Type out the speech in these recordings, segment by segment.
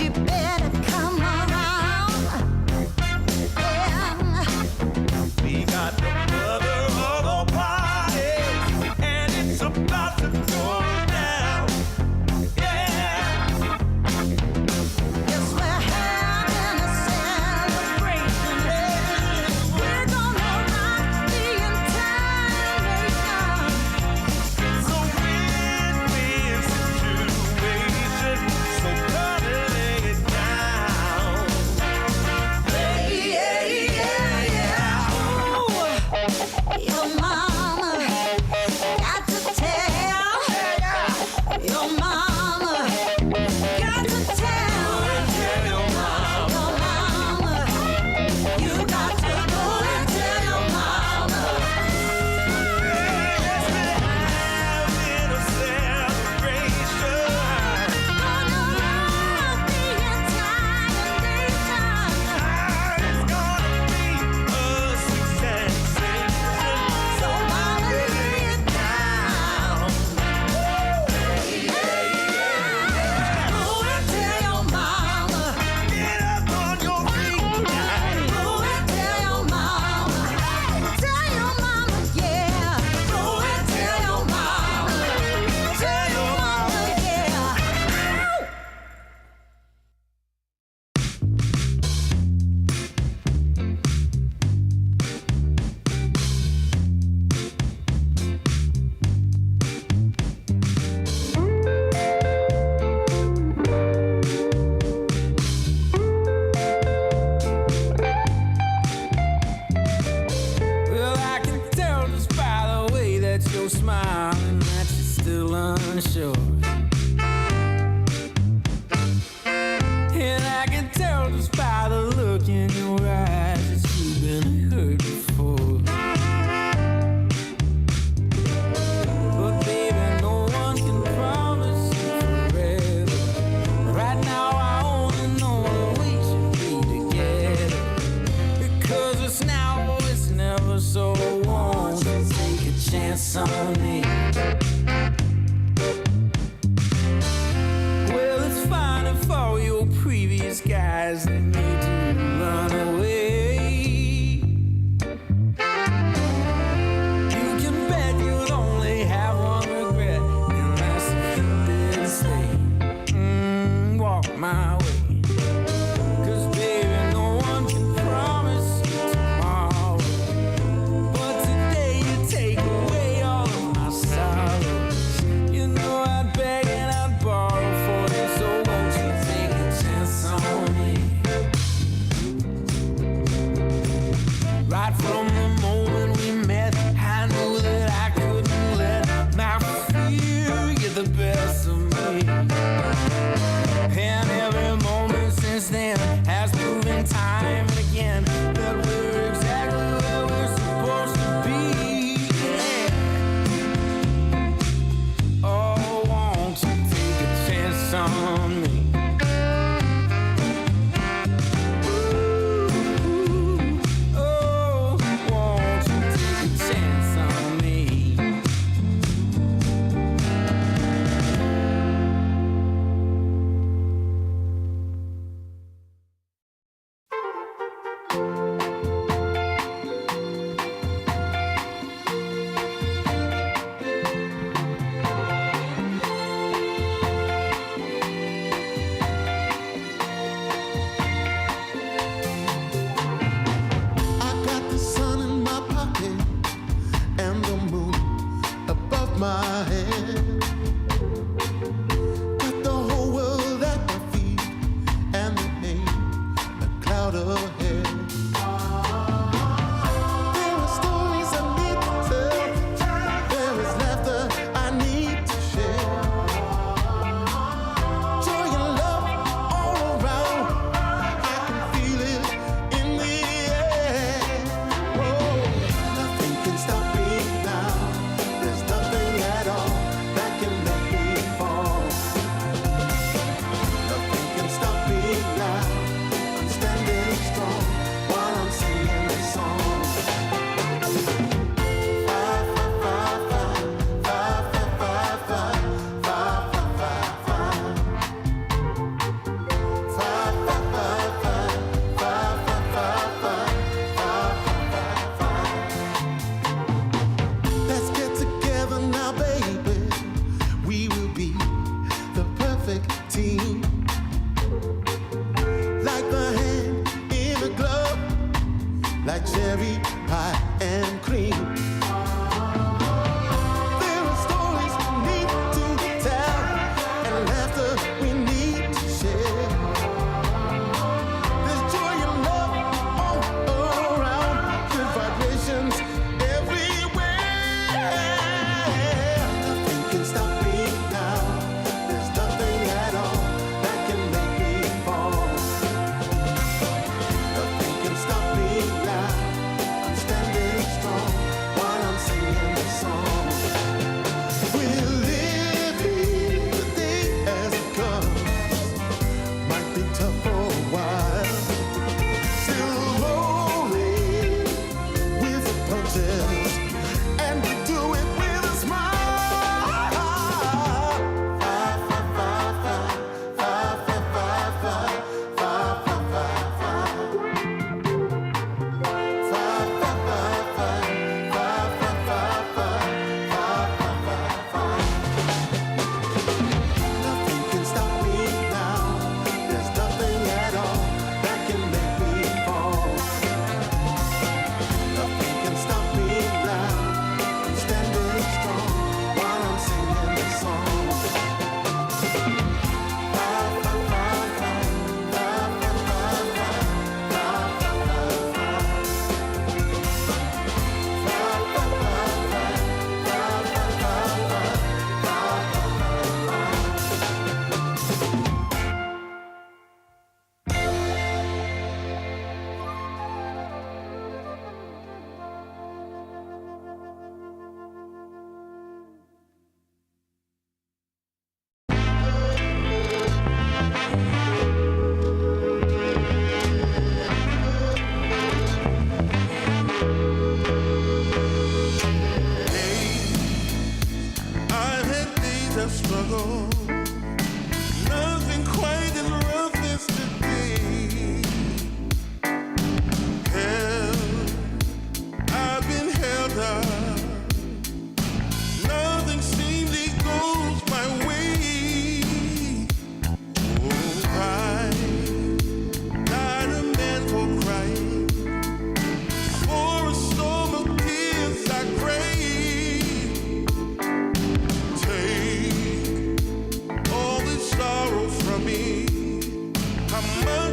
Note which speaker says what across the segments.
Speaker 1: you better come around. Yeah.
Speaker 2: We got the mother of all parties, and it's about to go down. Yeah.
Speaker 1: Yes, we're having a celebration. We're gonna rock the entire nation.
Speaker 2: So win-win situation, so come and lay it down.
Speaker 1: Yeah, yeah, yeah. Ooh, your mama got to tell. Your mama got to tell.
Speaker 2: Tell your mama.
Speaker 1: Your mama, you got to go and tell your mama.
Speaker 2: Yes, we're having a celebration.
Speaker 1: Gonna rock the entire nation.
Speaker 2: It's gonna be a success.
Speaker 1: So mama, lay it down. Go and tell your mama.
Speaker 2: Get up on your feet now.
Speaker 1: Go and tell your mama. Tell your mama, yeah. Go and tell your mama. Tell your mama, yeah.
Speaker 3: Well, I can tell just by the way that you're smiling that you're still unsure. And I can tell just by the look in your eyes that you've been hurt before. But baby, no one can promise you forever. Right now, I only know that we should be together. Because it's now or it's never, so won't you take a chance on me? Well, it's fine if all your previous guys that made you run away. You can bet you'll only have one regret, and that's if you didn't stay. Walk my way. 'Cause baby, no one can promise you tomorrow. But today you take away all of my sorrows. You know I'd beg and I'd borrow for you, so won't you take a chance on me? Right from the moment we met, I knew that I couldn't let my fear get the best of me. And every moment since then has proven time and again that we're exactly where we're supposed to be. Yeah. Oh, won't you take a chance on me? Oh, won't you take a chance on me?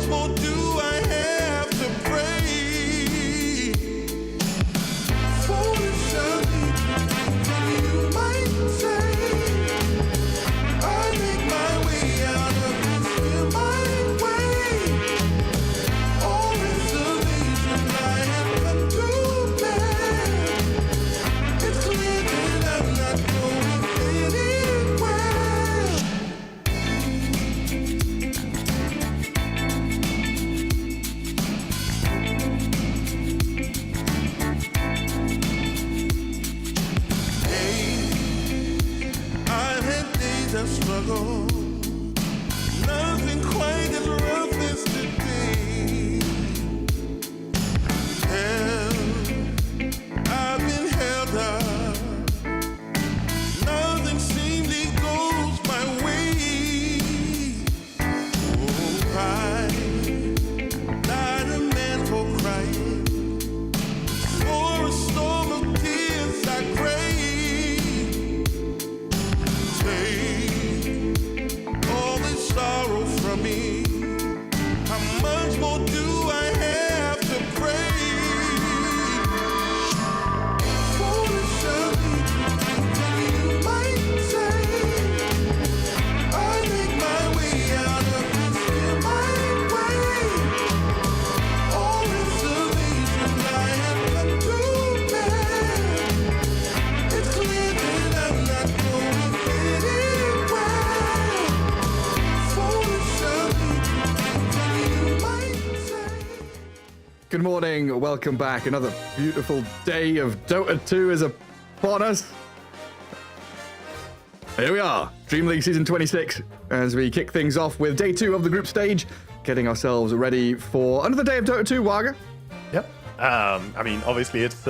Speaker 2: more do I have to pray? Foolish of me to think, you might say, I make my way out of this in my way. All reservations I have come to bear. It's clear that I'm not going anywhere. I've had days of struggle, nothing quite as rough as today. Hell, I've been held up, nothing seemingly goes my way. Oh, pride, not a man for crying, for a storm of tears I crave. Take all this sorrow from me. How much more do I have to pray? Foolish of me to think, you might say, I make my way out of this in my way. All reservations I have come to bear. It's clear that I'm not going anywhere. Foolish of me to think, you might say.
Speaker 4: Good morning, welcome back. Another beautiful day of Dota 2 is upon us. Here we are, DreamLeague Season 26, as we kick things off with Day 2 of the group stage, getting ourselves ready for another day of Dota 2, Waga.
Speaker 5: Yep. I mean, obviously, it's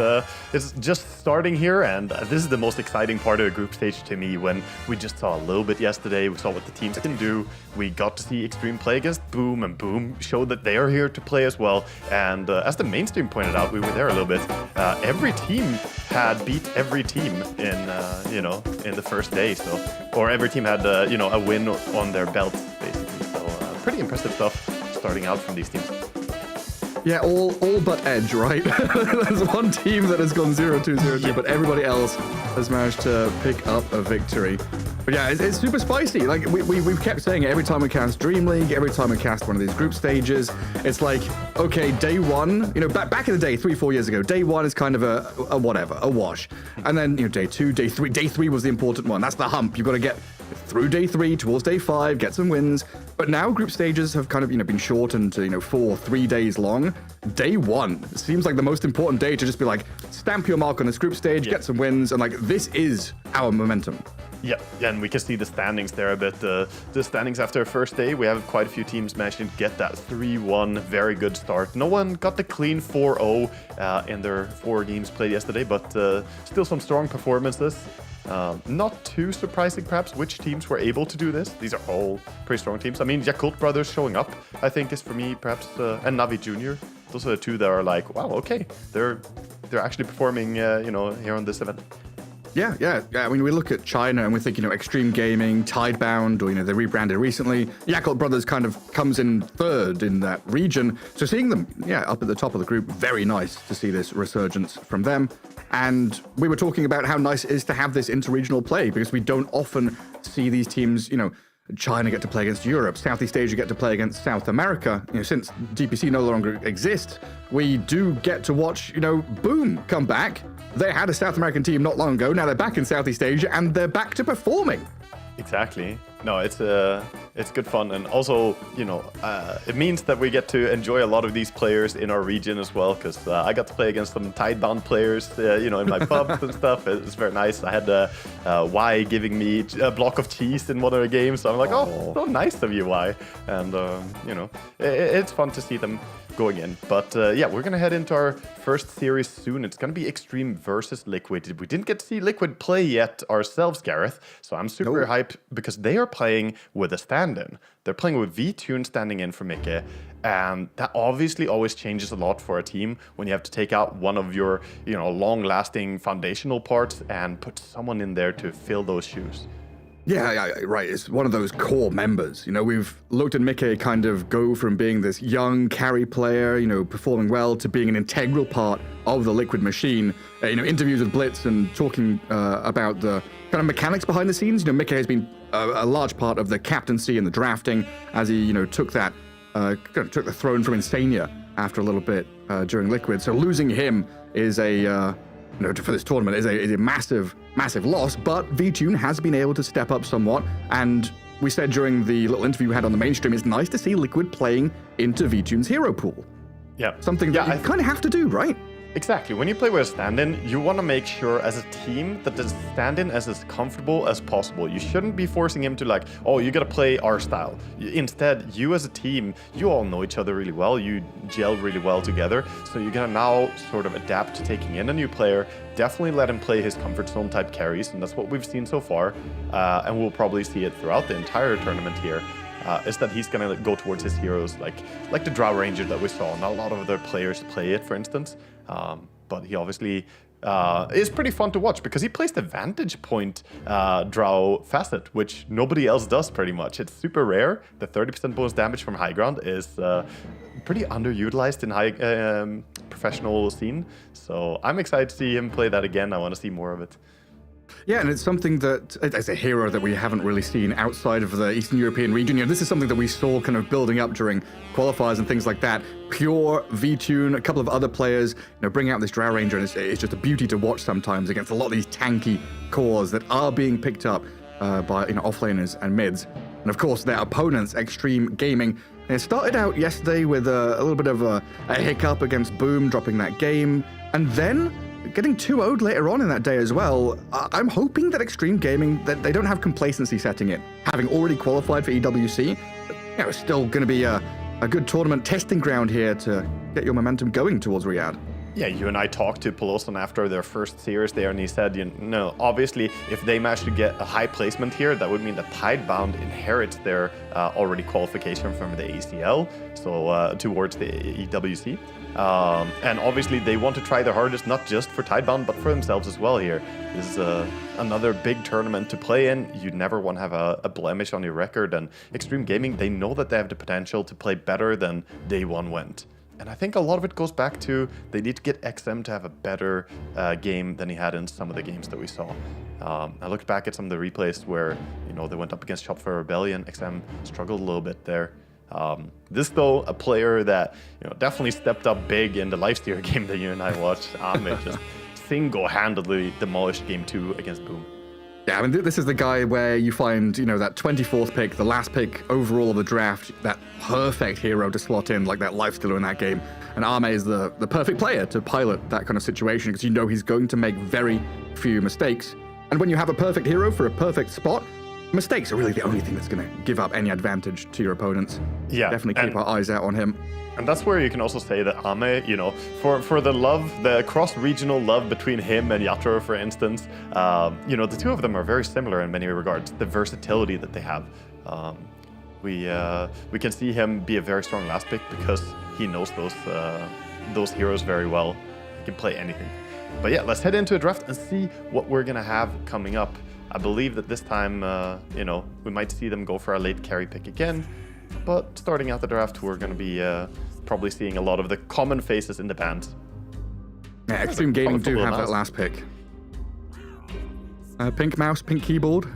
Speaker 5: just starting here, and this is the most exciting part of the group stage to me. When we just saw a little bit yesterday, we saw what the teams can do. We got to see Extreme play against Boom, and Boom showed that they are here to play as well. And as the mainstream pointed out, we were there a little bit. Every team had beat every team in in the first day, or every team had a win on their belt basically. So pretty impressive stuff starting out from these teams.
Speaker 4: Yeah, all but Edge, right? There's one team that has gone 0-2, 0-2, but everybody else has managed to pick up a victory. But yeah, it's super spicy. Like, we've kept saying it every time we cast DreamLeague, every time we cast one of these group stages. It's like, okay, day one, back in the day, 3-4 years ago, day one is kind of a whatever, a wash. And then, day two, day three was the important one. That's the hump. You've got to get through day 3 towards day 5, get some wins. But now group stages have kind of, been shortened to, 4-3 days long. Day 1 seems like the most important day to just be like, stamp your mark on this group stage, get some wins, and like, this is our momentum.
Speaker 5: Yeah, and we can see the standings there a bit. The standings after the first day, we have quite a few teams managing to get that 3-1, very good start. No one got the clean 4-0 in their 4 games played yesterday, but still some strong performances. Not too surprising, perhaps, which teams were able to do this. These are all pretty strong teams. I mean, Yakult Brothers showing up, I think, is for me, perhaps, and Navi Jr. Those are the two that are like, wow, okay, they're actually performing, here on this event.
Speaker 4: Yeah. I mean, we look at China and we think, Extreme Gaming, Tidebound, or, they rebranded recently. Yakult Brothers kind of comes in third in that region. So seeing them, up at the top of the group, very nice to see this resurgence from them. And we were talking about how nice it is to have this interregional play, because we don't often see these teams, China get to play against Europe, Southeast Asia get to play against South America. Since DPC no longer exists, we do get to watch, Boom come back. They had a South American team not long ago. Now they're back in Southeast Asia and they're back to performing.
Speaker 5: Exactly. No, it's good fun, and also it means that we get to enjoy a lot of these players in our region as well. Because I got to play against some Tidebound players, in my pubs and stuff. It's very nice. I had Y giving me a block of cheese in one of the games, so I'm like, oh, so nice of you, Y. And it's fun to see them going in. But we're gonna head into our first series soon. It's gonna be Extreme versus Liquid. We didn't get to see Liquid play yet ourselves, Gareth. So I'm super hyped because they are playing with a stand-in. They're playing with V-Tune standing in for Mikke, and that obviously always changes a lot for a team when you have to take out one of your, long-lasting foundational parts and put someone in there to fill those shoes.
Speaker 4: Yeah, right. It's one of those core members. You know, we've looked at Mickey kind of go from being this young carry player, you know, performing well, to being an integral part of the Liquid machine. You know, interviews with Blitz and talking about the kind of mechanics behind the scenes. You know, Mickey has been a large part of the captaincy and the drafting as he, you know, took that, took the throne from Insania after a little bit during Liquid. So losing him is a you know, for this tournament is a massive loss, but VTune has been able to step up somewhat, and we said during the little interview we had on the mainstream, it's nice to see Liquid playing into VTune's hero pool.
Speaker 5: Yeah.
Speaker 4: Something that you kind of have to do, right?
Speaker 5: Exactly. When you play with a stand-in, you want to make sure as a team that the stand-in is as comfortable as possible. You shouldn't be forcing him to like, oh, you got to play our style. Instead, you as a team, you all know each other really well. You gel really well together. So you're going to now sort of adapt to taking in a new player. Definitely let him play his comfort zone type carries. And that's what we've seen so far. And we'll probably see it throughout the entire tournament here. Is that he's going to go towards his heroes like the Drow Ranger that we saw. Not a lot of other players play it, for instance. But he obviously is pretty fun to watch because he plays the vantage point Drow facet, which nobody else does pretty much. It's super rare. The 30% bonus damage from high ground is pretty underutilized in high professional scene. So I'm excited to see him play that again. I want to see more of it.
Speaker 4: Yeah, and it's something that, as a hero that we haven't really seen outside of the Eastern European region. You know, this is something that we saw kind of building up during qualifiers and things like that. Pure VTune, a couple of other players, you know, bring out this Drow Ranger, and it's just a beauty to watch sometimes against a lot of these tanky cores that are being picked up by, you know, offlaners and mids. And of course, their opponents, Extreme Gaming. It started out yesterday with a little bit of a hiccup against Boom, dropping that game, and then getting 2-0'd later on in that day as well. I'm hoping that Extreme Gaming, that they don't have complacency setting in. Having already qualified for EWC, you know, it's still going to be a good tournament testing ground here to get your momentum going towards Riyadh.
Speaker 5: Yeah, you and I talked to Peloson after their first series there, and he said, you know, obviously, if they manage to get a high placement here, that would mean that Tidebound inherits their already qualification from the ACL, so towards the EWC. And obviously, they want to try their hardest, not just for Tidebound, but for themselves as well here. This is another big tournament to play in. You never want to have a blemish on your record, and Extreme Gaming, they know that they have the potential to play better than day one went. And I think a lot of it goes back to they need to get XM to have a better game than he had in some of the games that we saw. I looked back at some of the replays where, you know, they went up against Shop for Rebellion. XM struggled a little bit there. This, though, a player that, you know, definitely stepped up big in the Lifesteer game that you and I watched. Ahmed just single-handedly demolished Game 2 against Boom.
Speaker 4: Yeah, I mean, this is the guy where you find, you know, that 24th pick, the last pick overall of the draft, that perfect hero to slot in, like that Lifestealer in that game. And Arme is the perfect player to pilot that kind of situation because you know he's going to make very few mistakes. And when you have a perfect hero for a perfect spot, mistakes are really the only thing that's going to give up any advantage to your opponents.
Speaker 5: Yeah.
Speaker 4: Definitely keep our eyes out on him.
Speaker 5: And that's where you can also say that Ame, you know, for the love, the cross-regional love between him and Yatoro, for instance, you know, the two of them are very similar in many regards. The versatility that they have. We can see him be a very strong last pick because he knows those heroes very well. He can play anything. But yeah, let's head into a draft and see what we're gonna have coming up. I believe that this time, you know, we might see them go for a late carry pick again. But starting out the draft, we're going to be probably seeing a lot of the common faces in the band.
Speaker 4: Yeah, Extreme Gaming do have that last pick. Pink mouse, pink keyboard.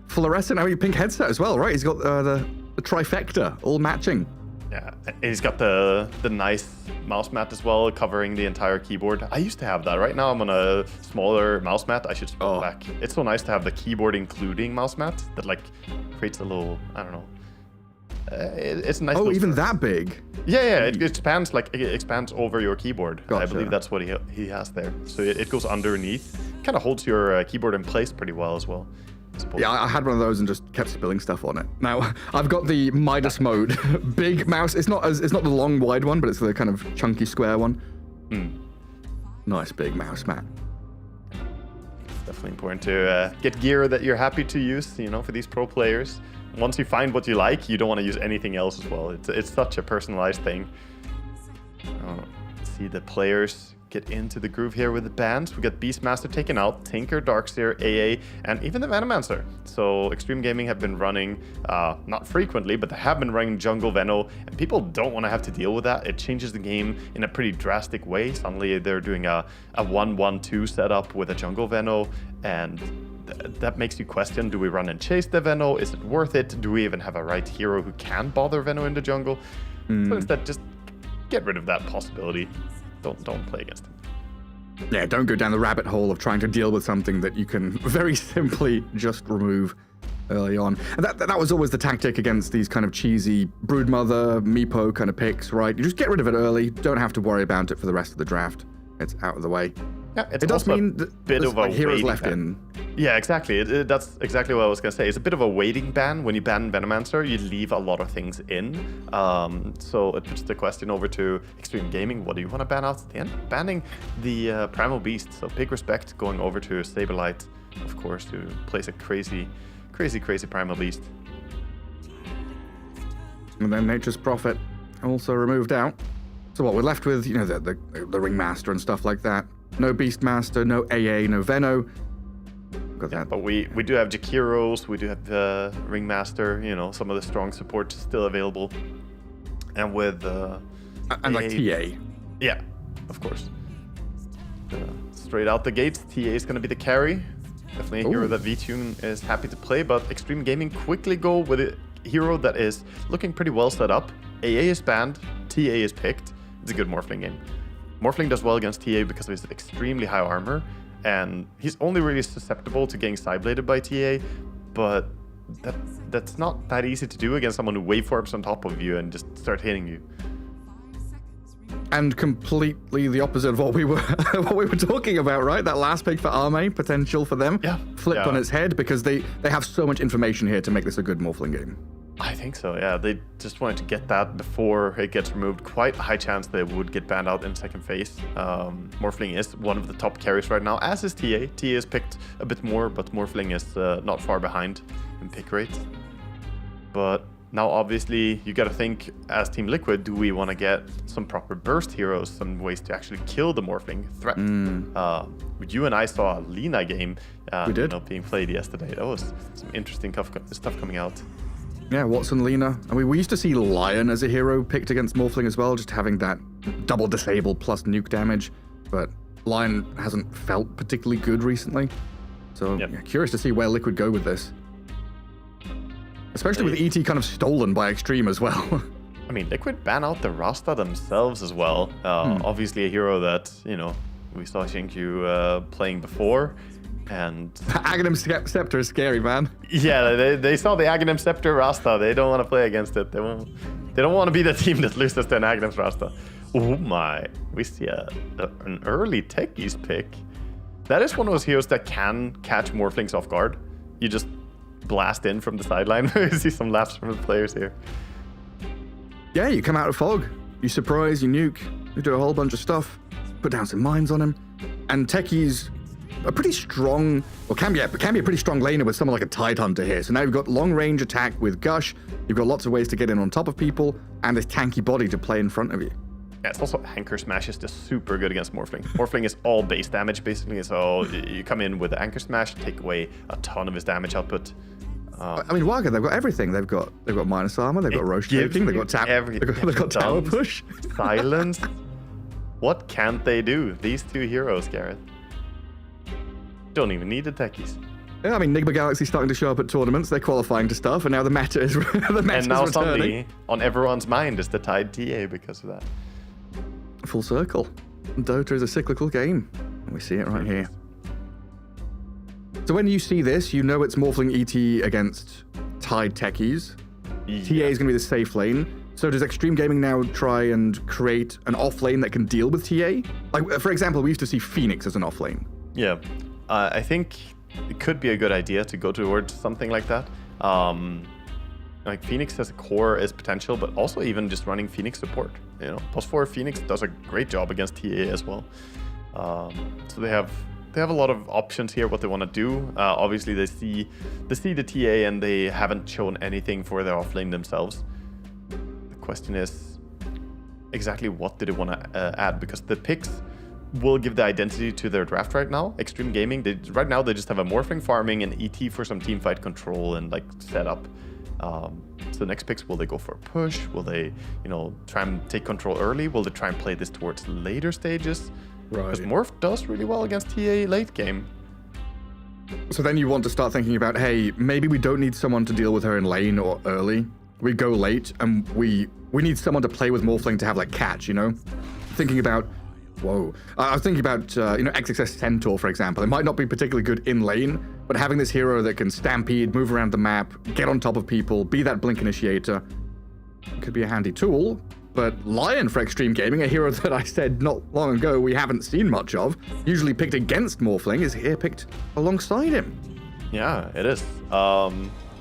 Speaker 4: Fluorescent, I mean, pink headset as well, right? He's got the trifecta, all matching.
Speaker 5: Yeah, he's got the nice mouse mat as well, covering the entire keyboard. I used to have that. Right now I'm on a smaller mouse mat. I should scroll back. It's so nice to have the keyboard including mouse mat that like creates a little, I don't know. It's a nice.
Speaker 4: Oh, even that big?
Speaker 5: Yeah, it expands it expands over your keyboard.
Speaker 4: Gotcha.
Speaker 5: I believe that's what he has there. So it goes underneath. Kind of holds your keyboard in place pretty well as well.
Speaker 4: Yeah, I had one of those and just kept spilling stuff on it. Now, I've got the Midas mode. Big mouse. It's not the long, wide one, but it's the kind of chunky square one. Nice big mouse, Matt.
Speaker 5: It's definitely important to get gear that you're happy to use, you know, for these pro players. Once you find what you like, you don't want to use anything else as well. It's such a personalized thing. See the players get into the groove here with the bans. We got Beastmaster taken out, Tinker, Darkseer, AA, and even the Venomancer. So Extreme Gaming have been running, not frequently, but they have been running Jungle Veno, and people don't want to have to deal with that. It changes the game in a pretty drastic way. Suddenly they're doing a 1-1-2 setup with a Jungle Veno, and that makes you question, do we run and chase the Veno? Is it worth it? Do we even have a right hero who can bother Veno in the jungle? So instead, just get rid of that possibility. Don't play against him.
Speaker 4: Yeah, don't go down the rabbit hole of trying to deal with something that you can very simply just remove early on. And that was always the tactic against these kind of cheesy Broodmother, Meepo kind of picks, right? You just get rid of it early, don't have to worry about it for the rest of the draft. It's out of the way.
Speaker 5: Yeah,
Speaker 4: It does mean that
Speaker 5: bit
Speaker 4: there's
Speaker 5: of a
Speaker 4: like heroes
Speaker 5: waiting
Speaker 4: left
Speaker 5: ban.
Speaker 4: in.
Speaker 5: Yeah, exactly. That's exactly what I was going to say. It's a bit of a waiting ban. When you ban Venomancer, you leave a lot of things in. So it puts the question over to Extreme Gaming. What do you want to ban out at the end? Banning the Primal Beast. So big respect going over to Saberlight, of course, who plays a crazy Primal Beast.
Speaker 4: And then Nature's Prophet also removed out. So what, we're left with, you know, the Ringmaster and stuff like that. No Beastmaster, no AA, no Veno. Got that.
Speaker 5: But we do have Jakiros, we do have the Ringmaster, you know, some of the strong support still available. And with
Speaker 4: And like TA.
Speaker 5: Yeah, of course. Straight out the gates, TA is going to be the carry. Definitely a hero
Speaker 4: Ooh.
Speaker 5: that VTune is happy to play, but Extreme Gaming quickly go with a hero that is looking pretty well set up. AA is banned, TA is picked. It's a good Morphling game. Morphling does well against TA because of his extremely high armor, and he's only really susceptible to getting sidebladed by TA, but that's not that easy to do against someone who waveforms on top of you and just start hitting you.
Speaker 4: And completely the opposite of what we were talking about, right? That last pick for Arme, potential for them,
Speaker 5: Yeah.
Speaker 4: flipped
Speaker 5: Yeah.
Speaker 4: on its head because they have so much information here to make this a good Morphling game.
Speaker 5: I think so, yeah. They just wanted to get that before it gets removed. Quite a high chance they would get banned out in second phase. Morphling is one of the top carries right now, as is TA. TA is picked a bit more, but Morphling is not far behind in pick rate. But now, obviously, you got to think, as Team Liquid, do we want to get some proper burst heroes, some ways to actually kill the Morphling threat? You and I saw a Lina game
Speaker 4: We did.
Speaker 5: being played yesterday. That was some interesting stuff coming out.
Speaker 4: Yeah, Watson, Lena. I mean, we used to see Lion as a hero picked against Morphling as well, just having that double disable plus nuke damage. But Lion hasn't felt particularly good recently. So,
Speaker 5: Yep.
Speaker 4: yeah, curious to see where Liquid go with this. Especially with ET kind of stolen by Extreme as well.
Speaker 5: I mean, Liquid ban out the Rasta themselves as well. Obviously a hero that, you know, we saw Shinkyu playing before. And
Speaker 4: Aghanim Scepter is scary, man.
Speaker 5: yeah, they saw the Aghanim Scepter Rasta. They don't want to play against it. They don't want to be the team that loses to an Aghanim's Rasta. Oh my, we see an early Techies pick. That is one of those heroes that can catch Morphlings off guard. You just blast in from the sideline. We see some laughs from the players here.
Speaker 4: Yeah, you come out of fog, you surprise, you nuke, you do a whole bunch of stuff, put down some mines on him, and Techie's a pretty strong, or can be a pretty strong laner with someone like a Tide Hunter here. So now you've got long range attack with Gush, you've got lots of ways to get in on top of people, and this tanky body to play in front of you.
Speaker 5: Yeah, it's also Anchor Smash is just super good against Morphling. Morphling is all base damage basically, so you come in with the Anchor Smash, take away a ton of his damage output.
Speaker 4: I mean, Wagga, they've got everything. They've got minus armor, they've got roche taking, they've got they've got tower
Speaker 5: Stuns,
Speaker 4: push.
Speaker 5: Silence. What can't they do? These two heroes, Gareth. Don't even need the techies.
Speaker 4: Yeah, I mean, Nigma Galaxy starting to show up at tournaments. They're qualifying to stuff, and now the meta is
Speaker 5: And now
Speaker 4: returning.
Speaker 5: suddenly, on everyone's mind is the Tide TA because of that.
Speaker 4: Full circle. Dota is a cyclical game. And we see it right here. So when you see this, you know it's Morphling ET against Tide Techies. TA is going to be the safe lane. So does Extreme Gaming now try and create an off lane that can deal with TA? Like, for example, we used to see Phoenix as an off lane.
Speaker 5: Yeah, I think it could be a good idea to go towards something like that. Like Phoenix as a core is potential, but also even just running Phoenix support. You know, +4 Phoenix does a great job against TA as well. So they have a lot of options here what they want to do. Obviously, they see the TA and they haven't shown anything for their offlane themselves. The question is exactly what do they want to add, because the picks will give the identity to their draft right now. Extreme Gaming, right now they just have a Morphling farming and ET for some teamfight control and like setup. So the next picks, will they go for a push? Will they, try and take control early? Will they try and play this towards later stages?
Speaker 4: Right.
Speaker 5: Because Morph does really well against TA late game.
Speaker 4: So then you want to start thinking about, hey, maybe we don't need someone to deal with her in lane or early. We go late, and we need someone to play with Morphling to have like catch, Thinking about, I was thinking about, XXS Centaur, for example. It might not be particularly good in lane, but having this hero that can stampede, move around the map, get on top of people, be that blink initiator, could be a handy tool. But Lion for Extreme Gaming, a hero that I said not long ago we haven't seen much of, usually picked against Morphling, is here picked alongside him.
Speaker 5: Yeah, it is.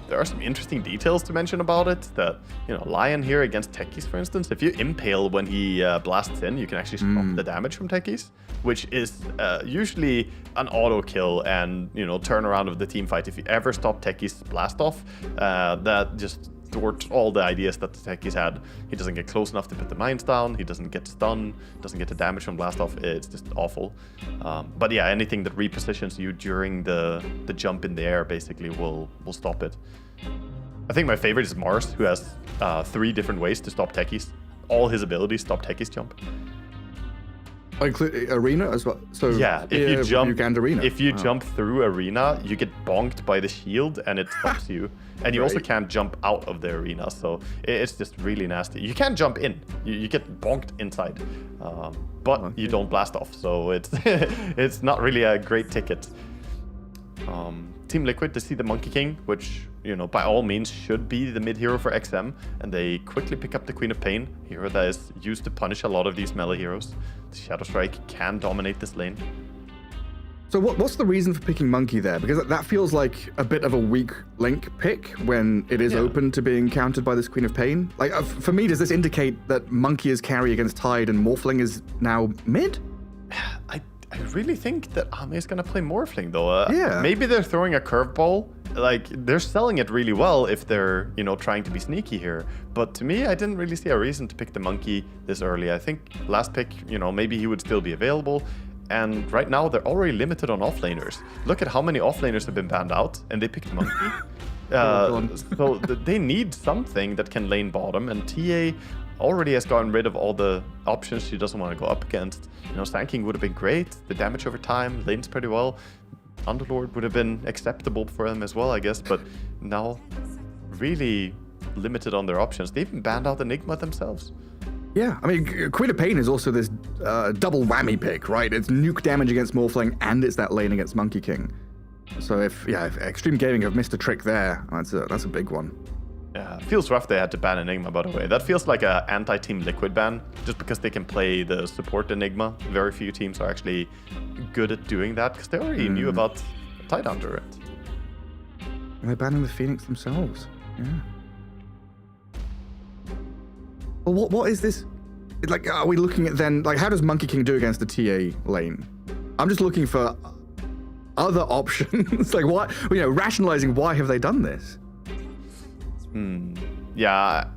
Speaker 5: There are some interesting details to mention about it. That, Lion here against Techies, for instance, if you impale when he blasts in, you can actually stop the damage from Techies, which is usually an auto kill and, turnaround of the team fight. If you ever stop Techies blast off, that just thwarts all the ideas that the Techies had. He doesn't get close enough to put the mines down, he doesn't get stun, doesn't get the damage from blast off. It's just awful. But yeah, anything that repositions you during the jump in the air basically will stop it. I think my favorite is Mars, who has 3 different ways to stop Techies. All his abilities stop Techies jump.
Speaker 4: Include arena as well. So
Speaker 5: yeah, if you
Speaker 4: Wow.
Speaker 5: jump through arena, you get bonked by the shield and it stops you. And you also
Speaker 4: Right.
Speaker 5: can't jump out of the arena, so it's just really nasty. You can't jump in; you get bonked inside, but you don't blast off. So it's it's not really a great ticket. Team Liquid, they see the Monkey King, which, by all means should be the mid hero for XM, and they quickly pick up the Queen of Pain, hero that is used to punish a lot of these melee heroes. The Shadow Strike can dominate this lane.
Speaker 4: So what's the reason for picking Monkey there? Because that feels like a bit of a weak link pick when it is open to being countered by this Queen of Pain. Like, for me, does this indicate that Monkey is carry against Tide and Morphling is now mid?
Speaker 5: I really think that Ame is going to play Morphling, though.
Speaker 4: Yeah.
Speaker 5: Maybe they're throwing a curveball. Like, they're selling it really well if they're, trying to be sneaky here. But to me, I didn't really see a reason to pick the Monkey this early. I think last pick, maybe he would still be available. And right now, they're already limited on offlaners. Look at how many offlaners have been banned out, and they picked Monkey. So they need something that can lane bottom, and TA already has gotten rid of all the options she doesn't want to go up against. Sand King would have been great. The damage over time lanes pretty well. Underlord would have been acceptable for them as well, I guess, but now really limited on their options. They even banned out Enigma themselves.
Speaker 4: Yeah, I mean, Queen of Pain is also this double whammy pick, right? It's nuke damage against Morphling, and it's that lane against Monkey King. So if Extreme Gaming have missed a trick there, that's a big one.
Speaker 5: Yeah, feels rough they had to ban Enigma, by the way. That feels like a anti-Team Liquid ban, just because they can play the support Enigma. Very few teams are actually good at doing that, because they already knew about Tide under it.
Speaker 4: And they're banning the Phoenix themselves. Yeah. Well, what is this? Like, are we looking at then, like, how does Monkey King do against the TA lane? I'm just looking for other options. Like, what, rationalizing why have they done this?
Speaker 5: Yeah.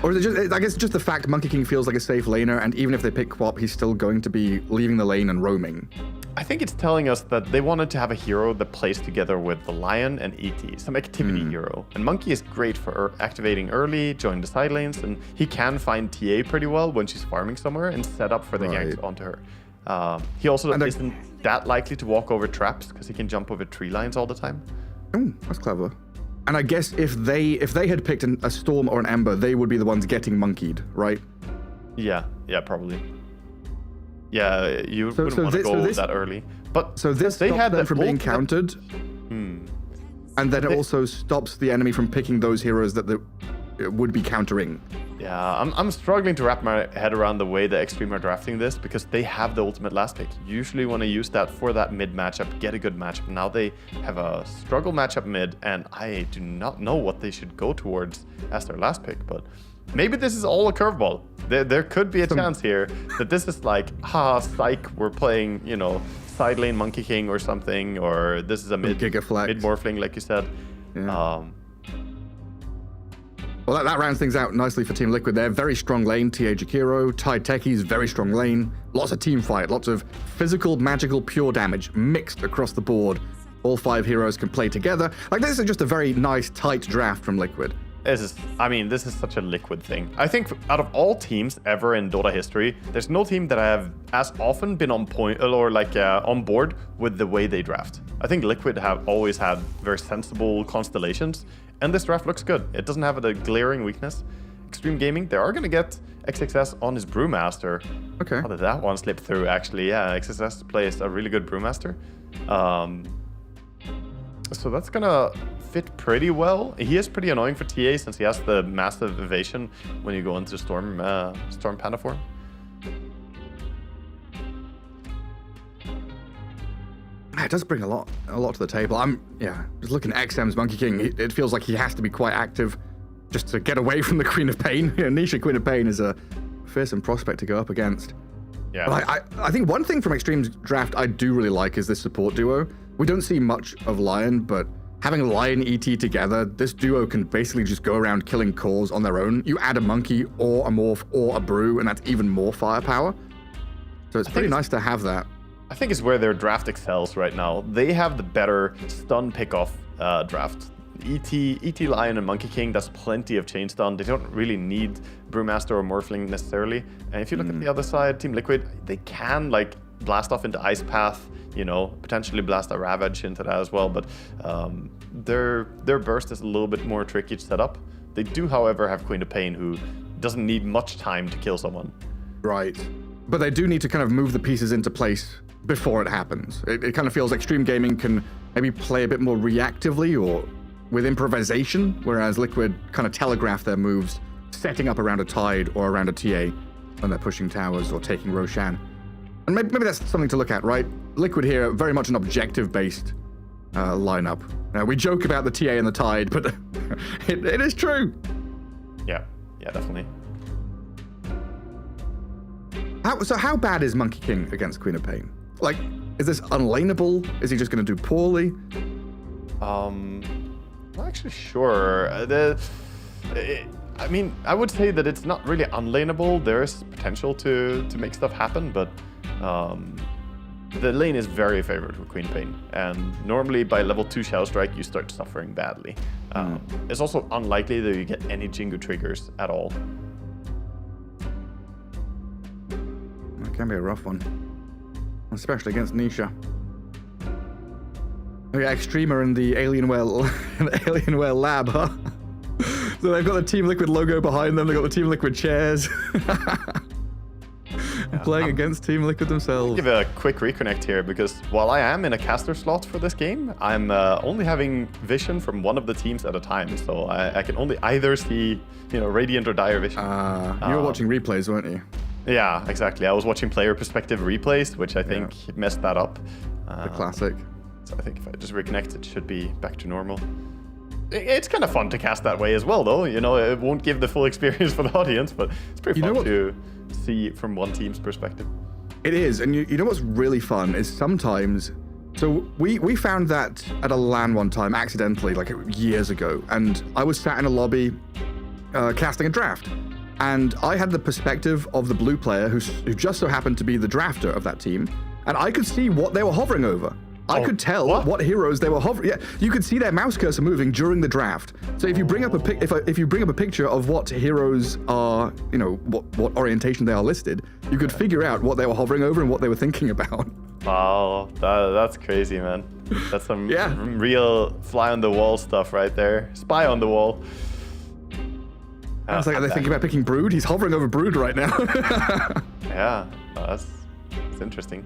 Speaker 4: Or is it just, I guess, just the fact Monkey King feels like a safe laner, and even if they pick Quap, he's still going to be leaving the lane and roaming.
Speaker 5: I think it's telling us that they wanted to have a hero that plays together with the Lion and ET, some activity hero. And Monkey is great for activating early, join the side lanes, and he can find TA pretty well when she's farming somewhere and set up for the ganks onto her. He also isn't that likely to walk over traps because he can jump over tree lines all the time.
Speaker 4: Oh, that's clever. And I guess if they had picked a Storm or an Ember, they would be the ones getting monkeyed, right?
Speaker 5: Yeah, probably. Yeah, you wouldn't want to go that early. But
Speaker 4: so this
Speaker 5: they
Speaker 4: stops
Speaker 5: had
Speaker 4: them from being countered, and then it also stops the enemy from picking those heroes that would be countering.
Speaker 5: Yeah, I'm struggling to wrap my head around the way the Extreme are drafting this, because they have the ultimate last pick. Usually want to use that for that mid matchup, get a good matchup. Now they have a struggle matchup mid, and I do not know what they should go towards as their last pick, but maybe this is all a curveball. There could be a chance here that this is like, psych, we're playing, side lane Monkey King or something, or this is a mid
Speaker 4: Gigaflex.
Speaker 5: mid Morphling, like you said.
Speaker 4: Yeah. Well, that rounds things out nicely for Team Liquid. They're very strong lane. TA Jakiro, Tide Techies, very strong lane. Lots of team fight, lots of physical, magical, pure damage mixed across the board. All 5 heroes can play together. Like, this is just a very nice, tight draft from Liquid.
Speaker 5: This is such a Liquid thing. I think out of all teams ever in Dota history, there's no team that have as often been on point or like on board with the way they draft. I think Liquid have always had very sensible constellations, and this draft looks good. It doesn't have a glaring weakness. Extreme Gaming, they are going to get XXS on his Brewmaster.
Speaker 4: Okay.
Speaker 5: How did that one slip through, actually? Yeah, XXS plays a really good Brewmaster. So that's going to fit pretty well. He is pretty annoying for TA since he has the massive evasion when you go into Storm Panda form.
Speaker 4: It does bring a lot to the table. Just looking at XM's Monkey King, it feels like he has to be quite active just to get away from the Queen of Pain. Nisha Queen of Pain is a fearsome prospect to go up against.
Speaker 5: Yeah.
Speaker 4: But I think one thing from Extreme's draft I do really like is this support duo. We don't see much of Lion, but having Lion ET together, this duo can basically just go around killing cores on their own. You add a Monkey or a Morph or a Brew, and that's even more firepower. So it's pretty nice to have that.
Speaker 5: I think it's where their draft excels right now. They have the better stun pickoff draft. ET Lion and Monkey King, that's plenty of chain stun. They don't really need Brewmaster or Morphling necessarily. And if you look at the other side, Team Liquid, they can like blast off into Ice Path, you know, potentially blast a Ravage into that as well. But their burst is a little bit more tricky to set up. They do, however, have Queen of Pain, who doesn't need much time to kill someone.
Speaker 4: Right. But they do need to kind of move the pieces into place before it happens. It kind of feels like Extreme Gaming can maybe play a bit more reactively or with improvisation, whereas Liquid kind of telegraph their moves, setting up around a Tide or around a TA when they're pushing towers or taking Roshan. And maybe that's something to look at, right? Liquid here, very much an objective-based lineup. Now, we joke about the TA and the Tide, but it is true.
Speaker 5: Yeah, definitely.
Speaker 4: So how bad is Monkey King against Queen of Pain? Like, is this unlaneable? Is he just going to do poorly?
Speaker 5: Not actually sure. I mean, I would say that it's not really unlaneable. There's potential to make stuff happen, but the lane is very favored for Queen Pain, and normally by level 2 Shadow Strike you start suffering badly. It's also unlikely that you get any Jingu triggers at all.
Speaker 4: It can be a rough one, especially against Nisha. Oh yeah, Extremer in the Alienware lab, huh? So they've got the Team Liquid logo behind them, they've got the Team Liquid chairs. Playing against Team Liquid themselves.
Speaker 5: I'll give a quick reconnect here, because while I am in a caster slot for this game, I'm only having vision from one of the teams at a time, so I can only either see, Radiant or Dire Vision.
Speaker 4: You were watching replays, weren't you?
Speaker 5: Yeah, exactly. I was watching player perspective replays, which I think messed that up.
Speaker 4: The classic.
Speaker 5: So I think if I just reconnect, it should be back to normal. It's kind of fun to cast that way as well, though. It won't give the full experience for the audience, but it's pretty fun to see from one team's perspective.
Speaker 4: It is, and you know what's really fun is sometimes. So we found that at a LAN one time accidentally, like years ago, and I was sat in a lobby casting a draft. And I had the perspective of the blue player who just so happened to be the drafter of that team, and I could see what they were hovering over. I could tell what heroes they were hovering. Yeah, you could see their mouse cursor moving during the draft. So if you bring up if you bring up a picture of what heroes are, what orientation they are listed, you could figure out what they were hovering over and what they were thinking about.
Speaker 5: Wow, that's crazy, man. That's some real fly on the wall stuff right there. Spy on the wall.
Speaker 4: It's like, are they thinking about picking Brood? He's hovering over Brood right now.
Speaker 5: Yeah, that's interesting.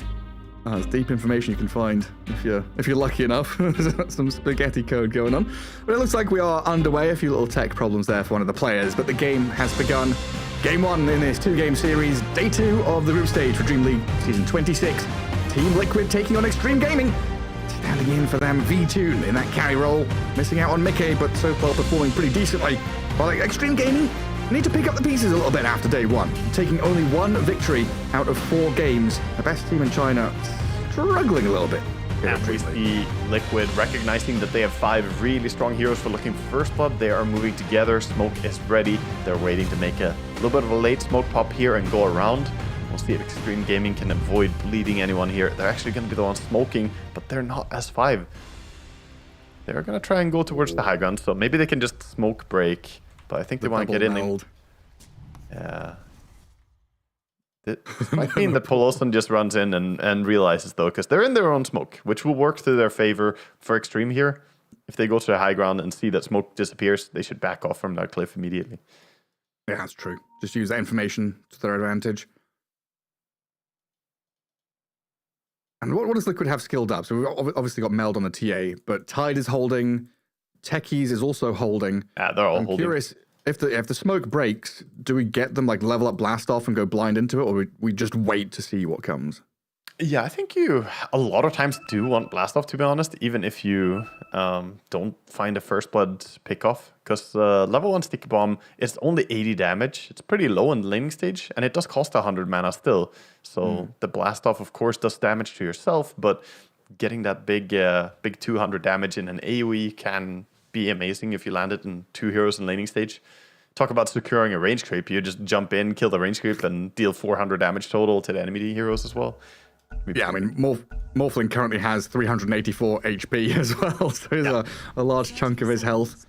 Speaker 4: It's deep information you can find if you're lucky enough. There's some spaghetti code going on. But it looks like we are underway. A few little tech problems there for one of the players, but the game has begun. Game 1 in this 2-game series, day 2 of the group stage for DreamLeague Season 26. Team Liquid taking on Extreme Gaming. Standing in for them, V-Tune in that carry role. Missing out on Mickey, but so far performing pretty decently. While Extreme Gaming need to pick up the pieces a little bit after day 1, taking only 1 victory out of 4 games. The best team in China struggling a little bit
Speaker 5: And we see Liquid recognizing that they have 5 really strong heroes for looking for first blood. They are moving together. Smoke is ready. They're waiting to make a little bit of a late smoke pop here and go around. We'll see if Extreme Gaming can avoid bleeding anyone here. They're actually going to be the ones smoking, but they're not S5. They're going to try and go towards the high ground, so maybe they can just smoke break. But I think they want to get in. Yeah. It might mean that Poloson just runs in and realizes, though, because they're in their own smoke, which will work to their favor for Extreme here. If they go to the high ground and see that smoke disappears, they should back off from that cliff immediately.
Speaker 4: Yeah, that's true. Just use that information to their advantage. And what does Liquid have skilled up? So we've obviously got Meld on the TA, but Tide is holding. Techies is also holding.
Speaker 5: Yeah, they're all
Speaker 4: I'm
Speaker 5: holding.
Speaker 4: Curious, if the smoke breaks, do we get them like level up blast off and go blind into it, or we just wait to see what comes?
Speaker 5: Yeah, I think you a lot of times do want blast off, to be honest, even if you don't find a first blood pick off, because level 1 sticky bomb is only 80 damage. It's pretty low in the laning stage, and it does cost 100 mana still. So the blast off, of course, does damage to yourself, but getting that big 200 damage in an AoE can be amazing if you land it in 2 heroes in laning stage. Talk about securing a range creep. You just jump in, kill the range creep, and deal 400 damage total to the enemy heroes as well.
Speaker 4: Yeah, I mean, Morphling currently has 384 HP as well, so he's a large chunk of his health.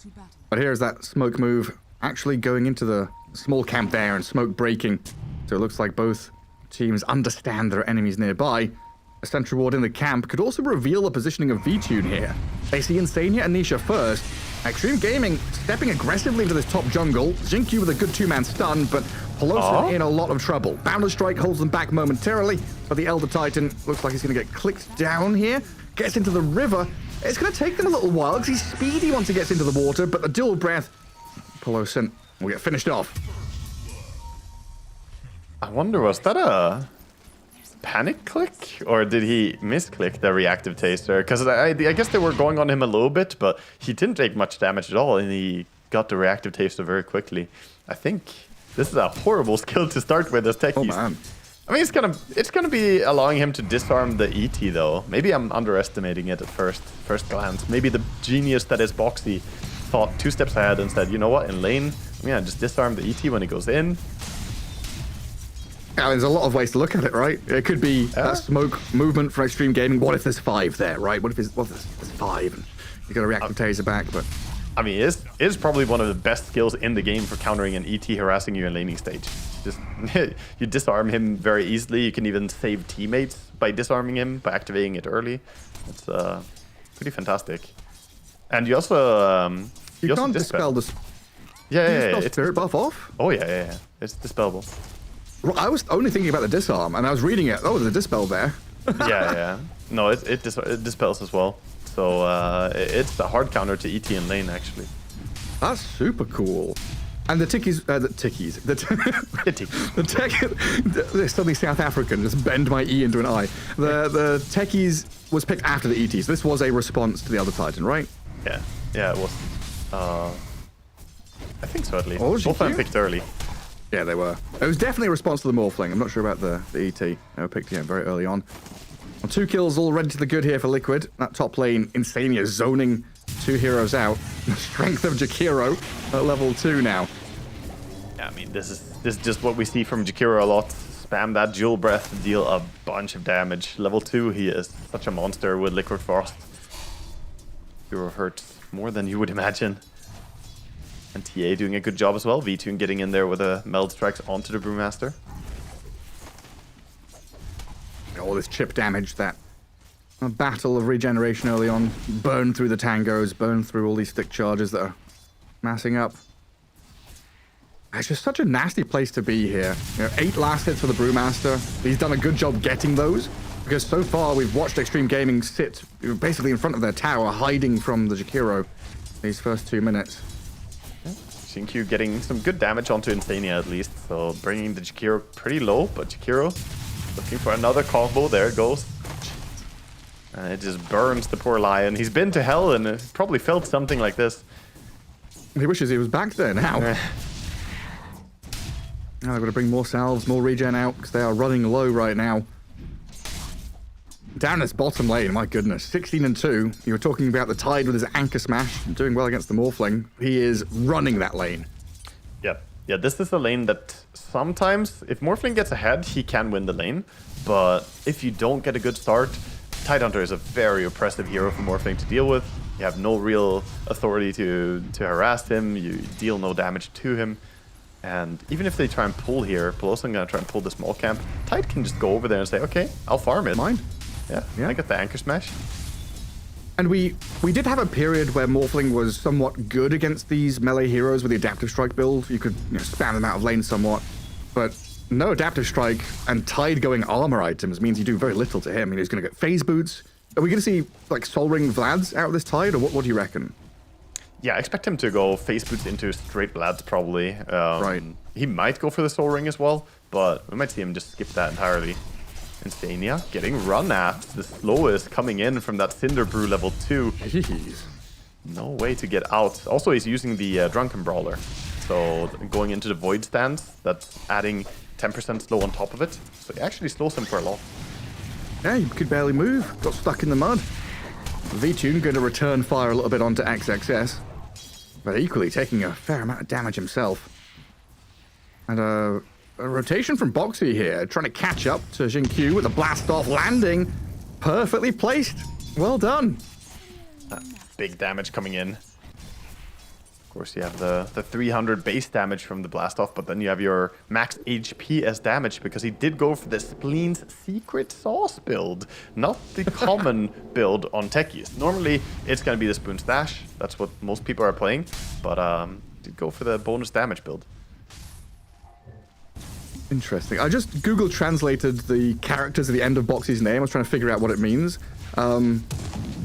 Speaker 4: But here's that smoke move actually going into the small camp there and smoke breaking. So it looks like both teams understand there are enemies nearby. A sentry ward in the camp could also reveal the positioning of V-Tune here. They see Insania and Nisha first. Extreme Gaming stepping aggressively into this top jungle. Xingqiu with a good 2-man stun, but Poloson in a lot of trouble. Boundless Strike holds them back momentarily, but the Elder Titan looks like he's going to get clicked down here. Gets into the river. It's going to take them a little while because he's speedy once he gets into the water, but the dual breath, Poloson will get finished off.
Speaker 5: I wonder, was that a panic click, or did he misclick the reactive taster? Because I guess they were going on him a little bit, but he didn't take much damage at all, and he got the reactive taster very quickly. I think this is a horrible skill to start with as techies.
Speaker 4: Oh man.
Speaker 5: I mean, it's gonna be allowing him to disarm the ET though. Maybe I'm underestimating it at first glance. Maybe the genius that is Boxy thought 2 steps ahead and said, you know what, in lane, yeah, just disarm the ET when it goes in.
Speaker 4: Now, there's a lot of ways to look at it, right? It could be that smoke movement from Extreme Gaming. What if there's 5 there, right? What if there's 5 and you got a reactive taser back, but...
Speaker 5: I mean, it is probably one of the best skills in the game for countering an ET harassing you in laning stage. Just you disarm him very easily. You can even save teammates by disarming him, by activating it early. It's pretty fantastic. And you also
Speaker 4: you can't dispel this.
Speaker 5: Yeah,
Speaker 4: it's spirit buff off.
Speaker 5: Oh yeah. It's dispellable.
Speaker 4: I was only thinking about the disarm, and I was reading it. Oh, there's a dispel there.
Speaker 5: yeah. No, it dispels as well. So it's a hard counter to ET in lane, actually.
Speaker 4: That's super cool. And the tickies, they're suddenly South African, just bend my E into an I. The techies was picked after the ET, so this was a response to the other Titan, right?
Speaker 5: Yeah, it was. I think so, at least.
Speaker 4: Oh,
Speaker 5: both of them picked early.
Speaker 4: Yeah, they were. It was definitely a response to the Morphling. I'm not sure about the ET. They were picked very early on. Well, 2 kills already to the good here for Liquid. That top lane, Insania zoning 2 heroes out. The strength of Jakiro at level 2 now.
Speaker 5: Yeah, I mean, this is just what we see from Jakiro a lot. Spam that dual breath to deal a bunch of damage. Level 2, he is such a monster with Liquid Frost. Jakiro hurts more than you would imagine. And TA doing a good job as well. V-Tune getting in there with a meld strikes onto the Brewmaster.
Speaker 4: All this chip damage, that battle of regeneration early on, burn through the tangos, burn through all these stick charges that are massing up. It's just such a nasty place to be here. 8 last hits for the Brewmaster. He's done a good job getting those, because so far we've watched Extreme Gaming sit basically in front of their tower, hiding from the Jakiro these first 2 minutes.
Speaker 5: Xingqiu getting some good damage onto Insania at least, so bringing the Jakiro pretty low, but Jakiro looking for another combo. There it goes. And it just burns the poor lion. He's been to hell and probably felt something like this.
Speaker 4: He wishes he was back there now. Now I've got to bring more salves, more regen out, because they are running low right now. down this bottom lane, my goodness, 16-2. You were talking about the Tide with his anchor smash, doing well against the Morphling. He is running that lane.
Speaker 5: Yeah, this is a lane that sometimes, if Morphling gets ahead, he can win the lane. But if you don't get a good start, Tidehunter is a very oppressive hero for Morphling to deal with. You have no real authority to harass him. You deal no damage to him. And even if they try and pull here, Pelosa gonna try and pull the small camp, Tide can just go over there and say, okay, I'll farm it.
Speaker 4: Mine.
Speaker 5: Yeah, I got the anchor smash.
Speaker 4: And we did have a period where Morphling was somewhat good against these melee heroes with the Adaptive Strike build. You could spam them out of lane somewhat. But no Adaptive Strike and Tide going armor items means you do very little to him. He's going to get phase boots. Are we going to see like Soul Ring Vlads out of this Tide, or what do you reckon?
Speaker 5: Yeah, I expect him to go phase boots into straight Vlads probably.
Speaker 4: Right.
Speaker 5: He might go for the Soul Ring as well, but we might see him just skip that entirely. Instania getting run at, the slowest coming in from that Cinder Brew level 2.
Speaker 4: Jeez.
Speaker 5: No way to get out. Also, he's using the Drunken Brawler. So going into the Void stance, that's adding 10% slow on top of it. So it actually slows him for a lot.
Speaker 4: Yeah, he could barely move. Got stuck in the mud. VTune going to return fire a little bit onto XXS. But equally taking a fair amount of damage himself. And a rotation from Boxy here, trying to catch up to Xingqiu with a blast off landing. Perfectly placed. Well done.
Speaker 5: Big damage coming in. Of course, you have the 300 base damage from the blast off, but then you have your max HP as damage because he did go for the Spleen's Secret Sauce build, not the common build on techies. Normally, it's going to be the Spoon Stash. That's what most people are playing, but did go for the bonus damage build.
Speaker 4: Interesting. I just Google translated the characters at the end of Boxy's name. I was trying to figure out what it means.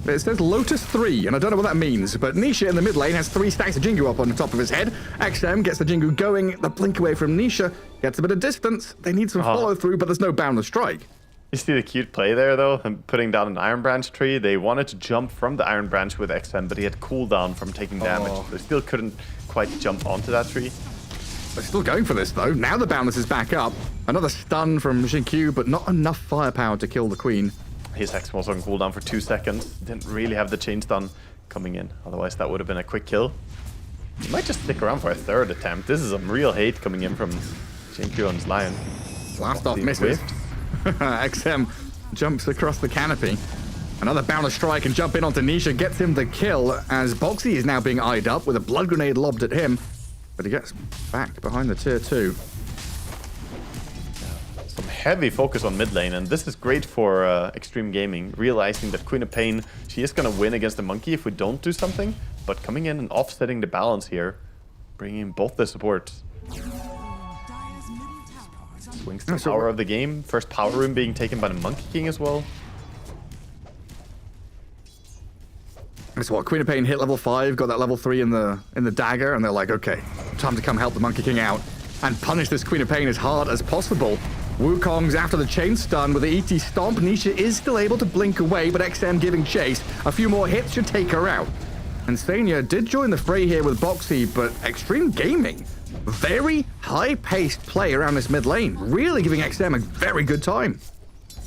Speaker 4: It says Lotus 3, and I don't know what that means, but Nisha in the mid lane has 3 stacks of Jingu up on the top of his head. XM gets the Jingu going, the blink away from Nisha, gets a bit of distance. They need some follow through, but there's no boundless strike.
Speaker 5: You see the cute play there, though? And putting down an Iron Branch tree. They wanted to jump from the Iron Branch with XM, but he had cooldown from taking damage. They still couldn't quite jump onto that tree.
Speaker 4: They're still going for this, though. Now the boundless is back up. Another stun from Xingqiu, but not enough firepower to kill the queen.
Speaker 5: His Hex was on cooldown for 2 seconds. Didn't really have the chain stun coming in. Otherwise, that would have been a quick kill. He might just stick around for a 3rd attempt. This is some real hate coming in from Xingqiu on his Lion.
Speaker 4: Blast off misses. XM jumps across the canopy. Another boundless strike and jump in onto Nisha gets him the kill as Boxy is now being eyed up with a blood grenade lobbed at him. But he gets back behind the tier 2.
Speaker 5: Some heavy focus on mid lane, and this is great for Extreme Gaming, realizing that Queen of Pain, she is going to win against the Monkey if we don't do something, but coming in and offsetting the balance here, bringing both the supports. Swings the power of the game. First power room being taken by the Monkey King as well.
Speaker 4: That's what Queen of Pain hit level 5, got that level 3 in the dagger, and they're like, okay, time to come help the Monkey King out and punish this Queen of Pain as hard as possible. Wukong's after the chain stun with the ET stomp. Nisha is still able to blink away, but XM giving chase. A few more hits should take her out. And Sania did join the fray here with Boxy, but Extreme Gaming, very high-paced play around this mid lane, really giving XM a very good time.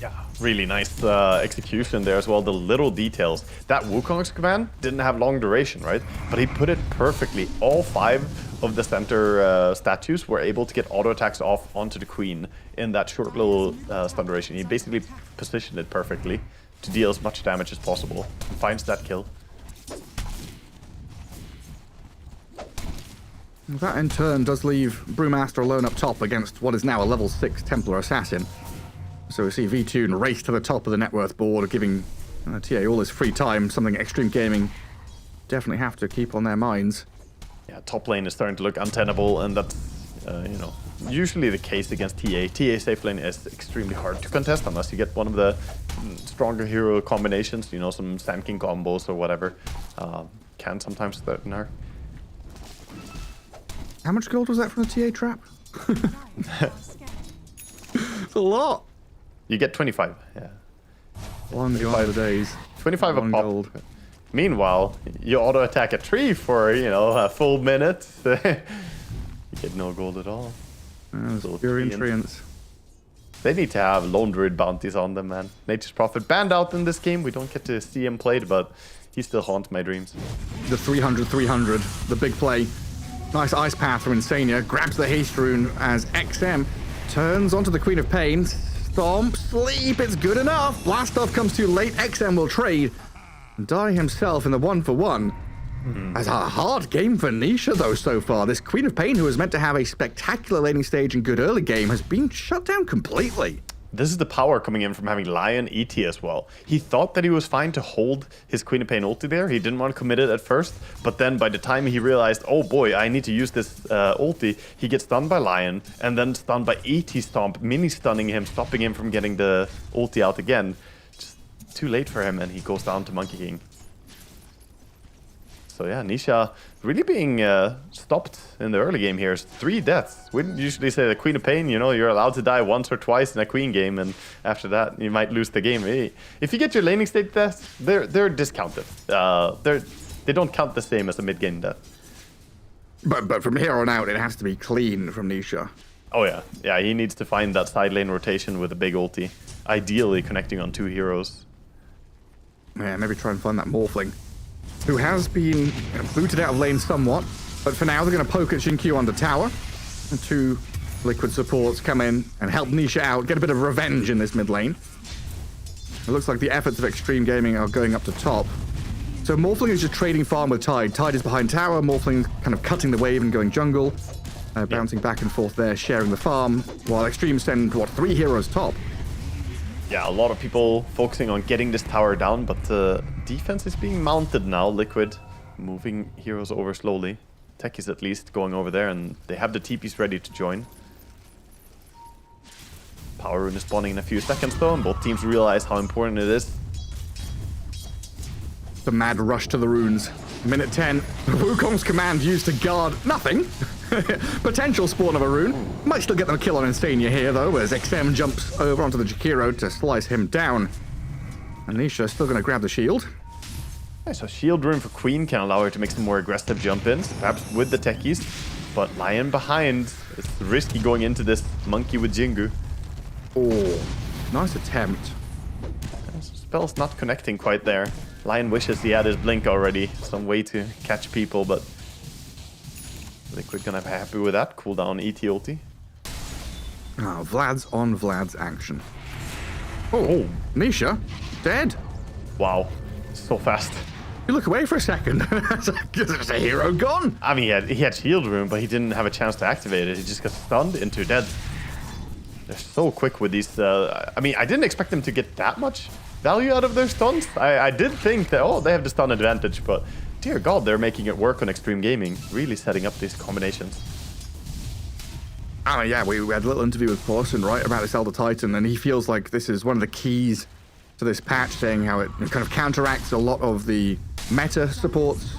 Speaker 5: Yeah, really nice execution there as well. The little details. That Wukong's command didn't have long duration, right? But he put it perfectly. All 5 of the center statues were able to get auto attacks off onto the queen in that short little stun duration. He basically positioned it perfectly to deal as much damage as possible. And finds that kill.
Speaker 4: That in turn does leave Brewmaster alone up top against what is now a level 6 Templar Assassin. So we see VTune race to the top of the net worth board, giving TA all his free time, something Extreme Gaming definitely have to keep on their minds.
Speaker 5: Yeah, top lane is starting to look untenable, and that's, usually the case against TA. TA safe lane is extremely hard to contest unless you get one of the stronger hero combinations, some Sand King combos or whatever. Can sometimes threaten her.
Speaker 4: How much gold was that from the TA trap? It's a lot.
Speaker 5: You get 25, yeah.
Speaker 4: Long gone are the days.
Speaker 5: 25 a
Speaker 4: Long
Speaker 5: pop.
Speaker 4: gold.
Speaker 5: Meanwhile, you auto attack a tree for, a full minute. You get no gold at all.
Speaker 4: Pure Treants.
Speaker 5: They need to have Lone Druid bounties on them, man. Nature's Prophet banned out in this game. We don't get to see him played, but he still haunts my dreams.
Speaker 4: The 300-300, the big play. Nice Ice Path from Insania. Grabs the Haste Rune as XM turns onto the Queen of Pain. Stomp, sleep, it's good enough. Blast off comes too late. XM will trade and die himself in the 1-for-1. As a hard game for Nisha, though, so far. This Queen of Pain, who was meant to have a spectacular laning stage and good early game, has been shut down completely.
Speaker 5: This is the power coming in from having Lion ET as well. He thought that he was fine to hold his Queen of Pain ulti there. He didn't want to commit it at first, but then by the time he realized, oh boy, I need to use this ulti, he gets stunned by Lion, and then stunned by ET Stomp, mini-stunning him, stopping him from getting the ulti out again. Just too late for him, and he goes down to Monkey King. So yeah, Nisha really being stopped in the early game here. 3 deaths. We usually say the Queen of Pain, you know, you're allowed to die once or twice in a Queen game, and after that you might lose the game. Hey, if you get your laning state deaths, they're discounted. They don't count the same as a mid game death.
Speaker 4: But from here on out, it has to be clean from Nisha.
Speaker 5: Oh yeah, yeah. He needs to find that side lane rotation with a big ulti, ideally connecting on 2 heroes.
Speaker 4: Yeah, maybe try and find that Morphling, who has been booted out of lane somewhat, but for now they're going to poke at Jinkyu under tower. And 2 liquid supports come in and help Nisha out, get a bit of revenge in this mid lane. It looks like the efforts of Extreme Gaming are going up to top. So Morphling is just trading farm with Tide. Tide is behind tower, Morphling kind of cutting the wave and going jungle, bouncing back and forth there, sharing the farm, while Extreme send, 3 heroes top.
Speaker 5: Yeah, a lot of people focusing on getting this tower down, but the defense is being mounted now. Liquid moving heroes over slowly. Techies at least going over there, and they have the TPs ready to join. Power Rune is spawning in a few seconds though, and both teams realize how important it is.
Speaker 4: The mad rush to the runes. Minute 10. Wukong's command used to guard nothing. Potential spawn of a rune. Might still get them a kill on Insania here, though, as XM jumps over onto the Jakiro to slice him down. Anisha still going to grab the shield.
Speaker 5: Nice, so shield rune for Queen can allow her to make some more aggressive jump-ins, perhaps with the techies. But Lion behind. It's risky going into this monkey with Jingu.
Speaker 4: Oh, nice attempt.
Speaker 5: Spell's not connecting quite there. Lion wishes he had his blink already, some way to catch people, but Liquid gonna be happy with that. Cooldown ET ulti.
Speaker 4: Vlad's on Vlad's action. Oh, Nisha, dead.
Speaker 5: Wow, so fast.
Speaker 4: You look away for a second. There's a hero gone.
Speaker 5: I mean, he had shield rune, but he didn't have a chance to activate it. He just got stunned into dead. They're so quick with these. I mean, I didn't expect them to get that much value out of their stuns. I did think that, oh, they have the stun advantage, but dear God, they're making it work on Extreme Gaming. Really setting up these combinations.
Speaker 4: I mean, yeah, we had a little interview with Paulson, right, about this Elder Titan, and he feels like this is one of the keys to this patch, saying how it kind of counteracts a lot of the meta supports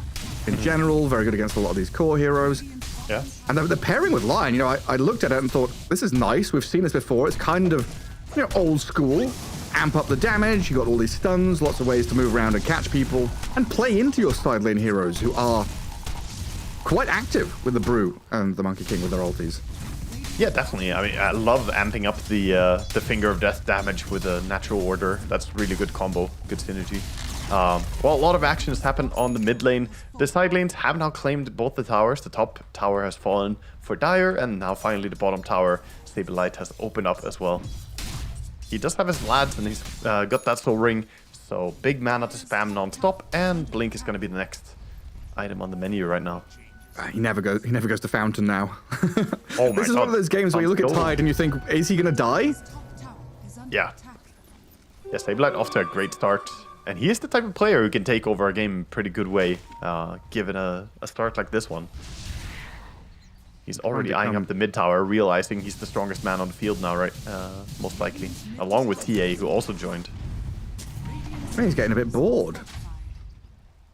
Speaker 4: in general, very good against a lot of these core heroes.
Speaker 5: Yeah.
Speaker 4: And the pairing with Lion, you know, I looked at it and thought, this is nice, we've seen this before, it's kind of, you know, old school. Amp up the damage, you got all these stuns, lots of ways to move around and catch people, and play into your side lane heroes who are quite active with the Brew and the Monkey King with their ultis.
Speaker 5: Yeah, definitely. I mean, I love amping up the Finger of Death damage with a natural order. That's really good combo, good synergy. Well, a lot of action has happened on the mid lane. The side lanes have now claimed both the towers. The top tower has fallen for Dire, and now finally the bottom tower, Saberlight, has opened up as well. He does have his lads, and he's got that soul ring, so big mana to spam non-stop, and Blink is going to be the next item on the menu right now.
Speaker 4: He never goes to Fountain now.
Speaker 5: Oh my
Speaker 4: This is
Speaker 5: God.
Speaker 4: one of those games where you look at Tide and you think, is he going to die?
Speaker 5: Yeah. Yeah, Saberlight off to a great start. And he is the type of player who can take over a game in a pretty good way, given a start like this one. He's already eyeing up the mid tower, realizing he's the strongest man on the field now, right? Most likely. Along with TA, who also joined.
Speaker 4: He's getting a bit bored.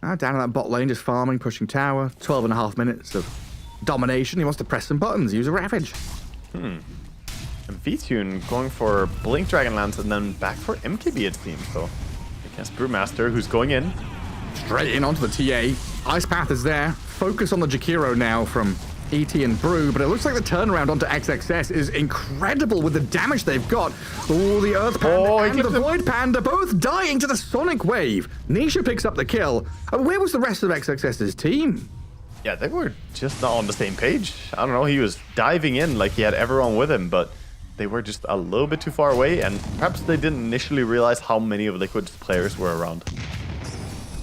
Speaker 4: Down in that bot lane, just farming, pushing tower. 12.5 minutes of domination. He wants to press some buttons, use a Ravage.
Speaker 5: And VTune going for Blink Dragonlance and then back for MKB, it seems. So against Brewmaster, who's going in.
Speaker 4: Straight in onto the TA. Ice Path is there. Focus on the Jakiro now from ET and Brew, but it looks like the turnaround onto XXS is incredible with the damage they've got. Oh, the Earth Panda and the Void Panda both dying to the Sonic Wave. Nisha picks up the kill. Where was the rest of XXS's team?
Speaker 5: Yeah, they were just not on the same page. I don't know, he was diving in like he had everyone with him, but they were just a little bit too far away, and perhaps they didn't initially realize how many of Liquid's players were around.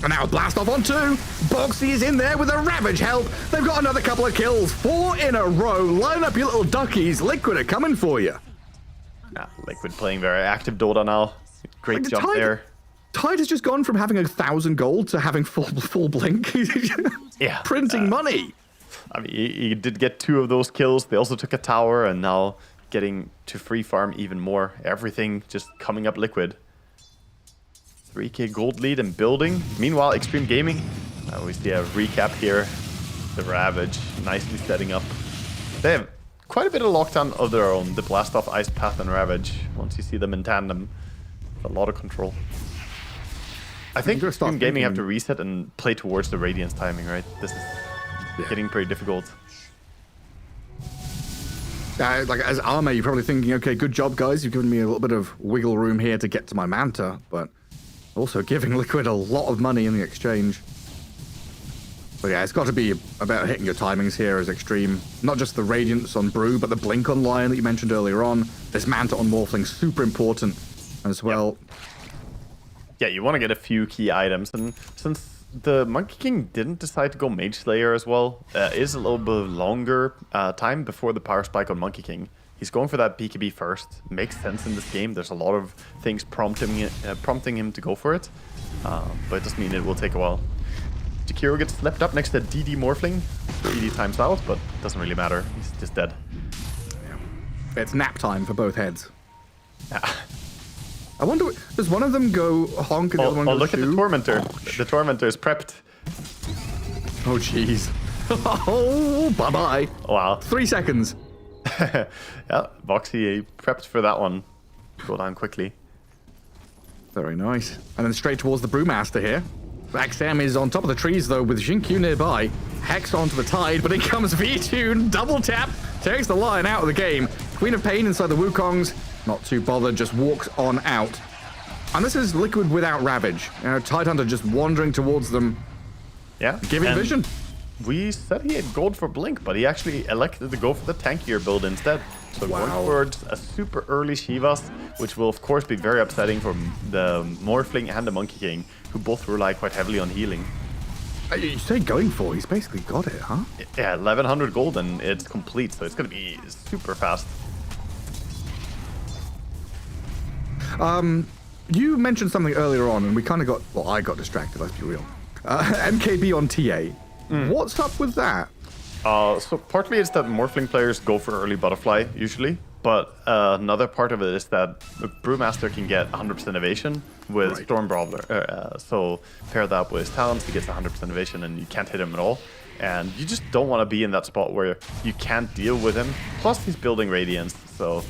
Speaker 4: And now blast off on 2. Boxy is in there with a Ravage help. They've got another couple of kills. 4 in a row. Line up your little duckies. Liquid are coming for you.
Speaker 5: Yeah, Liquid playing very active Dota now. Great
Speaker 4: Like,
Speaker 5: jump there.
Speaker 4: Tide has just gone from having 1,000 gold to having full blink.
Speaker 5: Yeah.
Speaker 4: Printing money.
Speaker 5: I mean, he did get 2 of those kills. They also took a tower, and now getting to free farm even more. Everything just coming up Liquid. 3k gold lead and building. Meanwhile, Extreme Gaming, we see a recap here. The Ravage nicely setting up. They have quite a bit of lockdown of their own. The Blast Off, Ice Path, and Ravage. Once you see them in tandem, a lot of control. I think Extreme Gaming have to reset and play towards the Radiance timing, right? This is getting pretty difficult.
Speaker 4: Like as Arme, you're probably thinking, okay, good job, guys. You've given me a little bit of wiggle room here to get to my Manta, but also giving Liquid a lot of money in the exchange. But yeah, it's got to be about hitting your timings here as Extreme. Not just the Radiance on Brew, but the Blink on Lion that you mentioned earlier on. This Manta on Morphling, super important as well.
Speaker 5: Yeah, you want to get a few key items. And since the Monkey King didn't decide to go Mage Slayer as well, is a little bit longer time before the Power Spike on Monkey King. He's going for that BKB first. Makes sense in this game. There's a lot of things prompting him to go for it. But it does mean it will take a while. Jakiro gets slept up next to DD Morphling. DD times out, but it doesn't really matter. He's just dead.
Speaker 4: Yeah. It's nap time for both heads. Yeah. I wonder, does one of them go honk and the other one goes
Speaker 5: look at the Tormentor. The Tormentor is prepped.
Speaker 4: Oh, jeez. Oh, bye-bye.
Speaker 5: Wow.
Speaker 4: 3 seconds.
Speaker 5: Yeah, Voxy prepped for that one. Go down quickly.
Speaker 4: Very nice. And then straight towards the Brewmaster here. XM is on top of the trees, though, with Xinkyu nearby. Hex onto the Tide, but in comes V2. Double tap. Takes the Lion out of the game. Queen of Pain inside the Wukongs. Not too bothered, just walks on out. And this is Liquid without Ravage. Tidehunter just wandering towards them.
Speaker 5: Yeah.
Speaker 4: Giving vision.
Speaker 5: We said he had gold for Blink, but he actually elected to go for the tankier build instead. So going towards a super early Shivas, which will of course be very upsetting for the Morphling and the Monkey King, who both rely quite heavily on healing.
Speaker 4: You say going for, he's basically got it, huh?
Speaker 5: Yeah, 1100 gold and it's complete, so it's going to be super fast.
Speaker 4: You mentioned something earlier on, and we kind of got, well, I got distracted, let's be real. MKB on TA. What's up with that?
Speaker 5: So partly it's that Morphling players go for early Butterfly, usually. But another part of it is that the Brewmaster can get 100% evasion with Storm Brawler. So pair that up with his talents, he gets 100% evasion and you can't hit him at all. And you just don't want to be in that spot where you can't deal with him. Plus he's building Radiance, so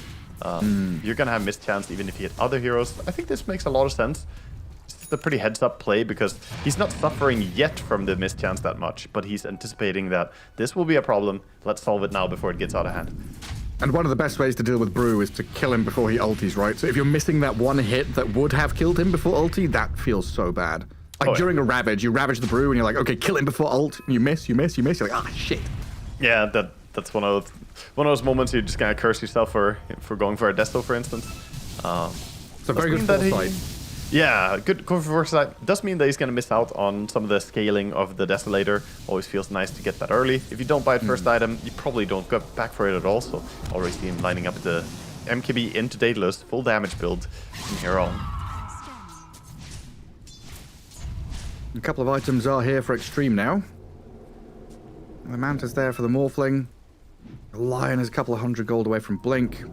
Speaker 5: you're going to have missed chance even if you hit other heroes. I think this makes a lot of sense. It's a pretty heads-up play because he's not suffering yet from the missed chance that much, but he's anticipating that this will be a problem. Let's solve it now before it gets out of hand.
Speaker 4: And one of the best ways to deal with Brew is to kill him before he ulties, right? So if you're missing that one hit that would have killed him before ulti, that feels so bad. Like during a Ravage, you Ravage the Brew and you're like, okay, kill him before ult. And you miss. You're like, ah, shit.
Speaker 5: Yeah, that's one of those moments you just kind of curse yourself for going for a Desto, for instance.
Speaker 4: So very good foresight.
Speaker 5: Yeah, good foresight. Does mean that he's going to miss out on some of the scaling of the Desolator. Always feels nice to get that early. If you don't buy it first item, you probably don't go back for it at all. So already see him lining up the MKB into Daedalus, full damage build from here on.
Speaker 4: A couple of items are here for Extreme now. The Manta's there for the Morphling. The Lion is a couple of 100 gold away from Blink.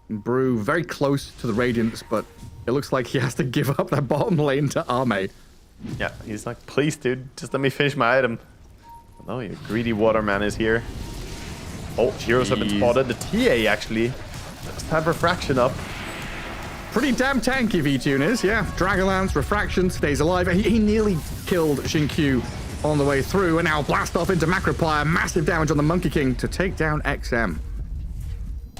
Speaker 4: And Brew very close to the Radiance, but it looks like he has to give up that bottom lane to Arme.
Speaker 5: Yeah, he's like, please, dude, just let me finish my item. Oh, your greedy Waterman is here. Oh, heroes have been spotted. The TA actually does have Refraction up.
Speaker 4: Pretty damn tanky V-Tune is, yeah. Dragonlance, Refraction, stays alive. He nearly killed Xinkyu on the way through, and now blast off into Macropire. Massive damage on the Monkey King to take down XM.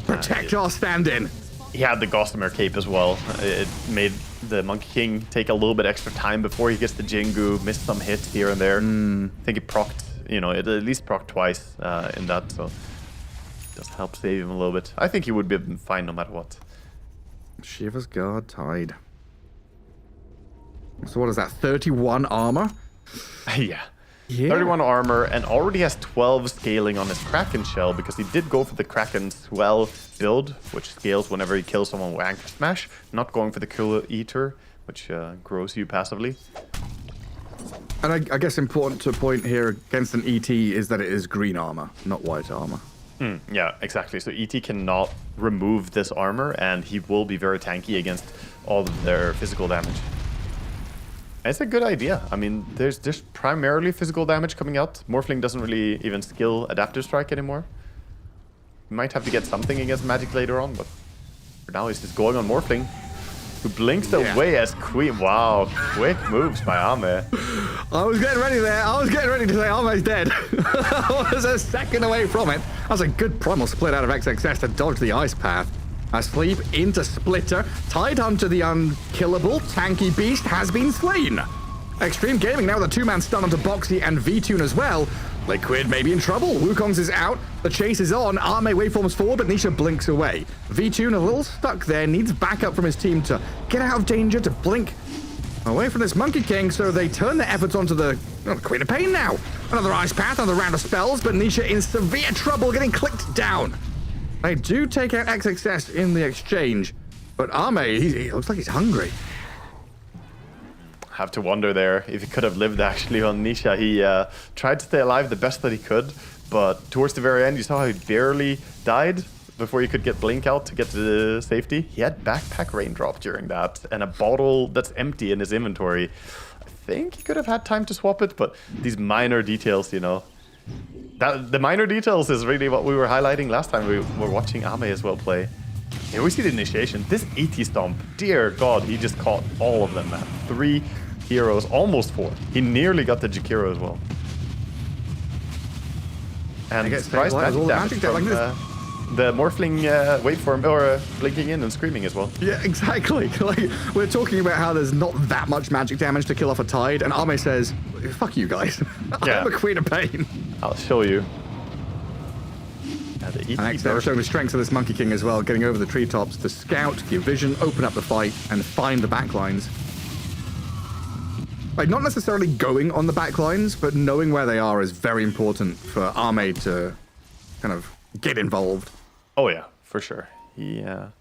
Speaker 4: Protect our stand-in.
Speaker 5: He had the Gossamer cape as well. It made the Monkey King take a little bit extra time before he gets the Jingu, missed some hits here and there. I think it procced, it at least procced twice in that, so it does help save him a little bit. I think he would be fine no matter what.
Speaker 4: Shiva's Guard tied. So what is that, 31 armor?
Speaker 5: Yeah. 31 armor and already has 12 scaling on his Kraken shell because he did go for the Kraken swell build, which scales whenever he kills someone with Anchor Smash, not going for the Killer Eater, which grows you passively.
Speaker 4: And I guess important to point here against an ET is that it is green armor, not white armor.
Speaker 5: Yeah, exactly. So ET cannot remove this armor, and he will be very tanky against all of their physical damage. It's a good idea. I mean, there's just primarily physical damage coming out. Morphling doesn't really even skill Adaptive Strike anymore. You might have to get something against Magic later on, but for now he's just going on Morphling, who blinks away as Queen. Wow, quick moves by Ame.
Speaker 4: I was getting ready there. I was getting ready to say Ame's dead. I was a second away from it. That was a good primal split out of XXS to dodge the Ice Path. Asleep into Splitter. Tidehunter, the unkillable tanky beast, has been slain. Extreme Gaming now with a two-man stun onto Boxy and V-Tune as well. Liquid may be in trouble. Wukong's is out. The chase is on. Ame waveforms forward, but Nisha blinks away. V-Tune a little stuck there. Needs backup from his team to get out of danger, to blink away from this Monkey King, so they turn their efforts onto the Queen of Pain now. Another Ice Path, another round of spells, but Nisha in severe trouble, getting clicked down. They do take out XXS in the exchange, but Ame, he looks like he's hungry.
Speaker 5: Have to wonder there if he could have lived actually on Nisha. He tried to stay alive the best that he could, but towards the very end, you saw how he barely died before he could get Blink out to get to safety. He had Backpack Raindrop during that, and a bottle that's empty in his inventory. I think he could have had time to swap it, but these minor details, the minor details is really what we were highlighting last time we were watching Ame as well play. Here we see the initiation. This ET Stomp, dear God, he just caught all of them, man. 3 heroes, almost 4. He nearly got the Jakiro as well. And surprise magic damage from the Morphling waveform, or blinking in and screaming as well.
Speaker 4: Yeah, exactly. Like, we're talking about how there's not that much magic damage to kill off a Tide, and Ame says, fuck you guys. I'm a Queen of Pain.
Speaker 5: I'll show you. The ET
Speaker 4: and XM showing the strength of this Monkey King as well, getting over the treetops to scout, give vision, open up the fight, and find the backlines. Like, not necessarily going on the backlines, but knowing where they are is very important for Ame to kind of get involved.
Speaker 5: Oh yeah, for sure. He's going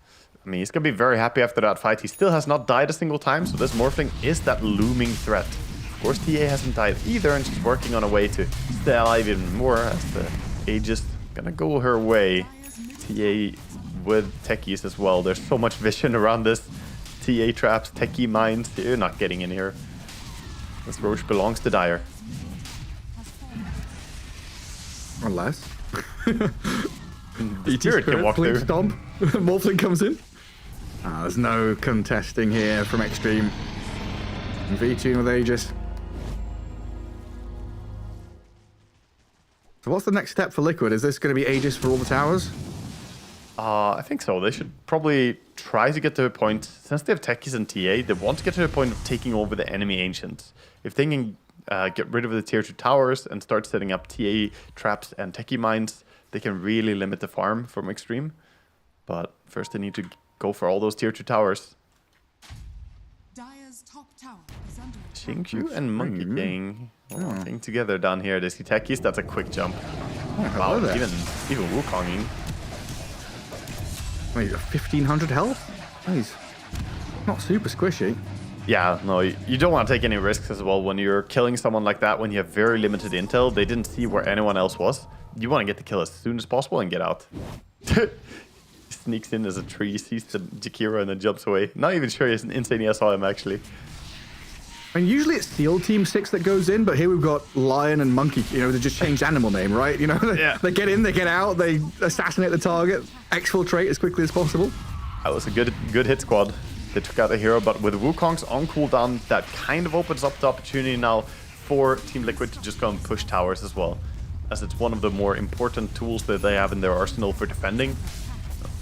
Speaker 5: to be very happy after that fight. He still has not died a single time, so this Morphling is that looming threat. Of course, TA hasn't died either, and she's working on a way to stay alive even more as the Aegis gonna go her way. TA with techies as well. There's so much vision around this. TA traps, techie mines. You're not getting in here. This Roche belongs to Dire.
Speaker 4: Unless.
Speaker 5: The Spirit can walk through.
Speaker 4: Stomp. Morphling comes in. There's no contesting here from Extreme. V-Tune with Aegis. So what's the next step for Liquid? Is this going to be Aegis for all the towers?
Speaker 5: I think so. They should probably try to get to a point, since they have techies and TA, they want to get to a point of taking over the enemy Ancients. If they can get rid of the tier 2 towers and start setting up TA traps and techie mines, they can really limit the farm from Extreme. But first they need to go for all those tier 2 towers.
Speaker 1: Dire's top tower is under
Speaker 5: Xingqiu and Monkey King working together down here. They see techies, that's a quick jump. Wow, even Wukonging.
Speaker 4: Wait, 1500 health? He's not super squishy.
Speaker 5: Yeah, no, you don't want to take any risks as well when you're killing someone like that, when you have very limited intel. They didn't see where anyone else was. You want to get the kill as soon as possible and get out. Sneaks in as a tree, sees the Jakiro and then jumps away. Not even sure he's Insania saw him actually.
Speaker 4: I mean, usually it's SEAL Team 6 that goes in, but here we've got Lion and Monkey. They just changed animal name, right? They get in, they get out, they assassinate the target, exfiltrate as quickly as possible.
Speaker 5: That was a good hit squad. They took out a hero, but with Wukong's on cooldown, that kind of opens up the opportunity now for Team Liquid to just go and push towers as well, as it's one of the more important tools that they have in their arsenal for defending.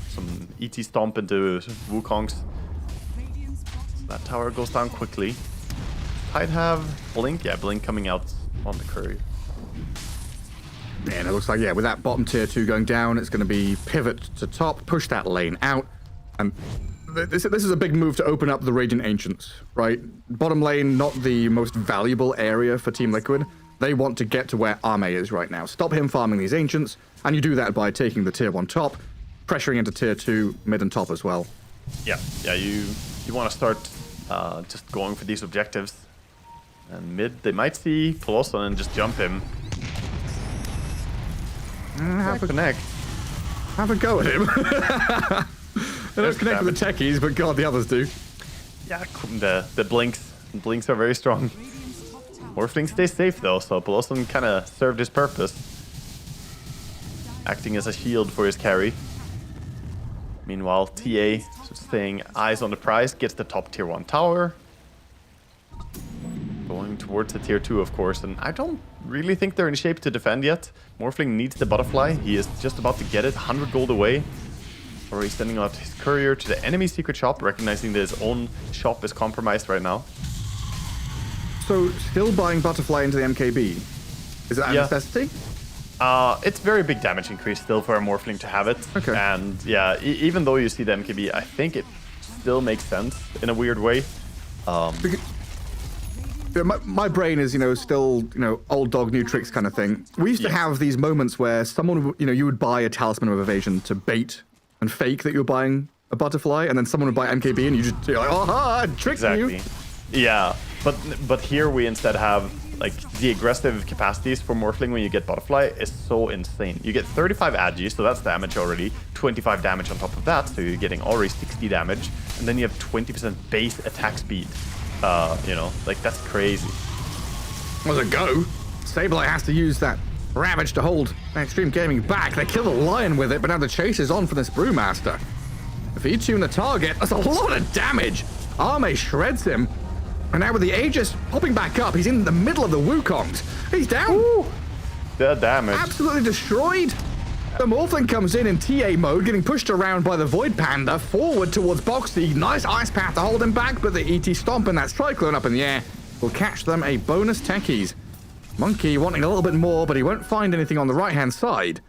Speaker 5: Some ET stomp into Wukongs. So that tower goes down quickly. I'd have Blink. Yeah, Blink coming out on the courier.
Speaker 4: And it looks like, yeah, with that bottom tier 2 going down, it's going to be pivot to top, push that lane out. And this is a big move to open up the Radiant Ancients, right? Bottom lane, not the most valuable area for Team Liquid. They want to get to where Arme is right now. Stop him farming these Ancients, and you do that by taking the tier 1 top, pressuring into tier 2 mid and top as well.
Speaker 5: Yeah, you want to start just going for these objectives. And mid, they might see Colosson and just jump him.
Speaker 4: Have a go at him. They don't connect with the techies, but God, the others do.
Speaker 5: Yeah, the blinks are very strong. Morphling stays safe though, so Colosson kind of served his purpose, acting as a shield for his carry. Meanwhile, TA staying eyes on the prize, gets the top tier 1 tower. Going towards the tier 2, of course, and I don't really think they're in shape to defend yet. Morphling needs the butterfly. He is just about to get it, 100 gold away. Or he's sending out his courier to the enemy secret shop, recognizing that his own shop is compromised right now.
Speaker 4: So, still buying butterfly into the MKB? Is that a necessity?
Speaker 5: It's very big damage increase still for a Morphling to have it.
Speaker 4: Okay.
Speaker 5: And yeah, even though you see the MKB, I think it still makes sense in a weird way.
Speaker 4: My brain is, still, old dog, new tricks kind of thing. We used to have these moments where someone, you would buy a Talisman of Evasion to bait and fake that you're buying a butterfly, and then someone would buy MKB and you're like, oh, I tricked you.
Speaker 5: Yeah, but here we instead have, like, the aggressive capacities for Morphling when you get butterfly is so insane. You get 35 agi, so that's damage already, 25 damage on top of that, so you're getting already 60 damage, and then you have 20% base attack speed. That's crazy.
Speaker 4: Well, a go. Sableye has to use that Ravage to hold Extreme Gaming back. They kill the Lion with it, but now the chase is on for this Brewmaster. If you tune the target, that's a lot of damage. Arme shreds him. And now with the Aegis popping back up, he's in the middle of the Wukongs. He's down.
Speaker 5: Ooh, the damage.
Speaker 4: Absolutely destroyed. The Morphling comes in TA mode, getting pushed around by the Void Panda, forward towards Boxy. Nice Ice Path to hold him back, but the ET Stomp and that Cyclone up in the air will catch them a bonus techies. Monkey wanting a little bit more, but he won't find anything on the right-hand side.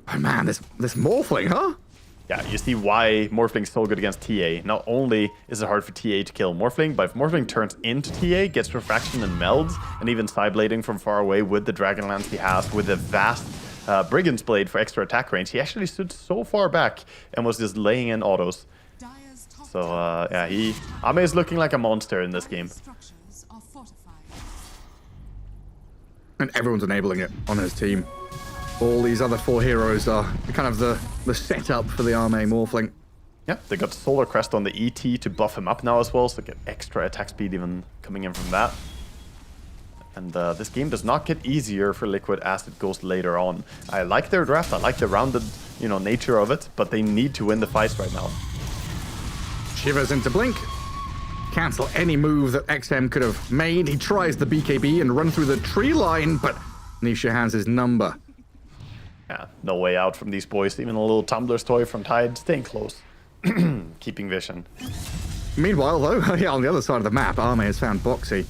Speaker 4: Oh man, this Morphling, huh?
Speaker 5: Yeah, you see why Morphling's so good against TA. Not only is it hard for TA to kill Morphling, but if Morphling turns into TA, gets refraction and melds, and even Psyblading from far away with the Dragonlance he has, with a vast Brigand's Blade for extra attack range, he actually stood so far back and was just laying in autos. So, Ame is looking like a monster in this game.
Speaker 4: And everyone's enabling it on his team. All these other 4 heroes are kind of the setup for the Arme Morphling.
Speaker 5: Yeah, they got Solar Crest on the ET to buff him up now as well, so get extra attack speed even coming in from that. And this game does not get easier for Liquid as it goes later on. I like their draft, I like the rounded, nature of it, but they need to win the fights right now.
Speaker 4: Shivers into Blink. Cancel any move that XM could have made. He tries the BKB and run through the tree line, but Nisha has his number.
Speaker 5: Yeah, no way out from these boys. Even a little Tumbler's toy from Tide, staying close. Keeping vision.
Speaker 4: Meanwhile, though, on the other side of the map, Arme has found Boxy.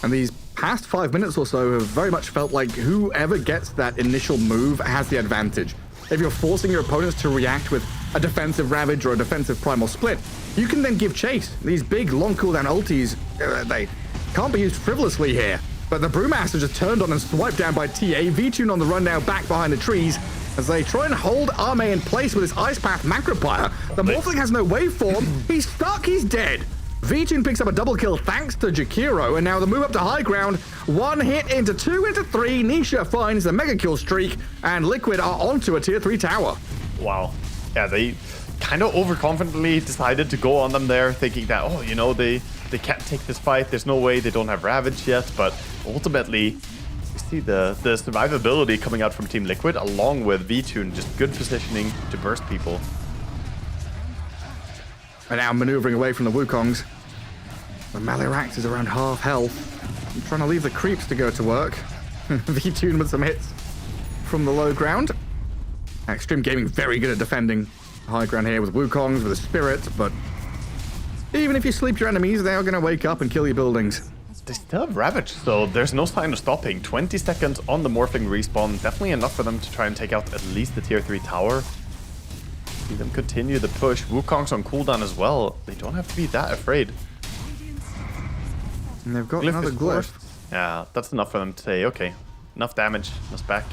Speaker 4: And these past 5 minutes or so have very much felt like whoever gets that initial move has the advantage. If you're forcing your opponents to react with a defensive Ravage or a defensive Primal Split, you can then give chase. These big long cooldown ultis, they can't be used frivolously here. But the Brewmaster just turned on and swiped down by TA. V-Tune on the run now back behind the trees as they try and hold Arme in place with his Ice Path Macropire. The Morphling has no waveform. He's stuck, he's dead. V-Tune picks up a double kill thanks to Jakiro, and now the move up to high ground. 1 hit into 2 into 3. Nisha finds the mega kill streak, and Liquid are onto a tier 3 tower.
Speaker 5: Wow. Yeah, they kind of overconfidently decided to go on them there, thinking that, they can't take this fight. There's no way, they don't have Ravage yet, but ultimately, you see the survivability coming out from Team Liquid, along with V-Tune, just good positioning to burst people.
Speaker 4: And now maneuvering away from the Wukongs. The Malirax is around half health. I'm trying to leave the creeps to go to work. V-Tune with some hits from the low ground. Extreme Gaming very good at defending high ground here with Wukongs, with a Spirit, but even if you sleep your enemies, they are going to wake up and kill your buildings.
Speaker 5: They still have Ravage, so there's no sign of stopping. 20 seconds on the Morphling respawn, definitely enough for them to try and take out at least the tier 3 tower. See them continue the push. Wukong's on cooldown as well. They don't have to be that afraid.
Speaker 4: And they've got
Speaker 5: Glyph
Speaker 4: another
Speaker 5: is
Speaker 4: glyph.
Speaker 5: forced. Yeah, that's enough for them to say, okay, enough damage, let's back.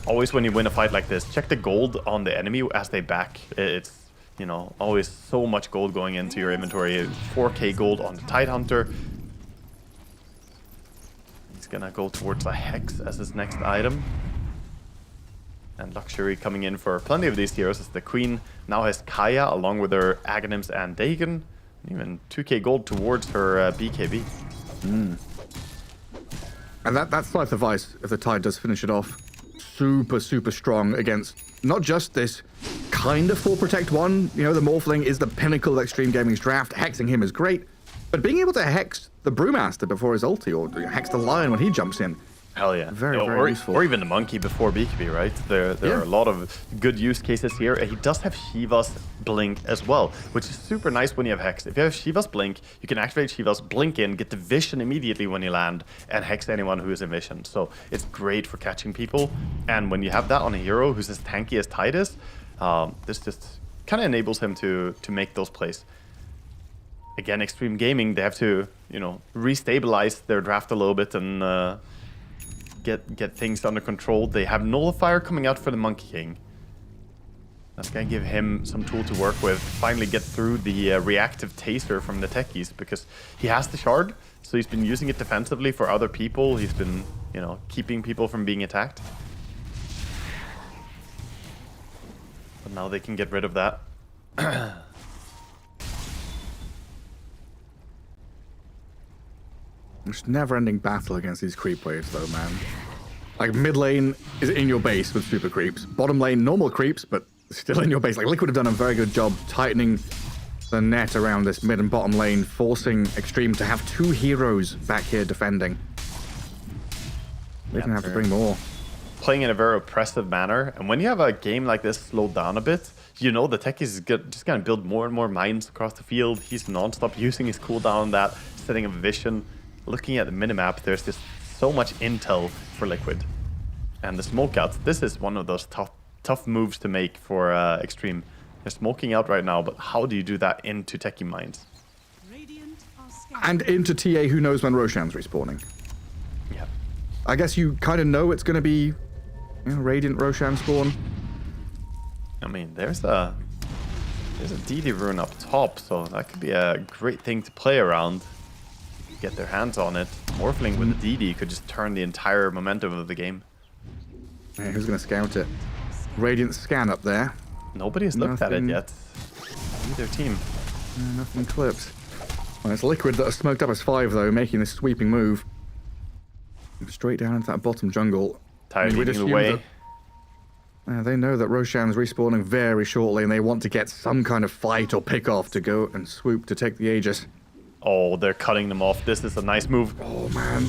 Speaker 5: Always when you win a fight like this, check the gold on the enemy as they back. It's, you know, always so much gold going into your inventory. 4k gold on the Tidehunter. He's gonna go towards a Hex as his next item. And Luxury coming in for plenty of these heroes as the Queen now has Kaya along with her Aghanims and Dagon. Even 2k gold towards her BKB.
Speaker 4: And that Scythe of Ice, if the Tide does finish it off, super, super strong against not just this kind of 4 Protect 1. You know, the Morphling is the pinnacle of Extreme Gaming's draft. Hexing him is great. But being able to hex the Brewmaster before his ulti, or hex the Lion when he jumps in,
Speaker 5: Hell yeah.
Speaker 4: Very,
Speaker 5: You know,
Speaker 4: very useful.
Speaker 5: Or even the Monkey before BKB, right? There are a lot of good use cases here. And he does have Shiva's Blink as well, which is super nice when you have Hex. If you have Shiva's Blink, you can activate Shiva's Blink in, get the Vision immediately when you land, and Hex anyone who is in Vision. So it's great for catching people. And when you have that on a hero who's as tanky as Titus, this just kind of enables him to make those plays. Again, Extreme Gaming, they have to, you know, restabilize their draft a little bit and get things under control. They have Nullifier coming out for the Monkey King. That's gonna give him some tool to work with. Finally get through the reactive taser from the techies, because he has the shard, so he's been using it defensively for other people. He's been, you know, keeping people from being attacked. But now they can get rid of that.
Speaker 4: It's never-ending battle against these creep waves, though, man. Like, mid lane is in your base with super creeps. Bottom lane, normal creeps, but still in your base. Like, Liquid have done a very good job tightening the net around this mid and bottom lane, forcing Extreme to have 2 heroes back here defending. They're gonna have to bring more.
Speaker 5: Playing in a very oppressive manner, and when you have a game like this slowed down a bit, you know the techies is just gonna build more and more mines across the field. He's non-stop using his cooldown on that, setting a vision. Looking at the minimap, there's just so much intel for Liquid. And the smoke out, this is one of those tough moves to make for Extreme. They're smoking out right now, but how do you do that into techie mines?
Speaker 4: And into TA, who knows when Roshan's respawning.
Speaker 5: Yeah.
Speaker 4: I guess you kind of know it's going to be, you know, Radiant Roshan spawn.
Speaker 5: I mean, there's a DD rune up top, so that could be a great thing to play around. Get their hands on it. Morphling with the DD could just turn the entire momentum of the game.
Speaker 4: Hey, who's going to scout it? Radiant scan up there.
Speaker 5: Nobody has looked at it
Speaker 4: Nothing.
Speaker 5: yet. Either team.
Speaker 4: Nothing clips. Well, it's Liquid that are smoked up as 5, though, making this sweeping move. Straight down into that bottom jungle.
Speaker 5: Tired
Speaker 4: we'd
Speaker 5: leading the
Speaker 4: assume
Speaker 5: way.
Speaker 4: that, they know that Roshan's respawning very shortly, and they want to get some kind of fight or pick off to go and swoop to take the Aegis.
Speaker 5: Oh, they're cutting them off. This is a nice move.
Speaker 4: Oh, man.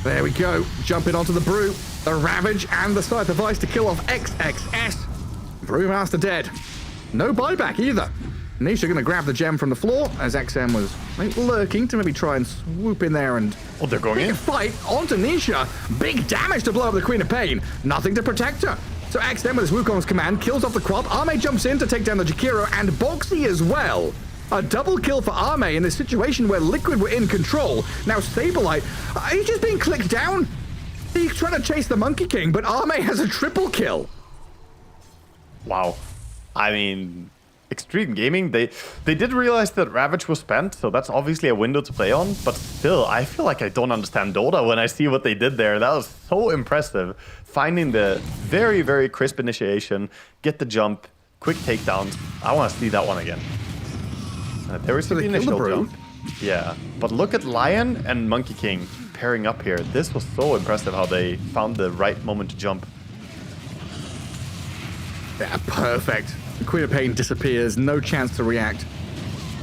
Speaker 4: There we go. Jumping onto the Brew. The Ravage and the Scythe of Ice to kill off XXS. Brewmaster dead. No buyback either. Nisha going to grab the gem from the floor as XM was lurking to maybe try and swoop in there and...
Speaker 5: Oh, they're going in.
Speaker 4: Fight onto Nisha. Big damage to blow up the Queen of Pain. Nothing to protect her. So XM with his Wukong's command kills off the Quap. Arme jumps in to take down the Jakiro and Boxy as well. A double kill for Arme in this situation where Liquid were in control. Now Saberlight, he's just being clicked down. He's trying to chase the Monkey King, but Arme has a triple kill.
Speaker 5: Wow. I mean, Extreme Gaming, they did realize that Ravage was spent, so that's obviously a window to play on, but still, I feel like I don't understand Dota when I see what they did there. That was so impressive. Finding the very, very crisp initiation, get the jump, quick takedowns. I want to see that one again. There was the
Speaker 4: they killed the
Speaker 5: initial
Speaker 4: Brew.
Speaker 5: jump. Yeah, but look at Lion and Monkey King pairing up here. This was so impressive how they found the right moment to jump.
Speaker 4: Yeah, perfect. The Queen of Pain disappears, no chance to react.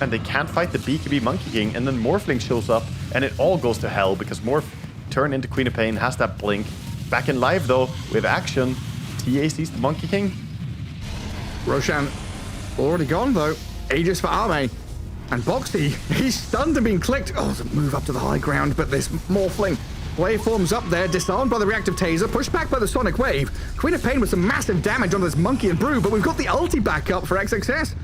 Speaker 5: and they can't fight the BKB Monkey King, and then Morphling shows up, and it all goes to hell because Morph turned into Queen of Pain, has that blink. Back in live though, with action, TA sees the Monkey King.
Speaker 4: Roshan already gone though. Aegis for Arme. And Boxy, he's stunned and being clicked. Oh, it's a move up to the high ground, but this Morphling waveforms up there, disarmed by the reactive taser, pushed back by the sonic wave. Queen of Pain with some massive damage on this Monkey and Brew, but we've got the ulti back up for XXS.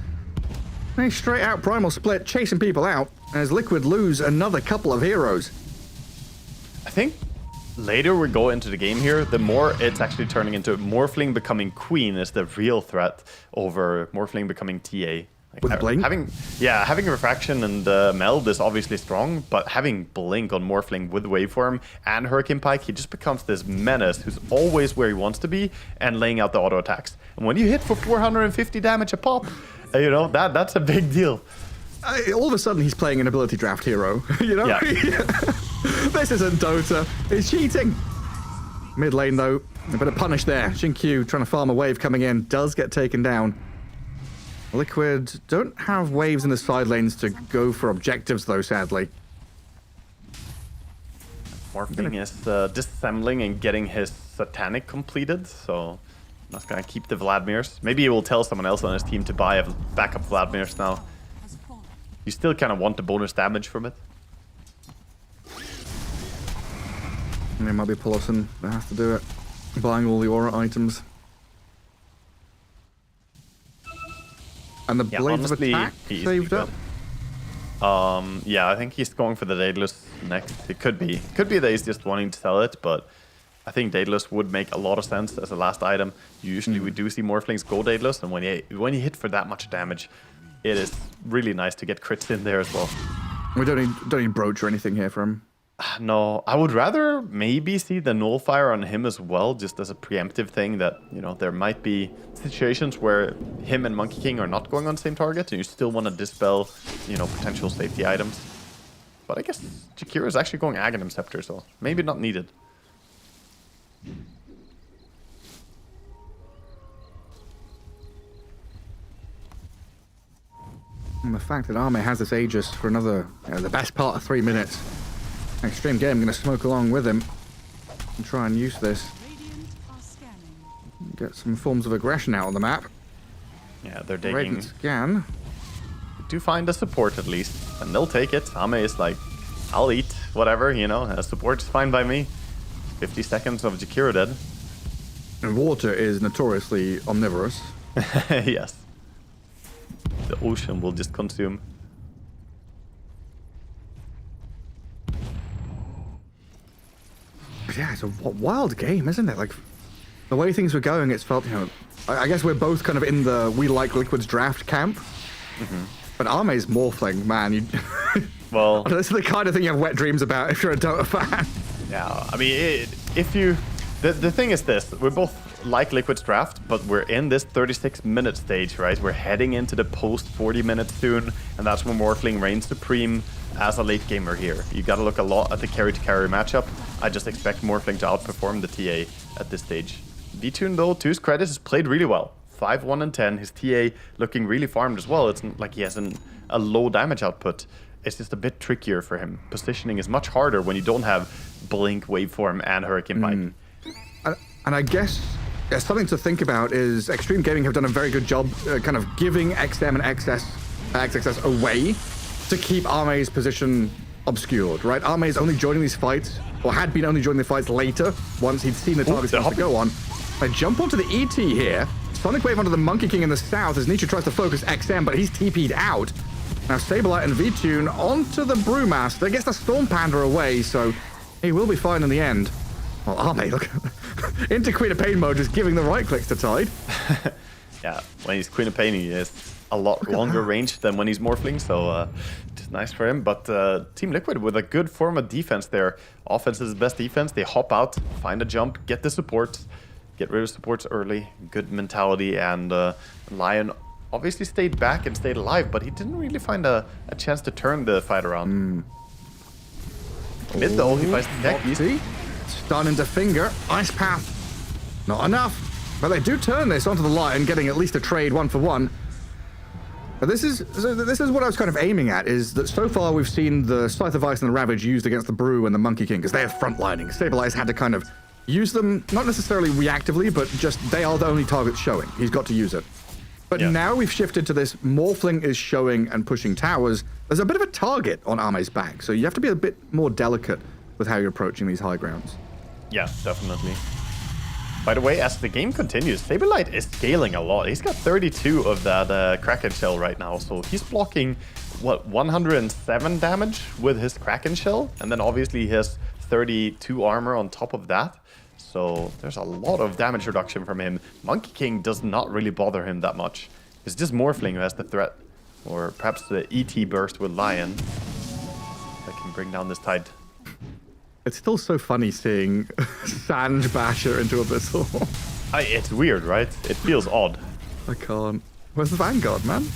Speaker 4: They straight out Primal Split, chasing people out, as Liquid lose another couple of heroes.
Speaker 5: I think later we go into the game here, the more it's actually turning into Morphling becoming Queen is the real threat over Morphling becoming TA. Like
Speaker 4: With Blink?
Speaker 5: Having Refraction and Meld is obviously strong, but having Blink on Morphling with Waveform and Hurricane Pike, he just becomes this menace who's always where he wants to be and laying out the auto attacks. And when you hit for 450 damage a pop, you know, that's a big deal.
Speaker 4: All of a sudden, he's playing an ability draft hero, you know?
Speaker 5: Yeah.
Speaker 4: This isn't Dota. It's cheating. Mid lane, though, a bit of punish there. Xinkyu trying to farm a wave coming in, does get taken down. Liquid don't have waves in the side lanes to go for objectives, though, sadly.
Speaker 5: Morphling is disassembling and getting his Satanic completed, so that's gonna keep the Vladimirs. Maybe he will tell someone else on his team to buy a backup Vladimirs now. You still kind of want the bonus damage from it.
Speaker 4: And it might be Polosin that has to do it, buying all the aura items. And the Blades of
Speaker 5: honestly,
Speaker 4: Attack
Speaker 5: he's
Speaker 4: saved up.
Speaker 5: Yeah, I think he's going for the Daedalus next. It could be that he's just wanting to sell it, but I think Daedalus would make a lot of sense as a last item. Usually we do see Morphlings go Daedalus, and when you hit for that much damage, it is really nice to get crits in there as well.
Speaker 4: We don't need Brooch or anything here for him.
Speaker 5: No, I would rather maybe see the Nullifier on him as well, just as a preemptive thing that, you know, there might be situations where him and Monkey King are not going on the same target, and you still want to dispel, you know, potential safety items. But I guess Jakiro is actually going Aghanim Scepter, so maybe not needed.
Speaker 4: And the fact that Arme has this Aegis for another, the best part of 3 minutes. Extreme Game going to smoke along with him and try and use this. Get some forms of aggression out on the map.
Speaker 5: Yeah, they're digging.
Speaker 4: Radiant Scan.
Speaker 5: Do find a support at least, and they'll take it. Ame is like, I'll eat, whatever, you know, support is fine by me. 50 seconds of Jakiro dead.
Speaker 4: And water is notoriously omnivorous.
Speaker 5: Yes. The ocean will just consume.
Speaker 4: But yeah, it's a wild game, isn't it? Like, the way things were going, it's felt, you know, I guess we're both kind of in the we like Liquid's draft camp. But Arme's Morphling, man, you...
Speaker 5: Well,
Speaker 4: this is the kind of thing you have wet dreams about if you're a Dota fan.
Speaker 5: yeah, I mean, if you... The thing is this, we both like Liquid's draft, but we're in this 36-minute stage, right? We're heading into the post 40 minutes soon, and that's when Morphling reigns supreme as a late gamer here. You gotta look a lot at the carry-to-carry matchup. I just expect Morphling to outperform the TA at this stage. V-Tune, though, to his credit, has played really well. 5-1 and 10. His TA looking really farmed as well. It's not like he has a low damage output. It's just a bit trickier for him. Positioning is much harder when you don't have Blink, Waveform, and Hurricane Pike.
Speaker 4: And I guess something to think about is Extreme Gaming have done a very good job kind of giving XM and XXS away to keep Arme's position obscured, right? Arme's only joining these fights, or had been only joining the fights later, once he'd seen the targets to go on. They jump onto the ET here. Sonic Wave onto the Monkey King in the south as Nietzsche tries to focus XM, but he's TP'd out. Now Saberlight and V-Tune onto the Brewmaster. Gets the Storm Panda away, so he will be fine in the end. Well, Arme, look, into Queen of Pain mode, just giving the right clicks to Tide.
Speaker 5: Yeah, when he's Queen of Pain, he is a lot longer range than when he's Morphling, so it's nice for him. But Team Liquid with a good form of defense there. Offense is the best defense. They hop out, find a jump, get the support, get rid of supports early. Good mentality, and Lion obviously stayed back and stayed alive, but he didn't really find a chance to turn the fight around. Mid though, he fights the deck.
Speaker 4: See? Stun into Finger. Ice Path. Not enough. But they do turn this onto the Lion, getting at least a trade 1-for-1. But this is what I was kind of aiming at, is that so far we've seen the Scythe of Ice and the Ravage used against the Brew and the Monkey King, because they're frontlining. Stabilize had to kind of use them, not necessarily reactively, but just they are the only targets showing. He's got to use it. But now we've shifted to this Morphling is showing and pushing towers. There's a bit of a target on Arme's back, so you have to be a bit more delicate with how you're approaching these high grounds.
Speaker 5: Yeah, definitely. By the way, as the game continues, Saberlight is scaling a lot. He's got 32 of that Kraken Shell right now, so he's blocking, what, 107 damage with his Kraken Shell? And then obviously he has 32 armor on top of that. So there's a lot of damage reduction from him. Monkey King does not really bother him that much. It's just Morphling who has the threat. Or perhaps the ET burst with Lion that can bring down this tide.
Speaker 4: It's still so funny seeing Sanj Basher into Abyssal.
Speaker 5: It's weird, right? It feels odd.
Speaker 4: I can't. Where's the Vanguard, man?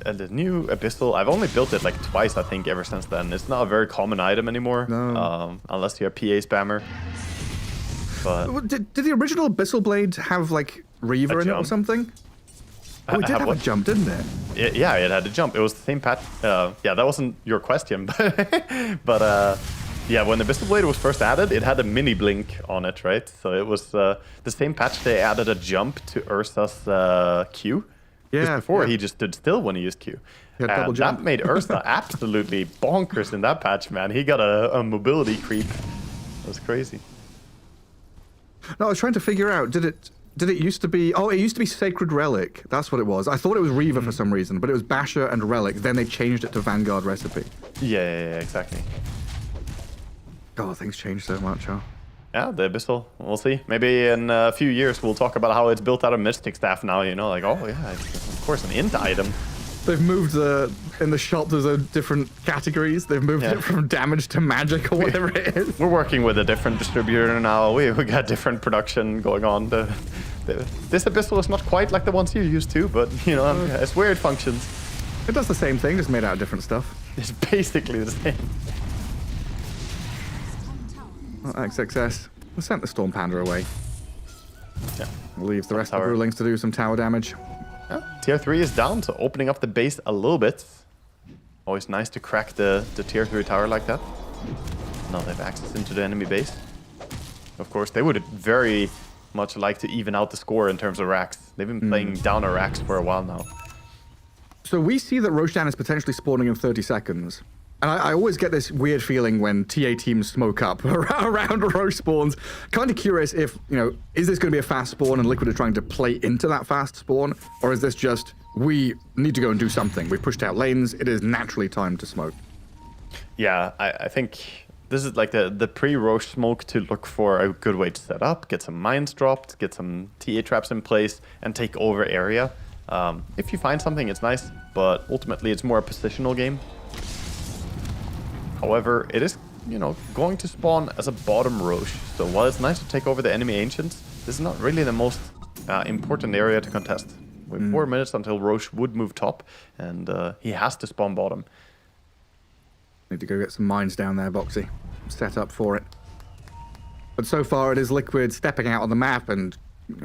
Speaker 5: The new Abyssal, I've only built it like twice, I think, ever since then. It's not a very common item anymore.
Speaker 4: No.
Speaker 5: Unless you're a PA spammer. But
Speaker 4: Did the original Abyssal Blade have, like, Reaver in it or
Speaker 5: jump?
Speaker 4: something? Oh, it did have a jump, didn't it?
Speaker 5: yeah, it had a jump. It was the same patch. Yeah, that wasn't your question. But yeah, when the Abyssal Blade was first added, it had a mini blink on it, right? So it was the same patch. They added a jump to Ursa's Q.
Speaker 4: Yeah.
Speaker 5: Before he just stood still when he used Q.
Speaker 4: Yeah, double
Speaker 5: And
Speaker 4: jump.
Speaker 5: that made Ursa absolutely bonkers in that patch, man. He got a mobility creep. It was crazy.
Speaker 4: No, I was trying to figure out, did it used to be... Oh, it used to be Sacred Relic. That's what it was. I thought it was Reaver for some reason, but it was Basher and Relic. Then they changed it to Vanguard recipe.
Speaker 5: Yeah, exactly.
Speaker 4: God, things change so much, huh?
Speaker 5: Yeah, the Abyssal. We'll see. Maybe in a few years we'll talk about how it's built out of Mystic Staff now, you know? Like, oh yeah, it's of course an int item.
Speaker 4: They've moved in the shop, there's different categories. They've moved it from damage to magic or whatever it is.
Speaker 5: We're working with a different distributor now. We got different production going on. This Abyssal is not quite like the ones you're used to, but, you know, it's weird functions.
Speaker 4: It does the same thing, just made out of different stuff.
Speaker 5: It's basically the same.
Speaker 4: Oh, XXS. We sent the Storm Panda away.
Speaker 5: Yeah.
Speaker 4: We'll leave the rest
Speaker 5: Tower.
Speaker 4: of the rulings to do some tower damage.
Speaker 5: Yeah, tier 3 is down, so opening up the base a little bit. Always nice to crack the tier 3 tower like that. Now they have access into the enemy base. Of course, they would very much like to even out the score in terms of racks. They've been playing downer racks for a while now.
Speaker 4: So we see that Roshan is potentially spawning in 30 seconds. And I always get this weird feeling when TA teams smoke up around Roche spawns. Kind of curious if, you know, is this going to be a fast spawn and Liquid are trying to play into that fast spawn? Or is this just, we need to go and do something. We've pushed out lanes. It is naturally time to smoke.
Speaker 5: Yeah, I think this is like the pre-Roche smoke to look for a good way to set up, get some mines dropped, get some TA traps in place, and take over area. If you find something, it's nice, but ultimately it's more a positional game. However, it is, you know, going to spawn as a bottom Roche. So while it's nice to take over the enemy Ancients, this is not really the most important area to contest. We have 4 minutes until Roche would move top, and he has to spawn bottom.
Speaker 4: Need to go get some mines down there, Boxy. Set up for it. But so far it is Liquid stepping out on the map and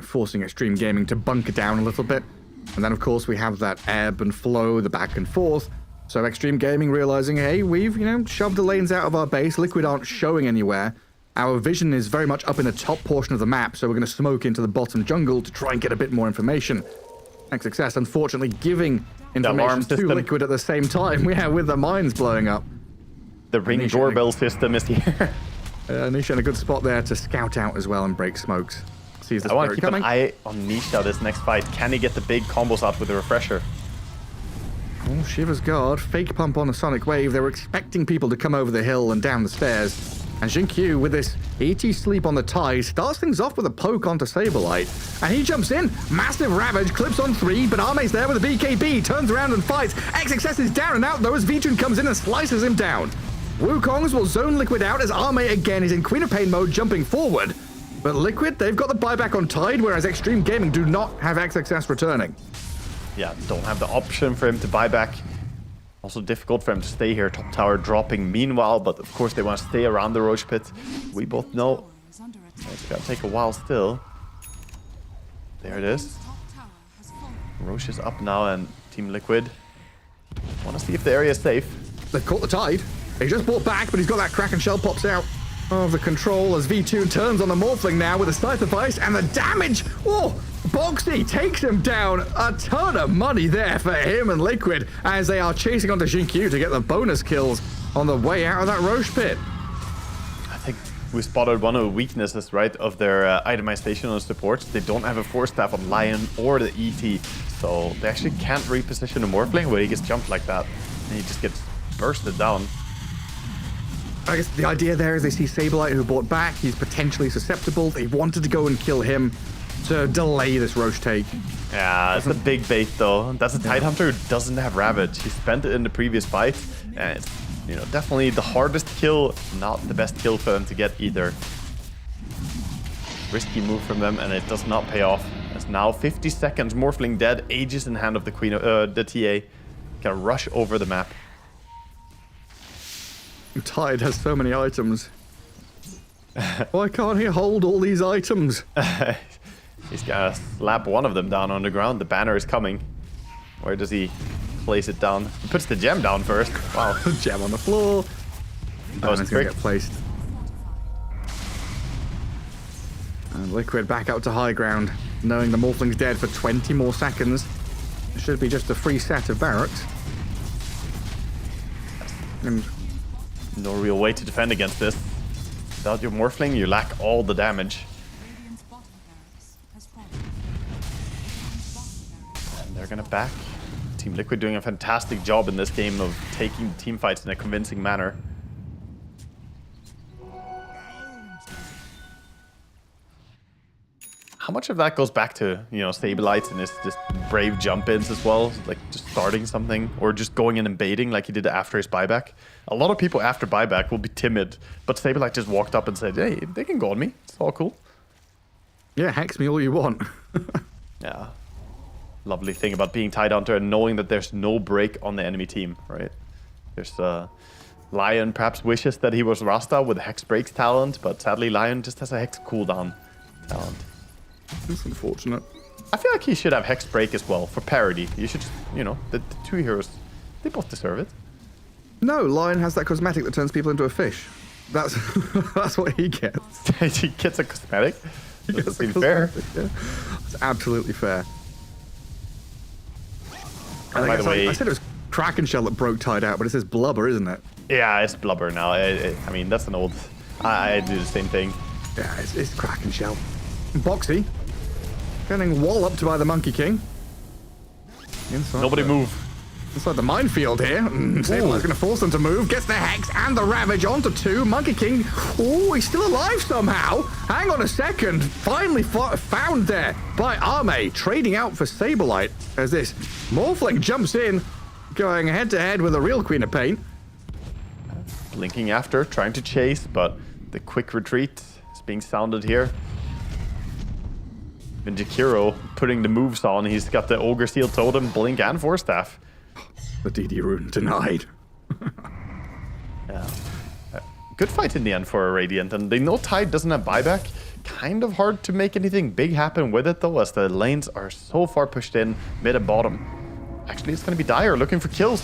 Speaker 4: forcing Extreme Gaming to bunker down a little bit. And then, of course, we have that ebb and flow, the back and forth. So Extreme Gaming realizing, hey, we've, you know, shoved the lanes out of our base. Liquid aren't showing anywhere. Our vision is very much up in the top portion of the map, so we're going to smoke into the bottom jungle to try and get a bit more information. XXS, unfortunately, giving information to Liquid at the same time. Yeah, with the mines blowing up.
Speaker 5: The ring doorbell system is here.
Speaker 4: Nisha in a good spot there to scout out as well and break smokes. Sees the
Speaker 5: I want to
Speaker 4: spirit
Speaker 5: keep
Speaker 4: coming.
Speaker 5: an eye on Nisha this next fight. Can he get the big combos out with the refresher?
Speaker 4: Oh, Shiva's guard. Fake pump on a sonic wave. They were expecting people to come over the hill and down the stairs. And Xingqiu, with this ET sleep on the tide, starts things off with a poke onto Saberlight. And he jumps in. Massive Ravage, clips on 3, but Arme's there with a BKB. Turns around and fights. XXS is down and out, though, as Vichun comes in and slices him down. Wukongs will zone Liquid out as Arme again is in Queen of Pain mode, jumping forward. But Liquid, they've got the buyback on Tide, whereas Extreme Gaming do not have XXS returning.
Speaker 5: Yeah, don't have the option for him to buy back. Also difficult for him to stay here, top tower dropping meanwhile, but of course they want to stay around the Roche pit. We both know it's gonna take a while still. There it is. Roche is up now, and Team Liquid want to see if the area is safe.
Speaker 4: They've caught the tide. He just brought back, but he's got that Kraken shell pops out of the control as V2 turns on the Morphling now with a Scythe of Ice, and the damage. Oh, Boxy takes him down. A ton of money there for him and Liquid as they are chasing onto Xinkyu to get the bonus kills on the way out of that Roche pit.
Speaker 5: I think we spotted one of the weaknesses, right, of their itemization on supports. They don't have a Force Staff on Lion or the ET, so they actually can't reposition the Morphling where he gets jumped like that, and he just gets bursted down.
Speaker 4: I guess the idea there is they see Saberlight who bought back. He's potentially susceptible. They wanted to go and kill him to delay this Roche take.
Speaker 5: Yeah, it's a big bait though. That's a Tidehunter who doesn't have Ravage. He spent it in the previous fight, and it's, you know, definitely the hardest kill, not the best kill for them to get either. Risky move from them, and it does not pay off. It's now 50 seconds. Morphling dead, Aegis in hand of the Queen, the TA. Can rush over the map.
Speaker 4: Tide has so many items. Why can't he hold all these items?
Speaker 5: He's gonna slap one of them down on the ground. The banner is coming. Where does he place it down? He puts the gem down first. Wow.
Speaker 4: Gem on the floor.
Speaker 5: That was
Speaker 4: Banner's gonna
Speaker 5: quick.
Speaker 4: get placed. And Liquid back out to high ground, knowing the Morphling's dead for 20 more seconds. It should be just a free set of barracks. And
Speaker 5: No real way to defend against this. Without your Morphling, you lack all the damage. And they're gonna back. Team Liquid doing a fantastic job in this game of taking team fights in a convincing manner. How much of that goes back to, you know, Saberlight and his just brave jump-ins as well? Like just starting something or just going in and baiting like he did after his buyback. A lot of people after buyback will be timid, but Saberlight just walked up and said, hey, they can go on me. It's all cool.
Speaker 4: yeah, hex me all you want.
Speaker 5: Yeah. Lovely thing about being Tidehunter and knowing that there's no break on the enemy team, right? There's Lion perhaps wishes that he was Rasta with Hex Breaks talent, but sadly Lion just has a Hex cooldown talent.
Speaker 4: That's unfortunate.
Speaker 5: I feel like he should have Hex Break as well for parity. You should, you know, the two heroes, they both deserve it.
Speaker 4: No, Lion has that cosmetic that turns people into a fish. That's that's what he gets.
Speaker 5: He gets a cosmetic.
Speaker 4: He
Speaker 5: Doesn't
Speaker 4: gets a
Speaker 5: seem fair.
Speaker 4: cosmetic, yeah. It's absolutely fair.
Speaker 5: By the way,
Speaker 4: I said it was Kraken Shell that broke Tide out, but it says Blubber, isn't it?
Speaker 5: yeah, it's Blubber now. I mean, that's an old. I do the same thing.
Speaker 4: Yeah, it's Kraken Shell. Boxy getting walloped by the Monkey King. Inside
Speaker 5: Nobody move.
Speaker 4: Inside the minefield here. Sablelight's going to force them to move. Gets the Hex and the Ravage onto two. Monkey King, oh, he's still alive somehow. Hang on a second. Finally found there by Arme, trading out for Saberlight as this Morphling jumps in, going head-to-head with a real Queen of Pain.
Speaker 5: Blinking after, trying to chase, but the quick retreat is being sounded here. Even Jakiro putting the moves on. He's got the Ogre Steel Totem, Blink, and Force Staff.
Speaker 4: The DD rune denied.
Speaker 5: Yeah. Good fight in the end for a Radiant, and they know Tide doesn't have buyback. Kind of hard to make anything big happen with it though, as the lanes are so far pushed in, mid and bottom. Actually, it's going to be Dire looking for kills.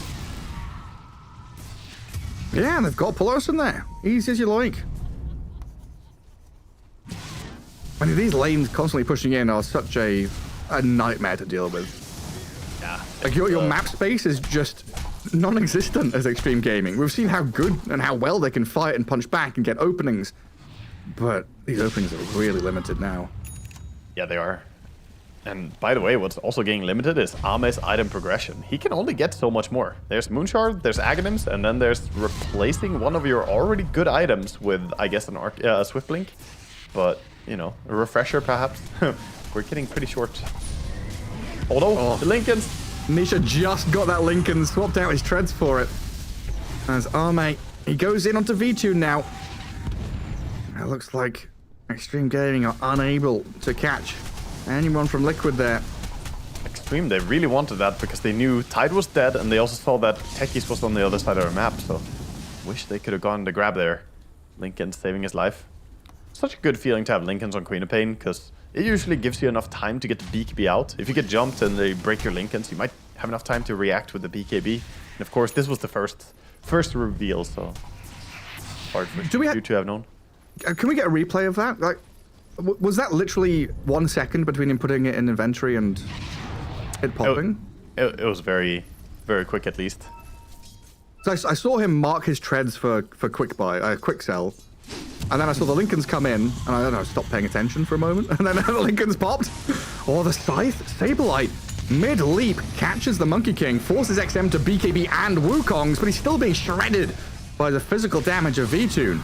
Speaker 4: Yeah, and they've got Polaris in there. Easy as you like. I mean, these lanes constantly pushing in are such a nightmare to deal with.
Speaker 5: Yeah.
Speaker 4: Like, your map space is just non-existent as Extreme Gaming. We've seen how good and how well they can fight and punch back and get openings. But these openings are really limited now.
Speaker 5: Yeah, they are. And by the way, what's also getting limited is Ame's item progression. He can only get so much more. There's Moonshard, there's Aghanims, and then there's replacing one of your already good items with, I guess, a Swift Blink. But, you know, a refresher perhaps. We're getting pretty short. Oh no, the Lincolns!
Speaker 4: Nisha just got that Lincoln, swapped out his treads for it. As Arme, he goes in onto V2 now. It looks like Extreme Gaming are unable to catch anyone from Liquid there.
Speaker 5: Extreme, they really wanted that because they knew Tide was dead, and they also saw that Techies was on the other side of the map, so wish they could have gone to grab there. Lincoln saving his life. Such a good feeling to have Lincolns on Queen of Pain, because it usually gives you enough time to get the BKB out. If you get jumped and they break your Lincolns, you might have enough time to react with the BKB. And of course, this was the first reveal, so hard for you to have known.
Speaker 4: Can we get a replay of that? Like, was that literally 1 second between him putting it in inventory and it popping?
Speaker 5: It was very, very quick at least.
Speaker 4: So I saw him mark his treads for quick sell, and then I saw the Lincolns come in, and I don't know, stopped paying attention for a moment, and then the Lincolns popped. Oh, the Scythe, Saberlight, mid-leap, catches the Monkey King, forces XM to BKB and Wukongs, but he's still being shredded by the physical damage of V-Tune.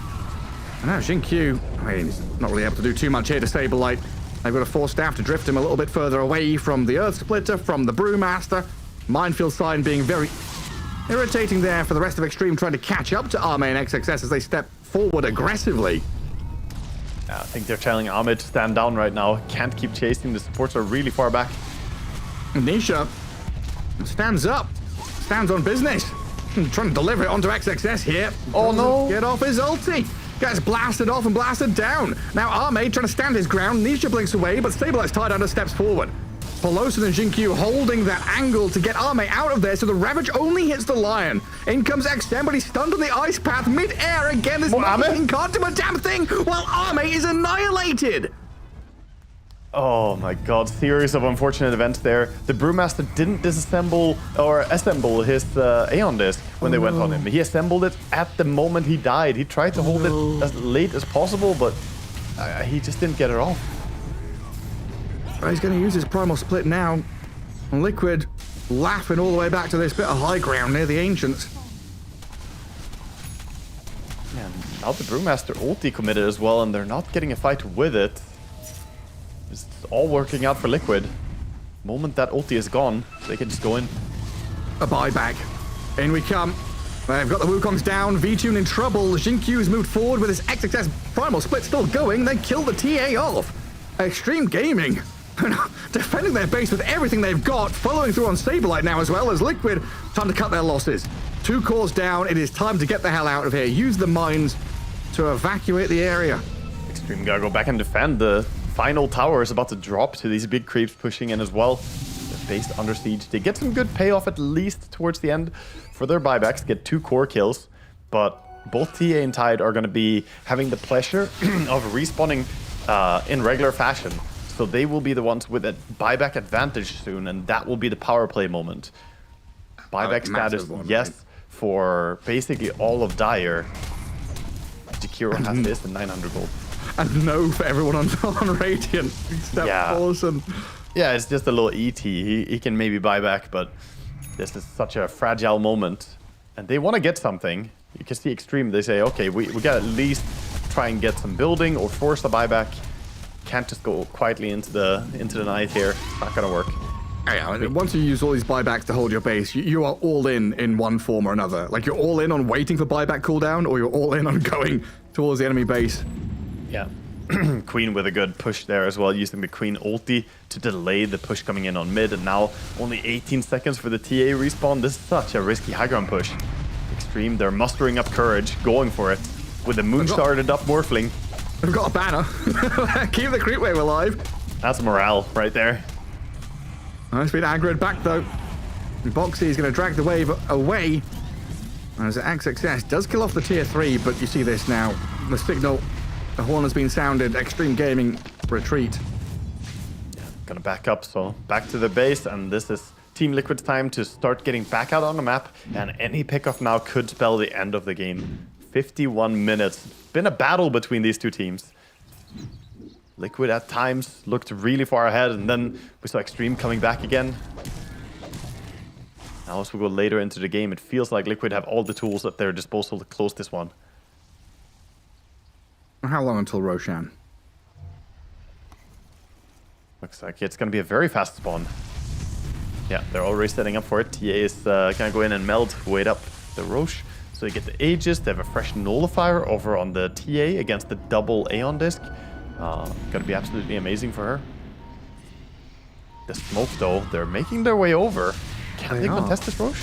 Speaker 4: And now Xingqiu, I mean, he's not really able to do too much here to Saberlight. They've got a Force Staff to drift him a little bit further away from the Earth Splitter, from the Brewmaster. Minefield Sign being very irritating there for the rest of Extreme, trying to catch up to Arme and XXS as they step forward aggressively.
Speaker 5: I think they're telling Ahmed to stand down right now. Can't keep chasing. The supports are really far back.
Speaker 4: Nisha stands up, stands on business. Trying to deliver it onto XXS here.
Speaker 5: Oh no!
Speaker 4: Get off his ulti. Gets blasted off and blasted down. Now Arme trying to stand his ground. Nisha blinks away, but Saberlight's tied under, steps forward. Pelosin and Xingqiu holding that angle to get Arme out of there, so the Ravage only hits the Lion. In comes XM, but he's stunned on the ice path mid-air again. This Monkey can't do a damn thing while Arme is annihilated.
Speaker 5: Oh my god, series of unfortunate events there. The Brewmaster didn't disassemble or assemble his Aeon Disc when they went on him. He assembled it at the moment he died. He tried to hold it as late as possible, but he just didn't get it off.
Speaker 4: He's going to use his Primal Split now. And Liquid laughing all the way back to this bit of high ground near the Ancients.
Speaker 5: And now the Brewmaster ulti committed as well, and they're not getting a fight with it. It's all working out for Liquid. The moment that ulti is gone, they can just go in.
Speaker 4: A buyback. In we come. They've got the Wukongs down. V-Tune in trouble. Xingqiu's moved forward with his XXS Primal Split still going. They kill the TA off. Extreme Gaming defending their base with everything they've got, following through on Saberlight now as well as Liquid, time to cut their losses. 2 cores down, it is time to get the hell out of here. Use the mines to evacuate the area.
Speaker 5: Extreme gotta go back and defend. The final tower is about to drop to these big creeps pushing in as well. They're based under siege. They get some good payoff at least towards the end for their buybacks, get 2 core kills, but both TA and Tide are gonna be having the pleasure of respawning in regular fashion. So they will be the ones with a buyback advantage soon, and that will be the power play moment. Buyback status, yes, right? For basically all of Dire. Jakiro has this and 900 gold.
Speaker 4: And no for everyone on Radiant, except Paulson.
Speaker 5: Yeah, it's just a little ET. He can maybe buy back, but this is such a fragile moment. And they want to get something. You can see Extreme, they say, okay, we gotta at least try and get some building or force a buyback. Can't just go quietly into the night here. It's not gonna work.
Speaker 4: Yeah, I mean, once you use all these buybacks to hold your base, you are all in one form or another. Like, you're all in on waiting for buyback cooldown, or you're all in on going towards the enemy base.
Speaker 5: Yeah. Queen with a good push there as well, using the Queen ulti to delay the push coming in on mid, and now only 18 seconds for the TA respawn. This is such a risky high ground push. Extreme, they're mustering up courage, going for it, with the moon started up Morphling.
Speaker 4: We've got a banner. Keep the creep wave alive.
Speaker 5: That's morale right there.
Speaker 4: It's been aggroed back though. Boxy is going to drag the wave away. As XXS does kill off the tier 3, but you see this now. The signal, the horn has been sounded. Extreme Gaming retreat.
Speaker 5: Yeah, gonna back up, so back to the base, and this is Team Liquid's time to start getting back out on the map, and any pickoff now could spell the end of the game. 51 minutes. Been a battle between these two teams. Liquid at times looked really far ahead, and then we saw Extreme coming back again. Now as we go later into the game, it feels like Liquid have all the tools at their disposal to close this one.
Speaker 4: How long until Roshan?
Speaker 5: Looks like it's going to be a very fast spawn. Yeah, they're already setting up for it. TA is going to go in and meld, wait up the Roche. So they get the Aegis, they have a fresh Nullifier over on the TA against the double Aeon Disc. Gonna be absolutely amazing for her. The smoke though, they're making their way over. Can they contest this Roche?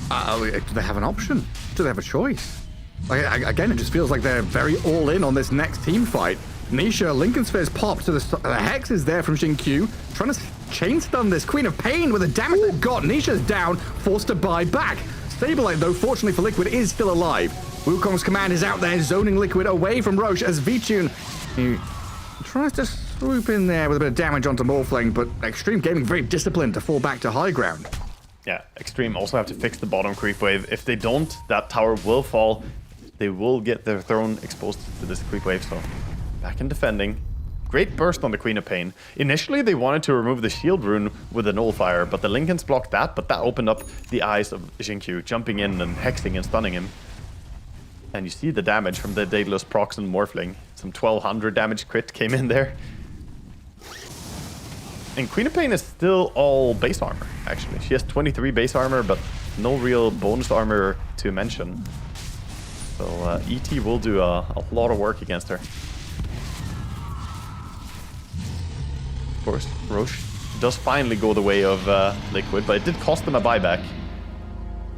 Speaker 4: Do they have an option? Do they have a choice? Like, again, it just feels like they're very all in on this next team fight. Nisha, Lincoln Sphere's popped to the Hex is there from Xingqiu. Trying to chain stun this. Queen of Pain with the damage they've got. Nisha's down, forced to buy back. Saberlight, though, fortunately for Liquid, is still alive. Wukong's command is out there, zoning Liquid away from Roche as Vtune he tries to swoop in there with a bit of damage onto Morphling, but Extreme Gaming very disciplined to fall back to high ground.
Speaker 5: Yeah, Extreme also have to fix the bottom creep wave. If they don't, that tower will fall. They will get their throne exposed to this creep wave, so back in defending. Great burst on the Queen of Pain. Initially, they wanted to remove the shield rune with a nullifier, but the Lincolns blocked that, but that opened up the eyes of Xingqiu, jumping in and hexing and stunning him. And you see the damage from the Daedalus procs and Morphling. Some 1200 damage crit came in there. And Queen of Pain is still all base armor, actually. She has 23 base armor, but no real bonus armor to mention. So ET will do a lot of work against her. Of course, Roche does finally go the way of Liquid, but it did cost them a buyback.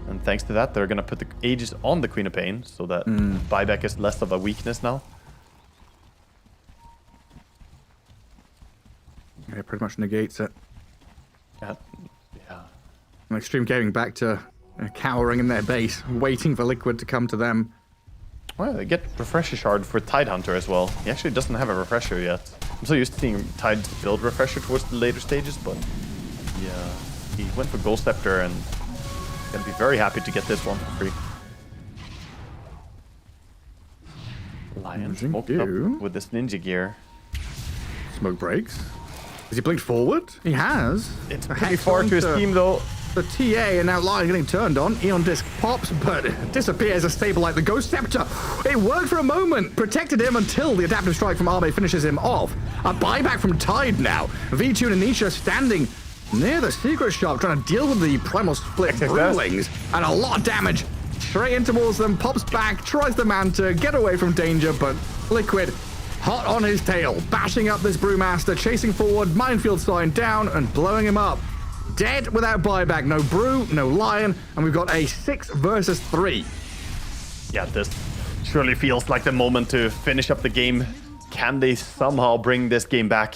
Speaker 5: And thanks to that, they're going to put the Aegis on the Queen of Pain, so that buyback is less of a weakness now.
Speaker 4: Yeah, pretty much negates it.
Speaker 5: Yeah.
Speaker 4: And Extreme Gaming back to cowering in their base, waiting for Liquid to come to them.
Speaker 5: Well, they get Refresher Shard for Tidehunter as well. He actually doesn't have a Refresher yet. I'm so used to seeing Tide build Refresher towards the later stages, but yeah, he went for Ghost Scepter and gonna be very happy to get this one for free. Lion smoked up with this ninja gear.
Speaker 4: Smoke breaks. Has he blinked forward? He has.
Speaker 5: It's pretty far to his team though.
Speaker 4: The TA and now Lion getting turned on. Eon Disc pops, but disappears as Saberlight. The Ghost Scepter. It worked for a moment. Protected him until the Adaptive Strike from Arme finishes him off. A buyback from Tide now. Vtune and Nisha standing near the Secret Shop, trying to deal with the Primal Split Brewlings. And a lot of damage. Straight in towards them. Pops back. Tries the Manta. Get away from danger, but Liquid hot on his tail. Bashing up this Brewmaster. Chasing forward. Minefield sign down and blowing him up. Dead without buyback. No Brew, no Lion, and we've got a 6 versus 3.
Speaker 5: Yeah, this surely feels like the moment to finish up the game. Can they somehow bring this game back?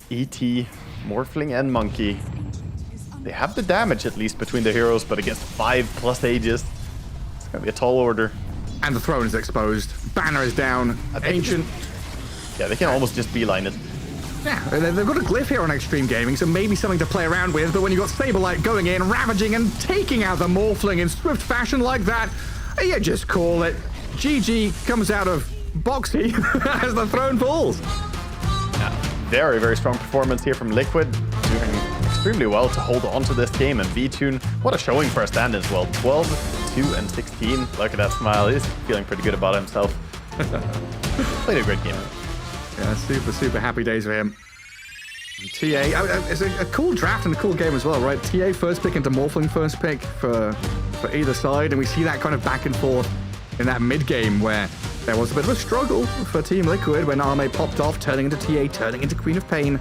Speaker 5: ET, Morphling, and Monkey. They have the damage at least between the heroes, but against 5+ Aegis, it's gonna be a tall order.
Speaker 4: And the throne is exposed. Banner is down. Ancient.
Speaker 5: Yeah, they can almost just beeline it.
Speaker 4: Yeah, they've got a glyph here on Extreme Gaming, so maybe something to play around with, but when you've got Saberlight going in, ravaging and taking out the Morphling in swift fashion like that, you just call it. GG comes out of Boxy as the throne falls.
Speaker 5: Yeah, very, very strong performance here from Liquid. Doing extremely well to hold on to this game, and Vtune, what a showing for a stand as well. 12, 2, and 16. Look at that smile. He's feeling pretty good about himself. Played a great game.
Speaker 4: Yeah, super happy days for him. TA, it's a cool draft and a cool game as well, right? TA first pick into Morphling first pick for either side, and we see that kind of back and forth in that mid game where there was a bit of a struggle for Team Liquid when Arme popped off, turning into TA, turning into Queen of Pain.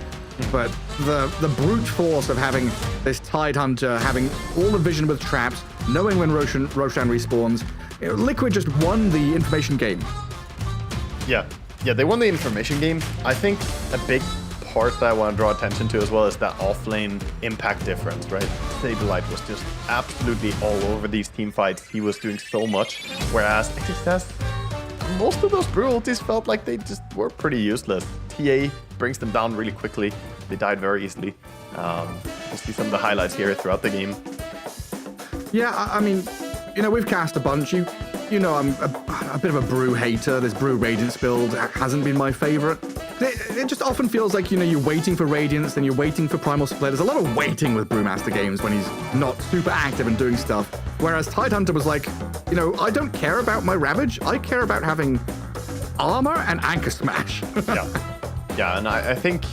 Speaker 4: But the brute force of having this Tidehunter, having all the vision with traps, knowing when Roshan respawns, Liquid just won the information game.
Speaker 5: Yeah, they won the information game. I think a big part that I want to draw attention to as well is that offlane impact difference, right? Saberlight was just absolutely all over these team fights. He was doing so much, whereas XXS, most of those brew ultis felt like they just were pretty useless. TA brings them down really quickly. They died very easily. We'll see some of the highlights here throughout the game.
Speaker 4: Yeah, I mean, we've cast a bunch. You know I'm a bit of a brew hater. This brew Radiance build hasn't been my favorite. It just often feels like, you're waiting for Radiance, then you're waiting for Primal Split. There's a lot of waiting with Brewmaster games when he's not super active and doing stuff. Whereas Tidehunter was like, I don't care about my Ravage. I care about having armor and Anchor Smash.
Speaker 5: Yeah, and I think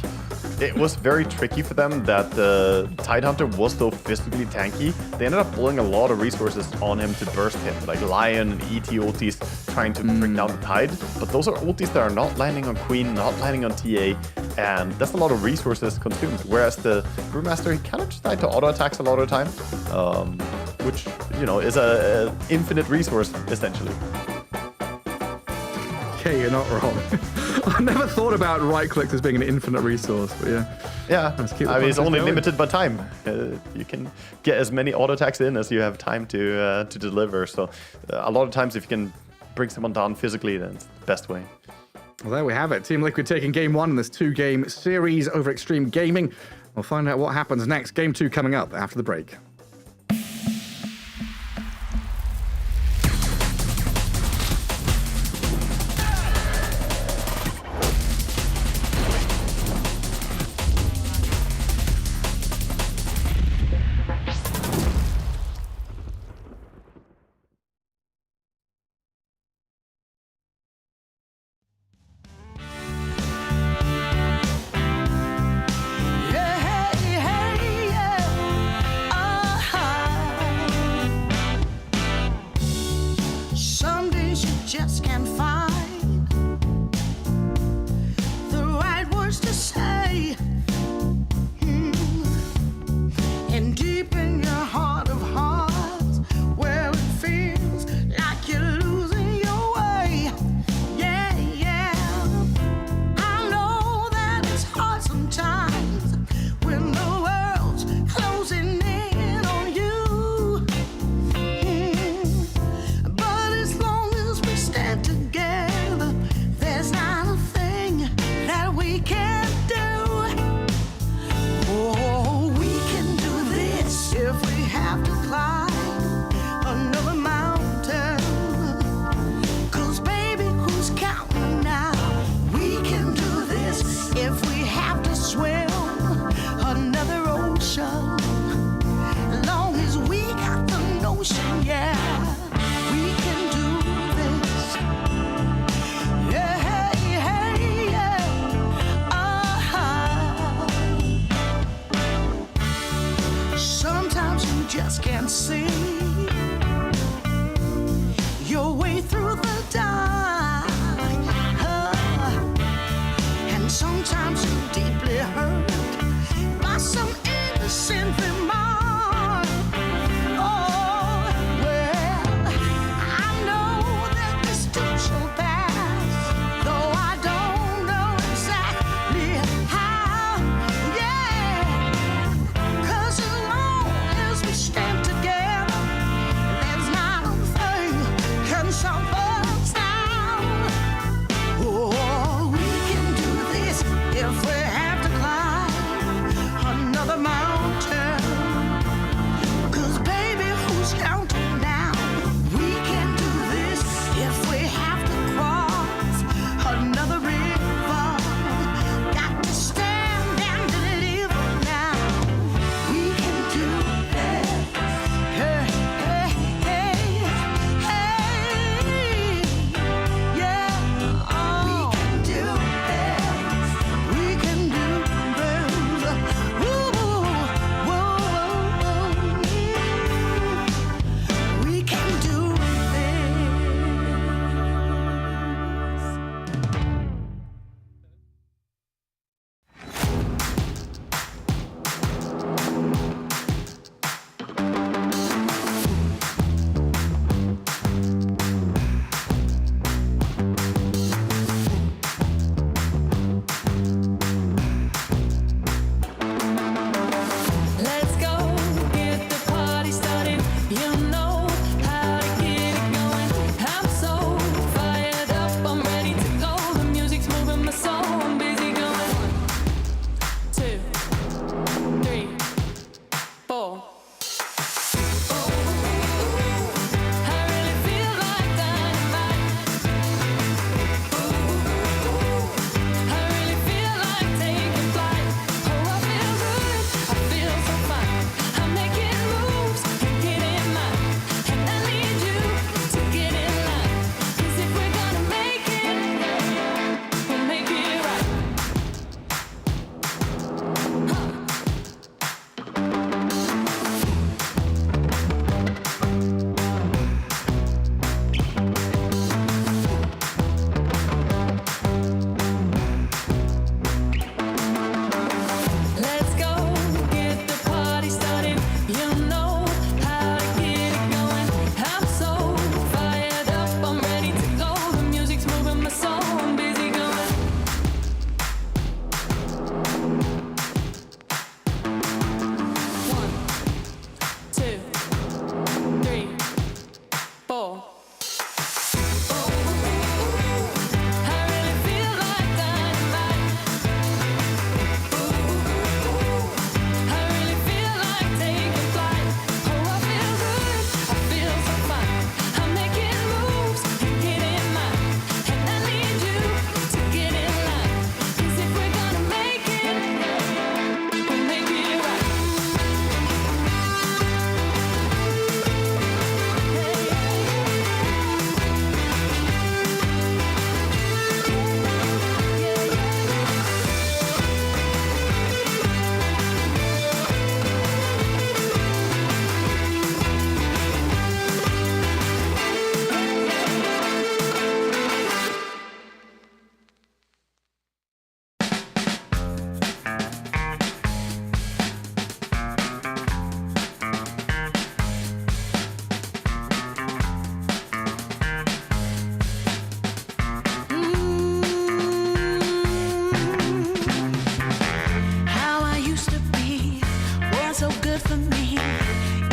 Speaker 5: it was very tricky for them that the Tidehunter was so physically tanky. They ended up pulling a lot of resources on him to burst him, like Lion and ET ultis trying to bring down the Tide. But those are ultis that are not landing on Queen, not landing on TA, and that's a lot of resources consumed. Whereas the Brewmaster, he kind of just tried to auto attacks a lot of the time, which, is an infinite resource, essentially.
Speaker 4: okay, you're not wrong. I never thought about right clicks as being an infinite resource, but yeah.
Speaker 5: Yeah,
Speaker 4: Let's keep the
Speaker 5: I mean, it's
Speaker 4: process
Speaker 5: only
Speaker 4: going.
Speaker 5: limited by time. You can get as many auto attacks in as you have time to deliver. So a lot of times, if you can bring someone down physically, then it's the best way.
Speaker 4: Well, there we have it. Team Liquid taking game 1 in this 2-game series over Extreme Gaming. We'll find out what happens next. Game 2 coming up after the break.
Speaker 1: Some days you just can't find the right words to say. And deep in your heart of hearts, where it feels like you're losing your way. Yeah, yeah. I know that it's hard sometimes when the world's closing in on you. But as long as we stand together, there's not a thing that we can't do. Oh, we can do this if we have to climb another mountain. 'Cause baby, who's counting now? We can do this if we have to swim another ocean. As long as we got the notion, yeah, we can do this. Yeah, hey, yeah. Sometimes you just can't see your way through the dark. And sometimes you're deeply hurt by some innocent remark. Oh, well, I know that this too shall pass, though I don't know exactly how. Yeah, 'cause as long as we stand together, there's not a thing can stop us now. Oh, we can do this if we have to climb another mountain.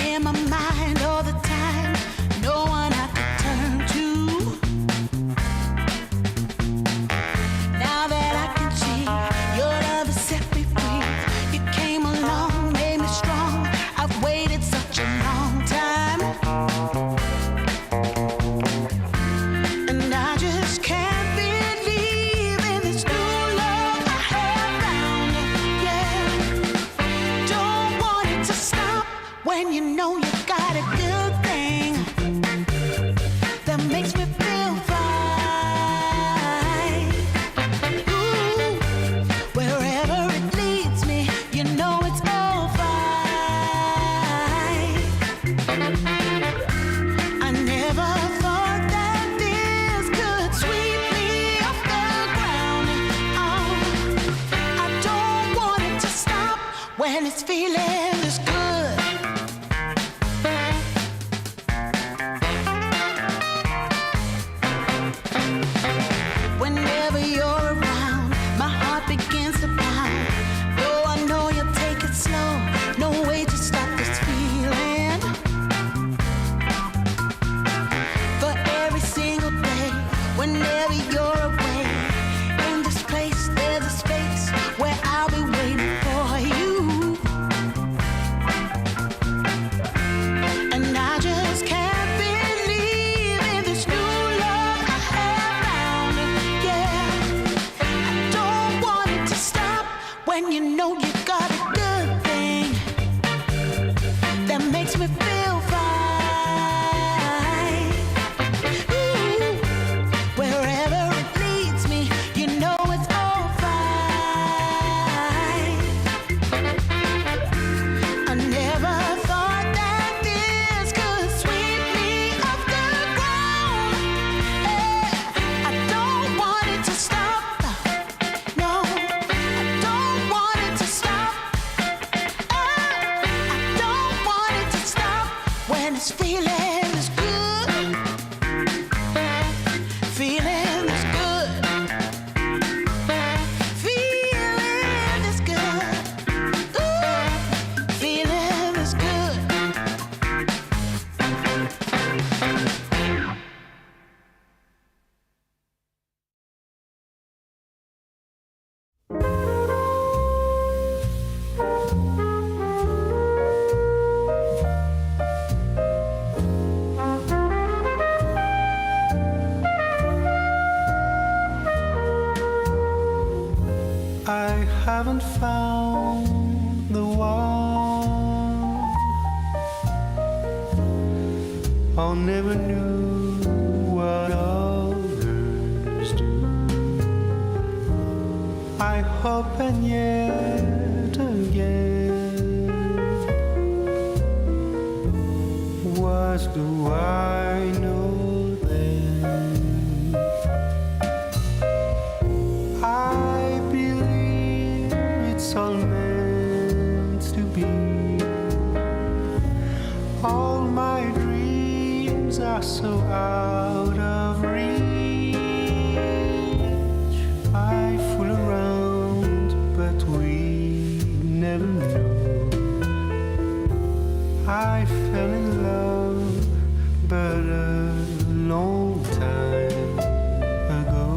Speaker 1: in my mind all the time. No one I could turn to. Now that I can see your love has set me free. You came along, made me strong. I've waited such a long time, and I just can't believe in this new love I have found. Yeah, don't want it to stop when you know you got a good thing that makes me feel fine. Ooh, wherever it leads me, you know it's all fine. I never thought that this could sweep me off the ground. Oh, I don't want it to stop when it's feeling this good. Whenever you're around, my heart begins to pound. Though I know you'll take it slow, no way to stop this feeling. For every single day, whenever you're away, in this place there's a space where I'll be waiting for you. And I just can't believe in this new love I have found. Yeah, I don't want it to stop when you know you got a good thing that makes me feel fine. Ooh, wherever it leads me, you know it's all fine. I never thought that this could sweep me off the ground. I don't want it to stop. No, I don't want it to stop. I don't want it to stop when it's feeling this good. Feeling this good. Feeling this good. Ooh, feeling this good.
Speaker 2: I haven't found the one. I never knew what others do. I hope and yet again, what do I know then? I believe it's all meant to be. All my dreams are so out of reach. I fool around, but we never know. I fell in love, but a long time ago.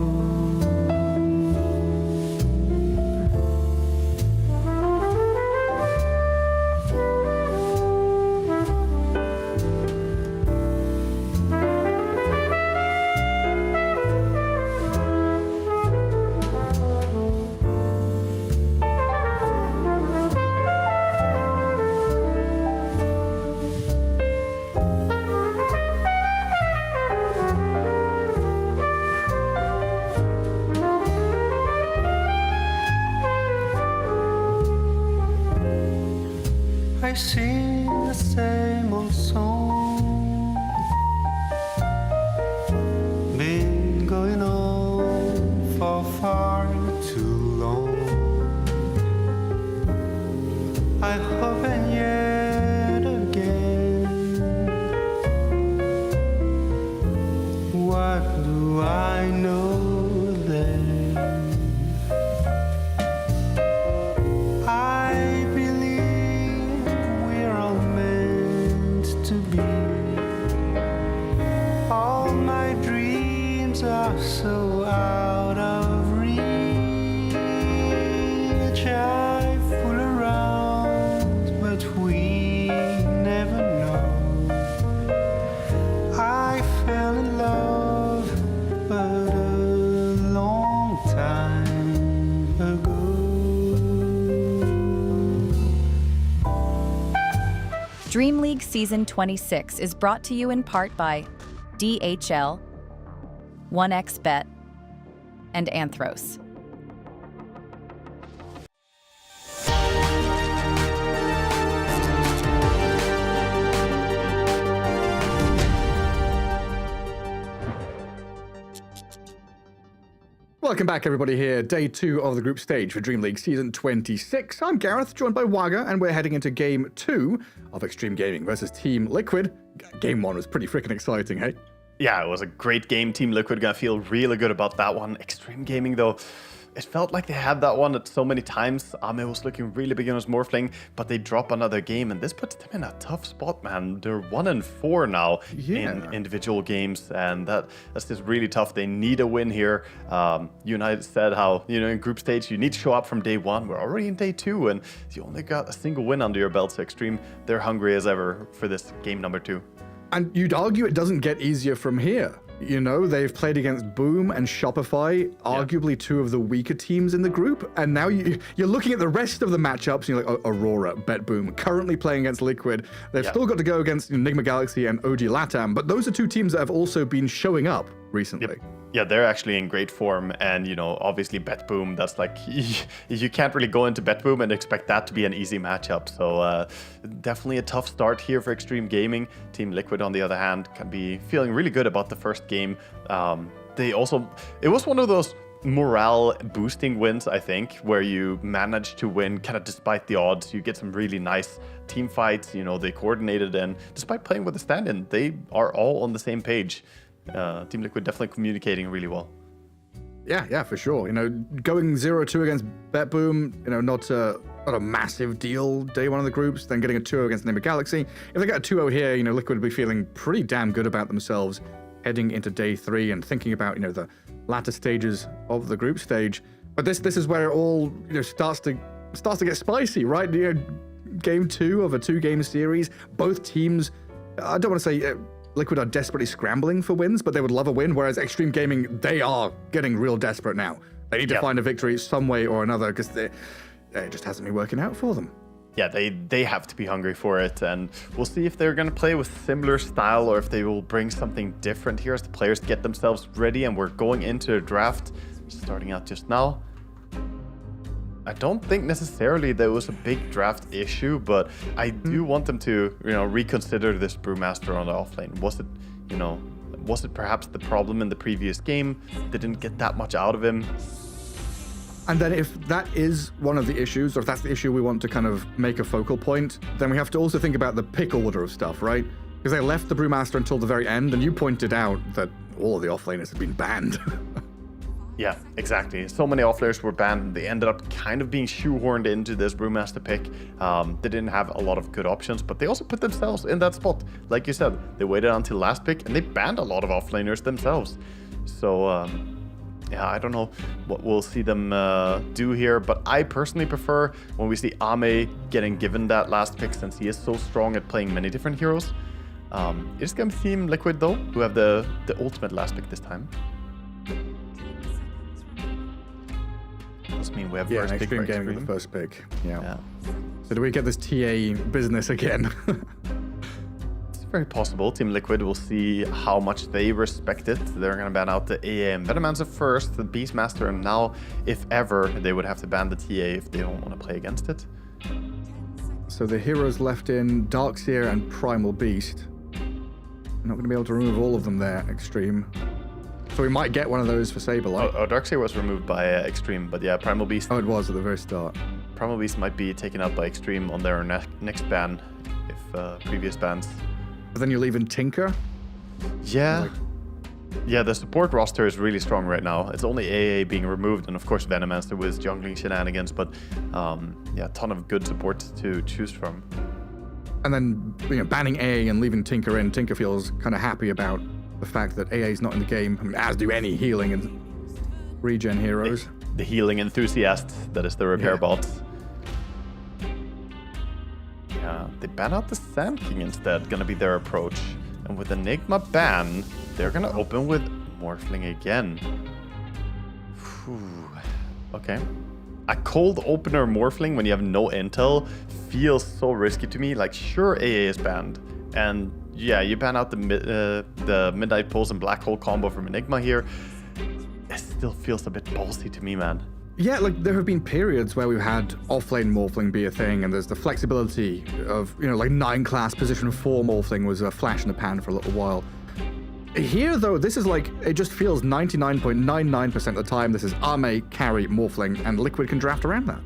Speaker 2: I sing the same old song, been going on for far too long. I hope and yet again, what do I know then? I believe we're all meant
Speaker 6: Season 26 is brought to you in part by DHL, 1xBet, and Anthros.
Speaker 4: Welcome back, everybody, here. Day 2 of the group stage for DreamLeague Season 26. I'm Gareth, joined by Wagga, and we're heading into Game 2 of Extreme Gaming versus Team Liquid. Game 1 was pretty freaking exciting, hey?
Speaker 5: Yeah, it was a great game. Team Liquid gonna feel really good about that one. Extreme Gaming, though, it felt like they had that one at so many times. Ame was looking really big on his Morphling, but they drop another game, and this puts them in a tough spot, man. They're 1-4 now in individual games, and that's just really tough. They need a win here. You and I said how, in group stage, you need to show up from day 1. We're already in day 2, and you only got a single win under your belt, so Extreme, they're hungry as ever for this game number 2.
Speaker 4: And you'd argue it doesn't get easier from here. They've played against Boom and Shopify, arguably 2 of the weaker teams in the group. And now you're looking at the rest of the matchups, and you're like, Aurora, Bet Boom, currently playing against Liquid. They've still got to go against Enigma Galaxy and OG Latam, but those are 2 teams that have also been showing up recently.
Speaker 5: Yeah, they're actually in great form, and obviously Bet Boom, that's like, you can't really go into Bet Boom and expect that to be an easy matchup. So definitely a tough start here for Extreme Gaming. Team Liquid, on the other hand, can be feeling really good about the first game. It was one of those morale boosting wins, I think, where you manage to win kind of despite the odds. You get some really nice team fights, they coordinated, and despite playing with a stand-in, they are all on the same page. Team Liquid definitely communicating really well.
Speaker 4: Yeah, for sure. Going 0-2 against Bet Boom, not a massive deal day 1 of the groups, then getting a 2-0 against Enigma Galaxy. If they get a 2-0 here, Liquid would be feeling pretty damn good about themselves heading into day 3 and thinking about, the latter stages of the group stage. But this is where it all, starts to get spicy, right? Game 2 of a 2-game series. Both teams, I don't want to say Liquid are desperately scrambling for wins, but they would love a win, whereas Extreme Gaming, they are getting real desperate now. They need to find a victory some way or another, because it just hasn't been working out for them.
Speaker 5: Yeah, they have to be hungry for it, and we'll see if they're going to play with similar style or if they will bring something different here as the players get themselves ready, and we're going into the draft, starting out just now. I don't think necessarily there was a big draft issue, but I do want them to, reconsider this Brewmaster on the offlane. Was it perhaps the problem in the previous game? They didn't get that much out of him.
Speaker 4: And then if that is one of the issues, or if that's the issue we want to kind of make a focal point, then we have to also think about the pick order of stuff, right? Because they left the Brewmaster until the very end, and you pointed out that all of the offlaners have been banned.
Speaker 5: Yeah, exactly. So many offlaners were banned. They ended up kind of being shoehorned into this Brewmaster pick. They didn't have a lot of good options, but they also put themselves in that spot. Like you said, they waited until last pick, and they banned a lot of offlaners themselves. So, yeah, I don't know what we'll see them do here, but I personally prefer when we see Ame getting given that last pick, since he is so strong at playing many different heroes. It's going to be Team Liquid, though, who have the ultimate last pick this time. Does mean we have first pick
Speaker 4: Extreme Gaming with the first pick. Yeah. So do we get this TA business again?
Speaker 5: It's very possible. Team Liquid will see how much they respect it. They're going to ban out the AA and Venomancer first, the Beastmaster, and now, if ever, they would have to ban the TA if they don't want to play against it.
Speaker 4: So the heroes left in Darkseer and Primal Beast. Not going to be able to remove all of them there, Extreme. So we might get one of those for Saberlight.
Speaker 5: Darkseer was removed by Extreme, but yeah, Primal Beast.
Speaker 4: Oh, it was at the very start.
Speaker 5: Primal Beast might be taken out by Extreme on their next ban, if previous bans.
Speaker 4: But then you're leaving Tinker?
Speaker 5: Yeah. Yeah, the support roster is really strong right now. It's only AA being removed, and of course Venomancer with jungling shenanigans, but yeah, a ton of good support to choose from.
Speaker 4: And then, banning AA and leaving Tinker in, Tinker feels kind of happy about the fact that AA is not in the game, as do any healing and regen heroes.
Speaker 5: The healing enthusiasts, that is the repair bots. Yeah, they ban out the Sand King instead, gonna be their approach. And with Enigma ban, they're gonna open with Morphling again. Whew. Okay. A cold opener Morphling when you have no intel feels so risky to me. Like, sure, AA is banned, And yeah, you ban out the Midnight Pulse and Black Hole combo from Enigma here. It still feels a bit ballsy to me, man.
Speaker 4: Yeah, like there have been periods where we've had offlane Morphling be a thing, and there's the flexibility of, like 9-class position 4 Morphling was a flash in the pan for a little while. Here, though, this is like, it just feels 99.99% of the time this is Ame, carry, Morphling, and Liquid can draft around that.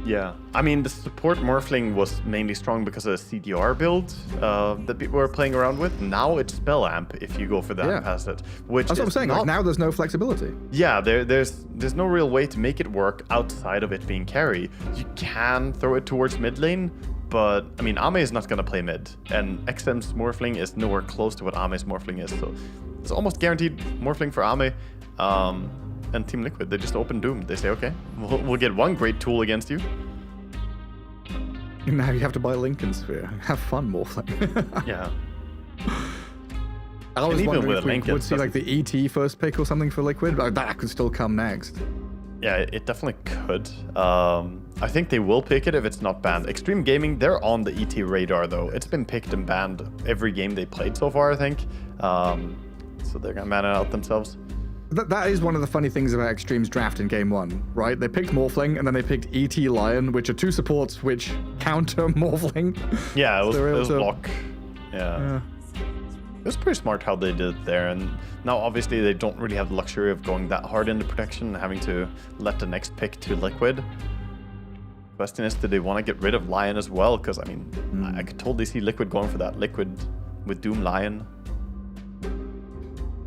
Speaker 5: Yeah, I mean, the support Morphling was mainly strong because of the CDR build that people were playing around with. Now it's Spell Amp if you go for that asset, which
Speaker 4: That's what I'm saying, like now there's no flexibility.
Speaker 5: Yeah, there's no real way to make it work outside of it being carry. You can throw it towards mid lane, but I mean, Ame is not going to play mid, and XM's Morphling is nowhere close to what Ame's Morphling is, so it's almost guaranteed Morphling for Ame. And Team Liquid, they just open Doom. They say, okay, we'll get one great tool against you.
Speaker 4: Now you have to buy Lincoln Sphere. Have fun, Morphling.
Speaker 5: Yeah.
Speaker 4: I was
Speaker 5: even
Speaker 4: wondering
Speaker 5: with
Speaker 4: if we
Speaker 5: Lincoln,
Speaker 4: would see like the ET first pick or something for Liquid, but that could still come next.
Speaker 5: Yeah, it definitely could. I think they will pick it if it's not banned. Extreme Gaming, they're on the ET radar, though. It's been picked and banned every game they played so far, I think. So they're going to ban it out themselves.
Speaker 4: That is one of the funny things about Extreme's draft in Game 1, right? They picked Morphling, and then they picked ET Lion, which are 2 supports which counter Morphling.
Speaker 5: Yeah, it was
Speaker 4: so
Speaker 5: block. Yeah. It was pretty smart how they did it there, and now obviously they don't really have the luxury of going that hard into protection and having to let the next pick to Liquid. Question is, do they want to get rid of Lion as well? Because, I mean, I could totally see Liquid going for that. Liquid with Doom Lion.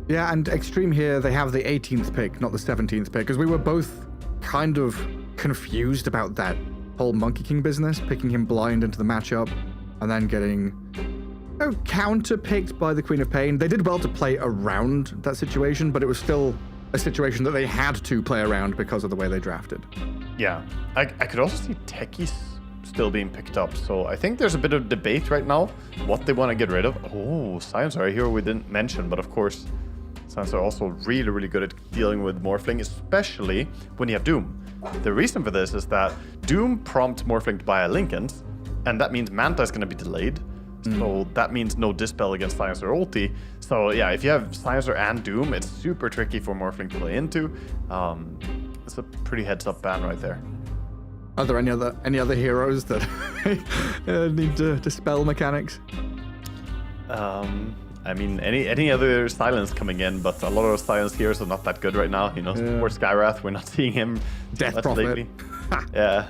Speaker 4: Yeah, and Extreme here, they have the 18th pick, not the 17th pick, because we were both kind of confused about that whole Monkey King business, picking him blind into the matchup, and then getting counter-picked by the Queen of Pain. They did well to play around that situation, but it was still a situation that they had to play around because of the way they drafted.
Speaker 5: Yeah, I could also see Techies still being picked up, so I think there's a bit of debate right now what they want to get rid of. Oh, Science are a hero we didn't mention, but of course, Science are also really, really good at dealing with Morphling, especially when you have Doom. The reason for this is that Doom prompts Morphling to buy a Linken's, and that means Manta is going to be delayed. So that means no Dispel against Silencer ulti. So yeah, if you have Silencer and Doom, it's super tricky for Morphling to play into. It's a pretty heads-up ban right there.
Speaker 4: Are there any other heroes that need to dispel mechanics?
Speaker 5: I mean, any other Silence coming in, but a lot of those Silence heroes are not that good right now. Poor Skywrath, we're not seeing him
Speaker 4: Death
Speaker 5: much
Speaker 4: Prophet.
Speaker 5: lately. Yeah.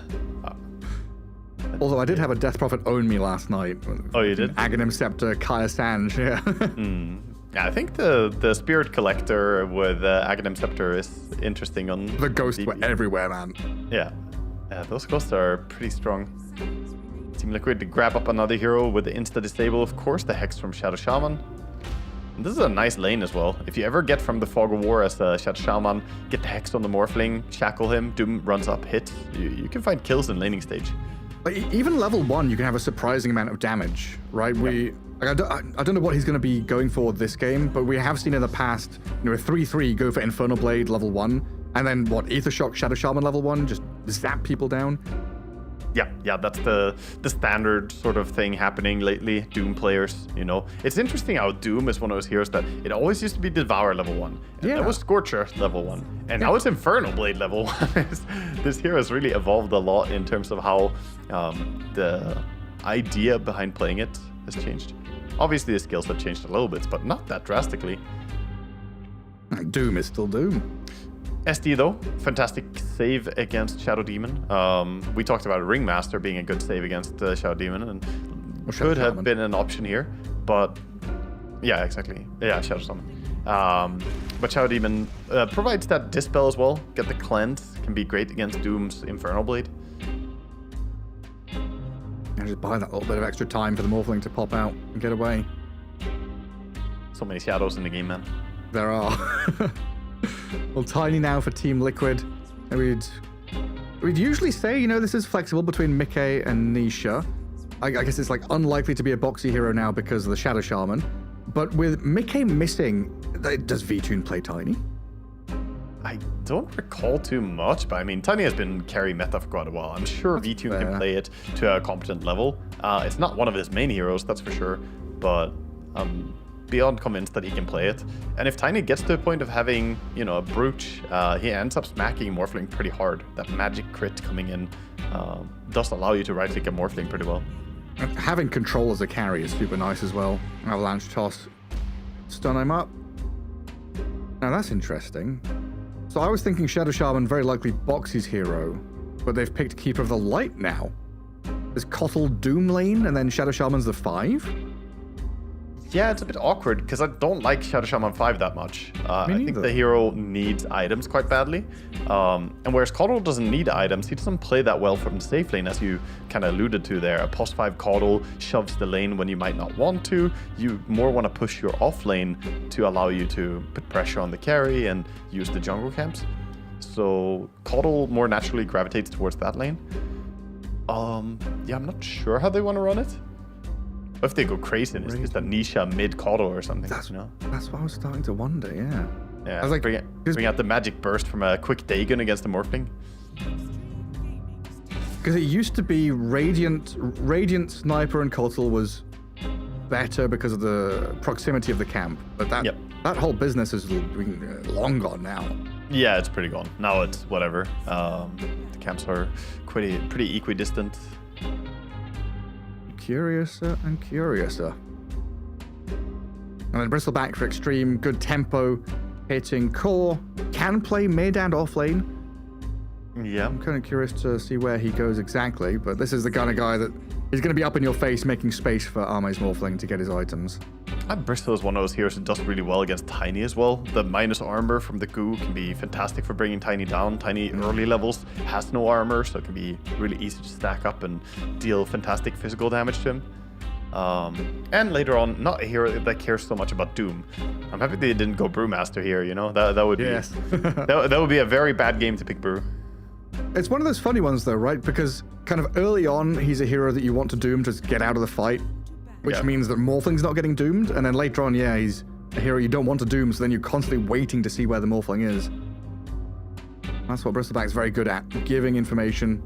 Speaker 4: Although I did have a Death Prophet own me last night.
Speaker 5: Oh, you did?
Speaker 4: Aghanim Scepter, Kaya Sanj, yeah.
Speaker 5: Yeah, I think the Spirit Collector with Aghanim Scepter is interesting on
Speaker 4: The ghosts
Speaker 5: DB.
Speaker 4: were everywhere, man.
Speaker 5: Yeah, those ghosts are pretty strong. Team Liquid to grab up another hero with the insta-disable, of course, the Hex from Shadow Shaman. And this is a nice lane as well. If you ever get from the Fog of War as a Shadow Shaman, get the Hex on the Morphling, shackle him, Doom runs up, hits, you can find kills in laning stage.
Speaker 4: Like, even level 1, you can have a surprising amount of damage, right? I don't know what he's going to be going for this game, but we have seen in the past, a 3-3 go for Infernal Blade level 1, and then Aether Shock Shadow Shaman level 1, just zap people down.
Speaker 5: Yeah, that's the standard sort of thing happening lately. Doom players, It's interesting how Doom is one of those heroes that it always used to be Devour level 1. And that was Scorcher level 1. And now it's Infernal Blade level 1. This hero has really evolved a lot in terms of how the idea behind playing it has changed. Obviously, the skills have changed a little bit, but not that drastically.
Speaker 4: Doom is still Doom.
Speaker 5: SD though, fantastic save against Shadow Demon. We talked about Ringmaster being a good save against Shadow Demon, and should have been an option here, but yeah, exactly. Yeah, Shadow Summon. But Shadow Demon provides that Dispel as well. Get the Cleanse, can be great against Doom's Infernal Blade.
Speaker 4: I just buy that little bit of extra time for the Morphling to pop out and get away.
Speaker 5: So many shadows in the game, man.
Speaker 4: There are. Well, Tiny now for Team Liquid. We'd usually say, this is flexible between Mickey and Nisha. I guess it's like unlikely to be a boxy hero now because of the Shadow Shaman. But with Mickey missing, does VTune play Tiny?
Speaker 5: I don't recall too much, but I mean, Tiny has been carry meta for quite a while. I'm sure VTune can play it to a competent level. It's not one of his main heroes, that's for sure. but I'm beyond convinced that he can play it. And if Tiny gets to a point of having, you know, a brooch, he ends up smacking Morphling pretty hard. That magic crit coming in does allow you to right-click a Morphling pretty well.
Speaker 4: Having control as a carry is super nice as well. Avalanche toss, stun him up. Now that's interesting. So I was thinking Shadow Shaman very likely Boxy's hero, but they've picked Keeper of the Light now. There's Kotl Doom lane, and then Shadow Shaman's the 5?
Speaker 5: Yeah, it's a bit awkward because I don't like Shadow Shaman 5 that much. I think the hero needs items quite badly. And whereas Kotl doesn't need items, he doesn't play that well from the safe lane, as you kind of alluded to there. A post 5 Kotl shoves the lane when you might not want to. You more want to push your off lane to allow you to put pressure on the carry and use the jungle camps. So Kotl more naturally gravitates towards that lane. Yeah, I'm not sure how they want to run it. If they go crazy, it's just a Nisha mid Kotl or something.
Speaker 4: That's what I was starting to wonder, yeah.
Speaker 5: Yeah,
Speaker 4: I was like,
Speaker 5: bring out the magic burst from a quick Dagon against the Morphling.
Speaker 4: Because it used to be Radiant Sniper and Kotl was better because of the proximity of the camp, but that whole business is long gone now.
Speaker 5: Yeah, it's pretty gone. Now it's whatever. The camps are pretty equidistant.
Speaker 4: Curiouser and curiouser. And then Bristleback for extreme, good tempo, hitting core, can play mid and off lane.
Speaker 5: Yeah.
Speaker 4: I'm kind of curious to see where he goes exactly, but this is the kind of guy that is going to be up in your face making space for Arme's Morphling to get his items.
Speaker 5: Bristol is one of those heroes that does really well against Tiny as well. The minus armor from the goo can be fantastic for bringing Tiny down. Tiny early levels has no armor, so it can be really easy to stack up and deal fantastic physical damage to him. And later on, not a hero that cares so much about Doom. I'm happy they didn't go Brewmaster here, you know? That would be that would be a very bad game to pick Brew.
Speaker 4: It's one of those funny ones though, right? Because kind of early on, he's a hero that you want to Doom to get out of the fight, which means that Morphling's not getting doomed, and then later on, he's a hero you don't want to doom, so then you're constantly waiting to see where the Morphling is. That's what Bristleback's very good at, giving information,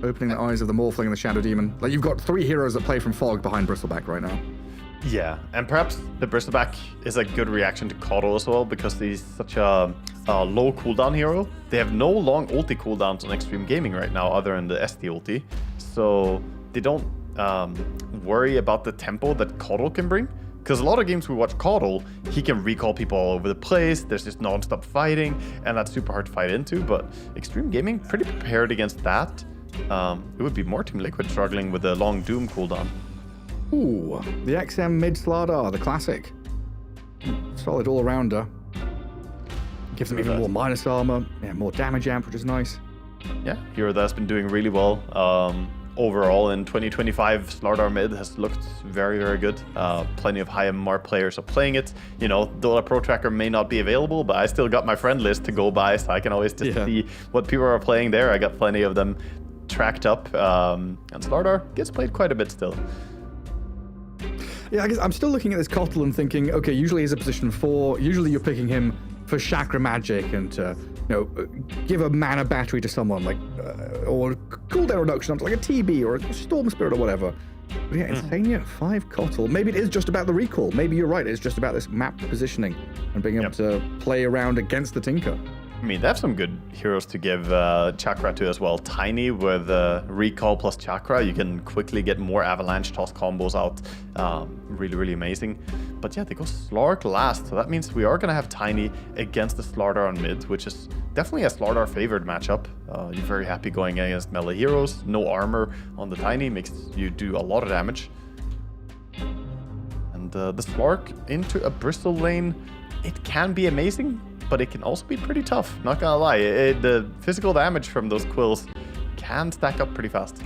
Speaker 4: opening the eyes of the Morphling and the Shadow Demon. Like, you've got 3 heroes that play from Fog behind Bristleback right now.
Speaker 5: Yeah, and perhaps the Bristleback is a good reaction to Kotl as well, because he's such a low cooldown hero. They have no long ulti cooldowns on Extreme Gaming right now, other than the ST ulti. So they don't worry about the tempo that Kotl can bring. Because a lot of games we watch Kotl, he can recall people all over the place, there's just non-stop fighting, and that's super hard to fight into, but Extreme Gaming, pretty prepared against that. It would be more Team Liquid struggling with a long Doom cooldown.
Speaker 4: Ooh, the XM mid Slardar, the classic. Solid all-rounder. Gives them even more minus armor, more damage amp, which is nice.
Speaker 5: Yeah, hero that's been doing really well. Overall, in 2025, Slardar mid has looked very, very good. Plenty of high MMR players are playing it. You know, Dota Pro Tracker may not be available, but I still got my friend list to go by, so I can always just see what people are playing there. I got plenty of them tracked up, and Slardar gets played quite a bit still.
Speaker 4: Yeah, I guess I'm still looking at this Kotl and thinking, okay, usually he's a position 4. Usually you're picking him for chakra magic and to, give a mana battery to someone, like, or cooldown reduction up to like a TB or a Storm Spirit or whatever. But yeah, Insania 5 Kotl. Maybe it is just about the recall. Maybe you're right, it's just about this map positioning and being able to play around against the Tinker.
Speaker 5: I mean, they have some good heroes to give Chakra to as well. Tiny with Recall plus Chakra, you can quickly get more Avalanche Toss combos out. Really, really amazing. But yeah, they go Slark last, so that means we are going to have Tiny against the Slardar on mid, which is definitely a Slardar favored matchup. You're very happy going against melee heroes. No armor on the Tiny makes you do a lot of damage. And the Slark into a Bristol lane, it can be amazing, but it can also be pretty tough, not gonna lie. The physical damage from those quills can stack up pretty fast.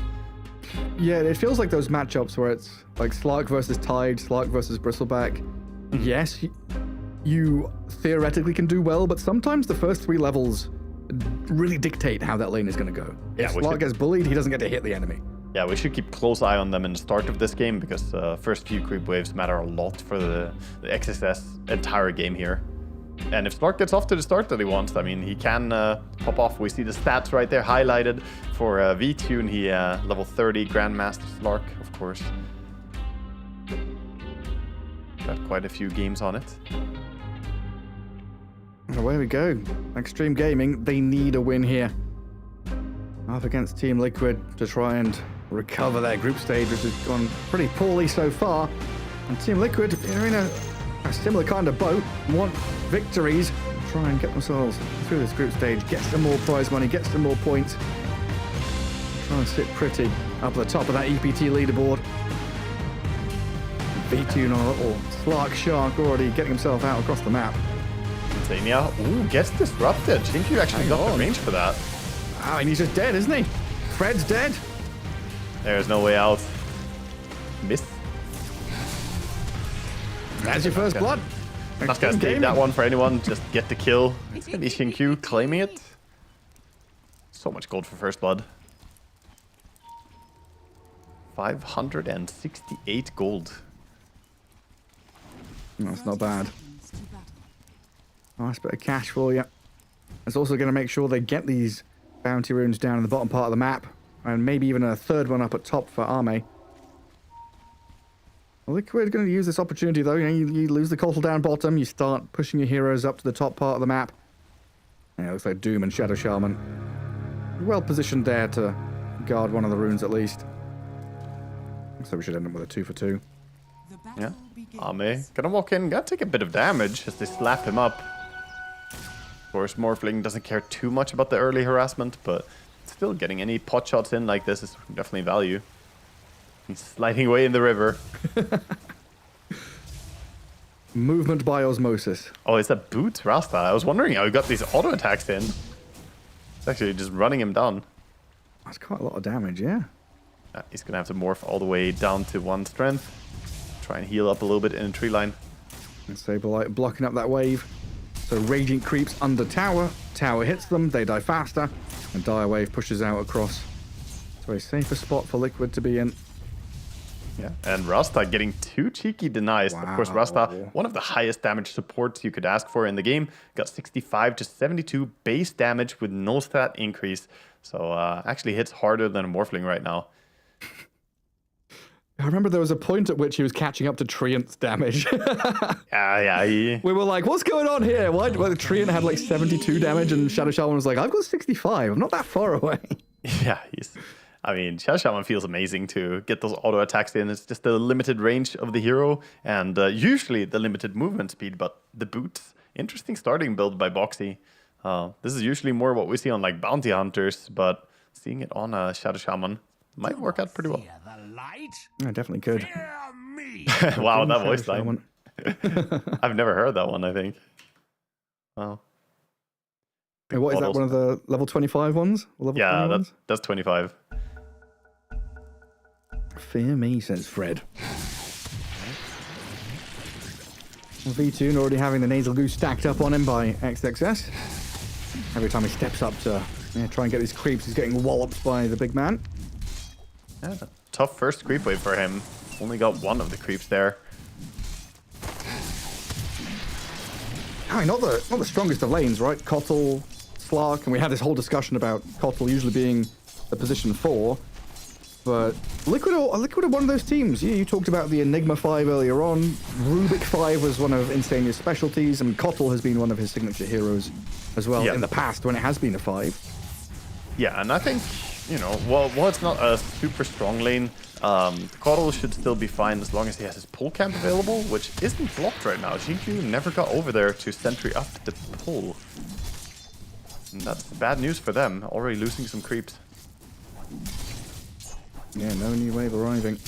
Speaker 4: Yeah, it feels like those matchups where it's like Slark versus Tide, Slark versus Bristleback. Yes, you theoretically can do well, but sometimes the first 3 levels really dictate how that lane is going to go. If Slark gets bullied, he doesn't get to hit the enemy.
Speaker 5: Yeah, we should keep close eye on them in the start of this game, because first few creep waves matter a lot for the XSS entire game here. And if Slark gets off to the start that he wants, I mean, he can hop off. We see the stats right there highlighted for VTune. He level 30 Grandmaster Slark, of course. Got quite a few games on it.
Speaker 4: And away we go. Extreme Gaming, they need a win here. Up against Team Liquid to try and recover their group stage, which has gone pretty poorly so far. And Team Liquid are in a similar kind of boat, want victories, try and get themselves through this group stage, get some more prize money, get some more points. Try and sit pretty up at the top of that EPT leaderboard. V2 on a little Slark Shark already getting himself out across the map.
Speaker 5: Zania, ooh, gets disrupted. Shinku actually got the range for that.
Speaker 4: Ah, and he's just dead, isn't he? Fred's dead.
Speaker 5: There's no way out. Miss.
Speaker 4: That's your first blood.
Speaker 5: Not gonna save that one for anyone. Just get the kill. It's gonna be Shinku claiming it. So much gold for first blood. 568 gold.
Speaker 4: That's not bad. Nice bit of cash for you. It's also going to make sure they get these bounty runes down in the bottom part of the map, and maybe even a third one up at top for Arme. Well, Liquid going to use this opportunity though. You lose the Kotl down bottom, you start pushing your heroes up to the top part of the map. Yeah, it looks like Doom and Shadow Shaman well positioned there to guard one of the runes at least. So we should end up with a 2 for 2.
Speaker 5: Yeah. Arme gonna walk in, gonna take a bit of damage as they slap him up. Of course, Morphling doesn't care too much about the early harassment, but still getting any pot shots in like this is definitely value. He's sliding away in the river.
Speaker 4: Movement by osmosis.
Speaker 5: Oh, is that Boot Rasta? I was wondering how he got these auto attacks in. It's actually just running him down.
Speaker 4: That's quite a lot of damage, yeah.
Speaker 5: He's gonna have to morph all the way down to 1 strength. Try and heal up a little bit in a tree line.
Speaker 4: And Saberlight blocking up that wave. So Radiant creeps under tower. Tower hits them, they die faster. And Dire Wave pushes out across. So a safer spot for Liquid to be in.
Speaker 5: Yeah, and Rasta getting 2 cheeky denies. Of course, Rasta, one of the highest damage supports you could ask for in the game. Got 65 to 72 base damage with no stat increase. So actually hits harder than a Morphling right now.
Speaker 4: I remember there was a point at which he was catching up to Treant's damage.
Speaker 5: Yeah.
Speaker 4: We were like, what's going on here? Why? Well, Treant had like 72 damage and Shadow Shaman was like, I've got 65. I'm not that far away.
Speaker 5: Yeah, I mean, Shadow Shaman feels amazing to get those auto attacks in. It's just the limited range of the hero and usually the limited movement speed, but the boots, interesting starting build by Boxy. This is usually more what we see on like Bounty Hunters, but seeing it on a Shadow Shaman might work out pretty well.
Speaker 4: Yeah, definitely could.
Speaker 5: Wow, that voice
Speaker 4: Shadow
Speaker 5: line.
Speaker 4: Shaman.
Speaker 5: I've never heard that one, I think. Wow.
Speaker 4: Hey, what is that, one of the level 25 ones? Or level 20 ones?
Speaker 5: That's 25.
Speaker 4: Fear me, says Fred. V2 already having the nasal goose stacked up on him by XXS. Every time he steps up to try and get these creeps, he's getting walloped by the big man.
Speaker 5: Yeah, tough first creep wave for him. Only got 1 of the creeps there.
Speaker 4: Not the strongest of lanes, right? Kotl, Slark, and we had this whole discussion about Kotl usually being the position 4. But Liquid are one of those teams. You talked about the Enigma 5 earlier on. Rubik 5 was one of Insania's specialties, and Kotl has been one of his signature heroes as well in the past when it has been a 5.
Speaker 5: Yeah, and I think, while it's not a super strong lane, Kotl should still be fine as long as he has his pull camp available, which isn't blocked right now. GQ never got over there to sentry up the pull. And that's bad news for them, already losing some creeps.
Speaker 4: Yeah, no new wave arriving.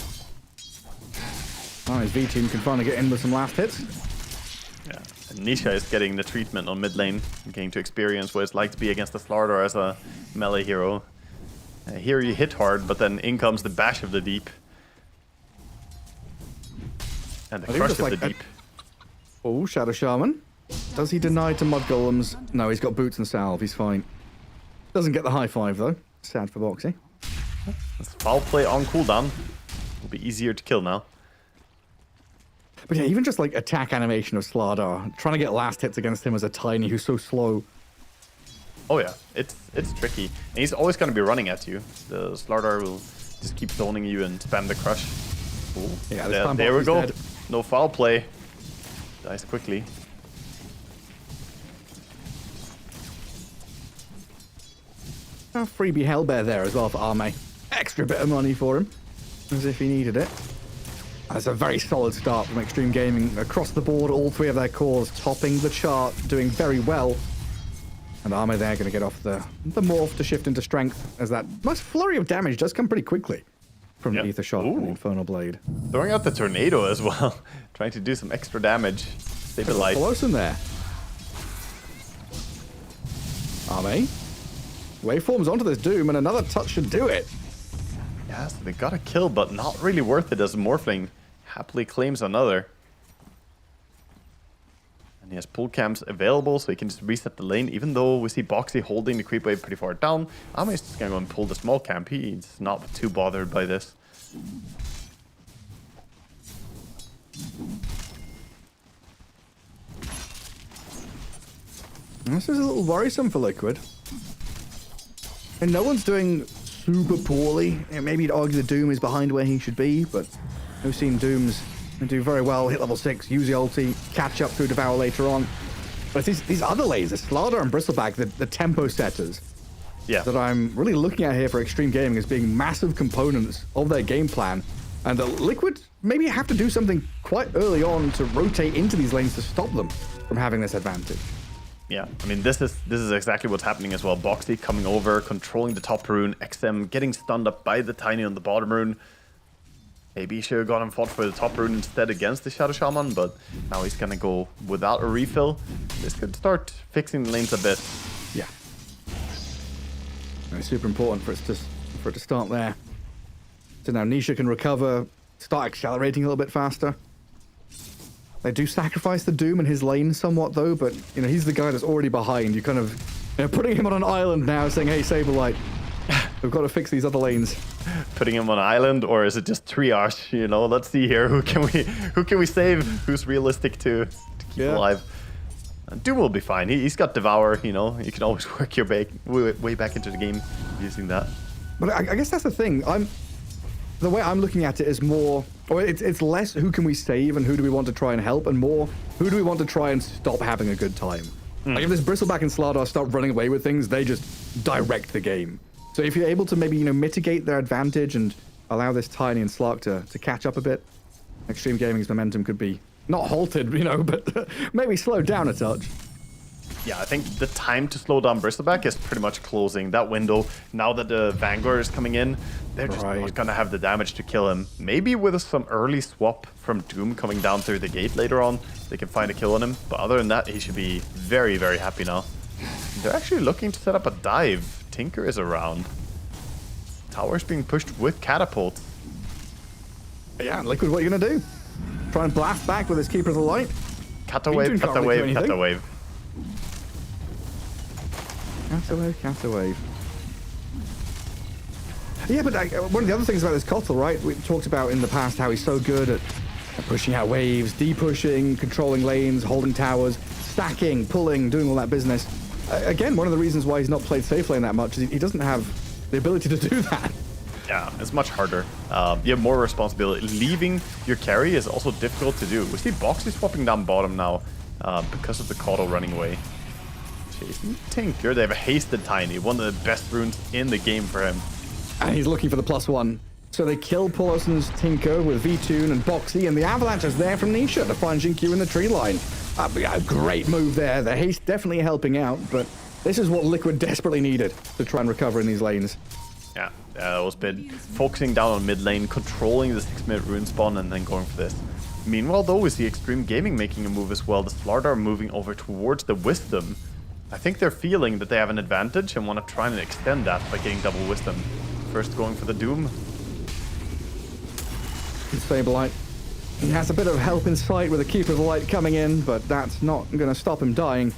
Speaker 4: His V-team can finally get in with some last hits.
Speaker 5: Yeah, and Nisha is getting the treatment on mid lane, getting to experience what it's like to be against the Slardar as a melee hero. Here you hit hard, but then in comes the bash of the deep. And the crush of the deep.
Speaker 4: Oh, Shadow Shaman. Does he deny to Mud Golems? No, he's got boots and salve, he's fine. Doesn't get the high 5 though. Sad for Boxy.
Speaker 5: That's foul play on cooldown. Will be easier to kill now.
Speaker 4: But yeah, even just like attack animation of Slardar, trying to get last hits against him as a tiny who's so slow.
Speaker 5: Oh yeah, it's tricky. And he's always going to be running at you. The Slardar will just keep zoning you and spam the crush. Ooh.
Speaker 4: Yeah, this time
Speaker 5: there we
Speaker 4: Boxy's
Speaker 5: go.
Speaker 4: dead.
Speaker 5: No foul play. Dies quickly.
Speaker 4: A freebie Hellbear there as well for Arme. Extra bit of money for him, as if he needed it. That's a very solid start from Extreme Gaming. Across the board, all three of their cores topping the chart, doing very well. And Arme there going to get off the morph to shift into strength, as that nice flurry of damage does come pretty quickly from the Ether Shot and the Infernal Blade.
Speaker 5: Throwing out the Tornado as well. Trying to do some extra damage. Stabilize.
Speaker 4: Close in there. Arme. Waveforms onto this Doom, and another touch should do it.
Speaker 5: Yeah, so they got a kill, but not really worth it as Morphling happily claims another. And he has pull cams available, so he can just reset the lane, even though we see Boxy holding the creep wave pretty far down. Arme is just going to go and pull the small camp. He's not too bothered by this.
Speaker 4: This is a little worrisome for Liquid. And no one's doing super poorly. Maybe you'd argue the Doom is behind where he should be, but we've seen Dooms do very well, hit level 6, use the ulti, catch up through Devour later on. But it's these other lanes, the Slardar and Bristleback, the tempo setters, that I'm really looking at here for Extreme Gaming as being massive components of their game plan. And Liquid maybe have to do something quite early on to rotate into these lanes to stop them from having this advantage.
Speaker 5: Yeah, I mean, this is exactly what's happening as well. Boxy coming over, controlling the top rune, XM getting stunned up by the Tiny on the bottom rune. Maybe he should have gone and fought for the top rune instead against the Shadow Shaman, but now he's gonna go without a refill. This could start fixing the lanes a bit.
Speaker 4: Yeah. It's super important for it to start there. So now Nisha can recover, start accelerating a little bit faster. They do sacrifice the Doom in his lane somewhat, though, but, you know, he's the guy that's already behind. You kind of, you know, putting him on an island now, saying, hey, Saberlight, we've got to fix these other lanes.
Speaker 5: Putting him on an island, or is it just triage? You know, let's see here. Who can we save? Who's realistic to keep alive? Doom will be fine. He's got Devour, you know. You can always work your way back into the game using that.
Speaker 4: But I guess that's the thing. The way I'm looking at it is more, or it's less who can we save and who do we want to try and help, and more who do we want to try and stop having a good time. Like if this Bristleback and Slardar start running away with things, they just direct the game. So if you're able to maybe, you know, mitigate their advantage and allow this Tiny and Slark to catch up a bit, Extreme Gaming's momentum could be not halted, you know, but maybe slowed down a touch.
Speaker 5: Yeah, I think the time to slow down Bristleback is pretty much closing. That window, now that the Vanguard is coming in, they're just not going to have the damage to kill him. Maybe with some early swap from Doom coming down through the gate later on, they can find a kill on him. But other than that, he should be very, very happy now. They're actually looking to set up a dive. Tinker is around. Tower's being pushed with catapults.
Speaker 4: Yeah, Liquid, what are you going to do? Try and blast back with his Keeper of the Light?
Speaker 5: Cut the wave, cut the wave, cut the wave.
Speaker 4: Cast away. Yeah, but one of the other things about this Kotal, right? We talked about in the past how he's so good at pushing out waves, de-pushing, controlling lanes, holding towers, stacking, pulling, doing all that business. Again, one of the reasons why he's not played safe lane that much is he doesn't have the ability to do that.
Speaker 5: Yeah, it's much harder. You have more responsibility. Leaving your carry is also difficult to do. We see Boxy swapping down bottom now because of the Kotal running away. Chasing Tinker. They have a hasted Tiny, one of the best runes in the game for him.
Speaker 4: And he's looking for the +1. So they kill Paulson's Tinker with V-Tune and Boxy, and the Avalanche is there from Nisha to find Jinkyu in the tree line. A great move there. The haste definitely helping out, but this is what Liquid desperately needed to try and recover in these lanes.
Speaker 5: Yeah, that was been focusing down on mid lane, controlling the 6-minute rune spawn, and then going for this. Meanwhile, though, we see Extreme Gaming making a move as well. The Slardar moving over towards the Wisdom. I think they're feeling that they have an advantage and want to try and extend that by getting double Wisdom. First going for the Doom.
Speaker 4: Saberlight. He has a bit of help in sight with the Keeper of the Light coming in, but that's not going to stop him dying.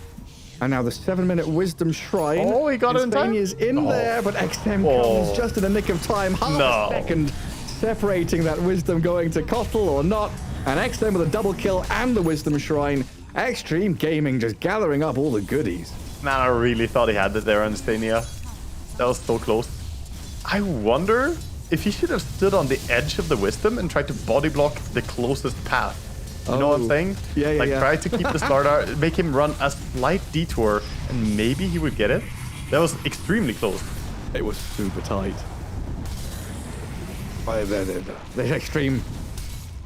Speaker 4: And now the 7-minute Wisdom Shrine.
Speaker 5: Oh, he got it in time?
Speaker 4: Is in there, but XM comes just in the nick of time. Half a second separating that Wisdom going to Kotal or not. And XM with a double kill and the Wisdom Shrine. Extreme Gaming just gathering up all the goodies.
Speaker 5: Man, I really thought he had it there on Stania. That was so close. I wonder if he should have stood on the edge of the Wisdom and tried to body block the closest path You know what I'm saying?
Speaker 4: Yeah, yeah,
Speaker 5: like
Speaker 4: yeah.
Speaker 5: try to keep the Slardar, make him run a slight detour, and maybe he would get it. That was extremely close.
Speaker 4: It was super tight. The extreme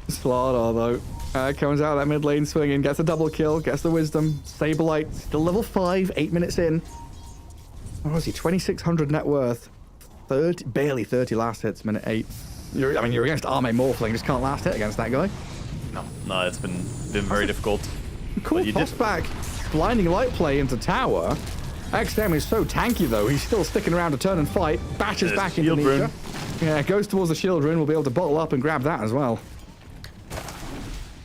Speaker 4: Slardar, though, comes out of that mid lane swinging, gets a double kill, gets the wisdom. Saberlight, still level 5, 8 minutes in. What was he? 2,600 net worth. 30, barely 30 last hits, minute 8. You're against Arme Morphling, just can't last hit against that guy.
Speaker 5: No, it's been very difficult.
Speaker 4: Cool
Speaker 5: But you
Speaker 4: toss
Speaker 5: did-
Speaker 4: back, blinding light play into tower. XM is so tanky though, he's still sticking around to turn and fight, bashes
Speaker 5: There's
Speaker 4: back into
Speaker 5: shield
Speaker 4: Nisha.
Speaker 5: rune.
Speaker 4: Yeah, goes towards the shield rune, we'll be able to bottle up and grab that as well.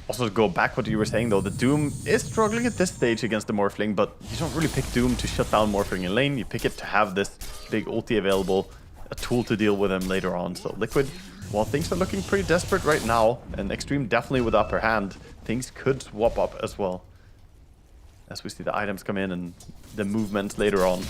Speaker 5: Also, to go back what you were saying though, the Doom is struggling at this stage against the Morphling, but you don't really pick Doom to shut down Morphling in lane. You pick it to have this big ulti available, a tool to deal with him later on. So Liquid, while things are looking pretty desperate right now, and Extreme definitely with upper hand, things could swap up as well. As we see the items come in and the movements later on.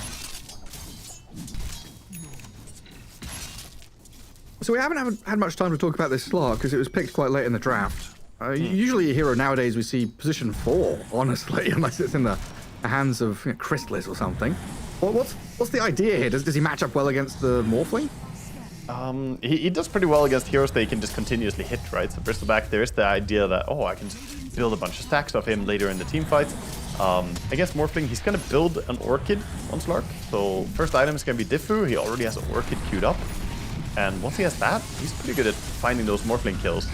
Speaker 4: So we haven't had much time to talk about this slot because it was picked quite late in the draft. Usually a hero nowadays we see position 4, honestly, unless it's in the hands of Chrysalis or something. What's the idea here? Does he match up well against the Morphling?
Speaker 5: He does pretty well against heroes that he can just continuously hit, right? So Bristleback, there is the idea that, oh, I can just build a bunch of stacks of him later in the team fight. Against Morphling, he's going to build an Orchid on Slark. So first item is going to be Diffu. He already has an Orchid queued up. And once he has that, he's pretty good at finding those Morphling kills.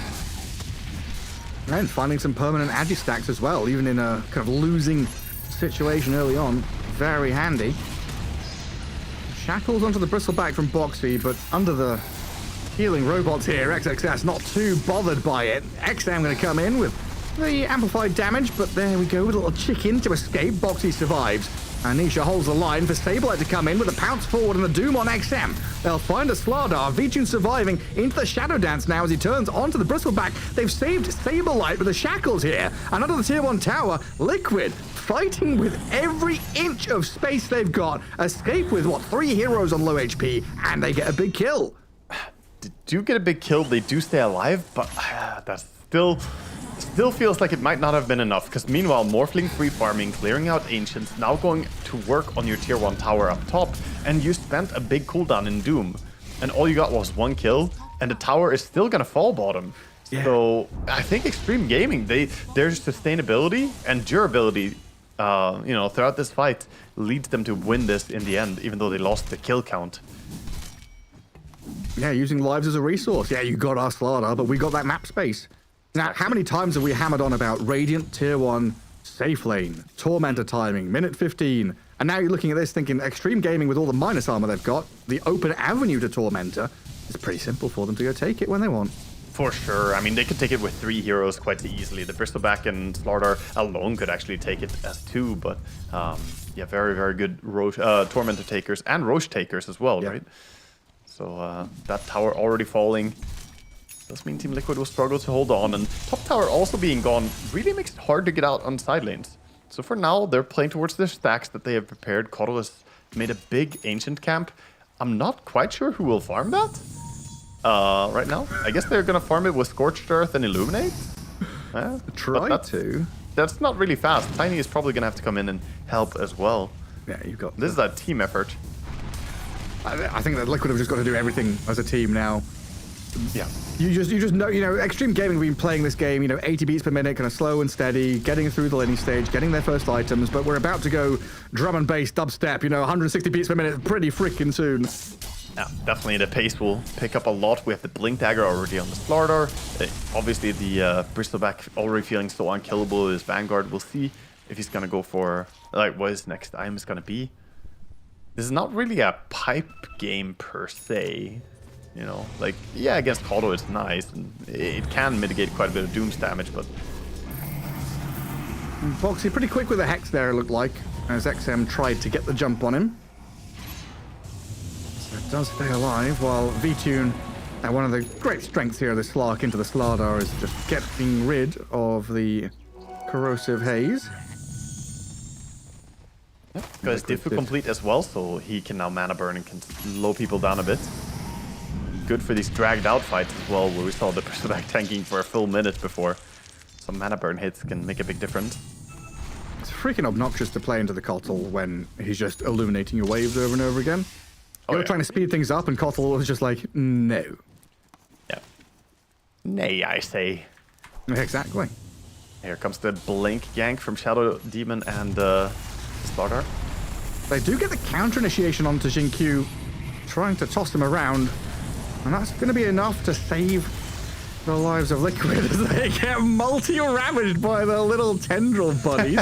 Speaker 4: And finding some permanent agi stacks as well, even in a kind of losing situation early on. Very handy. Shackles onto the Bristleback from Boxy, but under the healing robots here, XXS not too bothered by it. XM going to come in with the amplified damage, but there we go with a little chicken to escape. Boxy survives. Anisha holds the line for Saberlight to come in with a pounce forward and the Doom on XM. They'll find a Slardar, Vtune surviving into the Shadow Dance now as he turns onto the Bristleback. They've saved Saberlight with the shackles here. And under the tier 1 tower, Liquid fighting with every inch of space they've got. Escape with, 3 heroes on low HP, and they get a big kill.
Speaker 5: They do get a big kill, they do stay alive, but that's still feels like it might not have been enough, because meanwhile Morphling free farming, clearing out Ancients, now going to work on your tier 1 tower up top, and you spent a big cooldown in Doom, and all you got was 1 kill, and the tower is still gonna fall bottom. Yeah. So I think Extreme Gaming, their sustainability and durability throughout this fight leads them to win this in the end, even though they lost the kill count.
Speaker 4: Yeah, using lives as a resource. Yeah, you got our Slardar, but we got that map space. Now, how many times have we hammered on about Radiant, Tier 1, Safe Lane, Tormentor timing, minute 15, and now you're looking at this thinking Extreme Gaming with all the minus armor they've got, the open avenue to Tormentor, it's pretty simple for them to go take it when they want.
Speaker 5: For sure. I mean, they could take it with 3 heroes quite easily. The Bristleback and Slardar alone could actually take it as 2, but yeah, very, very good Tormentor takers and Roche takers as well, right? So that tower already falling. Does mean Team Liquid will struggle to hold on, and top tower also being gone really makes it hard to get out on side lanes. So for now, they're playing towards their stacks that they have prepared. Coddle has made a big Ancient camp. I'm not quite sure who will farm that right now. I guess they're going to farm it with Scorched Earth and Illuminate.
Speaker 4: Try to.
Speaker 5: That's not really fast. Tiny is probably going to have to come in and help as well.
Speaker 4: Yeah, you've got...
Speaker 5: This is a team effort.
Speaker 4: I think that Liquid have just got to do everything as a team now.
Speaker 5: Yeah.
Speaker 4: You just know, Extreme Gaming have been playing this game, 80 beats per minute, kind of slow and steady, getting through the laning stage, getting their first items, but we're about to go drum and bass, dubstep, 160 beats per minute pretty freaking soon.
Speaker 5: Yeah, definitely the pace will pick up a lot. We have the Blink Dagger already on the Slardar. Obviously the Bristleback already feeling so unkillable. His Vanguard, we'll see if he's going to go for, what his next item is going to be. This is not really a pipe game per se. Yeah, against Kodo it's nice, and it can mitigate quite a bit of Doom's damage, but...
Speaker 4: Boxy pretty quick with a Hex there, it looked like, as XM tried to get the jump on him. So it does stay alive, while Vtune, one of the great strengths here of the Slark into the Slardar is just getting rid of the corrosive haze.
Speaker 5: Yep, got his Diffu complete as well, so he can now mana burn and can slow people down a bit. Good for these dragged out fights as well, where we saw the Bristleback tanking for a full minute before. some mana burn hits can make a big difference.
Speaker 4: It's freaking obnoxious to play into the Kotl when he's just illuminating your waves over and over again. You're trying to speed things up, and Kotl was just like, no.
Speaker 5: Yeah. Nay, I say.
Speaker 4: Exactly.
Speaker 5: Here comes the blink gank from Shadow Demon and Slardar.
Speaker 4: They do get the counter initiation onto Xingqiu, trying to toss him around, and that's going to be enough to save the lives of Liquid as they get multi-ravaged by the little tendril buddies.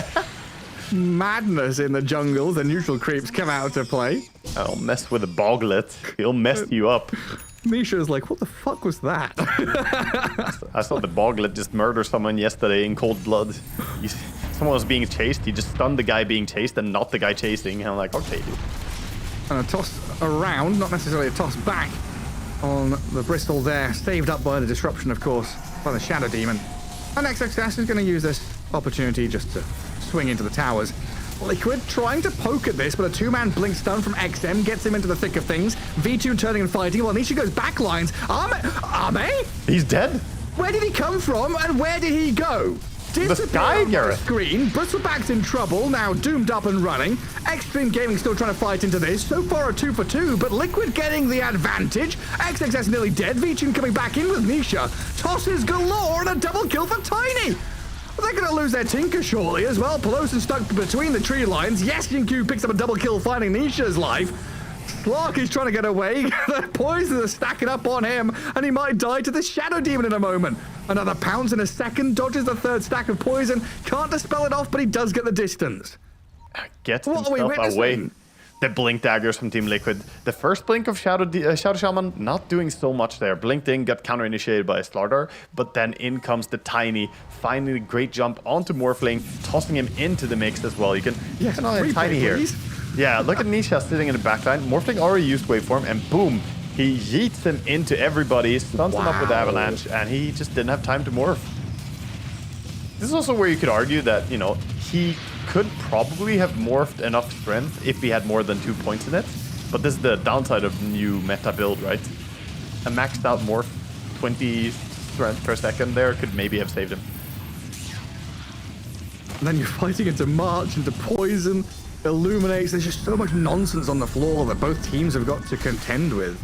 Speaker 4: Madness in the jungle. The neutral creeps come out to play.
Speaker 5: I'll mess with the Boglet. He'll mess you up.
Speaker 4: Misha's like, what the fuck was that?
Speaker 5: I saw the Boglet just murder someone yesterday in cold blood. Someone was being chased. He just stunned the guy being chased and not the guy chasing. And I'm like, okay, dude.
Speaker 4: And a toss around, not necessarily a toss back on the Bristol there. Saved up by the disruption, of course, by the Shadow Demon. And XXS is going to use this opportunity just to swing into the towers. Liquid trying to poke at this, but a two-man blink stun from XM gets him into the thick of things. V2 turning and fighting while Nisha goes back lines. Ame?
Speaker 5: He's dead.
Speaker 4: Where did he come from and where did he go?
Speaker 5: The sky, Gareth.
Speaker 4: Screen. Bristleback's in trouble, now doomed up and running. Extreme Gaming still trying to fight into this. So far a 2 for 2, but Liquid getting the advantage. XXS nearly dead. V2 coming back in with Nisha. Tosses galore and a double kill for Tiny. They're going to lose their Tinker shortly as well. Pelosa's stuck between the tree lines. Yes, Xingqiu picks up a double kill, finding Nisha's life. Slark is trying to get away. The poisons are stacking up on him, and he might die to the Shadow Demon in a moment. Another pounce in a second, dodges the third stack of poison. Can't dispel it off, but he does get the distance.
Speaker 5: Gets
Speaker 4: What are we
Speaker 5: himself away.
Speaker 4: witnessing?
Speaker 5: The blink daggers from Team Liquid. The first blink of Shadow Shaman, not doing so much there. Blinked in, got counter-initiated by Slardar, but then in comes the Tiny. Finally, great jump onto Morphling, tossing him into the mix as well. You can
Speaker 4: replay,
Speaker 5: Tiny here.
Speaker 4: please.
Speaker 5: Yeah, look at Nisha sitting in the backline. Morphling already used waveform, and boom, he yeets him into everybody, stuns him up with Avalanche, and he just didn't have time to morph. This is also where you could argue that, you know, he could probably have morphed enough strength if he had more than 2 points in it. But this is the downside of new meta build, right? A maxed out morph, 20 strength per second there could maybe have saved him.
Speaker 4: And then you're fighting into March, into Poison, Illuminates. There's just so much nonsense on the floor that both teams have got to contend with.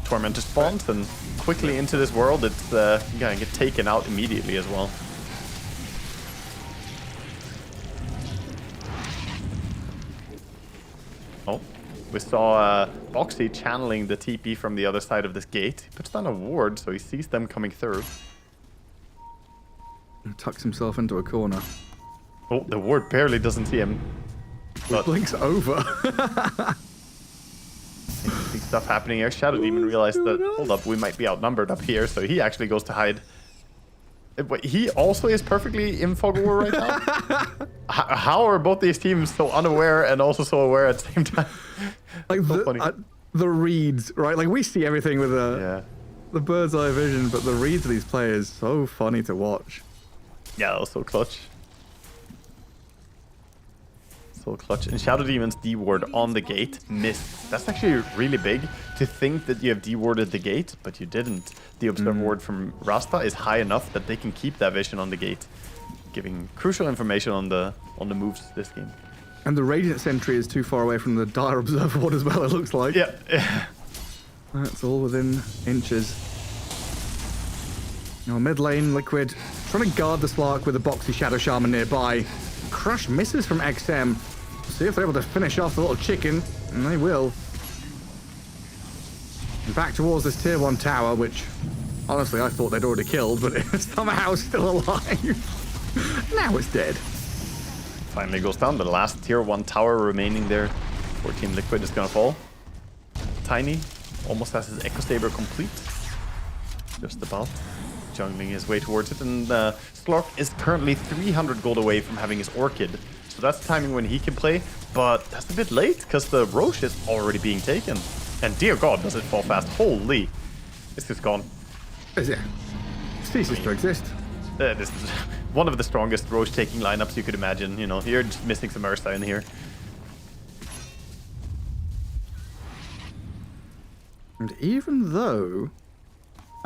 Speaker 5: Tormentor spawns and quickly into this world, it's gonna get taken out immediately as well. Oh, we saw Boxy channeling the TP from the other side of this gate. He puts down a ward, so he sees them coming through.
Speaker 4: And tucks himself into a corner.
Speaker 5: Oh, the ward barely doesn't see him. But
Speaker 4: Blinks over.
Speaker 5: interesting stuff happening here. Shadow Demon realized that, hold up, we might be outnumbered up here, so he actually goes to hide. But he also is perfectly in fog war right now. How are both these teams so unaware and also so aware at the same time?
Speaker 4: Like
Speaker 5: So funny.
Speaker 4: the reads, right? Like we see everything with the bird's eye vision, but the reads of these players so funny to watch.
Speaker 5: Yeah, that was so clutch. So clutch. And Shadow Demon's D-ward on the gate missed. That's actually really big to think that you have D-warded the gate, but you didn't. The observe ward from Rasta is high enough that they can keep that vision on the gate, giving crucial information on the moves this game.
Speaker 4: And the Radiant Sentry is too far away from the Dire Observer ward as well, it looks like.
Speaker 5: Yeah.
Speaker 4: That's all within inches. Now mid lane, Liquid trying to guard the Slark with a boxy Shadow Shaman nearby. Crush misses from XM. See if they're able to finish off the little chicken, and they will. And back towards this tier 1 tower, which honestly I thought they'd already killed, but it's somehow still alive. Now it's dead.
Speaker 5: Finally goes down. The last tier 1 tower remaining there for Team Liquid is gonna fall. Tiny almost has his Echo Saber complete. Just about. Jungling his way towards it, and Slark is currently 300 gold away from having his Orchid. So that's the timing when he can play, but that's a bit late because the Roche is already being taken. And dear God, does it fall fast. Holy. This is gone.
Speaker 4: Is it? Ceases to exist.
Speaker 5: This is one of the strongest Roche taking lineups you could imagine. You know, you're just missing some Ursa in here.
Speaker 4: And even though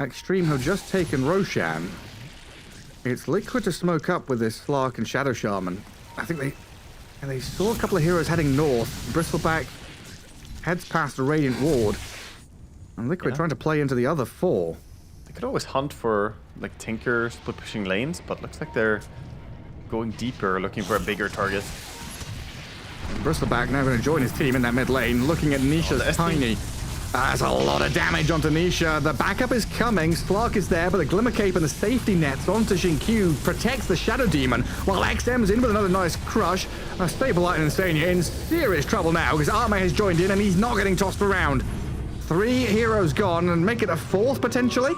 Speaker 4: Extreme have just taken Roshan, It's Liquid to smoke up with this Slark and Shadow Shaman. I think they saw a couple of heroes heading north. Bristleback heads past the Radiant Ward. And Liquid trying to play into the other 4.
Speaker 5: They could always hunt for like Tinker split pushing lanes, but looks like they're going deeper, looking for a bigger target.
Speaker 4: Bristleback now going to join his team in that mid lane, looking at Nisha's Tiny. That's a lot of damage onto Nisha. The backup is coming. Slark is there, but the Glimmer Cape and the safety nets onto Xinkyu protects the Shadow Demon, while XM's in with another nice crush. Stabilite and Insania in serious trouble now, because Arme has joined in and he's not getting tossed around. 3 heroes gone, and make it a 4th potentially.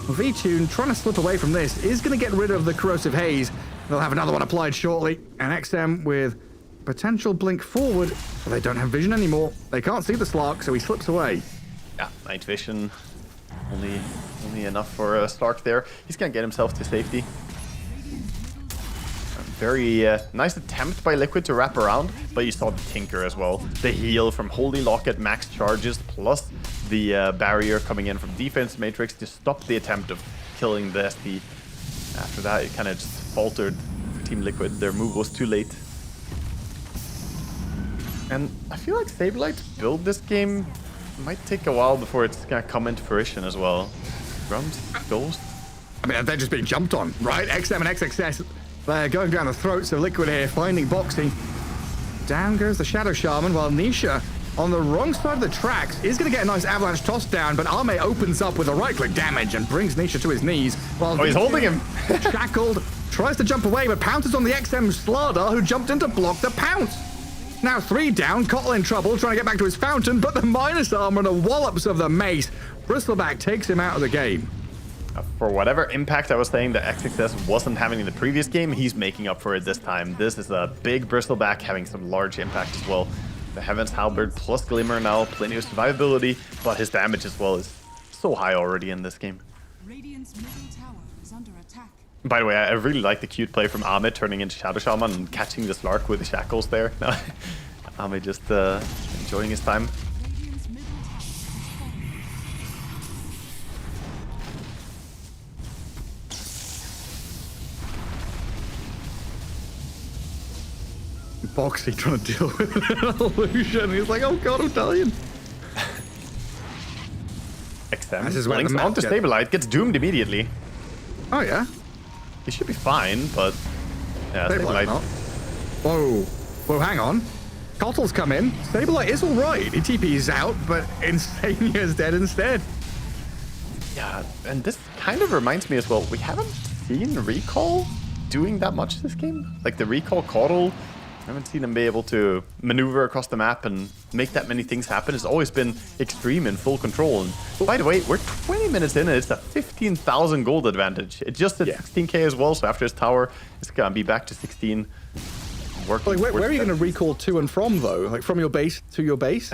Speaker 4: V-Tune trying to slip away from this is going to get rid of the corrosive haze. They'll have another one applied shortly, and XM with potential blink forward, but they don't have vision anymore. They can't see the Slark, so he slips away.
Speaker 5: Yeah, night vision. Only enough for Slark there. He's gonna get himself to safety. A very nice attempt by Liquid to wrap around, but you saw the Tinker as well. The heal from Holy Locket, max charges, plus the barrier coming in from Defense Matrix to stop the attempt of killing the SP. After that, it kind of just faltered for Team Liquid. Their move was too late. And I feel like Sablite's build this game might take a while before it's gonna come into fruition as well. Drums, Ghost.
Speaker 4: I mean, they're just being jumped on, right? XM and XXS, they're going down the throats of Liquid here, finding Boxy. Down goes the Shadow Shaman, while Nisha, on the wrong side of the tracks, is going to get a nice avalanche toss down, but Arme opens up with a right-click damage and brings Nisha to his knees. While
Speaker 5: he's holding him.
Speaker 4: Shackled, tries to jump away, but pounces on the XM Slardar, who jumped in to block the pounce. Now 3 down, Kotl in trouble, trying to get back to his fountain, but the minus armor and the wallops of the mace. Bristleback takes him out of the game.
Speaker 5: For whatever impact I was saying that XXS wasn't having in the previous game, he's making up for it this time. This is a big Bristleback having some large impact as well. The Heaven's Halberd plus Glimmer now, plenty of survivability, but his damage as well is so high already in this game.
Speaker 7: Radiant's middle tower is under attack.
Speaker 5: By the way, I really like the cute play from Ame turning into Shadow Shaman and catching the Slark with the shackles there. Ame just enjoying his time.
Speaker 7: Radiant's middle tower is falling.
Speaker 4: Boxy trying to deal with an illusion. He's like, oh god, I'm dying.
Speaker 5: XM links onto Stabilite, gets doomed immediately.
Speaker 4: Oh yeah?
Speaker 5: He should be fine, but yeah, Stabilite.
Speaker 4: Whoa. Whoa, hang on. Kotl's come in. Stabilite is alright. He TP's out, but Insania is dead instead.
Speaker 5: Yeah, and this kind of reminds me as well, we haven't seen Recall doing that much this game. Like the Recall Kotl, I haven't seen him be able to maneuver across the map and make that many things happen. It's always been extreme in full control. And by the way, we're 20 minutes in and it's a 15,000 gold advantage. It just at 16k as well, so after his tower, it's gonna be back to 16.
Speaker 4: Like, where are you gonna recall to and from though? Like from your base to your base?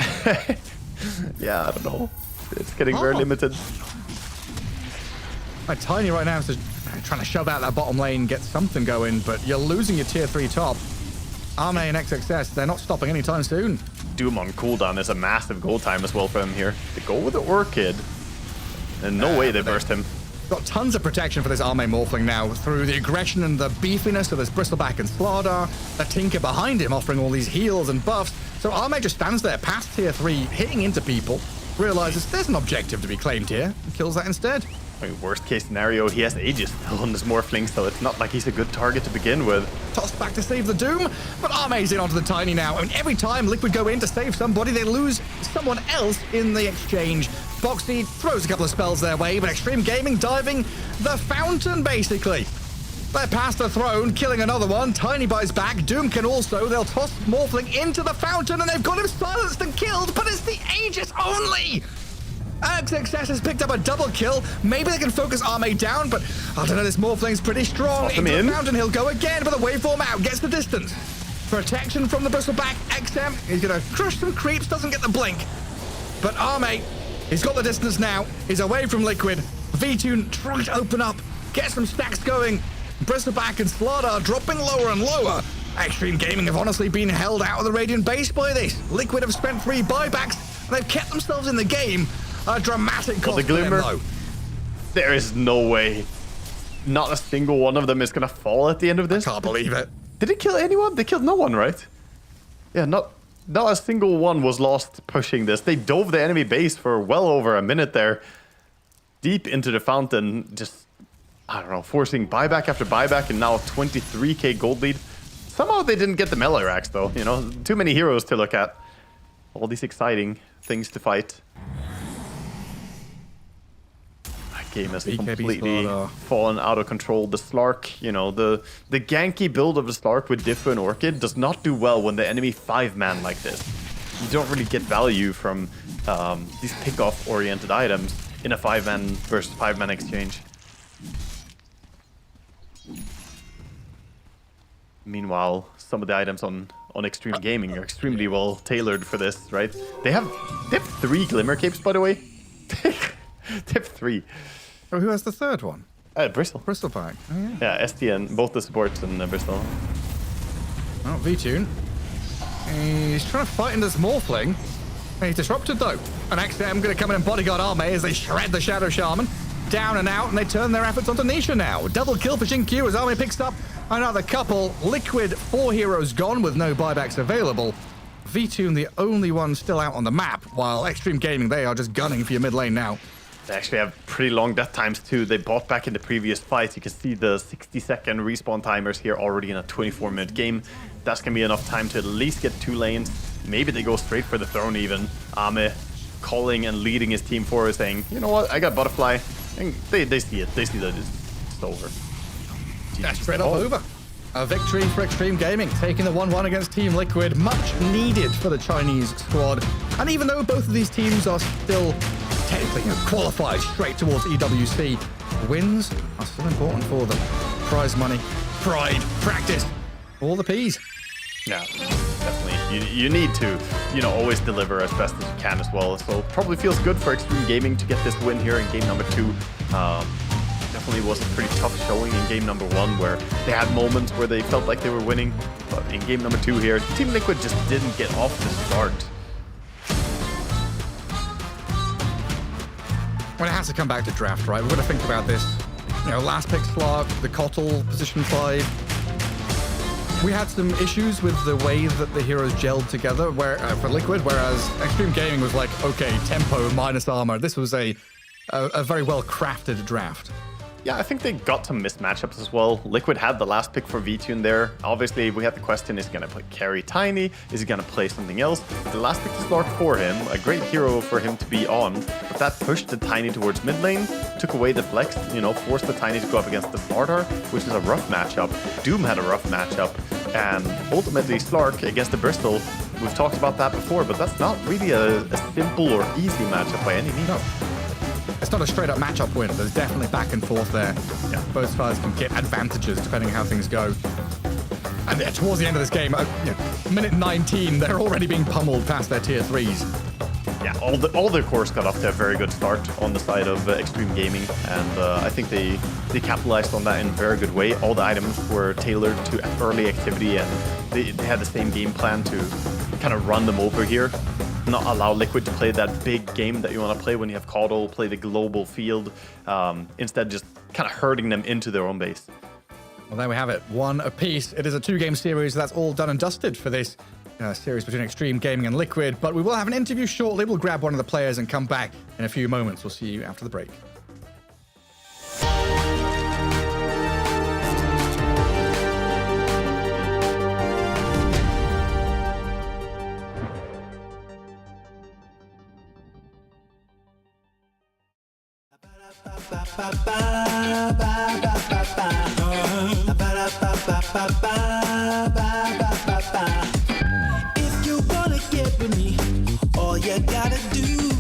Speaker 5: Yeah, I don't know. It's getting very limited.
Speaker 4: My Tiny right now is just trying to shove out that bottom lane, get something going, but you're losing your tier 3 top. Arme and XXS, they're not stopping anytime soon.
Speaker 5: Doom on cooldown is a massive goal time as well for him here. They go with the Orchid, and no way they burst him.
Speaker 4: Got tons of protection for this Arme Morphling now through the aggression and the beefiness of this Bristleback and Slardar. The Tinker behind him offering all these heals and buffs. So Arme just stands there past tier 3, hitting into people, realizes there's an objective to be claimed here, and kills that instead.
Speaker 5: I mean, worst case scenario, he has Aegis still on his Morphling, so it's not like he's a good target to begin with.
Speaker 4: Tossed back to save the Doom, but Arme's in onto the Tiny now. I mean, every time Liquid go in to save somebody, they lose someone else in the exchange. Boxy throws a couple of spells their way, but Extreme Gaming diving the fountain, basically. They're past the throne, killing another one. Tiny buys back. Doom can also. They'll toss Morphling into the fountain, and they've got him silenced and killed, but it's the Aegis only! XXS has picked up a double kill. Maybe they can focus Arme down, but I don't know, this Morphling's pretty strong. Into the fountain, he'll go again, but the waveform out, gets the distance. Protection from the Bristleback. XM, he's gonna crush some creeps, doesn't get the blink. But Arme, he's got the distance now. He's away from Liquid. V-Tune trying to open up, get some stacks going. Bristleback and Slardar dropping lower and lower. Extreme Gaming have honestly been held out of the Radiant base by this. Liquid have spent 3 buybacks, and they've kept themselves in the game. A dramatic cost
Speaker 5: the Glimmer.
Speaker 4: for them, though.
Speaker 5: There is no way. not a single one of them is gonna fall at the end of this.
Speaker 4: Can't believe it.
Speaker 5: Did it kill anyone? They killed no one, right? Yeah, not a single one was lost pushing this. They dove the enemy base for well over a minute there. Deep into the fountain, just, I don't know, forcing buyback after buyback, and now 23k gold lead. Somehow they didn't get the melee racks though, you know, too many heroes to look at. All these exciting things to fight. That game has completely fallen out of control. The Slark, you know, the ganky build of the Slark with Diffu and Orchid does not do well when the enemy 5-man like this. You don't really get value from these pick-off oriented items in a 5-man versus 5-man exchange. Meanwhile, some of the items on Extreme Gaming are extremely well tailored for this, right? They have 3 Glimmer Capes, by the way. They have 3.
Speaker 4: Oh, who has the third one?
Speaker 5: Bristol.
Speaker 4: Bristol pack. Oh, yeah.
Speaker 5: Yeah, STN, both the supports and Bristol.
Speaker 4: Oh, V-Tune. He's trying to fight into this Morphling. He's disrupted, though. And XM going to come in and bodyguard Arme as they shred the Shadow Shaman. Down and out, and they turn their efforts onto Nisha now. Double kill for Q as Arme picks up another couple. Liquid, 4 heroes gone with no buybacks available. V-Tune the only one still out on the map, while Extreme Gaming, they are just gunning for your mid lane now.
Speaker 5: They actually have pretty long death times too. They bought back in the previous fights. You can see the 60-second respawn timers here already in a 24-minute game. That's going to be enough time to at least get 2 lanes. Maybe they go straight for the throne even. Ame calling and leading his team forward, saying, you know what, I got Butterfly. And they see it. They see that it's over.
Speaker 4: That's straight up over. A victory for Extreme Gaming, taking the 1-1 against Team Liquid. Much needed for the Chinese squad. And even though both of these teams are still technically qualified straight towards EWC, wins are still important for them. Prize money, pride, practice, all the P's.
Speaker 5: Yeah, definitely. You need to, you know, always deliver as best as you can as well. So probably feels good for Extreme Gaming to get this win here in game number 2. Definitely was a pretty tough showing in game number 1 where they had moments where they felt like they were winning. But in game number 2 here, Team Liquid just didn't get off the start.
Speaker 4: Well, it has to come back to draft, right? We've got to think about this. You know, last pick Slark, the Kotl, position 5. We had some issues with the way that the heroes gelled together for Liquid, whereas Extreme Gaming was like, okay, tempo minus armor. This was a very well-crafted draft.
Speaker 5: Yeah, I think they got some missed matchups as well. Liquid had the last pick for V-Tune there. Obviously, we had the question, is he going to play carry Tiny? Is he going to play something else? The last pick is Slark for him, a great hero for him to be on, but that pushed the Tiny towards mid lane, took away the flex, you know, forced the Tiny to go up against the Slardar, which is a rough matchup. Doom had a rough matchup, and ultimately Slark against the Bristol, we've talked about that before, but that's not really a simple or easy matchup by any means.
Speaker 4: No. It's not a straight-up matchup win. There's definitely back and forth there.
Speaker 5: Yeah.
Speaker 4: Both sides can get advantages depending on how things go. And towards the end of this game, minute 19, they're already being pummeled past their tier 3s.
Speaker 5: Yeah, all their cores got off to a very good start on the side of Extreme Gaming, and I think they capitalized on that in a very good way. All the items were tailored to early activity, and they had the same game plan to kind of run them over here. Not allow Liquid to play that big game that you want to play when you have Kotl, play the global field. Instead, just kind of herding them into their own base.
Speaker 4: Well, there we have it. 1 apiece. It is a 2-game series. That's all done and dusted for this series between Extreme Gaming and Liquid. But we will have an interview shortly. We'll grab one of the players and come back in a few moments. We'll see you after the break.
Speaker 1: If you wanna get with me, all you gotta do,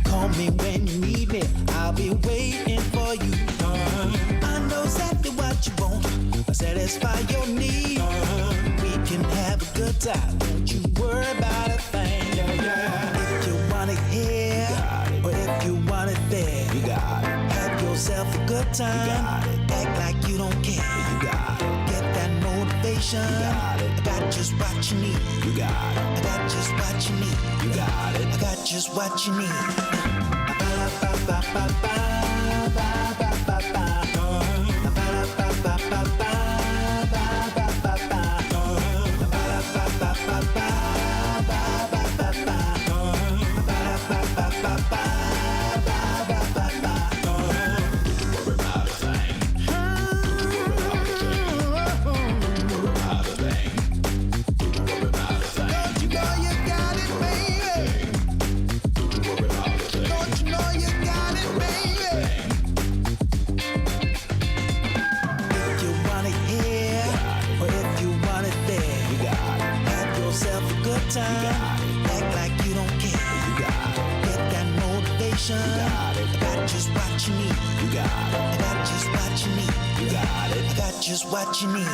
Speaker 1: call me when you need me. I'll be waiting for you. I know exactly what you want, satisfy your need. We can have a good time, don't you worry about a thing. If you want it here, or if you want it there, you got it. Have yourself a good time, you got it. Act like you don't care, you got it. Get that motivation, you got it. I got just what you need, you got it. I got just what you need, you got it. I got just what you need.
Speaker 2: time. Act like you don't care. You got it. Get that motivation. You got it. I got just what you need. You got it. I got just what you need. You got it. I got just what you need.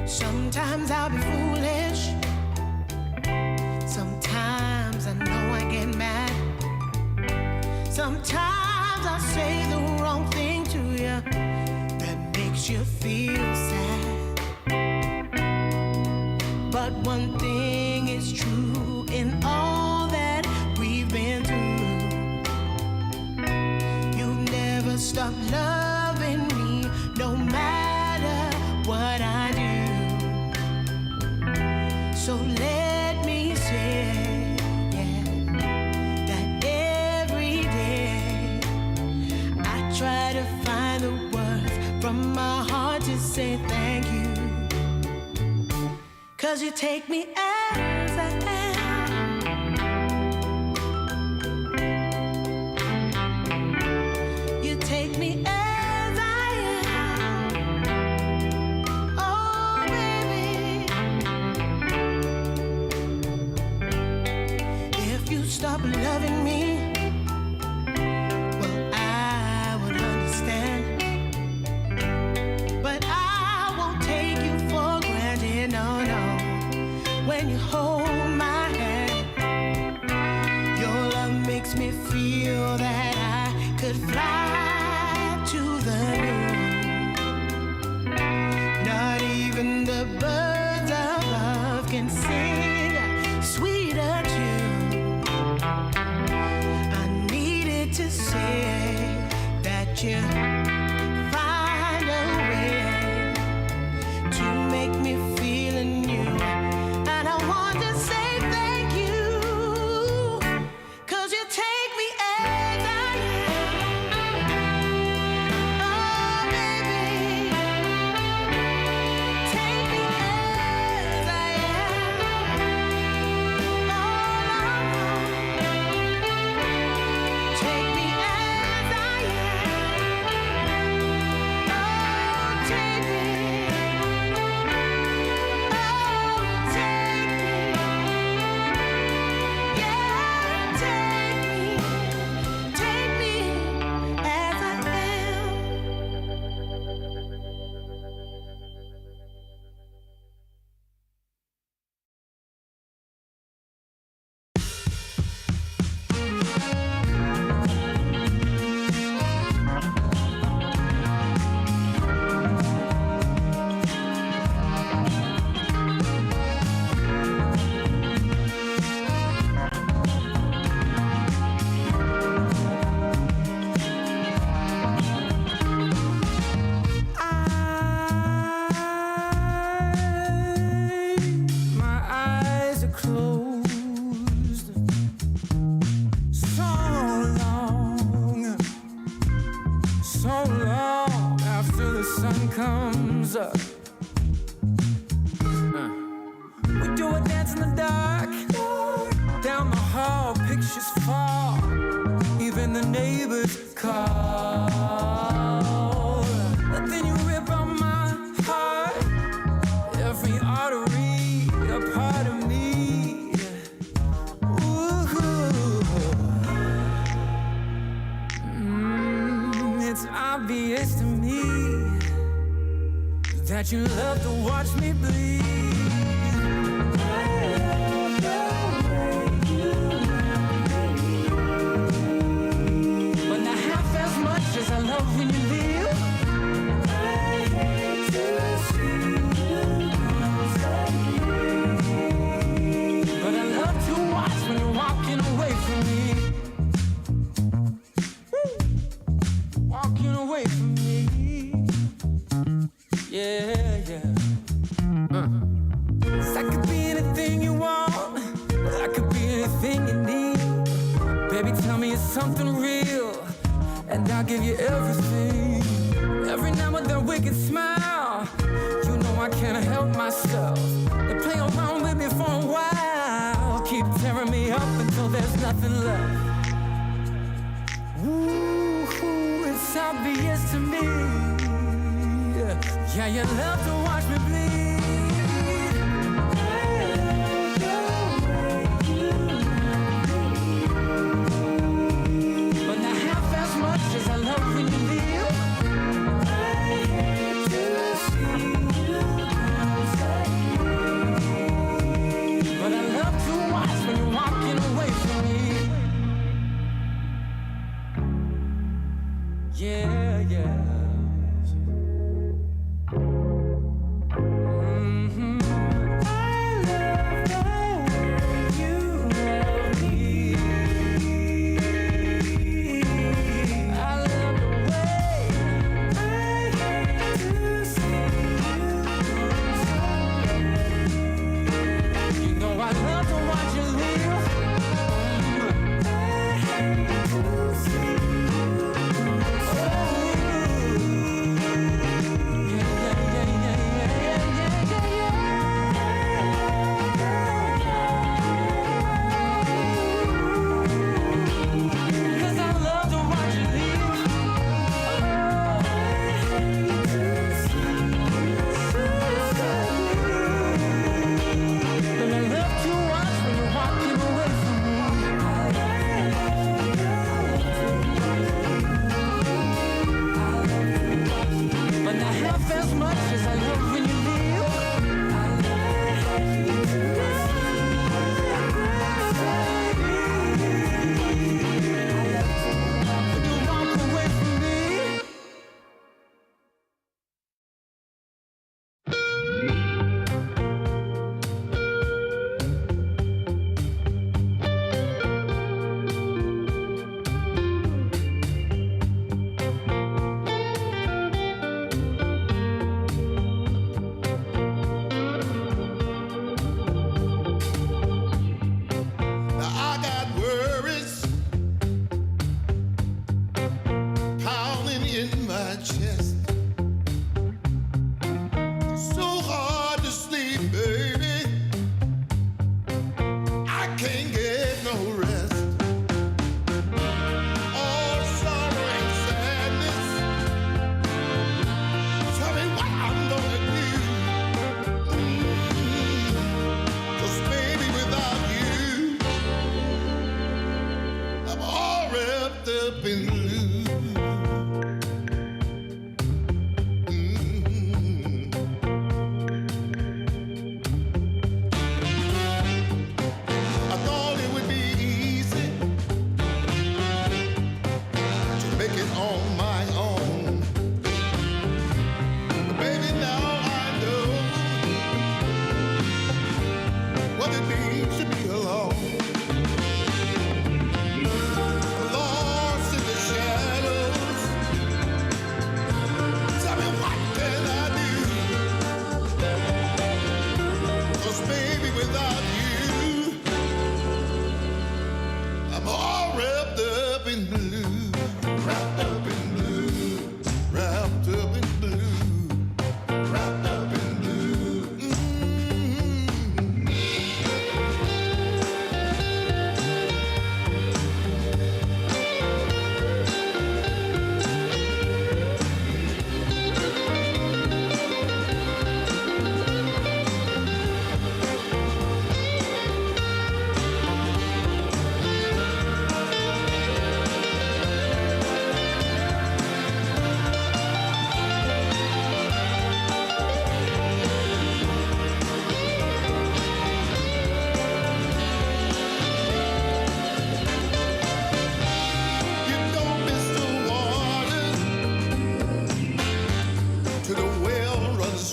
Speaker 1: Sometimes I'll be foolish. Sometimes I know I get mad. Sometimes I say the wrong thing to you that makes you feel sad. But one thing is true in all that we've been through. You've never stopped loving me, no matter what I do. So let me say, yeah, that every day I try to find the words from my heart to say thank you. 'Cause you take me as I am. You take me as I am. Oh, baby. If you stop loving me, well, I would understand. But I won't take you for granted, no, no. When you hold my hand, your love makes me feel that I could fly to the moon. Not even the birds of love can sing a sweeter tune. I needed to say that you find a way to make me feel anew. And I want to say thank you, 'cause you take me as I am. Oh, baby, take me as I am. Take me as I am. Oh, take me. Oh, take me. Yeah, take me. Take me as I am.
Speaker 3: My eyes are closed so long after the sun comes up. We do a dance in the dark, down the hall, pictures fall, even the neighbors call. But then you rip out my heart, every artery, a part of me. It's obvious to me that you love to watch me bleed. But not half as much as I love when you leave. But I love to watch when you're walking away from me. Walking away from me. Yeah, yeah. 'Cause I could be anything you want. I could be anything you need. Baby, tell me it's something real, and I'll give you everything. Every now and then wicked smile. You know I can't help myself. They play around with me for a while. Keep tearing me up until there's nothing left. Ooh, it's obvious to me. Yeah, you love to watch me bleed. But not half as much as I love when you leave. But I love to watch when you're walking away from me. Yeah, yeah.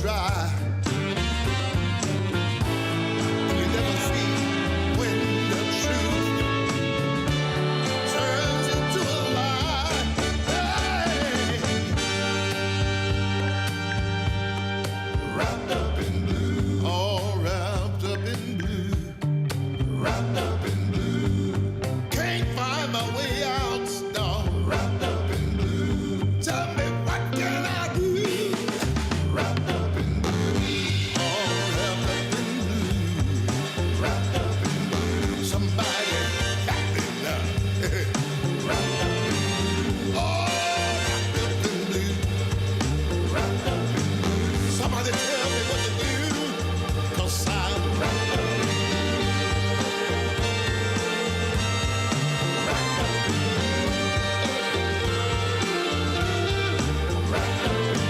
Speaker 2: dry. You never see when the truth turns into a lie. Hey. Wrapped up in blue, all wrapped up in blue, wrapped up in blue. Can't find my way out, no. Wrapped up in blue. Tell me what can I do? Wrapped up in blue, all wrapped up in blue, wrapped up in blue. Somebody back me now. Wrapped up in blue, all wrapped up in blue, wrapped up in blue. Somebody tell me what to do, 'cause I'm wrapped up in blue. Wrapped up in blue, wrapped up in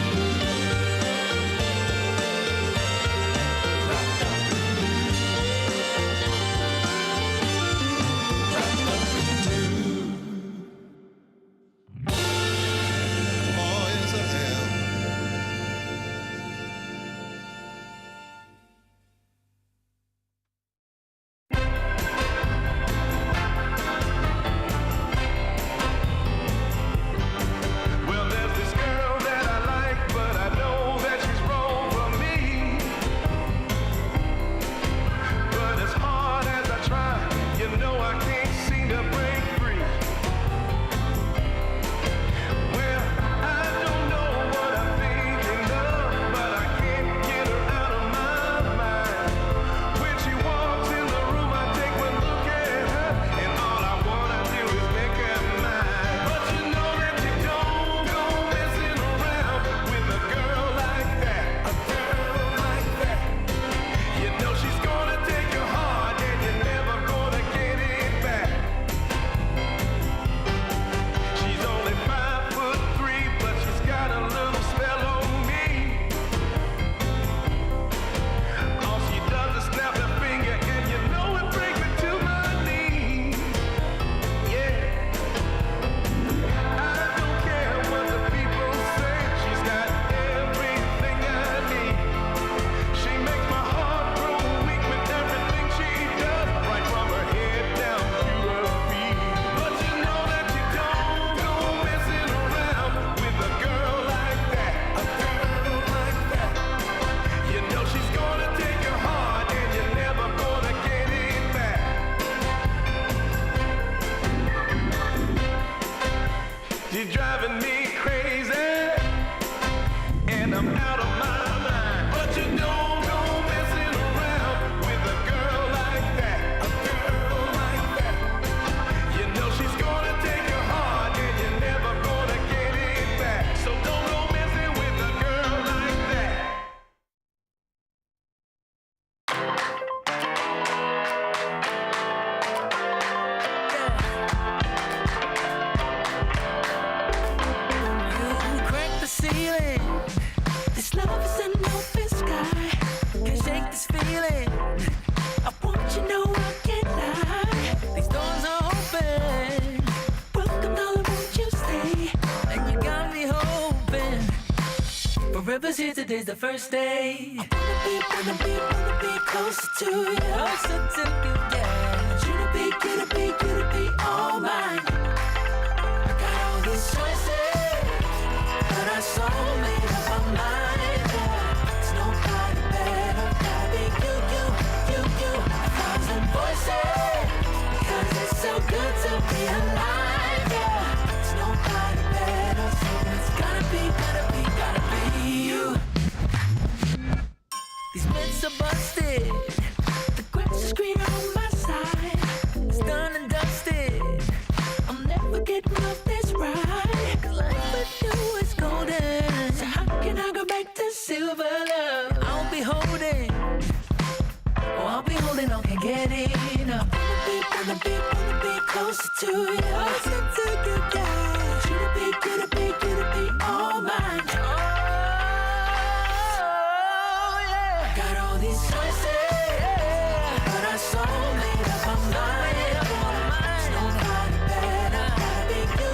Speaker 2: oh, yes, I am.
Speaker 8: Well, there's this girl that I like, but I know that she's wrong for me. But as hard as I try, you know I can't seem to break free. Well, I don't know what I'm thinking of, but I can't get her out of my mind. When she walks in the room, I take one look at her, and all I wanna do is make her mine. But you know that you don't go messing around with a girl like that, a girl like that. You know she's gonna take your heart, and you're never gonna get it back. She's only 5'3", but she's got a little spell on me. All she does is snap her finger, and you know it brings me to my knees. Yeah, I don't care what the people say. She's got everything I need. She makes my heart grow weak with everything she does, right from her head down to her feet. But you know that you don't go messing around with a girl like that, a girl like that. You know she's gonna take your heart, and you're never gonna get it back. She's driving me crazy, and I'm out of my mind. But you don't go messing around with a girl like that, a girl like that. You know she's gonna take your heart, and you're never gonna get it back. So don't go messing with a girl like that.
Speaker 1: You crack the ceiling. This love is an open sky. Can't shake this feeling. I want you to know I can't lie. These doors are open. Welcome, darling, won't you stay? And you got me hoping. Forever's here, today's the first day. I wanna be closer to you. Closer to you, yeah. You to be all mine. I got all these choices, but I so made up my mind. There's nobody better. Gotta be you. A thousand voices, 'cause it's so good to be alive. Yeah, there's nobody better, so it's gotta be you. These myths are busted. The grass is greener on my side. It's done and dusted. I'm never getting off this ride. 'Cause life with you is golden. So how can I go back to silver love? I'll be holding on, can't get enough. Wanna be closer to you. Closer to you, yeah. You to be all mine. Oh, yeah. Got all these choices, but I so made up my mind. There's nobody better. Gotta be you.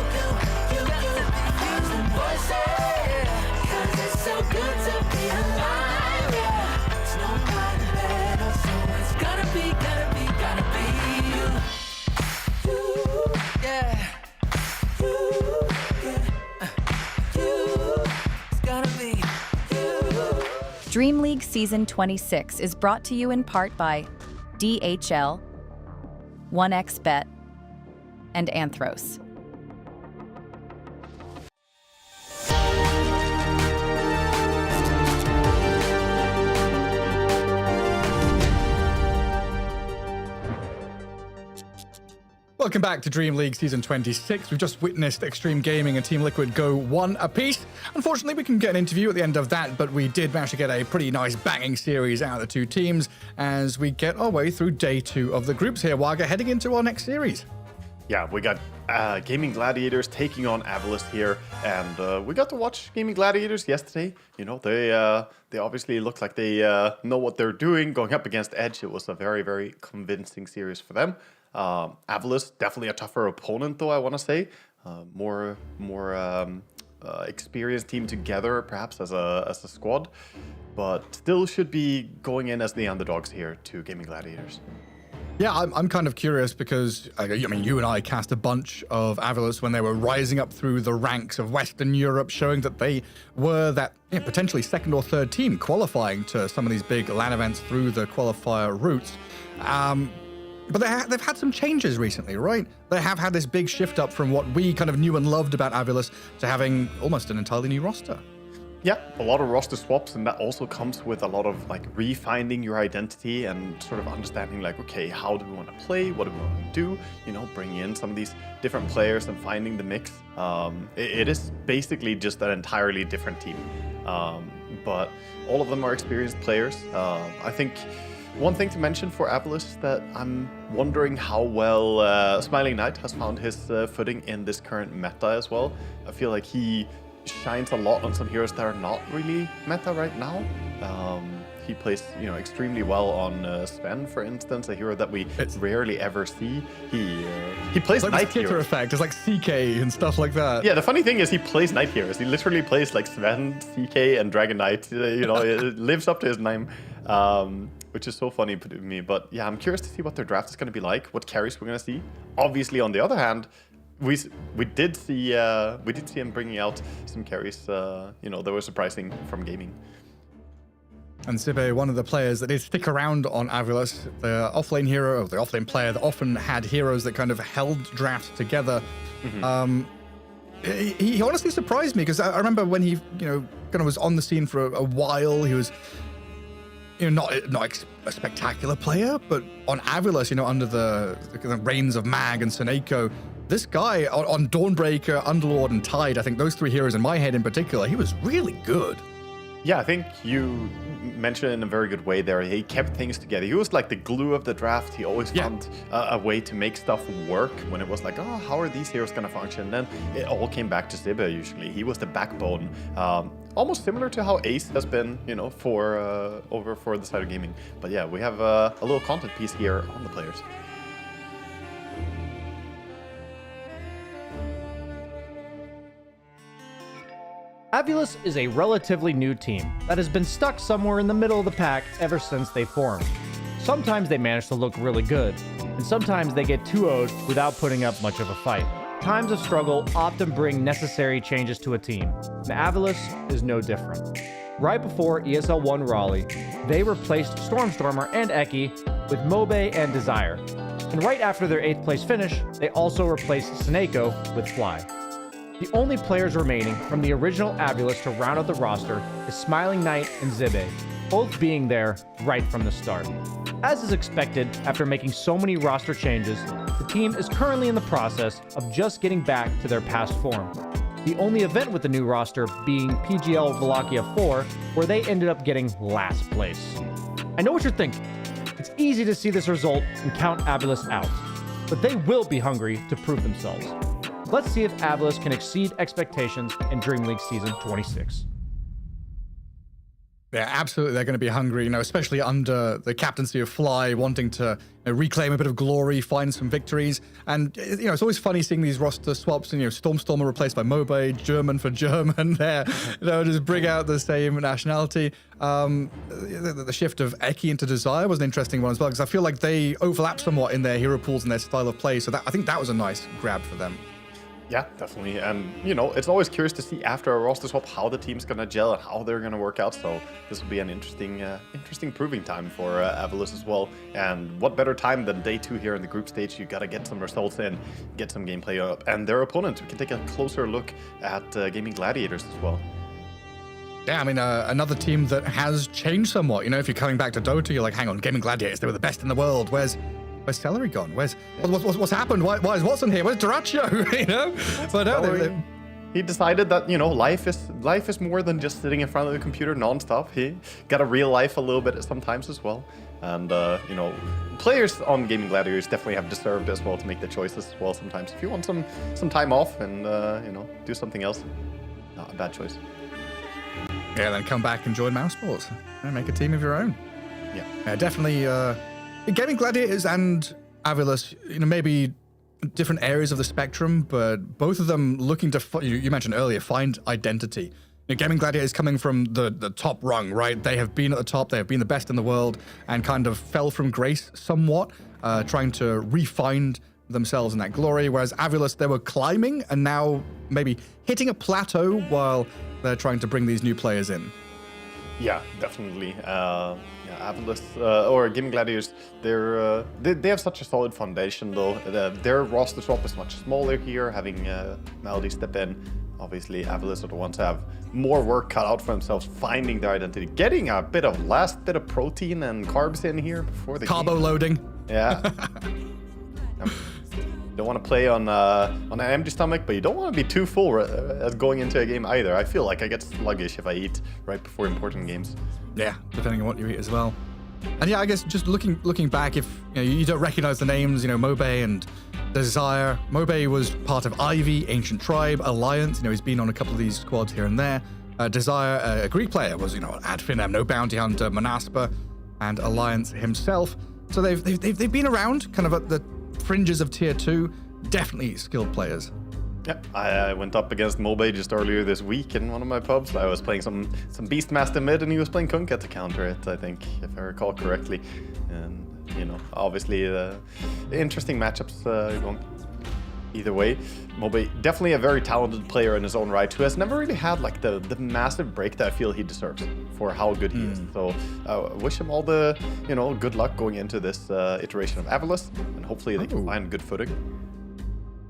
Speaker 1: Thousand voices, 'cause it's so good to be alive.
Speaker 6: DreamLeague Season 26 is brought to you in part by DHL, 1xBet, and Anthros.
Speaker 4: Welcome back to Dream League Season 26. We've just witnessed Extreme Gaming and Team Liquid go 1 apiece. Unfortunately, we can get an interview at the end of that, but we did manage to get a pretty nice banging series out of the two teams as we get our way through day 2 of the groups here, Wagga, heading into our next series.
Speaker 5: Yeah, we got Gaming Gladiators taking on Avalos here, and we got to watch Gaming Gladiators yesterday. You know, they obviously look like they know what they're doing going up against Edge. It was a very, very convincing series for them. Avalos, definitely a tougher opponent, though, I want to say. More experienced team together, perhaps, as a squad. But still should be going in as the underdogs here to Gaming Gladiators.
Speaker 4: Yeah, I'm kind of curious because, I mean, you and I cast a bunch of Avalos when they were rising up through the ranks of Western Europe, showing that they were that potentially second or third team qualifying to some of these big LAN events through the qualifier routes. But they've had some changes recently, right? They have had this big shift up from what we kind of knew and loved about Avalos to having almost an entirely new roster.
Speaker 5: Yeah, a lot of roster swaps, and that also comes with a lot of like refinding your identity and sort of understanding like, okay, how do we want to play? What do we want to do? You know, bringing in some of these different players and finding the mix. It is basically just an entirely different team. But all of them are experienced players. I think one thing to mention for Avalos that I'm wondering how well Smiling Knight has found his footing in this current meta as well. I feel like he shines a lot on some heroes that are not really meta right now. He plays, extremely well on Sven, for instance, a hero that we rarely ever see. He plays
Speaker 4: like
Speaker 5: Knight
Speaker 4: Kitter
Speaker 5: heroes.
Speaker 4: effect. It's like CK and stuff like that.
Speaker 5: Yeah, the funny thing is he plays Knight heroes. He literally plays like Sven, CK, and Dragon Knight. It lives up to his name. Which is so funny to me. But yeah, I'm curious to see what their draft is going to be like, what carries we're going to see. Obviously, on the other hand, we did see him bringing out some carries, that were surprising from gaming.
Speaker 4: And Zibe, one of the players that did stick around on Avalos, the offlane hero, or the offlane player that often had heroes that kind of held drafts together. He honestly surprised me because I remember when he, kind of was on the scene for a while. He was not a spectacular player, but on Avalos, under the reigns of Mag and Seneko, this guy on Dawnbreaker, Underlord, and Tide, I think those 3 heroes in my head in particular, he was really good.
Speaker 5: Yeah, I think you mentioned it in a very good way there. He kept things together. He was like the glue of the draft. He always found a way to make stuff work when it was like, oh, how are these heroes going to function? And then it all came back to Zibe usually. He was the backbone. Almost similar to how Ace has been, for over for the side of gaming. But yeah, we have a little content piece here on the players.
Speaker 9: Avalos is a relatively new team that has been stuck somewhere in the middle of the pack ever since they formed. Sometimes they manage to look really good, and sometimes they get 2-0'd without putting up much of a fight. Times of struggle often bring necessary changes to a team, and Avalos is no different. Right before ESL 1 Raleigh, they replaced Stormstormer and Eki with Mobe and Desire. And right after their 8th place finish, they also replaced Seneko with Fly. The only players remaining from the original Avalos to round out the roster is Smiling Knight and Zibe, both being there right from the start. As is expected after making so many roster changes, the team is currently in the process of just getting back to their past form. The only event with the new roster being PGL Wallachia 4, where they ended up getting last place. I know what you're thinking. It's easy to see this result and count Avalos out, but they will be hungry to prove themselves. Let's see if Avalos can exceed expectations in Dream League Season 26.
Speaker 4: Yeah, absolutely. They're going to be hungry, especially under the captaincy of Fly, wanting to reclaim a bit of glory, find some victories. And, it's always funny seeing these roster swaps and, Stormstormer replaced by Mobe, German for German there, just bring out the same nationality. The shift of Eki into Desire was an interesting one as well, because I feel like they overlap somewhat in their hero pools and their style of play. So I think that was a nice grab for them.
Speaker 5: Yeah, definitely. And, you know, it's always curious to see after a roster swap how the team's going to gel and how they're going to work out. So this will be an interesting proving time for Avalus as well. And what better time than day 2 here in the group stage? You got to get some results in, get some gameplay up. And their opponents, we can take a closer look at Gaming Gladiators as well.
Speaker 4: Yeah, I mean, another team that has changed somewhat. You know, if you're coming back to Dota, you're like, hang on, Gaming Gladiators, they were the best in the world. Where's Celery gone? What's happened? Why is Watson here? Where's Duraccio? You know? But no,
Speaker 5: he decided that, you know, life is more than just sitting in front of the computer nonstop. He got a real life a little bit sometimes as well. And, you know, players on Gaming Gladiators definitely have deserved as well to make the choices as well sometimes. If you want some time off and, you know, do something else, not a bad choice.
Speaker 4: Yeah, then come back and join Mouse Sports and make a team of your own. Yeah, definitely. Gaming Gladiators and Avalus, you know, maybe different areas of the spectrum, but both of them looking to, you mentioned earlier, find identity. You know, Gaming Gladiators coming from the top rung, right? They have been at the top, they have been the best in the world, and kind of fell from grace somewhat, trying to re-find themselves in that glory, whereas Avalus, they were climbing and now maybe hitting a plateau while they're trying to bring these new players in.
Speaker 5: Yeah, definitely. Avalus or Gaming Gladiators, they have such a solid foundation though. Their roster swap is much smaller here, having Melody step in. Obviously, Avalus are the ones who have more work cut out for themselves, finding their identity, getting a last bit of protein and carbs in here before the
Speaker 4: Carbo
Speaker 5: game.
Speaker 4: loading.
Speaker 5: Yeah. Don't want to play on an empty stomach, but you don't want to be too full as going into a game either. I feel like I get sluggish if I eat right before important games.
Speaker 4: Yeah, depending on what you eat as well. And yeah, I guess just looking back, if you don't recognize the names, Mobe and Desire. Mobe was part of Ivy, Ancient Tribe, Alliance. He's been on a couple of these squads here and there. Desire, a Greek player, was Adfinem, No Bounty Hunter, Monaspa, and Alliance himself. So they've been around, kind of at the fringes of tier 2. Definitely skilled players.
Speaker 5: Yep, I went up against Mobe just earlier this week in one of my pubs. I was playing some Beastmaster mid, and he was playing Kunkka to counter it, I think, if I recall correctly. And, obviously, interesting matchups going either way. Mobe, definitely a very talented player in his own right, who has never really had the massive break that I feel he deserves for how good he is. So I wish him all the, good luck going into this iteration of Avalus, and hopefully they can find good footing.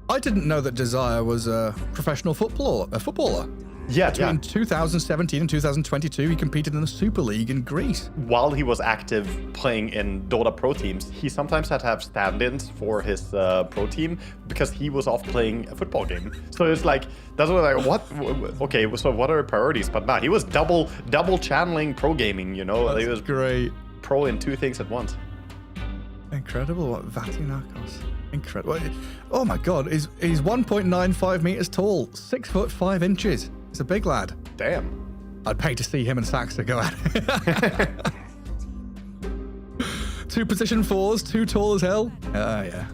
Speaker 4: I didn't know that Desire was a professional footballer.
Speaker 5: Yeah,
Speaker 4: Between 2017 and 2022, he competed in the Super League in Greece.
Speaker 5: While he was active playing in Dota pro teams, he sometimes had to have stand-ins for his pro team because he was off playing a football game. So it's like, that's what what? Okay, so what are the priorities? But nah, he was double channeling pro gaming, He was
Speaker 4: great.
Speaker 5: Pro in 2 things at once.
Speaker 4: Incredible. What Vatinakos. Incredible. Oh my god, he's 1.95 meters tall, 6 foot 5 inches. It's a big lad.
Speaker 5: Damn.
Speaker 4: I'd pay to see him and Saxa go at it. 2 position 4s, too tall as hell. Yeah.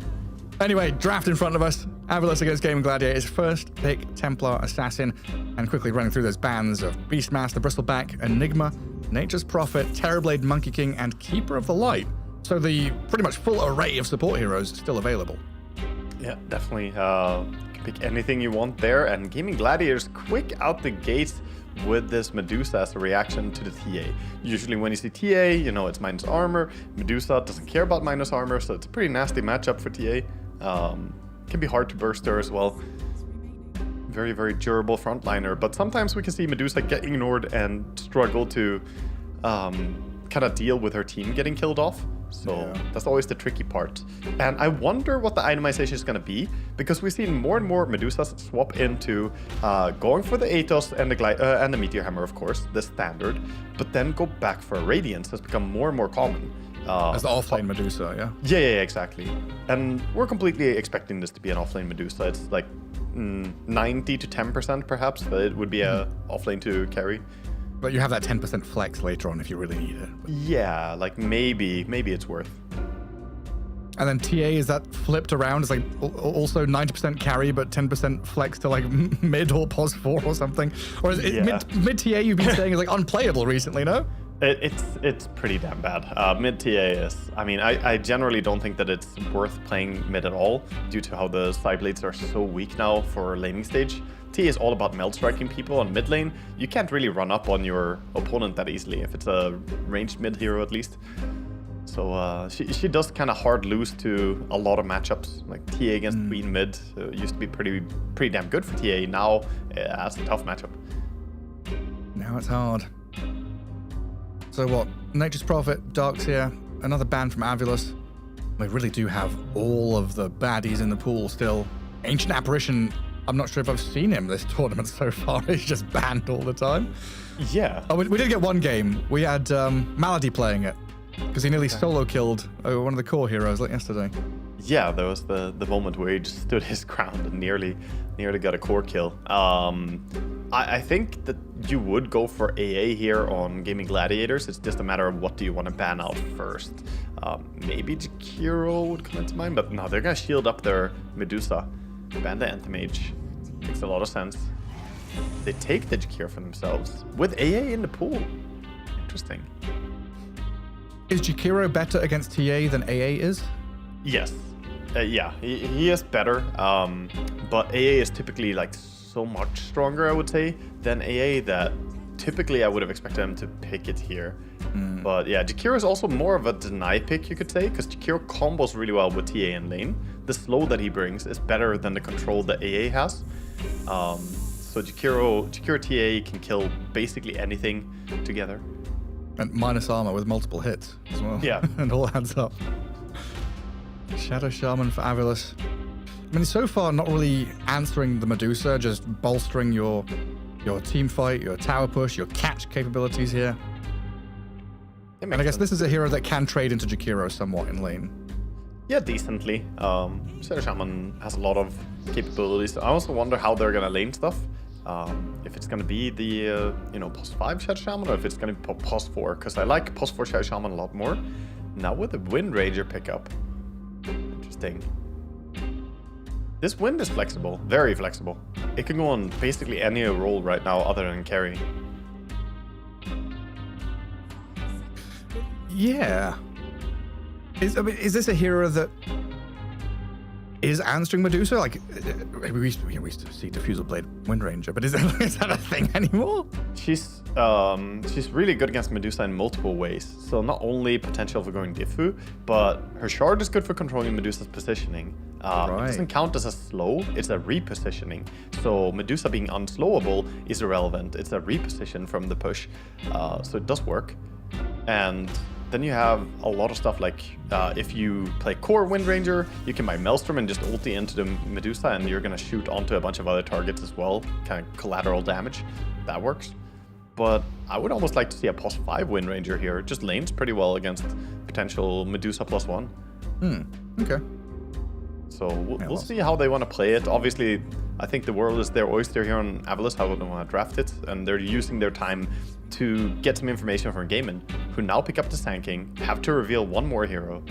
Speaker 4: Anyway, draft in front of us. Avalus against Gaming Gladiators. First pick, Templar, Assassin. And quickly running through those bands of Beastmaster, Bristleback, Enigma, Nature's Prophet, Terrorblade, Monkey King, and Keeper of the Light. So the pretty much full array of support heroes still available. Yeah,
Speaker 5: definitely. You can pick anything you want there. And Gaming Gladiators quick out the gates with this Medusa as a reaction to the TA. Usually when you see TA, it's minus armor. Medusa doesn't care about minus armor, so it's a pretty nasty matchup for TA. Can be hard to burst her as well. Very, very durable frontliner. But sometimes we can see Medusa get ignored and struggle to kind of deal with her team getting killed off. So that's always the tricky part. And I wonder what the itemization is going to be, because we've seen more and more Medusas swap into going for the Athos and the Meteor Hammer, of course, the standard, but then go back for a Radiance has become more and more common.
Speaker 4: As the offlane Medusa, yeah?
Speaker 5: Yeah, exactly. And we're completely expecting this to be an offlane Medusa. It's like 90 to 10% perhaps that it would be a offlane to carry.
Speaker 4: But you have that 10% flex later on if you really need it.
Speaker 5: Yeah, like maybe it's worth.
Speaker 4: And then TA, is that flipped around? It's like also 90% carry, but 10% flex to like mid or pos 4 or something? Or is it mid TA you've been saying is like unplayable recently, no?
Speaker 5: It's pretty damn bad. Mid TA is. I mean, I generally don't think that it's worth playing mid at all due to how the side blades are so weak now for laning stage. TA is all about meld striking people on mid lane. You can't really run up on your opponent that easily if it's a ranged mid hero at least. So she does kind of hard lose to a lot of matchups. Like TA against Queen mid used to be pretty damn good for TA. Now that's a tough matchup.
Speaker 4: Now it's hard. So what? Nature's Prophet, Dark's here, another ban from Avulus. We really do have all of the baddies in the pool still. Ancient Apparition, I'm not sure if I've seen him this tournament so far. He's just banned all the time.
Speaker 5: Yeah.
Speaker 4: Oh, we did get one game. We had Malady playing it because he nearly solo killed one of the core heroes like yesterday.
Speaker 5: Yeah, there was the moment where he just stood his ground and nearly got a core kill. I think that you would go for AA here on Gaming Gladiators. It's just a matter of what do you want to ban out first. Maybe Jakiro would come into mind, but no, they're gonna shield up their Medusa. Ban the Anthem Mage. Makes a lot of sense. They take the Jakiro for themselves with AA in the pool. Interesting.
Speaker 4: Is Jakiro better against TA than AA is?
Speaker 5: Yes. Yeah, he is better, but AA is typically like so much stronger, I would say, than AA that typically I would have expected him to pick it here. But yeah, Jakiro is also more of a deny pick, you could say, because Jakiro combos really well with TA in lane. The slow that he brings is better than the control that AA has. So Jakiro TA can kill basically anything together.
Speaker 4: And minus armor with multiple hits as well.
Speaker 5: Yeah.
Speaker 4: And all adds up. Shadow Shaman for Avulus. I mean, so far not really answering the Medusa, just bolstering your team fight, your tower push, your catch capabilities here. And I guess this is a hero that can trade into Jakiro somewhat in lane.
Speaker 5: Yeah, decently. Shadow Shaman has a lot of capabilities. I also wonder how they're gonna lane stuff. If it's gonna be the post 5 Shadow Shaman or if it's gonna be post 4, because I like post 4 Shadow Shaman a lot more. Now with the Wind Ranger pickup. Interesting. This wind is flexible, very flexible. It can go on basically any role right now other than carry.
Speaker 4: Yeah. Is this a hero that is answering Medusa? Like, we used to see Diffusal Blade Wind Ranger, but is that a thing anymore?
Speaker 5: She's really good against Medusa in multiple ways. So not only potential for going Diffu, but her shard is good for controlling Medusa's positioning. It doesn't count as a slow, it's a repositioning. So Medusa being unslowable is irrelevant. It's a reposition from the push. So it does work. And then you have a lot of stuff like if you play core Wind Ranger, you can buy Maelstrom and just ulti into the Medusa and you're gonna shoot onto a bunch of other targets as well, kind of collateral damage. That works. But I would almost like to see a plus 5 Wind Ranger here. It just lanes pretty well against potential Medusa +1.
Speaker 4: Okay.
Speaker 5: So we'll see how they want to play it. Obviously, I think the world is their oyster here on Avulus, how they want to draft it, and they're using their time to get some information from Gaiman, who now pick up the Sand have to reveal one more hero.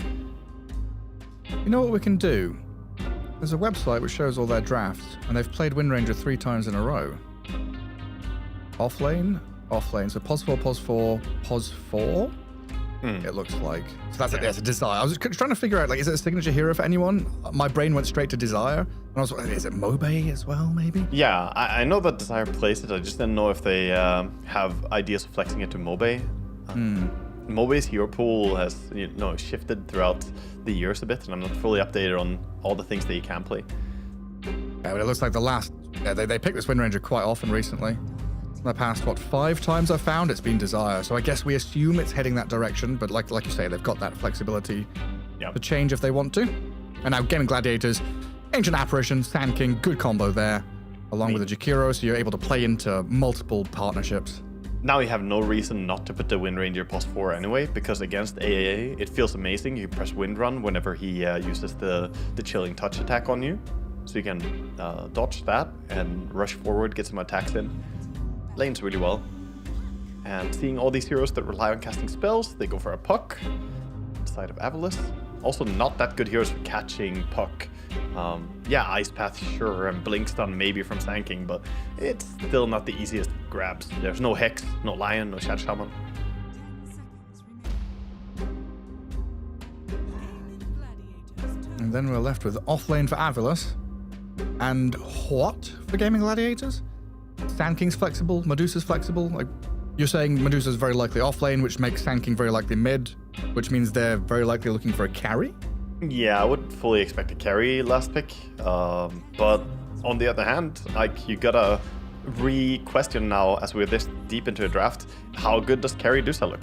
Speaker 4: You know what we can do? There's a website which shows all their drafts, and they've played Wind Ranger 3 times in a row. Offlane. So pos 4, pos 4, pos 4. It looks like. So that's a Desire. I was just trying to figure out, like, is it a signature hero for anyone? My brain went straight to Desire. And I was like, is it Mobe as well, maybe?
Speaker 5: Yeah, I know that Desire plays it. I just didn't know if they have ideas of flexing it to Mobe. Mobe's hero pool has shifted throughout the years a bit, and I'm not fully updated on all the things that you can play.
Speaker 4: Yeah, but it looks like they picked this Wind Ranger quite often recently. In the past, 5 times I've found it's been Desire. So I guess we assume it's heading that direction, but like you say, they've got that flexibility to change if they want to. And now Gaming Gladiators, Ancient Apparition, Sand King, good combo there, along with the Jakiro, so you're able to play into multiple partnerships.
Speaker 5: Now you have no reason not to put the Wind Ranger plus 4 anyway, because against AAA, it feels amazing. You press Wind Run whenever he uses the Chilling Touch attack on you. So you can dodge that and rush forward, get some attacks in. Lanes really well. And seeing all these heroes that rely on casting spells, they go for a Puck. Side of Avulus. Also not that good heroes for catching Puck. Ice Path, sure, and Blink Stun maybe from Sand King, but it's still not the easiest grabs. There's no Hex, no Lion, no Shadow Shaman.
Speaker 4: And then we're left with offlane for Avilus. And what for Gaming Gladiators? Sand King's flexible, Medusa's flexible. Like, you're saying Medusa's very likely offlane, which makes Sand King very likely mid, which means they're very likely looking for a carry?
Speaker 5: Yeah, I would fully expect a carry last pick. But on the other hand, like, you gotta re-question now, as we're this deep into a draft, how good does carry Medusa look?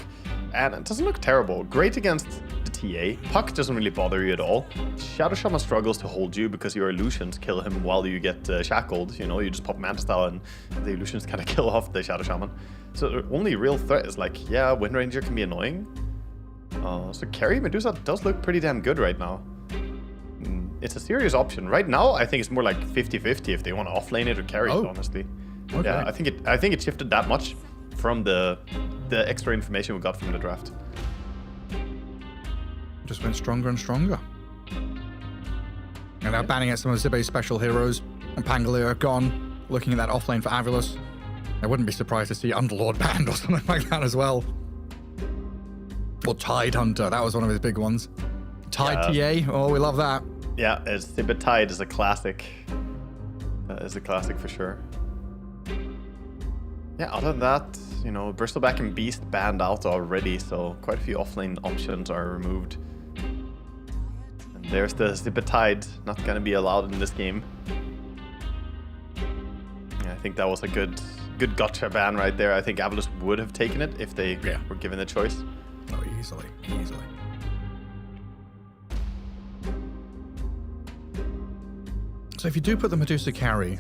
Speaker 5: And it doesn't look terrible. Great against the TA. Puck doesn't really bother you at all. Shadow Shaman struggles to hold you because your illusions kill him while you get shackled. You know, you just pop Manta Style and the illusions kind of kill off the Shadow Shaman. So the only real threat is like, yeah, Wind Ranger can be annoying. So carry Medusa does look pretty damn good right now. It's a serious option. Right now, I think it's more like 50-50 if they want to offlane it or carry it, honestly.
Speaker 4: Okay.
Speaker 5: Yeah, I think it shifted that much from the extra information we got from the draft.
Speaker 4: Just went stronger and stronger. And now banning out some of Zibe's special heroes, and Pangolier gone, looking at that offlane for Avilus. I wouldn't be surprised to see Underlord banned or something like that as well. Or Tide Hunter, that was one of his big ones. Tide TA, oh, we love that.
Speaker 5: Yeah, Zibe Tide is a classic. Is a classic for sure. Yeah, other than that, you know, Bristleback and Beast banned out already, so quite a few offlane options are removed. And there's the Zibe Tide, not gonna be allowed in this game. Yeah, I think that was a good gotcha ban right there. I think Avilus would have taken it if they were given the choice.
Speaker 4: Oh, easily. So if you do put the Medusa carry,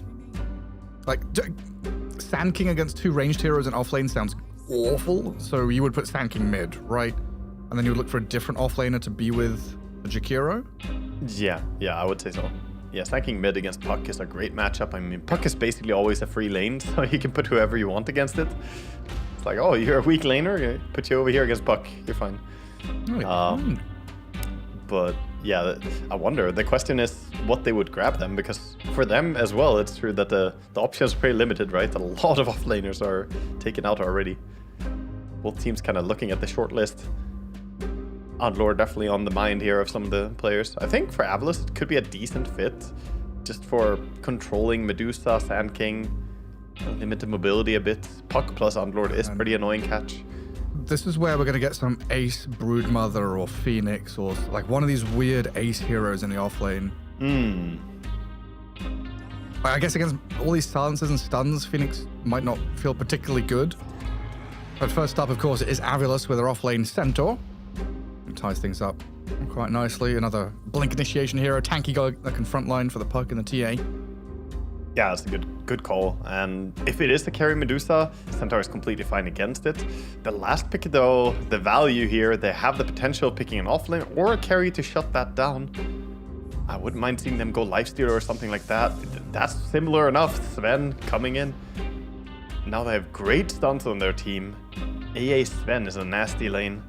Speaker 4: like, Sand King against two ranged heroes in offlane sounds awful. So you would put Sand King mid, right? And then you would look for a different offlaner to be with the Jakiro?
Speaker 5: Yeah, I would say so. Yeah, Sand King mid against Puck is a great matchup. I mean, Puck is basically always a free lane, so you can put whoever you want against it. It's like, oh, you're a weak laner? Okay, put you over here against Puck. You're fine. But yeah, I wonder. The question is what they would grab them, because for them as well, it's true that the options are pretty limited, right? A lot of offlaners are taken out already. Both teams kind of looking at the short list. Underlord definitely on the mind here of some of the players. I think for Avilus, it could be a decent fit, just for controlling Medusa, Sand King, limited mobility a bit. Puck plus Underlord is pretty annoying catch.
Speaker 4: This is where we're going to get some Ace, Broodmother, or Phoenix, or like one of these weird Ace heroes in the offlane. I guess against all these silences and stuns, Phoenix might not feel particularly good. But first up, of course, it is Avilus with their offlane Centaur. It ties things up quite nicely. Another Blink Initiation hero, tanky guy that can frontline for the Puck and the TA.
Speaker 5: Yeah, it's a good call. And if it is the carry Medusa, Centaur is completely fine against it. The last pick, though, the value here, they have the potential of picking an offlane or a carry to shut that down. I wouldn't mind seeing them go Lifestealer or something like that. That's similar enough. Sven coming in. Now they have great stunts on their team. AA Sven is a nasty lane.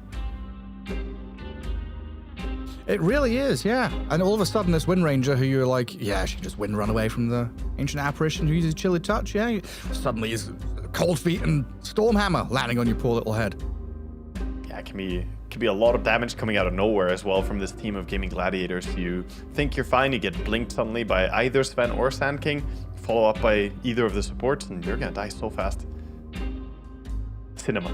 Speaker 4: It really is, yeah. And all of a sudden, this Wind Ranger, who you're like, yeah, she just wind run away from the Ancient Apparition who uses Chilly Touch, yeah. Suddenly is Cold Feet and Stormhammer landing on your poor little head.
Speaker 5: Yeah, it can be a lot of damage coming out of nowhere as well from this team of Gaming Gladiators. You think you're fine, you get blinked suddenly by either Sven or Sand King, follow up by either of the supports, and you're gonna die so fast. Cinema.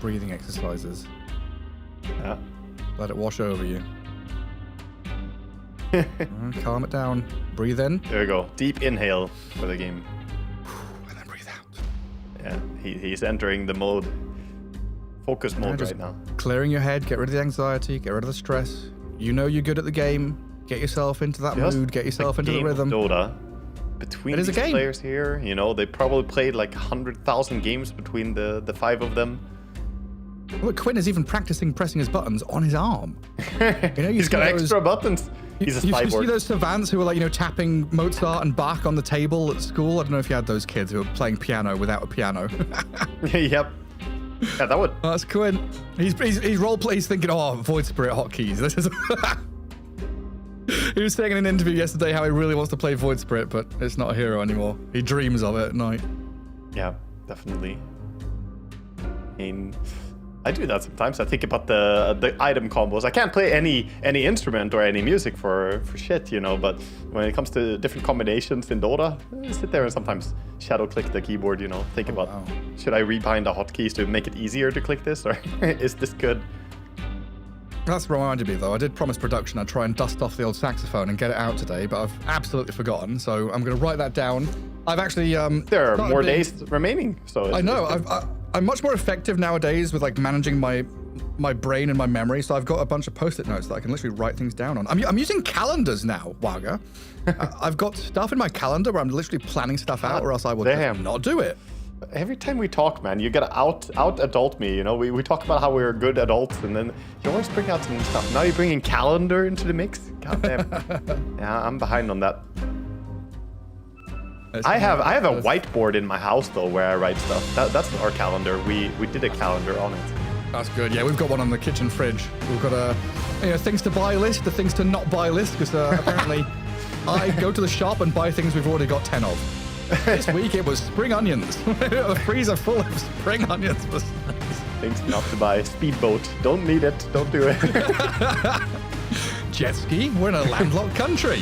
Speaker 4: Breathing exercises.
Speaker 5: Yeah.
Speaker 4: Let it wash over you. Calm it down. Breathe in.
Speaker 5: There we go. Deep inhale for the game.
Speaker 4: And then breathe out.
Speaker 5: Yeah, he's entering the mode. Focus mode
Speaker 4: Just
Speaker 5: right now.
Speaker 4: Clearing your head, get rid of the anxiety, get rid of the stress. You know you're good at the game. Get yourself into that mood, get yourself into the rhythm.
Speaker 5: Dota. Between these players here, you know, they probably played like 100,000 games between the five of them.
Speaker 4: Look, Quinn is even practicing pressing his buttons on his arm. You know,
Speaker 5: He's got extra buttons. He's a cyborg.
Speaker 4: You see those savants who are like, you know, tapping Mozart and Bach on the table at school? I don't know if you had those kids who were playing piano without a piano.
Speaker 5: Yep. Yeah, that would.
Speaker 4: Oh, that's Quinn. He's role plays thinking, oh, Void Spirit hotkeys. This is. He was saying in an interview yesterday how he really wants to play Void Spirit, but it's not a hero anymore. He dreams of it at night.
Speaker 5: Yeah, definitely. I do that sometimes. I think about the item combos. I can't play any instrument or any music for shit, you know. But when it comes to different combinations in Dota, I sit there and sometimes shadow click the keyboard. You know, think about should I rebind the hotkeys to make it easier to click this, or is this good?
Speaker 4: That's reminded me though. I did promise production I'd try and dust off the old saxophone and get it out today, but I've absolutely forgotten. So I'm going to write that down. I've actually
Speaker 5: there are more days remaining, so
Speaker 4: I know I'm much more effective nowadays with like managing my brain and my memory. So I've got a bunch of post-it notes that I can literally write things down on. I'm using calendars now, Wagga. I've got stuff in my calendar where I'm literally planning stuff out, or else I would just not do it.
Speaker 5: Every time we talk, man, you gotta out adult me. You know, we talk about how we're good adults, and then you always bring out some stuff. Now you're bringing calendar into the mix. God damn. Yeah, I'm behind on that. I have a whiteboard in my house though where I write stuff. That's our calendar. We did a calendar on it.
Speaker 4: That's good. Yeah, we've got one on the kitchen fridge. We've got a things to buy list, the things to not buy list, because apparently I go to the shop and buy things we've already got 10 of. This week it was spring onions. A freezer full of spring onions.
Speaker 5: Things not to buy. Speedboat. Don't need it. Don't do it.
Speaker 4: Jet ski. We're in a landlocked country.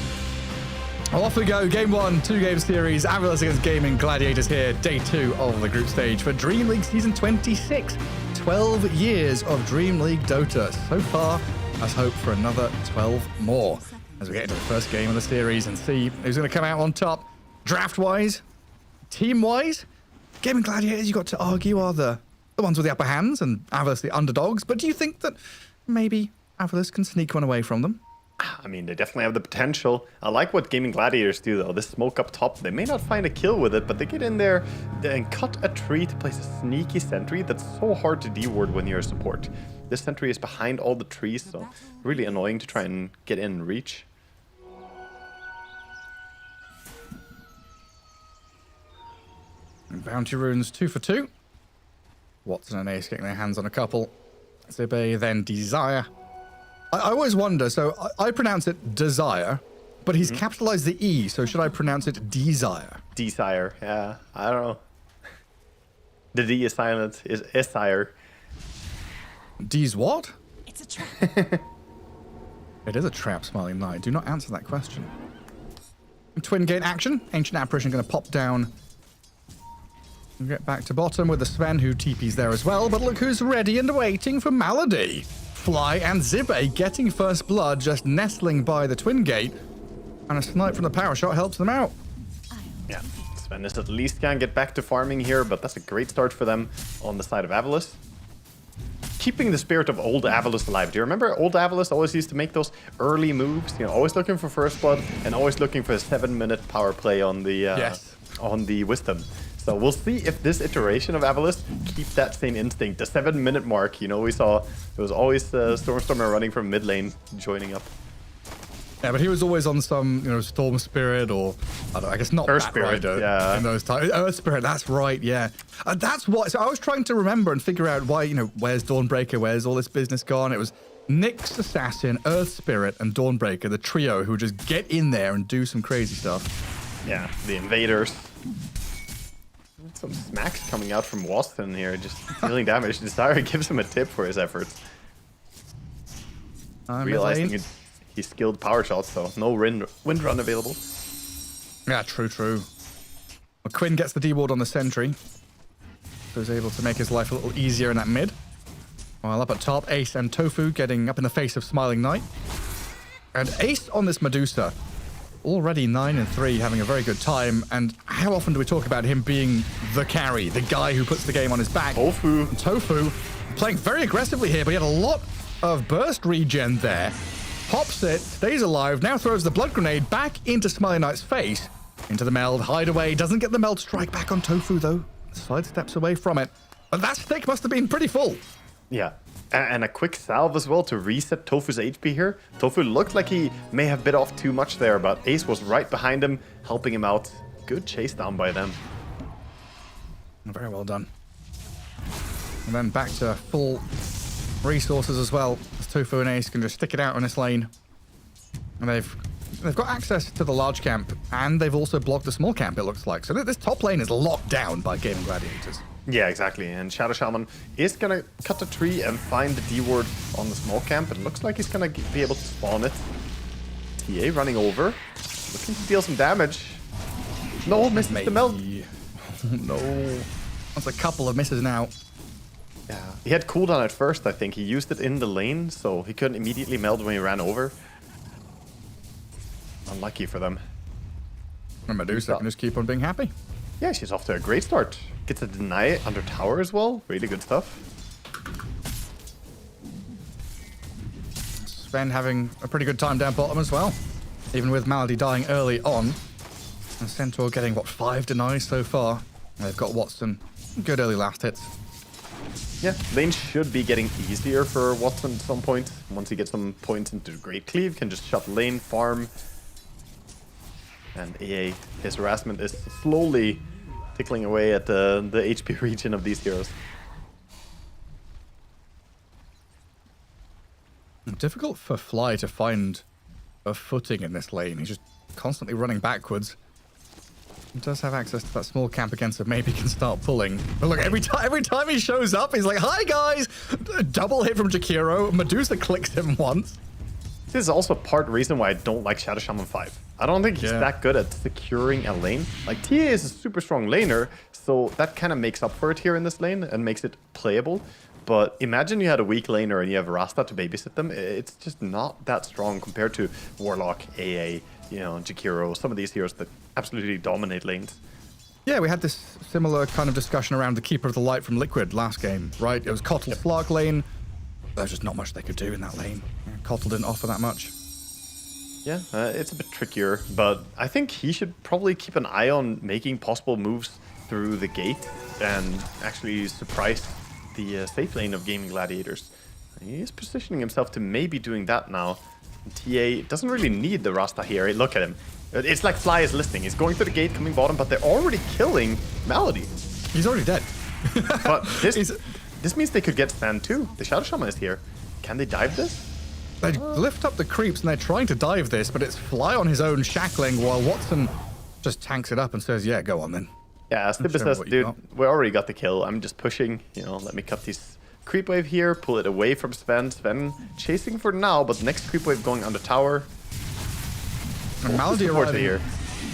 Speaker 4: Well, off we go. Game 1, 2-game series. Avilos against Gaming Gladiators here. Day 2 of the group stage for DreamLeague Season 26. 12 years of DreamLeague Dota. So far, let's hope for another 12 more as we get into the first game of the series and see who's going to come out on top. Draft-wise, team-wise, Gaming Gladiators, you got to argue, are the ones with the upper hands and Avilos the underdogs. But do you think that maybe Avilos can sneak one away from them?
Speaker 5: I mean, they definitely have the potential. I like what Gaming Gladiators do, though. This smoke up top, they may not find a kill with it, but they get in there and cut a tree to place a sneaky sentry that's so hard to deward when you're a support. This sentry is behind all the trees, so really annoying to try and get in and reach.
Speaker 4: And Bounty Runes 2 for 2. Watson and Ace getting their hands on a couple. Zibe, then Desire. I always wonder, so I pronounce it Desire, but he's capitalized the E, so should I pronounce it Desire?
Speaker 5: Desire, yeah, I don't know. The D is silent, is Esire.
Speaker 4: D's what?
Speaker 7: It's a trap.
Speaker 4: It is a trap, Smiling Knight. Do not answer that question. Twin gate action. Ancient Apparition going to pop down. We'll get back to bottom with the Sven, who TP's there as well, but look who's ready and waiting for Malady. Fly and Zibe getting first blood, just nestling by the twin gate, and a snipe from the power shot helps them out.
Speaker 5: Yeah, Sven is at least can get back to farming here, but that's a great start for them on the side of Avilos. Keeping the spirit of old Avilos alive. Do you remember old Avilos always used to make those early moves? You know, always looking for first blood and always looking for a 7-minute power play on the wisdom. So we'll see if this iteration of Avilos keep that same instinct. The 7-minute mark, you know, we saw it was always Stormstormer running from mid lane, joining up.
Speaker 4: Yeah, but he was always on some, Storm Spirit or, I guess not
Speaker 5: Earth
Speaker 4: Bat
Speaker 5: Spirit,
Speaker 4: Rider
Speaker 5: yeah.
Speaker 4: in those times. Earth Spirit, that's right, yeah. That's what, so I was trying to remember and figure out why, where's Dawnbreaker, where's all this business gone? It was Nyx Assassin, Earth Spirit, and Dawnbreaker, the trio who just get in there and do some crazy stuff.
Speaker 5: Yeah, the invaders. Some smacks coming out from Waston here, just dealing damage. Desire gives him a tip for his efforts. Realizing he skilled power shots, so no wind run available.
Speaker 4: Yeah, true. Well, Quinn gets the D-ward on the sentry, so he's able to make his life a little easier in that mid. While up at top, Ace and Tofu getting up in the face of Smiling Knight. And Ace on this Medusa, already 9-3, having a very good time. And how often do we talk about him being the carry, the guy who puts the game on his back? Tofu playing very aggressively here, but he had a lot of burst regen there. Pops it, stays alive, now throws the blood grenade back into Smiling Knight's face. Into the meld, hideaway, doesn't get the meld strike back on Tofu though. Sidesteps away from it. And that stick must have been pretty full.
Speaker 5: Yeah, and a quick salve as well to reset Tofu's HP here. Tofu looked like he may have bit off too much there, but Ace was right behind him, helping him out. Good chase down by them.
Speaker 4: Very well done. And then back to full resources as well, as Tofu and Ace can just stick it out on this lane. And they've got access to the large camp, and they've also blocked the small camp, it looks like. So this top lane is locked down by Gaming Gladiators.
Speaker 5: Yeah, exactly. And Shadow Shaman is gonna cut the tree and find the D ward on the small camp. It looks like he's gonna be able to spawn it. TA running over, looking to deal some damage. No, misses the meld.
Speaker 4: No. That's a couple of misses now.
Speaker 5: Yeah, he had cooldown at first, I think. He used it in the lane, so he couldn't immediately meld when he ran over. Unlucky for them.
Speaker 4: And Medusa can just keep on being happy.
Speaker 5: Yeah, she's off to a great start. Gets a deny under tower as well. Really good stuff.
Speaker 4: Sven having a pretty good time down bottom as well. Even with Malady dying early on. And Centaur getting, what, 5 denies so far. They've got Watson. Good early last hits.
Speaker 5: Yeah, lane should be getting easier for Watson at some point. Once he gets some points into Great Cleave, can just shut lane, farm. And AA, his harassment is slowly tickling away at the HP region of these heroes.
Speaker 4: Difficult for Fly to find a footing in this lane. He's just constantly running backwards. He does have access to that small camp again, so maybe he can start pulling. But look, every time he shows up, he's like, "Hi guys!" Double hit from Jakiro. Medusa clicks him once.
Speaker 5: This is also part reason why I don't like Shadow Shaman 5. I don't think he's that good at securing a lane. Like, TA is a super strong laner, so that kind of makes up for it here in this lane and makes it playable. But imagine you had a weak laner and you have Rasta to babysit them. It's just not that strong compared to Warlock, AA, you know, Jakiro, some of these heroes that absolutely dominate lanes.
Speaker 4: Yeah, we had this similar kind of discussion around the Keeper of the Light from Liquid last game, right? It was Kotl's Flark lane. There's just not much they could do in that lane. Kotl didn't offer that much.
Speaker 5: Yeah, it's a bit trickier, but I think he should probably keep an eye on making possible moves through the gate and actually surprise the safe lane of Gaming Gladiators. He is positioning himself to maybe doing that now. TA doesn't really need the Rasta here. Look at him. It's like Fly is listening. He's going through the gate, coming bottom, but they're already killing Malady.
Speaker 4: He's already dead.
Speaker 5: But this means they could get Stan too. The Shadow Shaman is here. Can they dive this?
Speaker 4: They lift up the creeps and they're trying to dive this, but it's Fly on his own shackling while Watson just tanks it up and says, "Yeah, go on then."
Speaker 5: Yeah, Stibba says, "Dude, we already got the kill. I'm just pushing. You know, let me cut these creep wave here, pull it away from Sven. Sven chasing for now, but next creep wave going under tower.
Speaker 4: And Malady arriving here.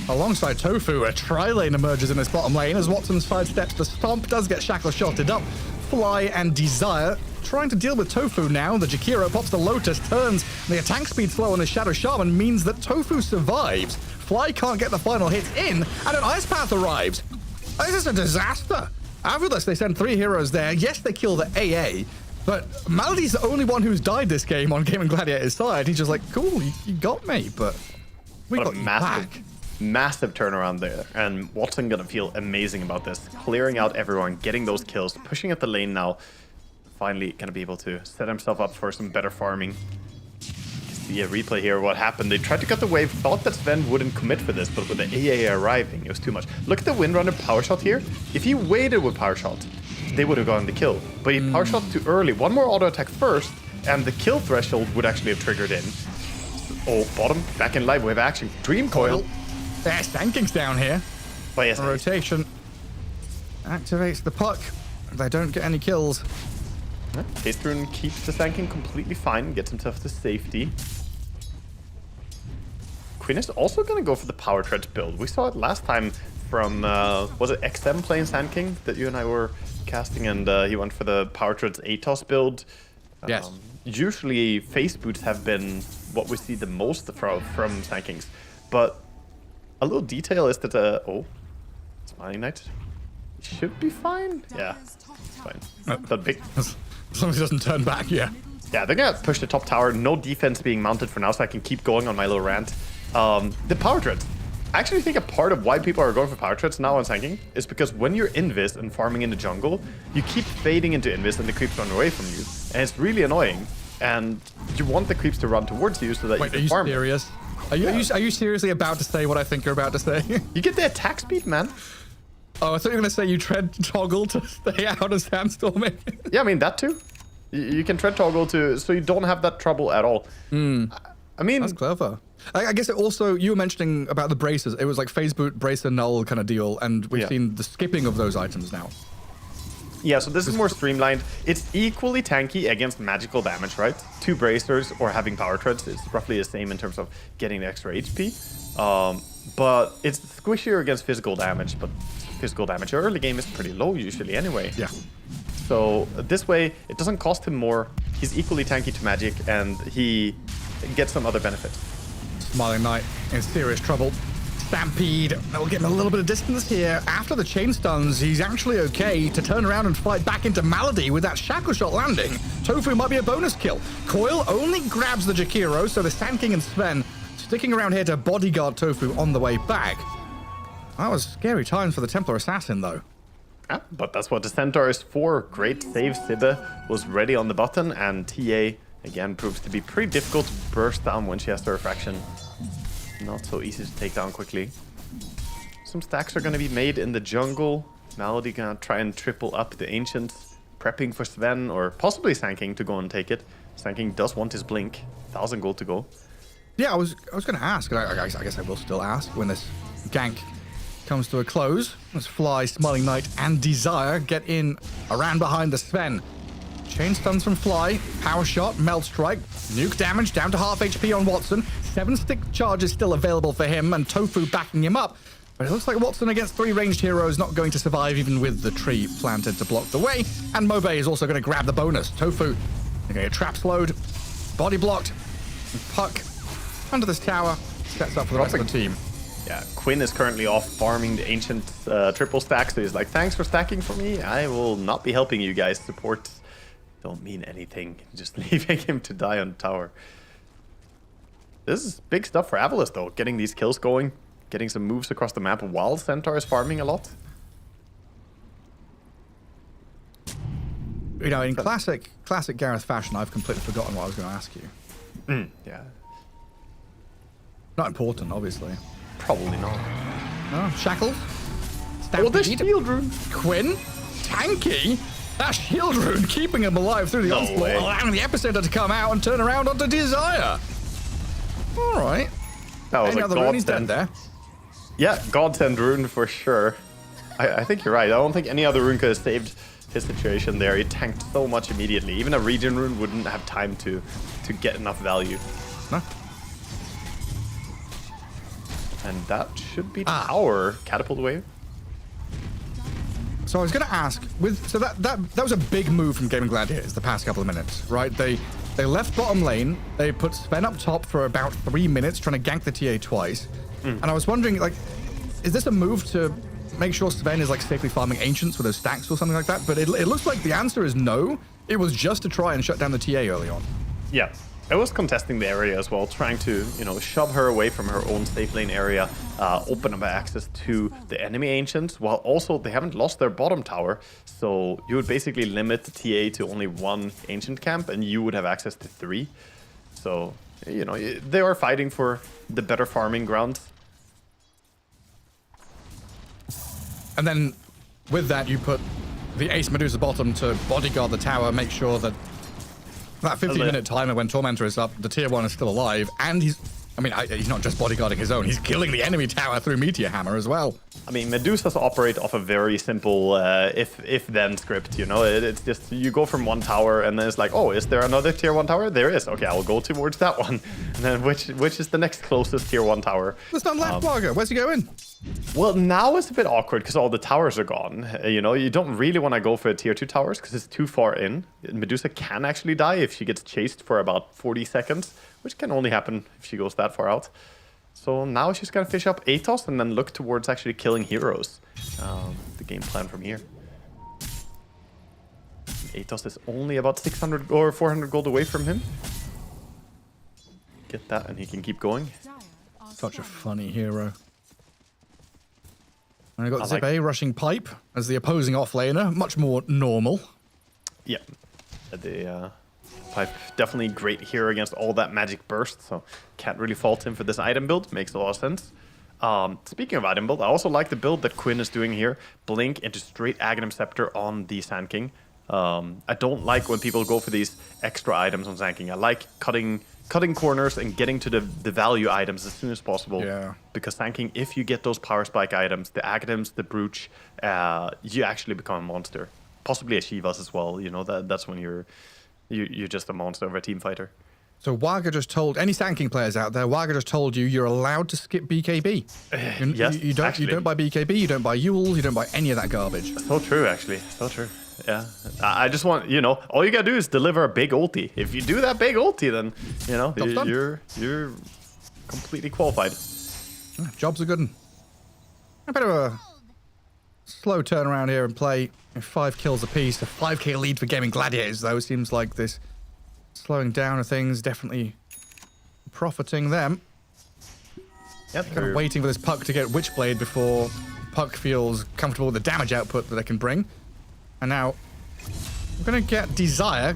Speaker 4: Alongside Tofu, a tri-lane emerges in this bottom lane as Watson sidesteps the stomp, does get Shackle shotted up. Fly and Desire trying to deal with Tofu now. The Jakiro pops the Lotus, turns. The attack speed slow on the Shadow Shaman means that Tofu survives. Fly can't get the final hits in, and an Ice Path arrives. This is a disaster. Avulus, they send 3 heroes there. Yes, they kill the AA, but Malady's the only one who's died this game on Gaming Gladiator's side. He's just like, "Cool, you got me, but we got you back."
Speaker 5: Massive turnaround there, and Watson gonna feel amazing about this. Clearing out everyone, getting those kills, pushing at the lane now. Finally gonna be able to set himself up for some better farming. See a replay here, what happened. They tried to cut the wave, thought that Sven wouldn't commit for this, but with the AA arriving, it was too much. Look at the Windrunner power shot here. If he waited with power shot, they would have gotten the kill. But he power shot too early. One more auto attack first, and the kill threshold would actually have triggered in. Oh, bottom, back in live wave action. Dream Coil.
Speaker 4: There's Stanking's down here.
Speaker 5: But yes,
Speaker 4: Rotation activates the puck. They don't get any kills.
Speaker 5: Tastrun keeps the Sanking completely fine, gets himself to safety. Queen is also going to go for the Power Treads build. We saw it last time from, was it XM playing Sand King that you and I were casting, and he went for the Power Treads ATOS build.
Speaker 4: Yes.
Speaker 5: Usually face boots have been what we see the most from Sand Kings, but a little detail is that, oh, Smiling Knight should be fine. Yeah, fine. But big.
Speaker 4: As long as he doesn't turn back, yeah.
Speaker 5: Yeah, they're gonna push the top tower. No defense being mounted for now, so I can keep going on my little rant. The power treads. I actually think a part of why people are going for power treads now on tanking is because when you're invis and farming in the jungle, you keep fading into invis and the creeps run away from you, and it's really annoying. And you want the creeps to run towards you so that you can farm.
Speaker 4: Are you serious? Are you seriously about to say what I think you're about to say?
Speaker 5: You get the attack speed, man.
Speaker 4: Oh, I thought you were going to say you tread toggle to stay out of sandstorming.
Speaker 5: Yeah, I mean, that too. You can tread toggle to, so you don't have that trouble at all. I mean...
Speaker 4: That's clever. I guess it also, you were mentioning about the braces. It was like phase boot, bracer, null kind of deal, and we've seen the skipping of those items now.
Speaker 5: Yeah, so this is more streamlined. It's equally tanky against magical damage, right? 2 bracers or having power treads is roughly the same in terms of getting the extra HP. But it's squishier against physical damage, but physical damage early game is pretty low usually anyway.
Speaker 4: Yeah.
Speaker 5: So this way, it doesn't cost him more. He's equally tanky to magic, and he gets some other benefits.
Speaker 4: Smiling Knight in serious trouble. Stampede. We'll get him a little bit of distance here. After the chain stuns, he's actually okay to turn around and fight back into Malady with that shackle shot landing. Tofu might be a bonus kill. Coil only grabs the Jakiro, so the Sand King and Sven sticking around here to bodyguard Tofu on the way back. That was scary times for the Templar Assassin, though.
Speaker 5: Yeah, but that's what the Centaur is for. Great save. Sibbe was ready on the button, and TA, again, proves to be pretty difficult to burst down when she has the refraction. Not so easy to take down quickly. Some stacks are going to be made in the jungle. Malady gonna try and triple up the Ancients, prepping for Sven or possibly Sanking to go and take it. Sanking does want his blink. 1,000 gold to go.
Speaker 4: Yeah, I was going to ask, and I guess I will still ask when this gank comes to a close. As Fly, Smiling Knight, and Desire get in around behind the Sven. Chain stuns from Fly, power shot, melt strike, nuke damage down to half HP on Watson. 7 stick charges still available for him, and Tofu backing him up. But it looks like Watson against 3 ranged heroes not going to survive even with the tree planted to block the way. And Mobe is also going to grab the bonus. Tofu, they're going to get trap slowed, body blocked, and Puck under this tower sets up for the rest of the team.
Speaker 5: Yeah, Quinn is currently off farming the Ancient triple stack, so he's like, thanks for stacking for me. I will not be helping you guys. Support don't mean anything. Just leaving him to die on the tower. This is big stuff for Avilis, though. Getting these kills going, getting some moves across the map while Centaur is farming a lot.
Speaker 4: You know, in classic Gareth fashion, I've completely forgotten what I was going to ask you.
Speaker 5: Yeah,
Speaker 4: Not important, obviously.
Speaker 5: probably not.
Speaker 4: No, Shackles.
Speaker 5: Oh, the
Speaker 4: Stampede.
Speaker 5: shield rune.
Speaker 4: Quinn. Tanky. That shield rune keeping him alive through the
Speaker 5: No
Speaker 4: onslaught,
Speaker 5: way.
Speaker 4: allowing the epicenter to come out and turn around onto Desire. All right.
Speaker 5: That was
Speaker 4: Any
Speaker 5: a
Speaker 4: other rune he's dead
Speaker 5: godsend.
Speaker 4: there.
Speaker 5: Yeah, godsend rune for sure. I think you're right. I don't think any other rune could have saved his situation there. He tanked so much immediately. Even a regen rune wouldn't have time to get enough value.
Speaker 4: No.
Speaker 5: And that should be tower catapult wave.
Speaker 4: So I was going to ask, that was a big move from Gaming Gladiators the past couple of minutes, right? They left bottom lane, they put Sven up top for about 3 minutes trying to gank the TA twice, and I was wondering, like, is this a move to make sure Sven is like safely farming Ancients with those stacks or something like that? But it looks like the answer is no. It was just to try and shut down the TA early on.
Speaker 5: Yeah, I was contesting the area as well, trying to, shove her away from her own safe lane area, open up access to the enemy Ancients, while also they haven't lost their bottom tower, so you would basically limit the TA to only 1 Ancient camp, and you would have access to 3. So, they are fighting for the better farming grounds.
Speaker 4: And then with that, you put the Ace Medusa bottom to bodyguard the tower, make sure that 15-minute timer when Tormentor is up, the tier 1 is still alive, and he's not just bodyguarding his own, he's killing the enemy tower through Meteor Hammer as well.
Speaker 5: I mean, Medusas operate off a very simple if-then script, It's just, you go from one tower, and then it's like, oh, is there another tier 1 tower? There is. Okay, I'll go towards that one. And then which is the next closest tier 1 tower?
Speaker 4: There's none left, Blogger. Where's he going?
Speaker 5: Well, now it's a bit awkward because all the towers are gone. You don't really want to go for tier 2 towers because it's too far in. Medusa can actually die if she gets chased for about 40 seconds, which can only happen if she goes that far out. So now she's going to fish up Atos and then look towards actually killing heroes. The game plan from here. Atos is only about 600 or 400 gold away from him. Get that and he can keep going.
Speaker 4: Such a funny hero. And I got
Speaker 5: I
Speaker 4: Zip
Speaker 5: like-
Speaker 4: A rushing pipe as the opposing offlaner, much more normal.
Speaker 5: Yeah, the pipe definitely great here against all that magic burst, so can't really fault him for this item build. Makes a lot of sense. Speaking of item build, I also like the build that Quinn is doing here. Blink into straight Aghanim Scepter on the Sand King. I don't like when people go for these extra items on Sand King. I like cutting corners and getting to the value items as soon as possible.
Speaker 4: Yeah.
Speaker 5: Because Sand King, if you get those power spike items, the Aghanims, the Brooch, you actually become a monster. possibly a Shivas as well. You know, that's when you're just a monster of a team fighter.
Speaker 4: So Waga just told any Sand King players out there, Waga just told you you're allowed to skip BKB.
Speaker 5: Yes,
Speaker 4: you don't buy BKB, you don't buy Yules, you don't buy any of that garbage.
Speaker 5: So true, actually. So true. Yeah. I just want, you know, all you gotta do is deliver a big ulti. If you do that big ulti, then, you know, you're completely qualified.
Speaker 4: Job's a good one. A bit of a slow turnaround here and play 5 kills apiece. A 5k lead for Gaming Gladiators, though. Seems like this slowing down of things definitely profiting them.
Speaker 5: Yep.
Speaker 4: Kind of waiting for this Puck to get Witchblade before Puck feels comfortable with the damage output that they can bring. And now we're going to get Desire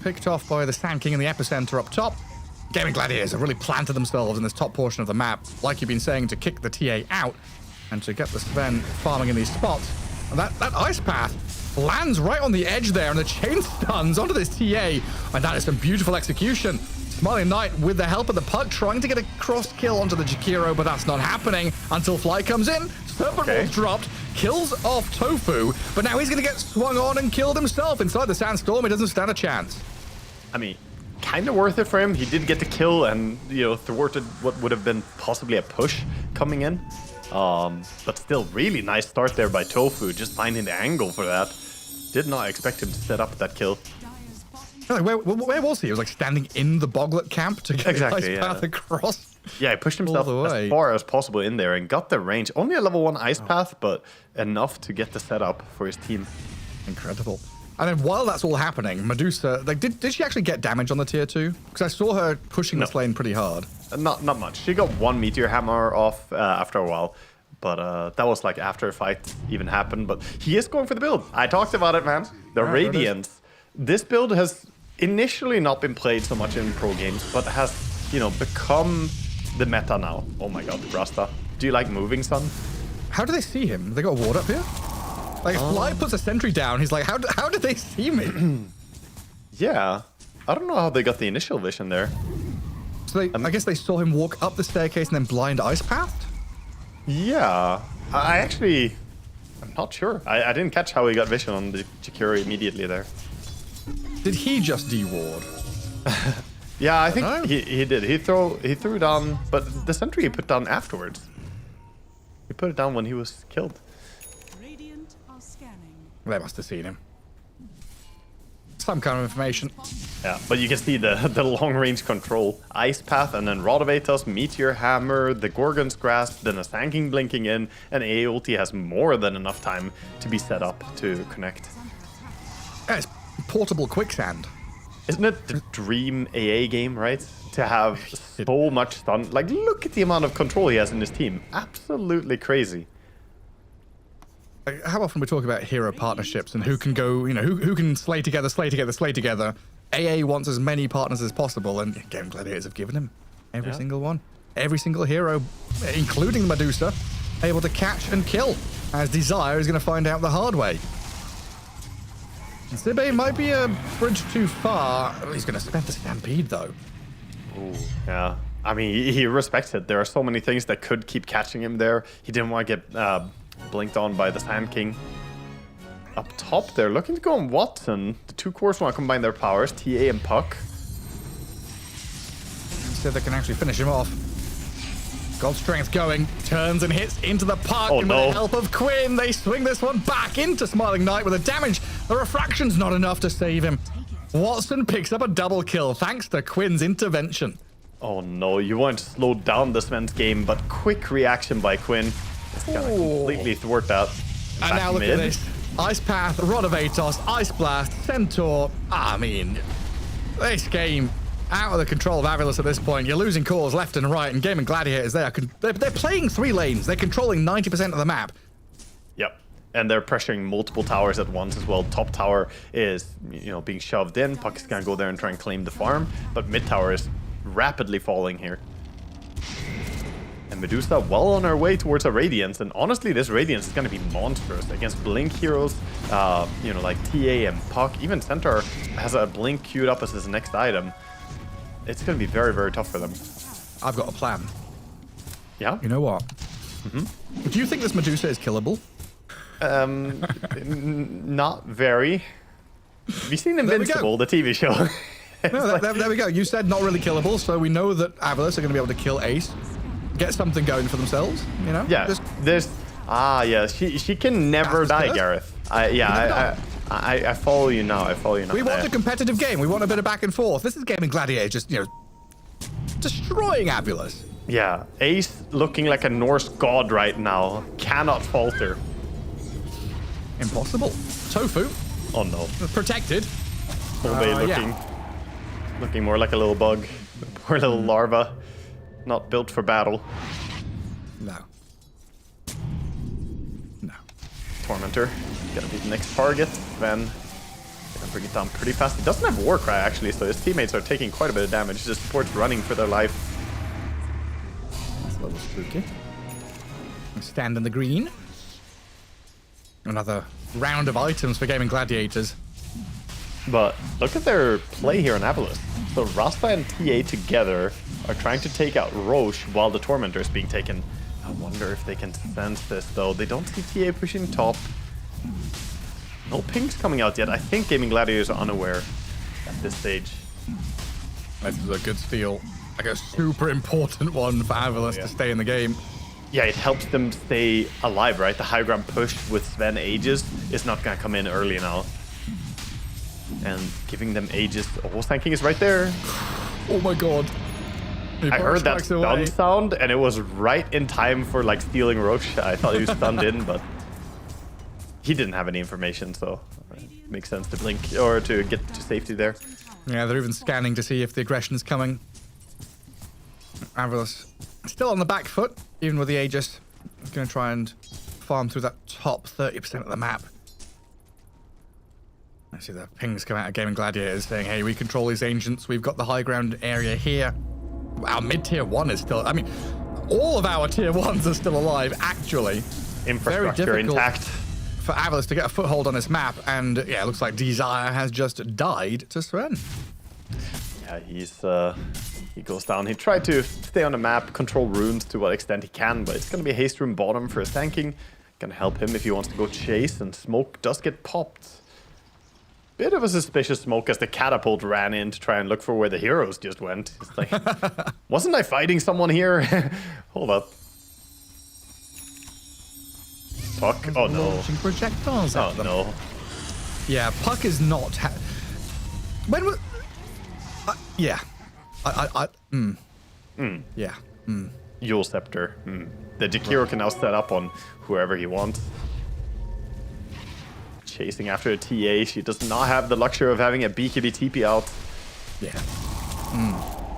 Speaker 4: picked off by the Sand King in the epicenter up top. Gaming Gladiators have really planted themselves in this top portion of the map, like you've been saying, to kick the TA out and to get the Sven farming in these spots. And that Ice Path lands right on the edge there, and the chain stuns onto this TA, and that is some beautiful execution. Smiling Knight, with the help of the Puck, trying to get a cross kill onto the Jakiro, but that's not happening until Fly comes in. Serpent Wolf dropped, kills off Tofu, but now he's going to get swung on and killed himself inside the Sandstorm. He doesn't stand a chance.
Speaker 5: I mean, kind of worth it for him. He did get the kill and, you know, thwarted what would have been possibly a push coming in. But still, really nice start there by Tofu, just finding the angle for that. Did not expect him to set up that kill.
Speaker 4: Like, where was he? He was like standing in the Boglet camp to get the Ice Path across.
Speaker 5: Yeah, he pushed himself as far as possible in there and got the range. Only a level 1 Ice Path, but enough to get the setup for his team.
Speaker 4: Incredible. And then while that's all happening, Medusa, like, did she actually get damage on the tier 2? Because I saw her pushing this lane pretty hard.
Speaker 5: Not much. She got 1 Meteor Hammer off after a while. But that was like after a fight even happened. But he is going for the build. I talked about it, man. The Radiance. This build has initially not been played so much in pro games, but has, you know, become the meta now. Oh my god, Rasta. Do you like moving, son?
Speaker 4: How do they see him? They got a ward up here? Like, if Fly puts a sentry down, he's like, how did they see me?
Speaker 5: Yeah. I don't know how they got the initial vision there.
Speaker 4: So I guess they saw him walk up the staircase and then blind Ice Path?
Speaker 5: Yeah. I'm not sure. I didn't catch how he got vision on the Jakiro immediately there.
Speaker 4: Did he just de-ward?
Speaker 5: Yeah, I think he did. He threw down, but the sentry he put down afterwards. He put it down when he was killed.
Speaker 7: Radiant are scanning.
Speaker 4: They must have seen him. Some kind of information.
Speaker 5: Yeah, but you can see the long-range control. Ice Path, and then Rodovatos, Meteor Hammer, the Gorgon's Grasp, then a Sand King blinking in, and AA ulti has more than enough time to be set up to connect.
Speaker 4: Yeah, it's portable quicksand.
Speaker 5: Isn't it the dream AA game, right? To have so much stun. Like, look at the amount of control he has in his team. Absolutely crazy.
Speaker 4: How often we talk about hero partnerships and who can go, you know, who can slay together. AA wants as many partners as possible, and Game Gladiators have given him every single one. Every single hero, including Medusa, able to catch and kill, as Desire is going to find out the hard way. Zibe might be a bridge too far. He's going to spend the Stampede, though.
Speaker 5: Ooh, yeah. I mean, he respects it. There are so many things that could keep catching him there. He didn't want to get blinked on by the Sand King. Up top, they're looking to go on Watson. The two cores want to combine their powers, TA and Puck.
Speaker 4: So they can actually finish him off. God Strength going, turns and hits into the Puck, and with the help of Quinn, they swing this one back into Smiling Knight with a damage. The refraction's not enough to save him. Watson picks up a double kill thanks to Quinn's intervention.
Speaker 5: Oh no, you want to slow down the Sven's game, but quick reaction by Quinn. It's gonna completely thwart that.
Speaker 4: And now look at this. Ice Path, Rodovatos, Ice Blast, Centaur. I mean, this game out of the control of Avilus at this point. You're losing cores left and right, and Gaming Gladiators, they're playing 3 lanes. They're controlling 90% of the map.
Speaker 5: Yep. And they're pressuring multiple towers at once as well. Top tower is, you know, being shoved in. Puck is gonna go there and try and claim the farm, but mid tower is rapidly falling here. And Medusa well on her way towards a Radiance, and honestly, this Radiance is gonna be monstrous against Blink heroes, you know, like TA and Puck. Even Centaur has a Blink queued up as his next item. It's gonna be very, very tough for them.
Speaker 4: I've got a plan.
Speaker 5: Yeah?
Speaker 4: You know what? Do you think this Medusa is killable?
Speaker 5: Not very. Have you seen
Speaker 10: we go.
Speaker 5: Invincible, the TV show?
Speaker 10: No, there we go. You said not really killable, so we know that Avilis are going to be able to kill Ace, get something going for themselves. You know.
Speaker 5: Yeah.
Speaker 10: Just
Speaker 5: Yeah. She can never die,
Speaker 10: Curse?
Speaker 5: Gareth. I follow you now. I follow you now.
Speaker 10: we want a competitive game. We want a bit of back and forth. This is Gaming Gladiator, just destroying Avilis.
Speaker 5: Yeah. Ace looking like a Norse god right now. Cannot falter.
Speaker 10: Impossible. Tofu
Speaker 5: Oh no.
Speaker 10: protected.
Speaker 5: Obey looking more like a little bug. Poor little larva. Not built for battle.
Speaker 10: No. No.
Speaker 5: Tormentor. Gonna be the next target. Then gonna bring it down pretty fast. He doesn't have Warcry actually, so his teammates are taking quite a bit of damage. His support's running for their life.
Speaker 10: That's a little spooky. Stand in the green. Another round of items for Gaming Gladiators.
Speaker 5: But look at their play here on Avilis. So Rasta and TA together are trying to take out Roche while the Tormentor is being taken. I wonder if they can sense this though. They don't see TA pushing top. No pings coming out yet. I think Gaming Gladiators are unaware at this stage.
Speaker 10: This is a good steal. Like a super important one for Avilis to stay in the game.
Speaker 5: Yeah, it helps them stay alive, right? The high ground push with Sven Aegis is not gonna come in early now. And giving them Aegis. Oh, Thanking is right there.
Speaker 10: Oh my god.
Speaker 5: I heard that stun sound, and it was right in time for like stealing Roche. I thought he was stunned in, but he didn't have any information, so it makes sense to blink or to get to safety there.
Speaker 10: Yeah, they're even scanning to see if the aggression is coming. Avilis still on the back foot, even with the Aegis. He's going to try and farm through that top 30% of the map. I see the pings come out of Gaming Gladiators saying, hey, we control these ancients. We've got the high ground area here. Our mid-tier 1 is still... I mean, all of our tier 1s are still alive, actually.
Speaker 5: Infrastructure
Speaker 10: Very difficult
Speaker 5: intact.
Speaker 10: for Avilis to get a foothold on this map. And, yeah, it looks like Desire has just died to Sven.
Speaker 5: Yeah, he goes down. He tried to stay on the map, control runes to what extent he can, but it's going to be a haste rune bottom for his tanking. Gonna help him if he wants to go chase, and smoke does get popped. Bit of a suspicious smoke as the catapult ran in to try and look for where the heroes just went. It's like, wasn't I fighting someone here? Hold up. Puck? Oh no.
Speaker 10: Launching projectiles at
Speaker 5: Oh
Speaker 10: them.
Speaker 5: no.
Speaker 10: Yeah, Puck is not... When was... yeah. Yeah.
Speaker 5: Yule Scepter. The Jakiro can now set up on whoever he wants. Chasing after a TA. She does not have the luxury of having a BKB TP out.
Speaker 10: Yeah.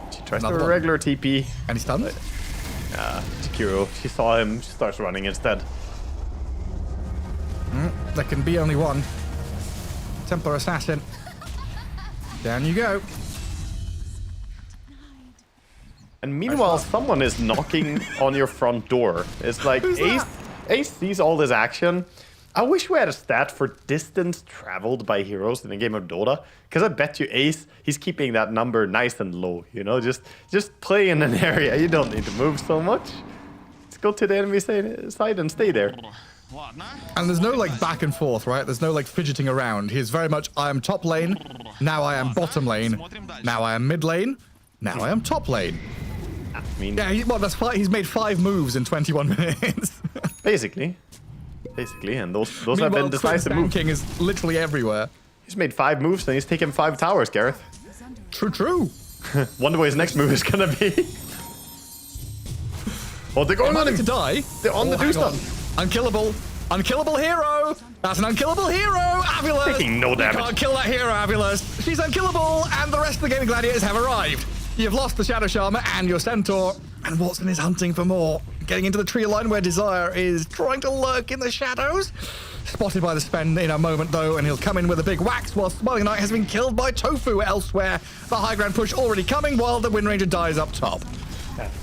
Speaker 5: She tries
Speaker 10: Another
Speaker 5: to a
Speaker 10: one.
Speaker 5: regular TP.
Speaker 10: And he's stunned?
Speaker 5: Jakiro, she saw him, she starts running instead.
Speaker 10: There can be only one. Templar Assassin. Down you go.
Speaker 5: And meanwhile, someone is knocking on your front door. It's like Ace sees all this action. I wish we had a stat for distance traveled by heroes in a game of Dota, because I bet you Ace, he's keeping that number nice and low. You know, just play in an area. You don't need to move so much. Just go to the enemy side and stay there.
Speaker 10: And there's no like back and forth, right? There's no like fidgeting around. He's very much, I am top lane. Now I am bottom lane. Now I am mid lane. Now I am top lane.
Speaker 5: I mean,
Speaker 10: Yeah, he's made 5 moves in 21 minutes.
Speaker 5: basically, and those have
Speaker 10: Meanwhile,
Speaker 5: been decisive moves.
Speaker 10: King is literally everywhere.
Speaker 5: He's made 5 moves and he's taken 5 towers, Gareth.
Speaker 10: True.
Speaker 5: Wonder what his next move is gonna be. Oh, they're going on him.
Speaker 10: To die.
Speaker 5: They're on the do
Speaker 10: hang
Speaker 5: stuff.
Speaker 10: on. Unkillable hero. That's an unkillable hero, Avulus.
Speaker 5: Taking no damage.
Speaker 10: You can't kill that hero, Avulus. She's unkillable, and the rest of the Gaming Gladiators have arrived. You've lost the Shadow Shaman and your Centaur, and Watson is hunting for more. Getting into the tree line where Desire is trying to lurk in the shadows. Spotted by the Sven in a moment, though, and he'll come in with a big wax while Smiling Knight has been killed by Tofu elsewhere. The high ground push already coming while the Wind Ranger dies up top.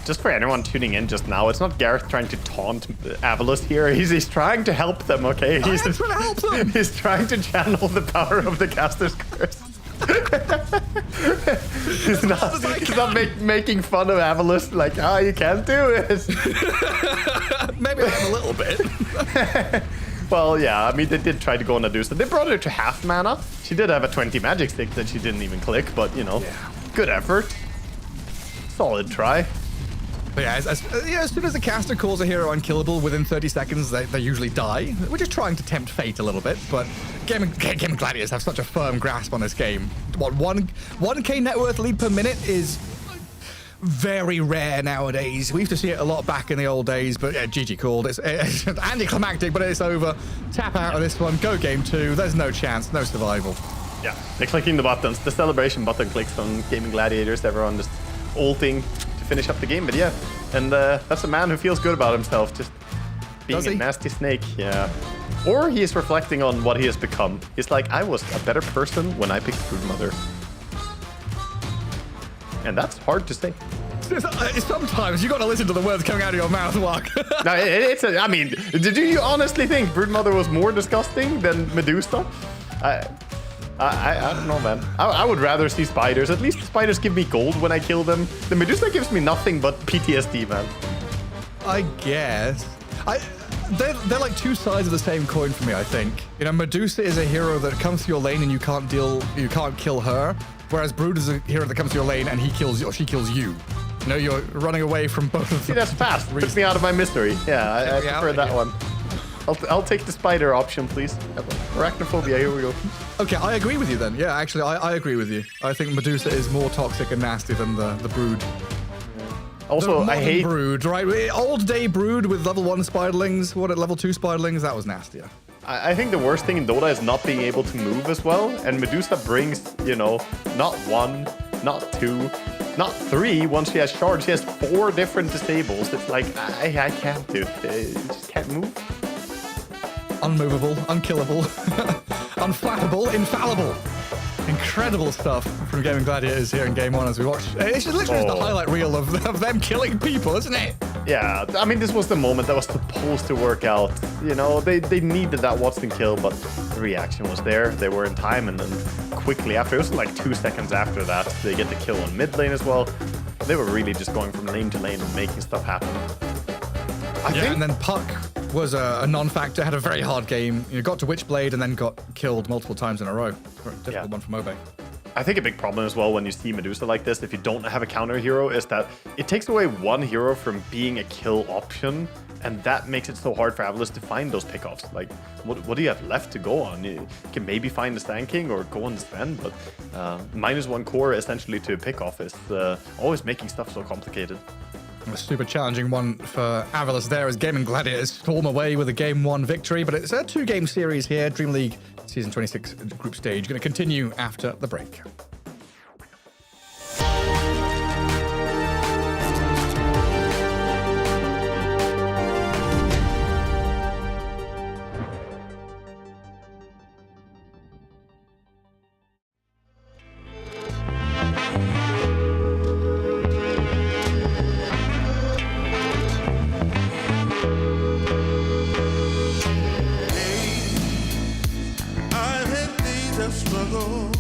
Speaker 5: Just for anyone tuning in just now, it's not Gareth trying to taunt Avulus here. He's trying to help them, okay? He's
Speaker 10: trying to help them.
Speaker 5: He's trying to channel the power of the caster's curse. he's not making fun of Avulus like, you can't do it.
Speaker 10: Maybe a little bit.
Speaker 5: Well, yeah, I mean, they did try to go on Medusa. They brought her to half mana. She did have a 20 magic stick that she didn't even click, but, you know, good effort. Solid try.
Speaker 10: But yeah, as soon as the caster calls a hero unkillable, within 30 seconds, they usually die. We're just trying to tempt fate a little bit, but Game Gladiators have such a firm grasp on this game. What, 1k net worth lead per minute is very rare nowadays. We used to see it a lot back in the old days, but yeah, GG called. It's anticlimactic, but it's over. Tap out of this one, go game 2. There's no chance, no survival.
Speaker 5: Yeah, they're clicking the buttons. The celebration button clicks on Gaming Gladiators. Everyone just ulting to finish up the game. But yeah, and that's a man who feels good about himself, just being a nasty snake. Yeah. Or he is reflecting on what he has become. He's like, I was a better person when I picked Broodmother. And that's hard to say.
Speaker 10: Sometimes you got to listen to the words coming out of your mouth, Mark.
Speaker 5: No, I mean, did you honestly think Broodmother was more disgusting than Medusa? I don't know, man. I would rather see spiders. At least spiders give me gold when I kill them. The Medusa gives me nothing but PTSD, man.
Speaker 10: I guess. They're like two sides of the same coin for me, I think. You know, Medusa is a hero that comes to your lane and you can't kill her. Whereas Brood is a hero that comes to your lane and he kills you or she kills you. You know, you're running away from both of them.
Speaker 5: See, that's fast. Puts me out of my misery. Yeah, I prefer that one. I'll take the spider option, please. Arachnophobia, here we go.
Speaker 10: Okay, I agree with you then. Yeah, actually, I agree with you. I think Medusa is more toxic and nasty than the Brood.
Speaker 5: Also, I hate
Speaker 10: Brood, right? Old day Brood with level 1 spiderlings. What at level 2 spiderlings? That was nastier.
Speaker 5: I think the worst thing in Dota is not being able to move as well. And Medusa brings, you know, not 1, not 2, not 3. Once she has charge, she has 4 different disables. It's like, I can't do it. I just can't move.
Speaker 10: Unmovable, unkillable, unflappable, infallible. Incredible stuff from Gaming Gladiators here in Game 1 as we watch. It's literally just the highlight reel of them killing people, isn't it?
Speaker 5: Yeah, I mean, this was the moment that was supposed to work out. You know, they needed that Watson kill, but the reaction was there. They were in time, and then quickly after, it was like 2 seconds after that, they get the kill on mid lane as well. They were really just going from lane to lane and making stuff happen. I think...
Speaker 10: and then Puck was a non-factor, had a very hard game. You know, got to Witchblade and then got killed multiple times in a row. Difficult one from Obe.
Speaker 5: I think a big problem as well when you see Medusa like this, if you don't have a counter hero, is that it takes away one hero from being a kill option, and that makes it so hard for Avilis to find those pickoffs. Like, what do you have left to go on? You can maybe find the Sand King or go on the Sven, but -1 core essentially to a pickoff is always making stuff so complicated.
Speaker 10: A super challenging one for Avilis there as Gaming Gladiators storm away with a Game 1 victory, but it's a 2-game series here. DreamLeague Season 26 group stage going to continue after the break.
Speaker 2: I've had days of struggle,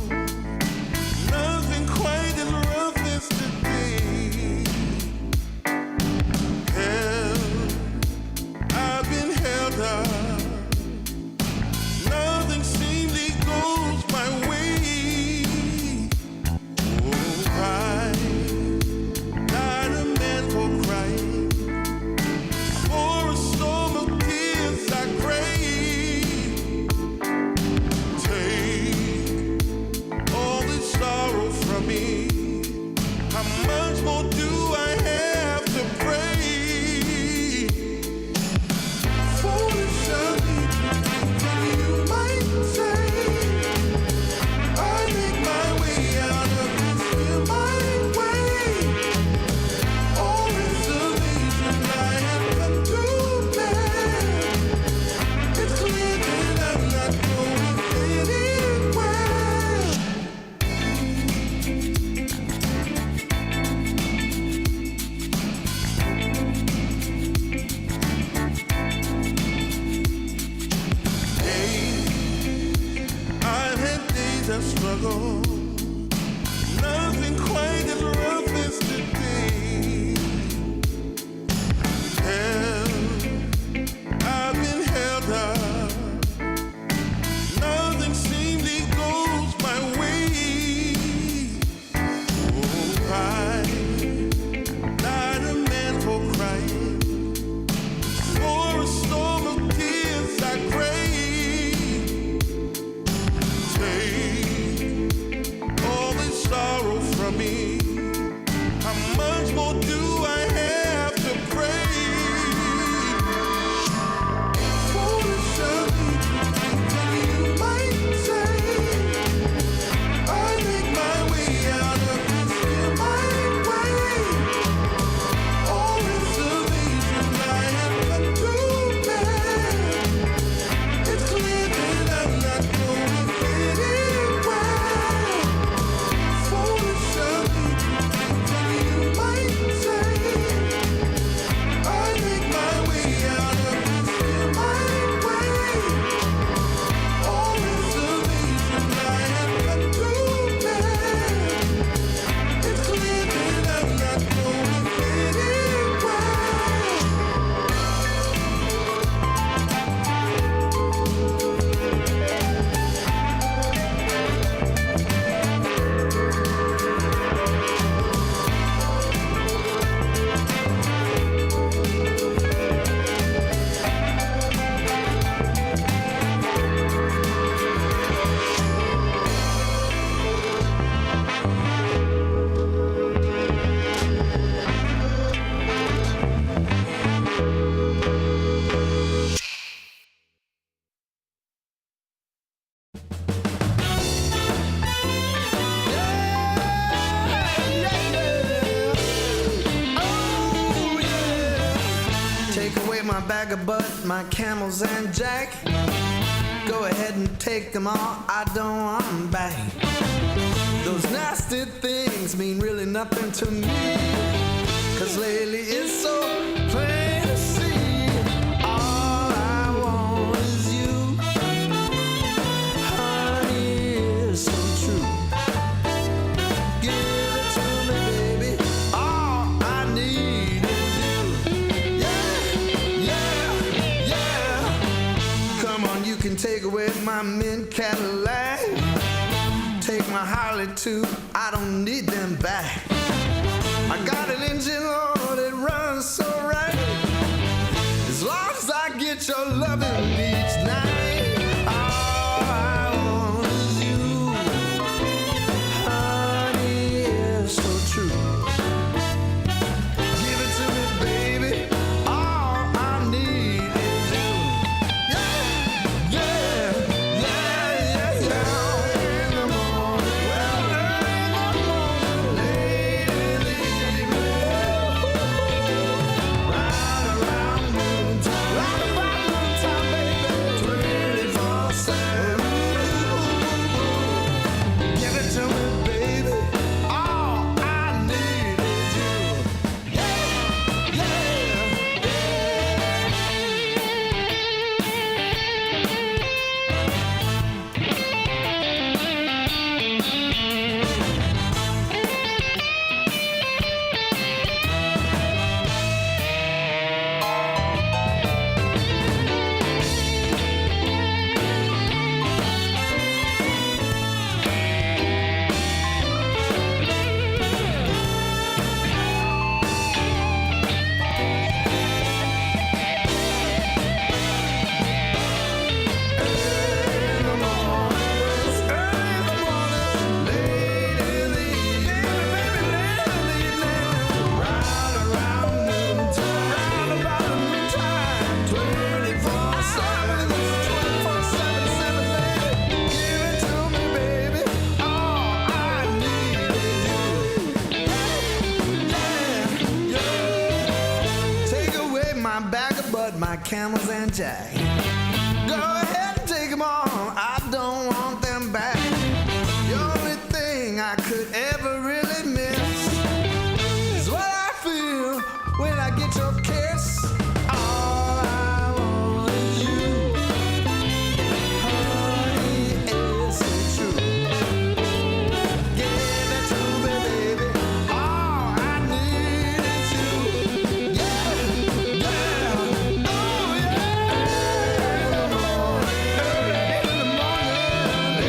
Speaker 2: How much more do I have to pray? Foolish of me, you might say. I make my way out of this here my way. All reservations I have got to bear. It's clear that I'm not going anywhere. Foolish of me, you might say. I make my way out of this here my way. All reservations I have got to bear. It's clear that I'm not going anywhere.
Speaker 1: Take away my bag of butt, my camels and jack. Go ahead and take them all, I don't want them back. Those nasty things mean really nothing to me. Cause lately it's so plain to see. All I want is you. Honey, it's so true. Give it to me, baby. All I need is you. Yeah. Come on, you can take away my mint Cadillac. Take my Harley too, I don't need them back. I got an engine, oh, that runs so right. As long as I get your loving each night. All I want is you. Honey, it's so true. Give it to me, baby. All I need is you. Yeah. In the morning, well, early in the morning, late in the evening, round around noontime, baby, 24/7. Give it to me, baby. All I need is you. My camels and jack. Go ahead and take them all, I don't want them back. The only thing I could ever really miss is what I feel when I get your kiss. All I want is you. Honey, it's so true. Give it to me, baby. All I need is you. Yeah. Oh yeah. In the morning, early in the morning.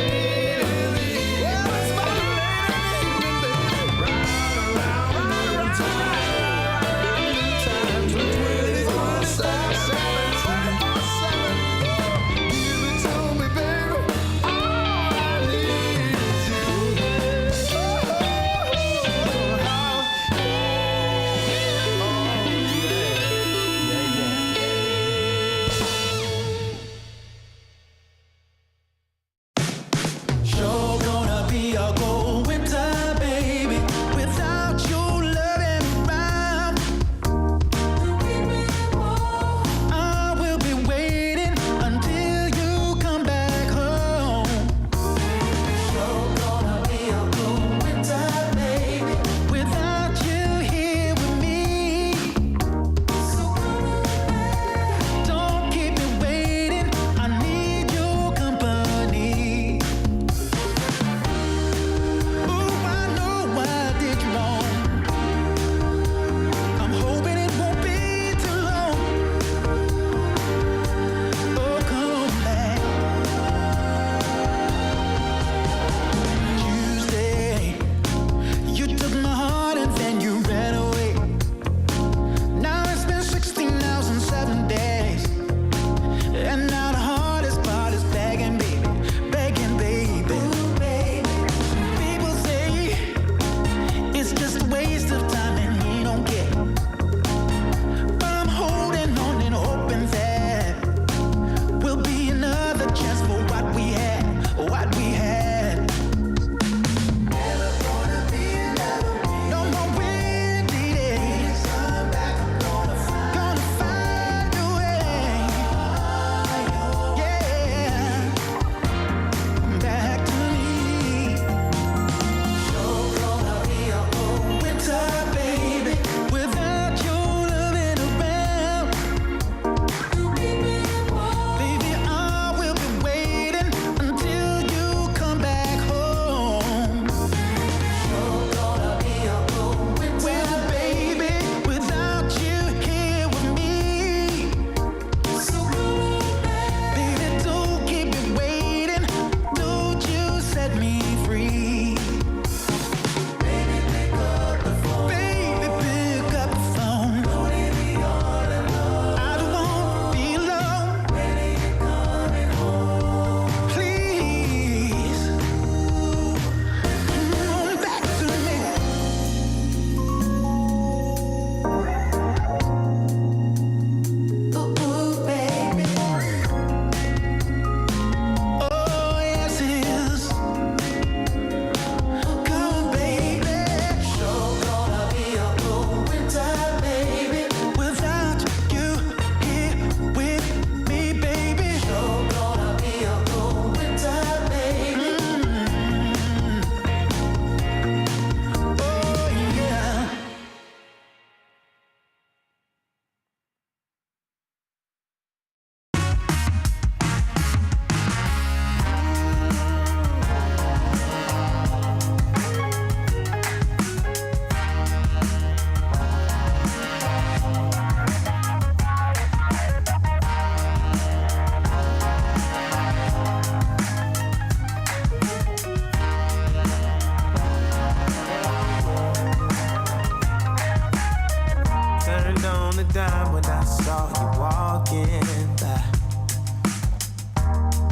Speaker 3: dime when I saw you walking by.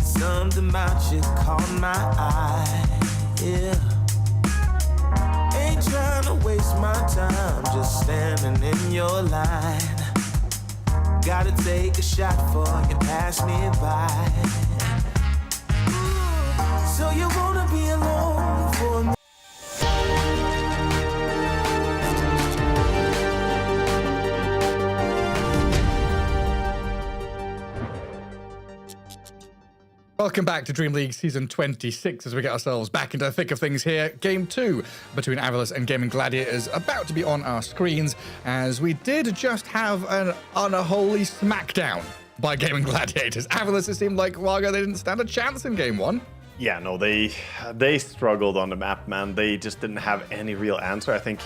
Speaker 3: Something about you caught my eye, yeah. Ain't trying to waste my time, just standing in your line. Gotta take a shot before you pass me by. So you wanna be alone for me?
Speaker 10: Welcome back to Dream League Season 26 as we get ourselves back into the thick of things here. Game 2 between Avilus and Gaming Gladiators about to be on our screens, as we did just have an unholy smackdown by Gaming Gladiators. Avilus, it seemed like, Waga, they didn't stand a chance in Game 1.
Speaker 5: Yeah, no, they struggled on the map, man. They just didn't have any real answer. I think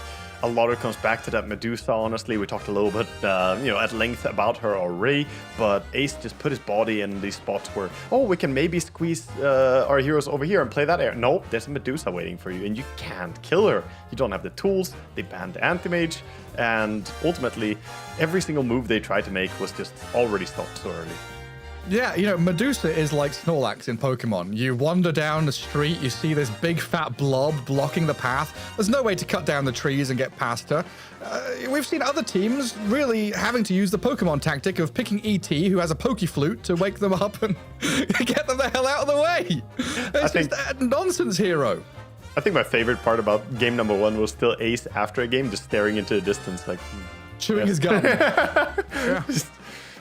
Speaker 5: a lot of it comes back to that Medusa, honestly. We talked a little bit, at length about her already, but Ace just put his body in these spots where, we can maybe squeeze our heroes over here and play that area. Nope, there's a Medusa waiting for you, and you can't kill her. You don't have the tools. They banned the anti-mage, and ultimately, every single move they tried to make was just already stopped so early.
Speaker 10: Yeah, Medusa is like Snorlax in Pokemon. You wander down the street, you see this big fat blob blocking the path. There's no way to cut down the trees and get past her. We've seen other teams really having to use the Pokemon tactic of picking ET, who has a Pokeflute, to wake them up and get them the hell out of the way. It's just a nonsense hero.
Speaker 5: I think my favorite part about game number 1 was still Ace after a game, just staring into the distance, like...
Speaker 10: Chewing his gum. Yeah.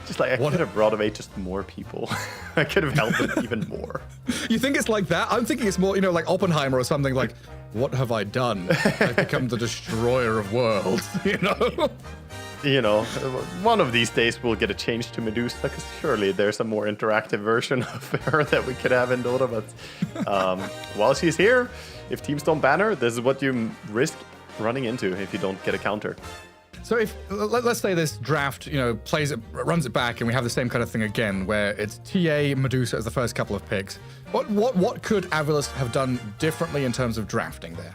Speaker 5: Just like, I could have brought away just more people. I could have helped them even more.
Speaker 10: You think it's like that? I'm thinking it's more, like Oppenheimer or something like, what have I done? I've become the destroyer of worlds,
Speaker 5: One of these days we'll get a change to Medusa, because surely there's a more interactive version of her that we could have in Dota. But while she's here, if teams don't ban her, this is what you risk running into if you don't get a counter.
Speaker 10: So if let's say this draft, runs it back, and we have the same kind of thing again, where it's TA Medusa as the first couple of picks. What could Avilus have done differently in terms of drafting there?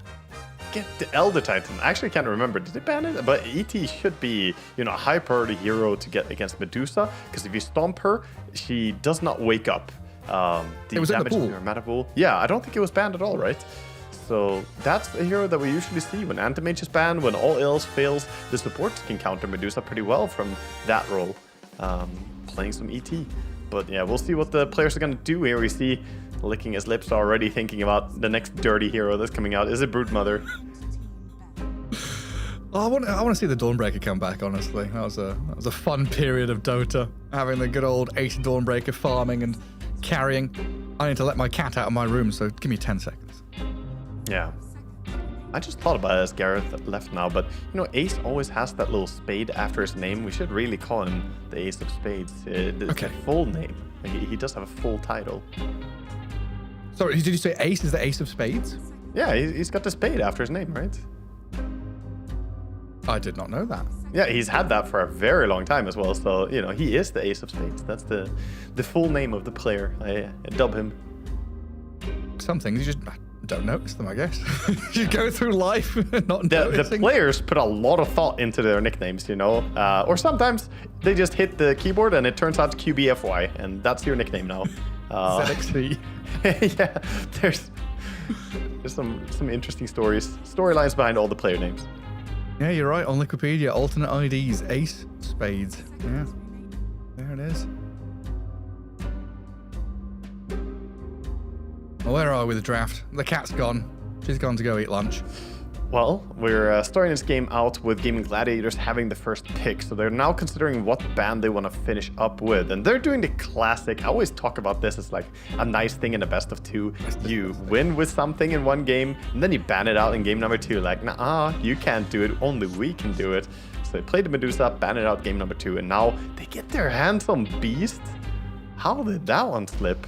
Speaker 5: Get the Elder Titan. I actually can't remember. Did they ban it? But ET should be, a high priority hero to get against Medusa, because if you stomp her, she does not wake up.
Speaker 10: It was in the pool.
Speaker 5: Her meta pool. Yeah, I don't think it was banned at all, right? So that's a hero that we usually see when Anti-Mage is banned, when all else fails, the supports can counter Medusa pretty well from that role, playing some ET. But yeah, we'll see what the players are going to do here. We see licking his lips already, thinking about the next dirty hero that's coming out. Is it Broodmother?
Speaker 10: I want to see the Dawnbreaker come back, honestly. That was a fun period of Dota, having the good old Ace Dawnbreaker farming and carrying. I need to let my cat out of my room, so give me 10 seconds.
Speaker 5: Yeah. I just thought about it as Gareth left now, but Ace always has that little spade after his name. We should really call him the Ace of Spades. It's a full name. He does have a full title.
Speaker 10: Sorry, did you say Ace is the Ace of Spades?
Speaker 5: Yeah, he's got the spade after his name, right?
Speaker 10: I did not know that.
Speaker 5: Yeah, he's had that for a very long time as well. So, he is the Ace of Spades. That's the full name of the player. I dub him.
Speaker 10: Some things you just don't notice them, I guess. You go through life not noticing.
Speaker 5: The players put a lot of thought into their nicknames, or sometimes they just hit the keyboard and it turns out QBFY, and that's your nickname now.
Speaker 10: ZXC.
Speaker 5: Yeah, there's some interesting storylines behind all the player names.
Speaker 10: Yeah, you're right. On Wikipedia, alternate IDs, Ace Spades. Yeah, there it is. Well, where are we with the draft? The cat's gone. She's gone to go eat lunch.
Speaker 5: Well, we're starting this game out with Gaming Gladiators having the first pick, so they're now considering what band they want to finish up with, and they're doing the classic. I always talk about this as like a nice thing in a best of 2. You win with something in one game, and then you ban it out in game number 2. Like, nah, you can't do it. Only we can do it. So they played the Medusa, ban it out game number 2, and now they get their hands on Beast. How did that one slip?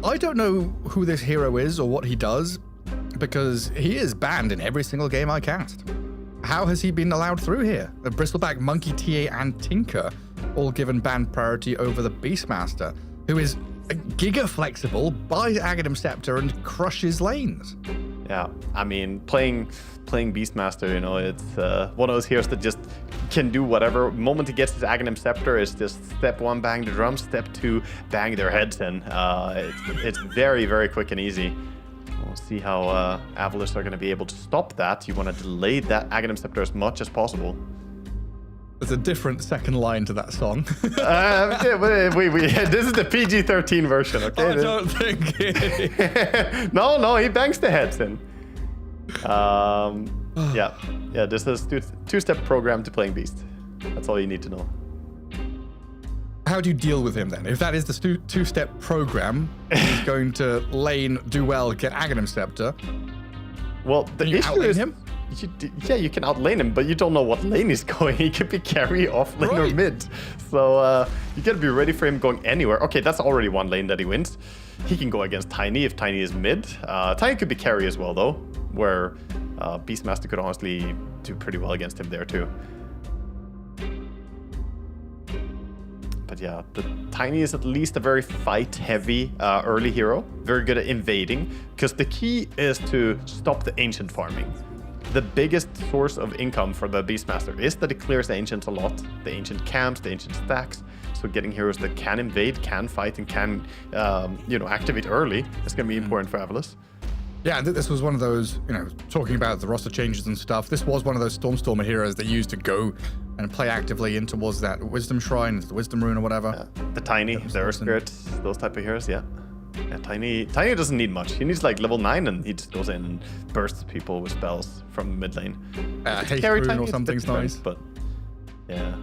Speaker 10: I don't know who this hero is or what he does, because he is banned in every single game I cast. How has he been allowed through here? The Bristleback, Monkey, TA, and Tinker all given ban priority over the Beastmaster, who is giga flexible, buys Aghanim Scepter, and crushes lanes.
Speaker 5: Yeah, I mean, playing Beastmaster, you know, it's one of those heroes that just can do whatever. The moment he gets his Aghanim Scepter, it's just step 1, bang the drums, step 2, bang their heads in. It's very, very quick and easy. We'll see how Avalos are going to be able to stop that. You want to delay that Aghanim Scepter as much as possible.
Speaker 10: There's a different second line to that song.
Speaker 5: Yeah, this is the PG-13 version, okay?
Speaker 10: I don't think it.
Speaker 5: No, he bangs the heads in. Yeah, this is two-step program to playing Beast. That's all you need to know.
Speaker 10: How do you deal with him then? If that is the two-step program, he's going to lane, do well, get Aghanim Scepter.
Speaker 5: Well, the
Speaker 10: you
Speaker 5: issue
Speaker 10: outlane
Speaker 5: is,
Speaker 10: him?
Speaker 5: you can outlane him, but you don't know what lane he's going. He could be carry, off lane, or
Speaker 10: Right.
Speaker 5: mid. So you gotta be ready for him going anywhere. Okay, that's already one lane that he wins. He can go against Tiny if Tiny is mid. Tiny could be carry as well, though, where Beastmaster could honestly do pretty well against him there, too. But yeah, the Tiny is at least a very fight-heavy early hero. Very good at invading, because the key is to stop the ancient farming. The biggest source of income for the Beastmaster is that it clears the ancients a lot. The ancient camps, the ancient stacks. So getting heroes that can invade, can fight, and can activate early is going to be important for Avalos.
Speaker 10: Yeah, this was one of those, talking about the roster changes and stuff, this was one of those Stormstormer heroes that used to go and play actively in towards that Wisdom Shrine, the Wisdom Rune or whatever.
Speaker 5: The Tiny, the Earth Spirits, those type of heroes, yeah. Yeah, Tiny doesn't need much. He needs like level 9 and he just goes in and bursts people with spells from mid lane.
Speaker 10: Haste
Speaker 5: Carry
Speaker 10: Rune
Speaker 5: Tiny,
Speaker 10: or
Speaker 5: it's a
Speaker 10: something's
Speaker 5: bit different,
Speaker 10: nice.
Speaker 5: But yeah.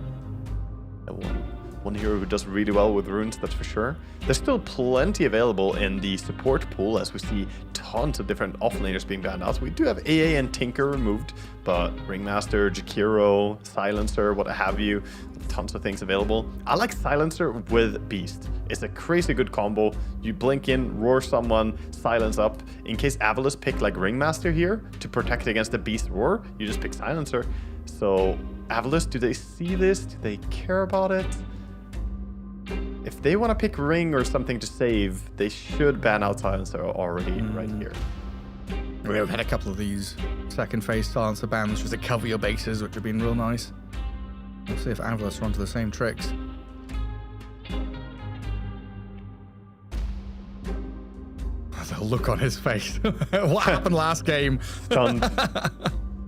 Speaker 5: One hero who does really well with runes, that's for sure. There's still plenty available in the support pool, as we see tons of different offlaners being banned out. We do have AA and Tinker removed, but Ringmaster, Jakiro, Silencer, what have you, tons of things available. I like Silencer with Beast. It's a crazy good combo. You blink in, roar someone, silence up. In case Avalos pick like Ringmaster here to protect against the Beast roar, you just pick Silencer. So Avalos, do they see this? Do they care about it? If they want to pick Ring or something to save, they should ban out Silencer already right here.
Speaker 10: We've had a couple of these second phase Silencer bans just to cover your bases, which have been real nice. We'll see if Avalos run to the same tricks. The look on his face. What happened last game?
Speaker 5: Stunned.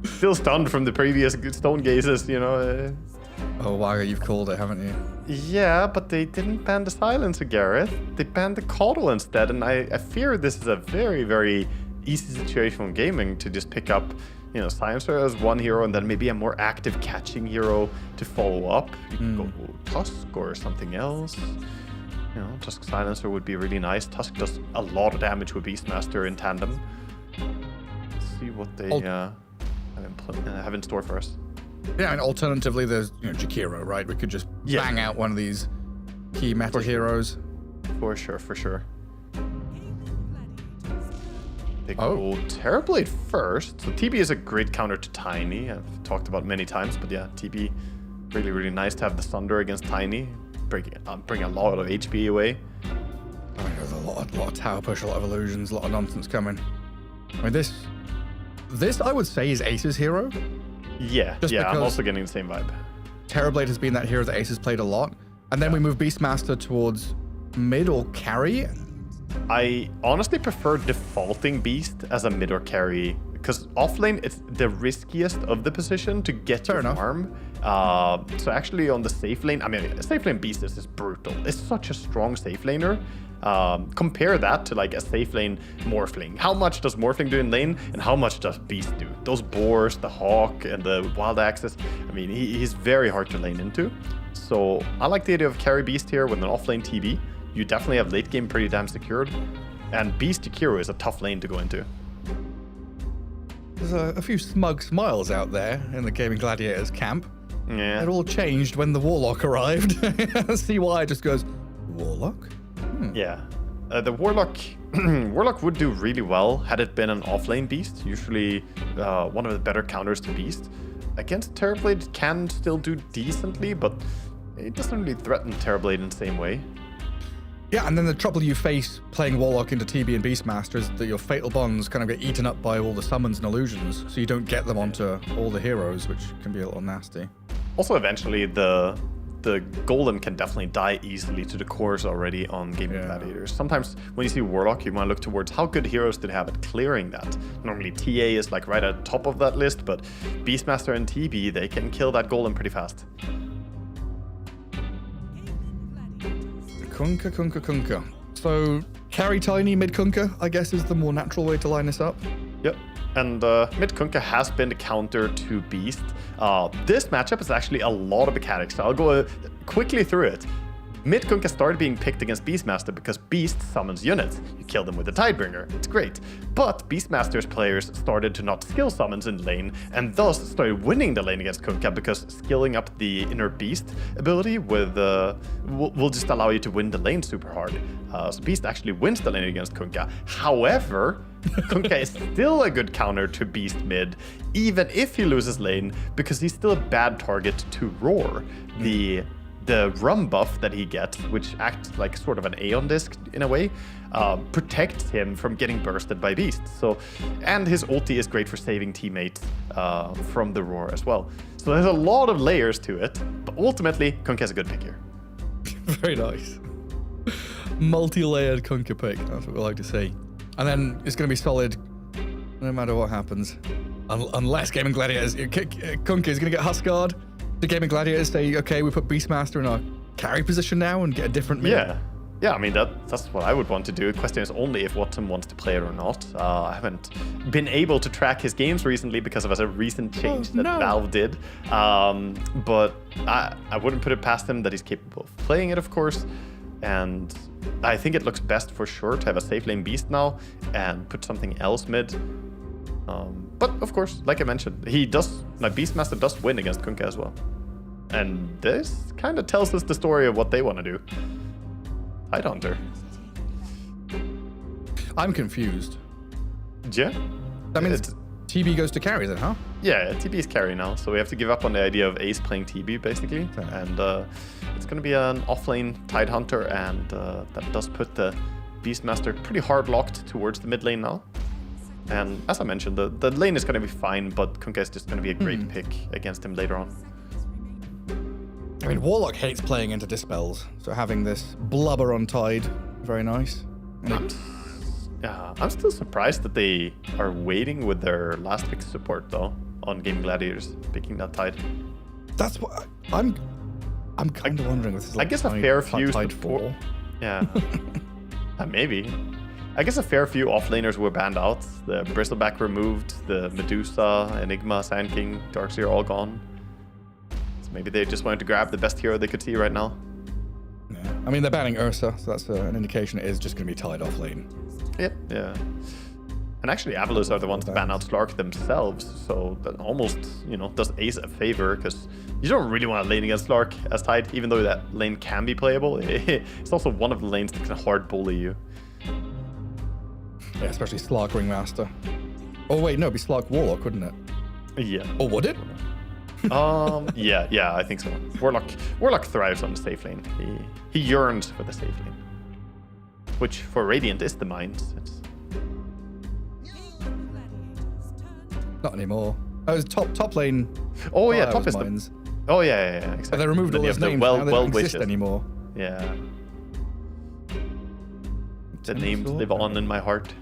Speaker 5: Still stunned from the previous stone gazes,
Speaker 10: Oh, wow, you've called it, haven't you?
Speaker 5: Yeah, but they didn't ban the Silencer, Gareth. They banned the Caudal instead, and I fear this is a very, very easy situation from gaming to just pick up, Silencer as one hero and then maybe a more active catching hero to follow up. You can go Tusk or something else. Tusk Silencer would be really nice. Tusk does a lot of damage with Beastmaster in tandem. Let's see what they have in store for us.
Speaker 10: Yeah, and alternatively, there's Jakiro, right? We could just bang out one of these key meta heroes.
Speaker 5: For sure. They go Terrorblade first. So TB is a great counter to Tiny. I've talked about it many times, but yeah, TB really, really nice to have the Sunder against Tiny. Bring a lot of HP away.
Speaker 10: I mean, there's a lot of tower push, a lot of illusions, a lot of nonsense coming. I mean, this I would say is Ace's hero.
Speaker 5: Yeah, I'm also getting the same vibe.
Speaker 10: Terrorblade has been that hero that Ace has played a lot. And then we move Beastmaster towards mid or carry.
Speaker 5: I honestly prefer defaulting Beast as a mid or carry, because offlane it's the riskiest of the position to get your farm. So actually on the safe lane, safe lane Beast is just brutal. It's such a strong safe laner. Compare that to like a safe lane Morphling. How much does Morphling do in lane and how much does Beast do? Those boars, the Hawk and the Wild Axes, he's very hard to lane into. So I like the idea of carry Beast here with an offlane TB. You definitely have late game pretty damn secured. And Beast Jakiro is a tough lane to go into.
Speaker 10: There's a few smug smiles out there in the Gaming Gladiators camp.
Speaker 5: Yeah.
Speaker 10: It all changed when the Warlock arrived. CY just goes, Warlock?
Speaker 5: Yeah. The Warlock Warlock would do really well had it been an offlane Beast. Usually one of the better counters to Beast. Against Terrorblade, it can still do decently, but it doesn't really threaten Terrorblade in the same way.
Speaker 10: Yeah, and then the trouble you face playing Warlock into TB and Beastmaster is that your Fatal Bonds kind of get eaten up by all the summons and illusions, so you don't get them onto all the heroes, which can be a little nasty.
Speaker 5: Also, eventually, the Golem can definitely die easily to the cores already on Gaming Gladiators. Sometimes when you see Warlock, you want to look towards how good heroes did have at clearing that. Normally, TA is like right at the top of that list, but Beastmaster and TB, they can kill that Golem pretty fast.
Speaker 10: Kunkka. So, carry Tiny, mid Kunkka, I guess, is the more natural way to line this up.
Speaker 5: Yep. And mid Kunkka has been the counter to Beast. This matchup is actually a lot of mechanics. I'll go quickly through it. Mid Kunkka started being picked against Beastmaster because Beast summons units. You kill them with the Tidebringer. It's great. But Beastmaster's players started to not skill summons in lane and thus started winning the lane against Kunkka because skilling up the inner Beast ability with will just allow you to win the lane super hard. So Beast actually wins the lane against Kunkka. However, Kunkka is still a good counter to Beast mid, even if he loses lane, because he's still a bad target to Roar. The rum buff that he gets, which acts like sort of an Aeon disc in a way, protects him from getting bursted by Beast. So, and his ulti is great for saving teammates from the Roar as well. So there's a lot of layers to it, but ultimately, Kunkka is a good pick here.
Speaker 10: Very nice. Multi-layered Kunkka pick, that's what we like to see. And then it's going to be solid no matter what happens. Unless Gaming Gladiators, Kunkka is going to get Huskard. The Gaming Gladiators say, okay, we put Beastmaster in our carry position now and get a different mid.
Speaker 5: Yeah, I mean, that's what I would want to do. The question is only if Watson wants to play it or not. I haven't been able to track his games recently because of a recent change that Valve did. But I wouldn't put it past him that he's capable of playing it, of course. And I think it looks best for sure to have a safe lane Beast now and put something else mid. But of course, like I mentioned, my Beastmaster does win against Kunkka as well. And this kind of tells us the story of what they want to do. Tidehunter.
Speaker 10: I'm confused.
Speaker 5: Yeah?
Speaker 10: That means TB goes to carry then, huh?
Speaker 5: Yeah, TB is carry now, so we have to give up on the idea of Ace playing TB, basically.
Speaker 10: Okay.
Speaker 5: And it's going to be an offlane Tidehunter, and that does put the Beastmaster pretty hard locked towards the mid lane now. And as I mentioned, the lane is going to be fine, but Kunkka is just going to be a great pick against him later on.
Speaker 10: I mean, Warlock hates playing into Dispels, so having this blubber on Tide, very nice.
Speaker 5: I'm still surprised that they are waiting with their last pick support, though, on Game Gladiators, picking that Tide.
Speaker 10: That's what I'm kind of wondering. This is like
Speaker 5: I guess a fair few
Speaker 10: Tide
Speaker 5: support.
Speaker 10: 4.
Speaker 5: Yeah, maybe. I guess a fair few offlaners were banned out. The Bristleback removed, the Medusa, Enigma, Sand King, Darkseer all gone. So maybe they just wanted to grab the best hero they could see right now.
Speaker 10: Yeah. I mean, they're banning Ursa, so that's an indication it is just going to be Tide off lane.
Speaker 5: Yep, yeah. And actually, Avalus are the ones to ban out Slark themselves, so that almost, does Ace a favor, because you don't really want to lane against Slark as Tide, even though that lane can be playable. It's also one of the lanes that can hard bully you.
Speaker 10: Yeah, especially Slark Ringmaster. Oh wait, no, it'd be Slark Warlock, wouldn't it?
Speaker 5: Yeah.
Speaker 10: Or would it?
Speaker 5: Yeah, I think so. Warlock thrives on the safe lane. He yearns for the safe lane, which for Radiant is the Mines.
Speaker 10: Not anymore. Oh, it was top lane.
Speaker 5: Oh yeah, top is
Speaker 10: Mines.
Speaker 5: Oh yeah, exactly.
Speaker 10: But they removed all those names. Now they don't exist anymore.
Speaker 5: Yeah. The names live on in my heart.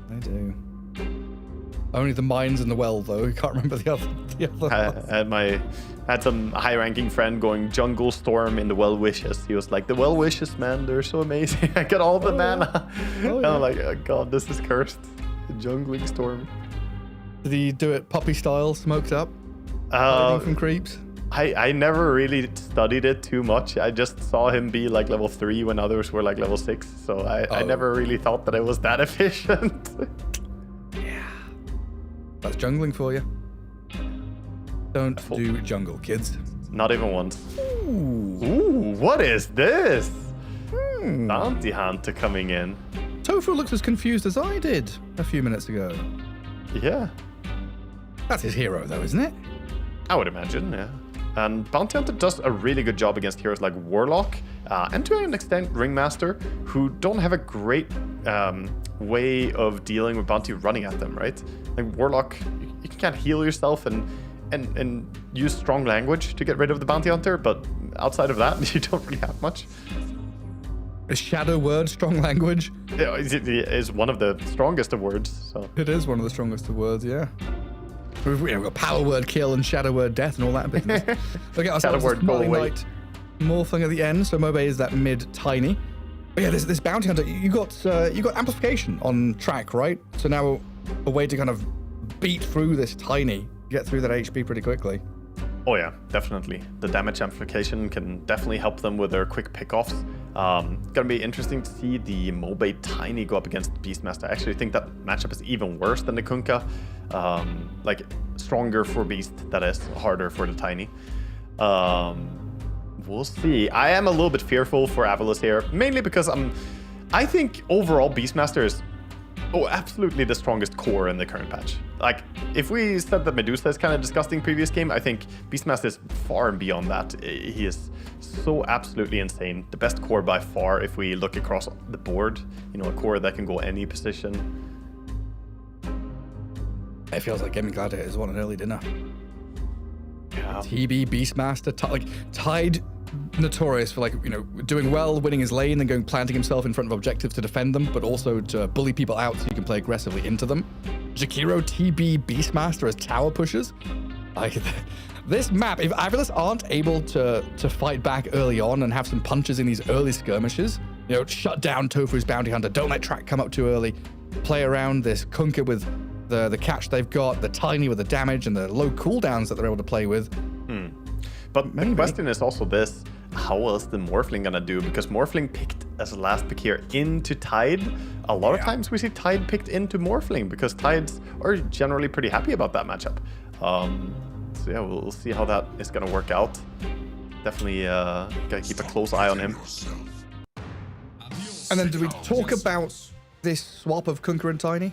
Speaker 10: They do. Only the Mines and the Well, though. You can't remember the other.
Speaker 5: I had some high-ranking friend going Jungle Storm in the Well Wishes. He was like, the Well Wishes, man, they're so amazing. I got all the mana. And I'm like, oh god, this is cursed. The Jungling Storm.
Speaker 10: Did he do it puppy style, smoked up? From creeps?
Speaker 5: I never really studied it too much. I just saw him be like level 3 when others were like level 6. So I never really thought that it was that efficient.
Speaker 10: Yeah. That's jungling for you. Don't do jungle, kids.
Speaker 5: Not even once.
Speaker 10: Ooh,
Speaker 5: what is this? Bounty Hunter coming in.
Speaker 10: Tofu looks as confused as I did a few minutes ago.
Speaker 5: Yeah.
Speaker 10: That's his hero, though, isn't it?
Speaker 5: I would imagine, yeah. And Bounty Hunter does a really good job against heroes like Warlock, and to an extent Ringmaster, who don't have a great way of dealing with Bounty running at them, right? Like Warlock, you can't heal yourself and use strong language to get rid of the Bounty Hunter, but outside of that, you don't really have much.
Speaker 10: A shadow word, strong language.
Speaker 5: It is one of the strongest of words, so.
Speaker 10: It is one of the strongest of words, yeah. We've got power word kill and shadow word death and all that business. Look at ourselves.
Speaker 5: Shadow word go away.
Speaker 10: Morphling at the end, so Mobe is that mid tiny. But yeah, this bounty hunter, you got amplification on track, right? So now a way to kind of beat through this tiny, get through that HP pretty quickly.
Speaker 5: Oh yeah, definitely. The damage amplification can definitely help them with their quick pickoffs. Gonna be interesting to see the Mobe Tiny go up against Beastmaster. I actually think that matchup is even worse than the Kunkka. Like, stronger for Beast, that is, harder for the Tiny. We'll see. I am a little bit fearful for Avilis here, mainly because I think overall Beastmaster is absolutely the strongest core in the current patch. Like, if we said that Medusa is kind of disgusting previous game, I think Beastmaster is far and beyond that. He is so absolutely insane. The best core by far if we look across the board. You know, a core that can go any position.
Speaker 10: It feels like Gaming Gladiators won an early dinner.
Speaker 5: Yeah.
Speaker 10: TB, Beastmaster, Tide, notorious for, like, you know, doing well, winning his lane, and going planting himself in front of objectives to defend them, but also to bully people out so you can play aggressively into them. Jakiro, TB, Beastmaster as tower pushers. Like, this map, if Avilis aren't able to fight back early on and have some punches in these early skirmishes, you know, shut down Tofu's Bounty Hunter, don't let track come up too early, play around this Kunkka with the catch they've got, the Tiny with the damage and the low cooldowns that they're able to play with.
Speaker 5: But the question is also this: how is the Morphling gonna do? Because Morphling picked as a last pick here into Tide. A lot of times we see Tide picked into Morphling because Tides are generally pretty happy about that matchup. So yeah, we'll see how that is gonna work out. Definitely gotta keep a close eye on him.
Speaker 10: And then do we talk about this swap of Kunkka and Tiny?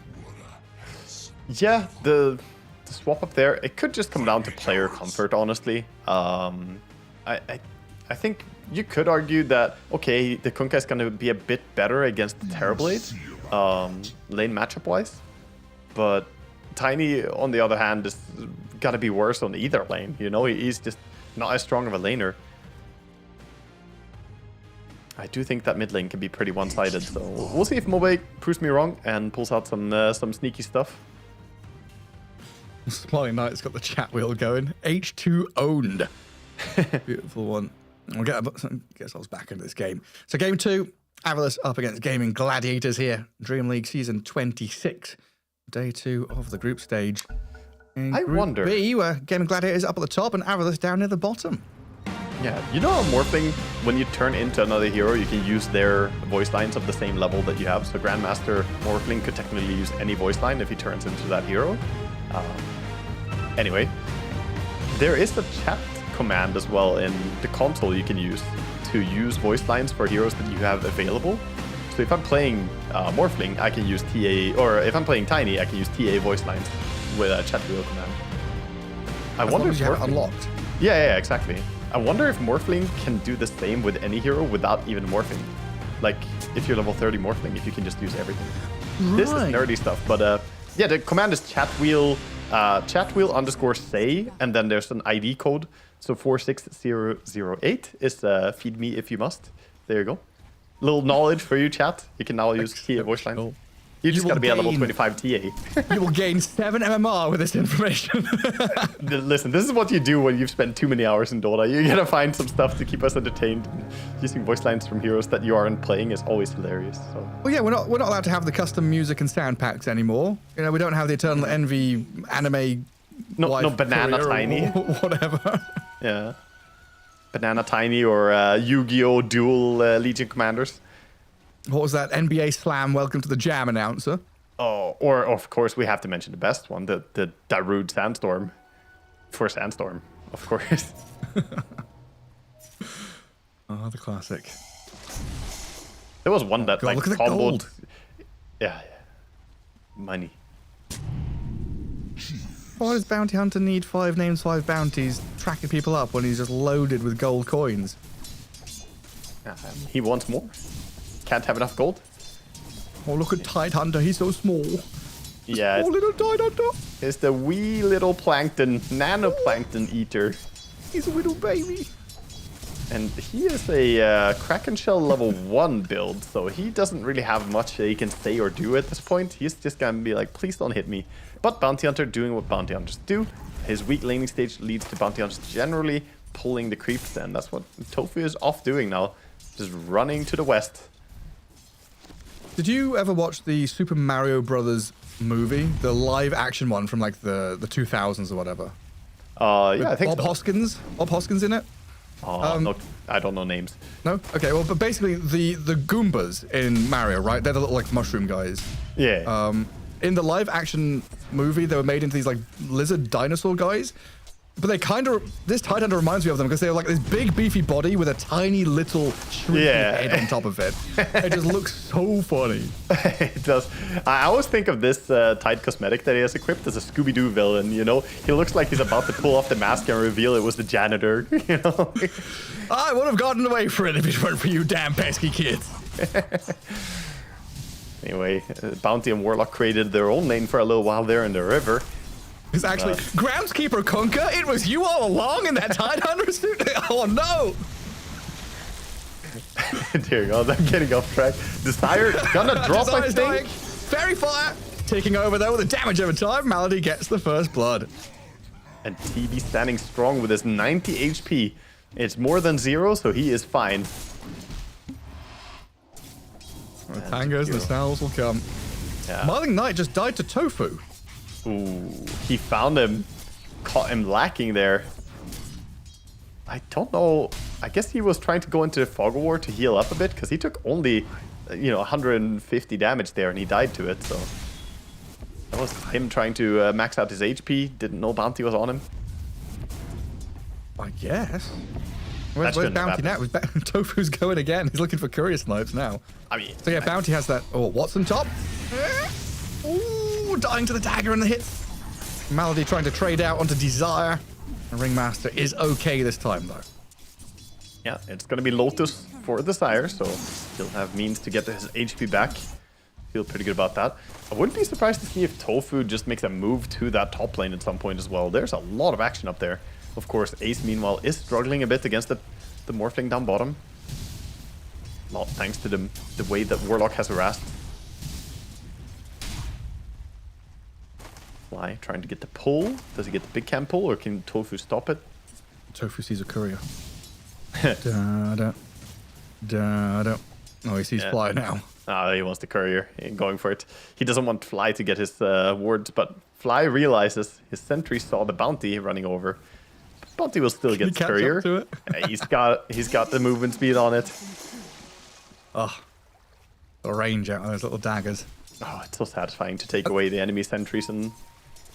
Speaker 5: Yeah, the swap up there, it could just come down to player comfort, honestly. I think you could argue that, okay, the Kunkka is going to be a bit better against the Terrorblade, lane matchup-wise. But Tiny, on the other hand, is got to be worse on either lane. You know, he's just not as strong of a laner. I do think that mid lane can be pretty one-sided, so we'll see if Mobe proves me wrong and pulls out some sneaky stuff.
Speaker 10: Smiling Knight's got the chat wheel going. H2 owned. Beautiful one. We'll get ourselves back into this game. So game 2, Avilis up against Gaming Gladiators here. DreamLeague Season 26. Day 2 of the group stage. In
Speaker 5: I
Speaker 10: group
Speaker 5: wonder.
Speaker 10: B, where Gaming Gladiators up at the top and Avilis down near the bottom.
Speaker 5: Yeah, you know how Morphling, when you turn into another hero, you can use their voice lines of the same level that you have. So Grandmaster Morphling could technically use any voice line if he turns into that hero. Anyway, there is a chat command as well in the console you can use to use voice lines for heroes that you have available. So if I'm playing Morphling, I can use TA, or if I'm playing Tiny, I can use TA voice lines with a chat wheel command. I
Speaker 10: As
Speaker 5: wonder
Speaker 10: long
Speaker 5: if
Speaker 10: as you have it
Speaker 5: Morphling-
Speaker 10: unlocked.
Speaker 5: Yeah, exactly. I wonder if Morphling can do the same with any hero without even morphing. Like, if you're level 30 Morphling, if you can just use everything. This is
Speaker 10: Right.
Speaker 5: nerdy stuff, but yeah, the command is chatwheel _say, and then there's an ID code. So 46008 is feed me if you must. There you go. Little knowledge for you, chat. You can now use TA voice lines.
Speaker 10: Cool.
Speaker 5: You just
Speaker 10: will
Speaker 5: gotta be a level
Speaker 10: gain-
Speaker 5: 25 TA.
Speaker 10: You will gain 7 MMR with this information.
Speaker 5: Listen, this is what you do when you've spent too many hours in Dota. You gotta find some stuff to keep us entertained. Using voice lines from heroes that you aren't playing is always hilarious. So.
Speaker 10: Well, yeah, we're not allowed to have the custom music and sound packs anymore. You know, we don't have the Eternal Envy anime.
Speaker 5: No
Speaker 10: wife
Speaker 5: Banana
Speaker 10: career or
Speaker 5: Tiny.
Speaker 10: whatever.
Speaker 5: Yeah. Banana Tiny or Yu-Gi-Oh! Dual Legion Commanders.
Speaker 10: What was that? NBA Slam, welcome to the jam announcer.
Speaker 5: Oh, or of course we have to mention the best one, the Darude Sandstorm. For Sandstorm, of course.
Speaker 10: Oh, the classic.
Speaker 5: There was one that
Speaker 10: God,
Speaker 5: like
Speaker 10: look at the
Speaker 5: comboed.
Speaker 10: gold.
Speaker 5: Yeah. Money.
Speaker 10: Why does Bounty Hunter need 5 names, 5 bounties, tracking people up when he's just loaded with gold coins?
Speaker 5: He wants more. Can't have enough gold.
Speaker 10: Oh, look at Tide Hunter. He's so small.
Speaker 5: Yeah,
Speaker 10: Small little Tide Hunter.
Speaker 5: it's the wee little plankton, nanoplankton eater.
Speaker 10: He's a little baby.
Speaker 5: And he is a Kraken Shell level 1 build, so he doesn't really have much he can say or do at this point. He's just gonna be like, please don't hit me. But Bounty Hunter doing what Bounty Hunters do. His weak laning stage leads to Bounty Hunters generally pulling the creeps, and that's what Tofu is off doing now. Just running to the west.
Speaker 10: Did you ever watch the Super Mario Brothers movie? The live action one from like the 2000s or whatever?
Speaker 5: Yeah, I think
Speaker 10: Bob
Speaker 5: so.
Speaker 10: Hoskins? Bob Hoskins in it?
Speaker 5: No, I don't know names.
Speaker 10: No? Okay, well, but basically the Goombas in Mario, right? They're the little like mushroom guys.
Speaker 5: Yeah.
Speaker 10: In the live action movie, they were made into these like lizard dinosaur guys. But they kind of, this Tide Hunter reminds me of them because they have like this big beefy body with a tiny little shrinking head on top of it. It just looks so funny.
Speaker 5: It does. I always think of this Tide cosmetic that he has equipped as a Scooby-Doo villain, you know? He looks like he's about to pull off the mask and reveal it was the janitor, you know?
Speaker 10: I would have gotten away from it if it weren't for you damn pesky kids.
Speaker 5: Anyway, Bounty and Warlock created their own lane for a little while there in the river.
Speaker 10: It's actually, Groundskeeper Kunka, it was you all along in that Tide Hunter suit? Oh no!
Speaker 5: Dear God, I'm getting off track. Desire gonna drop, I
Speaker 10: Desire's
Speaker 5: think.
Speaker 10: dying. Fairy Fire! Taking over though with the damage over time, Malady gets the first blood.
Speaker 5: And TB standing strong with his 90 HP. It's more than 0, so he is fine.
Speaker 10: The tangos, the snarls will come.
Speaker 5: Yeah.
Speaker 10: Marling Knight just died to Tofu.
Speaker 5: Ooh, he found him. Caught him lacking there. I don't know. I guess he was trying to go into the Fog of War to heal up a bit, because he took only, 150 damage there, and he died to it, so... That was him trying to max out his HP. Didn't know Bounty was on him.
Speaker 10: I guess. Where's
Speaker 5: shouldn't have
Speaker 10: Bounty now? Tofu's going again. He's looking for courier snipes now.
Speaker 5: I mean...
Speaker 10: So yeah, Bounty has that. Oh, Watson top. Ooh, dying to the dagger and the hit. Malady trying to trade out onto Desire. And Ringmaster is okay this time though.
Speaker 5: Yeah, it's gonna be Lotus for Desire, so he'll have means to get his HP back. Feel pretty good about that. I wouldn't be surprised to see if Tofu just makes a move to that top lane at some point as well. There's a lot of action up there. Of course, Ace, meanwhile, is struggling a bit against the Morphling down bottom. A lot thanks to the way that Warlock has harassed. Fly trying to get the pull. Does he get the big camp pull, or can Tofu stop it?
Speaker 10: Tofu sees a courier. Da-da. Da-da. Oh, he sees Fly now.
Speaker 5: Ah, he wants the courier. He ain't going for it. He doesn't want Fly to get his wards, but Fly realizes his sentry saw the Bounty running over. Bounty will still get the courier.
Speaker 10: To it?
Speaker 5: Yeah, he's got the movement speed on it.
Speaker 10: Oh, the range out of those little daggers.
Speaker 5: Oh, it's so satisfying to take away the enemy sentries and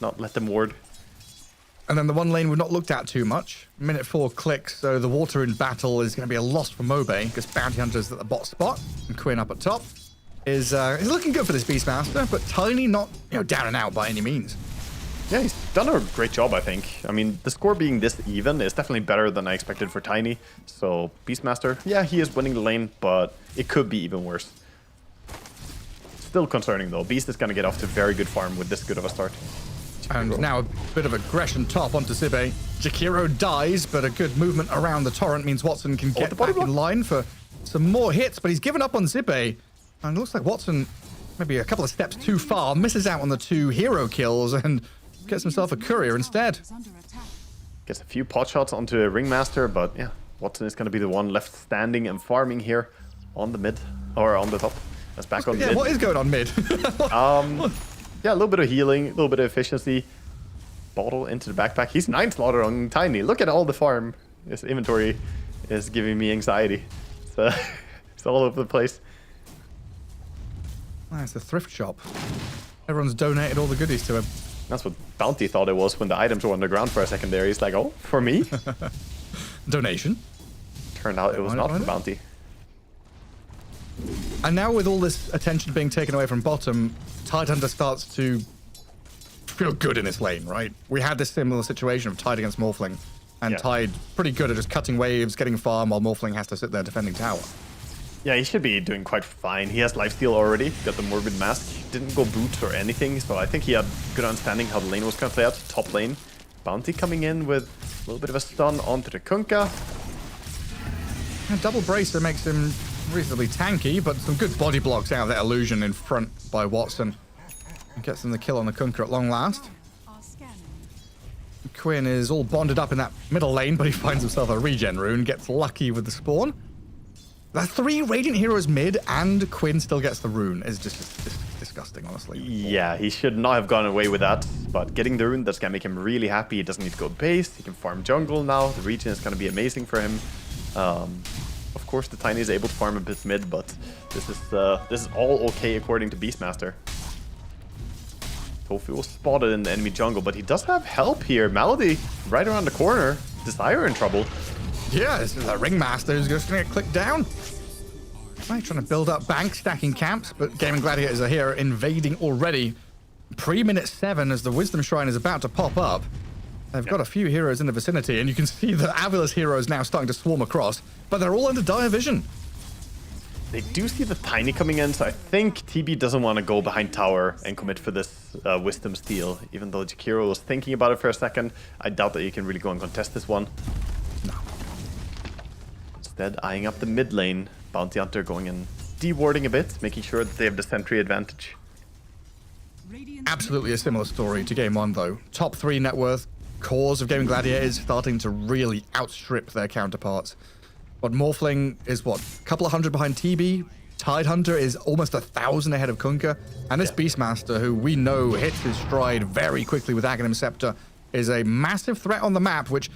Speaker 5: not let them ward.
Speaker 10: And then the one lane we've not looked at too much. Minute 4 clicks, so the water in battle is going to be a loss for Mobe because Bounty Hunter's at the bot spot and Quinn up at top is looking good for this Beastmaster, but Tiny not down and out by any means.
Speaker 5: Yeah, he's done a great job, I think. I mean, the score being this even is definitely better than I expected for Tiny. So Beastmaster, yeah, he is winning the lane, but it could be even worse. Still concerning though. Beast is going to get off to very good farm with this good of a start.
Speaker 10: And now a bit of aggression top onto Sibe. Jakiro dies, but a good movement around the torrent means Watson can get back in line for some more hits, but he's given up on Sibe. And it looks like Watson, maybe a couple of steps too far, misses out on the 2 hero kills and gets himself a courier instead.
Speaker 5: Gets a few pot shots onto a Ringmaster, but yeah, Watson is going to be the one left standing and farming here on the mid, or on the top. That's back on the mid.
Speaker 10: What is going on mid?
Speaker 5: Yeah, a little bit of healing, a little bit of efficiency. Bottle into the backpack. He's 9 slaughter on Tiny. Look at all the farm. His inventory is giving me anxiety. So it's all over the place.
Speaker 10: It's a thrift shop. Everyone's donated all the goodies to him.
Speaker 5: That's what Bounty thought it was when the items were on the ground for a second there. He's like, oh, for me?
Speaker 10: Donation.
Speaker 5: Turned out it was not for Bounty.
Speaker 10: And now with all this attention being taken away from bottom, Tidehunter starts to feel good in this lane, right? We had this similar situation of Tide against Morphling, and
Speaker 5: Yeah.
Speaker 10: Tide pretty good at just cutting waves, getting farm, while Morphling has to sit there defending tower.
Speaker 5: Yeah, he should be doing quite fine. He has lifesteal already, got the Morbid Mask, didn't go boots or anything, so I think he had good understanding how the lane was going to play out. Top lane, Bounty coming in with a little bit of a stun onto the Kunkka.
Speaker 10: And double bracer makes him reasonably tanky, but some good body blocks out of that illusion in front by Watson. Gets them the kill on the Kunkka at long last.
Speaker 7: Are scanning.
Speaker 10: Quinn is all bonded up in that middle lane, but he finds himself a regen rune, gets lucky with the spawn. That's 3 Radiant heroes mid, and Quinn still gets the rune. It's just disgusting, honestly.
Speaker 5: Yeah, he should not have gone away with that, but getting the rune, that's going to make him really happy. He doesn't need to go base, he can farm jungle now. The regen is going to be amazing for him. Of course, the Tiny is able to farm a bit mid, but this is all okay according to Beastmaster. Tofu was spotted in the enemy jungle, but he does have help here. Malady right around the corner. Desire in trouble.
Speaker 10: Yeah, this is a Ringmaster who's just going to get clicked down. Right, trying to build up bank, stacking camps, but Gaming Gladiators are here invading already. Pre-minute 7 as the Wisdom Shrine is about to pop up. They've got a few heroes in the vicinity, and you can see the Avila's heroes now starting to swarm across, but they're all under dire vision.
Speaker 5: They do see the Tiny coming in, so I think TB doesn't want to go behind tower and commit for this Wisdom steal. Even though Jakiro was thinking about it for a second, I doubt that you can really go and contest this one.
Speaker 10: No.
Speaker 5: Instead, eyeing up the mid lane. Bounty Hunter going and dewarding a bit, making sure that they have the sentry advantage.
Speaker 7: Radiant
Speaker 10: Absolutely a similar story to Game 1, though. Top 3 net worth, cores of Gaming Gladiators starting to really outstrip their counterparts. But Morphling is, what, a couple of hundred behind TB? Tidehunter is almost 1,000 ahead of Kunkka. And this Beastmaster, who we know hits his stride very quickly with Aghanim Scepter, is a massive threat on the map, which,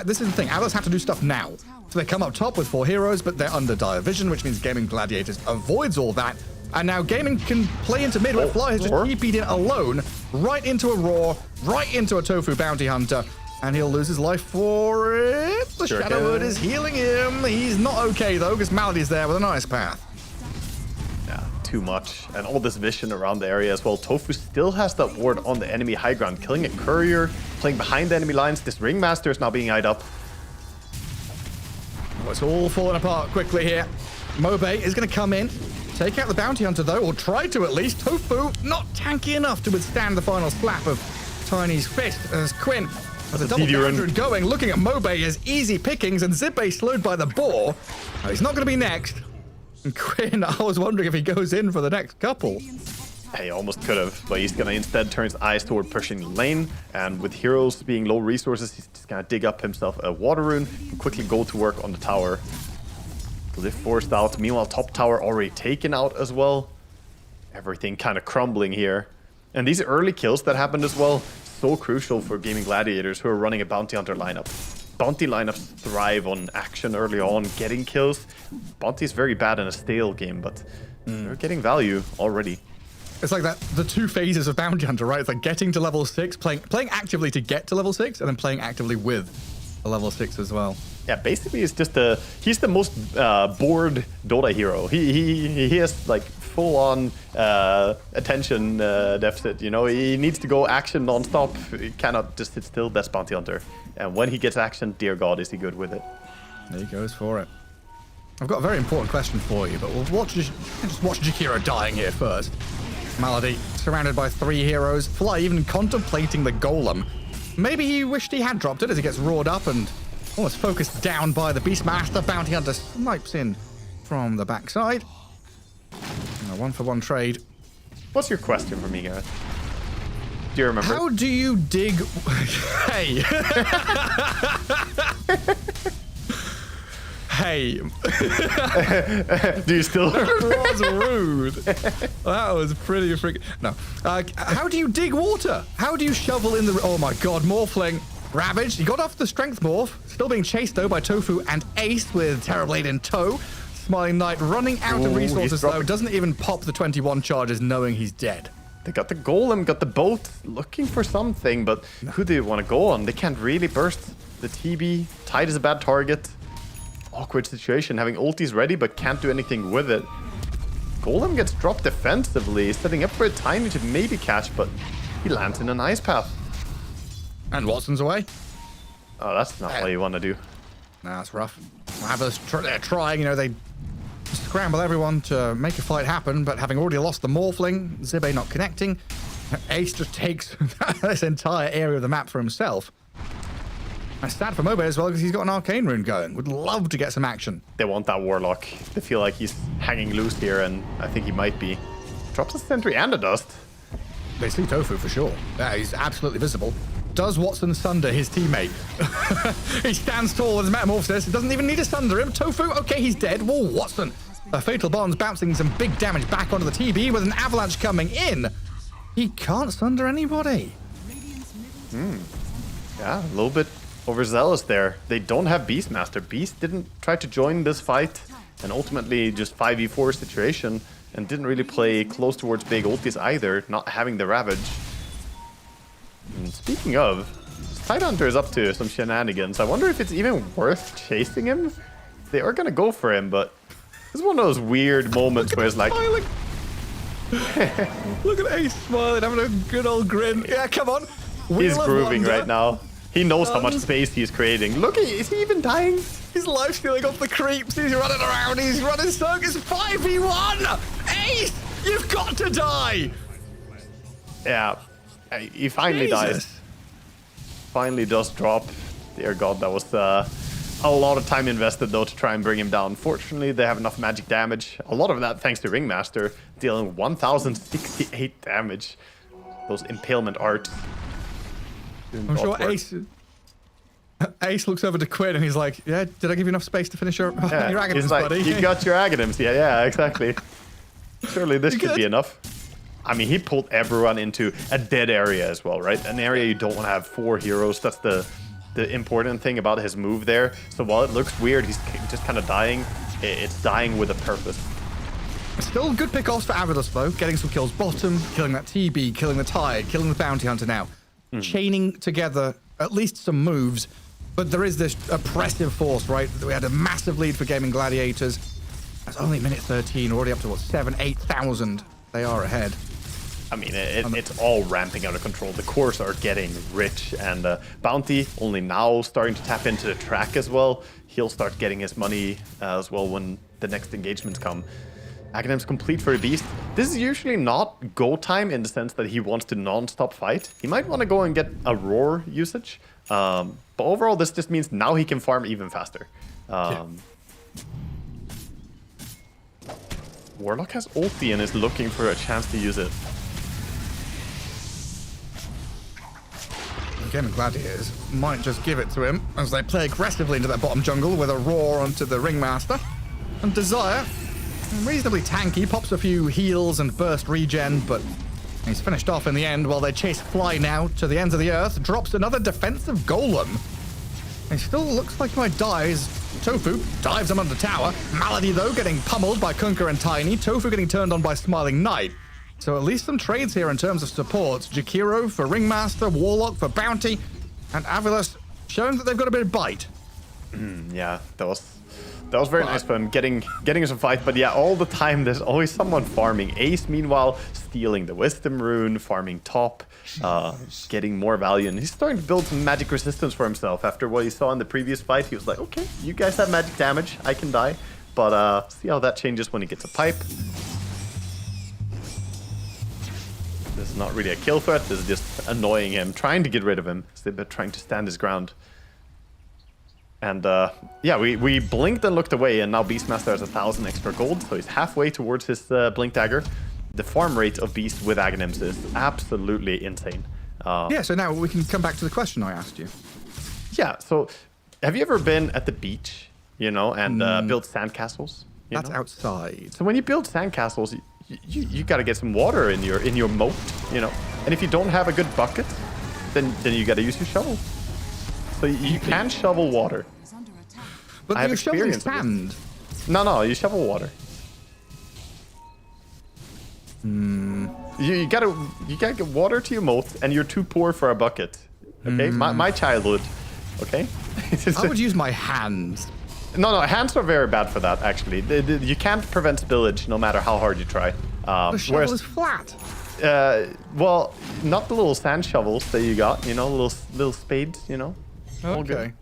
Speaker 10: this is the thing, Atlas have to do stuff now. So they come up top with 4 heroes, but they're under dire vision, which means Gaming Gladiators avoids all that. And now Gaming can play into mid, where Fly has just TP'd in alone, right into a Roar, right into a Tofu Bounty Hunter, and he'll lose his life for it. The
Speaker 5: Sure
Speaker 10: Shadow
Speaker 5: can.
Speaker 10: Word is healing him. He's not okay, though, because Malady's there with a nice path.
Speaker 5: Yeah, too much. And all this vision around the area as well. Tofu still has that ward on the enemy high ground, killing a courier, playing behind the enemy lines. This Ringmaster is now being eyed up.
Speaker 10: Oh, it's all falling apart quickly here. Mobe is going to come in, take out the Bounty Hunter, though, or try to at least. Tofu not tanky enough to withstand the final slap of Tiny's fist as Quinn has a double
Speaker 5: DD run.
Speaker 10: 100 going, looking at Mobe as easy pickings, and Zippe slowed by the boar. Oh, he's not going to be next. And Quinn, I was wondering if he goes in for the next couple.
Speaker 5: He almost could have, but he's gonna instead turn his eyes toward pushing the lane. And with heroes being low resources, he's just gonna dig up himself a water rune and quickly go to work on the tower. Glyph forced out. Meanwhile, top tower already taken out as well. Everything kind of crumbling here. And these early kills that happened as well, so crucial for Gaming Gladiators who are running a Bounty Hunter lineup. Bounty lineups thrive on action early on, getting kills. Bounty is very bad in a stale game, but they're getting value already.
Speaker 10: It's like that, the 2 phases of Bounty Hunter, right? It's like getting to level 6, playing actively to get to level 6, and then playing actively with a level 6 as well.
Speaker 5: Yeah, basically it's just he's the most bored Dota hero. He has like full-on attention deficit, you know? He needs to go action non-stop. He cannot just sit still. That's Bounty Hunter. And when he gets action, dear God, is he good with it.
Speaker 10: There he goes for it. I've got a very important question for you, but we'll just watch Jakiro dying here first. Malady, surrounded by 3 heroes. Fly even contemplating the golem. Maybe he wished he had dropped it as he gets roared up and almost focused down by the Beastmaster. Bounty Hunter snipes in from the backside. And a 1-for-1 trade.
Speaker 5: What's your question for me, Gareth? Do you remember?
Speaker 10: How do you dig... Hey. Hey.
Speaker 5: Do you still...
Speaker 10: That was rude. That was pretty freaking... No. How do you dig water? How do you shovel in the... Oh my god, Morphling. Ravaged. He got off the strength morph. Still being chased though by Tofu and Ace with Terrorblade in tow. Smiling Knight running out of resources though. Doesn't even pop the 21 charges knowing he's dead.
Speaker 5: They got the golem, got the boat, looking for something, but who do you want to go on? They can't really burst the TB. Tide is a bad target. Awkward situation, having ultis ready but can't do anything with it. Golem gets dropped defensively, setting up for a Tiny to maybe catch, but He lands in an ice path.
Speaker 10: And Watson's away.
Speaker 5: Oh, that's not what you want to do.
Speaker 10: Nah, that's rough. They're trying, you know, they scramble everyone to make a fight happen, but having already lost the Morphling, Zibe not connecting, Ace just takes this entire area of the map for himself. And sad for Mobe as well, because he's got an Arcane Rune going. Would love to get some action.
Speaker 5: They want that Warlock. They feel like he's hanging loose here, and I think he might be. Drops a sentry and a dust.
Speaker 10: They see Tofu for sure. Yeah, he's absolutely visible. Does Watson sunder his teammate? He stands tall as Metamorphosis. Doesn't even need to sunder him. Tofu, okay, he's dead. Whoa, Watson. A Fatal Bond's bouncing some big damage back onto the TB with an avalanche coming in. He can't sunder anybody.
Speaker 5: Yeah, a little bit overzealous there. They don't have Beastmaster. Beast didn't try to join this fight, and ultimately just 5v4 situation, and didn't really play close towards big ultis either, not having the Ravage. And speaking of, Tidehunter is up to some shenanigans. I wonder if it's even worth chasing him. They are gonna go for him, but it's one of those weird moments where it's like...
Speaker 10: Look at Ace smiling, having a good old grin. Yeah, come on.
Speaker 5: He's grooving right now. He knows how much space he's creating. Look, is he even dying?
Speaker 10: He's life stealing off the creeps. He's running around. He's running circus. 5v1. Ace, you've got to die.
Speaker 5: Yeah, he finally dies. Finally does drop. Dear God, that was a lot of time invested though to try and bring him down. Fortunately, they have enough magic damage. A lot of that thanks to Ringmaster, dealing 1068 damage. Those impalement arts.
Speaker 10: I'm sure Ace looks over to Quinn and he's like, yeah, did I give you enough space to finish your Aghanims,
Speaker 5: he's like,
Speaker 10: buddy?
Speaker 5: You got your Aghanims. Yeah, exactly. Surely this could be enough. I mean, he pulled everyone into a dead area as well, right? An area you don't want to have 4 heroes. That's the important thing about his move there. So while it looks weird, he's just kind of dying. It's dying with a purpose.
Speaker 10: Still good pickoffs for Avidus though. Getting some kills bottom, killing that TB, killing the Tide, killing the Bounty Hunter now. Chaining together at least some moves. But there is this oppressive force, right? We had a massive lead for Gaming Gladiators. That's only minute 13, already up to what, 8,000. They are ahead.
Speaker 5: I mean, it's all ramping out of control. The cores are getting rich, and Bounty only now starting to tap into the track as well. He'll start getting his money as well when the next engagements come. Aghanims complete for a Beast. This is usually not go time in the sense that he wants to non-stop fight. He might want to go and get a Roar usage. But overall, this just means now he can farm even faster. Warlock has ulti and is looking for a chance to use it.
Speaker 10: Gaming Gladiators might just give it to him as they play aggressively into that bottom jungle with a Roar onto the Ringmaster. And Desire, reasonably tanky, pops a few heals and burst regen, but he's finished off in the end while they chase Fly now to the ends of the earth, drops another defensive golem. He still looks like he might die as Tofu dives him under the tower. Malady, though, getting pummeled by Kunkka and Tiny. Tofu getting turned on by Smiling Knight. So at least some trades here in terms of support. Jakiro for Ringmaster, Warlock for Bounty, and Avilus showing that they've got a bit of bite.
Speaker 5: Yeah, that was very nice for him, getting some fight. But yeah, all the time there's always someone farming. Ace, meanwhile, stealing the Wisdom Rune, farming top, getting more value. And he's starting to build some magic resistance for himself. After what he saw in the previous fight, he was like, okay, you guys have magic damage, I can die. But see how that changes when he gets a pipe. This is not really a kill threat, this is just annoying him, trying to get rid of him, but trying to stand his ground. And yeah, we blinked and looked away, and now Beastmaster has 1,000 extra gold, so he's halfway towards his Blink Dagger. The farm rate of Beast with Aghanims is absolutely insane.
Speaker 10: Yeah, so now we can come back to the question I asked you.
Speaker 5: Yeah, so have you ever been at the beach, you know, and built sandcastles?
Speaker 10: That's outside.
Speaker 5: So when you build sandcastles, you got to get some water in your moat, you know. And if you don't have a good bucket, then you got to use your shovel. So you can shovel water.
Speaker 10: But you're shoveling sand.
Speaker 5: No, you shovel water. You gotta get water to your moat, and you're too poor for a bucket. Okay, my childhood. Okay.
Speaker 10: I would use my hands.
Speaker 5: No, hands are very bad for that. Actually, you can't prevent spillage no matter how hard you try.
Speaker 10: The shovel is flat.
Speaker 5: Well, not the little sand shovels that you got, you know, little spades, you know. All good.
Speaker 10: Okay.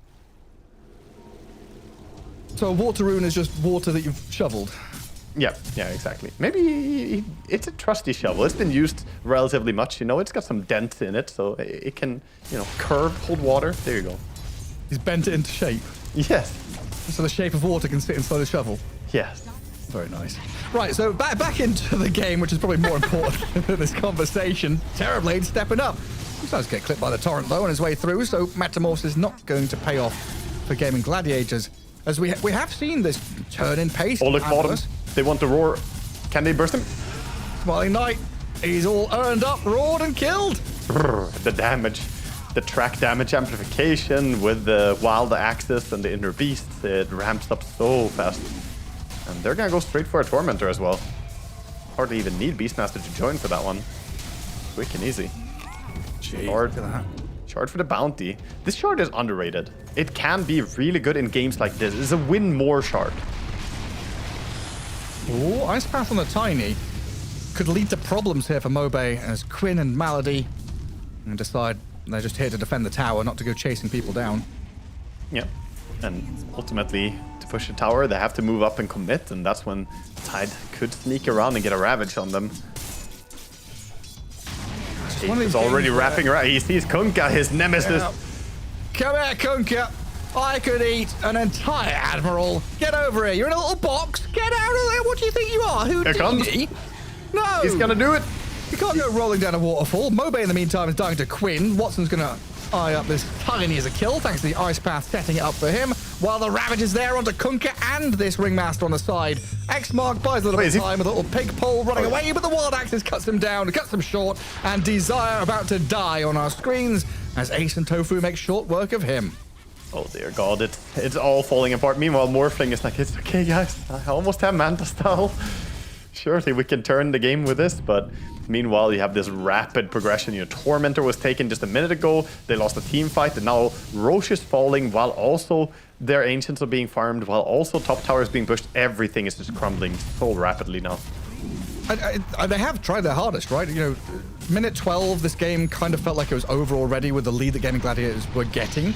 Speaker 10: So water rune is just water that you've shoveled.
Speaker 5: Yeah, exactly. Maybe it's a trusty shovel. It's been used relatively much, you know. It's got some dent in it, so it can, you know, curve, hold water. There you go.
Speaker 10: He's bent it into shape.
Speaker 5: Yes.
Speaker 10: So the shape of water can sit inside the shovel.
Speaker 5: Yes.
Speaker 10: Very nice. Right, so back into the game, which is probably more important than this conversation. Terrorblade stepping up. He starts to get clipped by the torrent though on his way through, so Metamorph is not going to pay off for Gaming Gladiators. As we have seen this turn in pace.
Speaker 5: Oh, look, bottom. They want to roar. Can they burst him?
Speaker 10: Smiling Knight. He's all earned up, roared and killed.
Speaker 5: The damage. The track damage amplification with the wild axis and the inner beast. It ramps up so fast. And they're gonna go straight for a Tormentor as well. Hardly even need Beastmaster to join for that one. Quick and easy. Shard.
Speaker 10: Look at that.
Speaker 5: Shard for the bounty. This shard is underrated. It can be really good in games like this. It's a win more shard.
Speaker 10: Oh, Ice Path on the Tiny could lead to problems here for Mobe as Quinn and Malady decide they're just here to defend the tower, not to go chasing people down.
Speaker 5: Yeah. And ultimately, to push the tower, they have to move up and commit, and that's when Tide could sneak around and get a Ravage on them. He's already wrapping around. He sees Kunkka, his nemesis.
Speaker 10: Yeah. Come here, Kunkka. I could eat an entire Admiral. Get over here. You're in a little box. Get out of there. What do you think you are? Houdini? No.
Speaker 5: He's gonna do it.
Speaker 10: You can't go rolling down a waterfall. Mobe, in the meantime, is dying to Quinn. Watson's going to eye up this Tiny as a kill, thanks to the Ice Path setting it up for him, while the Ravage is there onto Kunkka and this Ringmaster on the side. X-Mark buys a little bit of time with a little pig pole running away, but the Wild Axis cuts him down, cuts him short, and Desire about to die on our screens as Ace and Tofu make short work of him.
Speaker 5: Oh dear God, it's all falling apart. Meanwhile, Morphling is like, it's okay guys, I almost have Manta style. Surely we can turn the game with this, but meanwhile you have this rapid progression. You know, Tormentor was taken just a minute ago, they lost a team fight, and now Roche is falling while also their Ancients are being farmed, while also top tower is being pushed. Everything is just crumbling so rapidly now.
Speaker 10: They have tried their hardest, right? You know, minute 12, this game kind of felt like it was over already with the lead that Gaming Gladiators were getting.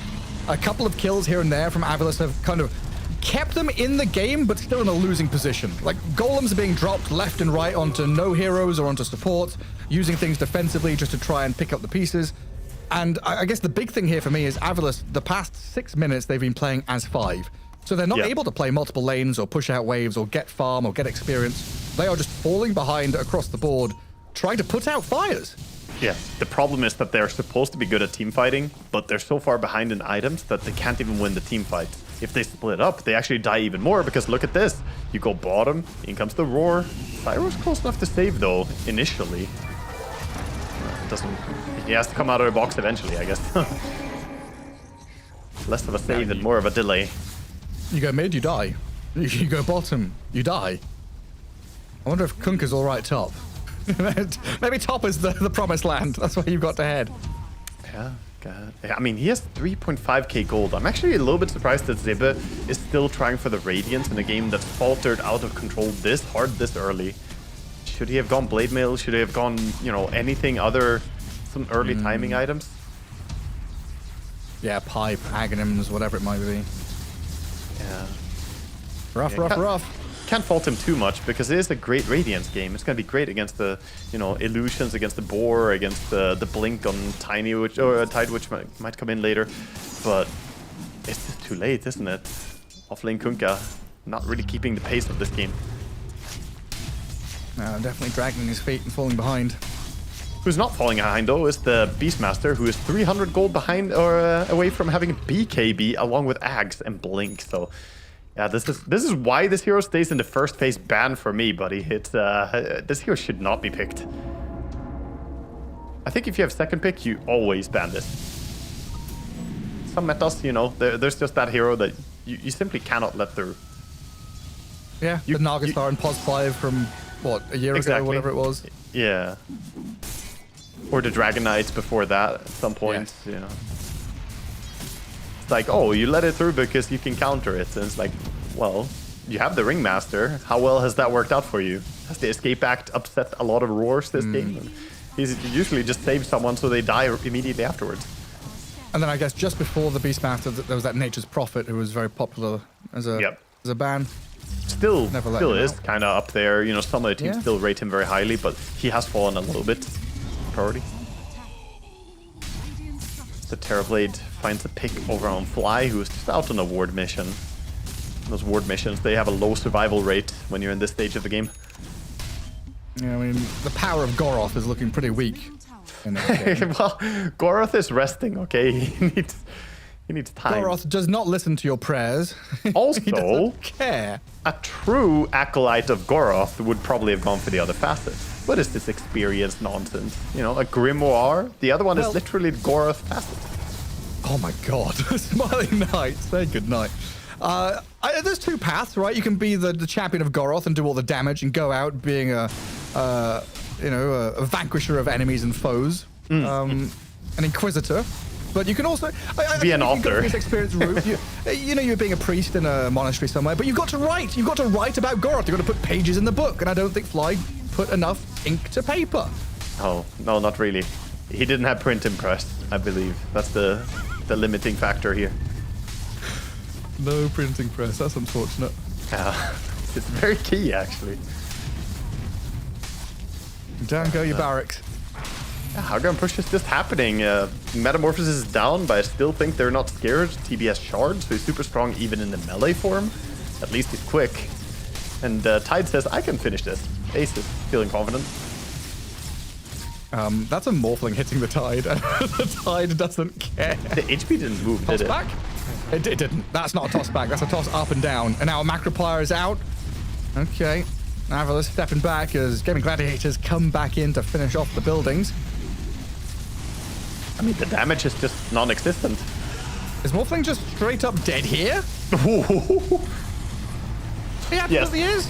Speaker 10: A couple of kills here and there from Avilis have kind of kept them in the game, but still in a losing position. Like, golems are being dropped left and right onto no heroes or onto supports, using things defensively just to try and pick up the pieces. And I guess the big thing here for me is Avilis, the past 6 minutes they've been playing as 5. So they're not able to play multiple lanes or push out waves or get farm or get experience. They are just falling behind across the board, trying to put out fires.
Speaker 5: Yeah, the problem is that they're supposed to be good at team fighting, but they're so far behind in items that they can't even win the team fight. If they split up, they actually die even more, because look at this. You go bottom, in comes the roar. Pyro's close enough to save though, initially. He has to come out of the box eventually, I guess. Less of a save and more of a delay.
Speaker 10: You go mid, you die. You go bottom, you die. I wonder if Kunkka's all right top. Maybe top is the promised land. That's where you've got to head.
Speaker 5: Yeah, God. I mean, he has 3.5k gold. I'm actually a little bit surprised that Zibbe is still trying for the Radiance in a game that's faltered out of control this hard, this early. Should he have gone Blade Mail? Should he have gone, you know, anything other, some early timing items?
Speaker 10: Yeah, pipe, Aghanims, whatever it might be.
Speaker 5: Yeah.
Speaker 10: Rough.
Speaker 5: Can't fault him too much, because it is a great Radiance game. It's going to be great against the, you know, illusions, against the boar, against the blink on Tiny, which or Tide, which might come in later. But it's just too late, isn't it? Offlane Kunkka not really keeping the pace of this game.
Speaker 10: Definitely dragging his feet and falling behind.
Speaker 5: Who's not falling behind though is the Beastmaster, who is 300 gold behind or away from having a BKB along with Ags and Blink. So. Yeah, this is why this hero stays in the first phase ban for me, buddy. It's this hero should not be picked. I think if you have second pick, you always ban this. Some metas, you know, there's just that hero that you simply cannot let through.
Speaker 10: Yeah, the Nagastar and Pos 5 from, what, a year ago, whatever it was.
Speaker 5: Yeah. Or the Dragon Knights before that at some point, you know. It's like, oh, you let it through because you can counter it. And it's like, well, you have the Ringmaster. How well has that worked out for you? Has the escape act upset a lot of roars this game? He's usually just saves someone so they die immediately afterwards.
Speaker 10: And then I guess just before the Beastmaster, there was that Nature's Prophet who was very popular as a ban.
Speaker 5: Still
Speaker 10: Never let
Speaker 5: still
Speaker 10: him
Speaker 5: is
Speaker 10: out.
Speaker 5: kind of up there. You know, some of the teams
Speaker 10: Yeah.
Speaker 5: still rate him very highly, but he has fallen a little bit. Priority. The Terrorblade finds a pick over on Fly, who's just out on a ward mission. Those ward missions, they have a low survival rate when you're in this stage of the game.
Speaker 10: Yeah, I mean, the power of Goroth is looking pretty weak. In this game.
Speaker 5: Well, Goroth is resting, okay? He needs time.
Speaker 10: Goroth does not listen to your prayers. He
Speaker 5: Also,
Speaker 10: doesn't care.
Speaker 5: a true acolyte of Goroth would probably have gone for the other facet. What is this experience nonsense? You know, a grimoire. The other one is
Speaker 10: Well-
Speaker 5: literally Goroth facet.
Speaker 10: Oh my god. Smiling Knight, say goodnight. There's two paths, right? You can be the champion of Goroth and do all the damage and go out being a vanquisher of enemies and foes. An inquisitor. But you can also
Speaker 5: Be an
Speaker 10: you can go
Speaker 5: author.
Speaker 10: this experience route. You're being a priest in a monastery somewhere, but you've got to write. You've got to write about Goroth. You've got to put pages in the book, and I don't think Fly put enough ink to paper.
Speaker 5: Oh, no, not really. He didn't have print and press, I believe. That's the limiting factor here.
Speaker 10: No printing press. That's unfortunate.
Speaker 5: It's very key, actually.
Speaker 10: Down go your barracks.
Speaker 5: How Gun Push is just happening. Metamorphosis is down, but I still think they're not scared. TBS Shard, so he's super strong even in the melee form. At least he's quick. And Tide says, I can finish this. Ace is feeling confident.
Speaker 10: That's a Morphling hitting the Tide. The Tide doesn't care.
Speaker 5: The HP didn't move,
Speaker 10: Toss
Speaker 5: did it?
Speaker 10: back? It didn't. That's not a toss back. That's a toss up and down. And now Macropire is out. Okay. Avalus stepping back as Gaming Gladiators come back in to finish off the buildings.
Speaker 5: I mean, the damage is just non-existent.
Speaker 10: Is Morphling just straight up dead here? He absolutely is.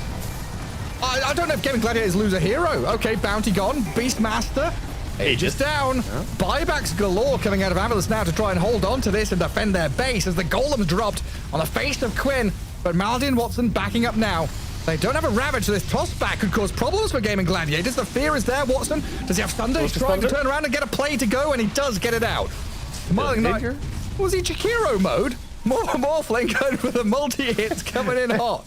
Speaker 10: I don't know if Gaming Gladiators lose a hero. Okay, Bounty gone. Beastmaster. Aegis down. Buybacks galore coming out of Avalus now to try and hold on to this and defend their base as the Golem's dropped on the face of Quinn. But Maldi and Watson backing up now. They don't have a Ravage, so this toss back could cause problems for Gaming Gladiators. The fear is there. Watson, does he have Thunder? He's trying to turn around and get a play to go, and he does get it out. Smiling Knight.
Speaker 5: Danger.
Speaker 10: Was he Chikiro mode? Morphling going for the multi-hits coming in hot.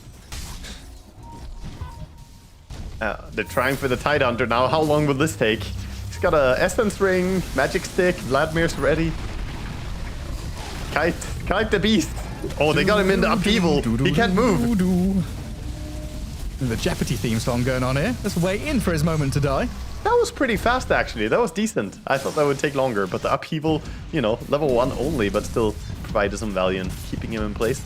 Speaker 5: They're trying for the Tide Hunter now. How long will this take? He's got a Essence Ring, Magic Stick, Vladimir's ready. Kite the Beast. Oh, they got him in the upheaval. He can't move.
Speaker 10: The Jeopardy theme song going on here. Let's wait in for his moment to die.
Speaker 5: That was pretty fast, actually. That was decent. I thought that would take longer, but the upheaval, you know, level 1 only, but still provided some value in keeping him in place.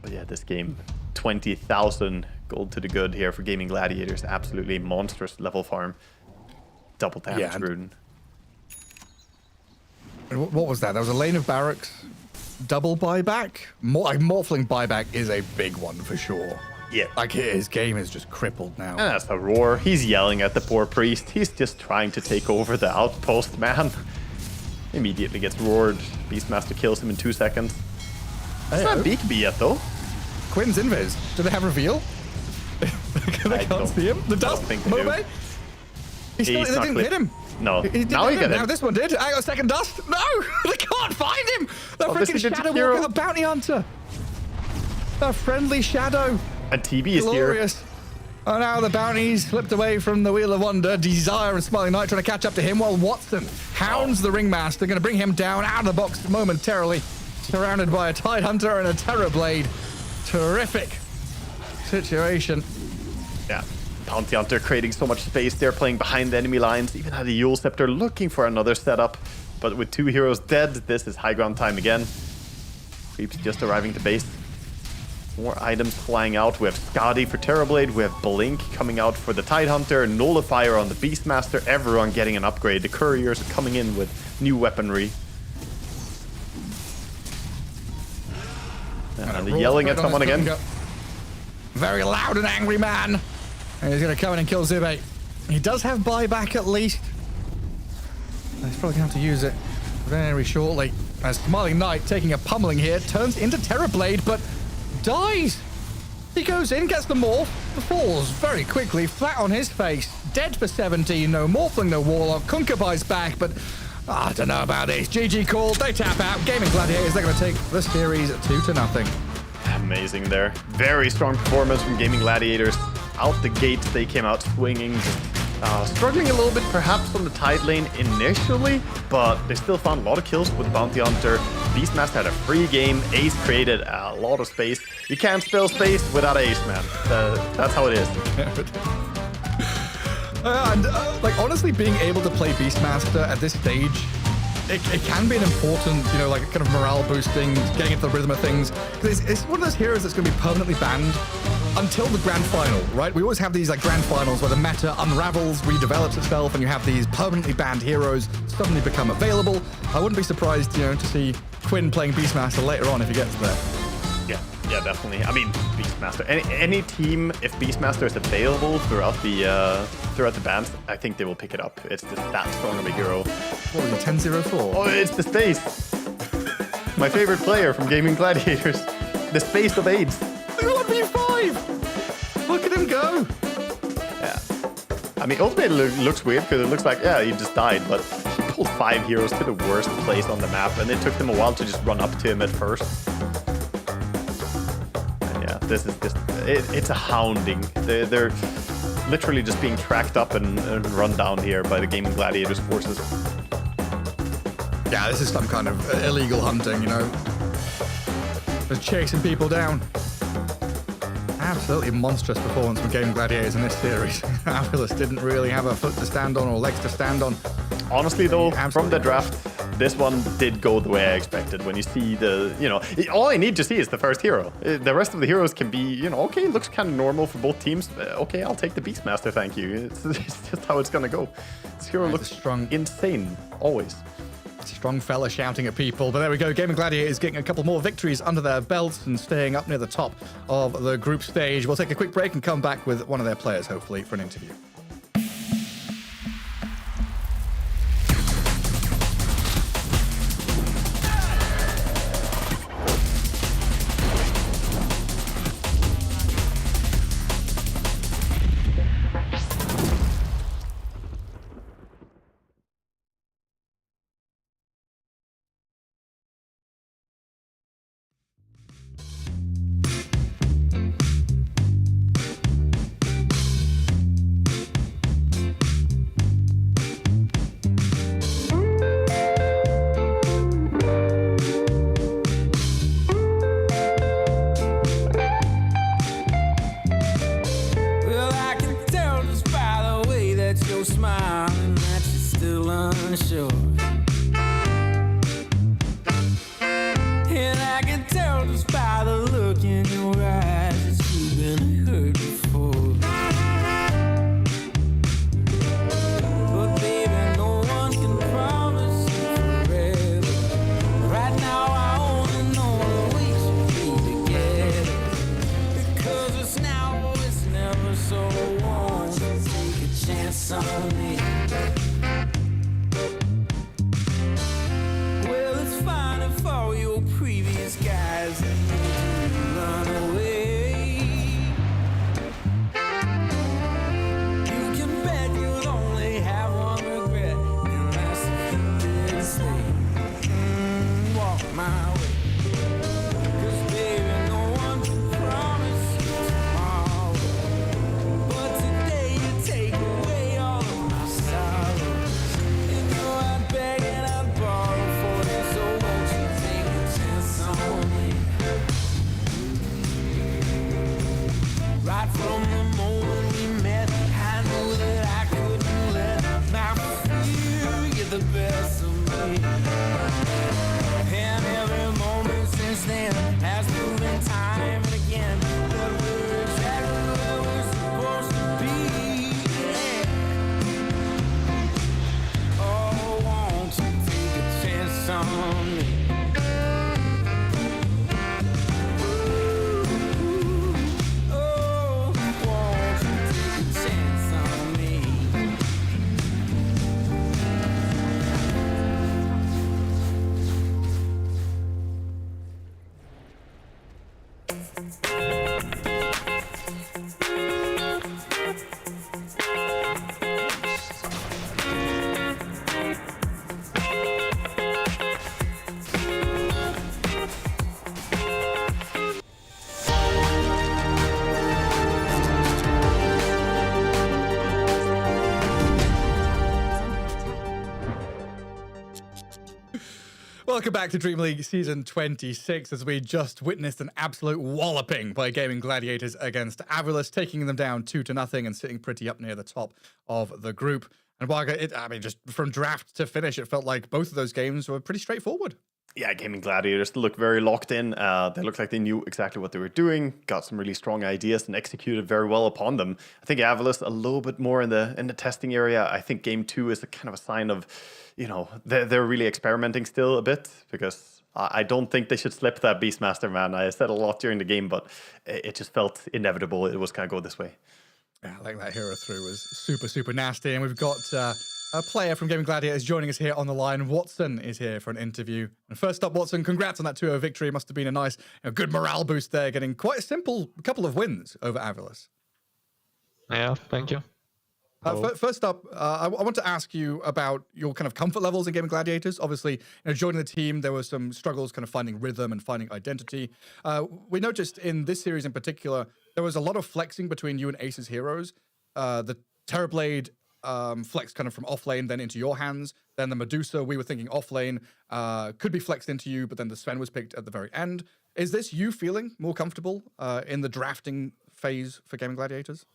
Speaker 5: But yeah, this game, 20,000 gold to the good here for Gaming Gladiators. Absolutely monstrous level farm. Double damage,
Speaker 10: Yeah, and-
Speaker 5: Ruden.
Speaker 10: What was that? There was a lane of barracks. Double buyback? Morphling buyback is a big one for sure.
Speaker 5: Yeah.
Speaker 10: Like his game is just crippled now.
Speaker 5: And that's a roar. He's yelling at the poor priest. He's just trying to take over the outpost, man. Immediately gets roared. Beastmaster kills him in 2 seconds. It's not Beakby yet, though.
Speaker 10: Quinn's invis. Do they have reveal? They
Speaker 5: I
Speaker 10: can't
Speaker 5: don't-
Speaker 10: see him. The
Speaker 5: I don't
Speaker 10: dust.
Speaker 5: think they do.
Speaker 10: Mobe? They
Speaker 5: He's not
Speaker 10: didn't
Speaker 5: clear.
Speaker 10: hit him.
Speaker 5: No.
Speaker 10: He didn't
Speaker 5: Now
Speaker 10: hit
Speaker 5: he
Speaker 10: him.
Speaker 5: got
Speaker 10: Now
Speaker 5: him.
Speaker 10: this one did. I got a second dust. No, they can't find him. The
Speaker 5: Oh, this
Speaker 10: freaking
Speaker 5: is the
Speaker 10: shadow
Speaker 5: hero.
Speaker 10: walker, a bounty hunter. A friendly shadow.
Speaker 5: And TB is here.
Speaker 10: Glorious. Oh, now the bounties slipped away from the Wheel of Wonder. Desire and Smiling Knight trying to catch up to him while Watson hounds the Ringmaster. Going to bring him down out of the box momentarily. Surrounded by a Tide Hunter and a Terrorblade. Terrific situation.
Speaker 5: Yeah. Bounty Hunter creating so much space there, playing behind the enemy lines. Even had a Yule Scepter looking for another setup. But with 2 heroes dead, this is high ground time again. Creeps just arriving to base. More items flying out. We have Skadi for Terrorblade. We have Blink coming out for the Tide Hunter. Nullifier on the Beastmaster. Everyone getting an upgrade. The Couriers are coming in with new weaponry. And they're yelling at someone again.
Speaker 10: Very loud and angry man. And he's going to come in and kill Zube. He does have buyback at least. He's probably going to have to use it very shortly. As Smiling Knight taking a pummeling here, turns into Terrorblade, but dies. He goes in, gets the morph, falls very quickly, flat on his face, dead for 17, no morphling, no warlock, Kunkabi's back, but I don't know about this. GG called, they tap out, Gaming Gladiators, they're going to take the series 2-0.
Speaker 5: Amazing there. Very strong performance from Gaming Gladiators. Out the gates, they came out swinging. Struggling a little bit perhaps on the Tide lane initially, but they still found a lot of kills with Bounty Hunter. Beastmaster had a free game. Ace created a lot of space. You can't spell space without Ace, man. That's how it is.
Speaker 10: Like, honestly, being able to play Beastmaster at this stage, it can be an important, you know, like kind of morale boosting, getting into the rhythm of things. It's one of those heroes that's going to be permanently banned until the grand final, right? We always have these like grand finals where the meta unravels, redevelops itself, and you have these permanently banned heroes suddenly become available. I wouldn't be surprised, you know, to see Quinn playing Beastmaster later on if he gets there.
Speaker 5: Yeah, definitely. I mean, Beastmaster. Any team, if Beastmaster is available throughout the bans, I think they will pick it up. It's just that strong of a hero.
Speaker 10: What was it, 10-0-4?
Speaker 5: Oh, it's the Space. My favorite player from Gaming Gladiators. The Space of AIDS.
Speaker 10: Look at 1v5! Look at him go!
Speaker 5: Yeah. I mean, ultimately it looks weird because it looks like, yeah, he just died, but he pulled 5 heroes to the worst place on the map, and it took them a while to just run up to him at first. And yeah, this is just, it's a hounding. They're literally just being tracked up and run down here by the Gaming Gladiators forces.
Speaker 10: Yeah, this is some kind of illegal hunting, you know. Just chasing people down. Absolutely monstrous performance from Gaming Gladiators in this series. Avilice didn't really have a foot to stand on or legs to stand on.
Speaker 5: Honestly, though, from the draft, this one did go the way I expected. When you see the, you know, all I need to see is the first hero. The rest of the heroes can be, you know, okay, looks kind of normal for both teams. Okay, I'll take the Beastmaster, thank you. It's just how it's gonna go. This hero looks strong, insane, always.
Speaker 10: Strong fella shouting at people, but there we go. Gaming Gladiators getting a couple more victories under their belts and staying up near the top of the group stage. We'll take a quick break and come back with one of their players, hopefully, for an interview. Welcome back to Dream League Season 26, as we just witnessed an absolute walloping by Gaming Gladiators against Avrilus, taking them down 2-0 and sitting pretty up near the top of the group. And Wagga, just from draft to finish, it felt like both of those games were pretty straightforward.
Speaker 5: Yeah, Gaming Gladiators look very locked in. They looked like they knew exactly what they were doing, got some really strong ideas, and executed very well upon them. I think Avrilus a little bit more in the testing area. I think Game 2 is a kind of a sign of, they're really experimenting still a bit, because I don't think they should slip that Beastmaster, man. I said a lot during the game, but it just felt inevitable. It was going to go this way.
Speaker 10: Yeah, I think that hero through was super, super nasty. And we've got a player from Gaming Gladiators joining us here on the line. Watson is here for an interview. And first up, Watson, congrats on that 2-0 victory. Must have been a nice, good morale boost there, getting quite a simple couple of wins over Avrilus.
Speaker 11: Yeah, thank you.
Speaker 10: First up, I want to ask you about your kind of comfort levels in Gaming Gladiators. Obviously, joining the team, there were some struggles kind of finding rhythm and finding identity. We noticed in this series in particular, there was a lot of flexing between you and Ace's heroes. The Terrorblade flexed kind of from off lane, then into your hands. Then the Medusa, we were thinking off lane, could be flexed into you, but then the Sven was picked at the very end. Is this you feeling more comfortable in the drafting phase for Gaming Gladiators?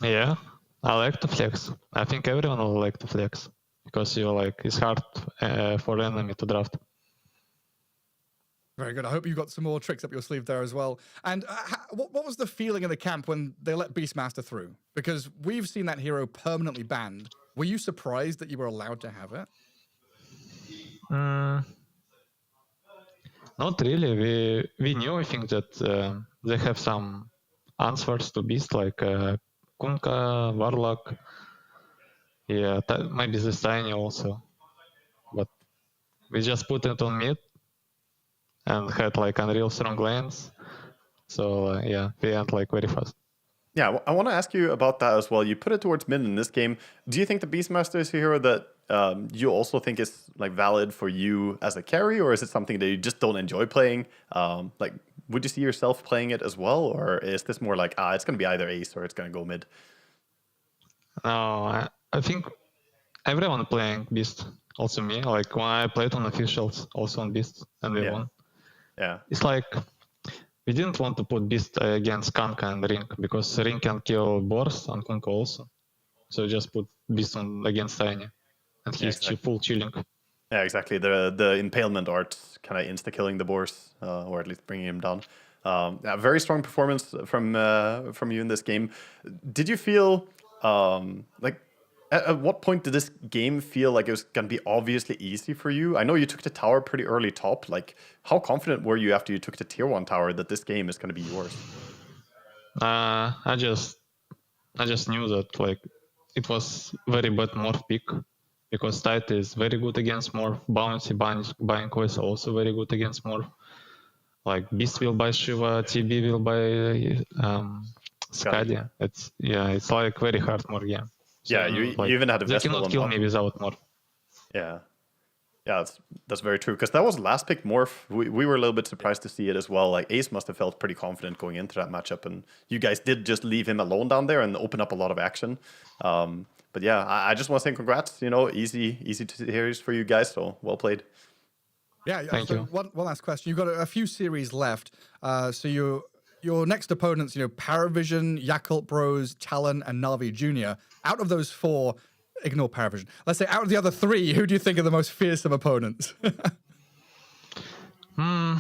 Speaker 11: Yeah, I like to flex. I think everyone will like to flex because it's hard for enemy to draft.
Speaker 10: Very good. I hope you got some more tricks up your sleeve there as well. And what was the feeling in the camp when they let Beastmaster through? Because we've seen that hero permanently banned. Were you surprised that you were allowed to have it?
Speaker 11: Not really. We knew, I think, that they have some answers to Beast, like Kunkka, Warlock. Yeah, maybe the Tiny also. But we just put it on mid and had unreal strong lanes. So we went very fast.
Speaker 5: Yeah, I want to ask you about that as well. You put it towards mid in this game. Do you think the Beastmaster is a hero that you also think is valid for you as a carry, or is it something that you just don't enjoy playing? Would you see yourself playing it as well, or is this more it's going to be either ace or it's going to go mid?
Speaker 11: No, I think everyone playing Beast, also me. When I played on officials, also on Beast, and we won.
Speaker 5: Yeah.
Speaker 11: It's we didn't want to put Beast against Kanka and Ring, because Ring can kill Boars and Kunkka also. So just put Beast on against Tiny, and he's full chilling.
Speaker 5: Yeah, exactly. The impalement art kind of insta-killing the Boars, or at least bringing him down. Very strong performance from you in this game. Did you feel at what point did this game feel like it was going to be obviously easy for you? I know you took the tower pretty early top. How confident were you after you took the tier 1 tower that this game is going to be yours?
Speaker 11: I just knew that it was very bad morph pick, because Tide is very good against morph. Bouncy buying Voice also very good against morph. Beast will buy Shiva, TB will buy Skadi. It's very hard morph game. So,
Speaker 5: you even had a
Speaker 11: they
Speaker 5: Vestal
Speaker 11: cannot
Speaker 5: on
Speaker 11: kill
Speaker 5: top.
Speaker 11: me without morph.
Speaker 5: Yeah, that's very true, because that was last pick morph. We were a little bit surprised to see it as well. Ace must have felt pretty confident going into that matchup, and you guys did just leave him alone down there and open up a lot of action. But yeah, I just want to say congrats. Easy series for you guys. So well played.
Speaker 10: Yeah.
Speaker 11: Thank you.
Speaker 10: One last question. You've got a few series left. So your next opponents, Paravision, Yakult Bros, Talon, and Navi Jr. Out of those 4, ignore Paravision. Let's say out of the other 3, who do you think are the most fearsome opponents?
Speaker 11: I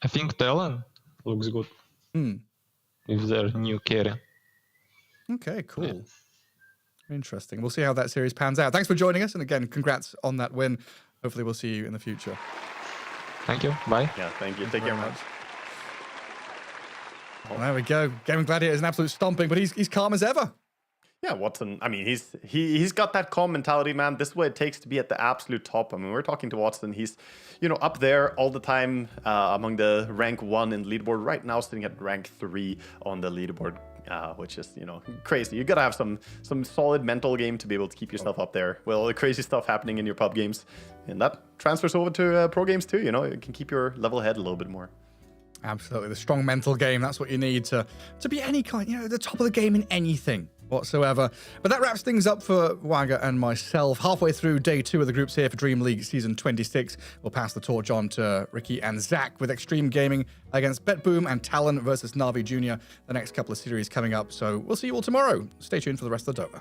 Speaker 11: think Talon looks good. With their new carry.
Speaker 10: Okay, cool. Yeah. Interesting. We'll see how that series pans out. Thanks for joining us. And again, congrats on that win. Hopefully we'll see you in the future.
Speaker 11: Thank you. Bye.
Speaker 5: Yeah, thank you. Take care, man.
Speaker 10: Well, there we go. Gaming Gladiator is an absolute stomping, but he's calm as ever.
Speaker 5: Yeah, Watson. I mean, he's got that calm mentality, man. This is what it takes to be at the absolute top. I mean, we're talking to Watson. He's, up there all the time among the rank 1 in the leaderboard. Right now, sitting at rank 3 on the leaderboard, which is, crazy. You gotta have some solid mental game to be able to keep yourself up there with all the crazy stuff happening in your pub games, and that transfers over to pro games too. You can keep your level head a little bit more.
Speaker 10: Absolutely, the strong mental game. That's what you need to be any kind. The top of the game in anything. whatsoever. But that wraps things up for Wagga and myself. Halfway through day 2 of the groups here for Dream League Season 26. We'll pass the torch on to Ricky and Zach with Extreme Gaming against BetBoom and Talon versus Navi Jr. The next couple of series coming up. So we'll see you all tomorrow. Stay tuned for the rest of the Dota.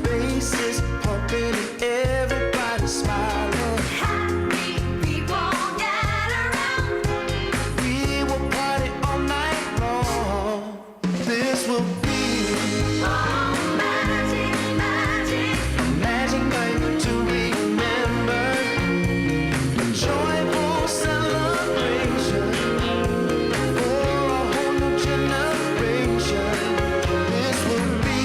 Speaker 2: Bases pumping and everybody smiling. Happy people get around. We will party all night long. This will be magic, magic, a magic night to remember. A joyful celebration for a whole new generation. This will be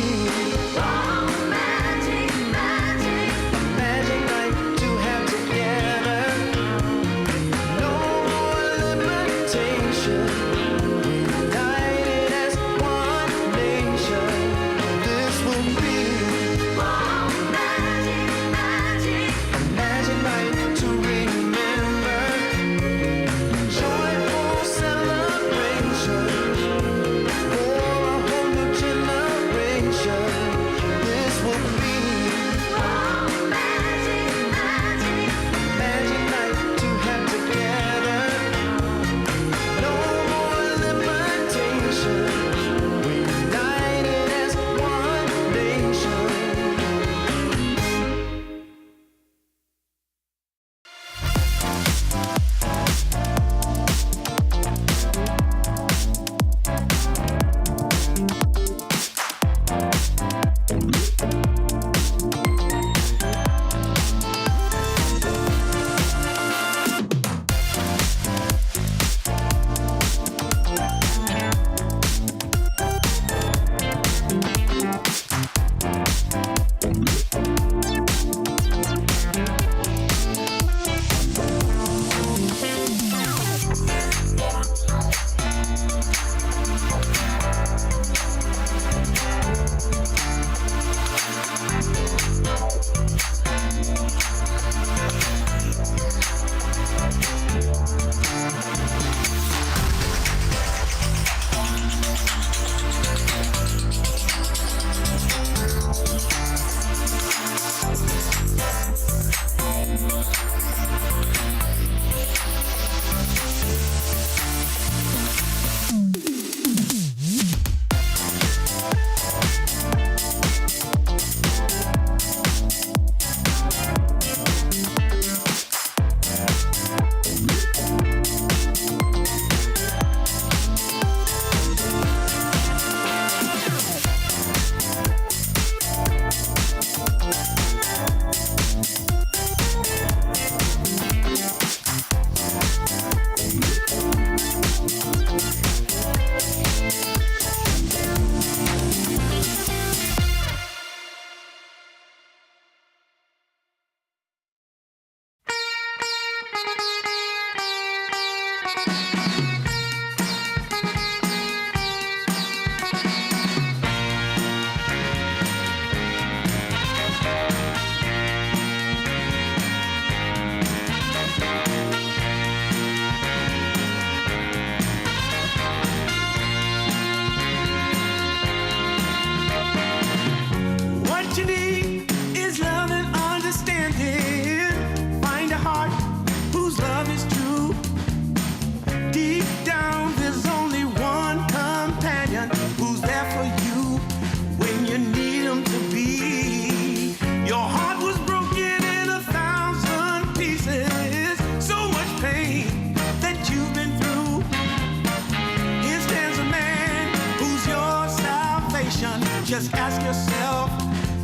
Speaker 2: Just ask yourself,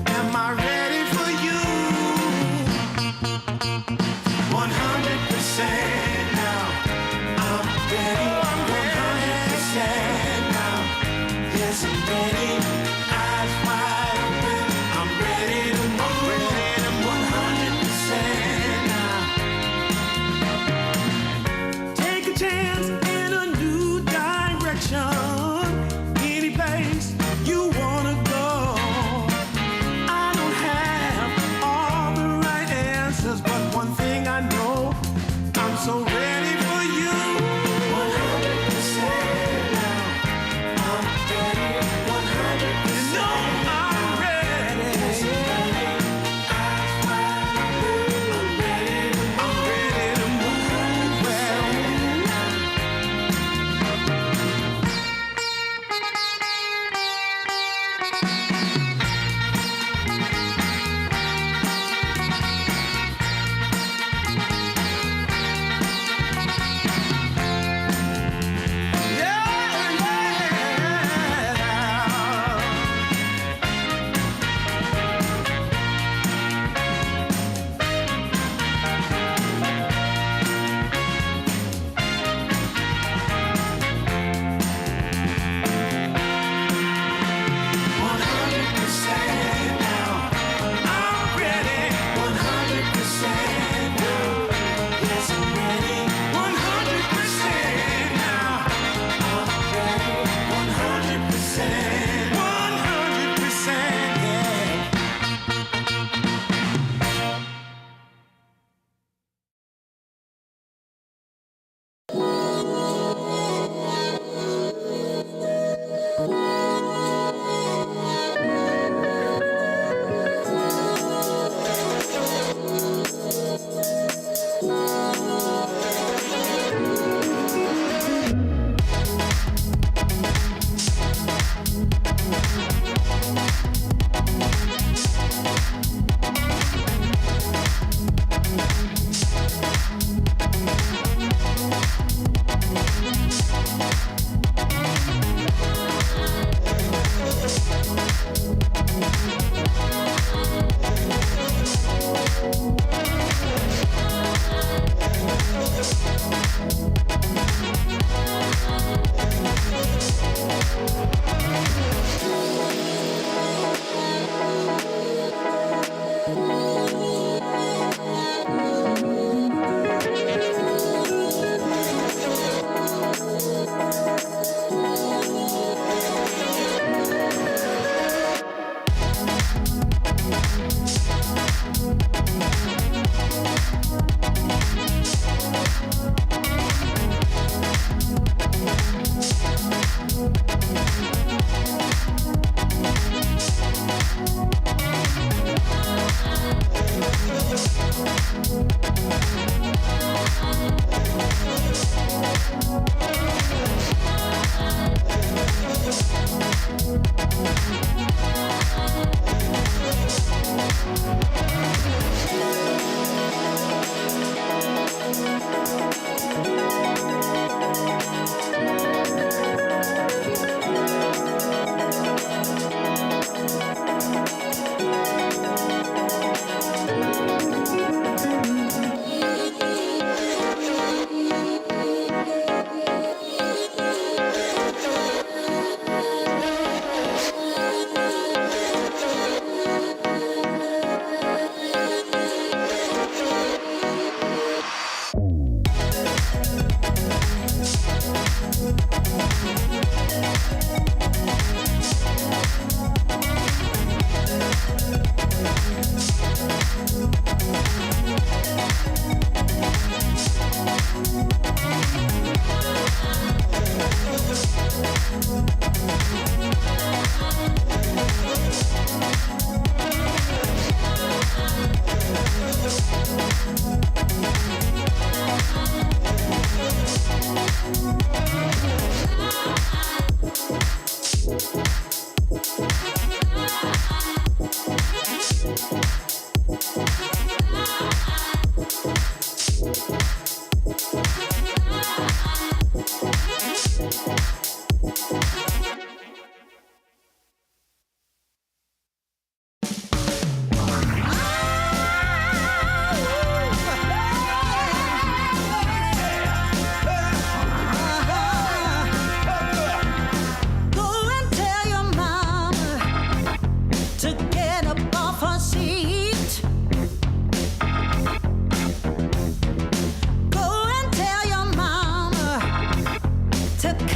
Speaker 2: am I ready for you? 100% now. I'm ready. 100% now. Yes, I'm ready. Eyes wide open. I'm ready to move. 100% now. Take a chance in a new direction. Any place you wanna go. I don't have all the right answers, but one thing I know, I'm so ready for you. 100% now. I'm ready. 100%. You know I'm ready. Eyes wide open. I'm ready to move. Well,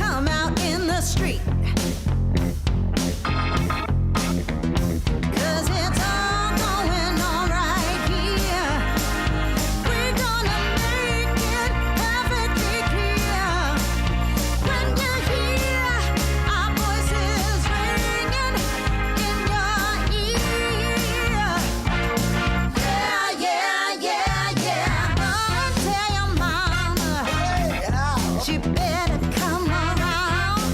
Speaker 1: come out in the street. 'Cause it's all going on right here. We're gonna make it perfectly clear. When you hear our voices ringing in your ear. Yeah, yeah, yeah, yeah. Run, tell your mama. She better come around.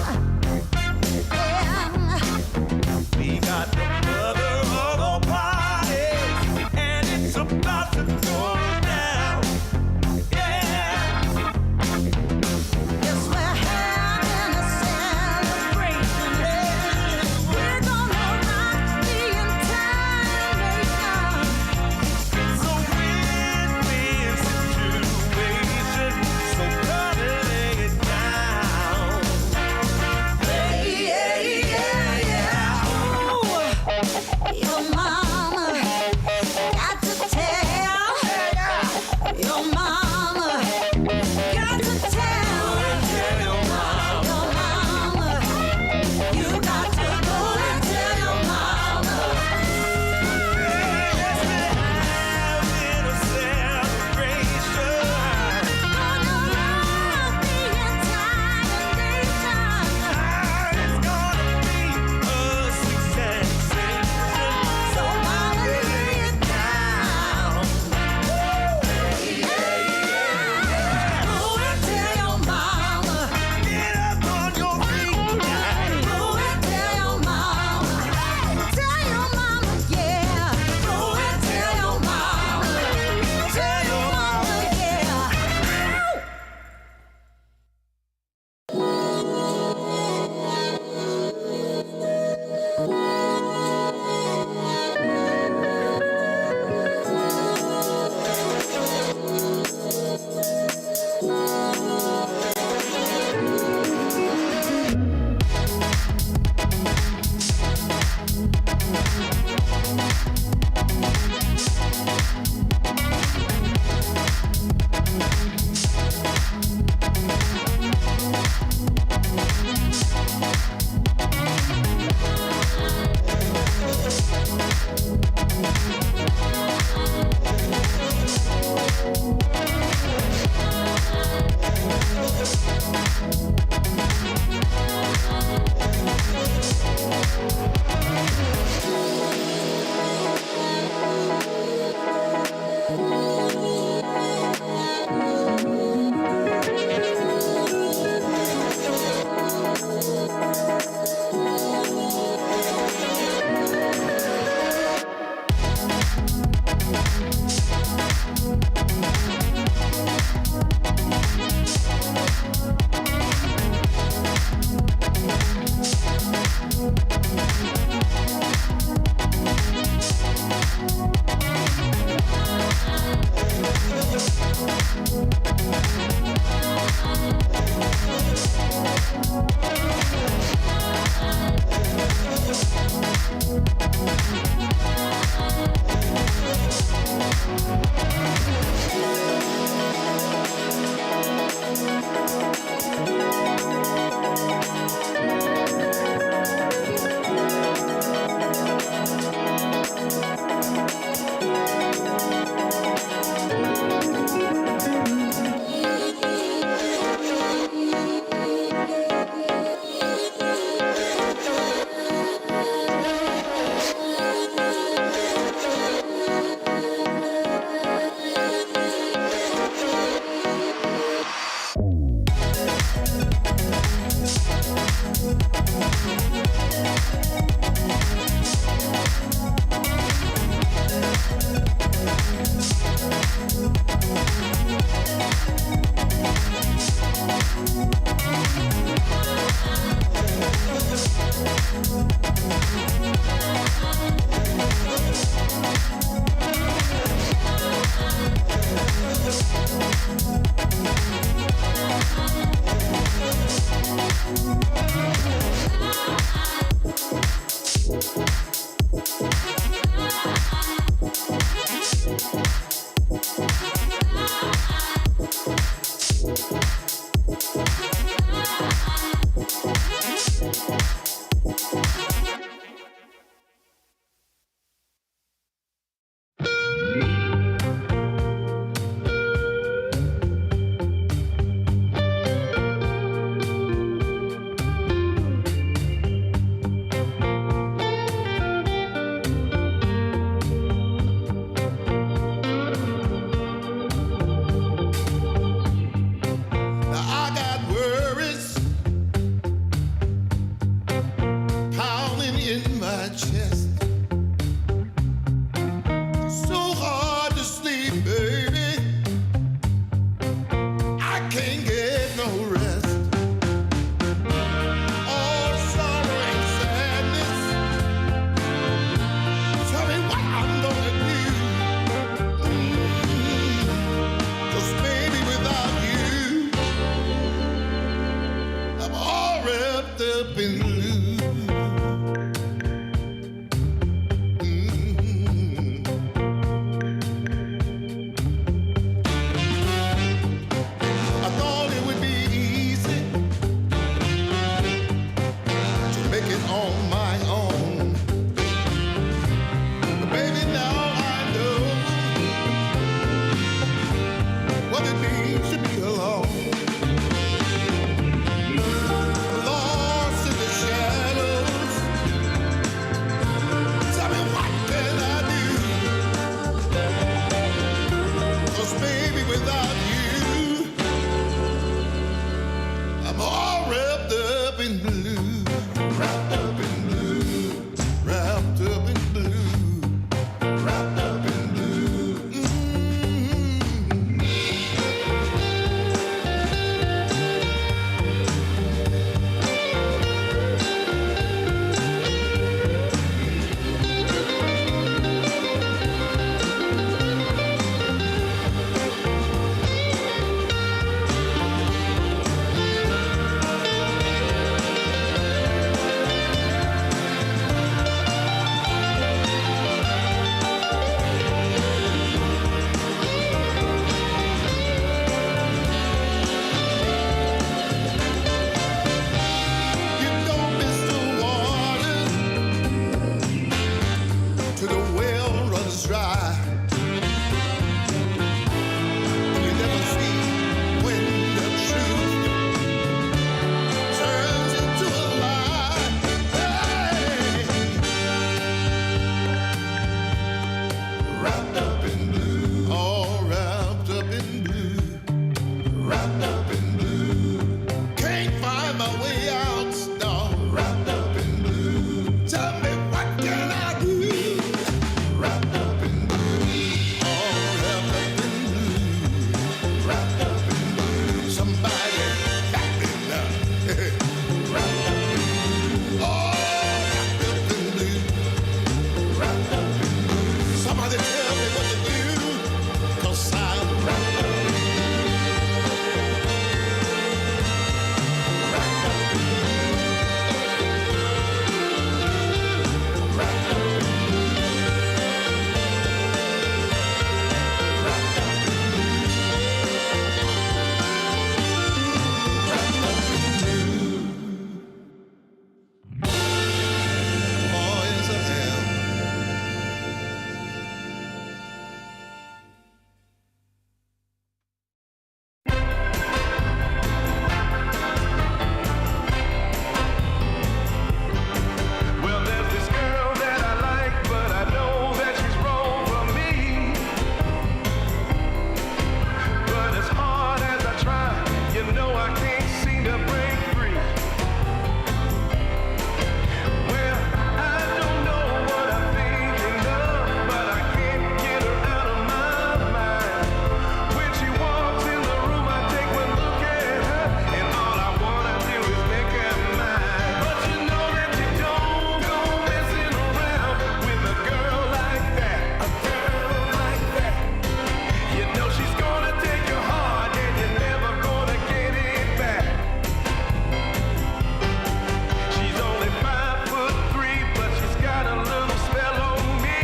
Speaker 2: wrapped up in blue. I thought it would be easy to make it on my own. But baby, now I know what it means to be alone. Lost in the shadows. Tell me what can I do? 'Cause baby, without you, I'm all wrapped up in blue. Wrapped up in blue. Wrapped up in blue. Wrapped up in blue. You don't miss the water till the well runs dry. And you never see when the truth turns into a lie. Hey. Wrapped up in blue, all wrapped up in blue, wrapped up in blue. Can't find my way out, dog. Wrapped up in blue. Tell me what can I do? Wrapped up in blue, all wrapped up in blue, wrapped up in blue. Somebody back me up. Wrapped up in blue, all wrapped up in blue, wrapped up in blue. Somebody tell me what to do, 'cause I'm wrapped up in blue. Wrapped up in blue. Wrapped up in blue. Wrapped up in blue. Wrapped up in blue. Oh, yes, I am.
Speaker 8: Well, there's this girl that I like, but I know that she's wrong for me. But as hard as I try, you know I can't seem to break free. Well, I don't know what I'm thinking of, but I can't get her out of my mind. When she walks in the room, I take one look at her, and all I wanna do is make her mine. But you know that you don't go messing around with a girl like that, a girl like that. You know she's gonna take your heart, and you're never gonna get it back. She's only 5'3", but she's got a little spell on me.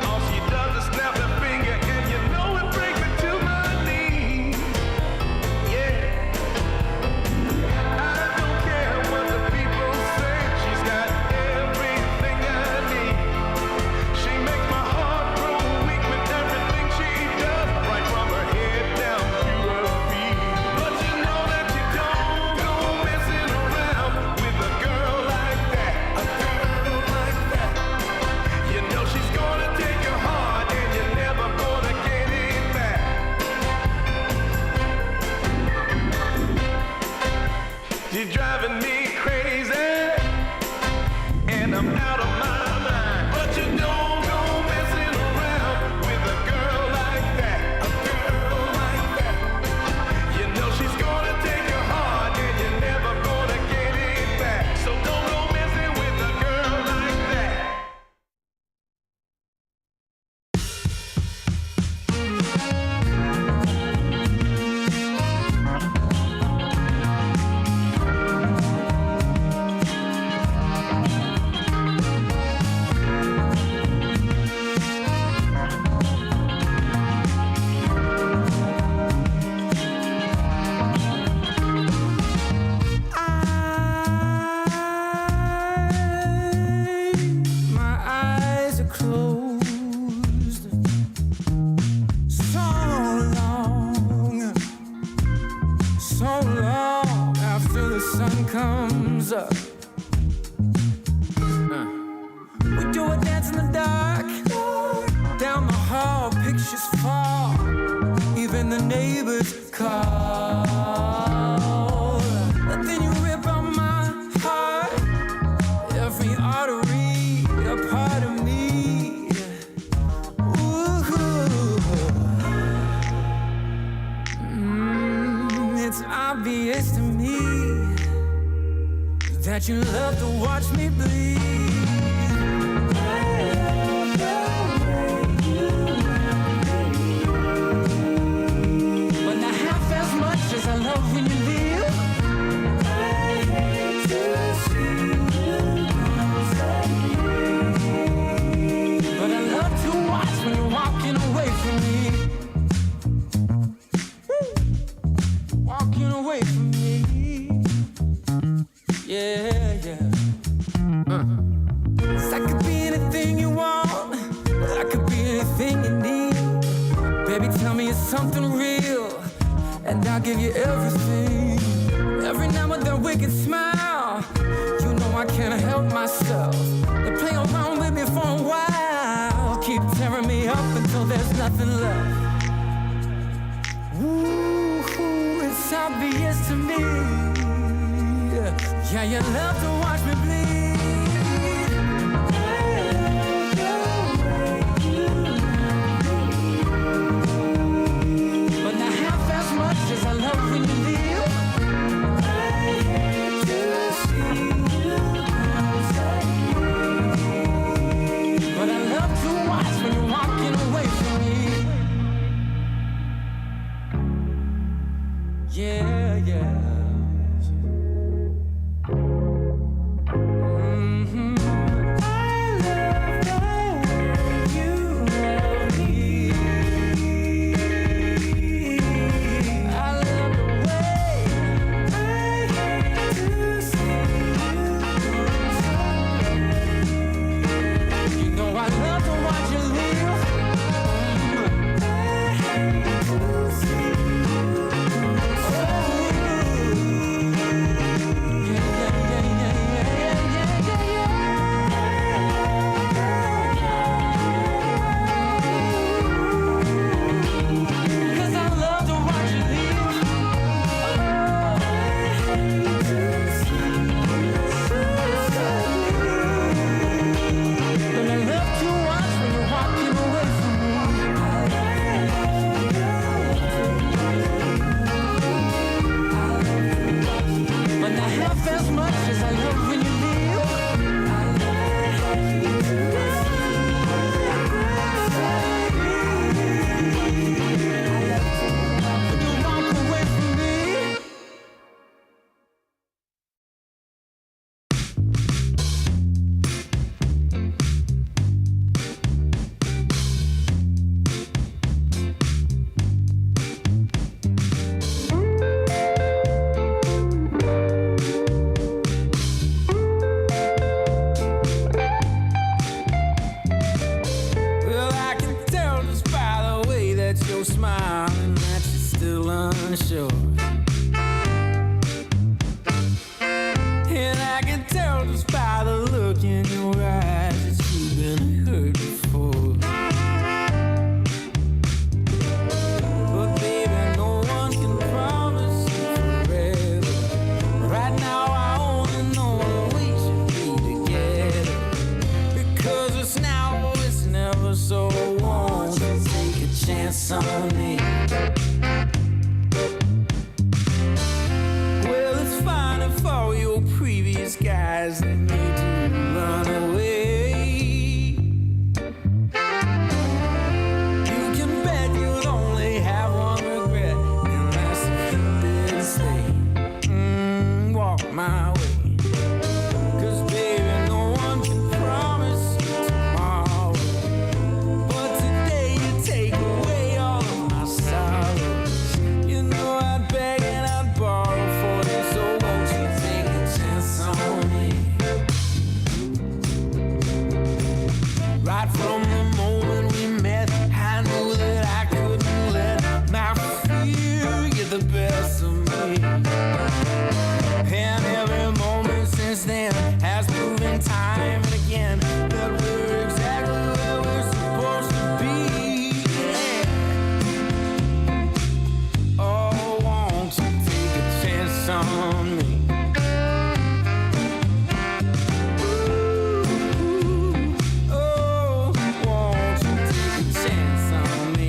Speaker 8: All she does is snap her finger, and you know it brings me to my knees. Yeah, I don't care what the people say. She's got everything I need. She makes my heart grow weak with everything she does, right from her head down to her feet. But you know that you don't go messing around with a girl like that, a girl like that. You know she's gonna take your heart, and you're never gonna get it back. She's driving me crazy, and I'm out of my mind. But you don't go messing around with a girl like that, a girl like that. You know she's gonna take your heart, and you're never gonna get it back. So don't go messing with a girl like that.
Speaker 3: so long after the sun comes up. We do a dance in the dark, down the hall, pictures fall, even the neighbors call. But then you rip out my heart, every artery, a part of me. It's obvious to me that you love to watch me bleed. But not half as much as I love when you leave. I hate to see you lose. But I love to watch when you're walking away from me. Walking away from me. Yeah, yeah. I could be anything you want. I could be anything you need. Baby, tell me it's something real, and I'll give you everything. Every now and then wicked smile. You know I can't help myself. They play around with me for a while, keep tearing me up until there's nothing left. Ooh, it's obvious to me. Yeah, you love to watch me bleed. But not half as much as I love when you leave. I hate to see you lose. But I love to watch when you're walking away from me. Yeah, yeah. chance on me. Oh, won't you take a chance on me?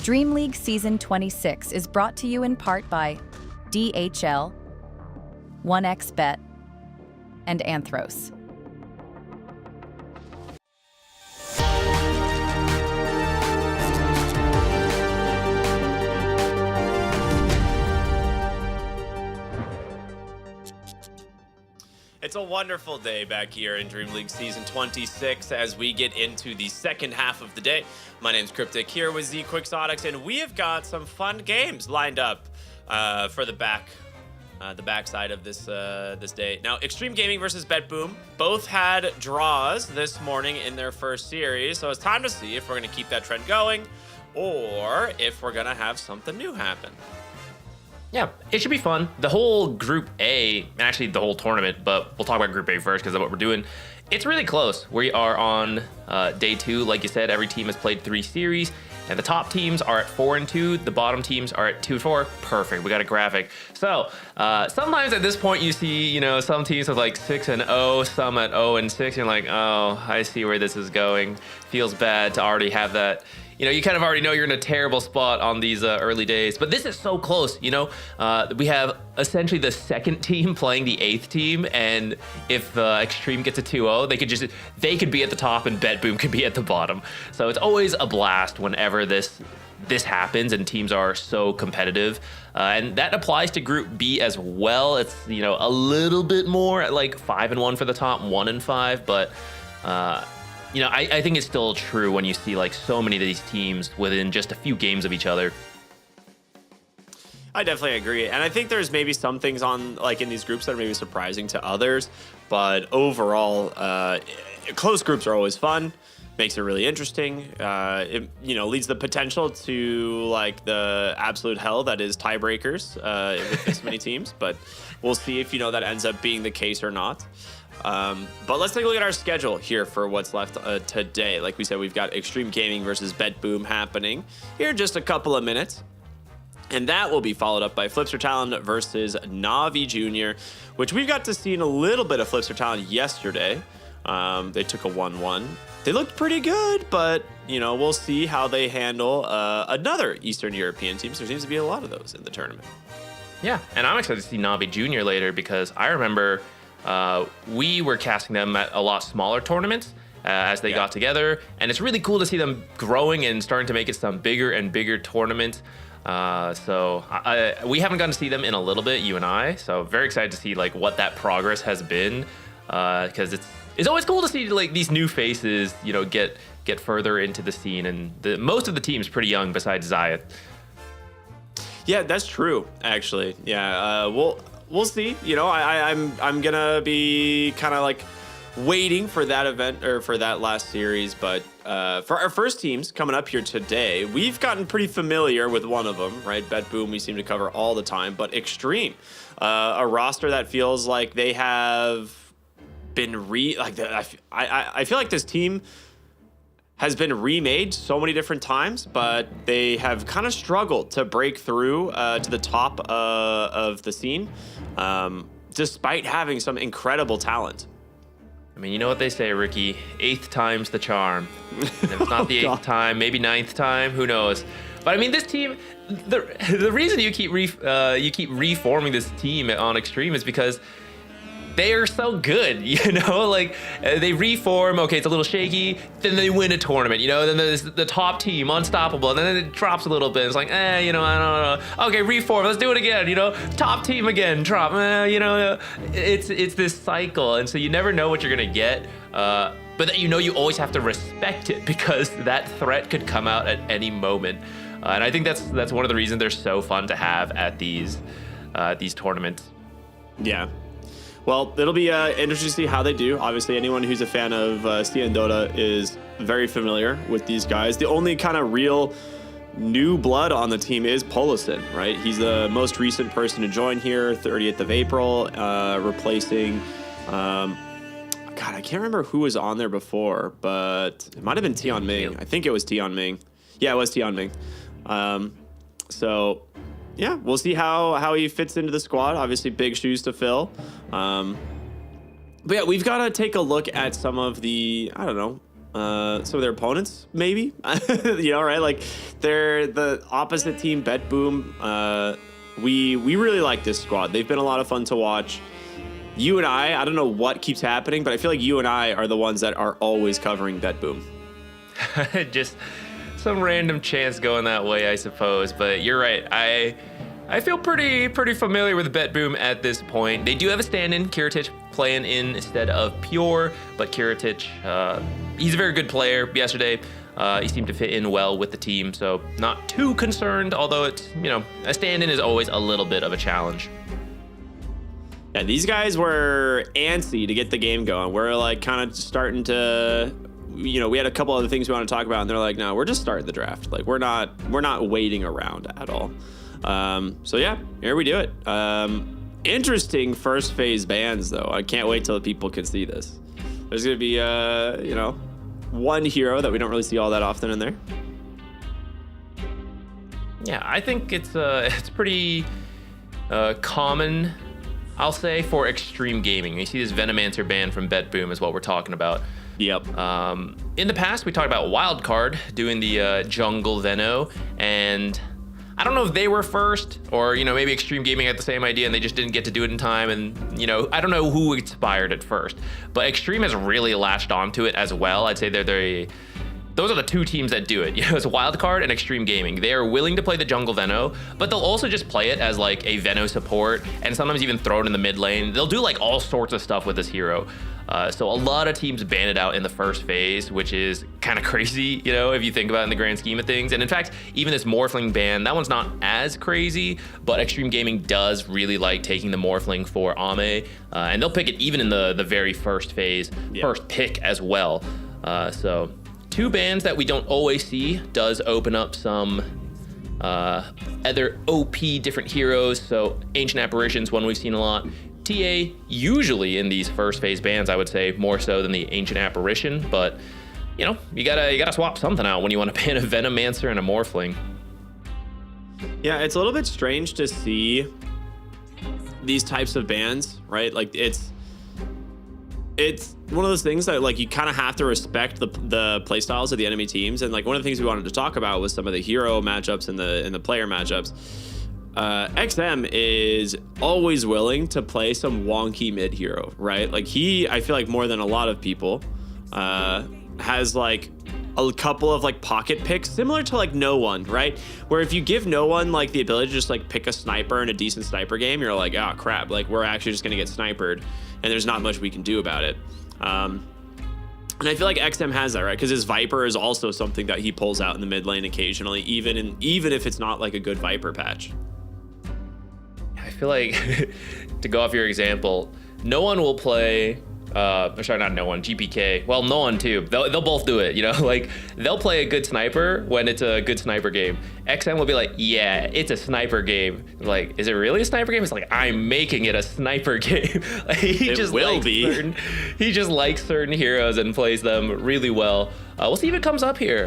Speaker 6: DreamLeague Season 26 is brought to you in part by DHL, 1xBet, and Anthros.
Speaker 12: It's a wonderful day back here in DreamLeague Season 26 as we get into the second half of the day. My name's Cryptic, here with Z Quixotics, and we have got some fun games lined up for the backside of this day. Now, Extreme Gaming versus BetBoom both had draws this morning in their first series, so it's time to see if we're going to keep that trend going or if we're gonna have something new happen.
Speaker 13: Yeah, it should be fun. The whole Group A, actually the whole tournament, but we'll talk about Group A first because of what we're doing. It's really close. We are on day 2. Like you said, every team has played 3 series, and the top teams are at 4-2. The bottom teams are at 2-4. Perfect. We got a graphic. So sometimes at this point you see, some teams with like 6-0, some at 0-6. You're like, oh, I see where this is going. Feels bad to already have that. You kind of already know you're in a terrible spot on these early days, but this is so close. We have essentially the second team playing the 8th team, and if Extreme gets a 2-0, they could be at the top and BetBoom could be at the bottom. So it's always a blast whenever this happens and teams are so competitive, and that applies to Group B as well. It's a little bit more at like 5-1 for the top, 1-5, but. I think it's still true when you see like so many of these teams within just a few games of each other.
Speaker 12: I definitely agree. And I think there's maybe some things in these groups that are maybe surprising to others, but overall, close groups are always fun. Makes it really interesting. It leads the potential to like the absolute hell that is tiebreakers with this many teams, but we'll see if that ends up being the case or not. But let's take a look at our schedule here for what's left today. Like we said, we've got Extreme Gaming versus BetBoom happening here in just a couple of minutes. And that will be followed up by Flipster Talon versus Navi Jr., which we've got to see in a little bit of Flipster Talon yesterday. They took a 1-1. They looked pretty good, but, we'll see how they handle another Eastern European team. So there seems to be a lot of those in the tournament.
Speaker 13: Yeah, and I'm excited to see Navi Jr. later because I remember... we were casting them at a lot smaller tournaments as they got together, and it's really cool to see them growing and starting to make it some bigger and bigger tournaments. So we haven't gotten to see them in a little bit, you and I. So very excited to see like what that progress has been, because it's always cool to see like these new faces, get further into the scene, and most of the team's pretty young besides Zayat.
Speaker 12: Yeah, that's true. Actually, yeah. We'll see. I'm gonna be kind of like waiting for that event or for that last series. But for our first teams coming up here today, we've gotten pretty familiar with one of them, right? BetBoom, we seem to cover all the time. But Extreme, a roster that feels like they have been I feel like this team has been remade so many different times, but they have kind of struggled to break through to the top of the scene, despite having some incredible talent.
Speaker 13: I mean, you know what they say, Ricky, 8th time's the charm. And if it's not the 8th time, maybe 9th time, who knows? But I mean, this team, the reason you keep reforming this team on Extreme is because they are so good, like they reform. Okay, it's a little shaky, then they win a tournament, then there's the top team, unstoppable, and then it drops a little bit. It's like, I don't know. Okay, reform, let's do it again, top team again, drop, it's this cycle, and so you never know what you're gonna get. But you always have to respect it because that threat could come out at any moment, and I think that's one of the reasons they're so fun to have at these tournaments.
Speaker 12: Yeah. Well, it'll be interesting to see how they do. Obviously, anyone who's a fan of CN Dota is very familiar with these guys. The only kind of real new blood on the team is Polison, right? He's the most recent person to join here, 30th of April, replacing... God, I can't remember who was on there before, but it might have been Tion Ming. I think it was Tion Ming. Yeah, it was Tion Ming. So... yeah, we'll see how he fits into the squad. Obviously, big shoes to fill. But yeah, we've got to take a look at some of the, some of their opponents, maybe. Right? Like, they're the opposite team, BetBoom. We really like this squad. They've been a lot of fun to watch. You and I don't know what keeps happening, but I feel like you and I are the ones that are always covering BetBoom.
Speaker 13: Just some random chance going that way, I suppose. But you're right. I feel pretty familiar with BetBoom at this point. They do have a stand-in, Kiritich, playing in instead of Pure, but Kiritich, he's a very good player. Yesterday, he seemed to fit in well with the team, so not too concerned, although it's, a stand-in is always a little bit of a challenge. Yeah,
Speaker 12: these guys were antsy to get the game going. We're like kind of starting to we had a couple other things we want to talk about, and they're like, no, we're just starting the draft. Like, we're not waiting around at all. So yeah, here we do it. Interesting first phase bans though. I can't wait till people can see this. There's gonna be one hero that we don't really see all that often in there.
Speaker 13: Yeah, I think it's pretty common, I'll say, for extreme gaming. You see this Venomancer ban from BetBoom is what we're talking about.
Speaker 12: Yep.
Speaker 13: In the past, we talked about Wildcard doing the jungle Veno, and I don't know if they were first or, maybe Extreme Gaming had the same idea and they just didn't get to do it in time. And, I don't know who inspired it first, but Extreme has really latched onto it as well. I'd say those are the two teams that do it. It's Wildcard and Extreme Gaming. They are willing to play the jungle Veno, but they'll also just play it as like a Veno support and sometimes even throw it in the mid lane. They'll do like all sorts of stuff with this hero. So a lot of teams ban it out in the first phase, which is kind of crazy, if you think about it in the grand scheme of things. And in fact, even this Morphling ban, that one's not as crazy, but Extreme Gaming does really like taking the Morphling for Ame, and they'll pick it even in the very first phase, first pick as well. So two bans that we don't always see does open up some other OP different heroes. So Ancient Apparitions, one we've seen a lot. TA usually in these first phase bans, I would say more so than the Ancient Apparition, but you gotta swap something out when you want to ban a Venomancer and a Morphling.
Speaker 12: Yeah, it's a little bit strange to see these types of bans, right? Like it's one of those things that like you kind of have to respect the play styles of the enemy teams. And like one of the things we wanted to talk about was some of the hero matchups and the player matchups. XM is always willing to play some wonky mid hero, right? Like I feel like more than a lot of people, has like a couple of like pocket picks similar to like No One, right? Where if you give No One like the ability to just like pick a sniper in a decent sniper game, you're like, oh crap, like we're actually just gonna get snipered and there's not much we can do about it. And I feel like XM has that, right? Because his Viper is also something that he pulls out in the mid lane occasionally, even if it's not like a good Viper patch.
Speaker 13: I feel like to go off your example, No One will play not No One, GPK. Well, No One too. They'll both do it, like they'll play a good sniper when it's a good sniper game. XM will be like, yeah, it's a sniper game. Like, is it really a sniper game? It's like, I'm making it a sniper game. Like, he just likes certain heroes and plays them really well. We'll see if it comes up here.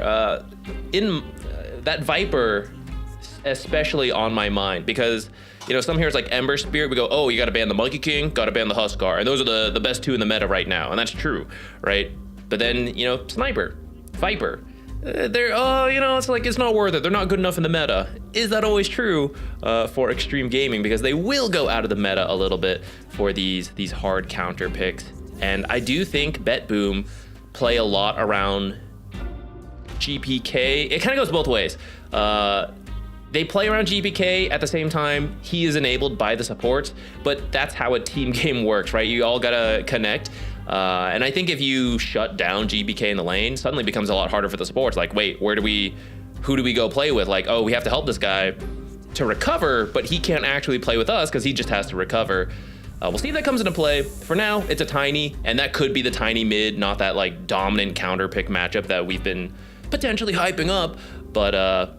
Speaker 13: In that Viper, especially on my mind, because some heroes like Ember Spirit, we go, oh, you got to ban the Monkey King, got to ban the Huskar, and those are the best two in the meta right now, and that's true, right? But then Sniper, Viper, it's like it's not worth it. They're not good enough in the meta. Is that always true for Extreme Gaming? Because they will go out of the meta a little bit for these hard counter picks, and I do think BetBoom play a lot around GPK. It kind of goes both ways. They play around GPK at the same time. He is enabled by the supports, but that's how a team game works, right? You all gotta connect. And I think if you shut down GPK in the lane, suddenly it becomes a lot harder for the supports. Like, wait, who do we go play with? Like, oh, we have to help this guy to recover, but he can't actually play with us because he just has to recover. We'll see if that comes into play. For now, it's a tiny, and that could be the tiny mid, not that like dominant counter pick matchup that we've been potentially hyping up, but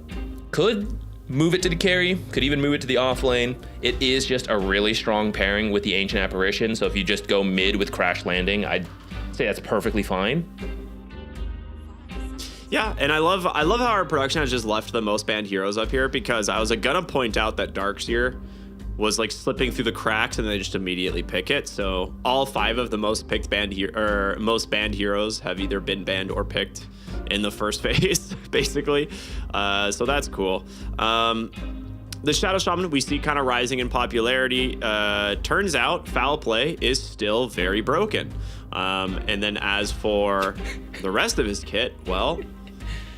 Speaker 13: could move it to the carry, could even move it to the off lane. It is just a really strong pairing with the Ancient Apparition, so if you just go mid with Crash Landing, I'd say that's perfectly fine.
Speaker 12: Yeah, and I love how our production has just left the most banned heroes up here, because I was gonna point out that Darkseer was like slipping through the cracks and they just immediately pick it. So all 5 of the most banned heroes have either been banned or picked in the first phase, basically. So that's cool. The Shadow Shaman we see kind of rising in popularity. Turns out foul play is still very broken. And then as for the rest of his kit, well,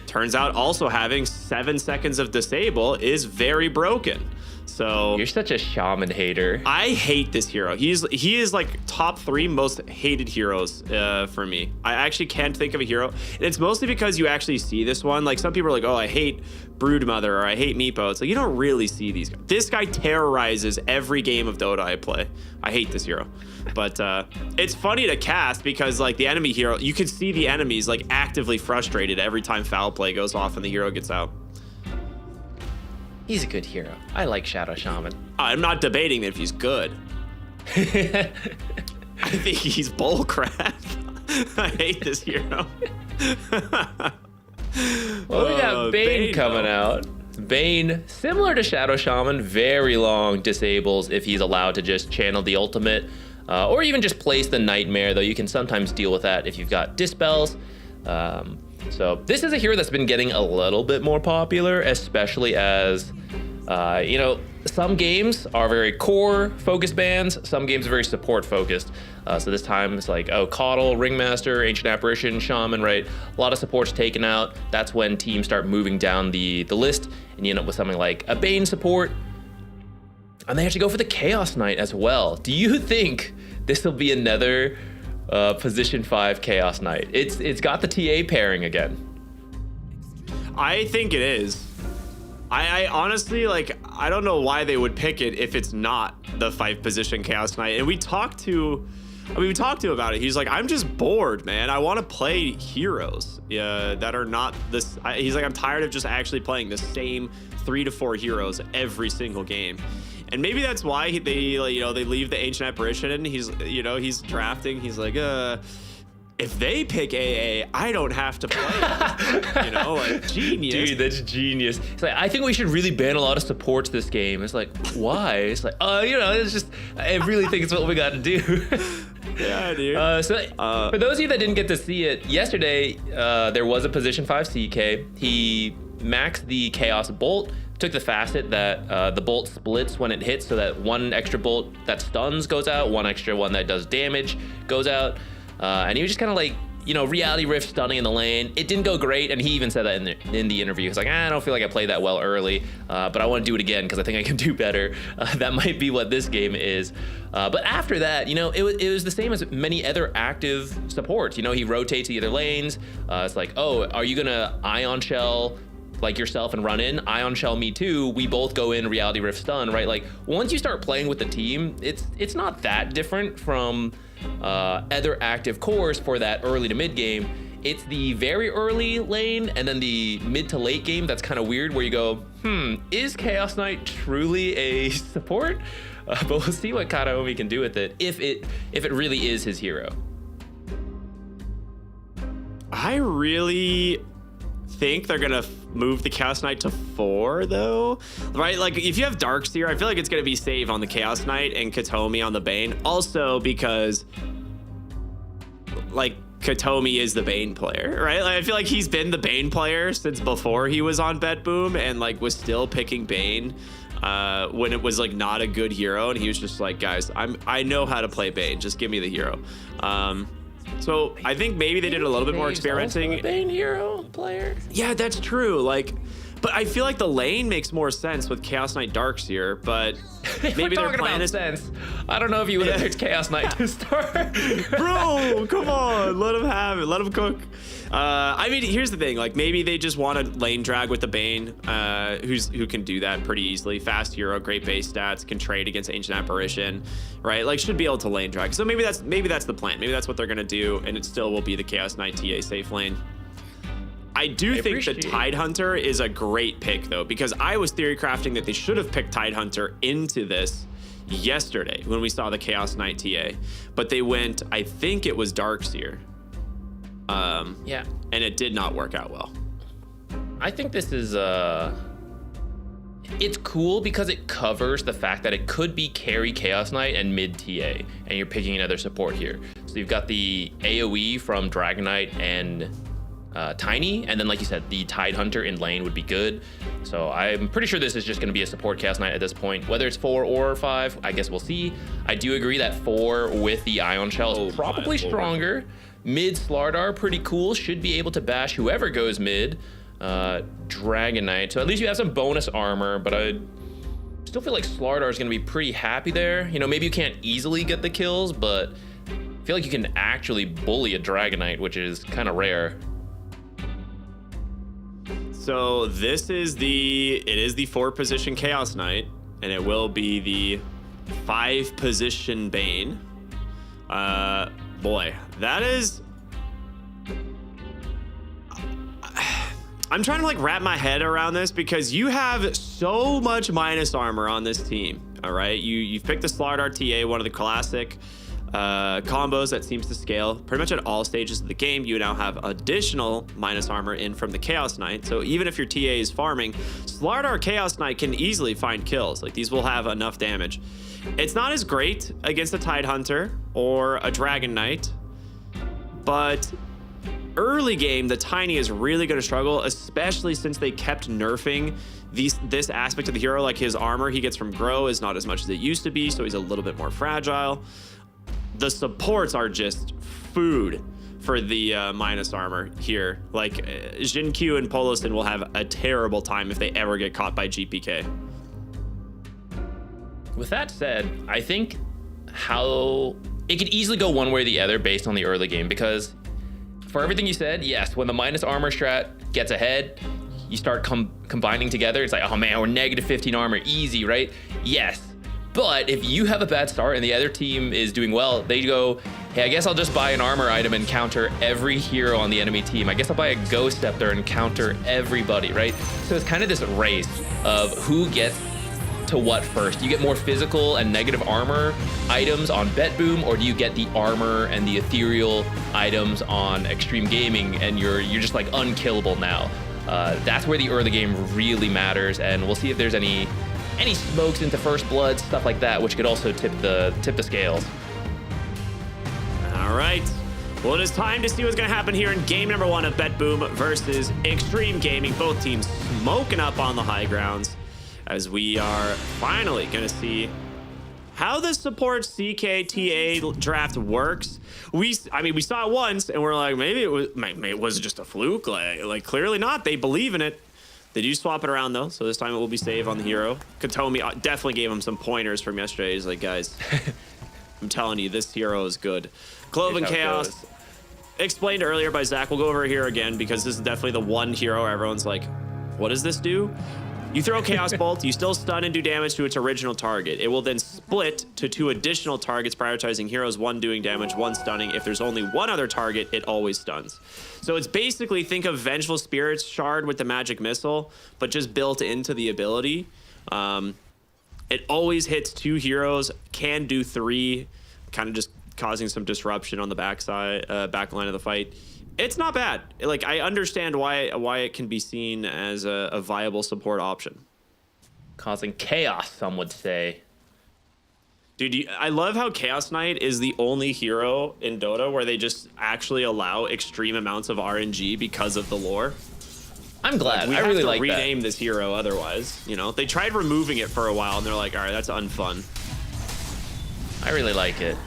Speaker 12: turns out also having 7 seconds of disable is very broken. So
Speaker 13: You're such a shaman hater.
Speaker 12: I hate this hero. He is like top 3 most hated heroes for me. I actually can't think of a hero. And it's mostly because you actually see this one. Like some people are like, oh, I hate Broodmother or I hate Meepo. It's like you don't really see these guys. This guy terrorizes every game of Dota I play. I hate this hero. But it's funny to cast because like the enemy hero, you can see the enemies like actively frustrated every time foul play goes off and the hero gets out.
Speaker 13: He's a good hero. I like Shadow Shaman.
Speaker 12: I'm not debating if he's good. I think he's bullcrap. I hate this hero.
Speaker 13: Well, we got Bane coming out. Bane, similar to Shadow Shaman, very long disables if he's allowed to just channel the ultimate, or even just place the Nightmare, though you can sometimes deal with that if you've got Dispels. So this is a hero that's been getting a little bit more popular, especially as, some games are very core focused bans, some games are very support focused. So this time it's like, Caudle, Ringmaster, Ancient Apparition, Shaman, right? A lot of supports taken out. That's when teams start moving down the list and you end up with something like a Bane support. And they actually go for the Chaos Knight as well. Do you think this will be another position 5 Chaos Knight? It's got the TA pairing again.
Speaker 12: I think it is. I honestly, like, I don't know why they would pick it if it's not the 5 position Chaos Knight. And we talked to him about it. He's like, I'm just bored, man. I want to play heroes that are not this. He's like, I'm tired of just actually playing the same 3 to 4 heroes every single game. And maybe that's why they leave the Ancient Apparition and he's drafting. He's like, if they pick AA, I don't have to play. Like genius.
Speaker 13: Dude, that's genius. It's like, I think we should really ban a lot of supports this game. It's like, why? It's like, it's just, I really think it's what we got to do.
Speaker 12: Yeah, dude.
Speaker 13: For those of you that didn't get to see it, yesterday, there was a position 5 CK. He maxed the Chaos Bolt, took the facet that the bolt splits when it hits, so that one extra bolt that stuns goes out, one extra one that does damage goes out. And he was just kind of like, Reality Rift stunning in the lane. It didn't go great, and he even said that in the interview. He's like, I don't feel like I played that well early, but I want to do it again because I think I can do better. That might be what this game is. But after that, it was the same as many other active supports. He rotates the other lanes. It's like, oh, are you gonna Ion Shell like yourself and run in? Ion Shell me too. We both go in Reality Rift stun, right? Like once you start playing with the team, it's not that different from other active cores for that early to mid game. It's the very early lane and then the mid to late game that's kind of weird, where you go, is Chaos Knight truly a support? But we'll see what Kataomi can do with it if it really is his hero.
Speaker 12: I really think they're gonna move the Chaos Knight to 4 though, right? Like if you have Darkseer, I feel like it's gonna be save on the Chaos Knight and Kataomi on the Bane. Also because like Kataomi is the Bane player, right? Like, I feel like he's been the Bane player since before he was on Bet Boom and like was still picking Bane when it was like not a good hero, and he was just like, guys, I know how to play Bane, just give me the hero. So I think maybe they did a little bit more experimenting.
Speaker 13: Also a Bane hero player.
Speaker 12: Yeah, that's true. Like, but I feel like the lane makes more sense with Chaos Knight Darkseer, but maybe their plan is
Speaker 13: sense. I don't know if you would have picked Chaos Knight to start.
Speaker 12: Bro, come on, let him have it, let him cook. I mean, here's the thing, like maybe they just want to lane drag with the Bane, who can do that pretty easily. Fast hero, great base stats, can trade against Ancient Apparition, right? Like should be able to lane drag. So maybe that's the plan. Maybe that's what they're gonna do, and it still will be the Chaos Knight TA safe lane. I do think the Tidehunter is a great pick though, because I was theory crafting that they should have picked Tidehunter into this yesterday when we saw the Chaos Knight TA, but they went, I think it was Darkseer.
Speaker 13: Yeah.
Speaker 12: And it did not work out well.
Speaker 13: I think this is it's cool because it covers the fact that it could be carry Chaos Knight and mid TA, and you're picking another support here. So you've got the AoE from Dragon Knight and Tiny, and then like you said, the Tidehunter in lane would be good. So I'm pretty sure this is just going to be a support Chaos Knight at this point. Whether it's 4 or 5, I guess we'll see. I do agree that 4 with the Ion Shell is probably stronger. Mid Slardar, pretty cool. Should be able to bash whoever goes mid. Dragon Knight. So at least you have some bonus armor, but I still still feel like Slardar is going to be pretty happy there. You know, maybe you can't easily get the kills, but I feel like you can actually bully a Dragon Knight, which is kind of rare.
Speaker 12: So this is the 4-position Chaos Knight, and it will be the 5-position Bane. Boy, that is... I'm trying to like wrap my head around this because you have so much minus armor on this team. All right, you've picked the Slardar TA, one of the classic combos that seems to scale pretty much at all stages of the game. You now have additional minus armor in from the Chaos Knight. So even if your TA is farming, Slardar Chaos Knight can easily find kills. Like these will have enough damage. It's not as great against a Tide Hunter or a Dragon Knight, but early game, the Tiny is really going to struggle, especially since they kept nerfing this aspect of the hero. Like his armor he gets from Grow is not as much as it used to be, so he's a little bit more fragile. The supports are just food for the minus armor here. Like Jin-Q and Polosin will have a terrible time if they ever get caught by GPK.
Speaker 13: With that said, I think how it could easily go one way or the other based on the early game, because for everything you said, yes, when the minus armor strat gets ahead, you start combining together. It's like, oh man, we're negative 15 armor, easy, right? Yes. But if you have a bad start and the other team is doing well, they go, hey, I guess I'll just buy an armor item and counter every hero on the enemy team. I guess I'll buy a Ghost Scepter and counter everybody, right? So it's kind of this race of who gets to what first. You get more physical and negative armor items on Bet Boom, or do you get the armor and the ethereal items on Extreme Gaming and you're just like unkillable now? That's where the early game really matters, and we'll see if there's any smokes into First Blood, stuff like that, which could also tip the scales.
Speaker 12: All right. Well, it is time to see what's going to happen here in game number 1 of Bet Boom versus Extreme Gaming. Both teams smoking up on the high grounds, as we are finally going to see how the support CKTA draft works. We saw it once and we're like, maybe it was just a fluke. Like clearly not. They believe in it. They do swap it around though, so this time it will be save on the hero. Katomi definitely gave him some pointers from yesterday. He's like, guys, I'm telling you, this hero is good. Cloven Chaos, explained earlier by Zach. We'll go over here again because this is definitely the one hero everyone's like, what does this do? You throw Chaos Bolt, you still stun and do damage to its original target. It will then split to 2 additional targets, prioritizing heroes, 1 doing damage, 1 stunning. If there's only 1 other target, it always stuns. So it's basically, think of Vengeful Spirit's Shard with the magic missile, but just built into the ability. It always hits 2 heroes, can do 3, kind of just causing some disruption on the back line of the fight. It's not bad. Like, I understand why it can be seen as a viable support option.
Speaker 13: Causing chaos, some would say.
Speaker 12: Dude, I love how Chaos Knight is the only hero in Dota where they just actually allow extreme amounts of RNG because of the lore.
Speaker 13: I'm glad.
Speaker 12: Like,
Speaker 13: I really
Speaker 12: like
Speaker 13: like that.
Speaker 12: rename this hero otherwise. You know, they tried removing it for a while and they're like, all right, that's unfun.
Speaker 13: I really like it.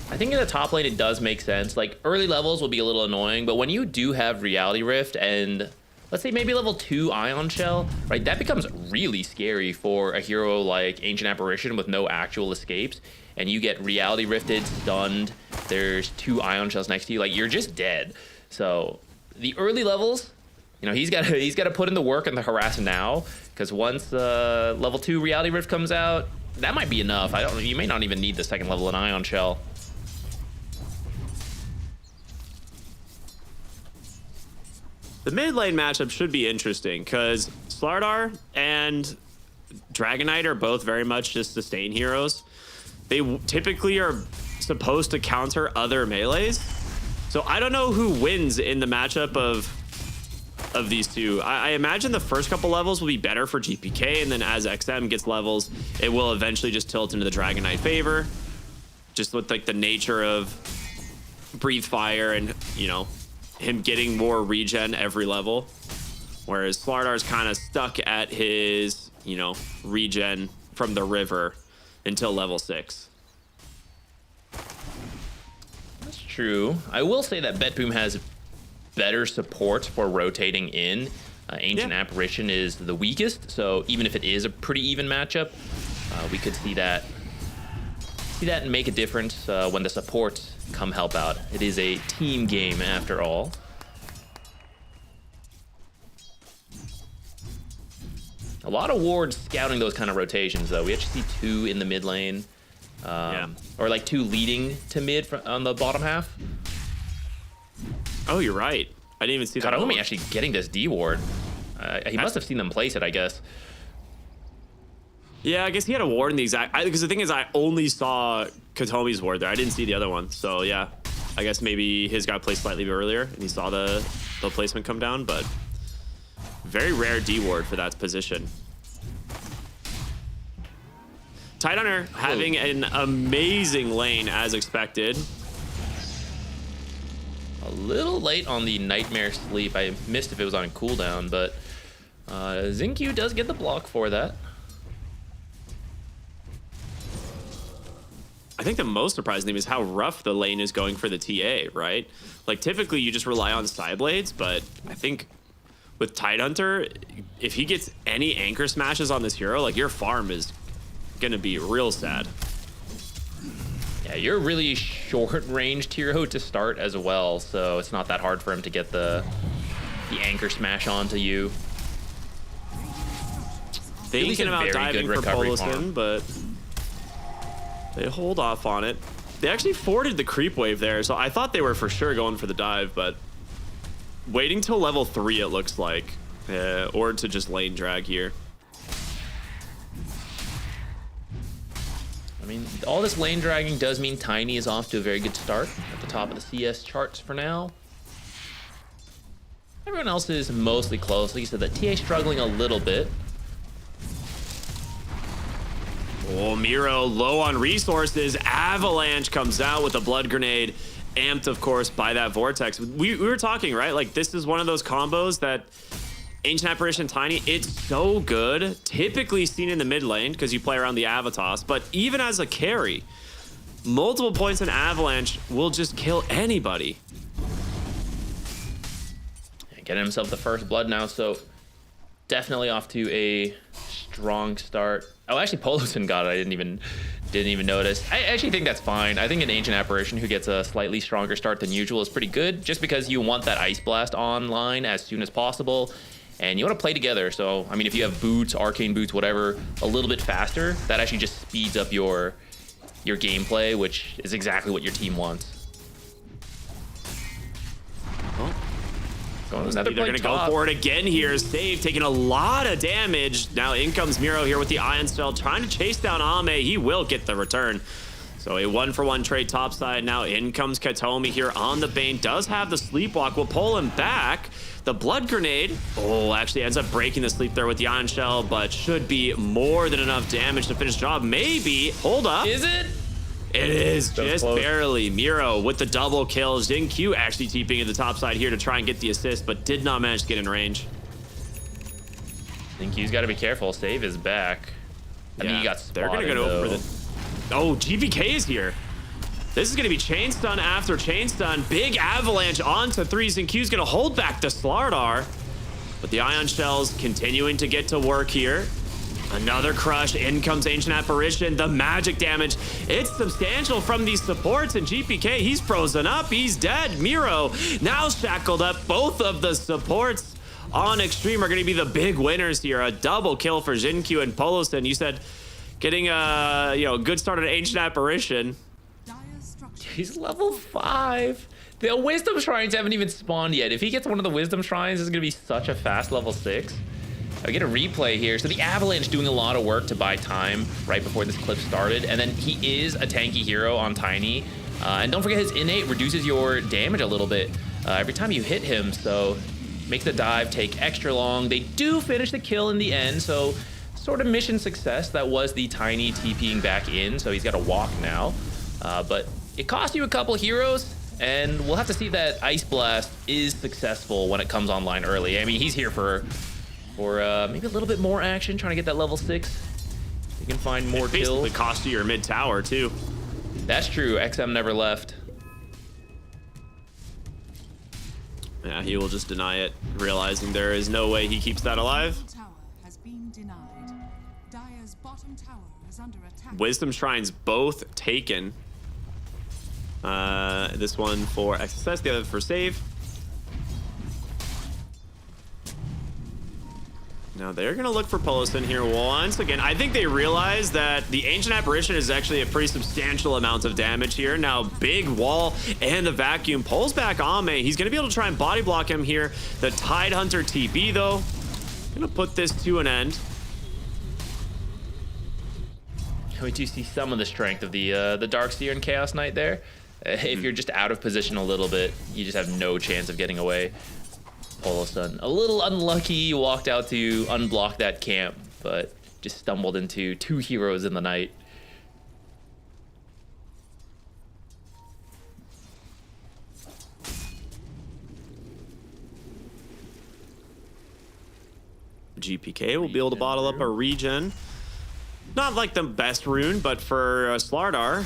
Speaker 13: I think in the top lane, it does make sense. Like, early levels will be a little annoying, but when you do have Reality Rift and, let's say, maybe level 2 Ion Shell, right, that becomes really scary for a hero like Ancient Apparition with no actual escapes, and you get Reality Rifted, stunned, there's 2 Ion Shells next to you, like, you're just dead. So, the early levels, you know, he's got to put in the work and the harass now, because once level 2 Reality Rift comes out, that might be enough. You may not even need the second level in Ion Shell.
Speaker 12: The mid lane matchup should be interesting because Slardar and Dragon Knight are both very much just sustain heroes. They typically are supposed to counter other melees. So I don't know who wins in the matchup of these two. I imagine the first couple levels will be better for GPK, and then as XM gets levels, it will eventually just tilt into the Dragon Knight favor. Just with like the nature of Breathe Fire and, you know, him getting more regen every level, whereas Slardar's kind of stuck at his, you know, regen from the river until level 6.
Speaker 13: That's true. I will say that Bet Boom has better support for rotating in. Ancient Apparition is the weakest, so even if it is a pretty even matchup, we could see that and make a difference when the supports come help out. It is a team game after all. A lot of wards scouting those kind of rotations, though. We actually see 2 in the mid lane, or like 2 leading to mid on the bottom half.
Speaker 12: Oh, you're right. I didn't even see that.
Speaker 13: Kataomi actually getting this D ward. He must have seen them place it, I guess.
Speaker 12: Yeah, I guess he had a ward in the exact... Because the thing is, I only saw Katomi's ward there. I didn't see the other one. So, yeah. I guess maybe his got placed slightly earlier, and he saw the placement come down, but... Very rare D ward for that position. Tidehunter having an amazing lane, as expected.
Speaker 13: A little late on the Nightmare Sleep. I missed if it was on cooldown, but Xingqiu does get the block for that.
Speaker 12: I think the most surprising thing is how rough the lane is going for the TA, right? Like, typically you just rely on side blades, but I think with Tidehunter, if he gets any anchor smashes on this hero, like, your farm is gonna be real sad.
Speaker 13: Yeah, you're a really short-ranged hero to start as well, so it's not that hard for him to get the anchor smash onto you.
Speaker 12: Thinking about diving for Polison, but they hold off on it. They actually forwarded the creep wave there, so I thought they were for sure going for the dive, but waiting till level 3, it looks like, or to just lane drag here.
Speaker 13: I mean, all this lane dragging does mean Tiny is off to a very good start at the top of the CS charts for now. Everyone else is mostly close. Like you said, the TA struggling a little bit.
Speaker 12: Oh, Miro low on resources. Avalanche comes out with a blood grenade, amped, of course, by that vortex. We were talking, right? Like, this is one of those combos that Ancient Apparition Tiny, it's so good. Typically seen in the mid lane because you play around the Avatos, but even as a carry, multiple points in Avalanche will just kill anybody.
Speaker 13: Getting himself the first blood now, so definitely off to a strong start. Oh, actually, Poloson got it. I didn't even notice. I actually think that's fine. I think an Ancient Apparition who gets a slightly stronger start than usual is pretty good, just because you want that Ice Blast online as soon as possible, and you want to play together. So, I mean, if you have boots, arcane boots, whatever, a little bit faster, that actually just speeds up your gameplay, which is exactly what your team wants.
Speaker 12: They're going to go for it again here. Save, taking a lot of damage. Now in comes Miro here with the Ion Cell, trying to chase down Ame. He will get the return. So a 1-for-1 trade topside. Now in comes Katomi here on the Bane. Does have the Sleepwalk. Will pull him back. The Blood Grenade, actually ends up breaking the sleep there with the Ion Shell, but should be more than enough damage to finish the job. Maybe. Hold up.
Speaker 13: Is it?
Speaker 12: It is just barely. Miro with the double kill. Xingqiu actually TPing at the top side here to try and get the assist, but did not manage to get in range.
Speaker 13: Xingqiu's got to be careful. Save is back. I mean, he got spotted,
Speaker 12: they're going to go for the... Oh, GVK is here. This is going to be chain stun after chain stun. Big avalanche onto 3. Xingqiu's going to hold back the Slardar, but the Ion Shells continuing to get to work here. Another crush. In comes Ancient Apparition. The magic damage, it's substantial from these supports, and GPK, he's frozen up. He's dead. Miro now shackled up. Both of the supports on Extreme are going to be the big winners here. A double kill for Xingqiu and Poloson. You said getting a good start at Ancient Apparition.
Speaker 13: He's level 5. The Wisdom Shrines haven't even spawned yet. If he gets one of the Wisdom Shrines, this is going to be such a fast level 6. I get a replay here. So the Avalanche doing a lot of work to buy time right before this clip started. And then he is a tanky hero on Tiny. And don't forget his innate reduces your damage a little bit every time you hit him. So makes the dive take extra long. They do finish the kill in the end. So sort of mission success. That was the Tiny TPing back in. So he's got to walk now. But it cost you a couple heroes. And we'll have to see if that Ice Blast is successful when it comes online early. I mean, he's here for maybe a little bit more action, trying to get that level 6. You can find more kills.
Speaker 12: Basically cost you your mid tower too.
Speaker 13: That's true. XM never left.
Speaker 12: Yeah, he will just deny it, realizing there is no way he keeps that alive.
Speaker 7: Tower has been denied. Dire's bottom tower is under attack.
Speaker 12: Wisdom Shrines both taken. This one for XSS, the other for save. Now they're going to look for Polison here once again. I think they realize that the Ancient Apparition is actually a pretty substantial amount of damage here. Now, big wall and the vacuum pulls back Ame. He's going to be able to try and body block him here. The Tidehunter TP, though, going to put this to an end.
Speaker 13: We do see some of the strength of the Darkseer and Chaos Knight there. If you're just out of position a little bit, you just have no chance of getting away. Polison, a little unlucky, walked out to unblock that camp, but just stumbled into 2 heroes in the night.
Speaker 12: GPK will be able to bottle up a regen. Not like the best rune, but for Slardar,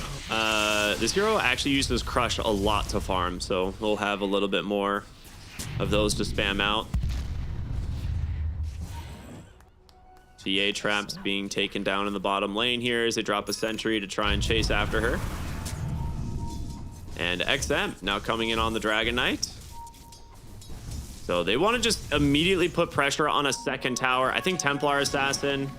Speaker 12: this hero actually uses Crush a lot to farm, so we'll have a little bit more of those to spam out. TA traps being taken down in the bottom lane here as they drop a sentry to try and chase after her. And XM now coming in on the Dragon Knight. So they want to just immediately put pressure on a second tower. I think Templar Assassin,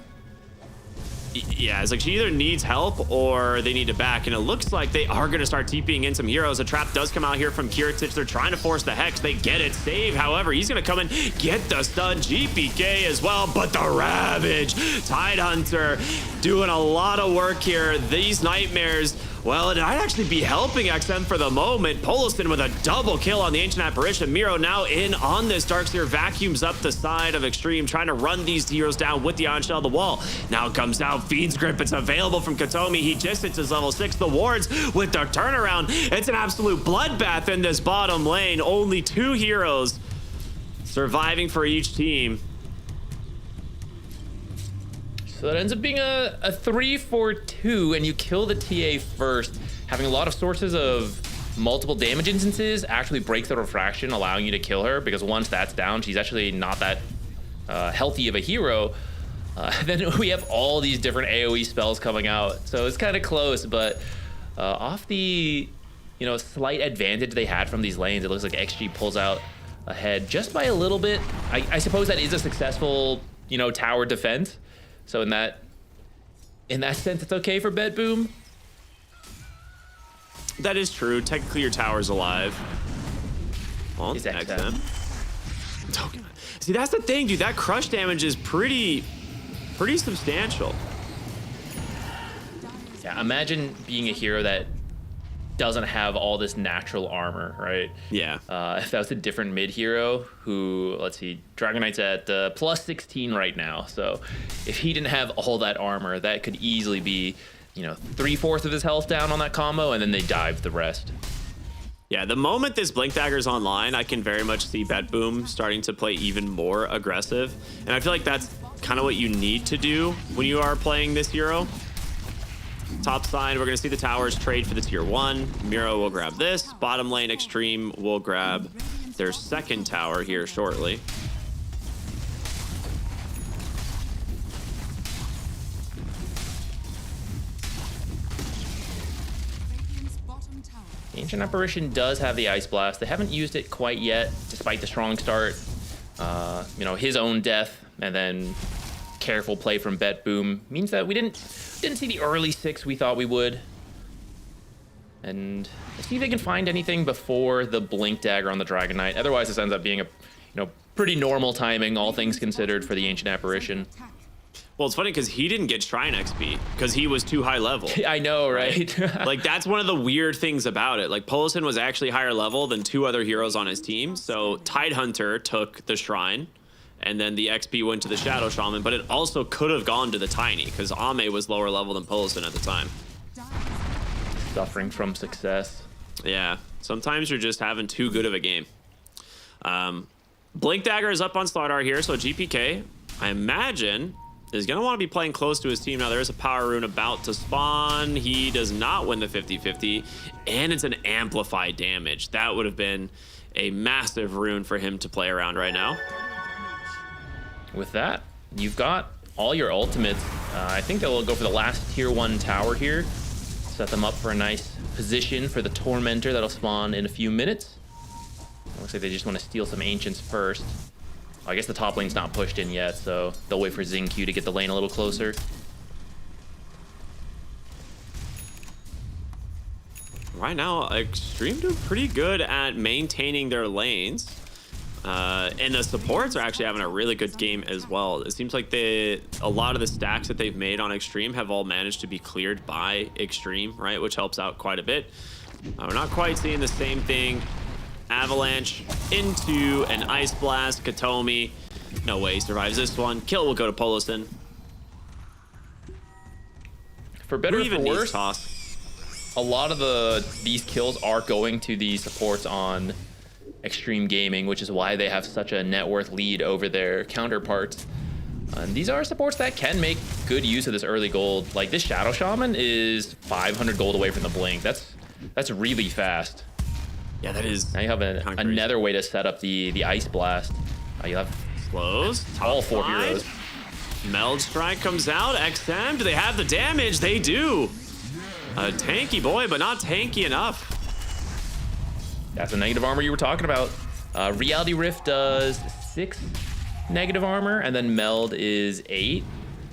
Speaker 12: yeah, it's like she either needs help or they need to back, and it looks like they are going to start TPing in some heroes. A trap does come out here from Kiritich. They're trying to force the Hex. They get it. Save, however, he's going to come in, get the stun. GPK as well, but the Ravage. Tidehunter doing a lot of work here. These Nightmares, well, it might actually be helping XM for the moment. Polison with a double kill on the Ancient Apparition. Miro now in on this Darkseer, vacuums up the side of Extreme, trying to run these heroes down with the Ion Shell. The wall now comes out, feeds Grip. It's available from Katomi. He just hits his level 6. The wards with their turnaround. It's an absolute bloodbath in this bottom lane. Only 2 heroes surviving for each team.
Speaker 13: So that ends up being a 3-4-2, and you kill the TA first. Having a lot of sources of multiple damage instances actually breaks the refraction, allowing you to kill her, because once that's down, she's actually not that healthy of a hero. Then we have all these different AoE spells coming out, so it's kind of close, but off the slight advantage they had from these lanes, it looks like XG pulls out ahead just by a little bit. I suppose that is a successful tower defense. So in that sense, it's okay for Bet Boom.
Speaker 12: That is true. Technically, your tower's alive. Well,
Speaker 13: Is that
Speaker 12: XM. Oh, God. See, that's the thing, dude. That crush damage is pretty substantial.
Speaker 13: Yeah, imagine being a hero that doesn't have all this natural armor, right?
Speaker 12: Yeah.
Speaker 13: If that was a different mid hero who, let's see, Dragon Knight's at plus 16 right now. So if he didn't have all that armor, that could easily be, 3/4 of his health down on that combo, and then they dive the rest.
Speaker 12: Yeah, the moment this Blink Dagger's online, I can very much see Bet Boom starting to play even more aggressive. And I feel like that's kind of what you need to do when you are playing this hero. Top side, we're going to see the towers trade for the tier 1. Miro will grab this. Bottom lane, Extreme will grab their second tower here shortly.
Speaker 7: Radiant's bottom tower.
Speaker 13: Ancient Apparition does have the Ice Blast. They haven't used it quite yet, despite the strong start. His own death, and then careful play from Bet Boom means that we didn't see the early 6 we thought we would. And let's see if they can find anything before the Blink Dagger on the Dragon Knight. Otherwise, this ends up being a pretty normal timing, all things considered, for the Ancient Apparition.
Speaker 12: Well, it's funny because he didn't get Shrine XP because he was too high level.
Speaker 13: I know, right?
Speaker 12: Like, that's one of the weird things about it. Like, Polison was actually higher level than 2 other heroes on his team. So Tidehunter took the Shrine, and then the XP went to the Shadow Shaman, but it also could have gone to the Tiny because Ame was lower level than Polison at the time.
Speaker 13: Suffering from success.
Speaker 12: Yeah, sometimes you're just having too good of a game. Blink Dagger is up on Slardar here, so GPK, I imagine, is going to want to be playing close to his team. Now, there's a Power Rune about to spawn. He does not win the 50-50, and it's an amplified damage. That would have been a massive rune for him to play around right now.
Speaker 13: With that, you've got all your ultimates. I think they'll go for the last tier 1 tower here. Set them up for a nice position for the Tormentor that'll spawn in a few minutes. Looks like they just want to steal some Ancients first. I guess the top lane's not pushed in yet, so they'll wait for Xingqiu to get the lane a little closer.
Speaker 12: Right now, Extreme do pretty good at maintaining their lanes. And the supports are actually having a really good game as well. It seems like a lot of the stacks that they've made on Extreme have all managed to be cleared by Extreme, right? Which helps out quite a bit. We're not quite seeing the same thing. Avalanche into an Ice Blast. Katomi, no way he survives this one. Kill will go to Poloson.
Speaker 13: For better or for
Speaker 12: even
Speaker 13: worse,
Speaker 12: toss.
Speaker 13: a lot of these kills are going to the supports on Extreme Gaming, which is why they have such a net worth lead over their counterparts. And these are supports that can make good use of this early gold. Like this Shadow Shaman is 500 gold away from the blink. That's really fast.
Speaker 12: Yeah, that is.
Speaker 13: Now you have another way to set up the Ice Blast. You have
Speaker 12: Slows.
Speaker 13: all
Speaker 12: Top
Speaker 13: 4
Speaker 12: side.
Speaker 13: heroes.
Speaker 12: Meld Strike comes out. XM, do they have the damage? They do. A tanky boy, but not tanky enough.
Speaker 13: That's the negative armor you were talking about. Reality Rift does 6 negative armor, and then Meld is 8.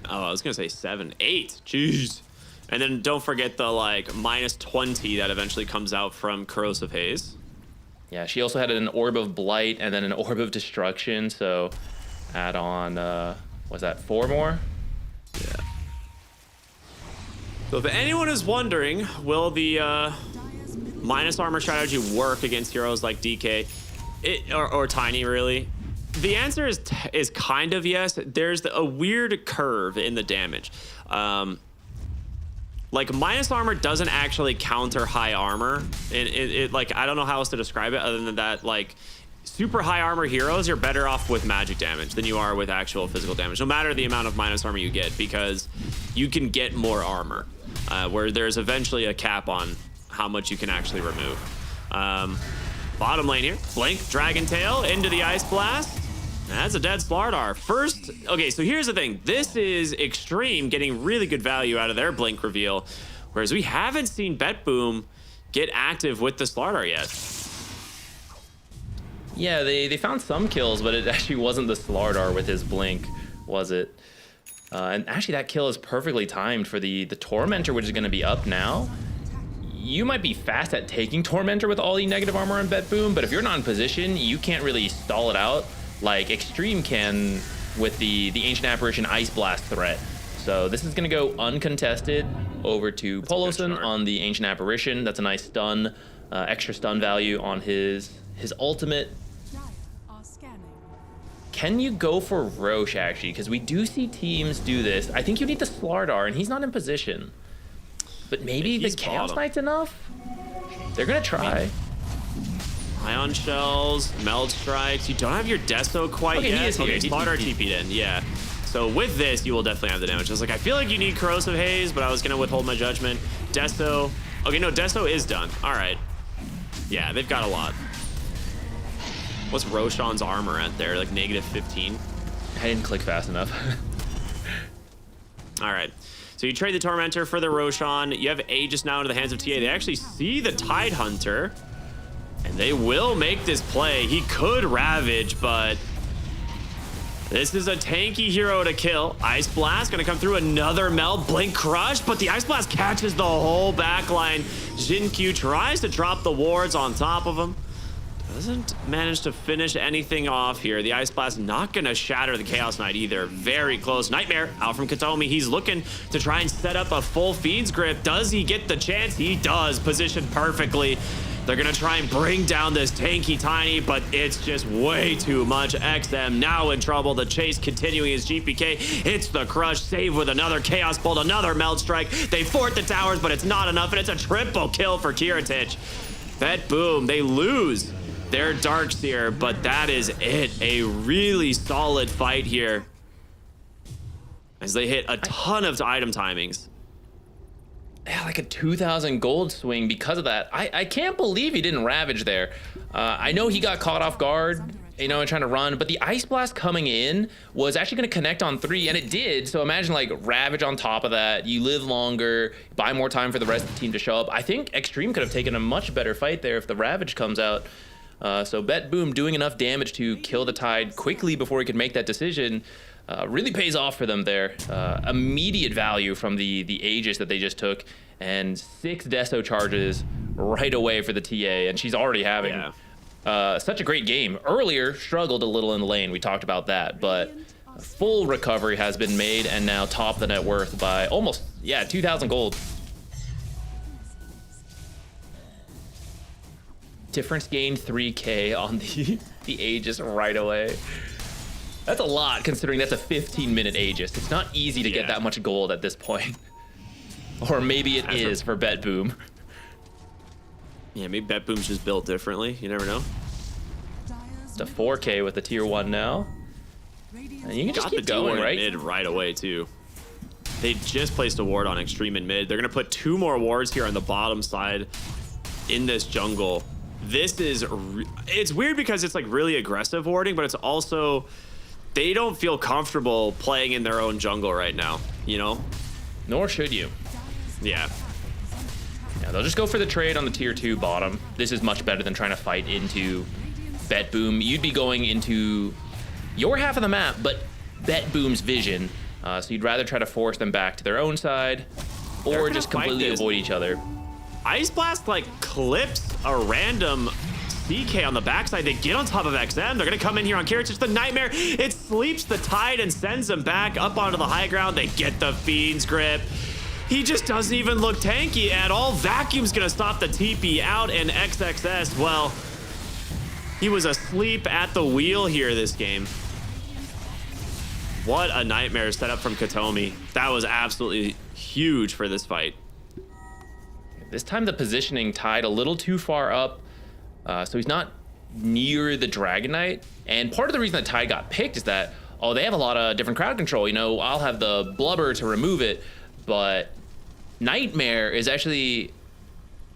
Speaker 12: Oh, I was gonna say 7, 8. Jeez. And then don't forget the like minus 20 that eventually comes out from Corrosive Haze.
Speaker 13: Yeah, she also had an Orb of Blight and then an Orb of Destruction, so add on, was that 4 more?
Speaker 12: Yeah. So if anyone is wondering, will the minus armor strategy work against heroes like DK or Tiny, really? The answer is kind of yes. There's a weird curve in the damage. Like minus armor doesn't actually counter high armor. It like, I don't know how else to describe it other than that, like super high armor heroes, you're better off with magic damage than you are with actual physical damage, no matter the amount of minus armor you get, because you can get more armor, where there's eventually a cap on how much you can actually remove. Bottom lane here, Blink, Dragon Tail into the Ice Blast. That's a dead Slardar. First, okay, so here's the thing. This is Extreme getting really good value out of their Blink reveal, whereas we haven't seen Bet Boom get active with the Slardar yet.
Speaker 13: Yeah, they found some kills, but it actually wasn't the Slardar with his Blink, was it? And actually that kill is perfectly timed for the Tormentor, which is going to be up now. You might be fast at taking Tormentor with all the negative armor on Bet Boom, but if you're not in position, you can't really stall it out like Extreme can with the Ancient Apparition Ice Blast threat. So this is going to go uncontested over to Poloson on the Ancient Apparition. That's a nice stun, extra stun value on his ultimate. Can you go for Roche, actually? Because we do see teams do this. I think you need the Slardar, and he's not in position. But maybe the Chaos Knight's enough? They're going to try.
Speaker 12: Ion Shells, Meld Strikes. You don't have your Deso quite yet.
Speaker 13: He is here.
Speaker 12: Okay, Slardar TP'd in, yeah. So with this, you will definitely have the damage. I was like, I feel like you need Corrosive Haze, but I was going to withhold my judgment. Deso. Okay, no, Deso is done. All right. Yeah, they've got a lot. What's Roshan's armor at there? Like negative 15?
Speaker 13: I didn't click fast enough.
Speaker 12: All right. So you trade the Tormentor for the Roshan. You have Aegis now into the hands of TA. They actually see the Tide Hunter, and they will make this play. He could Ravage, but this is a tanky hero to kill. Ice Blast gonna come through, another Meld, Blink Crush, but the Ice Blast catches the whole backline. Xingqiu tries to drop the wards on top of him. Doesn't manage to finish anything off here. The Ice Blast not gonna shatter the Chaos Knight either. Very close. Nightmare out from Katomi. He's looking to try and set up a full Fiend's Grip. Does he get the chance? He does. Positioned perfectly. They're gonna try and bring down this tanky Tiny, but it's just way too much. XM now in trouble. The chase continuing his GPK. Hits the crush. Save with another Chaos Bolt, another Meld Strike. They fort the towers, but it's not enough, and it's a triple kill for Kiritich. Bet Boom. They lose their Darkseer, but that is it. A really solid fight here as they hit a ton of item timings.
Speaker 13: like a 2,000 gold swing because of that. I can't believe he didn't Ravage there. I know he got caught off guard, you know, and trying to run, but the Ice Blast coming in was actually going to connect on 3, and it did. So imagine like Ravage on top of that. You live longer, buy more time for the rest of the team to show up. I think Extreme could have taken a much better fight there if the Ravage comes out. So Bet Boom doing enough damage to kill the Tide quickly before he could make that decision really pays off for them there. Immediate value from the Aegis that they just took, and 6 Deso charges right away for the TA, and she's already having such a great game. Earlier, struggled a little in the lane. We talked about that, but full recovery has been made, and now top the net worth by almost, 2,000 gold. Difference gained 3k on the Aegis right away. That's a lot considering that's a 15-minute Aegis. It's not easy to get that much gold at this point. Or maybe it is for Bet Boom.
Speaker 12: Yeah, maybe Bet Boom's just built differently. You never know.
Speaker 13: It's a 4k with the tier 1 now. And you can just keep going, right?
Speaker 12: Mid right away, too. They just placed a ward on Extreme and mid. They're going to put 2 more wards here on the bottom side in this jungle. This is... it's weird because it's like really aggressive warding, but it's also... they don't feel comfortable playing in their own jungle right now, you know?
Speaker 13: Nor should you.
Speaker 12: Yeah.
Speaker 13: Yeah, they'll just go for the trade on the tier 2 bottom. This is much better than trying to fight into Bet Boom. You'd be going into your half of the map, but Bet Boom's vision. So you'd rather try to force them back to their own side or just completely avoid each other.
Speaker 12: Ice Blast, like, clips a random CK on the backside. They get on top of XM. They're going to come in here on Carrot. It's the Nightmare. It sleeps the Tide and sends them back up onto the high ground. They get the Fiend's Grip. He just doesn't even look tanky at all. Vacuum's going to stop the TP out, and XXS, well, he was asleep at the wheel here this game. What a Nightmare setup from Katomi. That was absolutely huge for this fight.
Speaker 13: This time the positioning tied a little too far up, so he's not near the Dragon Knight. And part of the reason that Tide got picked is that, oh, they have a lot of different crowd control. You know, I'll have the Blubber to remove it, but Nightmare is actually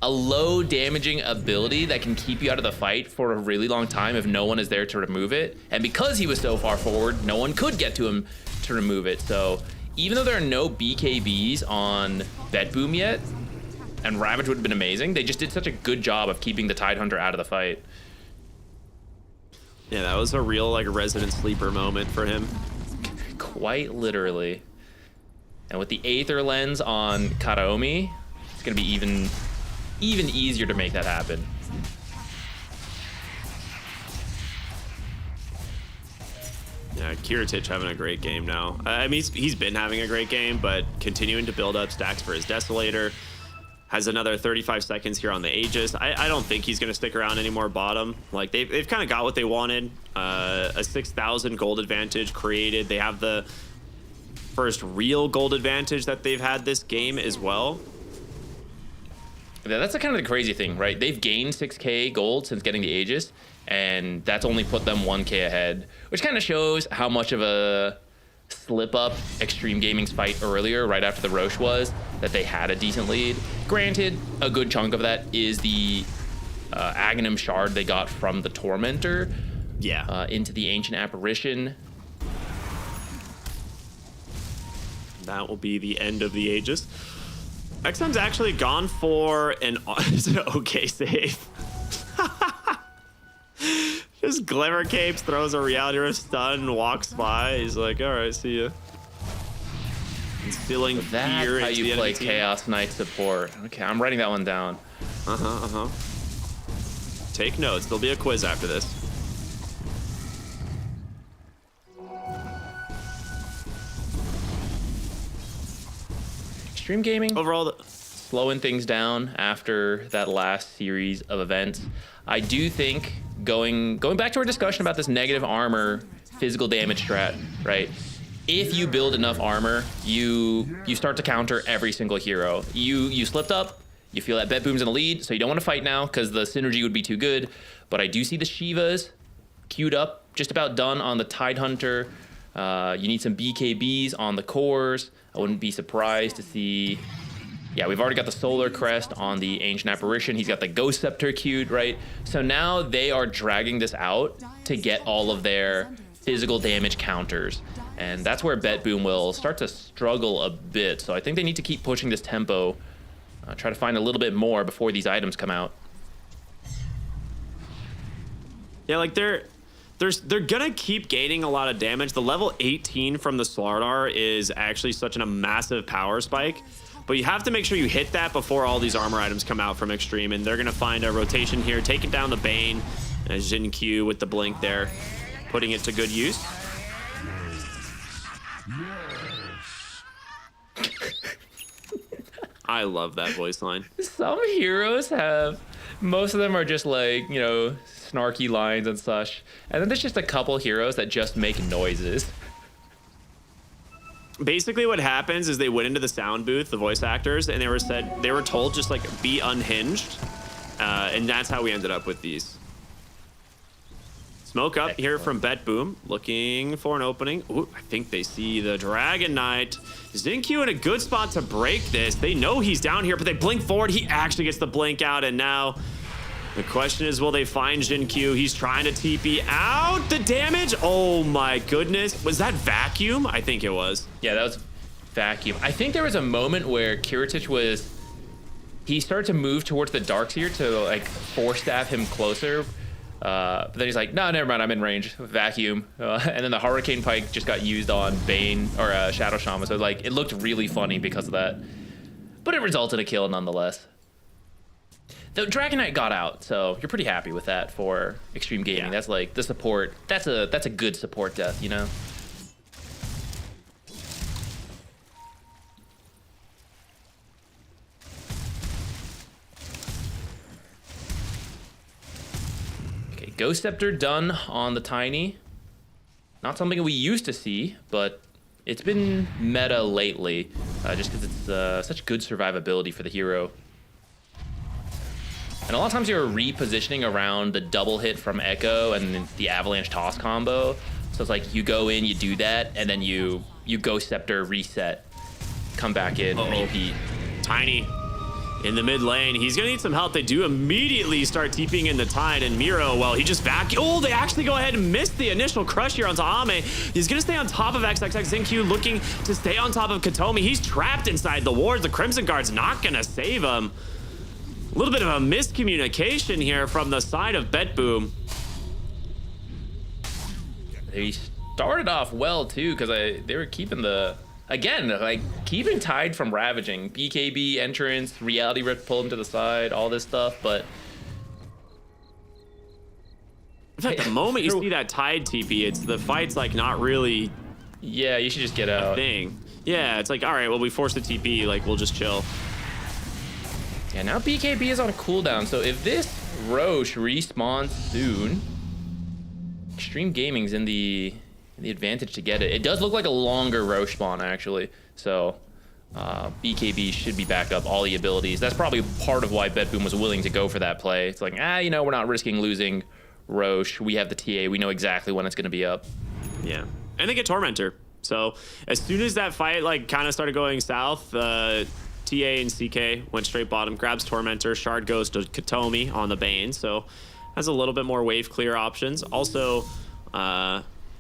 Speaker 13: a low damaging ability that can keep you out of the fight for a really long time if no one is there to remove it. And because he was so far forward, no one could get to him to remove it. So even though there are no BKBs on Bet Boom yet, and Ravage would have been amazing, they just did such a good job of keeping the Tidehunter out of the fight.
Speaker 12: Yeah, that was a real, like, resident sleeper moment for him.
Speaker 13: Quite literally. And with the Aether Lens on Karaomi, it's going to be even easier to make that happen.
Speaker 12: Yeah, Kiritich having a great game now. I mean, he's been having a great game, but continuing to build up stacks for his Desolator. Has another 35 seconds here on the Aegis. I don't think he's going to stick around anymore bottom. Like, they've kind of got what they wanted. A 6,000 gold advantage created. They have the first real gold advantage that they've had this game as well.
Speaker 13: Yeah, that's kind of the crazy thing, right? They've gained 6k gold since getting the Aegis, and that's only put them 1k ahead, which kind of shows how much of a slip up Extreme Gaming's fight earlier, right after the Roche was, that they had a decent lead. Granted, a good chunk of that is the Aghanim Shard they got from the Tormentor into the Ancient Apparition.
Speaker 12: That will be the end of the Aegis. XM's actually gone for an okay save. Just Glimmer Capes, throws a Reality Rift stun, walks by. He's like, all right, see ya. Instilling fear
Speaker 13: That's how
Speaker 12: into
Speaker 13: you
Speaker 12: the
Speaker 13: play
Speaker 12: enemy team.
Speaker 13: Chaos Knight support. Okay, I'm writing that one down.
Speaker 12: Take notes. There'll be a quiz after this.
Speaker 13: Extreme Gaming
Speaker 12: overall
Speaker 13: slowing things down after that last series of events. I do think going back to our discussion about this negative armor physical damage strat, right? If you build enough armor, you start to counter every single hero. You slipped up, you feel that Bet Boom's in the lead, so you don't want to fight now because the synergy would be too good. But I do see the Shivas queued up, just about done on the Tidehunter. You need some BKBs on the cores. I wouldn't be surprised to see yeah, we've already got the Solar Crest on the Ancient Apparition. He's got the Ghost Scepter queued, right? So now they are dragging this out to get all of their physical damage counters. And that's where Bet Boom will start to struggle a bit. So I think they need to keep pushing this tempo, try to find a little bit more before these items come out.
Speaker 12: Yeah, like they're gonna keep gaining a lot of damage. The level 18 from the Slardar is actually such a massive power spike, but you have to make sure you hit that before all these armor items come out from Extreme, and they're gonna find a rotation here, taking down the Bane, and Jin Q with the blink there, putting it to good use. I love that voice line.
Speaker 13: Some heroes have, most of them are just like, you know, snarky lines and such. And then there's just a couple heroes that just make noises.
Speaker 12: Basically what happens is they went into the sound booth, the voice actors, and they were told just like be unhinged. And that's how we ended up with these. Smoke up here from Bet Boom, looking for an opening. Ooh, I think they see the Dragon Knight. Zinq in a good spot to break this. They know he's down here, but they blink forward. He actually gets the blink out, and now the question is, will they find Jin Q? He's trying to TP out. The damage, oh my goodness. Was that Vacuum? I think it was.
Speaker 13: Yeah, that was Vacuum. I think there was a moment where Kiritich he started to move towards the Darkseer to like force staff him closer. But then he's like, no, never mind, I'm in range. Vacuum. And then the Hurricane Pike just got used on Bane or Shadow Shaman. So like, it looked really funny because of that. But it resulted in a kill nonetheless. The Dragon Knight got out, so you're pretty happy with that for Extreme Gaming. Yeah. That's like the support. That's a good support death, you know? Ghost Scepter done on the Tiny. Not something we used to see, but it's been meta lately, just because it's such good survivability for the hero. And a lot of times you're repositioning around the double hit from Echo and the Avalanche Toss combo. So it's like you go in, you do that, and then you Ghost Scepter, reset, come back in, repeat.
Speaker 12: Tiny in the mid lane. He's gonna need some help. They do immediately start TPing in the Tide, and Miro, well, he just they actually go ahead and miss the initial crush here onto Ame. He's gonna stay on top of XXX. Zinq looking to stay on top of Katomi. He's trapped inside the wards. The Crimson Guard's not gonna save him. A little bit of a miscommunication here from the side of Bet Boom.
Speaker 13: They started off well too, because they were keeping keeping Tide from ravaging. BKB entrance, Reality Rift pull him to the side, all this stuff, but
Speaker 12: in fact, the moment you see that Tide TP, the fight's like not really.
Speaker 13: Yeah, you should just get out.
Speaker 12: Thing. Yeah, it's like, all right, well, we forced the TP, like we'll just chill.
Speaker 13: Yeah, now BKB is on a cooldown, so if this Roche respawns soon, Extreme Gaming's in the advantage to get it. It does look like a longer Roche spawn, actually. So BKB should be back up all the abilities. That's probably part of why Bet Boom was willing to go for that play. It's like, we're not risking losing Roche. We have the TA. We know exactly when it's going to be up.
Speaker 12: Yeah. And they get Tormentor. So as soon as that fight kind of started going south, TA and CK went straight bottom, grabs Tormentor. Shard goes to Katomi on the Bane. So has a little bit more wave clear options. Also,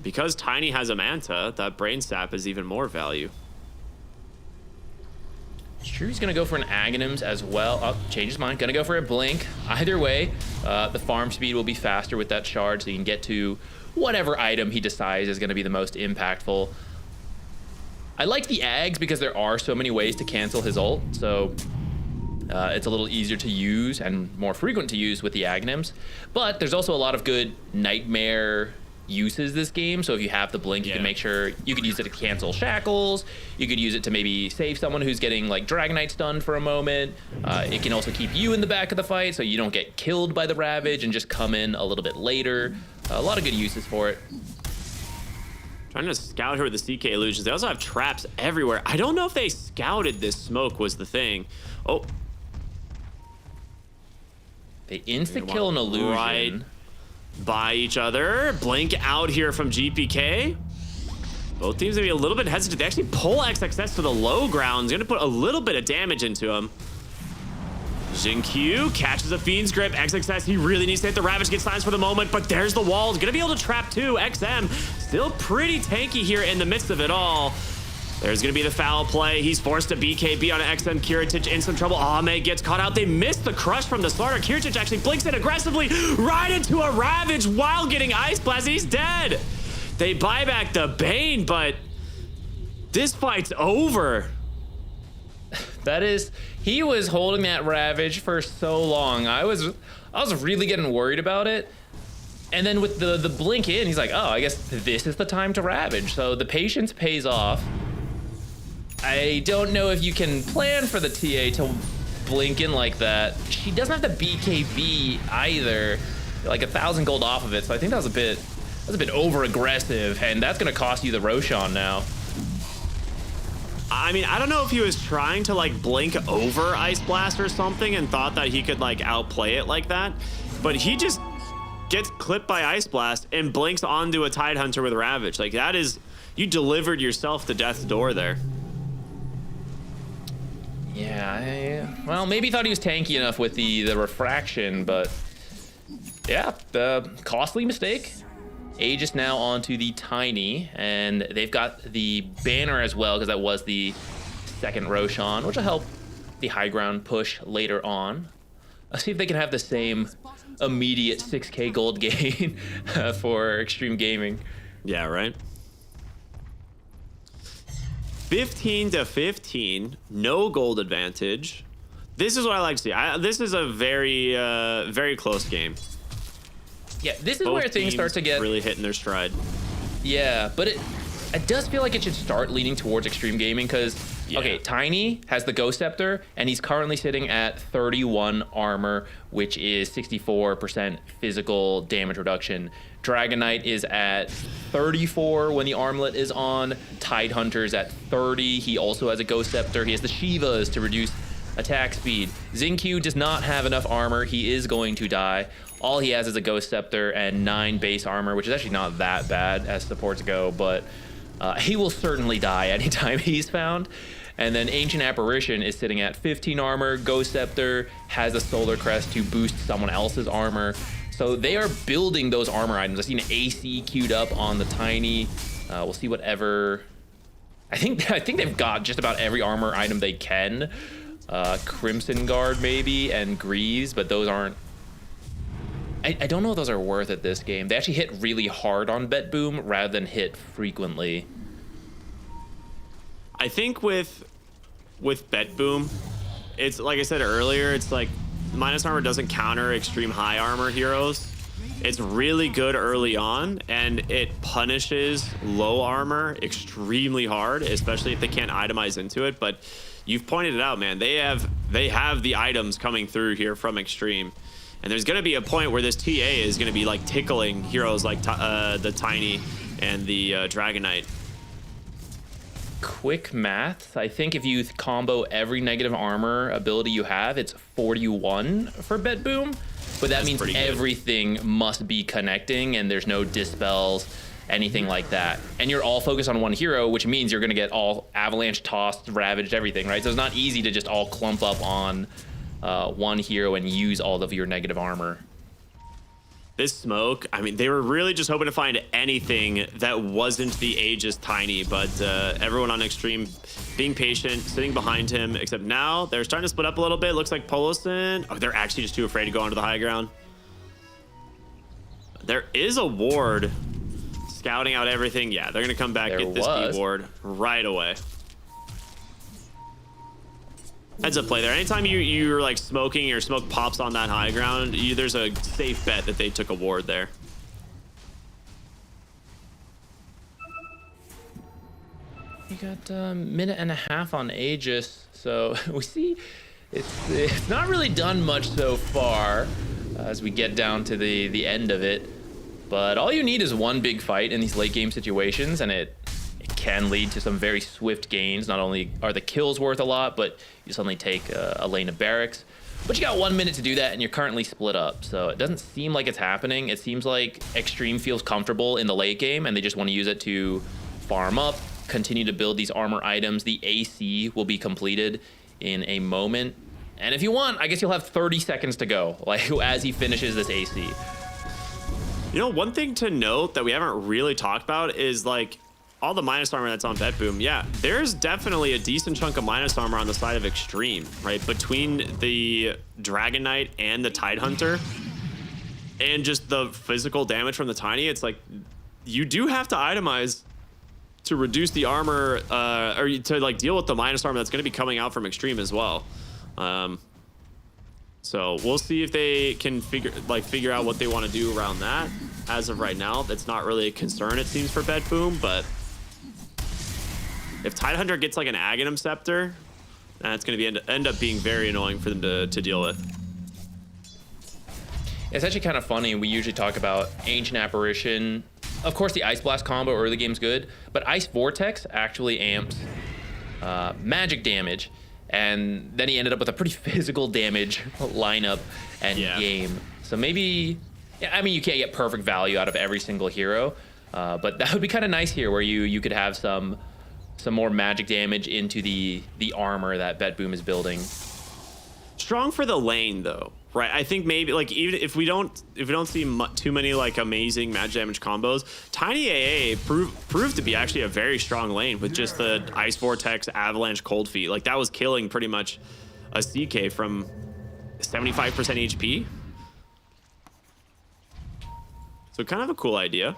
Speaker 12: because Tiny has a Manta, that Brain Sap is even more value.
Speaker 13: Sure, he's gonna go for an Aghanims as well. Oh, change his mind, gonna go for a Blink. Either way, the farm speed will be faster with that Shard, so you can get to whatever item he decides is gonna be the most impactful. I like the Ags because there are so many ways to cancel his ult, so it's a little easier to use and more frequent to use with the Aghanims. But there's also a lot of good Nightmare uses this game, so if you have the Blink, you can make sure you could use it to cancel shackles. You could use it to maybe save someone who's getting like Dragon Knight stunned for a moment. It can also keep you in the back of the fight so you don't get killed by the Ravage and just come in a little bit later. A lot of good uses for it.
Speaker 12: Trying to scout here with the CK illusions. They also have traps everywhere. I don't know if they scouted this smoke was the thing. Oh,
Speaker 13: they insta-kill an illusion. Right
Speaker 12: by each other. Blink out here from GPK. Both teams gonna be a little bit hesitant. They actually pull XXS to the low ground. Gonna put a little bit of damage into him. Xingqiu catches a Fiend's Grip. XXS, he really needs to hit the Ravage, get silenced for the moment, but there's the wall. He's gonna be able to trap too. XM still pretty tanky here in the midst of it all. There's gonna be the foul play. He's forced to BKB on an XM. Kiritich in some trouble. Ame gets caught out. They missed the crush from the starter. Kiritich actually blinks in aggressively right into a Ravage while getting Ice Blast. He's dead. They buy back the Bane, but this fight's over.
Speaker 13: That is, he was holding that Ravage for so long. I was really getting worried about it. And then with the blink in, he's like, oh, I guess this is the time to Ravage. So the patience pays off. I don't know if you can plan for the TA to blink in like that. She doesn't have the BKB either, like 1,000 gold off of it. So I think that was a bit over aggressive, and that's gonna cost you the Roshan now.
Speaker 12: I mean, I don't know if he was trying to like blink over Ice Blast or something and thought that he could like outplay it like that, but he just gets clipped by Ice Blast and blinks onto a Tidehunter with Ravage. Like that is, you delivered yourself to death's door there.
Speaker 13: Yeah, well, maybe thought he was tanky enough with the refraction, but yeah, the costly mistake. Aegis now onto the Tiny, and they've got the banner as well, because that was the second Roshan, which will help the high ground push later on. Let's see if they can have the same immediate 6k gold gain for Extreme Gaming.
Speaker 12: Yeah, right. 15 to 15, no gold advantage. This is what I like to see. This is a very, very close game.
Speaker 13: Yeah, this is
Speaker 12: Both
Speaker 13: where things start to get
Speaker 12: really hitting their stride.
Speaker 13: Yeah, but it does feel like it should start leaning towards Extreme Gaming because, okay, Tiny has the Ghost Scepter, and he's currently sitting at 31 armor, which is 64% physical damage reduction. Dragon Knight is at 34 when the armlet is on. Tidehunter's at 30. He also has a Ghost Scepter. He has the Shivas to reduce attack speed. Xingqiu does not have enough armor. He is going to die. All he has is a Ghost Scepter and 9 base armor, which is actually not that bad as supports go, but he will certainly die anytime he's found. And then Ancient Apparition is sitting at 15 armor. Ghost Scepter has a Solar Crest to boost someone else's armor. So they are building those armor items. I've seen AC queued up on the Tiny. We'll see whatever. I think they've got just about every armor item they can. Crimson Guard maybe and Greaves, but those aren't. I don't know if those are worth it this game. They actually hit really hard on Bet Boom rather than hit frequently.
Speaker 12: I think with Bet Boom, it's like I said earlier, it's like minus armor doesn't counter extreme high armor heroes. It's really good early on, and it punishes low armor extremely hard, especially if they can't itemize into it. But you've pointed it out, man. They have the items coming through here from Extreme. And there's going to be a point where this TA is going to be like tickling heroes like the Tiny and the Dragon Knight.
Speaker 13: Quick math. I think if you combo every negative armor ability you have, it's 41 for Bet Boom. But that means everything must be connecting and there's no dispels, anything like that. And you're all focused on one hero, which means you're going to get all avalanche, tossed, ravaged, everything, right? So it's not easy to just all clump up on one hero and use all of your negative armor.
Speaker 12: This smoke, I mean, they were really just hoping to find anything that wasn't the Aegis Tiny, but everyone on Extreme being patient, sitting behind him, except now they're starting to split up a little bit. Looks like Polosin, oh, they're actually just too afraid to go onto the high ground. There is a ward scouting out everything. Yeah, they're gonna come back, get this B ward right away. Heads up play there. Anytime you're like smoking or smoke pops on that high ground, there's a safe bet that they took a ward there.
Speaker 13: You got a minute and a half on Aegis, so we see it's not really done much so far as we get down to the end of it. But all you need is one big fight in these late game situations, and it can lead to some very swift gains. Not only are the kills worth a lot, but you suddenly take a lane of barracks. But you got 1 minute to do that, and you're currently split up. So it doesn't seem like it's happening. It seems like Extreme feels comfortable in the late game, and they just want to use it to farm up, continue to build these armor items. The AC will be completed in a moment. And if you want, I guess you'll have 30 seconds to go, like as he finishes this AC.
Speaker 12: You know, one thing to note that we haven't really talked about is like all the minus armor that's on Betboom. Yeah, there's definitely a decent chunk of minus armor on the side of Extreme, right? Between the Dragon Knight and the Tidehunter and just the physical damage from the Tiny, it's like you do have to itemize to reduce the armor or to like deal with the minus armor that's going to be coming out from Extreme as well. So we'll see if they can figure out what they want to do around that. As of right now, that's not really a concern, it seems, for Betboom, but if Tidehunter gets like an Aghanim Scepter, that's going to end up being very annoying for them to deal with.
Speaker 13: It's actually kind of funny. We usually talk about Ancient Apparition. Of course, the Ice Blast combo early game's good, but Ice Vortex actually amps magic damage. And then he ended up with a pretty physical damage lineup and game. So maybe, I mean, you can't get perfect value out of every single hero, but that would be kind of nice here, where you could have some more magic damage into the armor that Betboom is building.
Speaker 12: Strong for the lane though, right? I think maybe like even if we don't see too many like amazing magic damage combos, Tiny AA proved to be actually a very strong lane with just the Ice Vortex, Avalanche, Cold Feet. Like that was killing pretty much a CK from 75% HP. So kind of a cool idea.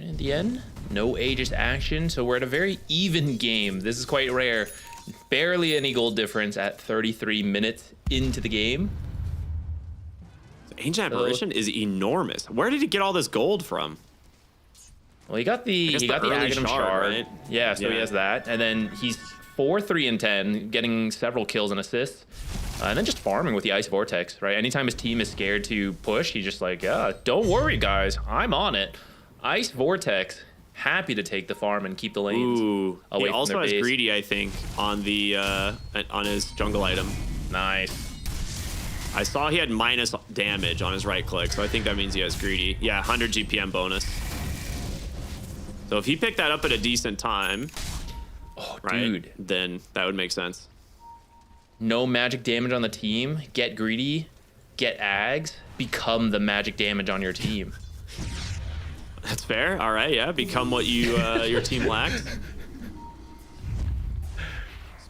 Speaker 13: In the end, no Aegis action, so we're at a very even game. This is quite rare. Barely any gold difference at 33 minutes into the game.
Speaker 12: Ancient Apparition is enormous. Where did he get all this gold from?
Speaker 13: Well, he got the Aghanim Shard, right? Yeah, so he has that, and then he's 4, 3, and 10, getting several kills and assists, and then just farming with the Ice Vortex, right? Anytime his team is scared to push, he's just like, yeah, don't worry, guys, I'm on it. Ice Vortex, happy to take the farm and keep the lanes away from their base.
Speaker 12: He also has Greedy, I think, on the on his jungle item.
Speaker 13: Nice.
Speaker 12: I saw he had minus damage on his right click, so I think that means he has Greedy. Yeah, 100 GPM bonus. So if he picked that up at a decent time,
Speaker 13: dude,
Speaker 12: then that would make sense.
Speaker 13: No magic damage on the team. Get Greedy, get Ags, become the magic damage on your team.
Speaker 12: That's fair. All right, yeah. Become what you your team lacked.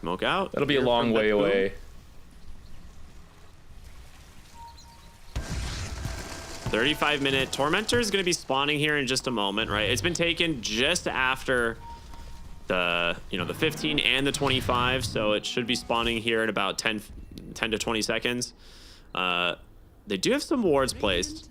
Speaker 12: Smoke out.
Speaker 13: That'll be a long way away.
Speaker 12: 35-minute Tormentor is going to be spawning here in just a moment, right? It's been taken just after the the 15 and the 25, so it should be spawning here in about 10 to 20 seconds. They do have some wards placed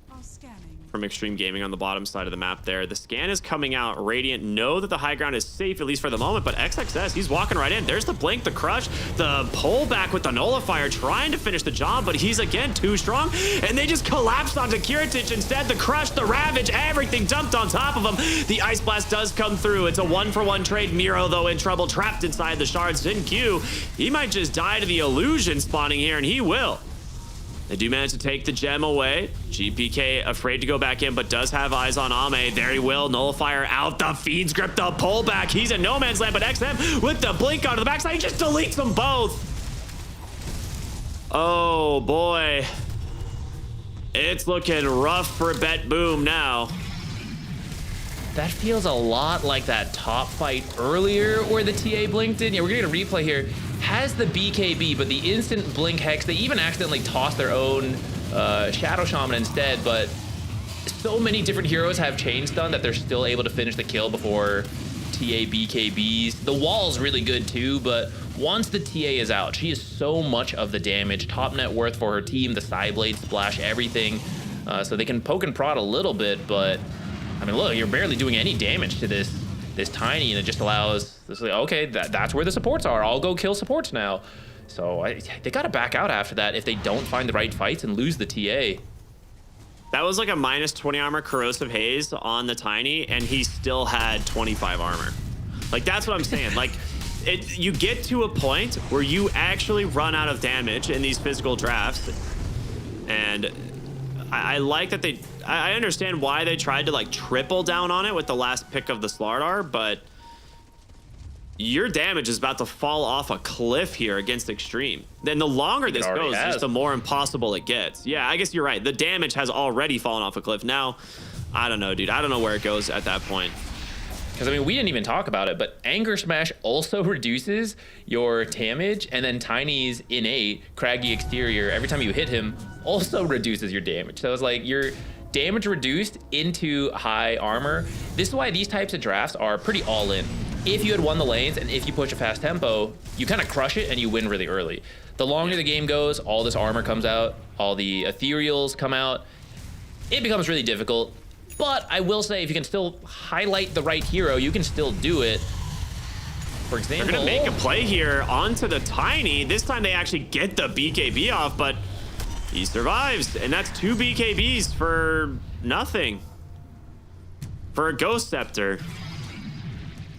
Speaker 12: from Extreme Gaming on the bottom side of the map there. The scan is coming out. Radiant know that the high ground is safe, at least for the moment, but XXS, he's walking right in. There's the blink, the crush, the pullback with the nullifier, trying to finish the job, but he's again too strong, and they just collapsed onto Kiritich instead. The crush, the ravage, everything dumped on top of him. The Ice Blast does come through. It's a 1-for-1 trade. Miro, though, in trouble, trapped inside the shards. Q, he might just die to the illusion spawning here, and he will. They do manage to take the gem away. GPK afraid to go back in, but does have eyes on Ame. There he will. Nullifier out. The Fiend's Grip, the pullback. He's in no man's land, but XM with the blink onto the backside. He just deletes them both. Oh, boy. It's looking rough for Betboom now.
Speaker 13: That feels a lot like that top fight earlier where the TA blinked in. Yeah, we're getting a replay here. Has the BKB, but the instant blink hex, they even accidentally tossed their own Shadow Shaman instead, but so many different heroes have chain stun that they're still able to finish the kill before TA BKBs. The wall's really good too, but once the TA is out, she is so much of the damage. Top net worth for her team, the side blade splash, everything. So they can poke and prod a little bit, but I mean, look, you're barely doing any damage to this Tiny, and it just allows this. Okay, that's where the supports are. I'll go kill supports now. So they got to back out after that if they don't find the right fights and lose the TA.
Speaker 12: That was like a minus 20 armor Corrosive Haze on the Tiny, and he still had 25 armor. Like, that's what I'm saying. Like, you get to a point where you actually run out of damage in these physical drafts, and I like that I understand why they tried to like triple down on it with the last pick of the Slardar, but your damage is about to fall off a cliff here against Extreme. Then the longer this goes, just the more impossible it gets. Yeah, I guess you're right. The damage has already fallen off a cliff. Now, I don't know, dude. I don't know where it goes at that point.
Speaker 13: Because, I mean, we didn't even talk about it, but Anger Smash also reduces your damage, and then Tiny's innate, Craggy Exterior, every time you hit him, also reduces your damage. So it's like your damage reduced into high armor. This is why these types of drafts are pretty all-in. If you had won the lanes, and if you push a fast tempo, you kind of crush it, and you win really early. The longer the game goes, all this armor comes out, all the ethereals come out. It becomes really difficult. But I will say, if you can still highlight the right hero, you can still do it. For example,
Speaker 12: they're gonna make a play here onto the Tiny. This time they actually get the BKB off, but he survives. And that's 2 BKBs for nothing. For a Ghost Scepter.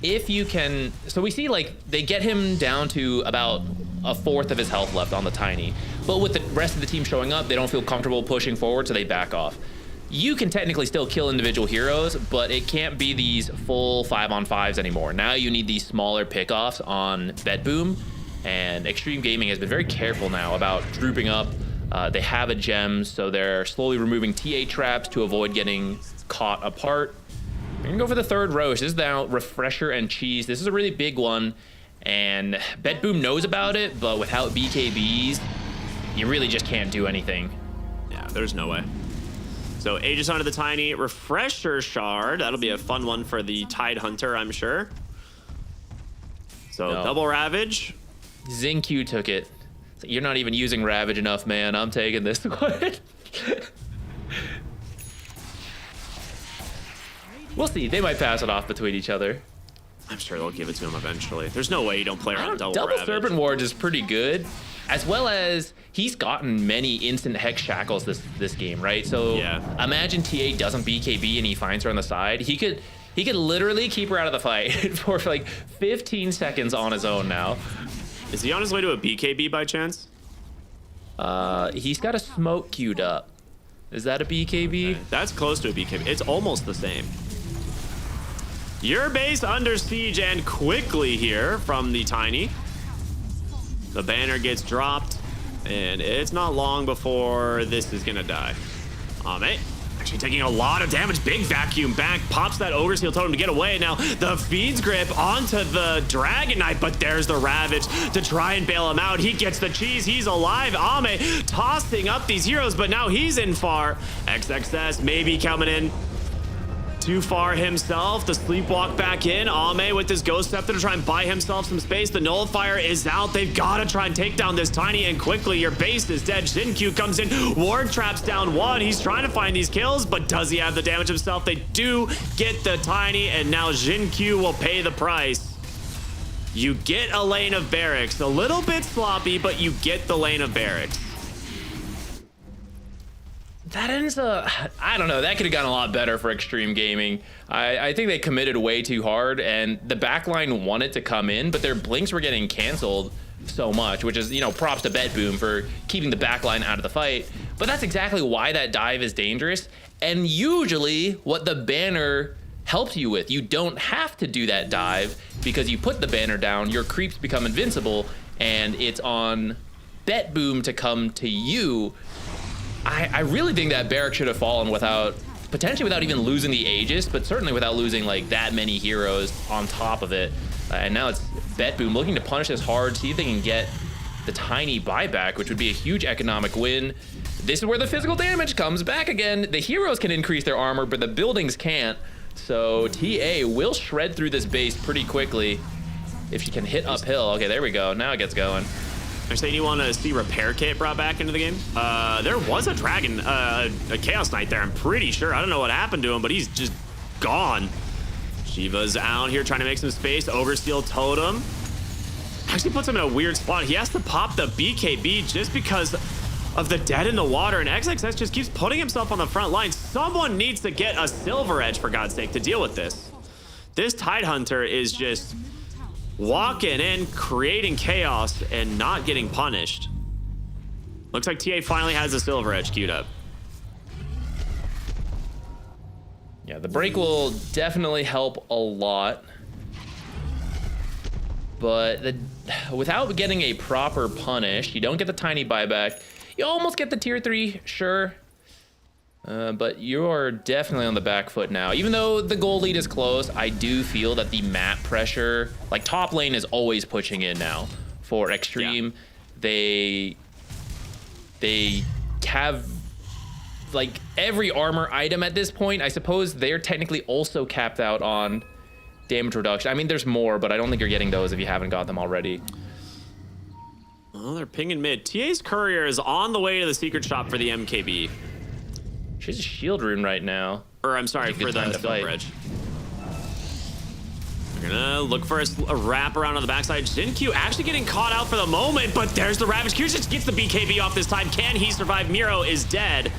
Speaker 13: If you can, so we see like they get him down to about a fourth of his health left on the Tiny. But with the rest of the team showing up, they don't feel comfortable pushing forward, so they back off. You can technically still kill individual heroes, but it can't be these full 5-on-5s anymore. Now you need these smaller pickoffs on Bedboom, and Extreme Gaming has been very careful now about drooping up. They have a gem, so they're slowly removing TA traps to avoid getting caught apart. We're gonna go for the third Roche. This is now Refresher and Cheese. This is a really big one, and Bedboom knows about it, but without BKBs, you really just can't do anything.
Speaker 12: Yeah, there's no way. So Aegis onto the Tiny, Refresher Shard. That'll be a fun one for the Tide Hunter, I'm sure. So double Ravage.
Speaker 13: Xingqiu took it. You're not even using Ravage enough, man. I'm taking this one. We'll see. They might pass it off between each other.
Speaker 12: I'm sure they'll give it to him eventually. There's no way you don't play around double Ravage.
Speaker 13: Serpent Ward is pretty good, as well as he's gotten many instant Hex Shackles this game, right? So imagine TA doesn't BKB and he finds her on the side. He could literally keep her out of the fight for like 15 seconds on his own now.
Speaker 12: Is he on his way to a BKB by chance?
Speaker 13: He's got a smoke queued up. Is that a BKB?
Speaker 12: Okay. That's close to a BKB. It's almost the same. Your base under siege and quickly here from the Tiny. The banner gets dropped, and it's not long before this is gonna die. Mate, actually taking a lot of damage. Big vacuum back, pops that Ogre Seal Totem to get away. Now the Fiend's Grip onto the Dragon Knight, but there's the Ravage to try and bail him out. He gets the cheese, he's alive. Ame tossing up these heroes, but now he's in far. XXS maybe coming in too far himself. The Sleepwalk back in. Ame with his Ghost Scepter to try and buy himself some space. The Nullifier is out. They've got to try and take down this Tiny, and quickly your base is dead. Xingqiu comes in. Ward traps down one. He's trying to find these kills, but does he have the damage himself? They do get the Tiny, and now Xingqiu will pay the price. You get a lane of barracks. A little bit sloppy, but you get the lane of barracks.
Speaker 13: That ends I don't know, that could have gone a lot better for Extreme Gaming. I think they committed way too hard, and the backline wanted to come in, but their blinks were getting canceled so much, which is, you know, props to Bedboom for keeping the backline out of the fight. But that's exactly why that dive is dangerous, and usually what the banner helps you with. You don't have to do that dive because you put the banner down, your creeps become invincible, and it's on Bedboom to come to you. I really think that Barrack should have fallen potentially without even losing the Aegis, but certainly without losing like that many heroes on top of it. And now it's Bedboom looking to punish this hard, see if they can get the Tiny buyback, which would be a huge economic win. This is where the physical damage comes back again. The heroes can increase their armor, but the buildings can't. So TA will shred through this base pretty quickly if she can hit uphill. Okay, there we go. Now it gets going.
Speaker 12: They're saying you want to see Repair Kit brought back into the game. There was a Dragon, a Chaos Knight there, I'm pretty sure. I don't know what happened to him, but he's just gone. Shiva's out here trying to make some space. Oversteel Totem. Actually puts him in a weird spot. He has to pop the BKB just because of the dead in the water, and XXS just keeps putting himself on the front line. Someone needs to get a Silver Edge, for God's sake, to deal with this. This Tide Hunter is just walking in, creating chaos, and not getting punished. Looks like TA finally has a Silver Edge queued up.
Speaker 13: Yeah, the break will definitely help a lot. But without getting a proper punish, you don't get the tiny buyback. You almost get the tier 3, sure. But you're definitely on the back foot now. Even though the gold lead is close, I do feel that the map pressure, like top lane is always pushing in now for Extreme. Yeah. They have like every armor item at this point. I suppose they're technically also capped out on damage reduction. I mean, there's more, but I don't think you're getting those if you haven't got them already.
Speaker 12: Oh, they're pinging mid. TA's courier is on the way to the secret shop for the MKB.
Speaker 13: She's a shield rune right now.
Speaker 12: Or I'm sorry, for the Steel Bridge. We're gonna look for a wrap around on the backside. Xinqiu actually getting caught out for the moment, but there's the Ravage. Q just gets the BKB off this time. Can he survive? Miro is dead.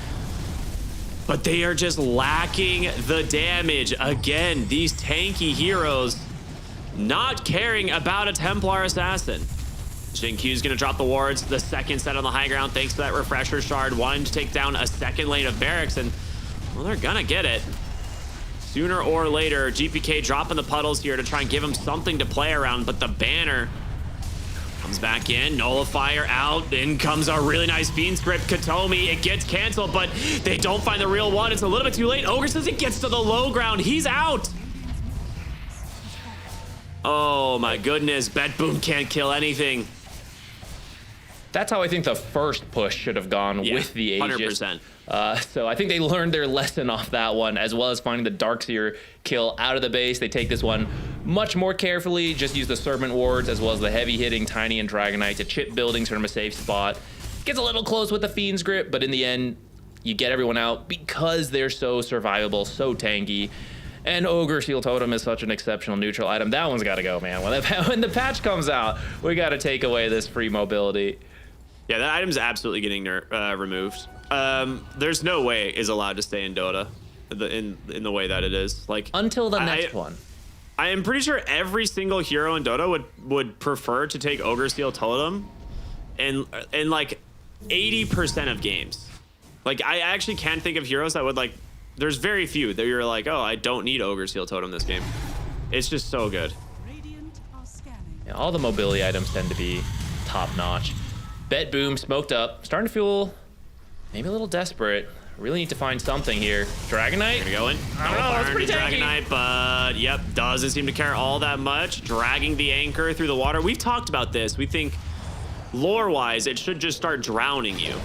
Speaker 12: But they are just lacking the damage. Again, these tanky heroes not caring about a Templar Assassin. Xinqiu's gonna drop the wards, the second set on the high ground thanks to that refresher shard, wanting to take down a second lane of barracks, and well, they're gonna get it. Sooner or later, GPK dropping the puddles here to try and give him something to play around, but the banner comes back in, nullifier out, in comes a really nice Fiend script, Katomi, it gets canceled, but they don't find the real one, it's a little bit too late. Ogre says it gets to the low ground, he's out! Oh my goodness, Bet Boom can't kill anything.
Speaker 13: That's how I think the first push should have gone with the Aegis.
Speaker 12: 100%.
Speaker 13: So I think they learned their lesson off that one, as well as finding the Darkseer kill out of the base. They take this one much more carefully, just use the Serpent Wards as well as the heavy hitting Tiny and Dragonite to chip buildings from a safe spot. Gets a little close with the Fiend's Grip, but in the end, you get everyone out because they're so survivable, so tanky. And Ogre Seal Totem is such an exceptional neutral item. That one's got to go, man. When the patch comes out, we got to take away this free mobility.
Speaker 12: Yeah, that item's absolutely getting removed. There's no way is allowed to stay in Dota in the way that it is. Like
Speaker 13: until the next one.
Speaker 12: I am pretty sure every single hero in Dota would prefer to take Ogre Seal Totem in like 80% of games. Like I actually can't think of heroes that would like. There's very few that you're like, oh, I don't need Ogre Seal Totem this game. It's just so good.
Speaker 13: Yeah, all the mobility items tend to be top notch. Bet Boom smoked up, starting to feel maybe a little desperate. Really need to find something here. Dragonite?
Speaker 12: Gonna go in.
Speaker 13: I don't know, that's pretty tanky.
Speaker 12: Dragonite, but yep, doesn't seem to care all that much. Dragging the anchor through the water. We've talked about this. We think lore-wise, it should just start drowning you.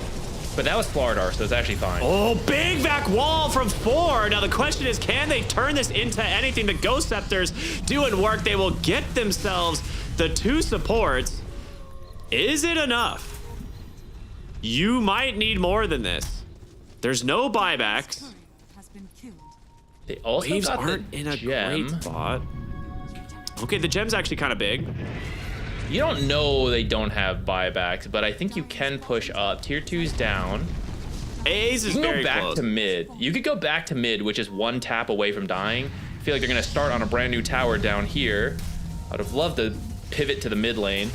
Speaker 13: But that was Floridar, so it's actually fine.
Speaker 12: Oh, big back wall from 4. Now the question is, can they turn this into anything? The Ghost Scepters doing work. They will get themselves the 2 supports. Is it enough? You might need more than this. There's no buybacks.
Speaker 13: They also
Speaker 12: Waves
Speaker 13: got
Speaker 12: aren't
Speaker 13: the
Speaker 12: in a
Speaker 13: gem.
Speaker 12: great spot. Okay, the gem's actually kind of big.
Speaker 13: You don't know they don't have buybacks, but I think you can push up. Tier 2's down.
Speaker 12: A's is
Speaker 13: you can
Speaker 12: very
Speaker 13: go back
Speaker 12: close.
Speaker 13: to mid. You could go back to mid, which is 1 tap away from dying. I feel like they're going to start on a brand new tower down here. I'd have loved to pivot to the mid lane.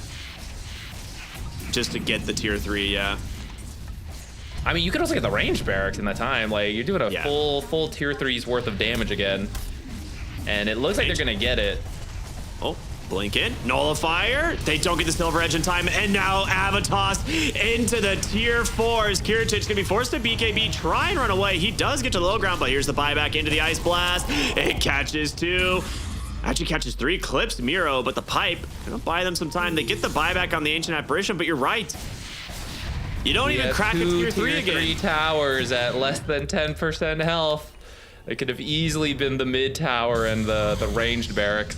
Speaker 12: Just to get the tier 3, yeah.
Speaker 13: I mean, you could also get the ranged barracks in that time. Like, you're doing a full tier 3's worth of damage again. And it looks like they're going to get it.
Speaker 12: Oh, blink in. Nullifier. They don't get the silver edge in time. And now Avatos into the tier 4s. Kiritich going to be forced to BKB. Try and run away. He does get to the low ground, but here's the buyback into the Ice Blast. It catches 2. Actually catches 3, clips Miro, but the pipe gonna buy them some time. They get the buyback on the Ancient Apparition, but you're right. You don't even crack the tier 3 again.
Speaker 13: 3 towers at less than 10% health. It could have easily been the mid tower and the ranged barracks.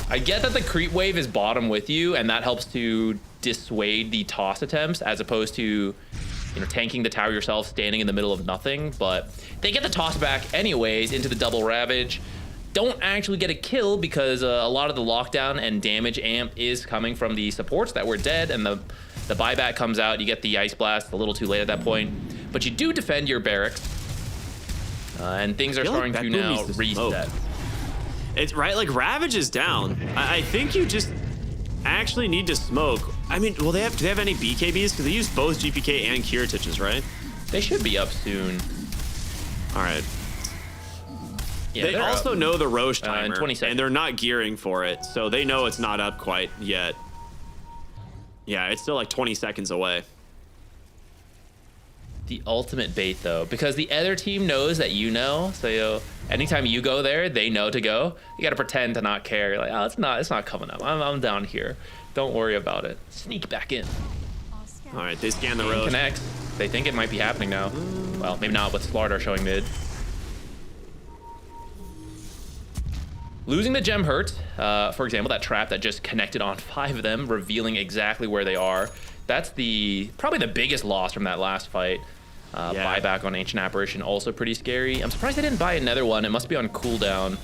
Speaker 13: I get that the creep wave is bottom with you, and that helps to dissuade the toss attempts as opposed to tanking the tower yourself, standing in the middle of nothing, but they get the toss back anyways into the double ravage. Don't actually get a kill because a lot of the lockdown and damage amp is coming from the supports that were dead, and the buyback comes out. You get the Ice Blast a little too late at that point, but you do defend your barracks, and things are starting to now reset.
Speaker 12: It's right, like Ravage is down. I think you just actually need to smoke. I mean, do they have any BKBs? Because they use both GPK and Kiritich's, right?
Speaker 13: They should be up soon.
Speaker 12: All right.
Speaker 13: Yeah,
Speaker 12: They
Speaker 13: they're
Speaker 12: also
Speaker 13: up.
Speaker 12: know the Roche
Speaker 13: In
Speaker 12: timer,
Speaker 13: 20 seconds.
Speaker 12: and they're not gearing for it, so they know it's not up quite yet. Yeah, it's still like 20 seconds away.
Speaker 13: The ultimate bait, though, because the other team knows that you know. So anytime you go there, they know to go. You got to pretend to not care. You're like, oh, it's not coming up. I'm down here. Don't worry about it. Sneak back in.
Speaker 12: All right, they scan the
Speaker 13: Game
Speaker 12: road.
Speaker 13: connects. They think it might be happening now. Well, maybe not with Slardar showing mid. Losing the gem hurt. For example, that trap that just connected on 5 of them, revealing exactly where they are. That's probably the biggest loss from that last fight. Buyback on Ancient Apparition, also pretty scary. I'm surprised they didn't buy another one. It must be on cooldown.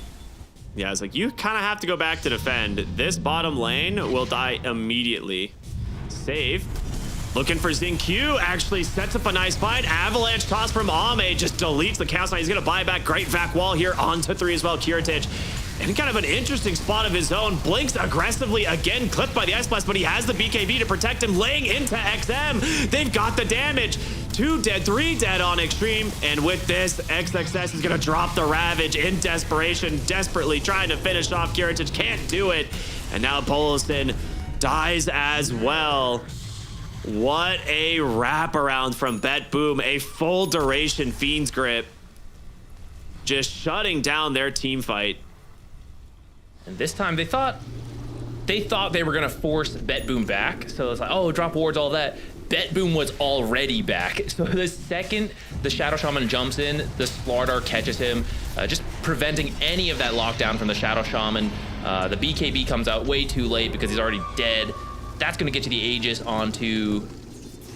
Speaker 12: Yeah, it's like you kind of have to go back to defend. This bottom lane will die immediately. Save. Looking for Zinq, actually sets up a nice fight. Avalanche toss from Ame just deletes the Chaos Knight. He's going to buy back. Great vac wall here onto 3 as well. Kiritich in kind of an interesting spot of his own. Blinks aggressively again, clipped by the Ice Blast, but he has the BKB to protect him, laying into XM. They've got the damage. 2 dead, 3 dead on Extreme. And with this, XXS is going to drop the Ravage in desperation, desperately trying to finish off Kiritich. Can't do it. And now Polison dies as well. What a wraparound from Bet Boom. A full duration Fiend's Grip. Just shutting down their team fight.
Speaker 13: And this time they thought they were gonna force Bet Boom back. So it's like, oh, drop wards, all that. Bet Boom was already back. So the second the Shadow Shaman jumps in, the Slardar catches him, just preventing any of that lockdown from the Shadow Shaman. The BKB comes out way too late because he's already dead. That's gonna get you the Aegis onto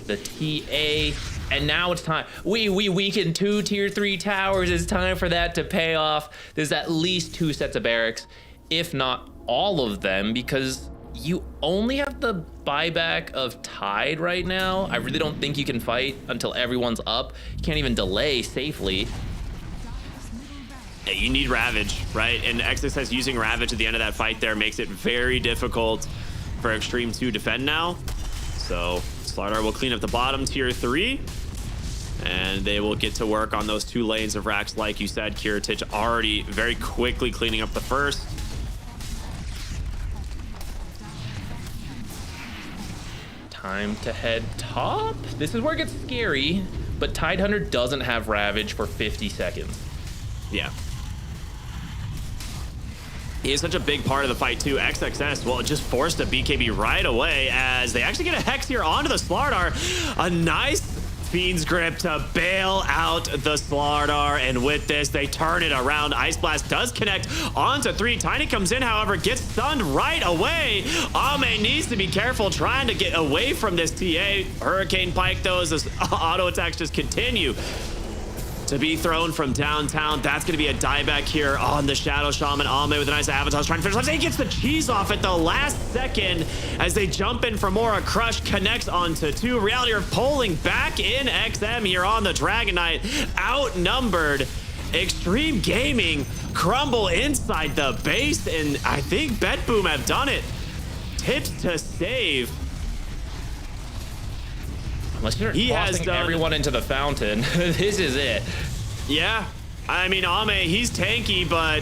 Speaker 13: the TA. And now it's time. We weakened 2 tier 3 towers. It's time for that to pay off. There's at least 2 sets of barracks, if not all of them, because you only have the buyback of Tide right now. I really don't think you can fight until everyone's up. You can't even delay safely.
Speaker 12: Yeah, you need Ravage, right? And XXS using Ravage at the end of that fight there makes it very difficult for Extreme to defend now. So Slardar will clean up the bottom tier 3. And they will get to work on those 2 lanes of racks, like you said. Kiritich already very quickly cleaning up the first.
Speaker 13: Time to head top. This is where it gets scary, but Tidehunter doesn't have Ravage for 50 seconds.
Speaker 12: Yeah. He is such a big part of the fight too. XXS, well, it just forced a BKB right away as they actually get a Hex here onto the Slardar. A nice Fiend's Grip to bail out the Slardar, and with this, they turn it around. Ice Blast does connect onto 3. Tiny comes in, however, gets stunned right away. Ame needs to be careful trying to get away from this TA. Hurricane Pike, though, as this auto attacks just continue to be thrown from downtown. That's going to be a dieback here on the Shadow Shaman. Ame with a nice avatar trying to finish off. He gets the cheese off at the last second as they jump in for more. A Crush connects onto 2. Reality are pulling back in XM here on the Dragon Knight. Outnumbered. Extreme Gaming crumble inside the base, and I think Bet Boom have done it. Tips to save.
Speaker 13: Unless you're
Speaker 12: He has
Speaker 13: tossing
Speaker 12: done
Speaker 13: everyone into the fountain, this is it.
Speaker 12: Yeah, I mean, Ame, he's tanky, but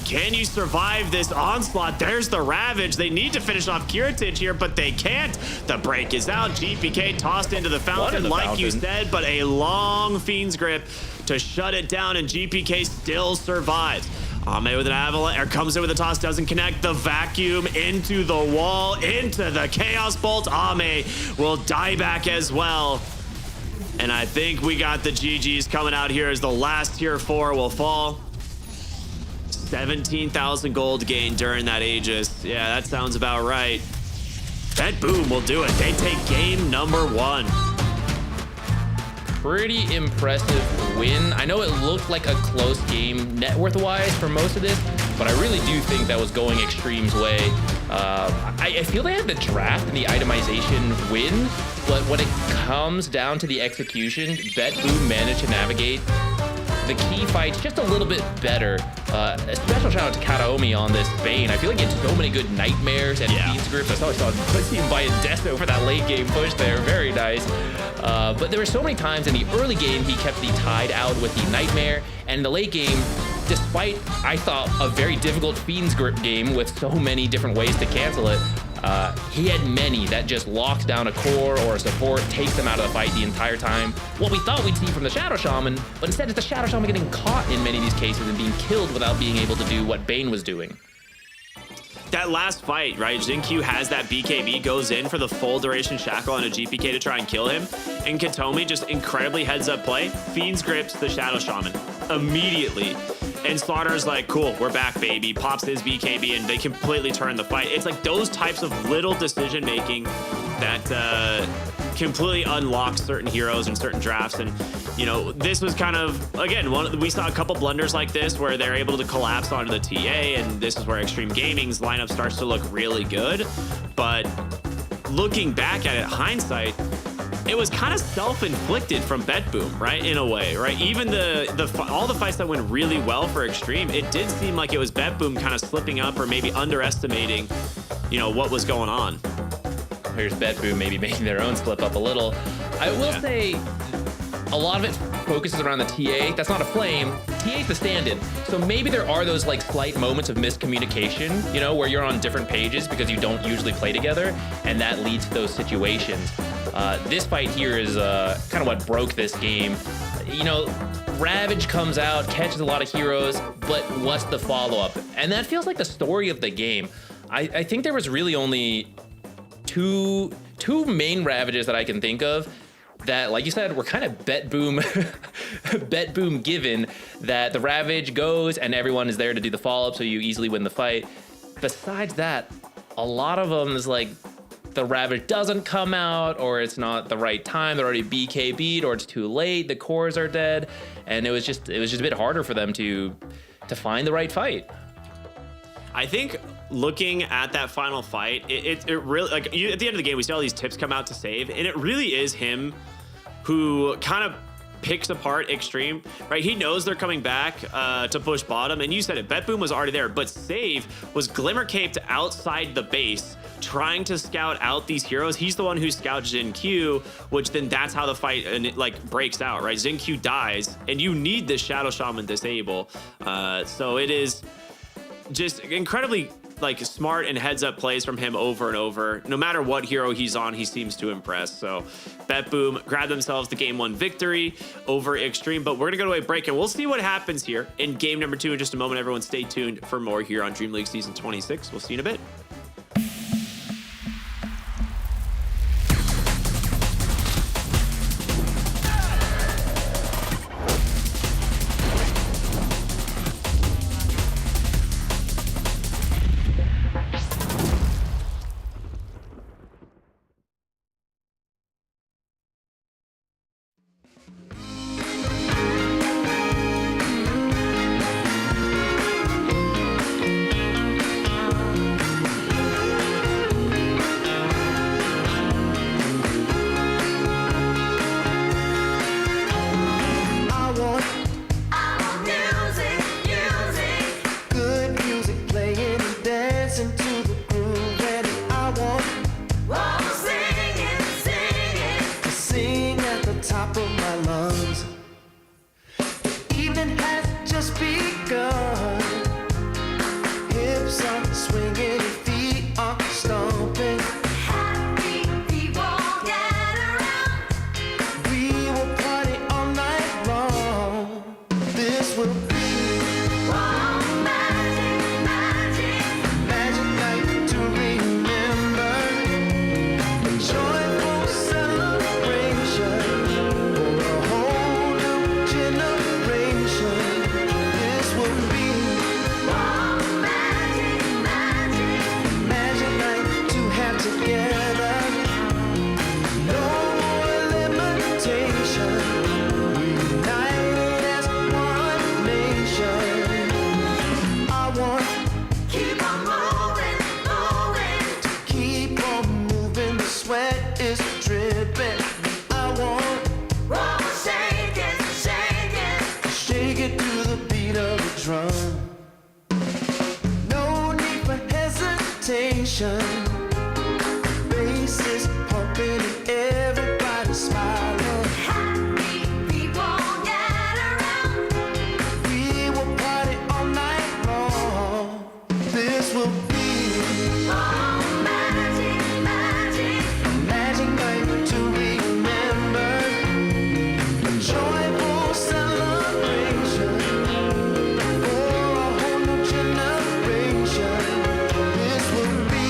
Speaker 12: can you survive this onslaught? There's the Ravage. They need to finish off Kiritich here, but they can't. The break is out. GPK tossed into the fountain, like you said, but a long Fiend's Grip to shut it down, and GPK still survives. Ame with an avalanche, or comes in with a toss, doesn't connect. The vacuum into the wall, into the Chaos Bolt. Ame will die back as well. And I think we got the GGs coming out here as the last tier 4 will fall. 17,000 gold gained during that Aegis. Yeah, that sounds about right. Bet Boom will do it. They take game number 1.
Speaker 13: Pretty impressive win. I know it looked like a close game net worth-wise for most of this, but I really do think that was going Extreme's way. I feel they had the draft and the itemization win, but when it comes down to the execution, Bet Boom managed to navigate the key fights just a little bit better. A special shout out to Kataomi on this Bane. I feel like he had so many good nightmares and Fiends grips. I saw him buy a Desto for that late game push there. Very nice. But there were so many times in the early game he kept the Tide out with the Nightmare, and in the late game, despite, I thought, a very difficult Fiends grip game with so many different ways to cancel it, he had many that just locked down a core or a support, takes them out of the fight the entire time. What we thought we'd see from the Shadow Shaman, but instead it's the Shadow Shaman getting caught in many of these cases and being killed without being able to do what Bane was doing.
Speaker 12: That last fight, right? Xingqiu has that BKB, goes in for the full duration shackle on a GPK to try and kill him. And Katomi just incredibly heads up play. Fiends grips the Shadow Shaman immediately. And Slaughter's like, cool, we're back, baby. Pops his BKB and they completely turn the fight. It's like those types of little decision making that completely unlock certain heroes in certain drafts. And you know, this was kind of, again, we saw a couple blunders like this where they're able to collapse onto the TA, and this is where Extreme Gaming's lineup starts to look really good. But looking back at it, hindsight, it was kind of self-inflicted from BetBoom, right? In a way, right? Even all the fights that went really well for Extreme, it did seem like it was BetBoom kind of slipping up or maybe underestimating, you know, what was going on.
Speaker 13: Here's BetBoom maybe making their own slip up a little. I will say a lot of it focuses around the TA. That's not a flame. TA's the stand-in. So maybe there are those like slight moments of miscommunication, you know, where you're on different pages because you don't usually play together, and that leads to those situations. This fight here is kind of what broke this game. You know, Ravage comes out, catches a lot of heroes, but what's the follow-up? And that feels like the story of the game. I think there was really only two main Ravages that I can think of that, like you said, were kind of BetBoom given, that the Ravage goes and everyone is there to do the follow-up, so you easily win the fight. Besides that, a lot of them is like the Ravage doesn't come out, or it's not the right time, they're already BKB'd, or it's too late, the cores are dead, and it was just a bit harder for them to find the right fight.
Speaker 12: I think looking at that final fight, it really, like, at the end of the game, we see all these tips come out to save, and it really is him who kind of picks apart Extreme, right? He knows they're coming back to push bottom, and you said it, BetBoom was already there, but Save was Glimmer Caped outside the base, trying to scout out these heroes. He's the one who scouts Xingqiu, which then that's how the fight breaks out, right? Xingqiu dies, and you need this Shadow Shaman disable. So it is just incredibly like smart and heads up plays from him over and over. No matter what hero he's on, he seems to impress. So BetBoom grabbed themselves the game 1 victory over Extreme, but we're gonna go to a break and we'll see what happens here in game number 2 in just a moment. Everyone stay tuned for more here on Dream League Season 26. We'll see you in a bit.
Speaker 1: celebration. Faces pumping and everybody smiling. Happy people gather around. We will party all night long. This will be magic, magic, a magic night to remember. A joyful celebration for a whole new generation. This will be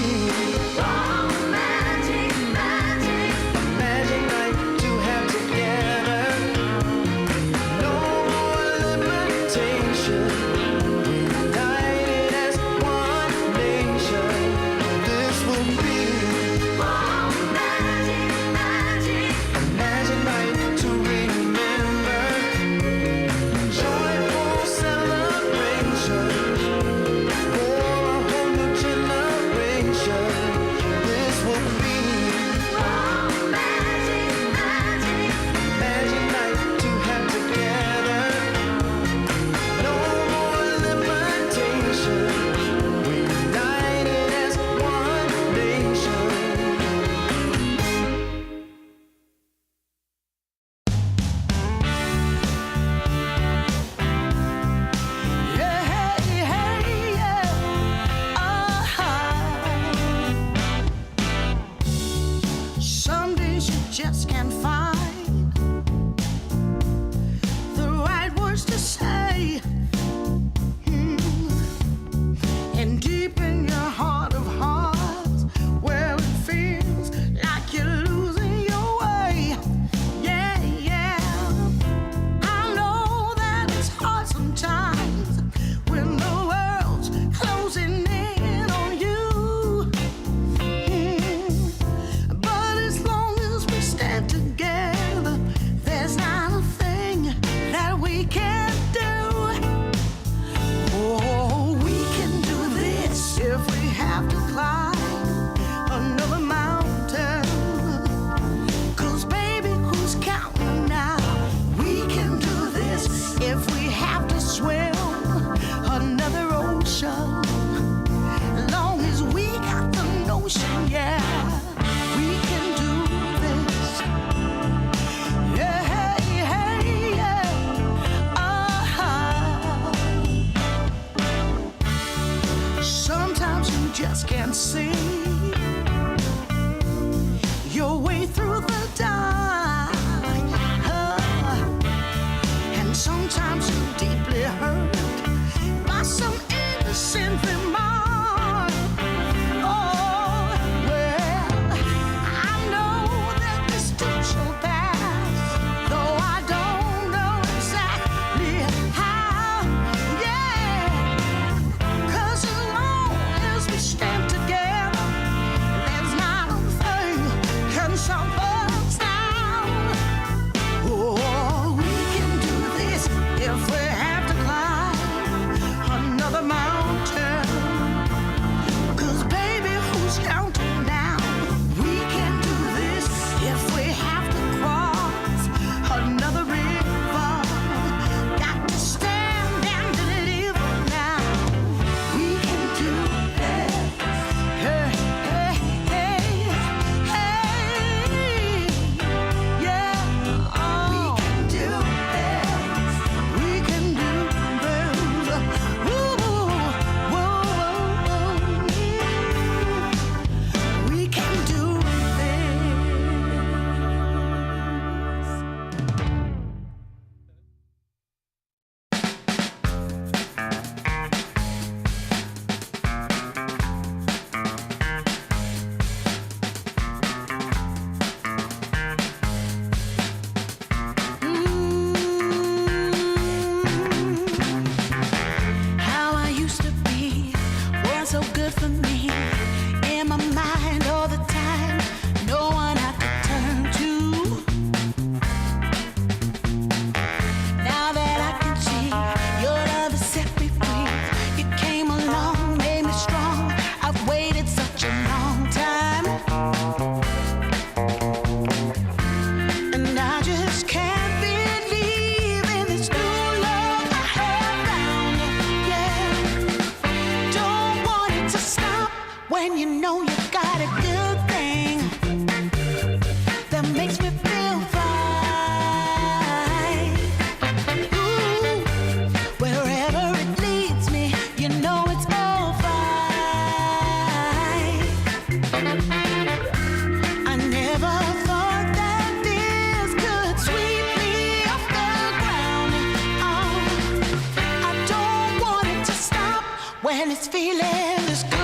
Speaker 1: feeling this good.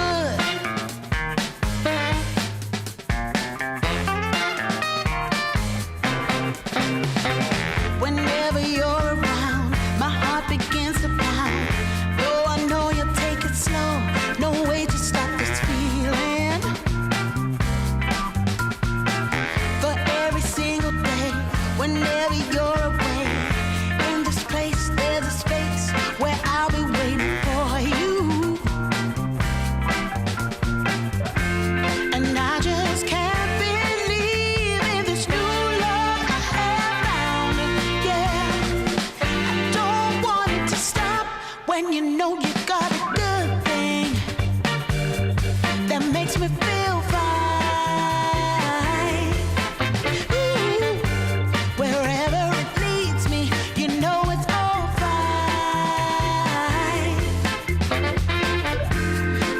Speaker 1: Whenever you're around, my heart begins to pound. Though I know you'll take it slow, no way to stop this feeling. For every single day, whenever you're away, in this place there's a space where I'll be waiting for you. And I just can't believe in this new love I have found. Yeah, I don't want it to stop when you know you got a good thing that makes me feel fine. Ooh, wherever it leads me, you know it's all fine.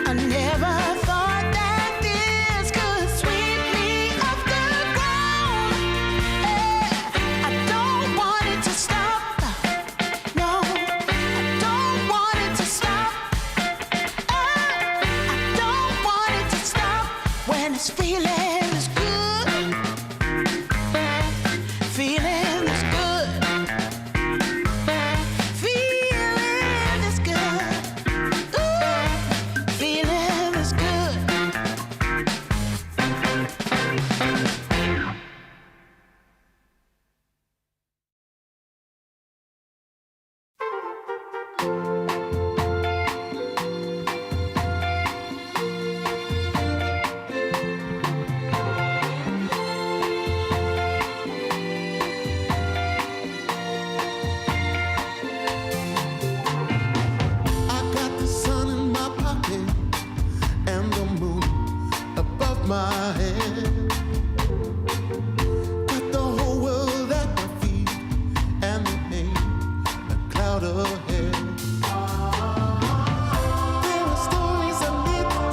Speaker 1: I never thought that this could sweep me off the ground. I don't want it to stop. No, I don't want it to stop. I don't want it to stop when it's feeling is good. Feeling is good. Feeling is good. Ooh, feeling is good.
Speaker 2: I got the sun in my pocket and the moon above my head. Got the whole world at my feet and the pain, a cloud ahead. There are stories I need to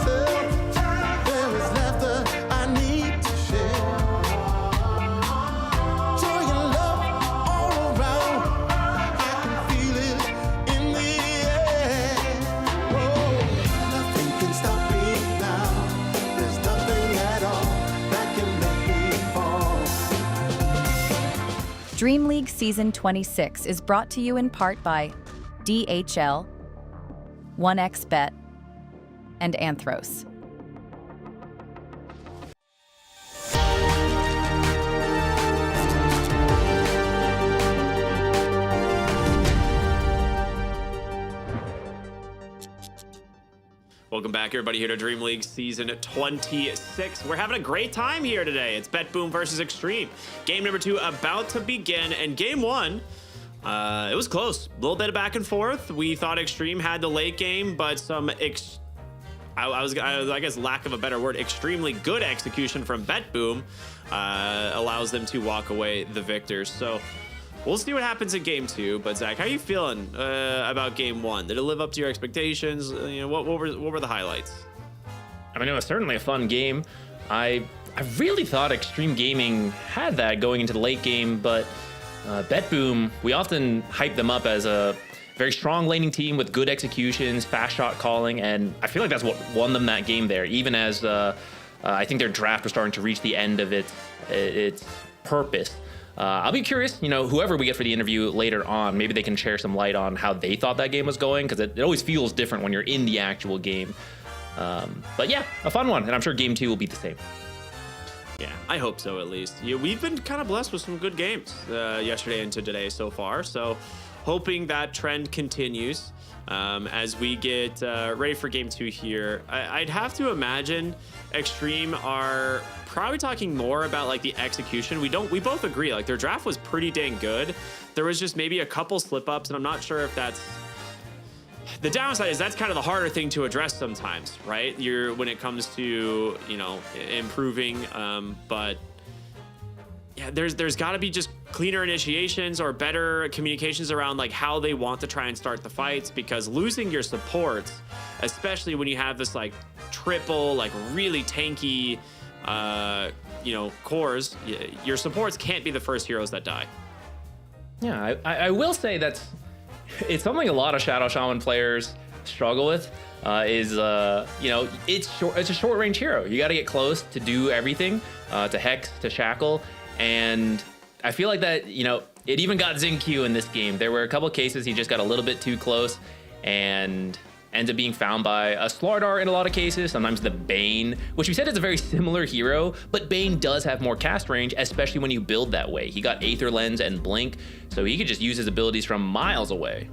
Speaker 2: tell. There is laughter I need to share. Joy and love all around. I can feel it in the air. Oh, nothing can stop me now. There's nothing at all that can make me fall.
Speaker 6: DreamLeague Season 26 is brought to you in part by DHL, 1xBet, and Anthros.
Speaker 12: Welcome back, everybody, here to Dream League Season 26. We're having a great time here today. It's Bet Boom versus Extreme. Game number 2 about to begin, and game 1, it was close. A little bit of back and forth. We thought Extreme had the late game, but some, I guess, lack of a better word, extremely good execution from Bet Boom allows them to walk away the victors. So we'll see what happens in game 2. But Zach, how are you feeling about game 1? Did it live up to your expectations? You know, what were the highlights?
Speaker 13: I mean, it was certainly a fun game. I really thought Extreme Gaming had that going into the late game, but Bet Boom, we often hype them up as a very strong laning team with good executions, fast shot calling, and I feel like that's what won them that game there, even as I think their draft was starting to reach the end of its purpose. I'll be curious, you know, whoever we get for the interview later on, maybe they can share some light on how they thought that game was going, because it always feels different when you're in the actual game. But yeah, a fun one, and I'm sure game 2 will be the same.
Speaker 12: Yeah, I hope so, at least. Yeah, we've been kind of blessed with some good games yesterday and today so far, so hoping that trend continues as we get ready for game 2 here. I'd have to imagine Extreme are probably talking more about like the execution. We both agree, like their draft was pretty dang good. There was just maybe a couple slip ups, and I'm not sure if that's the downside. Is that's kind of the harder thing to address sometimes, right? When it comes to, you know, improving, but yeah, there's got to be just cleaner initiations or better communications around like how they want to try and start the fights, because losing your supports, especially when you have this like triple, like really tanky, you know, cores, your supports can't be the first heroes that die.
Speaker 13: Yeah, I will say it's something a lot of Shadow Shaman players struggle with is, you know, it's a short range hero. You got to get close to do everything, to hex, to shackle. And I feel like that, you know, it even got Zinq in this game. There were a couple of cases he just got a little bit too close and ended up being found by a Slardar in a lot of cases, sometimes the Bane, which we said is a very similar hero, but Bane does have more cast range, especially when you build that way. He got Aether Lens and Blink, so he could just use his abilities from miles away.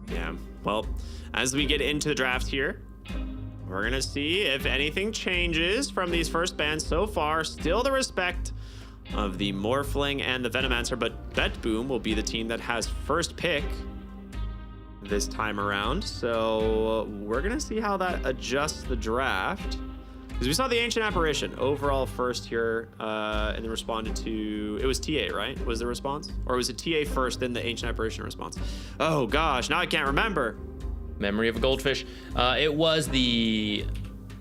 Speaker 12: Yeah, well, as we get into the draft here, we're gonna see if anything changes from these first bans so far. Still the respect of the Morphling and the Venomancer, but BetBoom will be the team that has first pick this time around. So we're gonna see how that adjusts the draft. Because we saw the Ancient Apparition overall first here, and then responded to, it was TA, right? Was the response? Or was it TA first, then the Ancient Apparition response? Oh gosh, now I can't remember.
Speaker 13: Memory of a Goldfish. It was the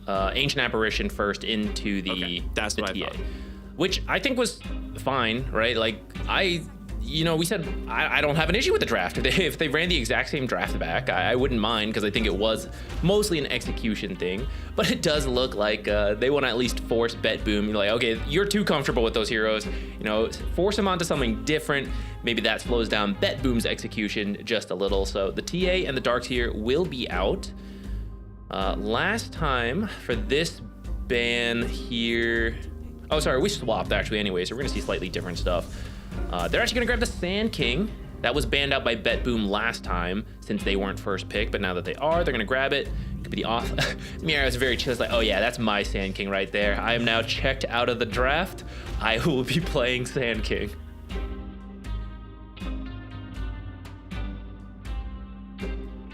Speaker 13: Ancient Apparition first into the,
Speaker 12: okay, that's
Speaker 13: the
Speaker 12: what
Speaker 13: TA.
Speaker 12: I thought.
Speaker 13: Which I think was fine, right? Like, you know, we said I don't have an issue with the draft. If they ran the exact same draft back, I wouldn't mind, because I think it was mostly an execution thing. But it does look like they want to at least force BetBoom. You're like, okay, you're too comfortable with those heroes. You know, force them onto something different. Maybe that slows down BetBoom's execution just a little. So the TA and the Dark Tier will be out. Last time for this ban here... Oh, sorry, we swapped actually anyway, so we're gonna see slightly different stuff. They're actually gonna grab the Sand King. That was banned out by BetBoom last time since they weren't first pick, but now that they are, they're gonna grab it. Could be the off. Mira was very chill. It's like, oh yeah, that's my Sand King right there. I am now checked out of the draft. I will be playing Sand King.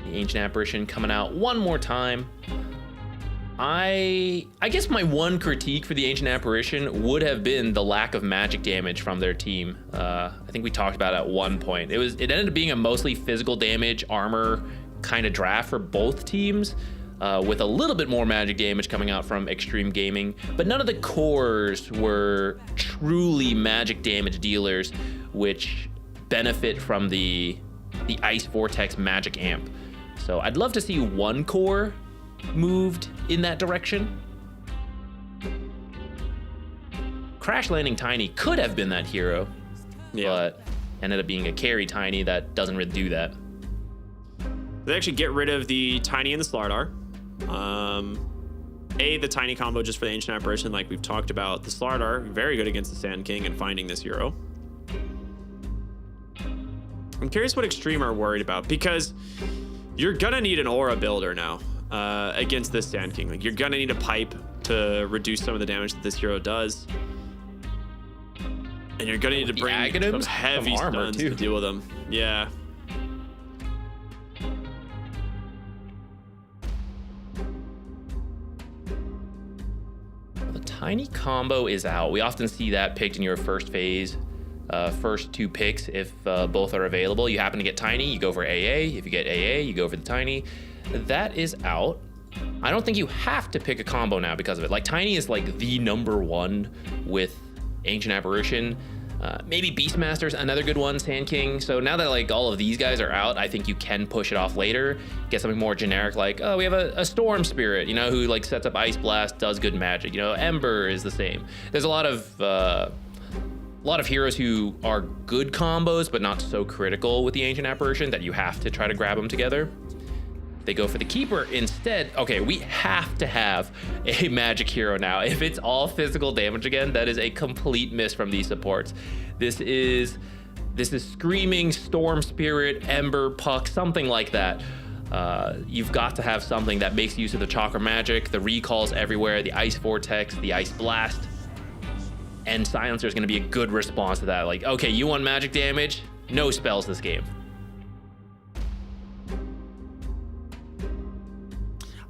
Speaker 13: The Ancient Apparition coming out one more time. I guess my one critique for the Ancient Apparition would have been the lack of magic damage from their team. I think we talked about it at one point. It ended up being a mostly physical damage armor kind of draft for both teams, with a little bit more magic damage coming out from Extreme Gaming, but none of the cores were truly magic damage dealers, which benefit from the Ice Vortex magic amp. So I'd love to see one core moved in that direction. Crash Landing Tiny could have been that hero, but ended up being a carry Tiny that doesn't really do that.
Speaker 12: They actually get rid of the Tiny and the Slardar. The Tiny combo just for the Ancient Apparition, like we've talked about. The Slardar, very good against the Sand King and finding this hero. I'm curious what Extreme are worried about, because you're gonna need an aura builder now. Against this Sand King. Like, you're gonna need a pipe to reduce some of the damage that this hero does. And you're gonna need to bring some heavy stuns to deal with them. Yeah.
Speaker 13: The Tiny combo is out. We often see that picked in your first phase. First two picks, if both are available. You happen to get Tiny, you go for AA. If you get AA, you go for the Tiny. That is out. I don't think you have to pick a combo now because of it. Like, Tiny is like the #1 with Ancient Apparition. Maybe Beastmaster's another good one, Sand King. So now that like all of these guys are out, I think you can push it off later. Get something more generic, like, oh, we have a Storm Spirit, you know, who like sets up Ice Blast, does good magic. You know, Ember is the same. There's a lot of heroes who are good combos, but not so critical with the Ancient Apparition that you have to try to grab them together. They go for the Keeper instead. Okay, we have to have a magic hero now. If it's all physical damage again, that is a complete miss from these supports. This is Screaming, Storm Spirit, Ember, Puck, something like that. You've got to have something that makes use of the Chakra Magic, the recalls everywhere, the Ice Vortex, the Ice Blast. And Silencer is going to be a good response to that. Like, okay, you want magic damage? No spells this game.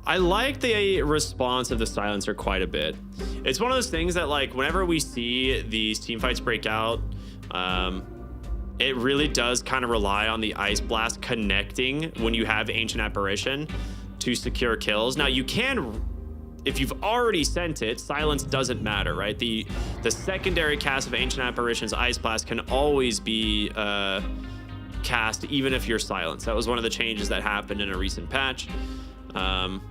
Speaker 12: I like the response of the Silencer quite a bit. It's one of those things that, like, whenever we see these team fights break out, it really does kind of rely on the Ice Blast connecting when you have Ancient Apparition to secure kills. Now, you can, if you've already sent it, silence doesn't matter, right? The secondary cast of Ancient Apparition's Ice Blast can always be cast even if you're silenced. That was one of the changes that happened in a recent patch. And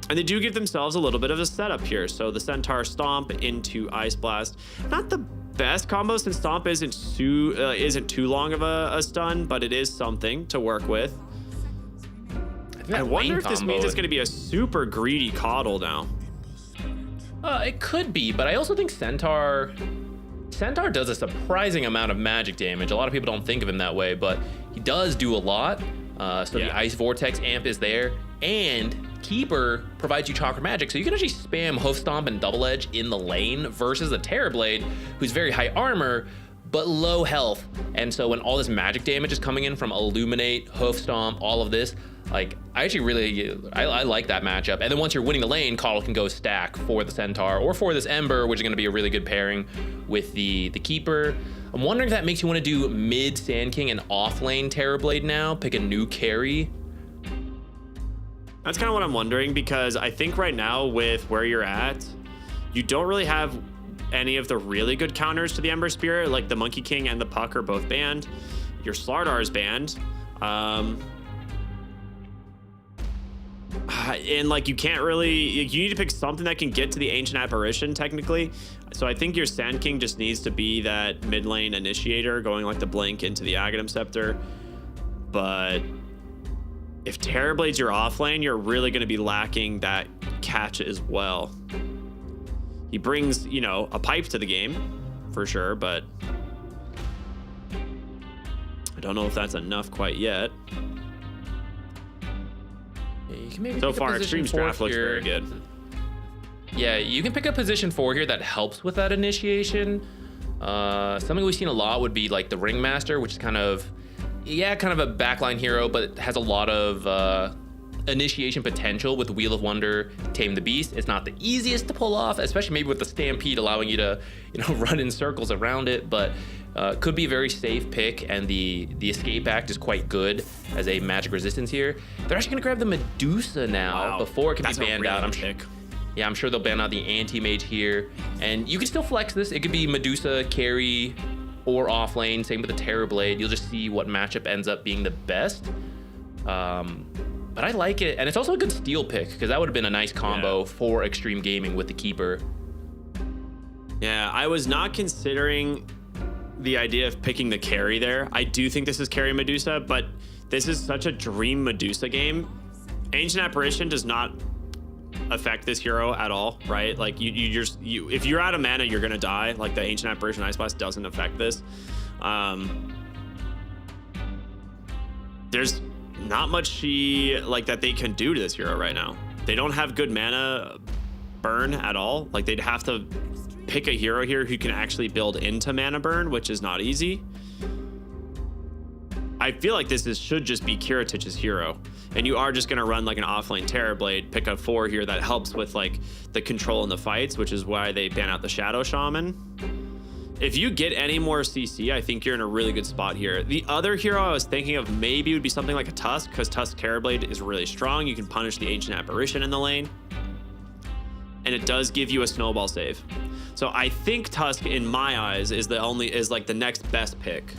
Speaker 12: they do give themselves a little bit of a setup here. So the Centaur Stomp into Ice Blast. Not the best combo since Stomp isn't too long of a stun, but it is something to work with. I wonder if this means it's going to be a super greedy Coddle now.
Speaker 13: It could be, but I also think Centaur does a surprising amount of magic damage. A lot of people don't think of him that way, but he does do a lot. The Ice Vortex amp is there, and Keeper provides you Chakra Magic, so you can actually spam Hoof Stomp and Double Edge in the lane versus the Terrorblade, who's very high armor, but low health. And so when all this magic damage is coming in from Illuminate, Hoof Stomp, all of this, like, I actually really, I like that matchup. And then once you're winning the lane, Coddle can go stack for the Centaur or for this Ember, which is going to be a really good pairing with the Keeper. I'm wondering if that makes you want to do mid Sand King and off lane Terrorblade now, pick a new carry.
Speaker 12: That's kind of what I'm wondering, because I think right now with where you're at, you don't really have any of the really good counters to the Ember Spirit. Like the Monkey King and the Puck are both banned. Your Slardar is banned. And like you can't really, you need to pick something that can get to the Ancient Apparition technically. So I think your Sand King just needs to be that mid lane initiator, going like the Blink into the Aghanim Scepter. But if Terrorblade's your off lane, you're really going to be lacking that catch as well. He brings, you know, a pipe to the game for sure, but I don't know if that's enough quite yet.
Speaker 13: You can maybe
Speaker 12: so far, Extreme's draft looks very good.
Speaker 13: Yeah, you can pick a position 4 here that helps with that initiation. Something we've seen a lot would be like the Ringmaster, which is kind of a backline hero, but has a lot of initiation potential with Wheel of Wonder, Tame the Beast. It's not the easiest to pull off, especially maybe with the Stampede allowing you to, you know, run in circles around it, but could be a very safe pick, and the Escape Act is quite good as a magic resistance here. They're actually gonna grab the Medusa now before it can be banned out. I'm sure they'll ban out the Anti-Mage here, and you can still flex this. It could be Medusa, carry, or off lane. Same with the Terrorblade. You'll just see what matchup ends up being the best. But I like it, and it's also a good steal pick, because that would have been a nice combo for Extreme Gaming with the Keeper.
Speaker 12: Yeah, I was not considering the idea of picking the carry there. I do think this is carry Medusa, but this is such a dream Medusa game. Ancient Apparition does not affect this hero at all, right? Like if you're out of mana, you're gonna die. Like the Ancient Apparition Ice Blast doesn't affect this. There's not much that they can do to this hero right now. They don't have good mana burn at all. Like they'd have to pick a hero here who can actually build into mana burn, which is not easy. I feel like this should just be Kiritich's hero, and you are just going to run like an offlane Terrorblade, pick a 4 here that helps with like the control in the fights, which is why they ban out the Shadow Shaman. If you get any more CC, I think you're in a really good spot here. The other hero I was thinking of maybe would be something like a Tusk, because Tusk Terrorblade is really strong. You can punish the Ancient Apparition in the lane, and it does give you a snowball save. So I think Tusk, in my eyes, is like the next best pick.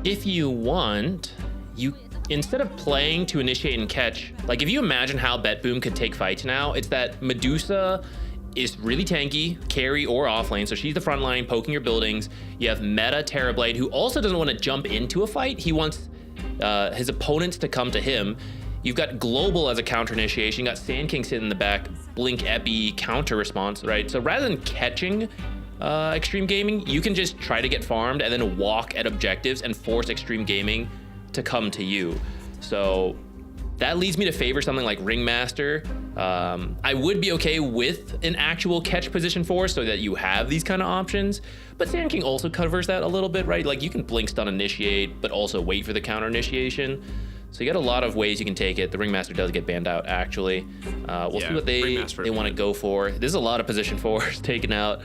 Speaker 13: If you want, you instead of playing to initiate and catch, like if you imagine how Bet Boom could take fights now, it's that Medusa is really tanky, carry or off lane, so she's the front line poking your buildings. You have meta Terrorblade, who also doesn't want to jump into a fight. He wants his opponents to come to him. You've got Global as a counter initiation. You got Sand King sitting in the back, Blink Epi counter response, right? So rather than catching Extreme Gaming, you can just try to get farmed and then walk at objectives and force Extreme Gaming to come to you. So that leads me to favor something like Ringmaster. I would be okay with an actual catch position 4 so that you have these kind of options, but Sand King also covers that a little bit, right? Like you can Blink Stun initiate, but also wait for the counter initiation. So you got a lot of ways you can take it. The Ringmaster does get banned out, actually. We'll see what they want to go for. There's a lot of position 4s taken out.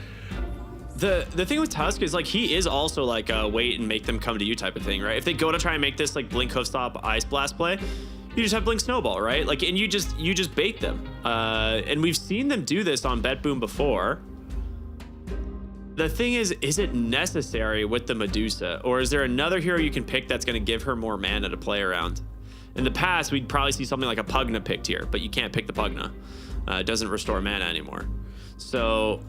Speaker 12: The thing with Tusk is like he is also like a wait and make them come to you type of thing, right? If they go to try and make this like Blink Hoof Stop Ice Blast play, you just have Blink Snowball, right? Like, and you just bait them. And we've seen them do this on Bet Boom before. The thing is it necessary with the Medusa? Or is there another hero you can pick that's going to give her more mana to play around? In the past, we'd probably see something like a Pugna picked here, but you can't pick the Pugna. It doesn't restore mana anymore. So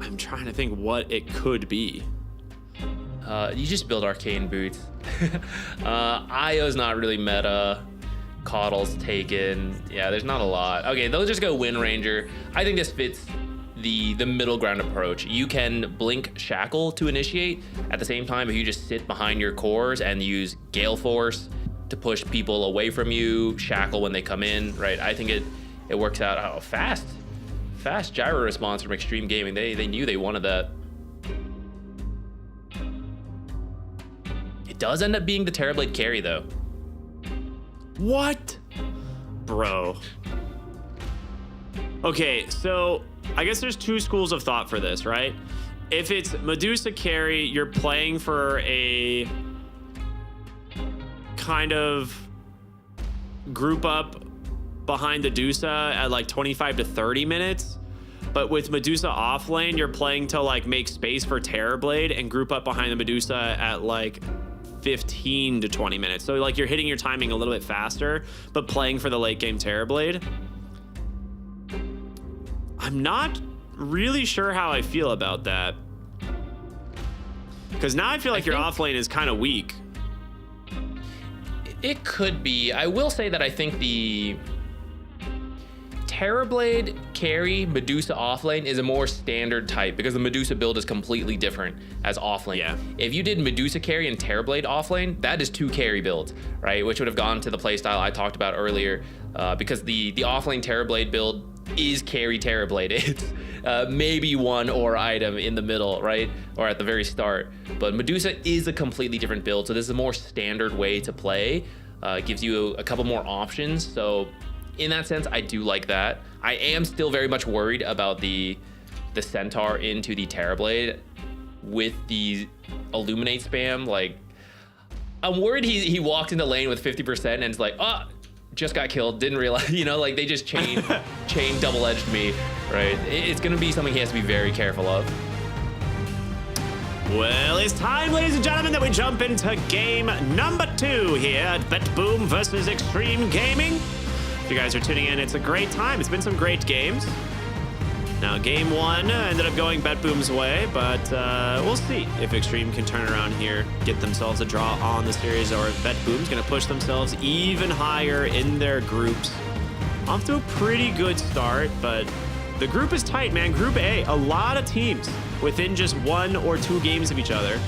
Speaker 12: I'm trying to think what it could be.
Speaker 13: You just build Arcane Boots. Io's not really meta. Coddle's taken. Yeah, there's not a lot. Okay, they'll just go Wind Ranger. I think this fits the middle ground approach. You can blink Shackle to initiate. At the same time, if you just sit behind your cores and use Gale Force to push people away from you, Shackle when they come in, right? I think it works out. Oh, fast gyro response from Extreme Gaming. They knew they wanted that. It does end up being the Terrorblade carry though.
Speaker 12: What? Bro. Okay, so I guess there's two schools of thought for this, right? If it's Medusa carry, you're playing for a kind of group up behind the Medusa at like 25 to 30 minutes. But with Medusa off lane, you're playing to like make space for Terrorblade and group up behind the Medusa at like 15 to 20 minutes. So like you're hitting your timing a little bit faster, but playing for the late game Terrorblade. I'm not really sure how I feel about that. Because now I feel like your off lane is kind of weak.
Speaker 13: It could be. I will say that I think the Terrorblade carry Medusa offlane is a more standard type because the Medusa build is completely different as offlane.
Speaker 12: Yeah.
Speaker 13: If you did Medusa carry and Terrorblade offlane, that is 2 carry builds, right? Which would have gone to the playstyle I talked about earlier because the offlane Terrorblade build is carry Terrorblade. It's maybe one or item in the middle, right? Or at the very start. But Medusa is a completely different build, so this is a more standard way to play. Gives you a couple more options, so in that sense, I do like that. I am still very much worried about the Centaur into the Terrorblade with the Illuminate spam. Like, I'm worried he walked into lane with 50% and it's like, oh, just got killed, didn't realize, you know, like they just chain double-edged me, right? It's gonna be something he has to be very careful of.
Speaker 12: Well, it's time, ladies and gentlemen, that we jump into game number 2 here at Bet Boom versus Extreme Gaming. If you guys are tuning in, it's a great time. It's been some great games. Now, game 1 ended up going Bet Boom's way, but we'll see if Extreme can turn around here, get themselves a draw on the series, or if Bet Boom's going to push themselves even higher in their groups. Off to a pretty good start, but the group is tight, man. Group A, a lot of teams within just 1 or 2 games of each other.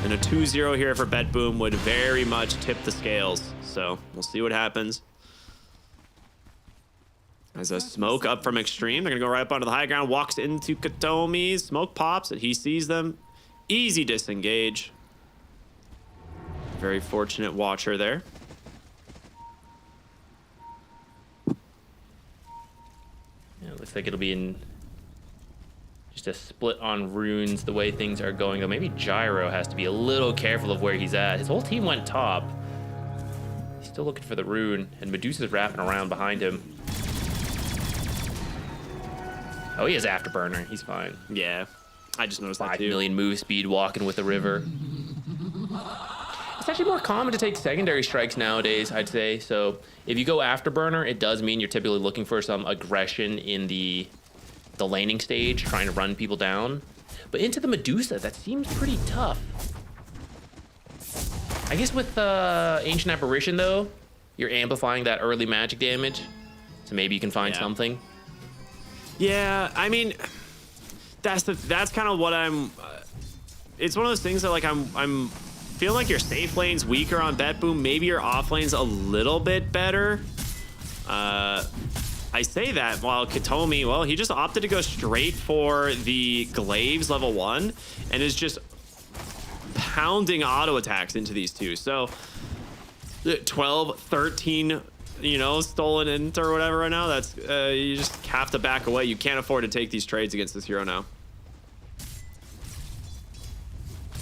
Speaker 12: And a 2-0 here for Bet Boom would very much tip the scales. So we'll see what happens. As a smoke up from Extreme, they're gonna go right up onto the high ground, walks into Katomi, smoke pops, and he sees them. Easy disengage. Very fortunate watcher there.
Speaker 13: Yeah, it looks like it'll be in just a split on runes the way things are going, though. Maybe Gyro has to be a little careful of where he's at. His whole team went top. He's still looking for the rune, and Medusa's wrapping around behind him. Oh, he has Afterburner. He's fine.
Speaker 12: Yeah, I just noticed that
Speaker 13: 5
Speaker 12: too.
Speaker 13: million move speed walking with the river. It's actually more common to take secondary strikes nowadays, I'd say. So if you go Afterburner, it does mean you're typically looking for some aggression in the laning stage, trying to run people down. But into the Medusa, that seems pretty tough. I guess with Ancient Apparition, though, you're amplifying that early magic damage. So maybe you can find something.
Speaker 12: Yeah, I mean, that's kind of what I'm. It's one of those things that like I'm feeling like your safe lane's weaker on Bet Boom. Maybe your off lane's a little bit better. I say that while Katomi, well, he just opted to go straight for the Glaives level 1 and is just pounding auto attacks into these two. So 12, 13. You know, stolen int or whatever right now. That's you just have to back away. You can't afford to take these trades against this hero now.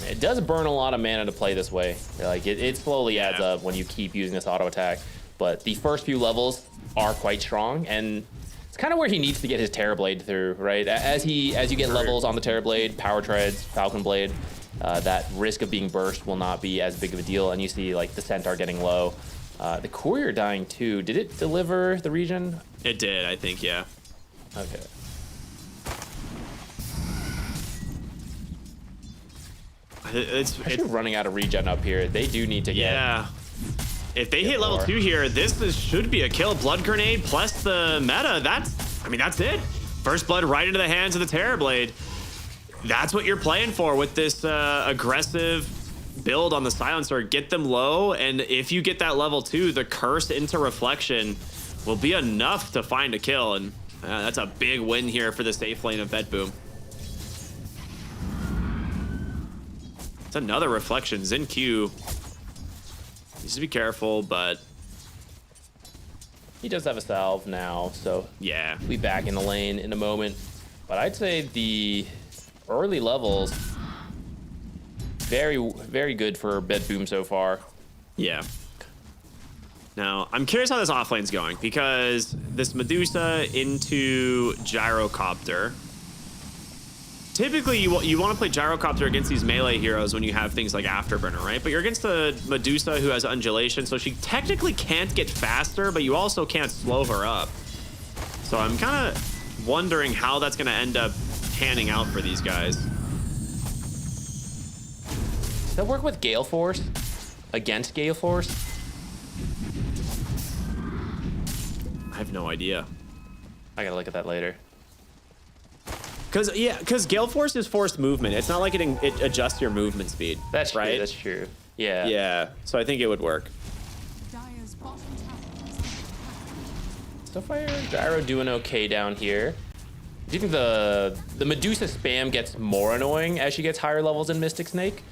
Speaker 13: It does burn a lot of mana to play this way. Like it slowly adds up when you keep using this auto attack. But the first few levels are quite strong, and It's kind of where he needs to get his Terrorblade through, right? As you get levels on the Terrorblade, Power Treads, Falcon Blade, that risk of being burst will not be as big of a deal. And you see like the Centaur getting low. The Courier dying too. Did it deliver the regen?
Speaker 12: It did, I think, yeah.
Speaker 13: Okay.
Speaker 12: It's
Speaker 13: running out of regen up here. They do need to get...
Speaker 12: Yeah. If they hit level
Speaker 13: more.
Speaker 12: 2 here, should be a kill. Blood Grenade plus the meta. That's it. First blood right into the hands of the Terrorblade. That's what you're playing for with this aggressive build on the Silencer. Get them low, and if you get that level 2, the Curse into Reflection will be enough to find a kill, and that's a big win here for the safe lane of Vetboom. It's another Reflection. Xin Q needs to be careful, but
Speaker 13: he does have a salve now, so
Speaker 12: yeah,
Speaker 13: we'll be back in the lane in a moment. But I'd say the early levels, very, very good for Vetboom so far.
Speaker 12: Yeah. Now, I'm curious how this offlane's going, because this Medusa into Gyrocopter. Typically, you want to play Gyrocopter against these melee heroes when you have things like Afterburner, right? But you're against a Medusa who has Undulation, so she technically can't get faster, but you also can't slow her up. So I'm kind of wondering how that's going to end up panning out for these guys.
Speaker 13: Does that work with Gale Force? Against Gale Force?
Speaker 12: I have no idea.
Speaker 13: I gotta look at that later.
Speaker 12: Because Gale Force is forced movement. It's not like it adjusts your movement speed.
Speaker 13: That's
Speaker 12: right.
Speaker 13: True, that's true. Yeah.
Speaker 12: Yeah. So I think it would work.
Speaker 7: Dire's bottom tower is
Speaker 13: Starfire Gyro doing okay down here. Do you think the Medusa spam gets more annoying as she gets higher levels in Mystic Snake?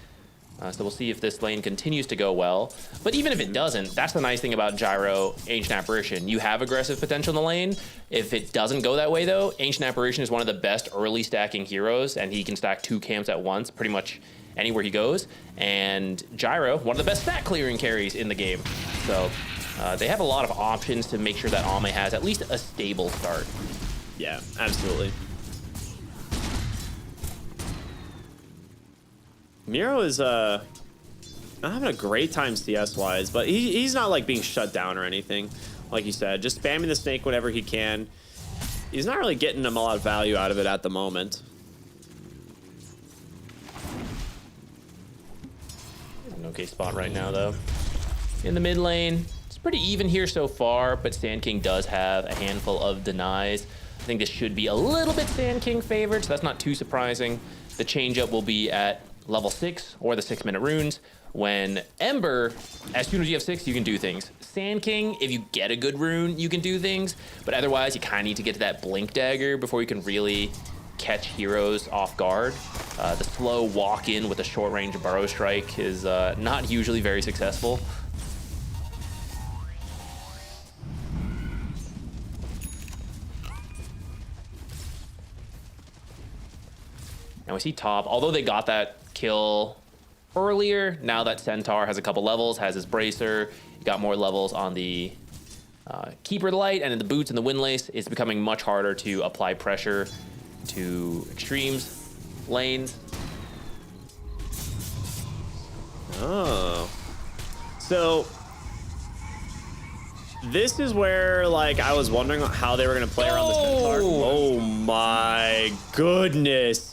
Speaker 13: So we'll see if this lane continues to go well. But even if it doesn't, that's the nice thing about Gyro Ancient Apparition. You have aggressive potential in the lane. If it doesn't go that way, though, Ancient Apparition is one of the best early stacking heroes, and he can stack 2 camps at once pretty much anywhere he goes. And Gyro, one of the best stat clearing carries in the game. So they have a lot of options to make sure that Ame has at least a stable start.
Speaker 12: Yeah, absolutely. Miro is not having a great time CS-wise, but he's not like being shut down or anything. Like you said, just spamming the snake whenever he can. He's not really getting him a lot of value out of it at the moment.
Speaker 13: An okay spot right now, though. In the mid lane, it's pretty even here so far, but Sand King does have a handful of denies. I think this should be a little bit Sand King favored, so that's not too surprising. The changeup will be at level 6 or the 6-minute runes. When Ember, as soon as you have 6, you can do things. Sand King, if you get a good rune, you can do things, but otherwise you kind of need to get to that Blink Dagger before you can really catch heroes off guard. The slow walk in with a short range Burrow Strike is not usually very successful. And we see top, although they got that kill earlier, now that Centaur has a couple levels, has his Bracer, got more levels on the Keeper Light and in the boots and the Windlace, it's becoming much harder to apply pressure to extremes lanes.
Speaker 12: Oh. So this is where, like, I was wondering how they were going to play around the Centaur. Oh my goodness.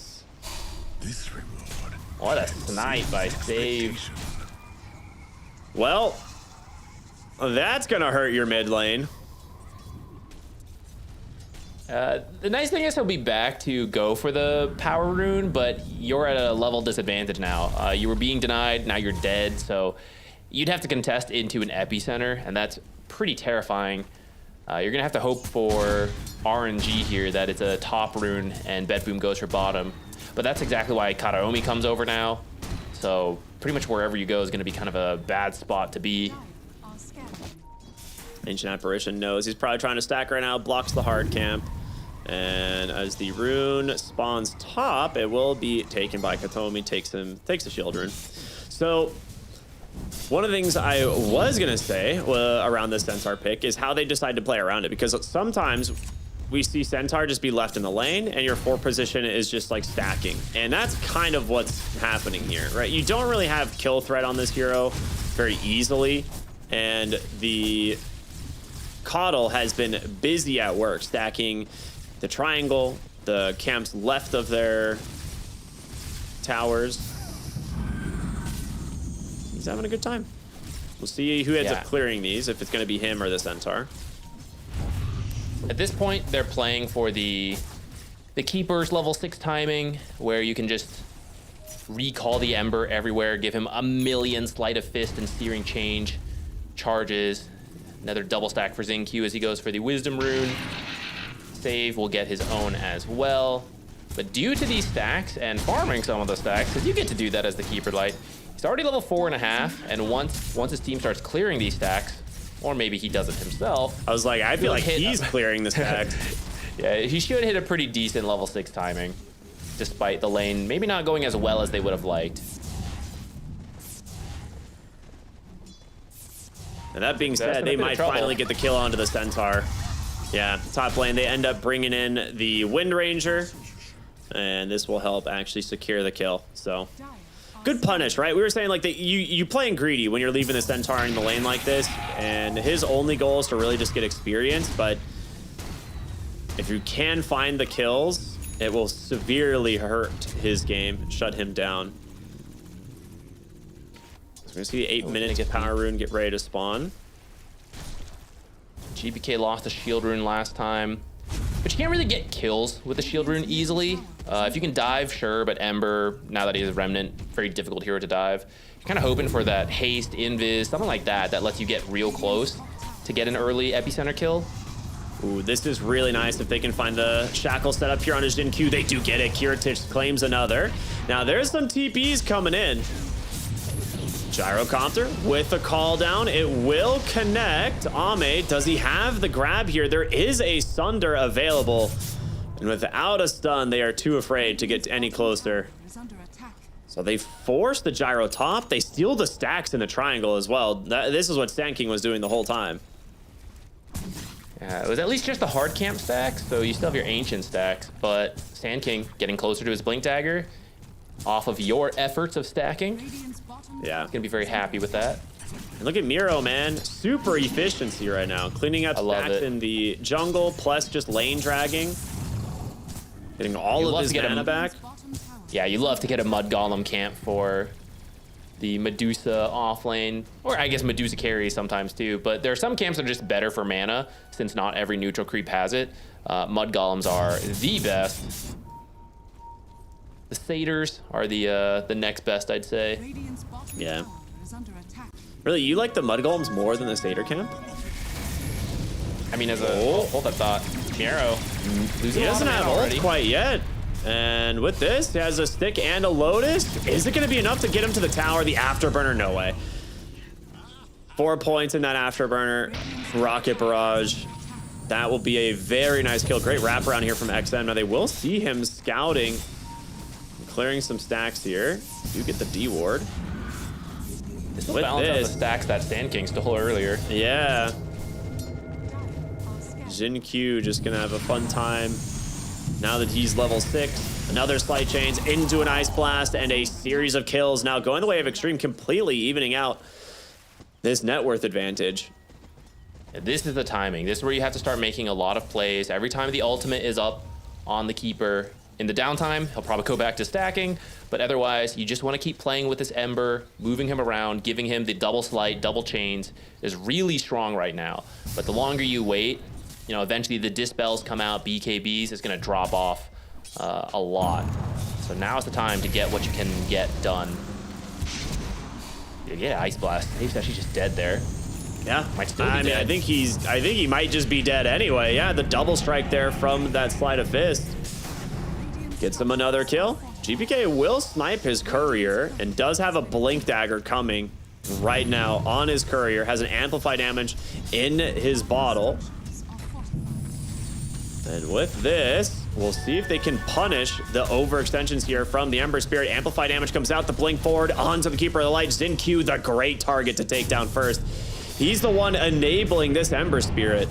Speaker 13: What a snipe by Save.
Speaker 12: Well, that's going to hurt your mid lane.
Speaker 13: The nice thing is he'll be back to go for the power rune, but you're at a level disadvantage now. You were being denied, now you're dead, so you'd have to contest into an epicenter, and that's pretty terrifying. You're gonna have to hope for RNG here that it's a top rune and Vetboom goes for bottom. But that's exactly why Karaomi comes over now. So pretty much wherever you go is gonna be kind of a bad spot to be.
Speaker 12: Ancient Apparition knows he's probably trying to stack right now, blocks the hard camp. And as the rune spawns top, it will be taken by Katomi, takes the shield rune. So one of the things I was gonna say around this Centaur pick is how they decide to play around it, because sometimes we see Centaur just be left in the lane, and your 4 position is just like stacking. And that's kind of what's happening here, right? You don't really have kill threat on this hero very easily, and the Coddle has been busy at work stacking the triangle, the camps left of their towers. He's having a good time. We'll see who ends up clearing these, if it's going to be him or the Centaur.
Speaker 13: At this point, they're playing for the Keeper's level 6 timing, where you can just recall the Ember everywhere, give him a million Sleight of Fist and Searing Change charges. Another double stack for Xingqiu as he goes for the Wisdom Rune. Save will get his own as well. But due to these stacks and farming some of the stacks, because you get to do that as the Keeper Light, he's already level 4.5, and once his team starts clearing these stacks, or maybe he does it himself.
Speaker 12: I was like, I feel like he's clearing the stacks.
Speaker 13: Yeah, he should hit a pretty decent level 6 timing, despite the lane maybe not going as well as they would have liked.
Speaker 12: And that being said, they might finally get the kill onto the Centaur. Yeah, top lane, they end up bringing in the Wind Ranger, and this will help actually secure the kill. So, good punish, right? We were saying like that you playing greedy when you're leaving the Centaur in the lane like this, and his only goal is to really just get experience, but if you can find the kills, it will severely hurt his game, shut him down. So we're gonna see 8 minutes of Power Rune get ready to spawn.
Speaker 13: GBK lost the Shield Rune last time, but you can't really get kills with the Shield Rune easily. If you can dive, sure, but Ember, now that he has Remnant, very difficult hero to dive. You're kind of hoping for that haste, invis, something like that, that lets you get real close to get an early epicenter kill.
Speaker 12: Ooh, this is really nice if they can find the shackle set up here on his Xingqiu. They do get it. Kiritich claims another. Now there's some TPs coming in. Gyrocopter with a call down. It will connect. Ame, does he have the grab here? There is a Sunder available. And without a stun, they are too afraid to get any closer. So they force the gyro top. They steal the stacks in the triangle as well. This is what Sand King was doing the whole time.
Speaker 13: Yeah, it was at least just the hard camp stacks, so you still have your ancient stacks, but Sand King getting closer to his Blink Dagger off of your efforts of stacking.
Speaker 12: Yeah.
Speaker 13: He's gonna be very happy with that.
Speaker 12: And look at Miro, man. Super efficiency right now. Cleaning up stacks in the jungle, plus just lane dragging. Getting all of his mana back.
Speaker 13: Yeah, you love to get a Mud Golem camp for the Medusa off lane, or I guess Medusa carries sometimes too, but there are some camps that are just better for mana, since not every neutral creep has it. Mud Golems are the best. The Satyrs are the next best, I'd say.
Speaker 12: Yeah. Really, you like the Mud Golems more than the Satyr camp?
Speaker 13: I mean, as a hold that thought, Miro.
Speaker 12: He doesn't have ult quite yet. And with this, he has a stick and a Lotus. Is it going to be enough to get him to the tower? The Afterburner, no way. 4 points in that Afterburner. Rocket Barrage. That will be a very nice kill. Great wraparound here from XM. Now they will see him scouting. Clearing some stacks here. Do get the D ward.
Speaker 13: This will balance out the stacks that Sand King stole earlier.
Speaker 12: Yeah. Xingqiu just gonna have a fun time. Now that he's level 6, another Slight Chains into an Ice Blast and a series of kills. Now going the way of Extreme, completely evening out this net worth advantage.
Speaker 13: This is the timing. This is where you have to start making a lot of plays. Every time the ultimate is up on the Keeper, in the downtime, he'll probably go back to stacking, but otherwise, you just want to keep playing with this Ember, moving him around, giving him the double Slight, double chains is really strong right now. But the longer you wait, you know, eventually the Dispels come out, BKBs is going to drop off a lot. So now's the time to get what you can get done. Yeah, Ice Blast. He's actually just dead there.
Speaker 12: Yeah,
Speaker 13: might still be
Speaker 12: I mean,
Speaker 13: dead.
Speaker 12: I think he might just be dead anyway. Yeah, the double strike there from that Sleight of Fist gets him another kill. GPK will snipe his courier and does have a Blink Dagger coming right now on his courier. Has an amplify damage in his bottle. And with this, we'll see if they can punish the overextensions here from the Ember Spirit. Amplify damage comes out, the blink forward onto the Keeper of the Light. Xingqiu, the great target to take down first. He's the one enabling this Ember Spirit.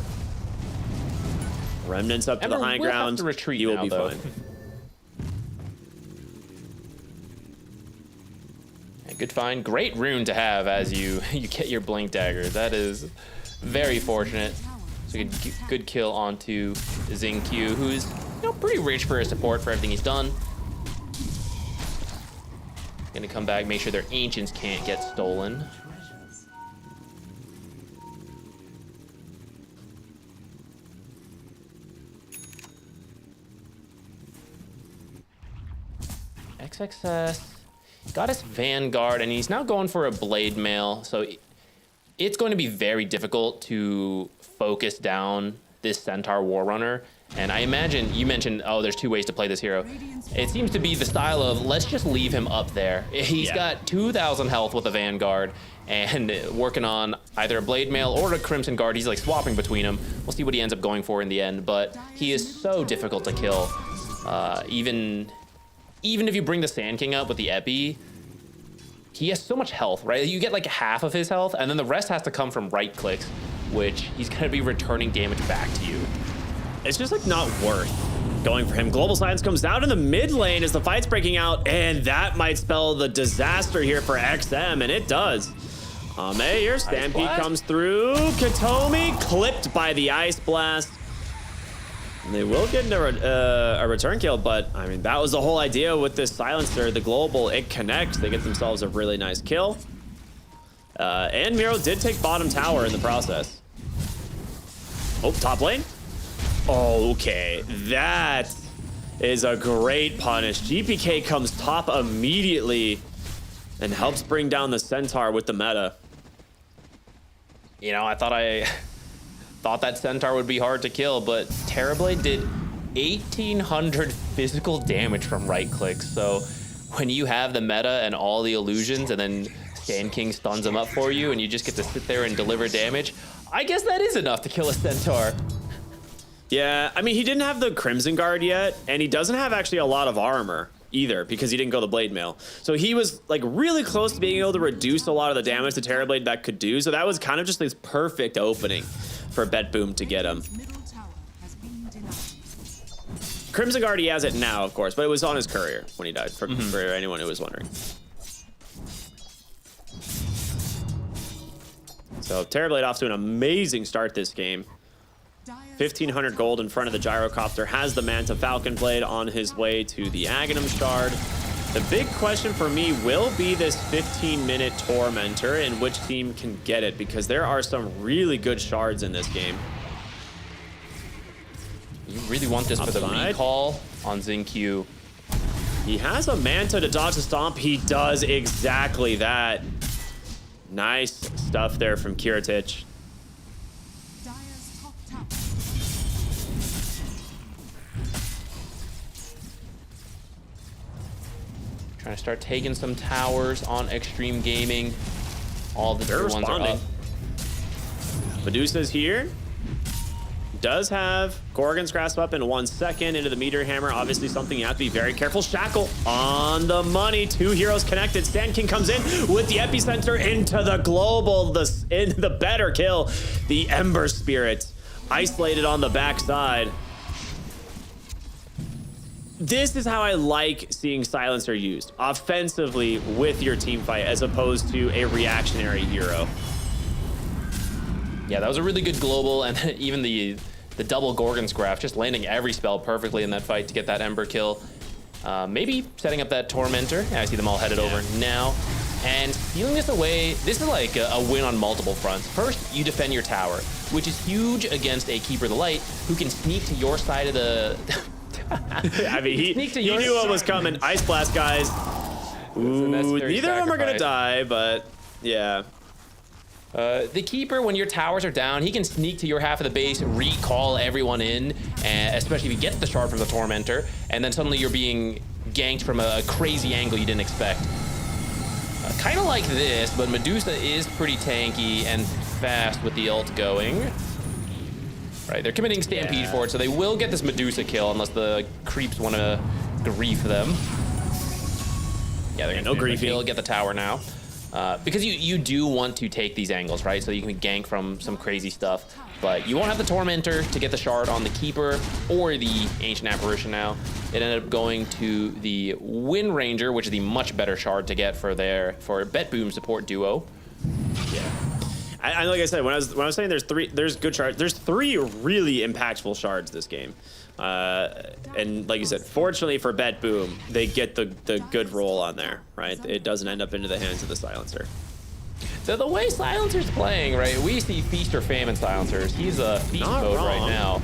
Speaker 12: Remnants up to the
Speaker 13: Ember
Speaker 12: high
Speaker 13: will have
Speaker 12: ground.
Speaker 13: to retreat
Speaker 12: He will
Speaker 13: now,
Speaker 12: be
Speaker 13: though.
Speaker 12: fine.
Speaker 13: Yeah, good find. Great rune to have as you get your blink dagger. That is very fortunate. So good kill onto Xingqiu, who's pretty rich for his support for everything he's done. Gonna come back, make sure their ancients can't get stolen. XXS got his Vanguard, and he's now going for a Blade Mail, so it's going to be very difficult to focus down this Centaur Warrunner. And I imagine, you mentioned, oh, there's 2 ways to play this hero. It seems to be the style of, let's just leave him up there. He's got 2,000 health with a Vanguard, and working on either a Blade Mail or a Crimson Guard. He's like swapping between them. We'll see what he ends up going for in the end, but he is so difficult to kill. Even if you bring the Sand King up with the Epi, he has so much health, right? You get like half of his health, and then the rest has to come from right clicks, which he's gonna be returning damage back to you.
Speaker 12: It's just like not worth going for him. Global Silence comes down in the mid lane as the fight's breaking out, and that might spell the disaster here for XM, and it does. Ame here, Stampede comes through. Katomi clipped by the Ice Blast. And they will get into a return kill, but I mean, that was the whole idea with this Silencer, the Global. It connects. They get themselves a really nice kill. And Miro did take bottom tower in the process. Oh, top lane. Okay, that is a great punish. GPK comes top immediately and helps bring down the Centaur with the meta.
Speaker 13: You know, I thought that Centaur would be hard to kill, but Terrorblade did 1,800 physical damage from right clicks. So when you have the meta and all the illusions, and then Sand King stuns him up for you, and you just get to sit there and deliver damage, I guess that is enough to kill a Centaur.
Speaker 12: Yeah, I mean, he didn't have the Crimson Guard yet, and he doesn't have actually a lot of armor either because he didn't go the Blade Mail. So he was like really close to being able to reduce a lot of the damage the Terrorblade that could do. So that was kind of just this perfect opening for Bet Boom to get him. Crimson Guard, he has it now, of course, but it was on his courier when he died, for anyone who was wondering. So Terrorblade off to an amazing start this game. 1,500 gold in front of the Gyrocopter, has the Manta Falcon Blade on his way to the Aghanim Shard. The big question for me will be this 15-minute Tormentor and which team can get it, because there are some really good shards in this game.
Speaker 13: You really want this for the recall on Xingqiu.
Speaker 12: He has a Manta to dodge the Stomp. He does exactly that. Nice stuff there from Kiritich.
Speaker 13: Trying to start taking some towers on Extreme Gaming. All the
Speaker 12: They're
Speaker 13: tier ones are
Speaker 12: responding.
Speaker 13: up.
Speaker 12: Medusa's here. Does have Gorgon's Grasp up in 1 second into the Meteor Hammer. Obviously something you have to be very careful. Shackle on the money. 2 heroes connected. Sand King comes in with the Epicenter into the Global. The better kill. The Ember Spirit isolated on the backside. This is how I like seeing Silencer used offensively with your team fight as opposed to a reactionary hero.
Speaker 13: Yeah, that was a really good global, and even the double Gorgon's Graph, just landing every spell perfectly in that fight to get that Ember kill. Maybe setting up that Tormentor. Yeah, I see them all headed over now. And stealing this away, this is like a win on multiple fronts. First, you defend your tower, which is huge against a Keeper of the Light who can sneak to your side of the...
Speaker 12: I mean, he knew what was coming. Ice Blast, guys. Ooh, neither of them are going to die, but yeah.
Speaker 13: The Keeper, when your towers are down, he can sneak to your half of the base, recall everyone in, and especially if you get the shard from the Tormentor, and then suddenly you're being ganked from a crazy angle you didn't expect. Kind of like this, but Medusa is pretty tanky and fast with the ult going. Right, they're committing Stampede for it, so they will get this Medusa kill unless the creeps want to grief them. Yeah, they're gonna They'll get the tower now. Because you do want to take these angles, right? So you can gank from some crazy stuff. But you won't have the Tormentor to get the shard on the Keeper or the Ancient Apparition now. It ended up going to the Wind Ranger, which is the much better shard to get for Bet Boom support duo.
Speaker 12: Yeah. I like I said, when I was saying there's good shards, there's 3 really impactful shards this game. And like you said, fortunately for Bet Boom, they get the good roll on there, right? It doesn't end up into the hands of the Silencer.
Speaker 13: So the way Silencer's playing, right, we see Feast or Famine Silencers. He's a Feast mode right now.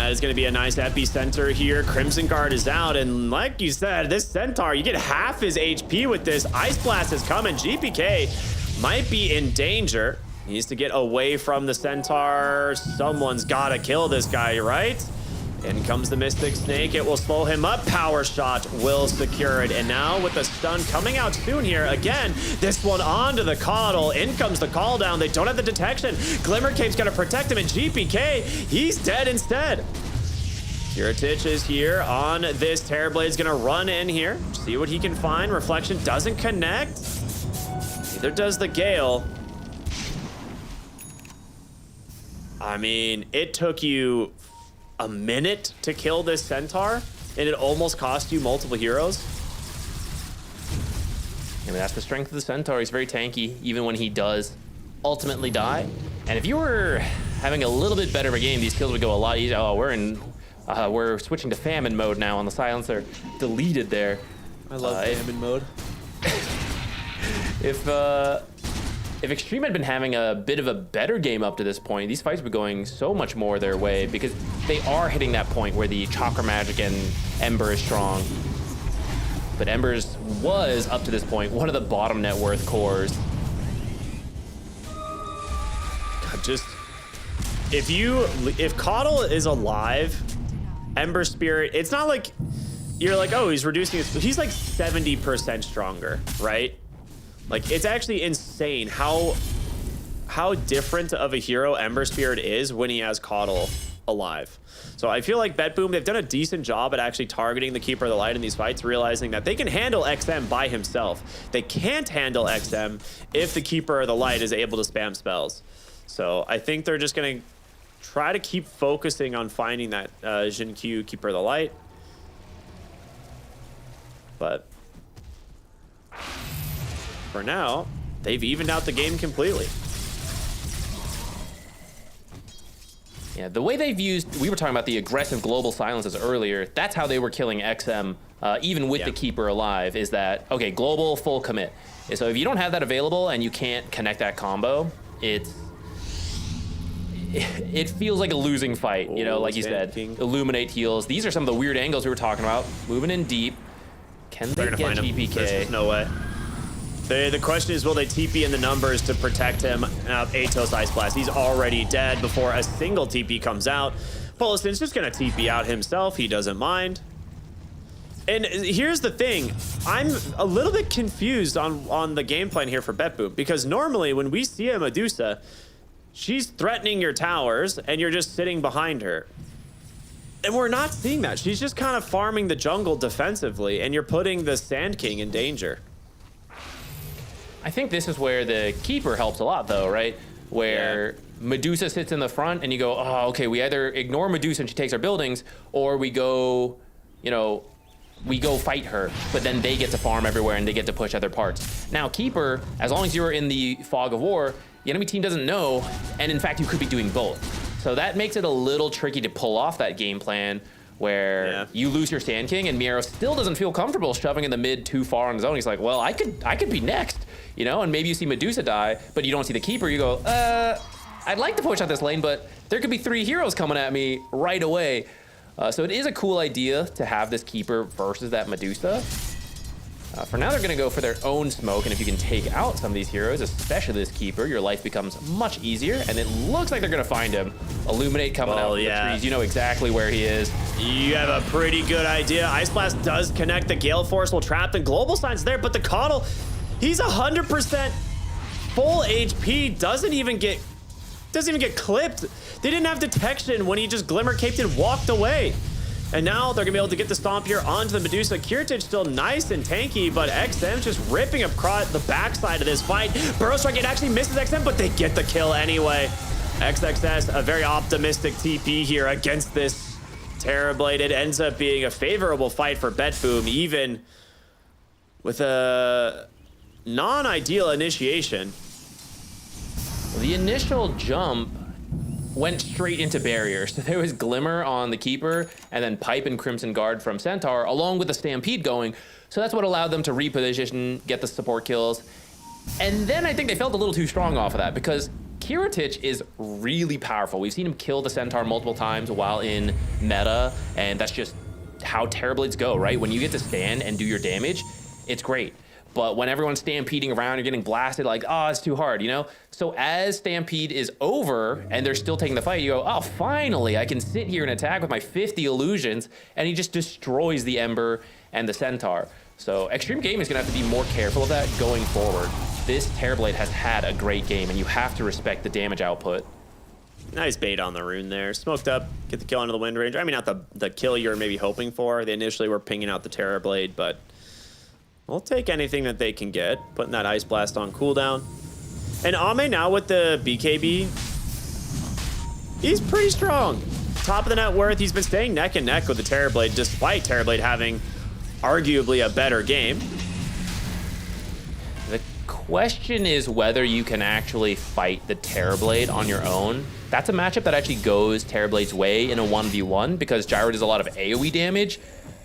Speaker 12: It's going to be a nice epicenter here. Crimson Guard is out, and like you said, this Centaur, you get half his HP with this. Ice Blast is coming. GPK might be in danger. He needs to get away from the Centaur. Someone's got to kill this guy, right? In comes the Mystic Snake. It will slow him up. Power Shot will secure it. And now with the stun coming out soon here, again, this one onto the Coddle. In comes the call down. They don't have the detection. Glimmer Cape's going to protect him, and GPK, he's dead instead. Kiritich is here on this. Terrorblade's going to run in here, see what he can find. Reflection doesn't connect. Neither does the Gale. I mean, it took you a minute to kill this Centaur, and it almost cost you multiple heroes.
Speaker 13: I mean, that's the strength of the Centaur. He's very tanky, even when he does ultimately die. And if you were having a little bit better of a game, these kills would go a lot easier. Oh, we're switching to Famine mode now on the Silencer. Deleted there.
Speaker 12: I love Famine mode.
Speaker 13: If Extreme had been having a bit of a better game up to this point, these fights would be going so much more their way, because they are hitting that point where the Chakra Magic and Ember is strong. But Ember's was, up to this point, one of the bottom net worth cores.
Speaker 12: God, just... If Coddle is alive, Ember Spirit, it's not like... You're like, oh, he's reducing his... He's like 70% stronger, right? Like, it's actually insane how different of a hero Ember Spirit is when he has Coddle alive. So I feel like Bet Boom, they've done a decent job at actually targeting the Keeper of the Light in these fights, realizing that they can handle XM by himself. They can't handle XM if the Keeper of the Light is able to spam spells. So I think they're just going to try to keep focusing on finding that Jin Q Keeper of the Light. But for now, they've evened out the game completely.
Speaker 13: Yeah, the way they've used, we were talking about the aggressive global silences earlier. That's how they were killing XM, even with the Keeper alive, is that, okay, global full commit. So if you don't have that available and you can't connect that combo, it feels like a losing fight, you know, like you said. Illuminate heals. These are some of the weird angles we were talking about. Moving in deep. Can they get GPK?
Speaker 12: There's no way. The question is, will they TP in the numbers to protect him? Atos Ice Blast, he's already dead before a single TP comes out. Poliston's just gonna TP out himself, he doesn't mind. And here's the thing, I'm a little bit confused on the game plan here for Bet Boom, because normally when we see a Medusa, she's threatening your towers and you're just sitting behind her. And we're not seeing that. She's just kind of farming the jungle defensively, and you're putting the Sand King in danger.
Speaker 13: I think this is where the Keeper helps a lot, though, right? Where Medusa sits in the front and you go, oh, okay, we either ignore Medusa and she takes our buildings, or we go, you know, we go fight her, but then they get to farm everywhere and they get to push other parts. Now, Keeper, as long as you're in the fog of war, the enemy team doesn't know, and in fact, you could be doing both. So that makes it a little tricky to pull off that game plan where you lose your Sand King and Miero still doesn't feel comfortable shoving in the mid too far on his own. He's like, well, I could be next, you know, and maybe you see Medusa die, but you don't see the Keeper. You go, I'd like to push out this lane, but there could be 3 heroes coming at me right away. So it is a cool idea to have this Keeper versus that Medusa. For now, they're going to go for their own smoke, and if you can take out some of these heroes, especially this Keeper, your life becomes much easier, and it looks like they're going to find him. Illuminate coming out of the trees. You know exactly where he is.
Speaker 12: You have a pretty good idea. Ice Blast does connect. The Gale Force will trap the Global Sign's there, but the Coddle, he's 100% full HP, doesn't even get clipped. They didn't have detection when he just Glimmer Caped and walked away. And now they're gonna be able to get the Stomp here onto the Medusa. Kiritich still nice and tanky, but XM just ripping across the backside of this fight. Burrow Strike, it actually misses XM, but they get the kill anyway. XXS, a very optimistic TP here against this Terrorblade. It ends up being a favorable fight for BetBoom, even with a non-ideal initiation.
Speaker 13: The initial jump went straight into barrier. So there was Glimmer on the Keeper, and then Pipe and Crimson Guard from Centaur, along with the Stampede going. So that's what allowed them to reposition, get the support kills. And then I think they felt a little too strong off of that, because Kiritich is really powerful. We've seen him kill the Centaur multiple times while in meta, and that's just how Terrorblades go, right? When you get to stand and do your damage, it's great. But when everyone's stampeding around, you're getting blasted, like, oh, it's too hard, you know? So as Stampede is over and they're still taking the fight, you go, oh, finally, I can sit here and attack with my 50 illusions, and he just destroys the Ember and the Centaur. So Extreme Game is gonna have to be more careful of that going forward. This Terrorblade has had a great game, and you have to respect the damage output.
Speaker 12: Nice bait on the rune there. Smoked up, get the kill into the Wind Ranger. I mean, not the kill you're maybe hoping for. They initially were pinging out the Terrorblade, but we'll take anything that they can get. Putting that Ice Blast on cooldown. And Ame now with the BKB, he's pretty strong. Top of the net worth, he's been staying neck and neck with the Terrorblade, despite Terrorblade having arguably a better game.
Speaker 13: The question is whether you can actually fight the Terrorblade on your own. That's a matchup that actually goes Terrorblade's way in a 1v1, because Gyro does a lot of AoE damage,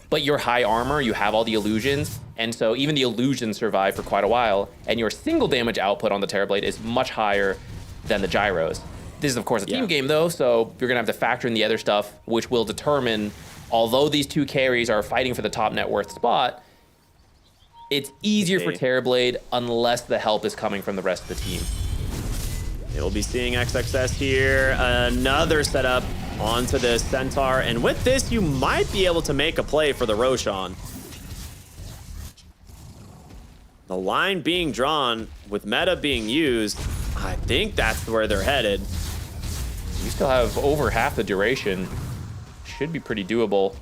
Speaker 13: but you're high armor, you have all the illusions, and so even the illusions survive for quite a while, and your single damage output on the Terrorblade is much higher than the Gyros. This is, of course, a team game, though, so you're going to have to factor in the other stuff, which will determine, although these two carries are fighting for the top net worth spot, it's easier for Terrorblade unless the help is coming from the rest of the team.
Speaker 12: We'll be seeing XXS here. Another setup onto the Centaur, and with this, you might be able to make a play for the Roshan. The line being drawn with meta being used, I think that's where they're headed.
Speaker 13: You still have over half the duration. Should be pretty doable.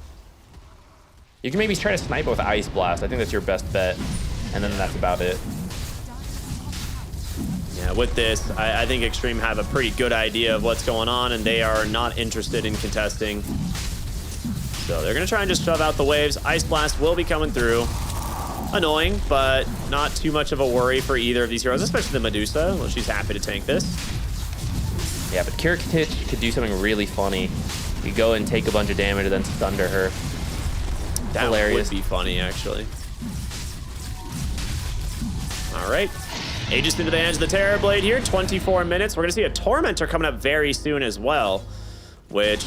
Speaker 13: You can maybe try to snipe it with Ice Blast. I think that's your best bet. And then that's about it.
Speaker 12: Yeah, with this, I think Extreme have a pretty good idea of what's going on, and they are not interested in contesting. So they're going to try and just shove out the waves. Ice Blast will be coming through. Annoying, but not too much of a worry for either of these heroes, especially the Medusa. Well, she's happy to tank this.
Speaker 13: Yeah, but Kiritich could do something really funny. You go and take a bunch of damage and then thunder her.
Speaker 12: That
Speaker 13: Hilarious.
Speaker 12: would be funny, actually. All right. Aegis into the hands of the Terrorblade here. 24 minutes. We're going to see a Tormentor coming up very soon as well, which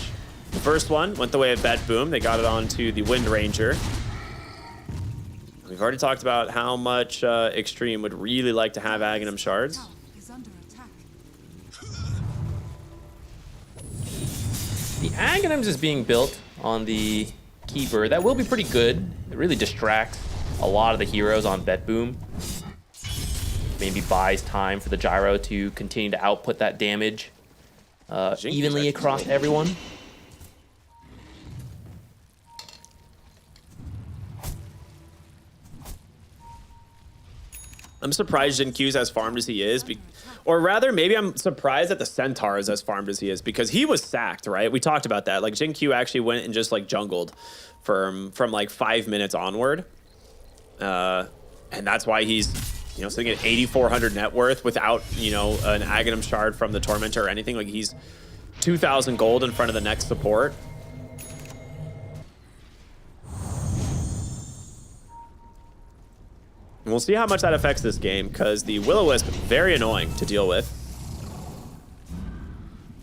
Speaker 12: the first one went the way of BetBoom. They got it onto the Wind Ranger. We've already talked about how much Extreme would really like to have Aghanim Shards.
Speaker 13: The Aghanims is being built on the Keeper. That will be pretty good. It really distracts a lot of the heroes on BetBoom. Maybe buys time for the Gyro to continue to output that damage evenly across everyone.
Speaker 12: I'm surprised Jin Q's as farmed as he is. Or rather, maybe I'm surprised that the Centaur is as farmed as he is, because he was sacked, right? We talked about that. Like, Jin Q actually went and just, like, jungled from like 5 minutes onward. And that's why he's, you know, sitting at 8,400 net worth without, you know, an Aghanim Shard from the Tormentor or anything. Like, he's 2,000 gold in front of the next support. And we'll see how much that affects this game, because the Will-O-Wisp is very annoying to deal with.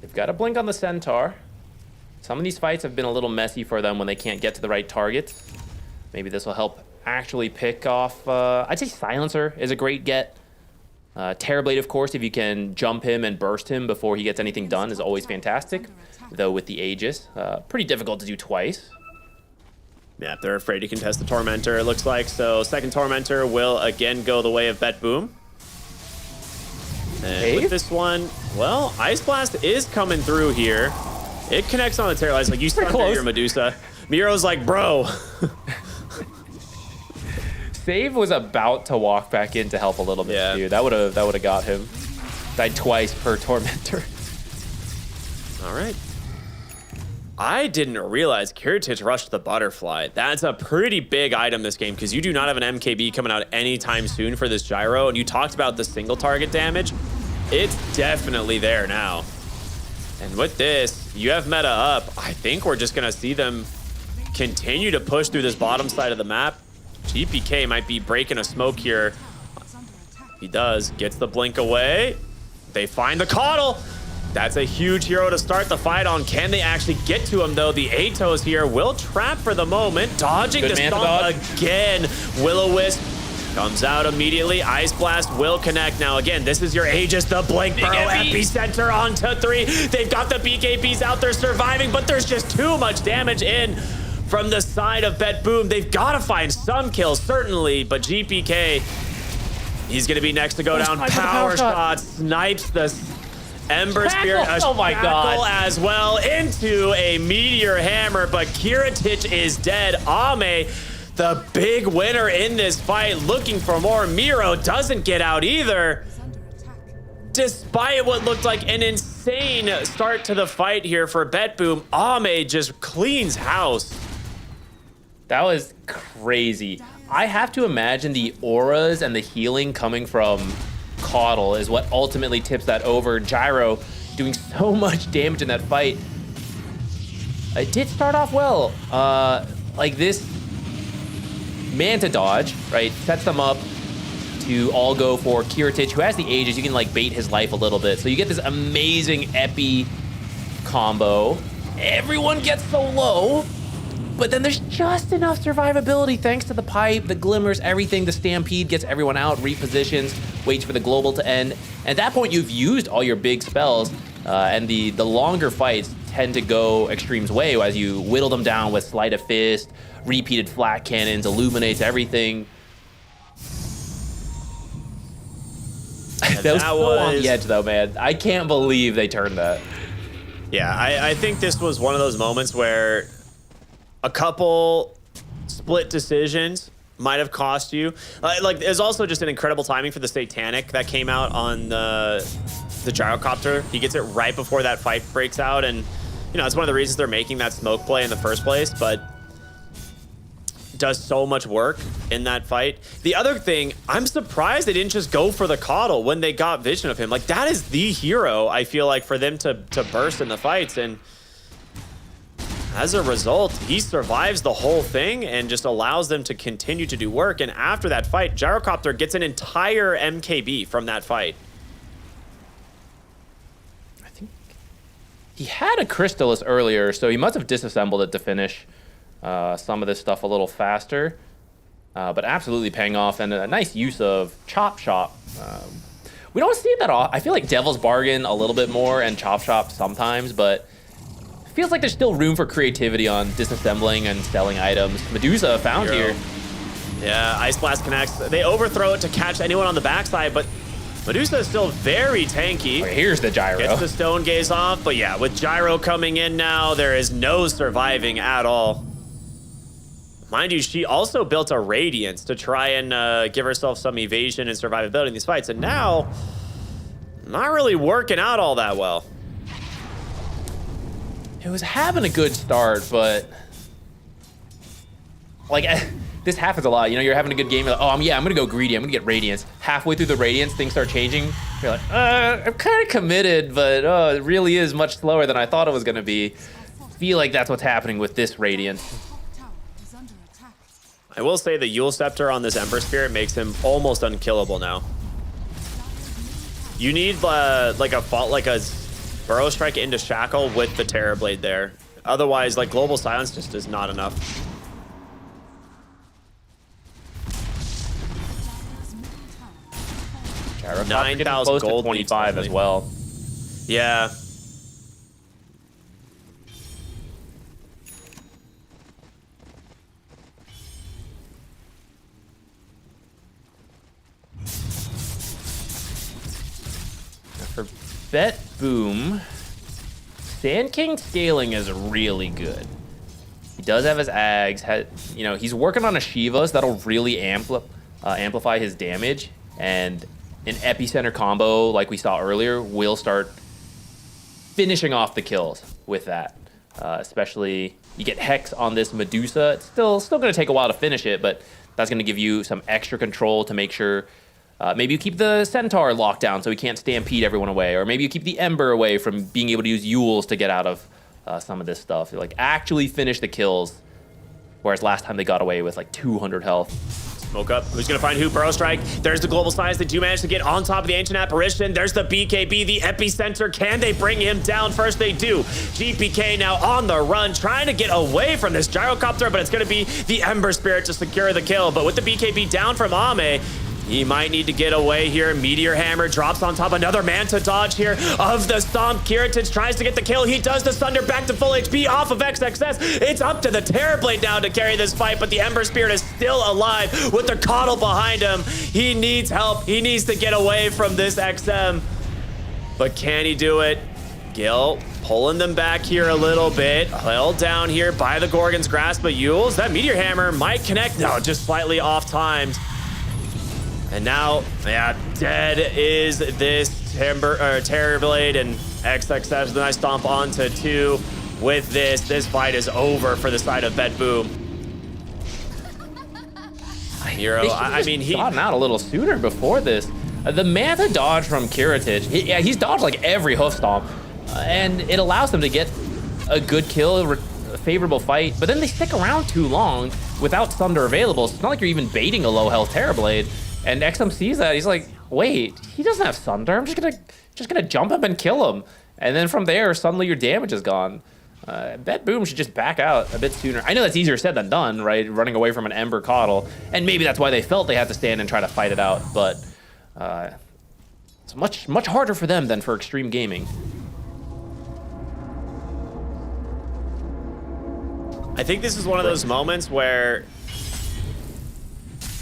Speaker 13: They've got a blink on the Centaur. Some of these fights have been a little messy for them when they can't get to the right targets. Maybe this will help actually pick off... I'd say Silencer is a great get. Terrorblade, of course, if you can jump him and burst him before he gets anything done, is always fantastic. Though with the Aegis, pretty difficult to do twice.
Speaker 12: Yeah, they're afraid to contest the Tormentor, it looks like. So second Tormentor will again go the way of BetBoom. And with this one, well, Ice Blast is coming through here. It connects on the Terror. Like, you stunned your Medusa. Miro's like, bro.
Speaker 13: Save was about to walk back in to help a little bit, too. That would have got him. Died twice per Tormentor.
Speaker 12: All right. I didn't realize Kiritich rushed the butterfly. That's a pretty big item this game because you do not have an MKB coming out anytime soon for this gyro. And you talked about the single target damage. It's definitely there now. And with this, you have meta up. I think we're just going to see them continue to push through this bottom side of the map. GPK might be breaking a smoke here. He does. Gets the blink away. They find the Coddle. That's a huge hero to start the fight on. Can they actually get to him, though? The Atos here will trap for the moment. Dodging the stomp again. Will-O-Wisp comes out immediately. Ice Blast will connect. Now, again, this is your Aegis, the Blink Burrow Epicenter onto 3. They've got the BKBs out there surviving, but there's just too much damage in from the side of Bet Boom. They've got to find some kills, certainly, but GPK, he's going to be next to go down. Power shot snipes the Ember Spirit,
Speaker 13: oh my God,
Speaker 12: as well into a Meteor Hammer, but Kiritich is dead. Ame, the big winner in this fight, looking for more. Miro doesn't get out either. Despite what looked like an insane start to the fight here for Bet Boom, Ame just cleans house.
Speaker 13: That was crazy. I have to imagine the auras and the healing coming from Coddle is what ultimately tips that over. Gyro doing so much damage in that fight. It did start off well. Like this Manta dodge, right, sets them up to all go for Kiritich, who has the Aegis. You can like bait his life a little bit. So you get this amazing epi combo. Everyone gets so low, but then there's just enough survivability thanks to the pipe, the glimmers, everything. The Stampede gets everyone out, repositions, waits for the global to end. At that point, you've used all your big spells, and the longer fights tend to go Extreme's way as you whittle them down with Sleight of Fist, repeated flat cannons, illuminates everything. That was so on the edge, though, man. I can't believe they turned that.
Speaker 12: Yeah, I think this was one of those moments where a couple split decisions might have cost you. Like, there's also just an incredible timing for the Satanic that came out on the gyrocopter. He gets it right before that fight breaks out, and you know, it's one of the reasons they're making that smoke play in the first place, but does so much work in that fight. The other thing, I'm surprised they didn't just go for the Coddle when they got vision of him. Like, that is the hero, I feel like, for them to burst in the fights, and as a result, he survives the whole thing and just allows them to continue to do work. And after that fight, Gyrocopter gets an entire MKB from that fight.
Speaker 13: I think he had a Crystallis earlier, so he must have disassembled it to finish some of this stuff a little faster. But absolutely paying off, and a nice use of Chop Shop. We don't see that often. I feel like Devil's Bargain a little bit more and Chop Shop sometimes, but feels like there's still room for creativity on disassembling and selling items. Medusa found here.
Speaker 12: Yeah, Ice Blast connects. They overthrow it to catch anyone on the backside, but Medusa is still very tanky.
Speaker 13: Okay, here's the Gyro.
Speaker 12: Gets the Stone Gaze off, but yeah, with Gyro coming in now, there is no surviving at all. Mind you, she also built a Radiance to try and give herself some evasion and survivability in these fights, and now, not really working out all that well.
Speaker 13: It was having a good start, but like this happens a lot. You know, you're having a good game. You're like, oh, I'm gonna go greedy. I'm gonna get Radiance. Halfway through the Radiance, things start changing. You're like, I'm kind of committed, but it really is much slower than I thought it was gonna be. Feel like that's what's happening with this Radiance.
Speaker 12: I will say the Yule Scepter on this Ember Spirit makes him almost unkillable now. You need like a Burrow Strike into Shackle with the Terror Blade there. Otherwise, like, Global Silence just is not enough. 9,000 gold,
Speaker 13: 25 as well.
Speaker 12: Yeah.
Speaker 13: For Bet Boom, Sand King scaling is really good. He does have his Ags. You know, he's working on a Shivas that'll really amplify his damage, and an Epicenter combo like we saw earlier will start finishing off the kills with that. Especially you get Hex on this Medusa. It's still going to take a while to finish it, but that's going to give you some extra control to make sure maybe you keep the Centaur locked down so he can't stampede everyone away, or maybe you keep the Ember away from being able to use Yules to get out of some of this stuff. Like, actually finish the kills, whereas last time they got away with like 200 health.
Speaker 12: Smoke up. Who's going to find who? Burrow Strike. There's the Global Science. They do manage to get on top of the Ancient Apparition. There's the BKB, the epicenter. Can they bring him down? First they do. GPK now on the run, trying to get away from this gyrocopter, but it's going to be the Ember Spirit to secure the kill. But with the BKB down from Ame, he might need to get away here. Meteor Hammer drops on top. Another Manta dodge here of the Stomp. Kiritich tries to get the kill. He does the Thunder back to full HP off of XXS. It's up to the Terrorblade now to carry this fight, but the Ember Spirit is still alive with the Coddle behind him. He needs help. He needs to get away from this XM. But can he do it? Gil pulling them back here a little bit. Held down here by the Gorgon's Grasp, but Yules, that Meteor Hammer might connect. No, just slightly off-timed. And now, yeah, dead is this Terrorblade, and XXS with a nice stomp onto 2. With this fight is over for the side of Bet Boom. Hero, I mean, he
Speaker 13: gotten out a little sooner before this. The Manta dodge from Kiritich, he's dodged like every hoof stomp, and it allows them to get a good kill, a favorable fight, but then they stick around too long without Thunder available. So it's not like you're even baiting a low health Terrorblade. And XM sees that, he's like, wait, he doesn't have Thunder. I'm just gonna jump him and kill him. And then from there, suddenly your damage is gone. Bet Boom should just back out a bit sooner. I know that's easier said than done, right? Running away from an Ember Coddle. And maybe that's why they felt they had to stand and try to fight it out. But it's much harder for them than for Extreme Gaming.
Speaker 12: I think this is one of those moments where,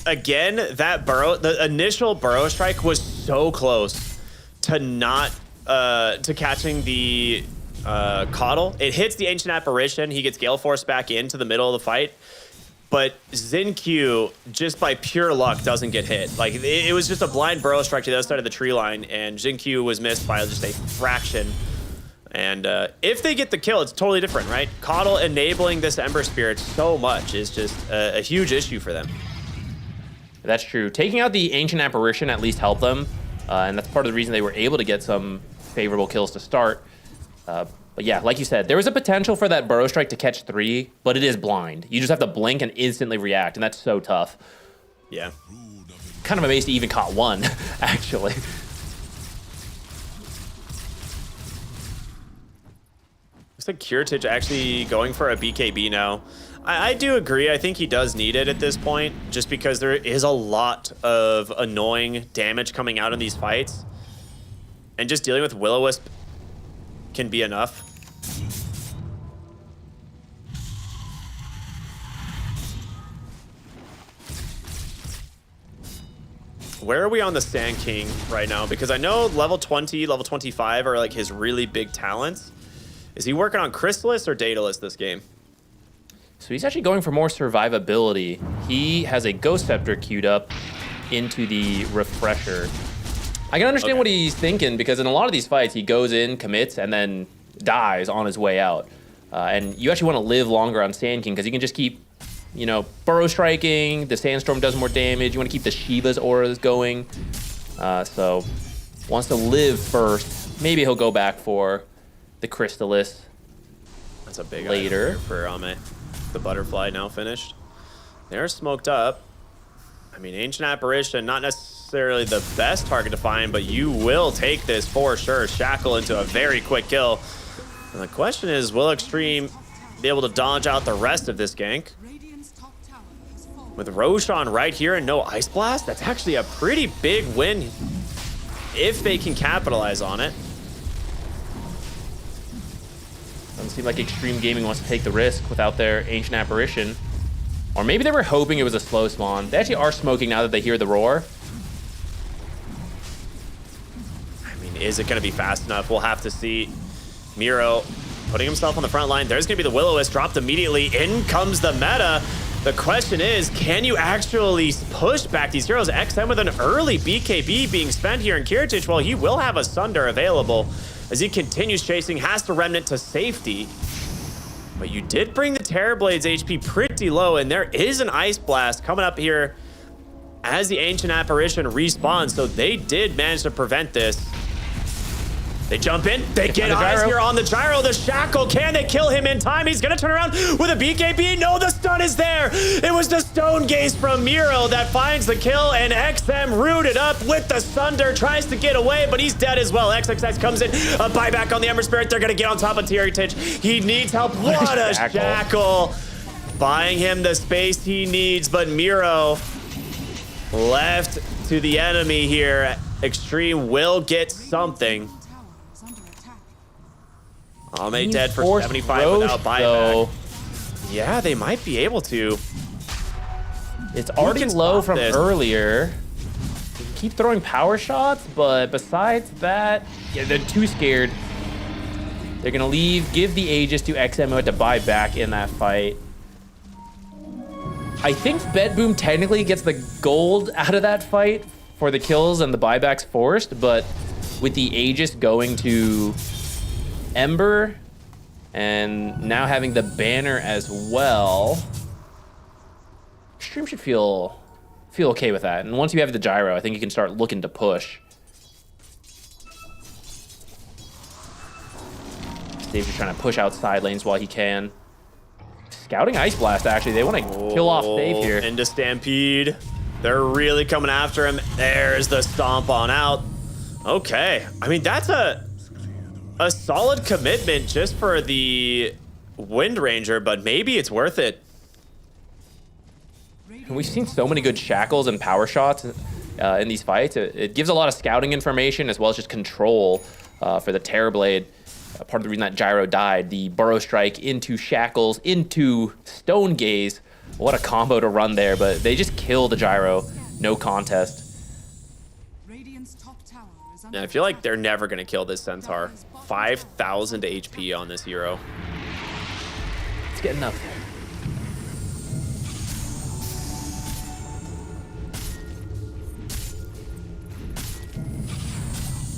Speaker 12: again, the initial Burrow Strike was so close to not to catching the Coddle. It hits the Ancient Apparition. He gets Gale Force back into the middle of the fight. But Xinqiu, just by pure luck, doesn't get hit. Like, it was just a blind Burrow Strike to the other side of the tree line, and Xinqiu was missed by just a fraction. And if they get the kill, it's totally different, right? Coddle enabling this Ember Spirit so much is just a huge issue for them.
Speaker 13: That's true. Taking out the Ancient Apparition at least helped them, and that's part of the reason they were able to get some favorable kills to start. But yeah, like you said, there was a potential for that Burrow Strike to catch 3, but it is blind. You just have to blink and instantly react, and that's so tough.
Speaker 12: Yeah.
Speaker 13: Kind of amazed he even caught 1, actually.
Speaker 12: Looks like Kiritich actually going for a BKB now. I do agree. I think he does need it at this point, just because there is a lot of annoying damage coming out in these fights. And just dealing with Will-O-Wisp can be enough. Where are we on the Sand King right now? Because I know level 20, level 25 are like his really big talents. Is he working on Chrysalis or Daedalus this game?
Speaker 13: So he's actually going for more survivability. He has a Ghost Scepter queued up into the Refresher. I can understand what he's thinking, because in a lot of these fights, he goes in, commits, and then dies on his way out. And you actually want to live longer on Sand King, because you can just keep, you know, Burrow Striking, the Sandstorm does more damage, you want to keep the Shiva's auras going. So, wants to live first. Maybe he'll go back for the Chrysalis.
Speaker 12: That's a big
Speaker 13: later
Speaker 12: item for Ame. The Butterfly now finished. They're smoked up. I mean, Ancient Apparition, not necessarily the best target to find, but you will take this for sure. Shackle into a very quick kill. And the question is, will Extreme be able to dodge out the rest of this gank? With Roshan right here and no Ice Blast, that's actually a pretty big win if they can capitalize on it.
Speaker 13: Doesn't seem like Extreme Gaming wants to take the risk without their Ancient Apparition. Or maybe they were hoping it was a slow spawn. They actually are smoking now that they hear the roar.
Speaker 12: I mean, is it going to be fast enough? We'll have to see. Miro putting himself on the front line. There's going to be the Will-O-Wisp dropped immediately. In comes the meta. The question is, can you actually push back these heroes? XM with an early BKB being spent here in Kiritich. Well, he will have a Sunder available. as he continues chasing, has to Remnant to safety. But you did bring the Terrorblade's HP pretty low, and there is an Ice Blast coming up here as the Ancient Apparition respawns, so they did manage to prevent this. They jump in, they get eyes here on the gyro, the shackle, can they kill him in time? He's gonna turn around with a BKB, no, the stun is there. It was the Stone Gaze from Miro that finds the kill, and XM rooted up with the Sunder, tries to get away, but he's dead as well. XXX comes in, a buyback on the Ember Spirit, they're gonna get on top of Heritage. He needs help, what a shackle. Buying him the space he needs, but Miro left to the enemy here. Extreme will get something. Ame dead for 75 without buyback. Yeah, they might be able to.
Speaker 13: It's already low from earlier. You can keep throwing power shots, but besides that, yeah, they're too scared. They're gonna leave, give the Aegis to XMO to buy back in that fight. I think Bedboom technically gets the gold out of that fight for the kills and the buybacks forced, but with the Aegis going to Ember and now having the banner as well, Extreme should feel okay with that. And once you have the gyro, I think you can start looking to push. Dave's trying to push out side lanes while he can. Scouting Ice Blast, actually. They want to kill off Dave here.
Speaker 12: Into Stampede. They're really coming after him. There's the stomp on out. Okay. I mean, that's a solid commitment just for the Wind Ranger, but maybe it's worth it.
Speaker 13: And we've seen so many good shackles and power shots in these fights. It gives a lot of scouting information as well as just control for the Terrorblade. Part of the reason that gyro died, the Burrow Strike into shackles, into Stone Gaze. What a combo to run there, but they just kill the gyro. No contest.
Speaker 12: Yeah, I feel like they're never going to kill this Centaur. 5,000 HP on this hero.
Speaker 13: It's getting up there.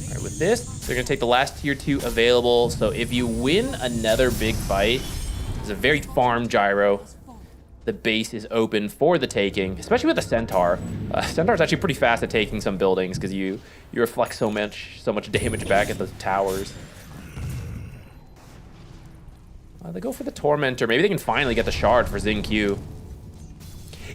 Speaker 13: All right, with this, they're going to take the last tier 2 available. So if you win another big fight, it's a very farm gyro. The base is open for the taking, especially with the Centaur. Centaur's actually pretty fast at taking some buildings because you reflect so much damage back at the towers. They go for the Tormentor. Maybe they can finally get the shard for Xingqiu.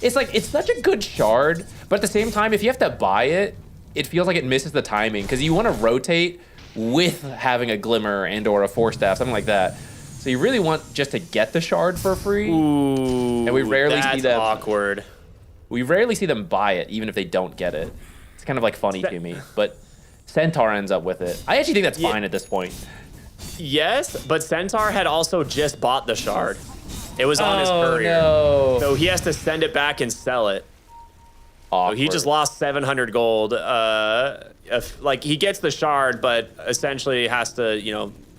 Speaker 13: It's such a good shard, but at the same time, if you have to buy it, it feels like it misses the timing because you want to rotate with having a Glimmer and or a Force Staff, something like that. So you really want just to get the shard for free.
Speaker 12: Ooh,
Speaker 13: and we rarely see them.
Speaker 12: Awkward.
Speaker 13: We rarely see them buy it, even if they don't get it. It's kind of like funny to me, but Centaur ends up with it. I actually think that's fine at this point.
Speaker 12: Yes, but Centaur had also just bought the shard. It was on his courier.
Speaker 13: No.
Speaker 12: So he has to send it back and sell it. So he just lost 700 gold. Like he gets the shard, but essentially has to, he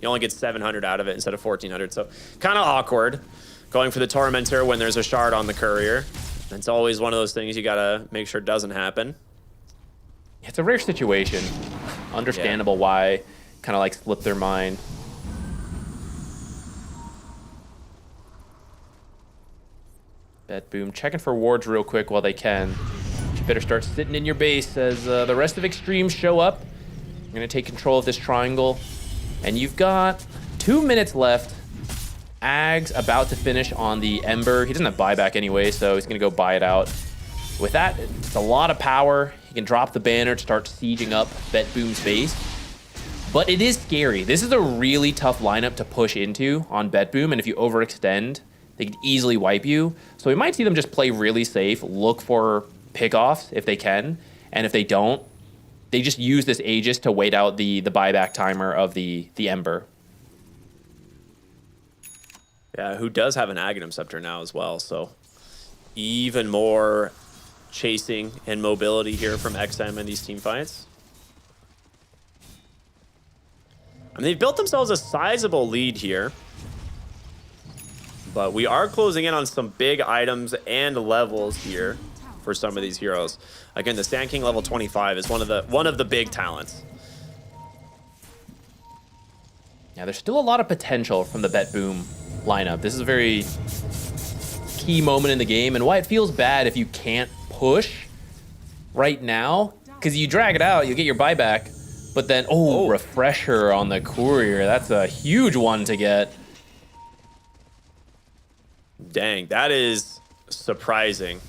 Speaker 12: only gets 700 out of it instead of 1,400. So kind of awkward going for the Tormentor when there's a shard on the courier. It's always one of those things you got to make sure doesn't happen.
Speaker 13: It's a rare situation. Understandable why kind of like slipped their mind. Bedboom checking for wards real quick while they can. You better start sitting in your base as the rest of Extreme show up. You're going to take control of this triangle. And you've got 2 minutes left. Ag's about to finish on the Ember. He doesn't have buyback anyway, so he's going to go buy it out. With that, it's a lot of power. He can drop the banner to start sieging up Bedboom's base. But it is scary. This is a really tough lineup to push into on Bedboom, and if you overextend, they could easily wipe you. So we might see them just play really safe, look for pickoffs if they can, and if they don't, they just use this Aegis to wait out the buyback timer of the Ember.
Speaker 12: Yeah, who does have an Aghanim Scepter now as well, so even more chasing and mobility here from XM in these team fights. And they've built themselves a sizable lead here. But we are closing in on some big items and levels here for some of these heroes. Again, the Sand King level 25 is one of the big talents.
Speaker 13: Yeah, there's still a lot of potential from the Bet Boom lineup. This is a very key moment in the game, and why it feels bad if you can't push right now, because you drag it out, you get your buyback, but then, refresher on the courier. That's a huge one to get.
Speaker 12: Dang, that is surprising.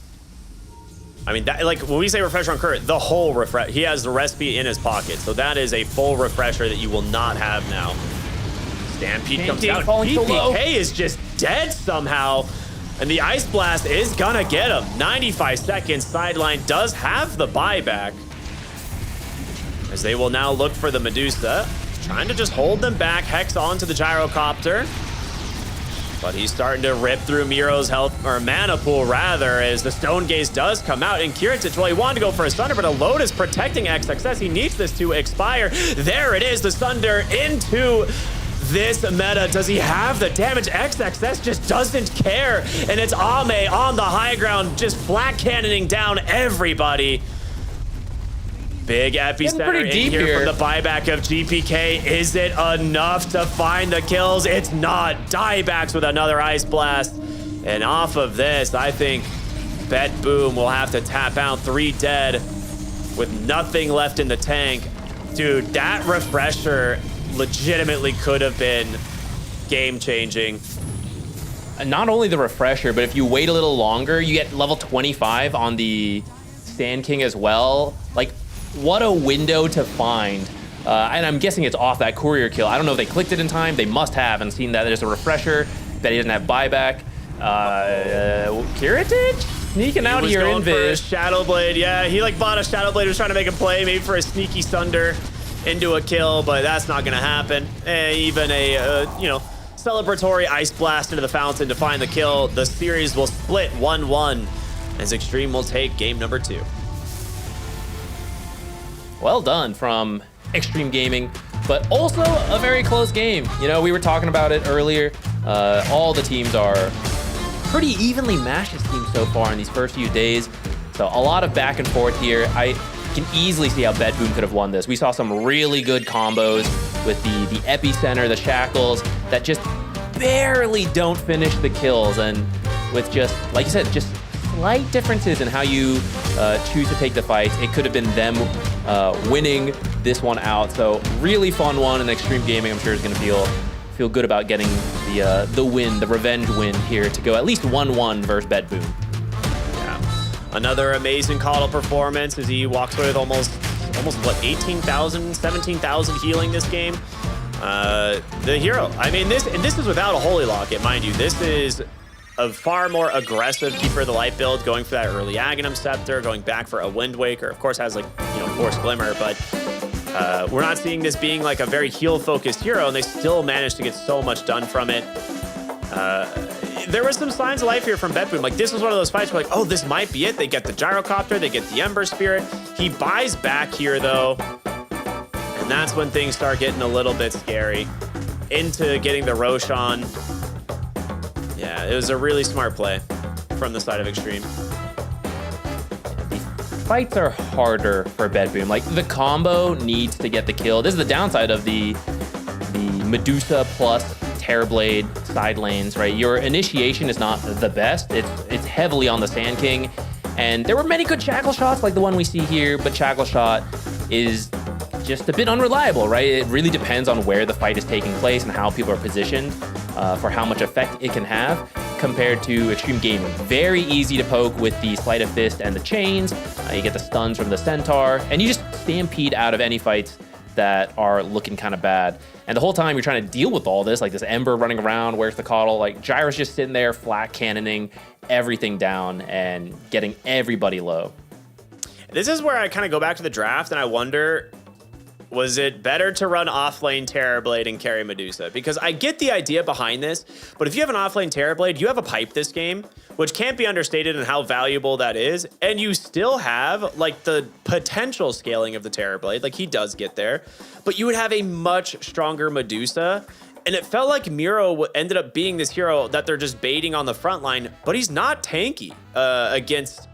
Speaker 12: I mean, that, like, when we say refresher on courier, the whole refresh, he has the recipe in his pocket, so that is a full refresher that you will not have now. Stampede comes out. PPK is just dead somehow. And the Ice Blast is gonna get him. 95 seconds. Sideline does have the buyback. As they will now look for the Medusa. Trying to just hold them back. Hex onto the Gyrocopter. But he's starting to rip through Miro's health, or mana pool rather, as the Stone Gaze does come out. And Kiritich, well, he wanted to go for a Sunder, but a load is protecting XXS. He needs this to expire. There it is, the Sunder into this meta. Does he have the damage? XXS just doesn't care. And it's Ame on the high ground, just flat cannoning down everybody. Big epicenter in here from the buyback of GPK. Is it enough to find the kills? It's not. Diebacks with another Ice Blast. And off of this, I think Bet Boom will have to tap out 3 dead with nothing left in the tank. Dude, that refresher legitimately could have been game-changing.
Speaker 13: Not only the refresher, but if you wait a little longer, you get level 25 on the Sand King as well. Like, what a window to find. And I'm guessing it's off that courier kill. I don't know if they clicked it in time. They must have and seen that there's a refresher, that he doesn't have buyback. Kiritich? Sneaking out of your invis.
Speaker 12: Shadow Blade. Yeah, he like bought a Shadow Blade, was trying to make a play, maybe for a sneaky Sunder into a kill, but that's not gonna happen. Even a, celebratory Ice Blast into the fountain to find the kill. The series will split 1-1 as Extreme will take game number 2.
Speaker 13: Well done from Extreme Gaming, but also a very close game. You know, we were talking about it earlier. All the teams are pretty evenly matched, this team so far in these first few days. So a lot of back and forth here. I can easily see how Bet Boom could have won this. We saw some really good combos with the epicenter, the shackles that just barely don't finish the kills, and with just, like you said, just slight differences in how you choose to take the fights, it could have been them winning this one out. So really fun one, and Extreme Gaming I'm sure is going to feel good about getting the win, the revenge win here to go at least 1-1 versus Bet Boom.
Speaker 12: Another amazing Coddle performance as he walks away with almost what, 18,000, 17,000 healing this game. The hero. I mean, this is without a Holy Locket, mind you. This is a far more aggressive Keeper of the Light build, going for that early Aghanim Scepter, going back for a Wind Waker. Of course, has like, Force Glimmer, but we're not seeing this being like a very heal-focused hero, and they still managed to get so much done from it. There were some signs of life here from Bet Boom. Like, this was one of those fights where, like, oh, this might be it. They get the Gyrocopter, they get the Ember Spirit. He buys back here, though, and that's when things start getting a little bit scary. Into getting the Roshan. Yeah, it was a really smart play from the side of Extreme.
Speaker 13: Fights are harder for Bet Boom. Like, the combo needs to get the kill. This is the downside of the Medusa plus Terrorblade side lanes, right? Your initiation is not the best. It's heavily on the Sand King, and there were many good Shackle shots like the one we see here, but Shackle shot is just a bit unreliable, right? It really depends on where the fight is taking place and how people are positioned for how much effect it can have compared to Extreme Gaming. Very easy to poke with the Sleight of Fist and the chains. You get the stuns from the Centaur, and you just stampede out of any fights that are looking kind of bad. And the whole time you're trying to deal with all this, like this Ember running around, where's the Coddle? Like, Gyro's just sitting there flat cannoning everything down and getting everybody low.
Speaker 12: This is where I kind of go back to the draft and I wonder, was it better to run offlane Terrorblade and carry Medusa? Because I get the idea behind this, but if you have an offlane Terrorblade, you have a pipe this game, which can't be understated in how valuable that is. And you still have like the potential scaling of the Terrorblade, like he does get there, but you would have a much stronger Medusa. And it felt like Miro ended up being this hero that they're just baiting on the front line, but he's not tanky against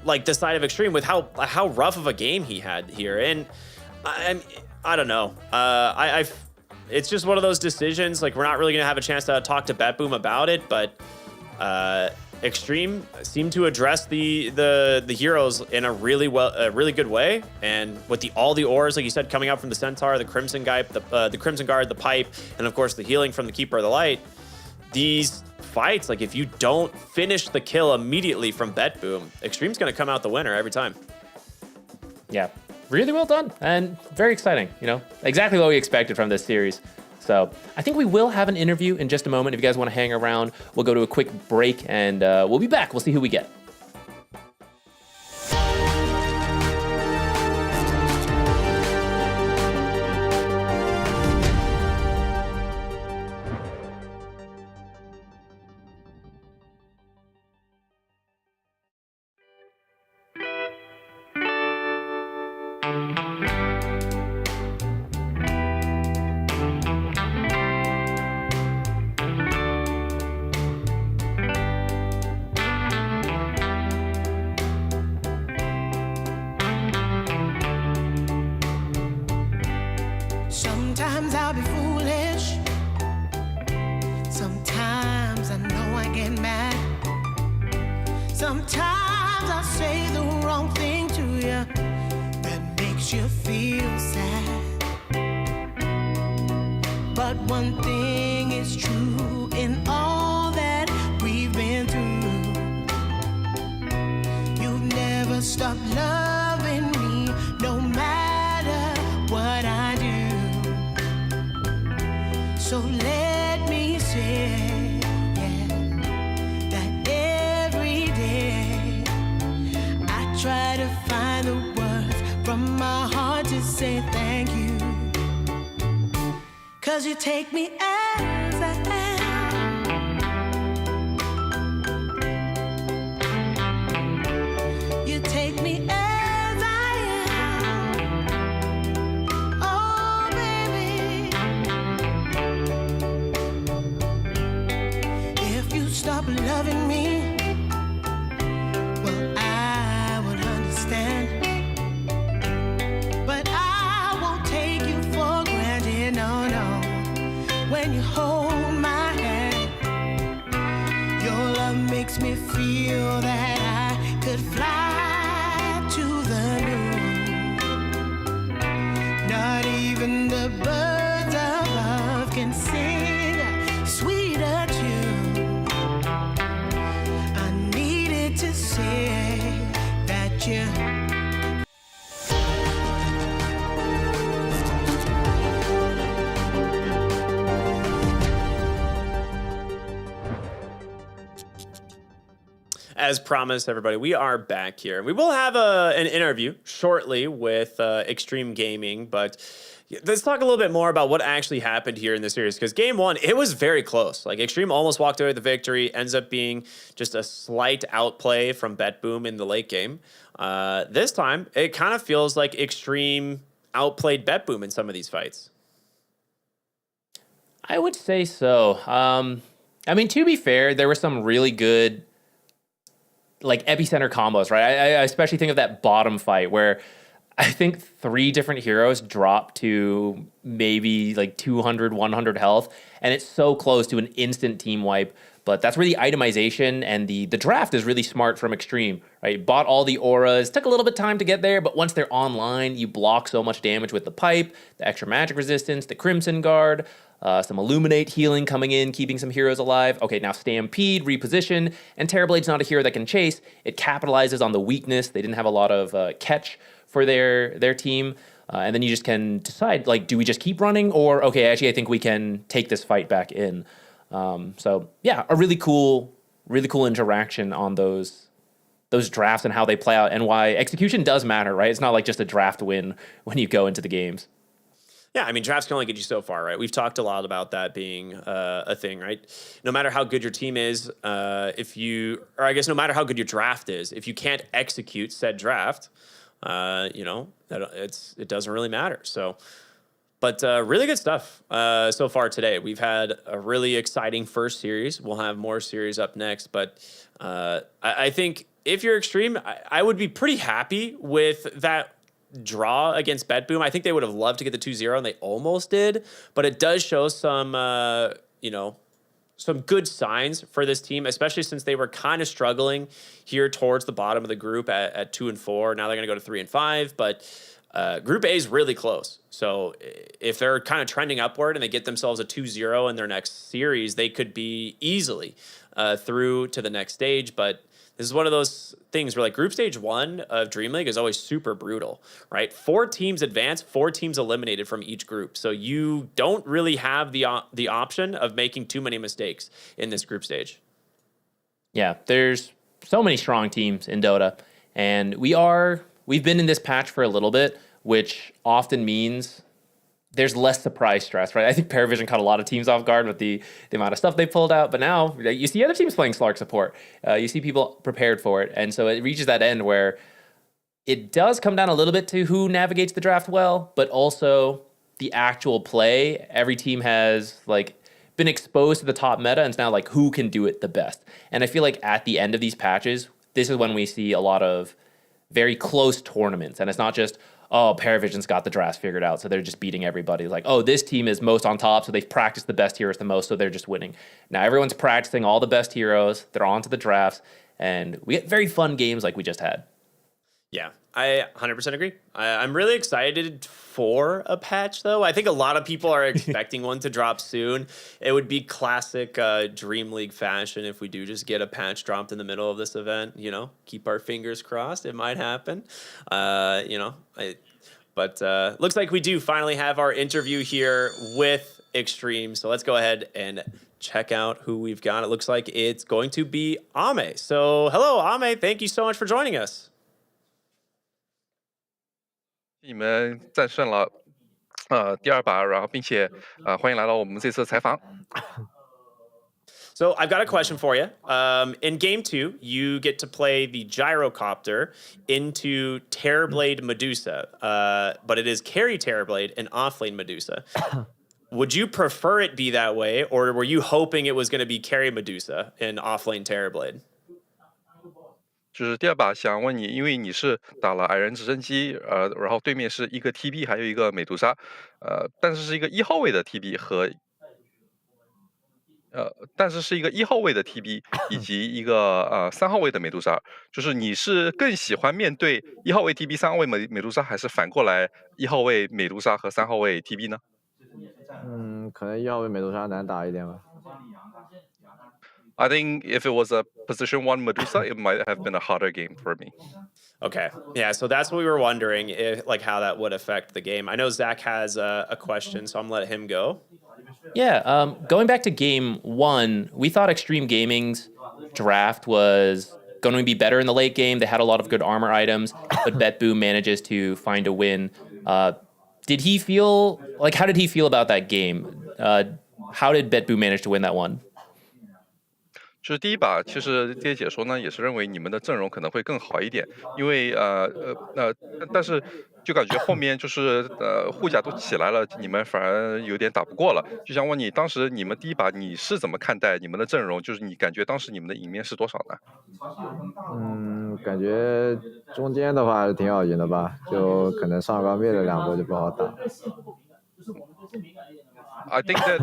Speaker 12: like the side of Extreme with how rough of a game he had here. And I don't know. it's just one of those decisions. Like, we're not really going to have a chance to talk to BetBoom about it, but Extreme seemed to address the heroes in a really good way. And with all the auras, like you said, coming out from the Centaur, the Crimson Guard, the Pipe, and of course the healing from the Keeper of the Light, these fights, like if you don't finish the kill immediately from BetBoom, Extreme's going to come out the winner every time.
Speaker 13: Yeah, really well done and very exciting. You know, exactly what we expected from this series. So I think we will have an interview in just a moment. If you guys want to hang around, we'll go to a quick break and we'll be back. We'll see who we get.
Speaker 1: Sometimes I'll be foolish. Sometimes I know I get mad. Sometimes I say the wrong thing to you that makes you feel sad. But one thing is true in all that we've been through. You've never stopped loving me, no matter what I do. So let me say, that every day I try to find the words from my heart to say thank you. 'Cause you take me as I am. You take me as I am. Oh, baby. If you stop loving me, well, I would understand. But I won't take you for granted, no, no. When you hold my hand, your love makes me feel that I could fly to the moon. Not even the birds above can sing a sweeter tune. I needed to say that you.
Speaker 12: As promised, everybody, we are back here. We will have an interview shortly with Extreme Gaming, but let's talk a little bit more about what actually happened here in this series, because game one, it was very close. Like, Extreme almost walked away with the victory, ends up being just a slight outplay from BetBoom in the late game. This time, it kind of feels like Extreme outplayed BetBoom in some of these fights.
Speaker 13: I would say so. I mean, to be fair, there were some really good like epicenter combos, right? I especially think of that bottom fight where I think 3 different heroes drop to maybe like 200, 100 health, and it's so close to an instant team wipe. But that's where the itemization and the draft is really smart from Extreme, right? Bought all the auras, took a little bit of time to get there, but once they're online, you block so much damage with the pipe, the extra magic resistance, the Crimson Guard, some Illuminate healing coming in, keeping some heroes alive. Okay, now Stampede, reposition, and Terrorblade's not a hero that can chase. It capitalizes on the weakness. They didn't have a lot of catch for their team. And then you just can decide, like, do we just keep running? Or, okay, actually, I think we can take this fight back in. So, yeah, a really cool interaction on those drafts and how they play out and why execution does matter, right? It's not like just a draft win when you go into the games.
Speaker 12: Yeah, I mean, drafts can only get you so far, right? We've talked a lot about that being a thing, right? No matter how good your team is, no matter how good your draft is, if you can't execute said draft, it doesn't really matter. So, but really good stuff so far today. We've had a really exciting first series. We'll have more series up next, but I think if you're Extreme, I would be pretty happy with that draw against BetBoom. I think they would have loved to get the 2-0, and they almost did. But it does show some, some good signs for this team, especially since they were kind of struggling here towards the bottom of the group at 2 and 4. Now they're going to go to 3 and 5, but Group A is really close. So if they're kind of trending upward and they get themselves a 2-0 in their next series, they could be easily through to the next stage. But this is one of those things where, like, group stage 1 of DreamLeague is always super brutal, right? 4 teams advance, 4 teams eliminated from each group. So you don't really have the option of making too many mistakes in this group stage.
Speaker 13: Yeah, there's so many strong teams in Dota, and we've been in this patch for a little bit, which often means there's less surprise stress, right? I think Paravision caught a lot of teams off guard with the amount of stuff they pulled out, but now you see other teams playing Slark support. You see people prepared for it, and so it reaches that end where it does come down a little bit to who navigates the draft well, but also the actual play. Every team has been exposed to the top meta, and it's now who can do it the best. And I feel like at the end of these patches, this is when we see a lot of very close tournaments, and it's not just, oh, Paravision's got the drafts figured out, so they're just beating everybody. Like, oh, this team is most on top, so they've practiced the best heroes the most, so they're just winning. Now everyone's practicing all the best heroes, they're on to the drafts, and we get very fun games like we just had.
Speaker 12: Yeah, I 100% agree. I'm really excited for a patch, though. I think a lot of people are expecting one to drop soon. It would be classic DreamLeague fashion if we do just get a patch dropped in the middle of this event. Keep our fingers crossed. It might happen. But looks like we do finally have our interview here with Extreme. So let's go ahead and check out who we've got. It looks like it's going to be Ame. So hello, Ame. Thank you so much for joining us.
Speaker 14: 你们战胜了第2把，然后并且欢迎来到我们这次的采访。
Speaker 12: So I've got a question for you. In game 2, you get to play the gyrocopter into Terrorblade Medusa, but it is carry Terrorblade and offlane Medusa. Would you prefer it be that way, or were you hoping it was going to be carry Medusa and offlane Terrorblade?
Speaker 14: 就是第2把想问你，因为你是打了矮人直升机，然后对面是一个 TB， 还有一个美杜莎，但是是一个1号位的 TB 和以及一个3号位的美杜莎，就是你是更喜欢面对1号位 TB、3号位美杜莎，还是反过来1号位美杜莎和3号位 TB 呢？
Speaker 15: 可能1号位美杜莎难打一点吧。
Speaker 14: I think if it was a position 1 Medusa, it might have been a harder game for me.
Speaker 12: Okay, yeah, so that's what we were wondering, if how that would affect the game. I know Zach has a question, so I'm going to let him go.
Speaker 13: Yeah, going back to game 1, we thought Extreme Gaming's draft was going to be better in the late game. They had a lot of good armor items, but BetBoom manages to find a win. How did he feel about that game? How did BetBoom manage to win that one?
Speaker 14: 就是第1把，其实这些解说呢也是认为你们的阵容可能会更好一点，因为但是就感觉后面就是护甲都起来了，你们反而有点打不过了。就想问你，当时你们第1把你是怎么看待你们的阵容？就是你感觉当时你们的赢面是多少呢？
Speaker 15: 感觉中间的话挺好赢的吧，就可能上高灭了2波就不好打。
Speaker 14: I think that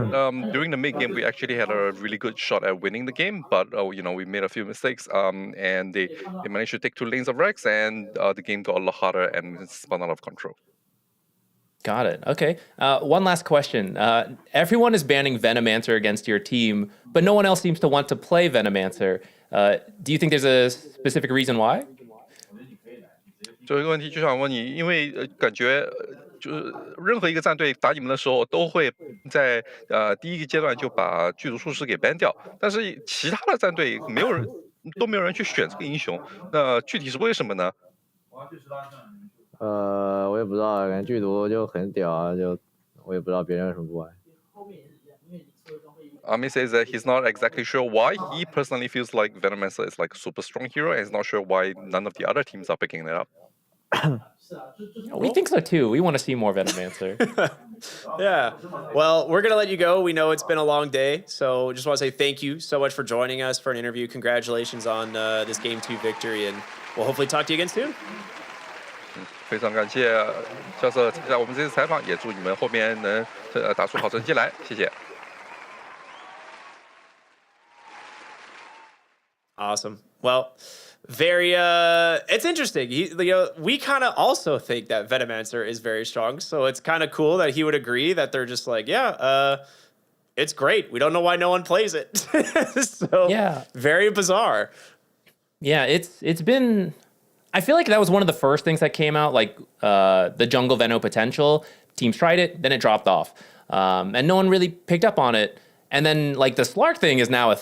Speaker 14: during the mid game we actually had a really good shot at winning the game, but we made a few mistakes, and they managed to take 2 lanes of Rex, and the game got a lot harder and it spun out of control.
Speaker 13: Got it. Okay. One last question. Everyone is banning Venomancer against your team, but no one else seems to want to play Venomancer. Do you think there's a specific reason why?
Speaker 14: 最后一个问题就想问你，因为感觉就是任何一个战队打你们的时候，都会在第1个阶段就把剧毒术士给 ban 掉，但是其他的战队都没有人去选这个英雄，那具体是为什么呢？
Speaker 15: 我也不知道，感觉剧毒就很屌啊，就我也不知道别人为什么不玩。
Speaker 14: Ami says that he's not exactly sure why. He personally feels like Venomancer is like a super strong hero, and he's not sure why none of the other teams are picking it up.
Speaker 13: We think so too. We want to see more Venomancer.
Speaker 12: Yeah. Well, we're going to let you go. We know it's been a long day, so just want to say thank you so much for joining us for an interview. Congratulations on this Game 2 victory, and we'll hopefully talk to you again soon.
Speaker 14: 非常感谢角色参加我们这次采访，也祝你们后面能打出好成绩来，谢谢。
Speaker 12: Awesome. Well, very it's interesting. We kind of also think that Venomancer is very strong, so it's kind of cool that he would agree that they're just like, yeah, it's great. We don't know why no one plays it. So
Speaker 13: yeah,
Speaker 12: very bizarre.
Speaker 13: Yeah, it's been. I feel like that was one of the first things that came out, like the Jungle Veno potential. Teams tried it, then it dropped off, and no one really picked up on it. And then like the Slark thing is now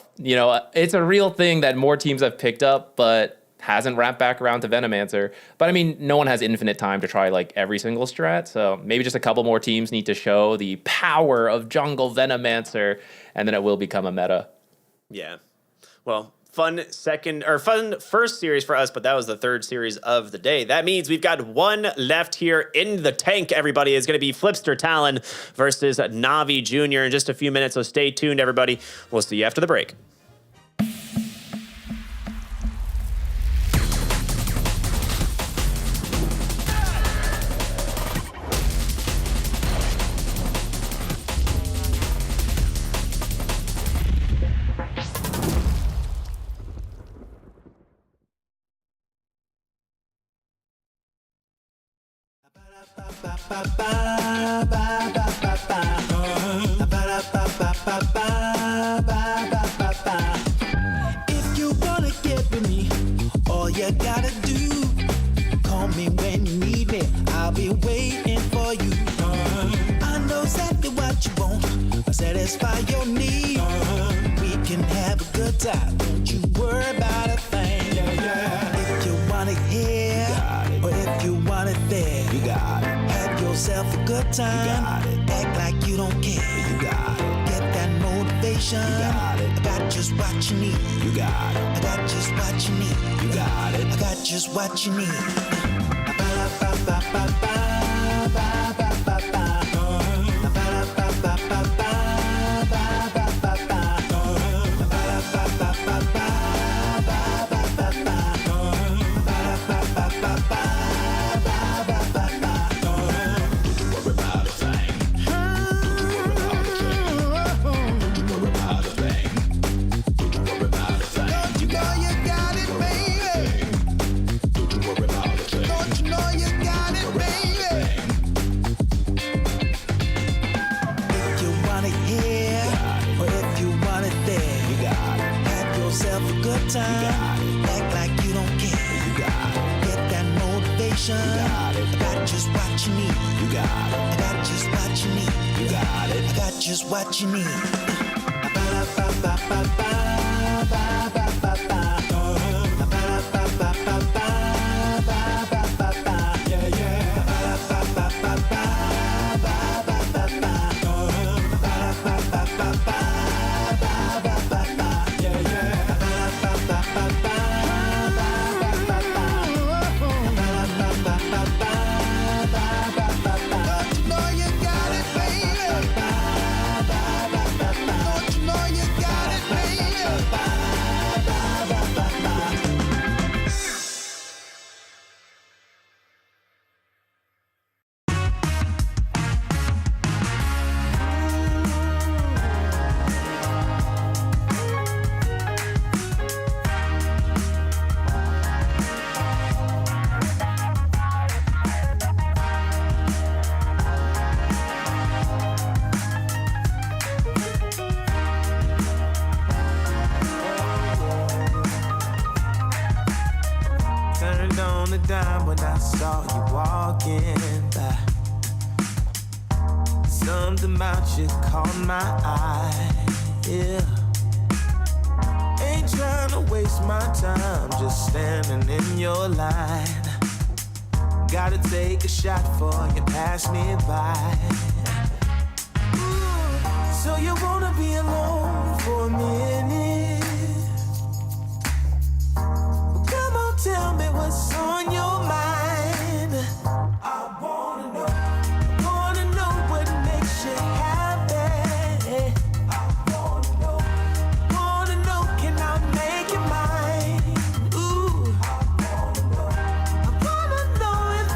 Speaker 13: it's a real thing that more teams have picked up, but hasn't wrapped back around to Venomancer. But I mean, no one has infinite time to try like every single strat, so maybe just a couple more teams need to show the power of Jungle Venomancer, and then it will become a meta.
Speaker 12: Yeah. Well, fun first series for us, but that was the third series of the day. That means we've got one left here in the tank, everybody. Is going to be Flipster Talon versus Navi Jr. in just a few minutes, so stay tuned, everybody. We'll see you after the break.
Speaker 1: If you wanna get with me, all you gotta do, call me when you need me. I'll be waiting for you. I know exactly what you want. I'll satisfy your need. We can have a good time. Don't you worry about a thing. If you want it here, or if you want it there, you got it. Have yourself a good time. Act like you don't care. You got it. Get that motivation. You got it. I got just what you need. You got it. I got just what you need. You got it. I got just what you need. Act like you don't care. You got it. Get that motivation. You got it. I got just what you need. You got it. I got just what you need. You got it. I got just what you need.
Speaker 8: Turned on the dime when I saw you walking by. Something about you caught my eye, yeah. Ain't trying to waste my time, just standing in your line. Gotta take a shot before you pass me by. Ooh, so you wanna be alone for a minute? Well, come on, tell me what's on your mind. I wanna know what makes you happy. I wanna know, can I make you mine? Ooh, I wanna know if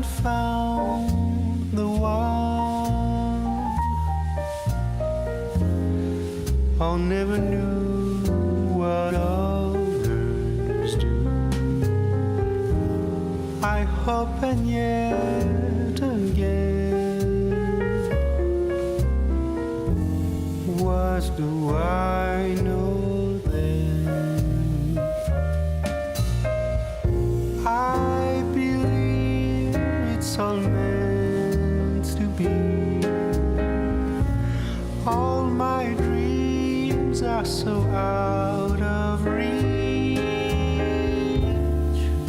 Speaker 8: haven't found the one. I never knew what others do. I hope and yet again, what do I know then? I believe it's all meant to be. All my dreams are so out of reach.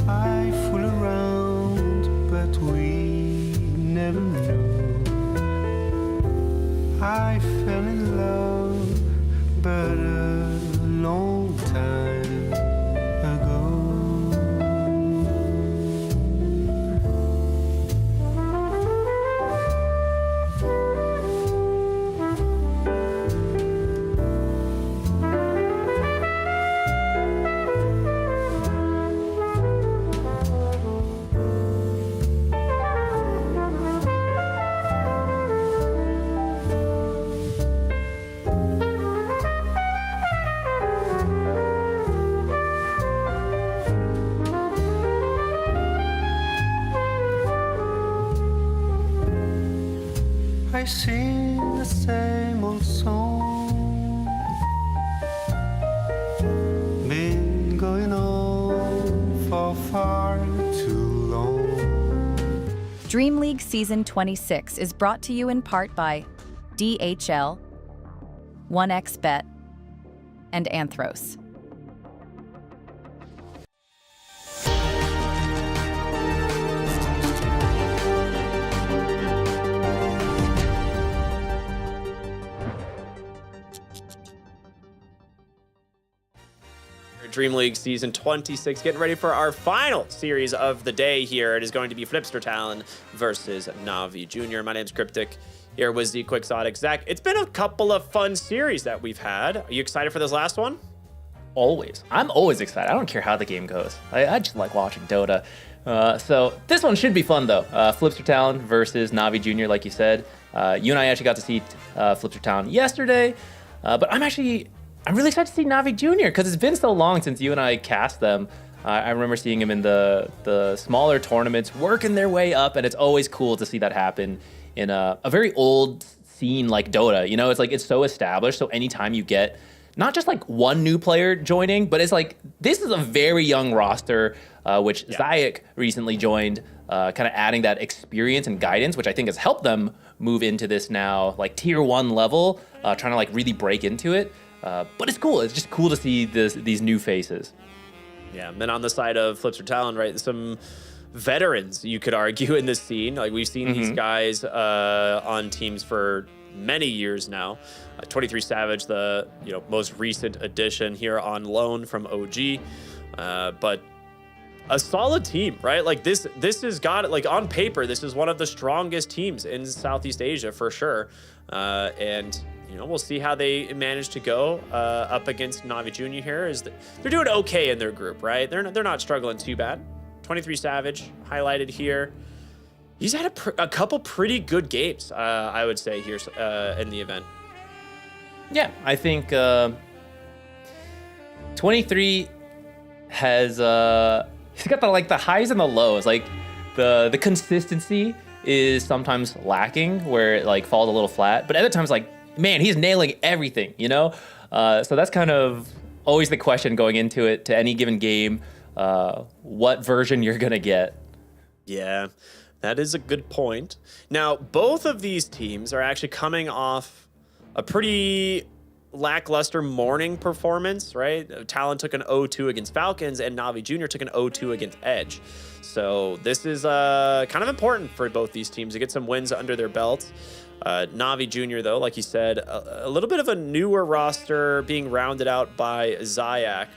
Speaker 8: I fool around, but we never know. I fell in love, but a long time ago. I sing the same old song, been going on for far too long.
Speaker 6: DreamLeague Season 26 is brought to you in part by DHL, 1xBet, and Anthros.
Speaker 12: DreamLeague Season 26, getting ready for our final series of the day here. It is going to be Flipster Talon versus Navi Jr. My name's Cryptic, here with Z Quixotic. Zach, it's been a couple of fun series that we've had. Are you excited for this last one?
Speaker 13: Always. I'm always excited. I don't care how the game goes. I just like watching Dota. So this one should be fun, though. Flipster Talon versus Navi Jr., like you said. You and I actually got to see Flipster Talon yesterday, but I'm really excited to see Navi Jr. because it's been so long since you and I cast them. I remember seeing him in the smaller tournaments, working their way up, and it's always cool to see that happen in a very old scene like Dota. You know, it's like it's so established, so anytime you get not just like one new player joining, but it's like this is a very young roster, which Zayak recently joined, kind of adding that experience and guidance, which I think has helped them move into this now like tier 1 level, trying to like really break into it. But it's cool. It's just cool to see these new faces.
Speaker 12: Yeah, and then on the side of Flipster Talon, right, some veterans, you could argue, in this scene. Like, we've seen these guys on teams for many years now. 23 Savage, the most recent addition here on loan from OG. But a solid team, right? Like, this has got, like, on paper, this is one of the strongest teams in Southeast Asia for sure. And we'll see how they manage to go up against Navi Jr. here. They're doing okay in their group, right? They're not struggling too bad. 23 Savage highlighted here. He's had a couple pretty good games, I would say, here in the event.
Speaker 13: Yeah, I think 23 has he's got the highs and the lows. Like the consistency is sometimes lacking, where it like falls a little flat, but other times, like, man, he's nailing everything, So that's kind of always the question going into it, to any given game, what version you're gonna get.
Speaker 12: Yeah, that is a good point. Now, both of these teams are actually coming off a pretty lackluster morning performance, right? Talon took an 0-2 against Falcons, and Navi Jr. took an 0-2 against Edge. So this is kind of important for both these teams to get some wins under their belts. Navi Jr., though, like you said, a little bit of a newer roster being rounded out by Zayak.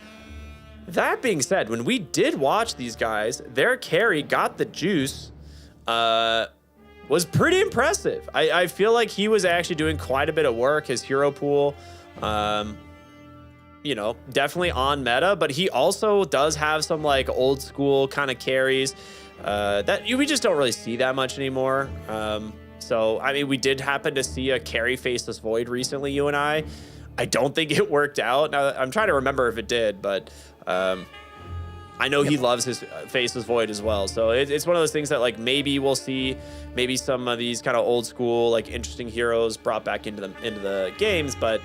Speaker 12: That being said, when we did watch these guys, their carry got the juice, was pretty impressive. I feel like he was actually doing quite a bit of work. His hero pool, you know, definitely on meta, but he also does have some like old school kind of carries that we just don't really see that much anymore. So, I mean, we did happen to see a carry Faceless Void recently, you and I. I don't think it worked out. Now, I'm trying to remember if it did, but I know he loves his Faceless Void as well. So it's one of those things that like maybe we'll see maybe some of these kind of old school, like interesting heroes brought back into the games, but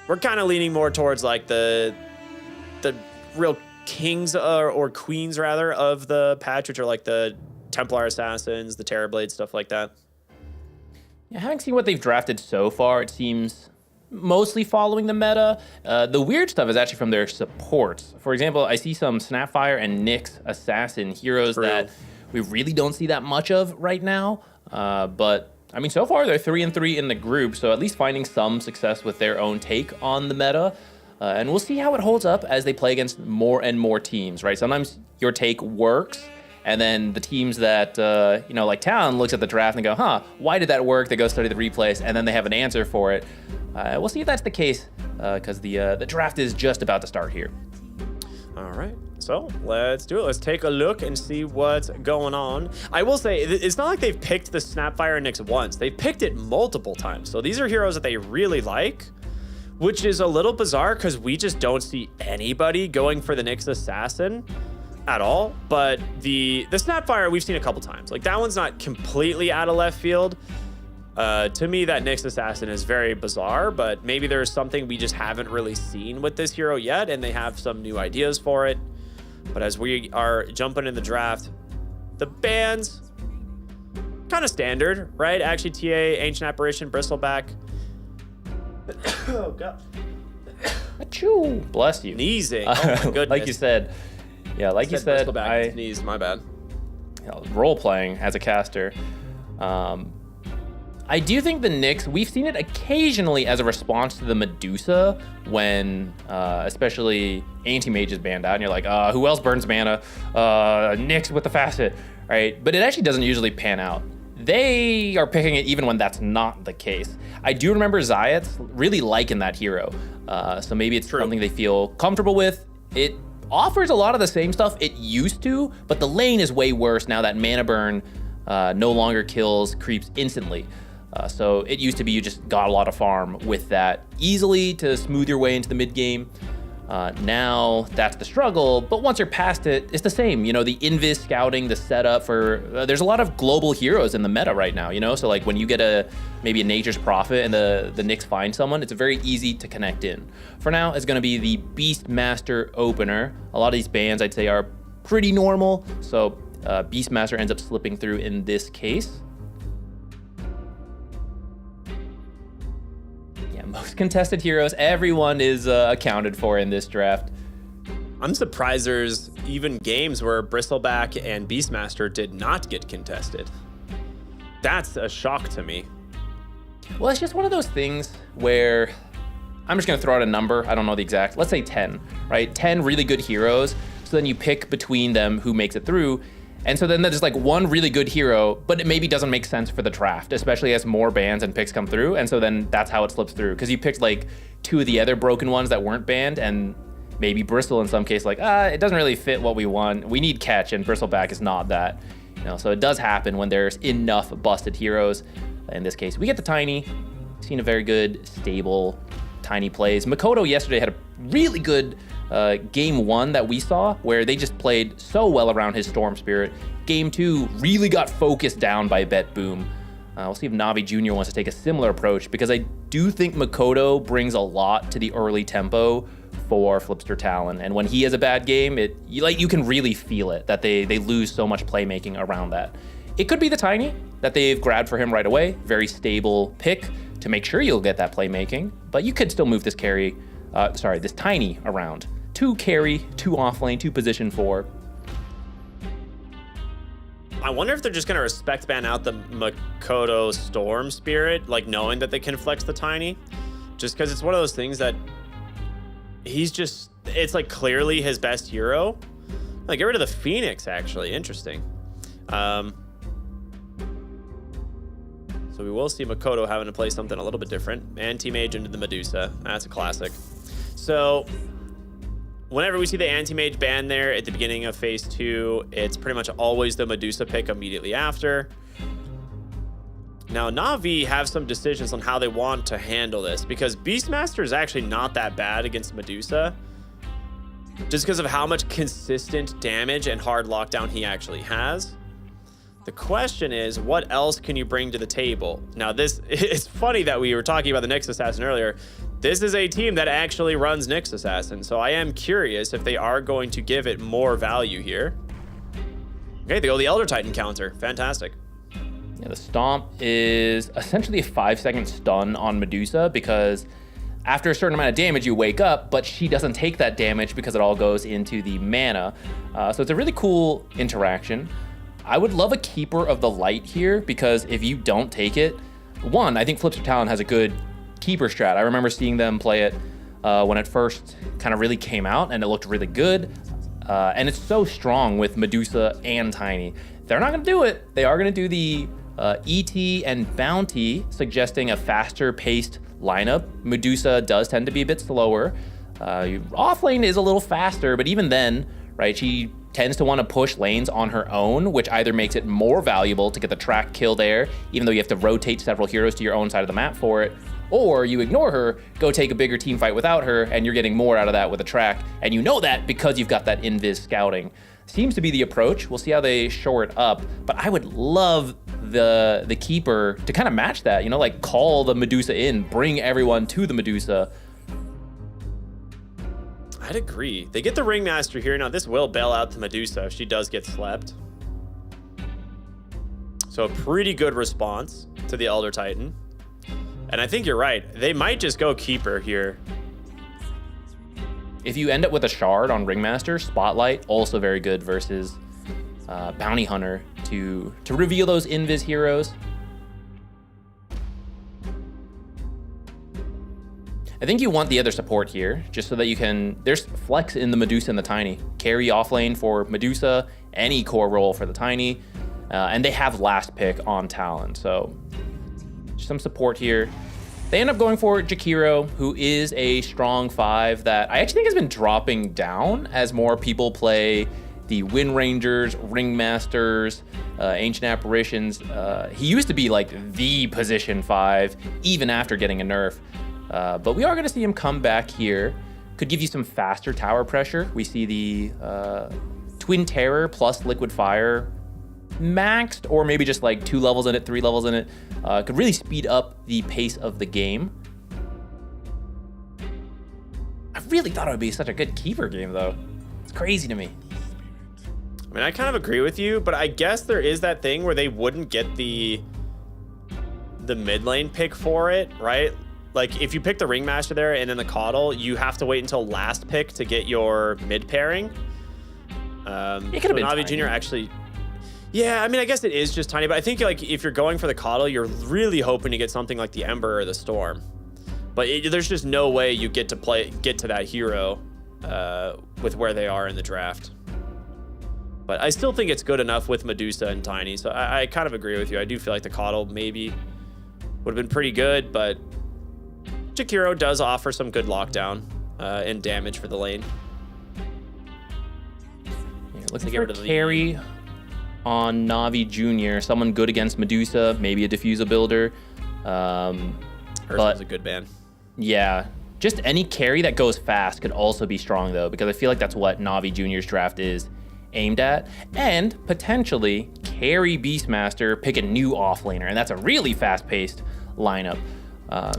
Speaker 12: we're kind of leaning more towards like the real kings or queens rather of the patch, which are like the Templar Assassins, the Terrorblade, stuff like that.
Speaker 13: Yeah, having seen what they've drafted so far, it seems mostly following the meta. The weird stuff is actually from their supports. For example, I see some Snapfire and Nyx Assassin heroes that we really don't see that much of right now. But I mean, so far they're 3-3 in the group, so at least finding some success with their own take on the meta. And we'll see how it holds up as they play against more and more teams, right? Sometimes your take works, and then the teams that, you know, like Talon looks at the draft and go, huh, why did that work? They go study the replays, and then they have an answer for it. We'll see if that's the case, because the draft is just about to start here.
Speaker 12: All right, so let's do it. Let's take a look and see what's going on. I will say, it's not like they've picked the Snapfire and Nyx once. They've picked it multiple times. So these are heroes that they really like, which is a little bizarre because we just don't see anybody going for the Nyx Assassin at all. But the Snapfire we've seen a couple times. Like that one's not completely out of left field. To me, that Nyx Assassin is very bizarre, but maybe there's something we just haven't really seen with this hero yet, and they have some new ideas for it. But as we are jumping in the draft, the bans, kind of standard, right? Actually, TA, Ancient Apparition, Bristleback. Oh, God.
Speaker 13: Achoo. Bless you.
Speaker 12: Sneezing. Oh, my goodness.
Speaker 13: Like you said. Yeah, like you said,
Speaker 12: I sneezed. My bad.
Speaker 13: Role-playing as a caster. I do think the Nyx, we've seen it occasionally as a response to the Medusa when especially Anti-Mage is banned out and you're like, who else burns mana? Nyx with the facet, right? But it actually doesn't usually pan out. They are picking it even when that's not the case. I do remember Zayats really liking that hero. So maybe it's something they feel comfortable with. It offers a lot of the same stuff it used to, but the lane is way worse now that mana burn no longer kills creeps instantly. So it used to be you just got a lot of farm with that easily to smooth your way into the mid game. Now that's the struggle, but once you're past it, it's the same. You know, the invis scouting, the setup for, there's a lot of global heroes in the meta right now, you know? So like when you get maybe a Nature's Prophet and the Nyx find someone, it's very easy to connect in. For now, it's gonna be the Beastmaster opener. A lot of these bans I'd say are pretty normal. So Beastmaster ends up slipping through in this case. Most contested heroes, everyone is accounted for in this draft.
Speaker 12: I'm surprised there's even games where Bristleback and Beastmaster did not get contested. That's a shock to me.
Speaker 13: Well, it's just one of those things where I'm just gonna throw out a number. I don't know the exact, let's say 10, right? 10 really good heroes. So then you pick between them who makes it through. And so then there's like one really good hero, but it maybe doesn't make sense for the draft, especially as more bans and picks come through. And so then that's how it slips through. Because you picked like 2 of the other broken ones that weren't banned, and maybe Bristle in some case like, it doesn't really fit what we want. We need catch, and Bristleback is not that. You know, so it does happen when there's enough busted heroes. In this case, we get the Tiny. Seen a very good, stable Tiny plays. Makoto yesterday had a really good game 1 that we saw where they just played so well around his Storm Spirit. Game 2 really got focused down by Bet Boom. We'll see if Navi Jr. wants to take a similar approach, because I do think Makoto brings a lot to the early tempo for Flipster Talon. And when he has a bad game, you can really feel it, that they lose so much playmaking around that. It could be the Tiny that they've grabbed for him right away. Very stable pick to make sure you'll get that playmaking, but you could still move this this Tiny around. 2 carry, 2 offlane, 2 position 4.
Speaker 12: I wonder if they're just going to respect ban out the Makoto Storm Spirit, like knowing that they can flex the Tiny. Just because it's one of those things that it's like clearly his best hero. Like, get rid of the Phoenix, actually. Interesting. So we will see Makoto having to play something a little bit different. Anti-Mage into the Medusa. That's a classic. So whenever we see the anti-mage ban there at the beginning of phase 2, it's pretty much always the Medusa pick immediately after. Now, Na'Vi have some decisions on how they want to handle this, because Beastmaster is actually not that bad against Medusa, just because of how much consistent damage and hard lockdown he actually has. The question is, what else can you bring to the table? Now, it's funny that we were talking about the Nyx Assassin earlier. This is a team that actually runs Nyx Assassin, so I am curious if they are going to give it more value here. Okay, they go the Elder Titan counter. Fantastic.
Speaker 13: Yeah, the Stomp is essentially a 5-second stun on Medusa, because after a certain amount of damage, you wake up, but she doesn't take that damage because it all goes into the mana. So it's a really cool interaction. I would love a Keeper of the Light here, because if you don't take it, one, I think Flipster Talon has a good Keeper strat. I remember seeing them play it when it first kind of really came out, and it looked really good. And it's so strong with Medusa and Tiny. They're not going to do it. They are going to do the ET and Bounty, suggesting a faster paced lineup. Medusa does tend to be a bit slower. Offlane is a little faster, but even then, right, she tends to want to push lanes on her own, which either makes it more valuable to get the track kill there, even though you have to rotate several heroes to your own side of the map for it, or you ignore her, go take a bigger team fight without her, and you're getting more out of that with a track, and you know that because you've got that invis scouting. Seems to be the approach. We'll see how they shore it up, but I would love the Keeper to kind of match that, you know, like call the Medusa in, bring everyone to the Medusa.
Speaker 12: I'd agree. They get the Ringmaster here. Now, this will bail out the Medusa if she does get slept. So a pretty good response to the Elder Titan. And I think you're right. They might just go Keeper here.
Speaker 13: If you end up with a Shard on Ringmaster, Spotlight, also very good versus Bounty Hunter to reveal those invis heroes. I think you want the other support here, just so that you can, there's flex in the Medusa and the Tiny. Carry offlane for Medusa, any core role for the Tiny, and they have last pick on Talon, so just some support here. They end up going for Jakiro, who is a strong 5 that I actually think has been dropping down as more people play the Wind Rangers, Ringmasters, Ancient Apparitions. He used to be like the position 5, even after getting a nerf. But we are going to see him come back here. Could give you some faster tower pressure. We see the Twin Terror plus Liquid Fire maxed, or maybe just like 2 levels in it, 3 levels in it. Could really speed up the pace of the game. I really thought it would be such a good Keeper game, though. It's crazy to me.
Speaker 12: I mean, I kind of agree with you, but I guess there is that thing where they wouldn't get the mid lane pick for it, right? Like, if you pick the Ringmaster there and then the Coddle, you have to wait until last pick to get your mid pairing.
Speaker 13: It could have been
Speaker 12: Na'Vi Jr. actually... Yeah, I mean, I guess it is just tiny, but I think, like, if you're going for the Coddle, you're really hoping to get something like the Ember or the Storm. But there's just no way you get to that hero with where they are in the draft. But I still think it's good enough with Medusa and Tiny, so I kind of agree with you. I do feel like the Coddle maybe would have been pretty good, but Jakiro does offer some good lockdown and damage for the lane.
Speaker 13: Yeah, looking for a carry on Na'Vi Jr., someone good against Medusa, maybe a Diffuser builder.
Speaker 12: Ursa's a good ban.
Speaker 13: Yeah, just any carry that goes fast could also be strong, though, because I feel like that's what Na'Vi Jr.'s draft is aimed at. And potentially carry Beastmaster, pick a new offlaner, and that's a really fast-paced lineup.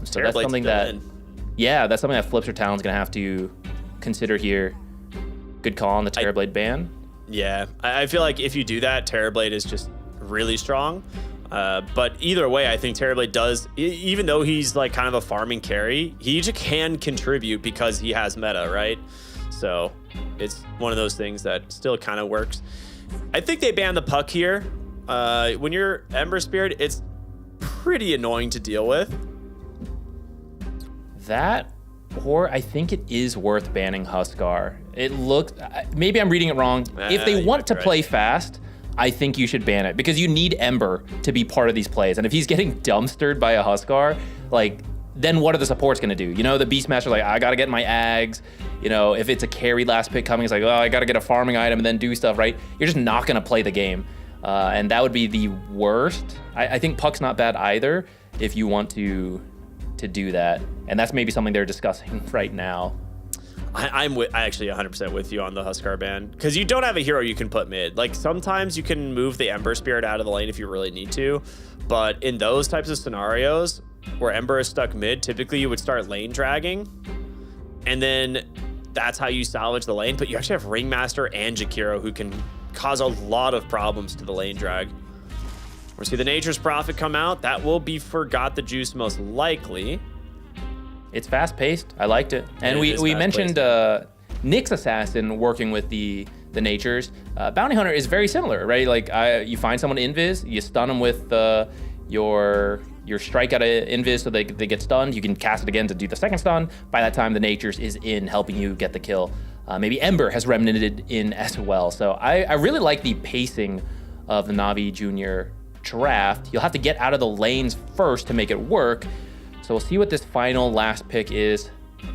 Speaker 13: So that's something that, that's something that Flipster Talon's gonna have to consider here. Good call on the Terrorblade ban.
Speaker 12: Yeah, I feel like if you do that, Terrorblade is just really strong. But either way, I think Terrorblade does, even though he's like kind of a farming carry, he just can contribute because he has meta, right? So it's one of those things that still kind of works. I think they banned the Puck here. When you're Ember Spirit, it's pretty annoying to deal with.
Speaker 13: That, or I think it is worth banning Huskar. It looks, maybe I'm reading it wrong. If they want to play fast, I think you should ban it, because you need Ember to be part of these plays. And if he's getting dumpstered by a Huskar, like, then what are the supports going to do? You know, the Beastmaster's like, I got to get my Ags. You know, if it's a carry last pick coming, it's like, oh, I got to get a farming item and then do stuff, right? You're just not going to play the game. And that would be the worst. I think Puck's not bad either if you want to do that. And that's maybe something they're discussing right now.
Speaker 12: I'm actually 100% with you on the Huskar ban, because you don't have a hero you can put mid. Like, sometimes you can move the Ember Spirit out of the lane if you really need to, but in those types of scenarios where Ember is stuck mid, typically you would start lane dragging, and then that's how you salvage the lane. But you actually have Ringmaster and Jakiro who can cause a lot of problems to the lane drag. We'll see the Nature's Prophet come out. That will be Forgot the Juice most likely.
Speaker 13: It's fast-paced. I liked it. And we mentioned Nick's Assassin working with the Natures. Bounty Hunter is very similar, right? Like, you find someone invis, you stun them with your strike out of invis so they get stunned. You can cast it again to do the second stun. By that time, the Natures is in helping you get the kill. Maybe Ember has remnanted in as well. So I really like the pacing of the Na'Vi Junior draft. You'll have to get out of the lanes first to make it work. So we'll see what this final last pick is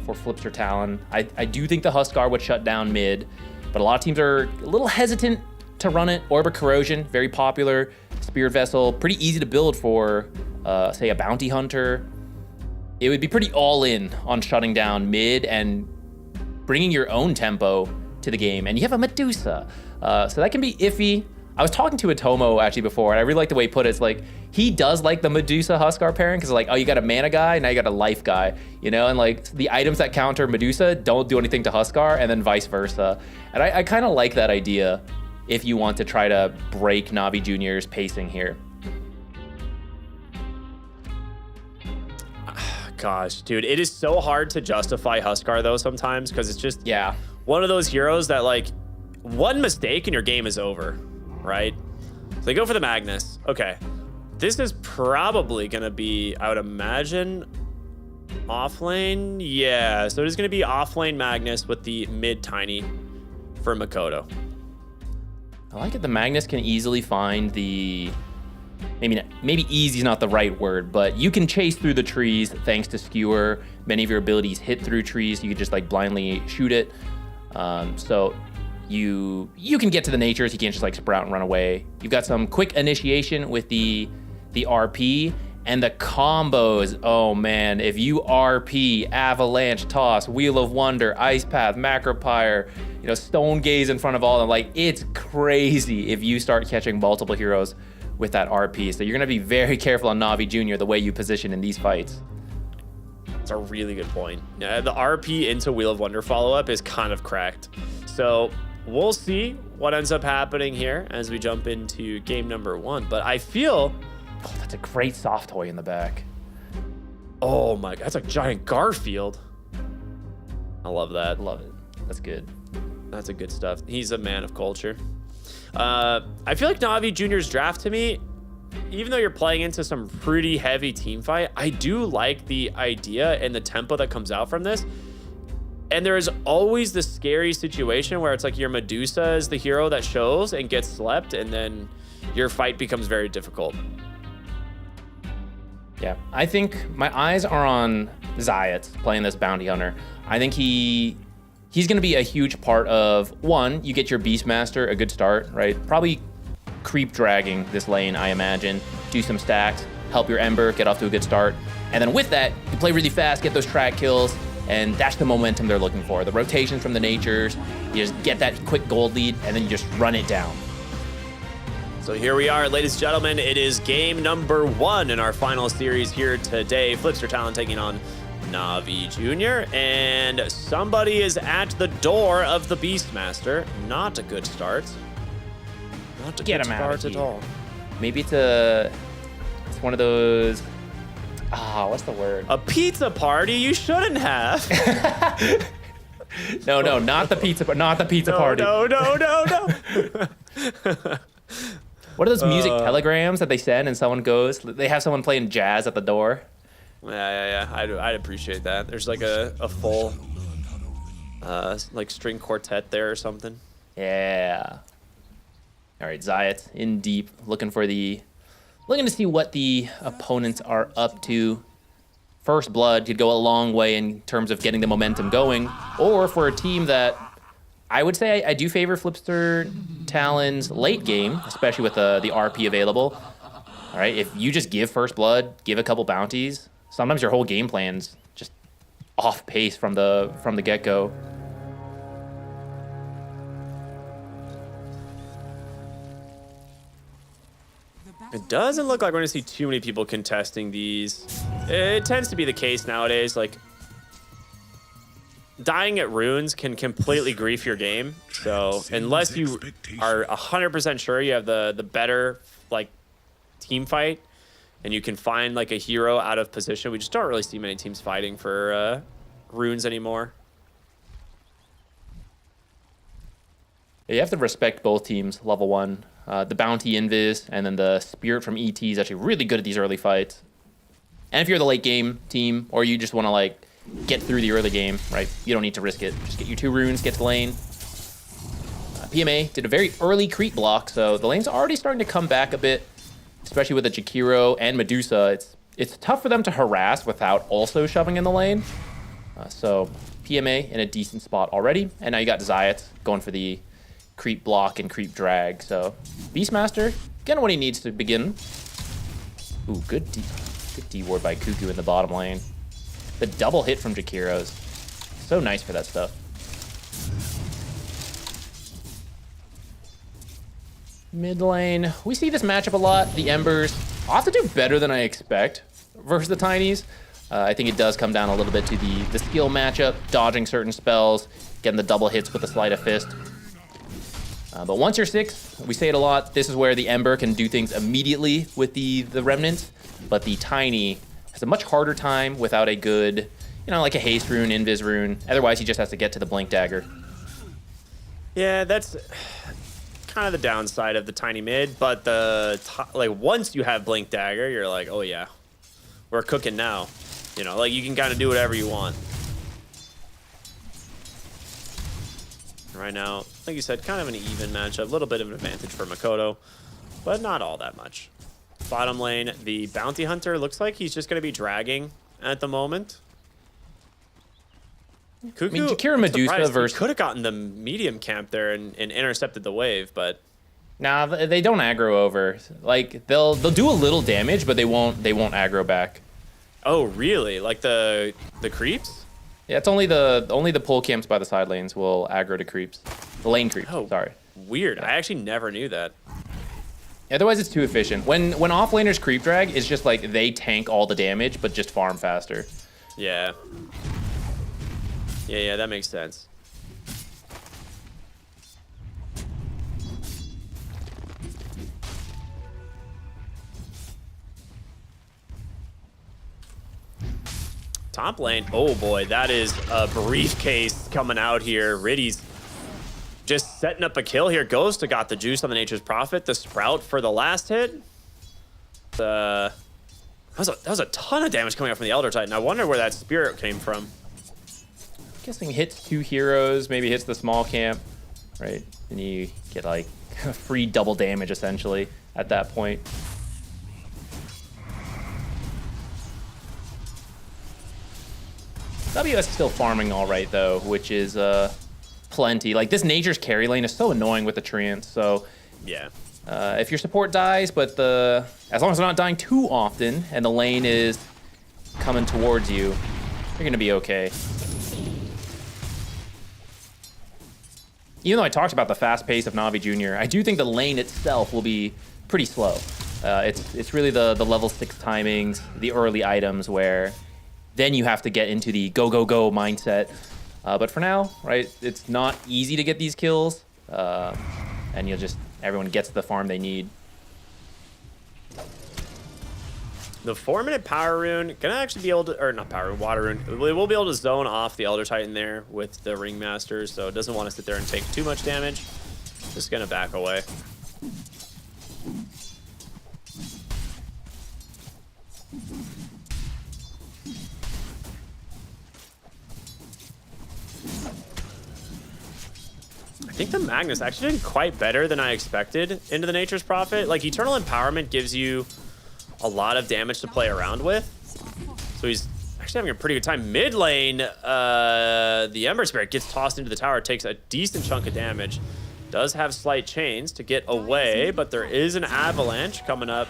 Speaker 13: for Flipster Talon. I do think the Huskar would shut down mid, but a lot of teams are a little hesitant to run it. Orb of Corrosion, very popular. Spirit Vessel, pretty easy to build for, say, a Bounty Hunter. It would be pretty all in on shutting down mid and bringing your own tempo to the game. And you have a Medusa, so that can be iffy. I was talking to Atomo actually before, and I really like the way he put it. It's like, he does like the Medusa Huskar pairing, because like, oh, you got a mana guy, now you got a life guy, you know? And like, the items that counter Medusa don't do anything to Huskar, and then vice versa. And I kind of like that idea if you want to try to break Na'Vi Junior's pacing here.
Speaker 12: Gosh, dude, it is so hard to justify Huskar though sometimes, because it's just one of those heroes that, like, one mistake and your game is over, right? So they go for the Magnus. Okay, this is probably gonna be, I would imagine, off lane. Yeah, so it is gonna be off lane Magnus with the mid Tiny for Makoto.
Speaker 13: I like it. The Magnus can easily find the, maybe easy is not the right word, but you can chase through the trees thanks to Skewer. Many of your abilities hit through trees. You can just like blindly shoot it. So you can get to the Natures. You can't just like sprout and run away. You've got some quick initiation with the RP and the combos. Oh man, if you RP, Avalanche Toss, Wheel of Wonder, Ice Path, Macropyre, you know, Stone Gaze in front of all of them, like, it's crazy if you start catching multiple heroes with that RP. So you're gonna be very careful on Na'Vi Junior the way you position in these fights.
Speaker 12: That's a really good point. Yeah, the RP into Wheel of Wonder follow-up is kind of cracked. So we'll see what ends up happening here as we jump into game number 1. But I feel...
Speaker 13: Oh, that's a great soft toy in the back.
Speaker 12: Oh my God, that's a giant Garfield. I love that.
Speaker 13: Love it. That's good.
Speaker 12: That's a good stuff. He's a man of culture. I feel like Na'Vi Junior's draft, to me, even though you're playing into some pretty heavy team fight, I do like the idea and the tempo that comes out from this. And there is always the scary situation where it's like your Medusa is the hero that shows and gets slept, and then your fight becomes very difficult.
Speaker 13: Yeah, I think my eyes are on Zayat playing this Bounty Hunter. I think he's going to be a huge part of, one, you get your Beastmaster, a good start, right? Probably creep dragging this lane, I imagine. Do some stacks, help your Ember get off to a good start. And then with that, you play really fast, get those track kills, and that's the momentum they're looking for. The rotations from the Natures, you just get that quick gold lead, and then you just run it down.
Speaker 12: So here we are, ladies and gentlemen. It is game number 1 in our final series here today. Flipster Talon taking on Na'Vi Junior, and somebody is at the door of the Beastmaster. Not a good start. Not a
Speaker 13: Get
Speaker 12: good
Speaker 13: him out of
Speaker 12: start at
Speaker 13: here.
Speaker 12: all.
Speaker 13: Maybe it's one of those, what's the word?
Speaker 12: A pizza party you shouldn't have.
Speaker 13: No, not the pizza party.
Speaker 12: No.
Speaker 13: What are those music telegrams that they send and someone goes? They have someone playing jazz at the door.
Speaker 12: Yeah. I'd appreciate that. There's like a full like string quartet there or something.
Speaker 13: Yeah. All right, Zayat in deep, looking to see what the opponents are up to. First Blood could go a long way in terms of getting the momentum going, or for a team that I would say I do favor Flipster Talon's late game, especially with the RP available. All right, if you just give First Blood, give a couple bounties, sometimes your whole game plan's just off pace from the get-go.
Speaker 12: It doesn't look like we're going to see too many people contesting these. It tends to be the case nowadays. Like, dying at runes can completely grief your game. So unless you are 100% sure you have the better like team fight and you can find like a hero out of position, we just don't really see many teams fighting for runes anymore.
Speaker 13: You have to respect both teams, level 1. The Bounty Invis and then the Spirit from ET is actually really good at these early fights. And if you're the late game team or you just want to like get through the early game, right? You don't need to risk it. Just get your 2 runes, get to lane. PMA did a very early creep block, so the lane's already starting to come back a bit, especially with the Jakiro and Medusa. It's tough for them to harass without also shoving in the lane. So PMA in a decent spot already. And now you got Zayat going for the creep block and creep drag. So Beastmaster getting what he needs to begin. Ooh, good D ward by Cuckoo in the bottom lane. The double hit from Jakiro's so nice for that stuff. Mid lane, we see this matchup a lot. The Embers often do better than I expect versus the Tinies. I think it does come down a little bit to the skill matchup, dodging certain spells, getting the double hits with the Sleight of Fist. But once you're 6, we say it a lot, this is where the Ember can do things immediately with the Remnant, but the Tiny has a much harder time without a good, like a Haste Rune, Invis Rune. Otherwise, he just has to get to the Blink Dagger.
Speaker 12: Yeah, that's kind of the downside of the Tiny mid, but once you have Blink Dagger, you're like, oh yeah, we're cooking now. Like you can kind of do whatever you want. Right now, like you said, kind of an even matchup. A little bit of an advantage for Makoto, but not all that much. Bottom lane, the Bounty Hunter looks like he's just going to be dragging at the moment. Cuckoo,
Speaker 13: I mean, Jakiro Medusa versus...
Speaker 12: could have gotten the medium camp there and intercepted the wave, but...
Speaker 13: Nah, they don't aggro over. Like, they'll do a little damage, but they won't aggro back.
Speaker 12: Oh, really? Like the creeps?
Speaker 13: Yeah, it's only the pull camps by the side lanes will aggro to creeps. The lane creeps, sorry.
Speaker 12: Weird. I actually never knew that.
Speaker 13: Otherwise, it's too efficient. When offlaners creep drag, it's just like they tank all the damage, but just farm faster.
Speaker 12: Yeah. Yeah, that makes sense. Top lane. Oh boy, that is a briefcase coming out here. Riddy's just setting up a kill here. Ghost got the juice on the Nature's Prophet. The Sprout for the last hit. That was a ton of damage coming out from the Elder Titan. I wonder where that Spirit came from.
Speaker 13: Guessing hits 2 heroes, maybe hits the small camp, right? And you get like free double damage essentially at that point. WS is still farming all right though, which is plenty. Like this Nature's carry lane is so annoying with the Treants. So
Speaker 12: yeah,
Speaker 13: if your support dies, but as long as they're not dying too often and the lane is coming towards you, you're gonna be okay. Even though I talked about the fast pace of Na'Vi Jr., I do think the lane itself will be pretty slow. It's really the level 6 timings, the early items where then you have to get into the go, go, go mindset. But for now, right, it's not easy to get these kills. And everyone gets the farm they need.
Speaker 12: The 4-minute power rune gonna actually be able to, or not power rune, water rune. We will be able to zone off the Elder Titan there with the Ringmaster, so it doesn't want to sit there and take too much damage. Just gonna back away. I think the Magnus actually did quite better than I expected into the Nature's Prophet. Like, Eternal Empowerment gives you a lot of damage to play around with. So he's actually having a pretty good time. Mid lane, the Ember Spirit gets tossed into the tower, takes a decent chunk of damage. Does have slight chains to get away, but there is an avalanche coming up.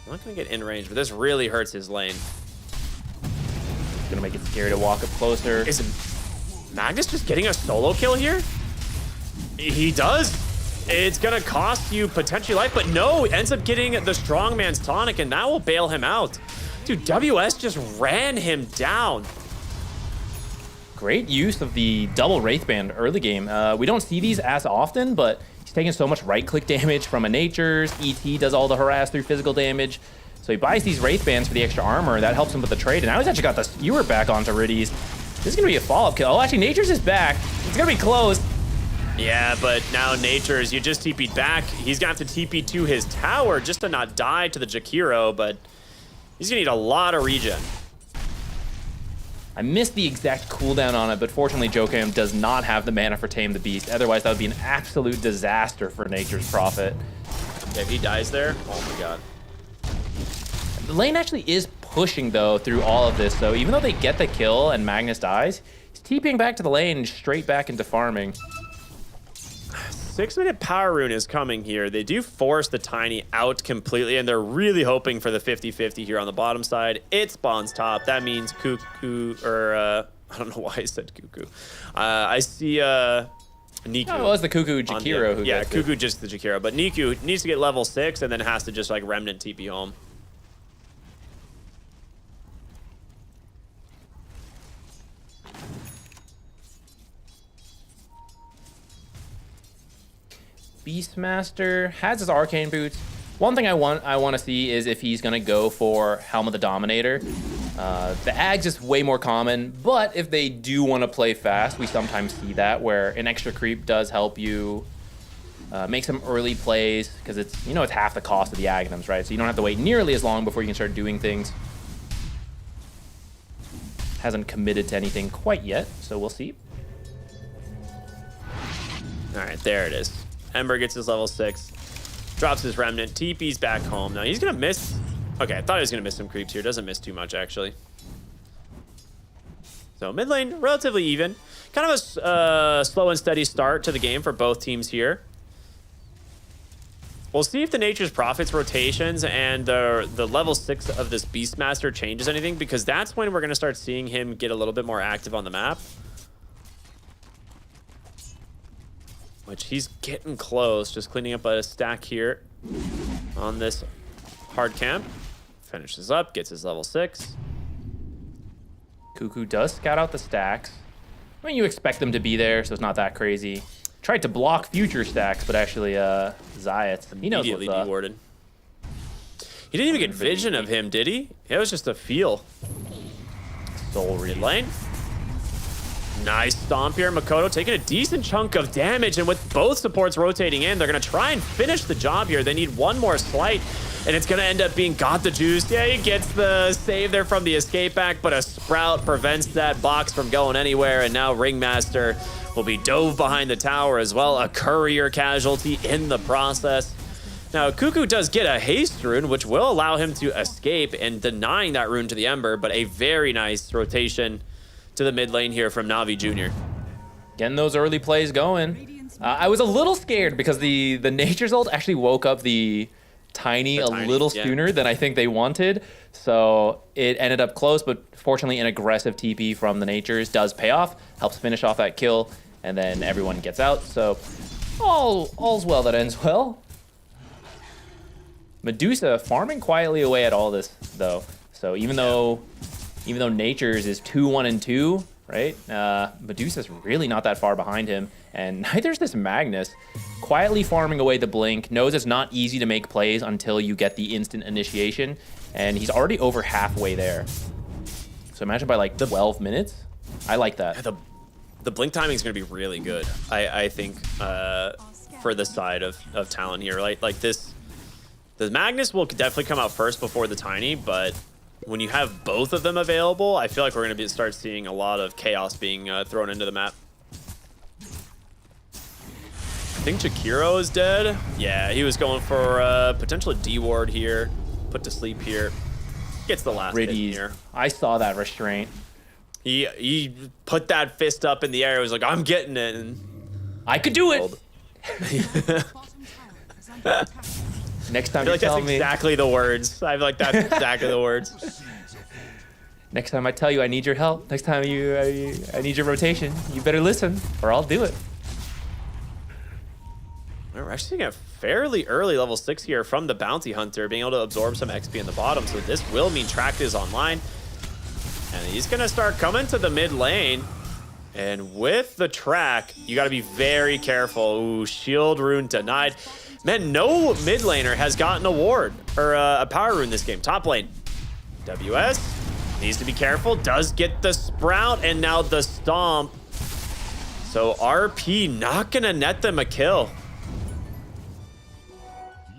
Speaker 12: Not gonna get in range, but this really hurts his lane.
Speaker 13: Gonna make it scary to walk up closer.
Speaker 12: Is Magnus just getting a solo kill here? He does. It's gonna cost you potentially life, but no, ends up getting the strongman's tonic, and that will bail him out. Dude, WS just ran him down.
Speaker 13: Great use of the double Wraithband early game. We don't see these as often, but he's taking so much right-click damage from a Nature's. ET does all the harass through physical damage. So he buys these Wraithbands for the extra armor. That helps him with the trade. And now he's actually got the skewer back onto Riddies. This is going to be a follow-up kill. Oh, actually, Nature's is back. It's going to be close.
Speaker 12: Yeah, but now Nature's, you just TP'd back. He's going to have to TP to his tower just to not die to the Jakiro, but he's going to need a lot of regen.
Speaker 13: I missed the exact cooldown on it, but fortunately, Jokam does not have the mana for Tame the Beast. Otherwise, that would be an absolute disaster for Nature's Prophet.
Speaker 12: Yeah, if he dies there, oh my god.
Speaker 13: The lane actually is pushing, though, through all of this. So even though they get the kill and Magnus dies, he's TPing back to the lane and straight back into farming.
Speaker 12: 6-minute power rune is coming here. They do force the Tiny out completely, and they're really hoping for the 50-50 here on the bottom side. It spawns top. That means Cuckoo, or I don't know why I said Cuckoo. I see Niku.
Speaker 13: Oh, it was the Cuckoo Jakiro who
Speaker 12: yeah,
Speaker 13: gets
Speaker 12: Cuckoo
Speaker 13: it.
Speaker 12: just the Jakiro. But Niku needs to get level 6 and then has to just like Remnant TP home.
Speaker 13: Beastmaster has his arcane boots. One thing I want to see is if he's gonna go for Helm of the Dominator. The Ags is way more common, but if they do want to play fast, we sometimes see that where an extra creep does help you make some early plays because it's it's half the cost of the Agnums, right? So you don't have to wait nearly as long before you can start doing things. Hasn't committed to anything quite yet, so we'll see.
Speaker 12: All right, there it is. Ember gets his level 6, drops his Remnant, TP's back home. Now he's gonna miss. Okay, I thought he was gonna miss some creeps here. Doesn't miss too much actually. So mid lane, relatively even. Kind of a slow and steady start to the game for both teams here. We'll see if the Nature's Prophet's rotations and the level 6 of this Beastmaster changes anything, because that's when we're gonna start seeing him get a little bit more active on the map. Which he's getting close, just cleaning up a stack here on this hard camp. Finishes up, gets his level 6.
Speaker 13: Cuckoo does scout out the stacks. I mean, you expect them to be there, so it's not that crazy. Tried to block future stacks, but actually, Zayat, he knows what's up.
Speaker 12: Dewarded. He didn't even get vision of him, did he? It was just a feel. Soul read lane. Nice stomp here. Makoto taking a decent chunk of damage, and with both supports rotating in, they're going to try and finish the job here. They need one more slight, and it's going to end up being Got the Juice. Yeah, he gets the save there from the escape back, but a Sprout prevents that box from going anywhere, and now Ringmaster will be dove behind the tower as well. A courier casualty in the process. Now, Cuckoo does get a haste rune, which will allow him to escape and denying that rune to the Ember, but a very nice rotation to the mid lane here from Navi Jr.
Speaker 13: Getting those early plays going. I was a little scared because the Nature's ult actually woke up the Tiny a little sooner than I think they wanted. So it ended up close, but fortunately an aggressive TP from the Nature's does pay off, helps finish off that kill, and then everyone gets out. So all's well that ends well. Medusa farming quietly away at all this though. So even though Nature's is 2-1-2, right? Medusa's really not that far behind him, and neither's this Magnus. Quietly farming away the blink, knows it's not easy to make plays until you get the instant initiation, and he's already over halfway there. So imagine by like 12 minutes. I like that.
Speaker 12: The blink timing is going to be really good, I think, for the side of Talon here. Like this, the Magnus will definitely come out first before the Tiny, but when you have both of them available, I feel like we're going to start seeing a lot of chaos being thrown into the map. I think Jakiro is dead. Yeah, he was going for potential D-ward here. Put to sleep here. Gets the last hit
Speaker 13: Pretty.
Speaker 12: here.
Speaker 13: I saw that restraint.
Speaker 12: He put that fist up in the air. He was like, I'm getting it. And
Speaker 13: I could do it. Next time
Speaker 12: I feel
Speaker 13: you
Speaker 12: like
Speaker 13: tell
Speaker 12: that's
Speaker 13: me.
Speaker 12: exactly the words. I feel like that's exactly the words.
Speaker 13: Next time I tell you I need your help. Next time I need your rotation. You better listen, or I'll do it.
Speaker 12: We're actually seeing a fairly early level 6 here from the Bounty Hunter, being able to absorb some XP in the bottom. So this will mean Tract is online. And he's going to start coming to the mid lane. And with the track, you got to be very careful. Ooh, shield rune denied. Man, no mid laner has gotten a ward or a power rune this game. Top lane, WS needs to be careful. Does get the sprout and now the stomp. So RP not going to net them a kill.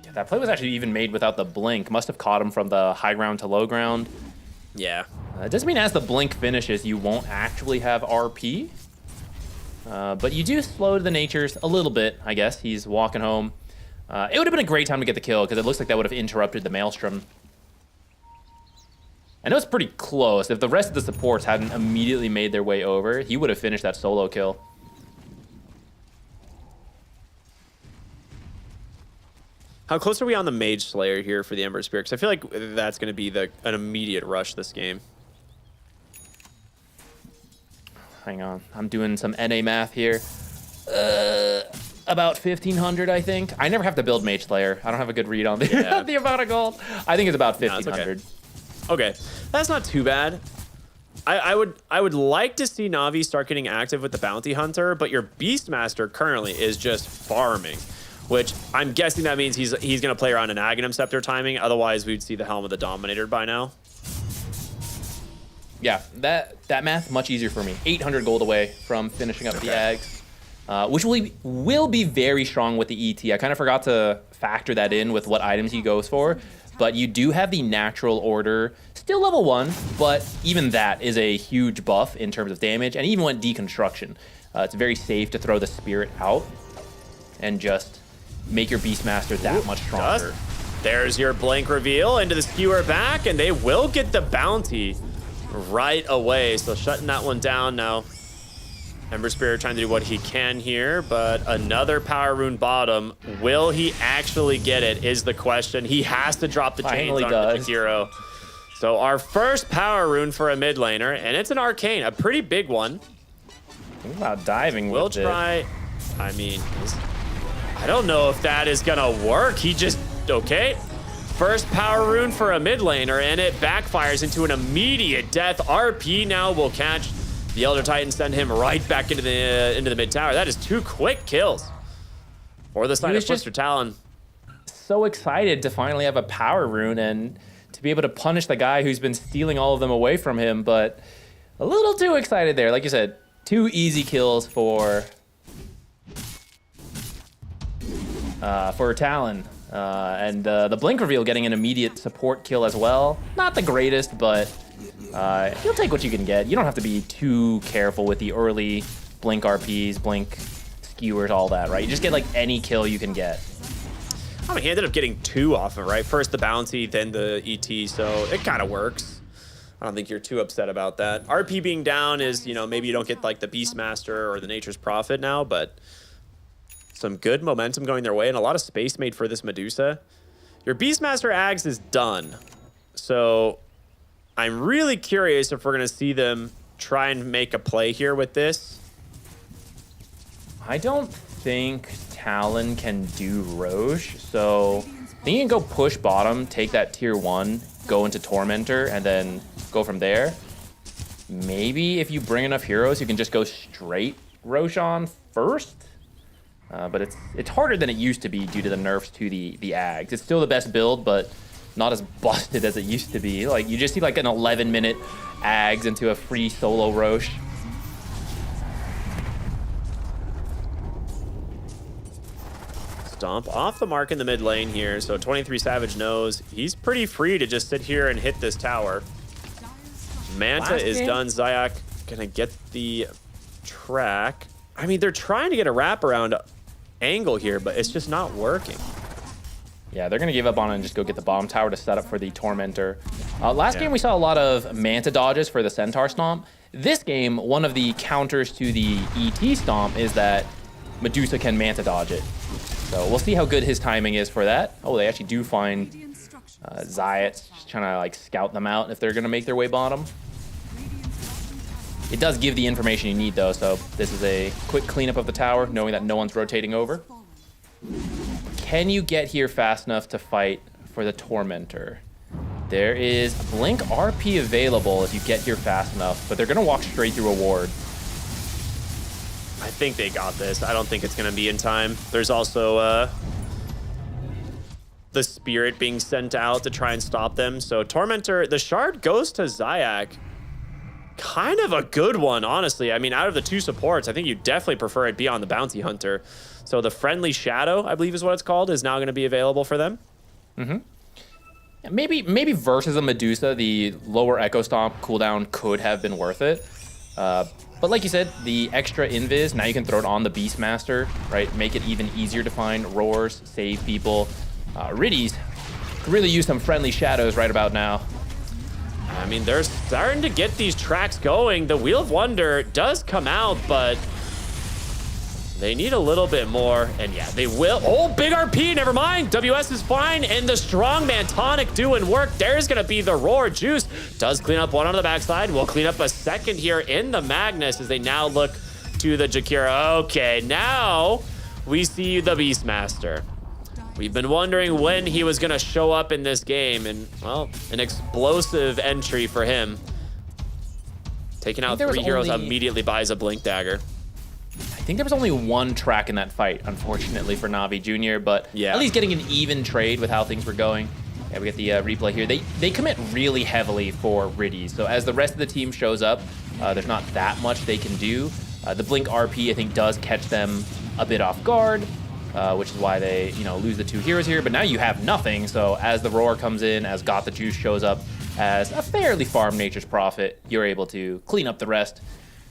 Speaker 13: Yeah, that play was actually even made without the blink. Must have caught him from the high ground to low ground.
Speaker 12: Yeah.
Speaker 13: It doesn't mean as the blink finishes, you won't actually have RP. But you do slow the natures a little bit, I guess. He's walking home. It would have been a great time to get the kill because it looks like that would have interrupted the Maelstrom. I know it's pretty close. If the rest of the supports hadn't immediately made their way over, he would have finished that solo kill.
Speaker 12: How close are we on the Mage Slayer here for the Ember Spear? Because I feel like that's going to be an immediate rush this game.
Speaker 13: Hang on. I'm doing some NA math here. About 1,500, I think. I never have to build Mage Slayer. I don't have a good read on the, the amount of gold. I think it's about 1,500.
Speaker 12: Okay, that's not too bad. I would like to see Na'Vi start getting active with the Bounty Hunter, but your Beastmaster currently is just farming, which I'm guessing that means he's gonna play around an Aghanim Scepter timing. Otherwise, we'd see the Helm of the Dominator by now.
Speaker 13: Yeah, that math much easier for me. 800 gold away from finishing up the Ags, which will be very strong with the ET. I kind of forgot to factor that in with what items he goes for, but you do have the natural order, still level 1, but even that is a huge buff in terms of damage, and even went deconstruction. It's very safe to throw the spirit out and just make your Beastmaster that much stronger.
Speaker 12: There's your blink reveal into the skewer back, and they will get the bounty right away. So shutting that one down now. Ember Spirit trying to do what he can here, but another power rune bottom. Will he actually get it is the question. He has to drop the chains on the hero. So our first power rune for a mid laner, and it's an arcane, a pretty big one.
Speaker 13: Think about diving with it.
Speaker 12: We'll try. I mean, I don't know if that is gonna work. He just, okay. First power rune for a mid laner, and it backfires into an immediate death. RP now will catch the Elder Titan, send him right back into the mid tower. That is 2 quick kills for the side of Mr. Talon.
Speaker 13: So excited to finally have a power rune and to be able to punish the guy who's been stealing all of them away from him, but a little too excited there. Like you said, 2 easy kills for Talon. And the blink reveal getting an immediate support kill as well. Not the greatest, but you'll take what you can get. You don't have to be too careful with the early blink RPs, blink skewers, all that, right? You just get like any kill you can get.
Speaker 12: I mean, he ended up getting 2 off of it, right? First the bounty, then the ET, so it kind of works. I don't think you're too upset about that. RP being down is, you know, maybe you don't get like the Beastmaster or the Nature's Prophet now, but some good momentum going their way and a lot of space made for this Medusa. Your Beastmaster Ags is done. So I'm really curious if we're going to see them try and make a play here with this.
Speaker 13: I don't think Talon can do Roche, so I think you can go push bottom, take that tier 1, go into Tormentor, and then go from there. Maybe if you bring enough heroes, you can just go straight Roche on first. But it's harder than it used to be due to the nerfs to the Ags. It's still the best build, but not as busted as it used to be. Like, you just see like an 11-minute Ags into a free solo Roche.
Speaker 12: Stomp off the mark in the mid lane here. So 23 Savage knows he's pretty free to just sit here and hit this tower. Manta is done. Zayak gonna get the track. I mean, they're trying to get a wraparound angle here, but it's just not working.
Speaker 13: Yeah, they're going to give up on it and just go get the bottom tower to set up for the Tormentor. Last game, we saw a lot of Manta dodges for the Centaur Stomp. This game, one of the counters to the ET Stomp is that Medusa can Manta dodge it. So we'll see how good his timing is for that. Oh, they actually do find Zayat's just trying to like scout them out if they're going to make their way bottom. It does give the information you need, though, so this is a quick cleanup of the tower, knowing that no one's rotating over. Can you get here fast enough to fight for the Tormentor? There is Blink RP available if you get here fast enough, but they're going to walk straight through a ward.
Speaker 12: I think they got this. I don't think it's going to be in time. There's also the Spirit being sent out to try and stop them. So Tormentor, the Shard goes to Zayak. Kind of a good one, honestly. I mean, out of the two supports, I think you definitely prefer it be on the Bounty Hunter. So the Friendly Shadow, I believe is what it's called, is now going to be available for them.
Speaker 13: Mm-hmm. Maybe versus a Medusa, the lower Echo Stomp cooldown could have been worth it. But like you said, the extra invis, now you can throw it on the Beastmaster, right? Make it even easier to find roars, save people. Riddies could really use some Friendly Shadows right about now.
Speaker 12: I mean, they're starting to get these tracks going. The Wheel of Wonder does come out, but they need a little bit more. And yeah, they will. Oh, big RP, never mind. WS is fine, and the Strongman Tonic doing work. There's going to be the Roar. Juice does clean up one on the backside. We'll clean up a second here in the Magnus as they now look to the Jakira. Okay, now we see the Beastmaster. We've been wondering when he was going to show up in this game, and, well, an explosive entry for him. Taking out 3 heroes immediately buys a Blink Dagger.
Speaker 13: I think there was only one track in that fight, unfortunately, for Navi Jr., but at least getting an even trade with how things were going. Yeah, we get the replay here. They commit really heavily for Riddies, so as the rest of the team shows up, there's not that much they can do. The Blink RP, I think, does catch them a bit off guard. Which is why they, lose the 2 heroes here. But now you have nothing. So as the Roar comes in, as Got the Juice shows up as a fairly farm Nature's Prophet, you're able to clean up the rest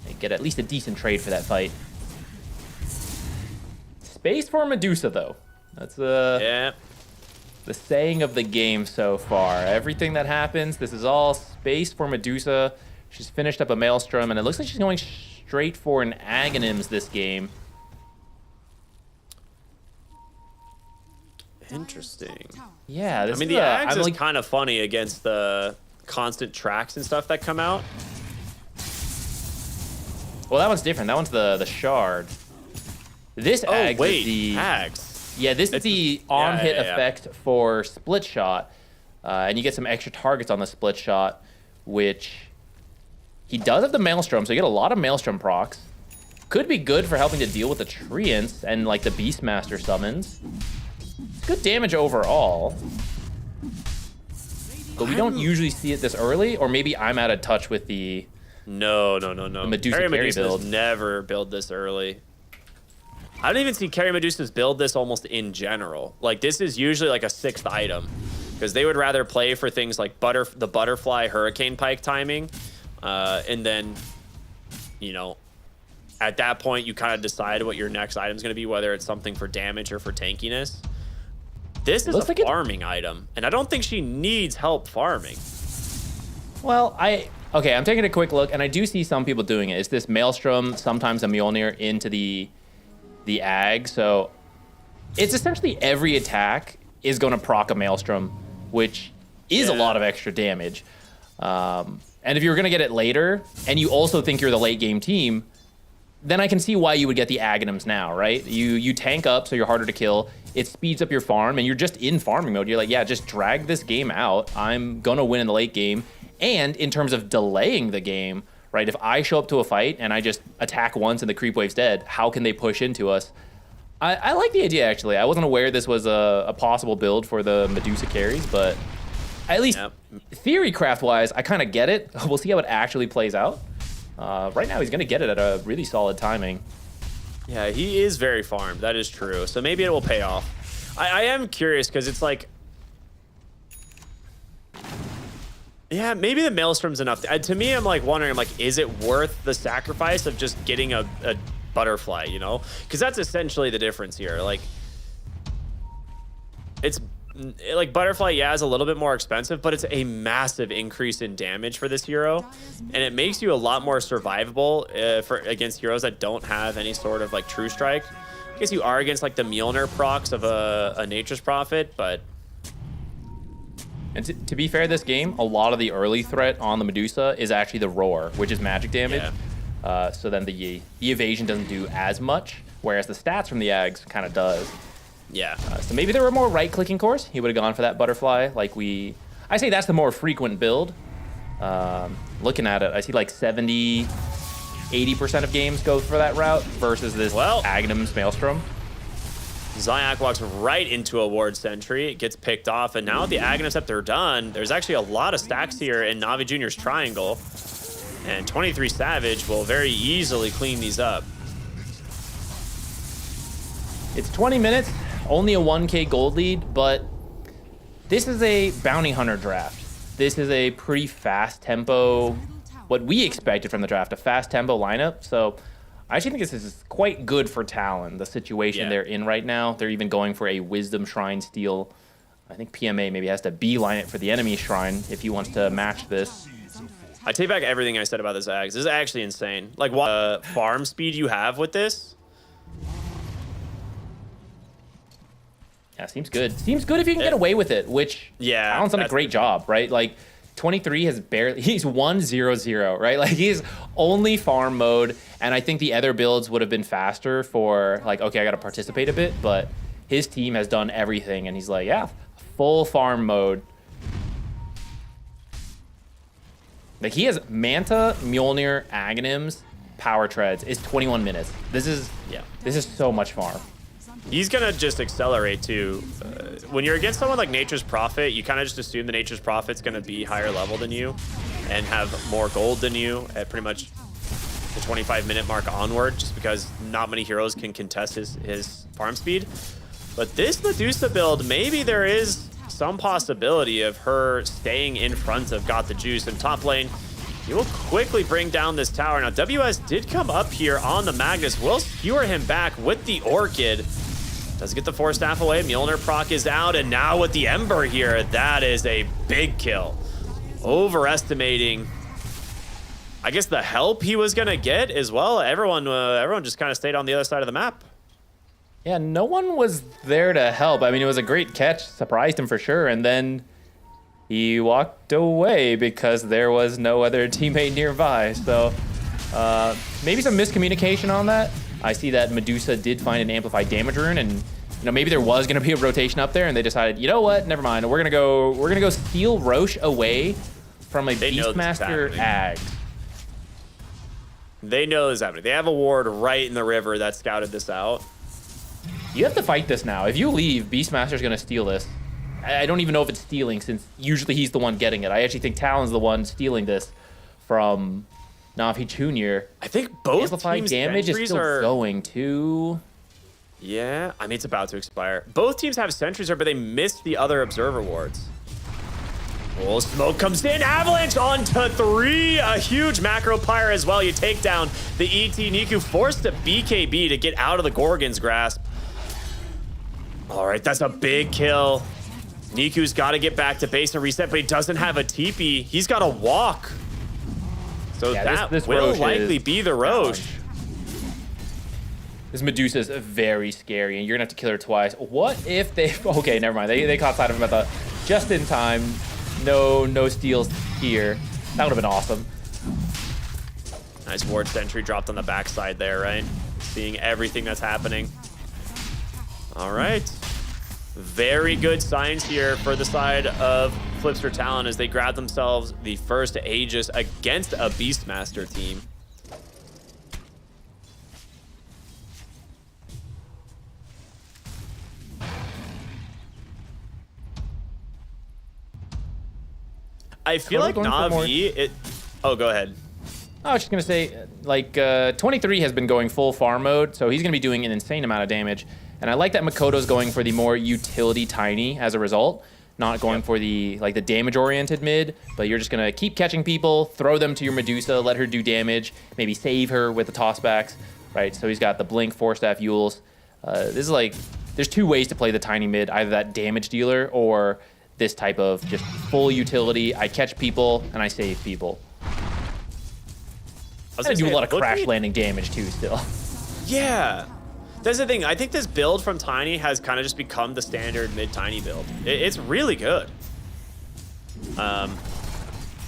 Speaker 13: and get at least a decent trade for that fight. Space for Medusa, though. That's the saying of the game so far. Everything that happens, this is all space for Medusa. She's finished up a Maelstrom, and it looks like she's going straight for an Aghanims this game.
Speaker 12: Interesting.
Speaker 13: Yeah,
Speaker 12: I mean, the Ags is kind of funny against the constant tracks and stuff that come out.
Speaker 13: Well, that one's different. That one's the Shard. This Ags is the
Speaker 12: Ags.
Speaker 13: Yeah, this is the on-hit effect for Split Shot, and you get some extra targets on the Split Shot, which he does have the Maelstrom, so you get a lot of Maelstrom procs. Could be good for helping to deal with the Treants and like the Beastmaster summons. Good damage overall, but we don't usually see it this early, or maybe I'm out of touch with the
Speaker 12: No.
Speaker 13: the Medusa carry build.
Speaker 12: Never build this early. I don't even see Carry Medusas build this almost in general. Like, this is usually like a 6th item, because they would rather play for things like the Butterfly Hurricane Pike timing, and then, at that point you kind of decide what your next item is going to be, whether it's something for damage or for tankiness. This is a farming item, and I don't think she needs help farming.
Speaker 13: Well, I'm taking a quick look, and I do see some people doing it. It's this Maelstrom, sometimes a Mjolnir into the Ag, so it's essentially every attack is going to proc a Maelstrom, which is a lot of extra damage. And if you're going to get it later, and you also think you're the late game team, then I can see why you would get the Aghanims now, right? You tank up, so you're harder to kill. It speeds up your farm, and you're just in farming mode. You're like, yeah, just drag this game out. I'm going to win in the late game. And in terms of delaying the game, right, if I show up to a fight and I just attack once and the creep wave's dead, how can they push into us? I like the idea, actually. I wasn't aware this was a possible build for the Medusa carries, but at least theory craft-wise, I kind of get it. We'll see how it actually plays out. Right now, he's going to get it at a really solid timing.
Speaker 12: Yeah, he is very farmed. That is true. So maybe it will pay off. I am curious because it's like, yeah, maybe the Maelstrom's enough. To me, I'm like wondering, is it worth the sacrifice of just getting a butterfly, Because that's essentially the difference here. Like, it's like Butterfly, yeah, is a little bit more expensive, but it's a massive increase in damage for this hero, and it makes you a lot more survivable for against heroes that don't have any sort of like true strike. I guess you are against like the Mjolnir procs of a Nature's Prophet, but.
Speaker 13: And to be fair, this game, a lot of the early threat on the Medusa is actually the roar, which is magic damage. Yeah. So then the evasion doesn't do as much, whereas the stats from the Ags kind of does.
Speaker 12: Yeah.
Speaker 13: So maybe there were more right-clicking cores. He would have gone for that Butterfly. I say that's the more frequent build. Looking at it, I see like 70, 80% of games go for that route versus this Aghanim's Maelstrom.
Speaker 12: Zyak walks right into a ward sentry. It gets picked off, and now with the Aghanim Scepter done, there's actually a lot of stacks here in Navi Jr.'s triangle. And 23 Savage will very easily clean these up.
Speaker 13: It's 20 minutes, only a 1K gold lead, but this is a bounty hunter draft. This is a pretty fast tempo, what we expected from the draft, a fast tempo lineup. So I actually think this is quite good for Talon, the situation they're in right now. They're even going for a Wisdom Shrine steal. I think PMA maybe has to beeline it for the enemy shrine if he wants to match this.
Speaker 12: I take back everything I said about this Ags. This is actually insane. Like, what farm speed you have with this?
Speaker 13: Yeah, seems good. Seems good if you can get away with it, which Talon's done a great job, right? Like, 23 has he's 1-0-0, right? Like, he's only farm mode, and I think the other builds would have been faster for, like, okay, I got to participate a bit, but his team has done everything, and he's like, yeah, full farm mode. Like, he has Manta, Mjolnir, Aghanims, Power Treads. It's 21 minutes. This is so much farm.
Speaker 12: He's going to just accelerate, too. When you're against someone like Nature's Prophet, you kind of just assume the Nature's Prophet's going to be higher level than you and have more gold than you at pretty much the 25-minute mark onward, just because not many heroes can contest his farm speed. But this Medusa build, maybe there is some possibility of her staying in front of Got the Juice. In top lane, he will quickly bring down this tower. Now, WS did come up here on the Magnus. Will skewer him back with the Orchid. Does get the Force Staff away. Mjolnir proc is out, and now with the Ember here, that is a big kill. Overestimating, I guess, the help he was gonna get as well. Everyone just kind of stayed on the other side of the map.
Speaker 13: Yeah, no one was there to help. I mean, it was a great catch, surprised him for sure, and then he walked away because there was no other teammate nearby. So maybe some miscommunication on that. I see that Medusa did find an amplified damage rune, and maybe there was going to be a rotation up there, and they decided, you know what, never mind. We're gonna go steal Roche away from a Beastmaster Ag.
Speaker 12: They know this is happening. They have a ward right in the river that scouted this out.
Speaker 13: You have to fight this now. If you leave, Beastmaster's going to steal this. I don't even know if it's stealing, since usually he's the one getting it. I actually think Talon's the one stealing this from Navi Jr.
Speaker 12: I think both
Speaker 13: amplified
Speaker 12: teams'
Speaker 13: damage is still going to.
Speaker 12: Yeah, I mean, it's about to expire. Both teams have sentries, but they missed the other observer wards. Oh, smoke comes in. Avalanche onto 3. A huge macro pyre as well. You take down the ET. Niku forced to BKB to get out of the Gorgon's grasp. All right, that's a big kill. Niku's got to get back to base and reset, but he doesn't have a TP. He's got to walk. So
Speaker 13: yeah,
Speaker 12: this will likely be the Roche.
Speaker 13: This Medusa is very scary, and you're gonna have to kill her twice. What if they? Okay, never mind. They caught sight of him at the just in time. No steals here. That would have been awesome.
Speaker 12: Nice ward sentry dropped on the backside there, right? Seeing everything that's happening. All right. Very good signs here for the side of Flipster Talon as they grab themselves the first Aegis against a Beastmaster team. I feel like Na'Vi, oh, go ahead.
Speaker 13: I was just going to say, like, 23 has been going full farm mode, so he's going to be doing an insane amount of damage. And I like that Makoto's going for the more utility tiny as a result, not going for the the damage-oriented mid, but you're just going to keep catching people, throw them to your Medusa, let her do damage, maybe save her with the tossbacks, right? So he's got the Blink, Force Staff, Yules. This is like there's two ways to play the tiny mid, either that damage dealer or this type of just full utility. I catch people and I save people. I do a lot of crash landing damage too still.
Speaker 12: Yeah. That's the thing. I think this build from Tiny has kind of just become the standard mid-Tiny build. It's really good.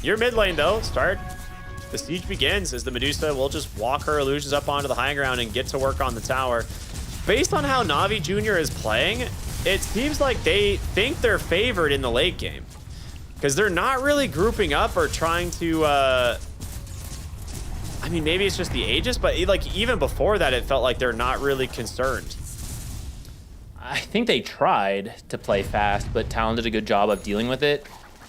Speaker 12: Your mid lane, though, start. The siege begins as the Medusa will just walk her illusions up onto the high ground and get to work on the tower. Based on how Navi Jr. is playing, it seems like they think they're favored in the late game. Because they're not really grouping up or trying to... I mean, maybe it's just the Aegis, but like even before that, it felt like they're not really concerned.
Speaker 13: I think they tried to play fast, but Talon did a good job of dealing with it.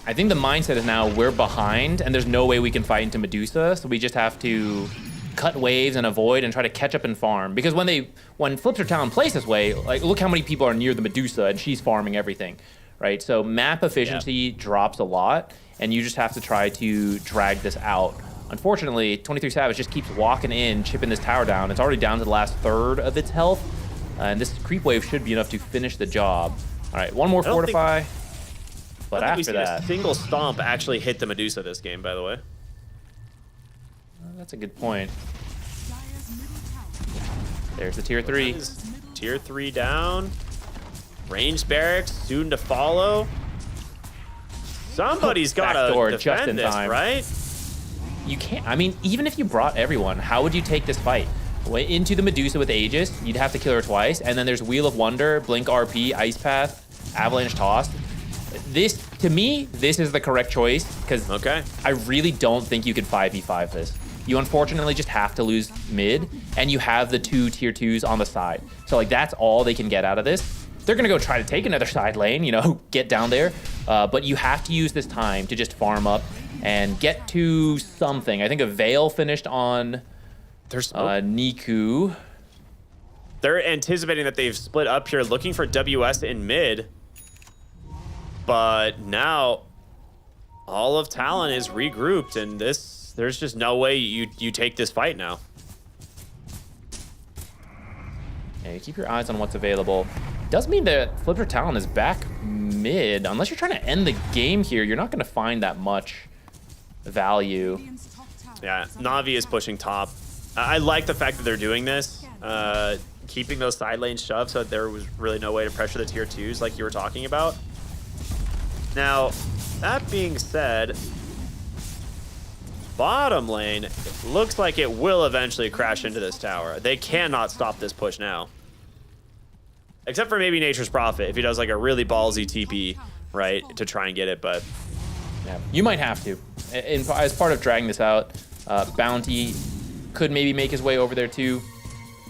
Speaker 13: I think the mindset is now we're behind and there's no way we can fight into Medusa, so we just have to cut waves and avoid and try to catch up and farm. Because when Flips or Talon plays this way, like look how many people are near the Medusa and she's farming everything, right? So map efficiency drops a lot and you just have to try to drag this out. Unfortunately, 23 Savage just keeps walking in, chipping this tower down. It's already down to the last third of its health. And this creep wave should be enough to finish the job. All right, one more fortify. But after that,
Speaker 12: a single stomp actually hit the Medusa this game, by the way.
Speaker 13: That's a good point. There's the tier 3.
Speaker 12: Tier 3 down. Ranged barracks soon to follow. Somebody's got to defend this, right?
Speaker 13: You can't. I mean, even if you brought everyone, how would you take this fight? Into the Medusa with Aegis, you'd have to kill her twice, and then there's Wheel of Wonder, Blink RP, Ice Path, Avalanche Toss. This, to me, this is the correct choice, because I really don't think you could 5v5 this. You unfortunately just have to lose mid, and you have the 2 tier 2s on the side. So like that's all they can get out of this. They're gonna go try to take another side lane, you know, get down there, but you have to use this time to just farm up and get to something. I think a Veil finished on Niku.
Speaker 12: They're anticipating that they've split up here, looking for WS in mid. But now all of Talon is regrouped, and there's just no way you take this fight now.
Speaker 13: Yeah, you keep your eyes on what's available. Does mean that Flipper Talon is back mid. Unless you're trying to end the game here, you're not going to find that much value.
Speaker 12: Yeah, Navi is pushing top. I like the fact that they're doing this, keeping those side lanes shoved so that there was really no way to pressure the tier 2s like you were talking about. Now, that being said, bottom lane looks like it will eventually crash into this tower. They cannot stop this push now. Except for maybe Nature's Prophet, if he does like a really ballsy TP, right, to try and get it, but...
Speaker 13: Yeah, you might have to. As part of dragging this out, Bounty could maybe make his way over there too.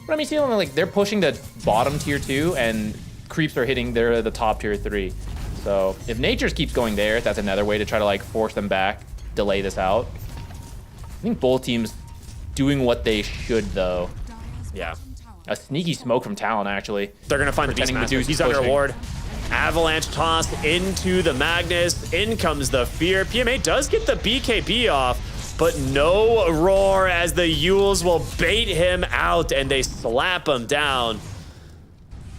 Speaker 13: But I mean, see, like they're pushing the bottom tier 2 and creeps are hitting the top tier 3. So if Nature's keeps going there, that's another way to try to like force them back, delay this out. I think both teams doing what they should though.
Speaker 12: Yeah.
Speaker 13: A sneaky smoke from Talon actually.
Speaker 12: They're gonna find the Beastmaster. He's under ward. Avalanche toss into the Magnus. In comes the Fear. PMA does get the BKB off, but no roar as the Yules will bait him out and they slap him down.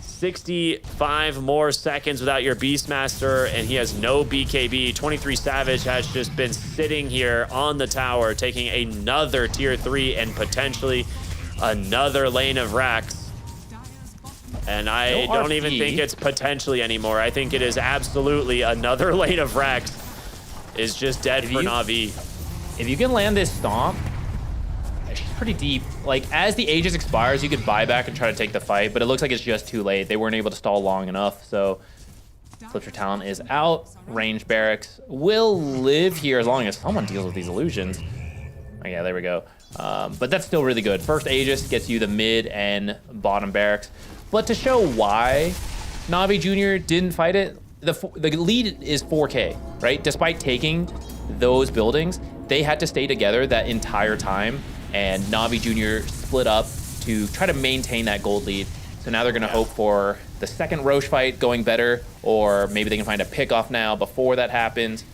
Speaker 12: 65 more seconds without your Beastmaster, and he has no BKB. 23 Savage has just been sitting here on the tower, taking another tier 3 and potentially another lane of racks. And I don't even think it's potentially anymore. I think it is absolutely another lane of racks is just dead for Na'Vi.
Speaker 13: If you can land this stomp, she's pretty deep. Like, as the Aegis expires, you could buy back and try to take the fight, but it looks like it's just too late. They weren't able to stall long enough, so Flipper Talon is out. Range Barracks will live here as long as someone deals with these illusions. Oh, yeah, there we go. But that's still really good. First Aegis gets you the mid and bottom barracks. But to show why Na'Vi Jr. didn't fight it, the lead is 4K, right? Despite taking those buildings, they had to stay together that entire time, and Na'Vi Jr. split up to try to maintain that gold lead. So now they're going to hope for the second Roche fight going better, or maybe they can find a pick-off now before that happens.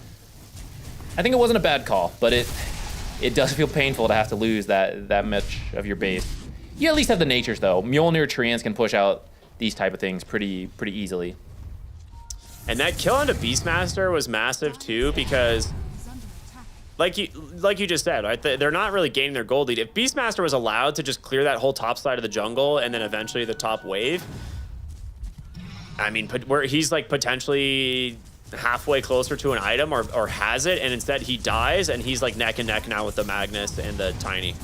Speaker 13: I think it wasn't a bad call, but it does feel painful to have to lose that much of your base. You at least have the natures, though. Mjolnir Treants can push out these type of things pretty easily.
Speaker 12: And that kill onto Beastmaster was massive too, because like you just said, right? They're not really gaining their gold lead. If Beastmaster was allowed to just clear that whole top side of the jungle and then eventually the top wave, I mean, where he's like potentially halfway closer to an item or has it, and instead he dies and he's like neck and neck now with the Magnus and the Tiny.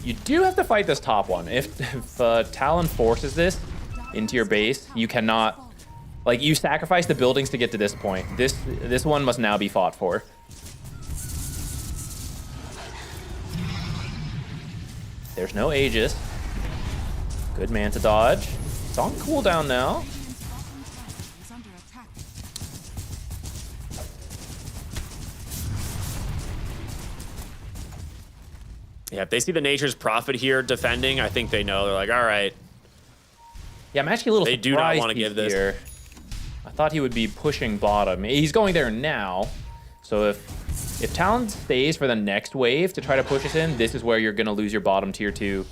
Speaker 13: You do have to fight this top one. If Talon forces this into your base, you cannot, like, you sacrifice the buildings to get to this point. This one must now be fought for. There's no Aegis. Good man to dodge. It's on cooldown now.
Speaker 12: Yeah, if they see the Nature's Prophet here defending, I think they know. They're like, all right.
Speaker 13: Yeah, I'm actually a little
Speaker 12: surprised. They do not want to give this.
Speaker 13: Here. I thought he would be pushing bottom. He's going there now. So if Talon stays for the next wave to try to push us in, this is where you're going to lose your bottom tier 2.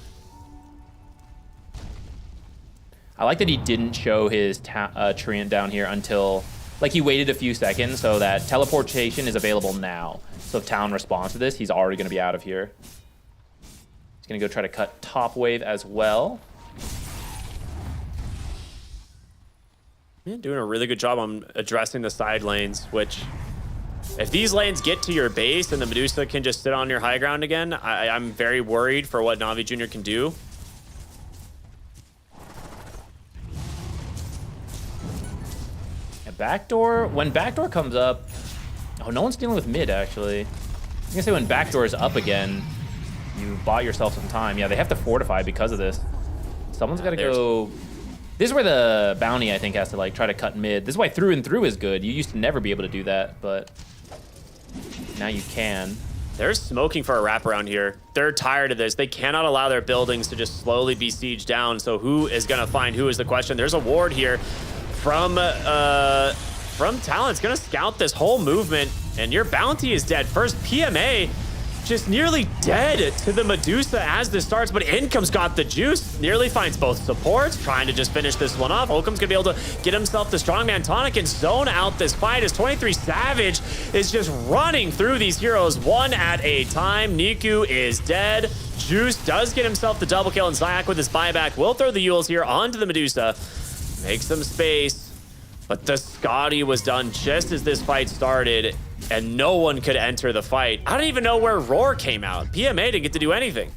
Speaker 13: I like that he didn't show his Treant down here until, like, he waited a few seconds so that teleportation is available now. So if Talon responds to this, he's already going to be out of here. He's going to go try to cut top wave as well.
Speaker 12: Yeah, doing a really good job on addressing the side lanes, which if these lanes get to your base and the Medusa can just sit on your high ground again, I'm very worried for what Na'Vi Jr. can do.
Speaker 13: Backdoor, when backdoor comes up, oh, no one's dealing with mid, actually. I'm gonna say when backdoor is up again, you bought yourself some time. Yeah, they have to fortify because of this. Someone's got to go. This is where the bounty, I think, has to like try to cut mid. This is why through and through is good. You used to never be able to do that, but now you can.
Speaker 12: They're smoking for a wraparound here. They're tired of this. They cannot allow their buildings to just slowly be sieged down. So who is gonna find who is the question. There's a ward here from Talon. It's gonna scout this whole movement, and your bounty is dead. First PMA just nearly dead to the Medusa as this starts, but Income's got the juice, nearly finds both supports, trying to just finish this one off. Holcomb's gonna be able to get himself the strongman tonic and zone out this fight as 23 Savage is just running through these heroes one at a time. Niku is dead. Juice does get himself the double kill, and Zayak with his buyback will throw the Yules here onto the Medusa. Make some space, but the Scotty was done just as this fight started, and no one could enter the fight. I don't even know where Roar came out. PMA didn't get to do anything.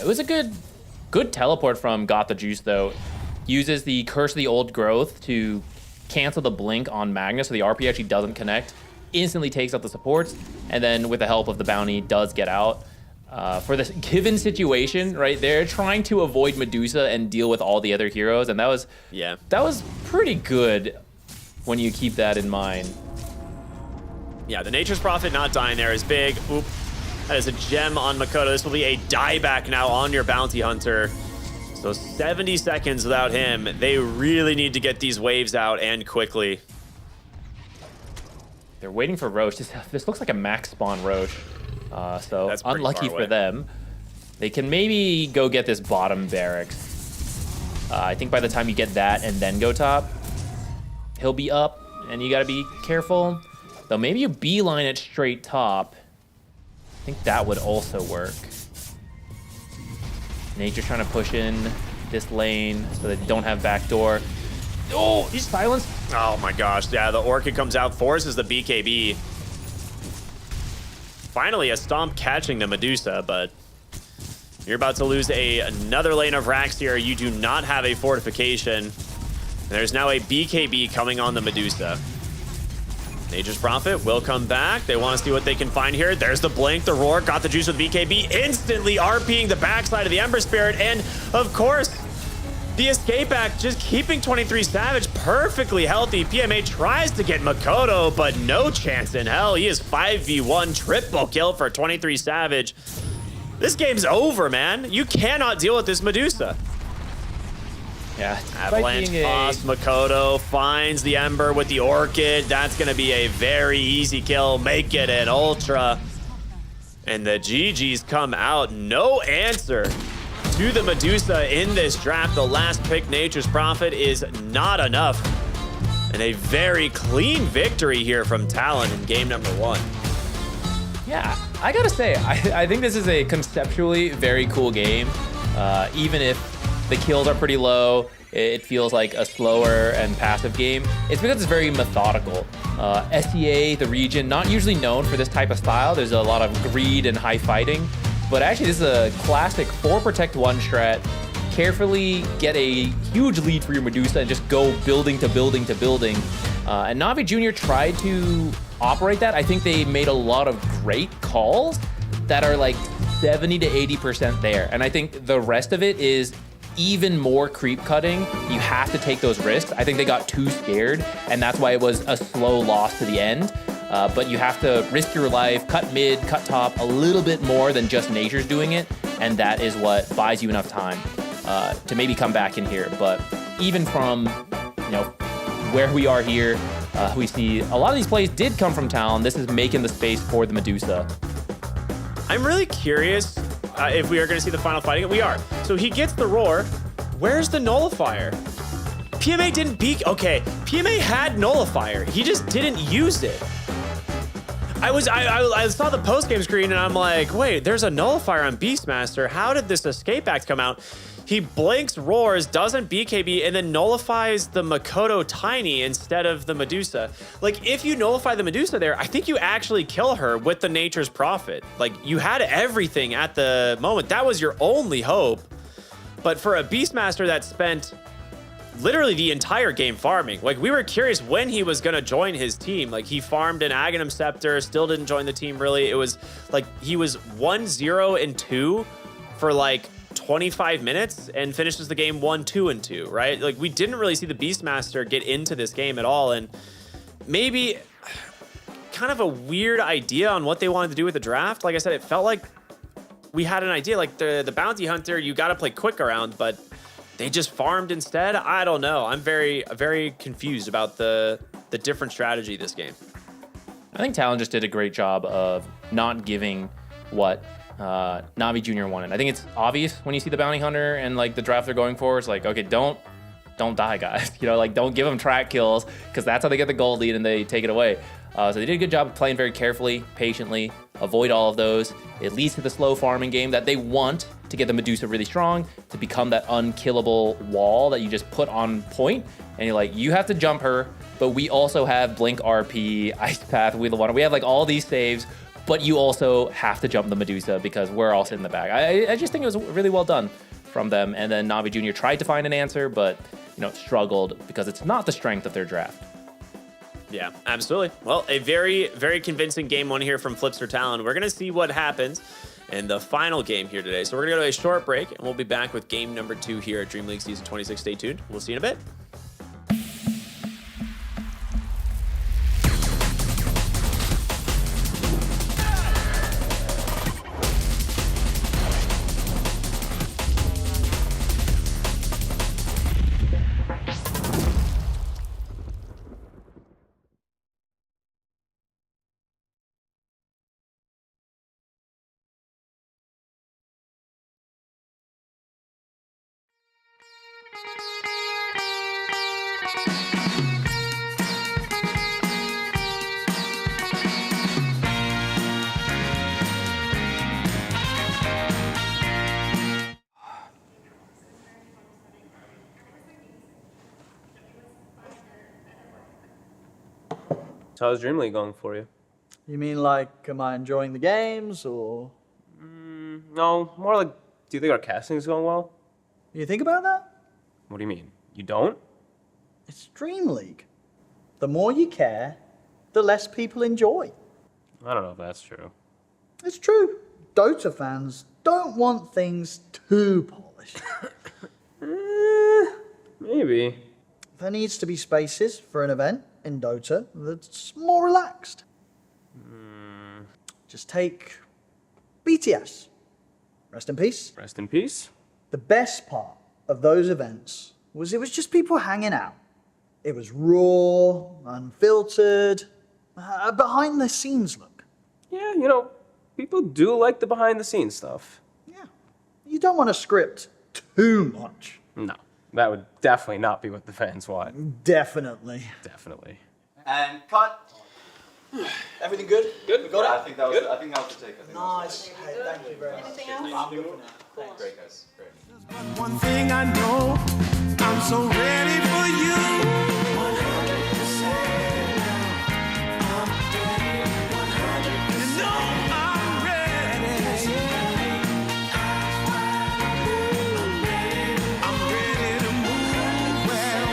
Speaker 13: It was a good teleport from Got the Juice, though. Uses the Curse of the Old Growth to cancel the blink on Magnus, so the RP actually doesn't connect. Instantly takes out the supports, and then with the help of the bounty, does get out. For this given situation, right, they're trying to avoid Medusa and deal with all the other heroes, and that was pretty good when you keep that in mind.
Speaker 12: Yeah, the Nature's Prophet not dying there is big. Oop, that is a gem on Makoto. This will be a dieback now on your Bounty Hunter. So 70 seconds without him. They really need to get these waves out and quickly.
Speaker 13: They're waiting for Roche. This looks like a max spawn Roche. So
Speaker 12: That's
Speaker 13: unlucky for them. They can maybe go get this bottom barracks. I think by the time you get that and then go top, he'll be up, and you got to be careful. Though maybe you beeline it straight top. I think that would also work. Nature's trying to push in this lane so they don't have backdoor. Oh, he's silenced.
Speaker 12: Oh my gosh, yeah, the Orchid comes out, forces the BKB. Finally, a stomp catching the Medusa, but you're about to lose another lane of racks here. You do not have a fortification. And there's now a BKB coming on the Medusa. Nature's Prophet will come back. They want to see what they can find here. There's the blink, the roar, got the juice with BKB, instantly RPing the backside of the Ember Spirit, and of course, the escape act just keeping 23 Savage perfectly healthy. PMA tries to get Makoto, but no chance in hell. He is 5v1 triple kill for 23 Savage. This game's over, man. You cannot deal with this Medusa.
Speaker 13: Yeah.
Speaker 12: Avalanche toss. Makoto finds the Ember with the Orchid. That's going to be a very easy kill. Make it an Ultra. And the GGs come out. No answer to the Medusa in this draft. The last pick, Nature's Prophet, is not enough. And a very clean victory here from Talon in game number 1.
Speaker 13: Yeah, I gotta say, I think this is a conceptually very cool game. Even if the kills are pretty low, it feels like a slower and passive game. It's because it's very methodical. SEA, the region, not usually known for this type of style. There's a lot of greed and high fighting. But actually, this is a classic 4 protect 1 strat. Carefully get a huge lead for your Medusa and just go building to building to building. And Navi Jr. tried to operate that. I think they made a lot of great calls that are like 70 to 80% there. And I think the rest of it is even more creep cutting. You have to take those risks. I think they got too scared, and that's why it was a slow loss to the end. But you have to risk your life, cut mid, cut top a little bit more than just Nature's doing it. And that is what buys you enough time to maybe come back in here. But even from, where we are here, we see a lot of these plays did come from Talon. This is making the space for the Medusa.
Speaker 12: I'm really curious if we are going to see the final fighting. We are. So he gets the roar. Where's the nullifier? PMA didn't peek. Okay, PMA had nullifier. He just didn't use it. I saw the post-game screen and I'm like, wait, there's a nullifier on Beastmaster. How did this escape act come out? He blinks, roars, doesn't BKB, and then nullifies the Makoto Tiny instead of the Medusa. Like, if you nullify the Medusa there, I think you actually kill her with the Nature's Prophet. Like, you had everything at the moment. That was your only hope. But for a Beastmaster that spent literally the entire game farming, like, we were curious when he was going to join his team. Like, he farmed an Aghanim Scepter, still didn't join the team really. It was like he was 1-0 and 2 for like 25 minutes and finishes the game 1-2 and 2, right? Like, we didn't really see the Beastmaster get into this game at all. And maybe kind of a weird idea on what they wanted to do with the draft. Like I said, it felt like we had an idea, like the bounty hunter, you got to play quick around, but they just farmed instead. I don't know. I'm very, very confused about the different strategy this game.
Speaker 13: I think Talon just did a great job of not giving what Navi Jr. wanted. I think it's obvious when you see the bounty hunter and like the draft they're going for. It's like, okay, don't die, guys. Like, don't give them track kills, because that's how they get the gold lead and they take it away. So they did a good job of playing very carefully, patiently, avoid all of those. It leads to the slow farming game that they want to get the Medusa really strong, to become that unkillable wall that you just put on point. And you're like, you have to jump her, but we also have Blink RP, Ice Path, Wheel of Water. We have like all these saves, but you also have to jump the Medusa because we're all sitting in the back. I just think it was really well done from them. And then Navi Jr. tried to find an answer, but struggled because it's not the strength of their draft.
Speaker 12: Yeah, absolutely. Well, a very, very convincing game one here from Flipster Talon. We're going to see what happens in the final game here today. So we're going to go to a short break, and we'll be back with game number 2 here at DreamLeague Season 26. Stay tuned. We'll see you in a bit.
Speaker 16: So how's DreamLeague going for you?
Speaker 17: You mean like, am I enjoying the games, or?
Speaker 16: No, more like, do you think our casting's going well?
Speaker 17: You think about that?
Speaker 16: What do you mean? You don't?
Speaker 17: It's DreamLeague. The more you care, the less people enjoy.
Speaker 16: I don't know if that's true.
Speaker 17: It's true. Dota fans don't want things too polished.
Speaker 16: Maybe.
Speaker 17: There needs to be spaces for an event in Dota that's more relaxed. Just take BTS. Rest in peace.
Speaker 16: Rest in peace.
Speaker 17: The best part of those events was it was just people hanging out. It was raw, unfiltered, a behind the scenes look.
Speaker 16: Yeah, people do like the behind the scenes stuff.
Speaker 17: You you don't want to script too much.
Speaker 16: No, that would definitely not be what the fans want.
Speaker 17: Definitely.
Speaker 16: Definitely.
Speaker 17: And cut. Everything good?
Speaker 16: Good.
Speaker 17: We got it?
Speaker 15: I think that was the take.
Speaker 17: Nice. Hey, thank you very much.
Speaker 18: Anything else?
Speaker 17: I'm good for now. Thanks.
Speaker 15: Great, guys. Great.
Speaker 8: One thing I know, I'm so ready for you. 100% now. I'm ready. 100%. You know I'm ready. I'm ready to move. Well,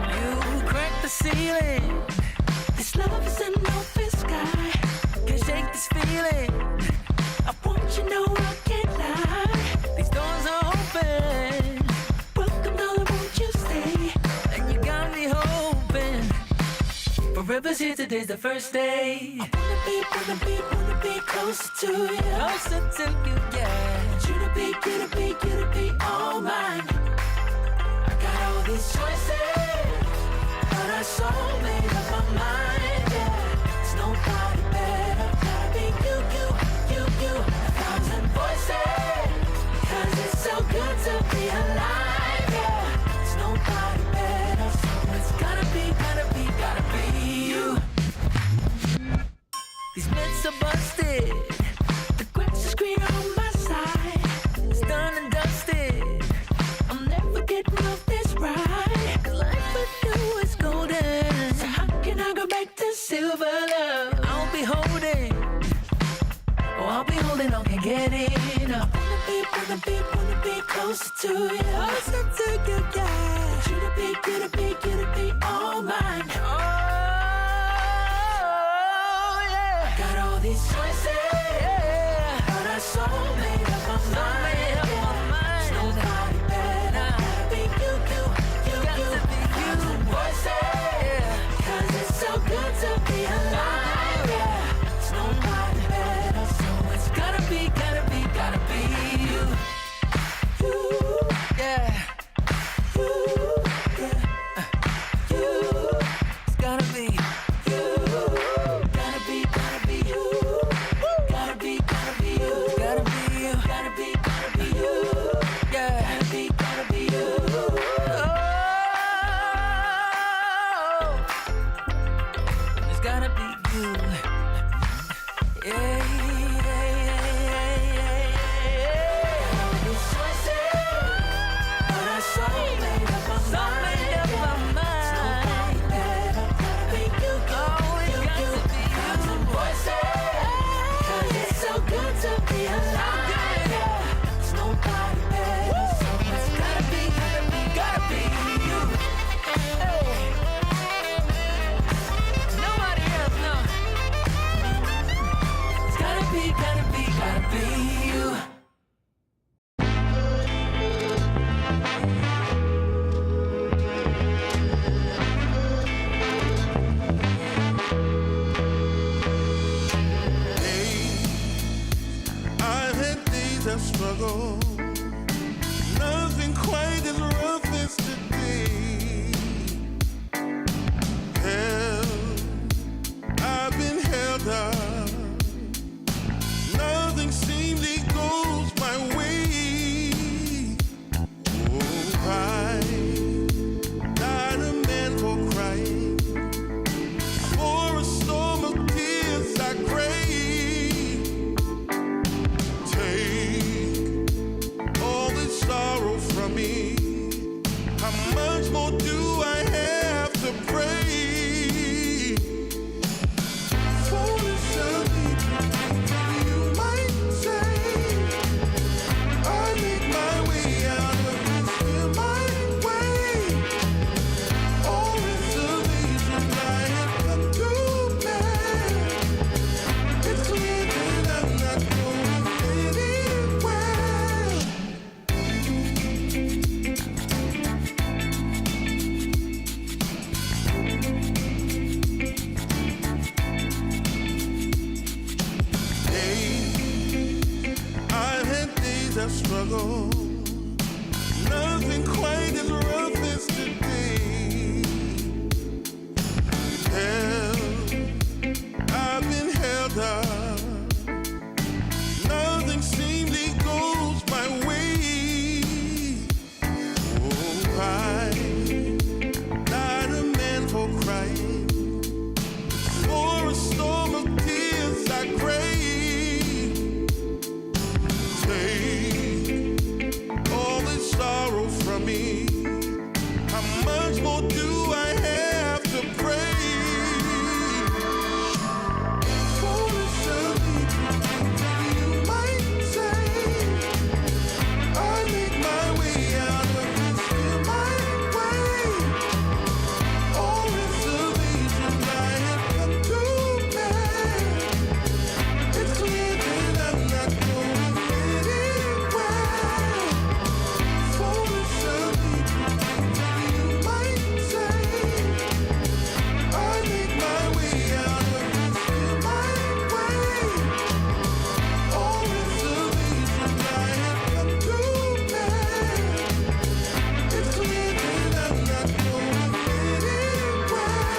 Speaker 3: You crack the ceiling. This love is an open sky. Can't shake this feeling. I want you to know I can't lie. These doors are open. Welcome, darling, won't you stay? And you got me hoping. Forever's here, today's the first day. I wanna be closer to you. Closer to you, yeah. Want you to be all mine. I got all these choices, but I so made up my mind, yeah. There's nobody better, gotta be you. 1,000 voices, 'cause it's so good to be alive, yeah. There's nobody better, so it's gotta be you. These myths are busted, the grass is green on my side. It's done and dusted, I'm never getting off this ride. 'Cause life with you is golden, so how can I go back to silver love? I'll be holding on, can't get enough. Wanna be closer to you. Closer to you, yeah. Want you to be all mine. Oh, yeah. Got all these choices, yeah. But I so made up my mind. There's nobody better. Gotta be you. Got to be you. Voices, yeah. 'Cause it's so good to be alive, yeah. There's nobody better, so it's gotta be you. Yeah. It's gotta be you. Gotta be you. Gotta be you. Gotta be you. Yeah. Gotta be you. Oh. It's gotta be you. Yeah.
Speaker 8: Struggle, nothing quite as rough as today. Hell, I've been held up. Nothing seemingly goes my way. Oh, I not a man for crying.
Speaker 2: me. How much more do I have to pray? Foolish of me, you might say. I make my way out of this here my way. All reservations I have come to bear. It's clear that I'm not going anywhere. I've had days of struggle, nothing quite as rough as today. I've been held up, nothing seemingly goes my way. Oh, I'm not a man for crying, for a storm of tears I crave. Take all this sorrow from me. How much more do I have to pray? Foolish of me, you might say. I make my way out of this here my way. All reservations I have come to bear. It's clear that I'm not going anywhere. Foolish of me, you might say. I make my way out of this here my way. All reservations I have come to bear. It's clear that I'm not going anywhere.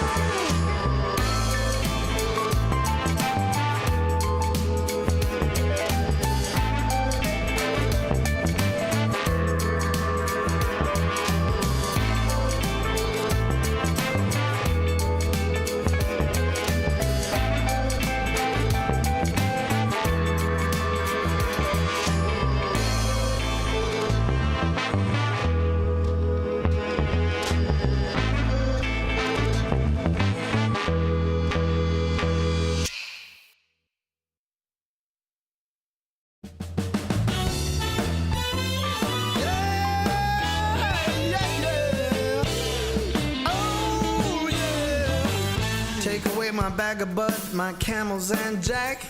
Speaker 2: Oh, yeah. Take away my bag of butt, my camels and jack.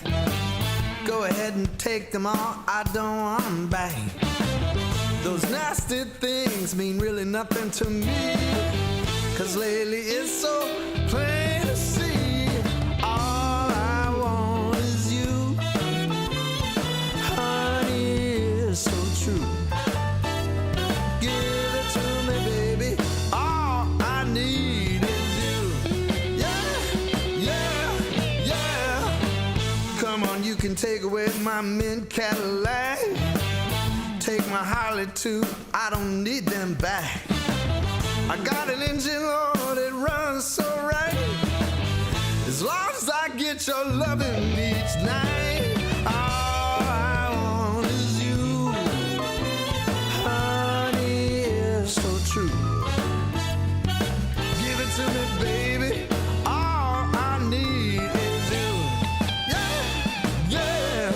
Speaker 2: Go ahead and take them all, I don't want them back. Those nasty things mean really nothing to me. Cause lately it's so plain to see. All I want is you. Honey, is so true. Give it to me, baby. All I need is you. Yeah, yeah, yeah. Come on, you can take away my mint Cadillac. Take my Harley too, I don't need them back. I got an engine, Lord, it runs so right. As long as I get your loving each night. All I want is you. Honey, is so true. Give it to me, baby. All I need is you. Yeah, yeah.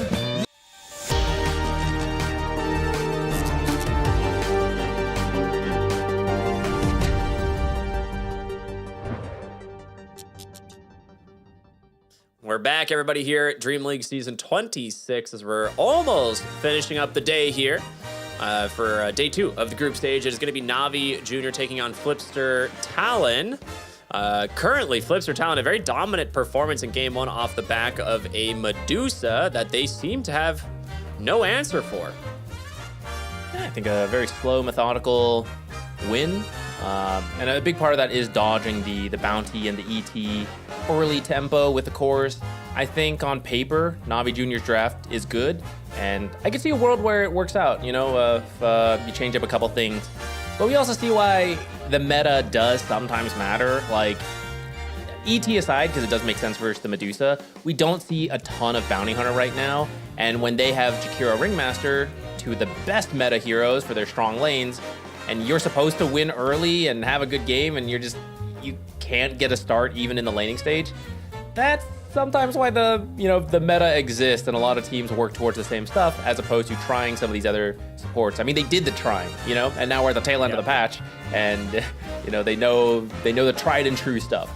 Speaker 12: We're back, everybody, here at Dream League Season 26 as we're almost finishing up the day here for day 2 of the group stage. It is going to be Navi Jr. taking on Flipster Talon. Currently, Flipster Talon, a very dominant performance in Game 1 off the back of a Medusa that they seem to have no answer for.
Speaker 13: Yeah, I think a very slow, methodical win. And a big part of that is dodging the bounty and the ET early tempo with the cores. I think on paper, Navi Jr.'s draft is good, and I can see a world where it works out, you know, if you change up a couple things. But we also see why the meta does sometimes matter. Like, ET aside, because it does make sense versus the Medusa, we don't see a ton of Bounty Hunter right now, and when they have Jakiro Ringmaster, two of the best meta heroes for their strong lanes, and you're supposed to win early and have a good game, and you can't get a start even in the laning stage. That's sometimes why the meta exists, and a lot of teams work towards the same stuff as opposed to trying some of these other supports. I mean, they did the trying, and now we're at the tail end of the patch, and they know the tried and true stuff.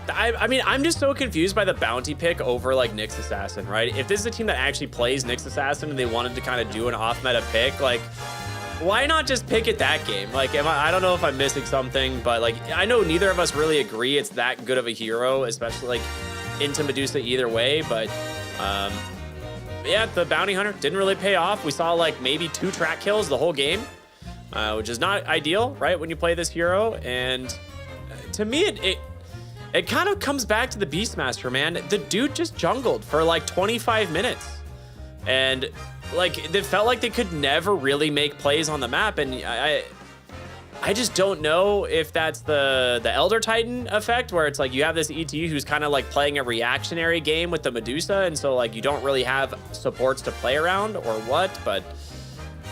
Speaker 12: I mean, I'm just so confused by the bounty pick over like Nyx Assassin, right? If this is a team that actually plays Nyx Assassin and they wanted to kind of do an off-meta pick, like, why not just pick it that game? Like, I don't know if I'm missing something, but like, I know neither of us really agree it's that good of a hero, especially like into Medusa either way, but yeah, the bounty hunter didn't really pay off. We saw like maybe 2 track kills the whole game, which is not ideal, right, when you play this hero. And to me, it kind of comes back to the Beastmaster, man. The dude just jungled for like 25 minutes. And like, it felt like they could never really make plays on the map. And I just don't know if that's the Elder Titan effect, where it's like you have this ET who's kind of like playing a reactionary game with the Medusa. And so like you don't really have supports to play around or what, but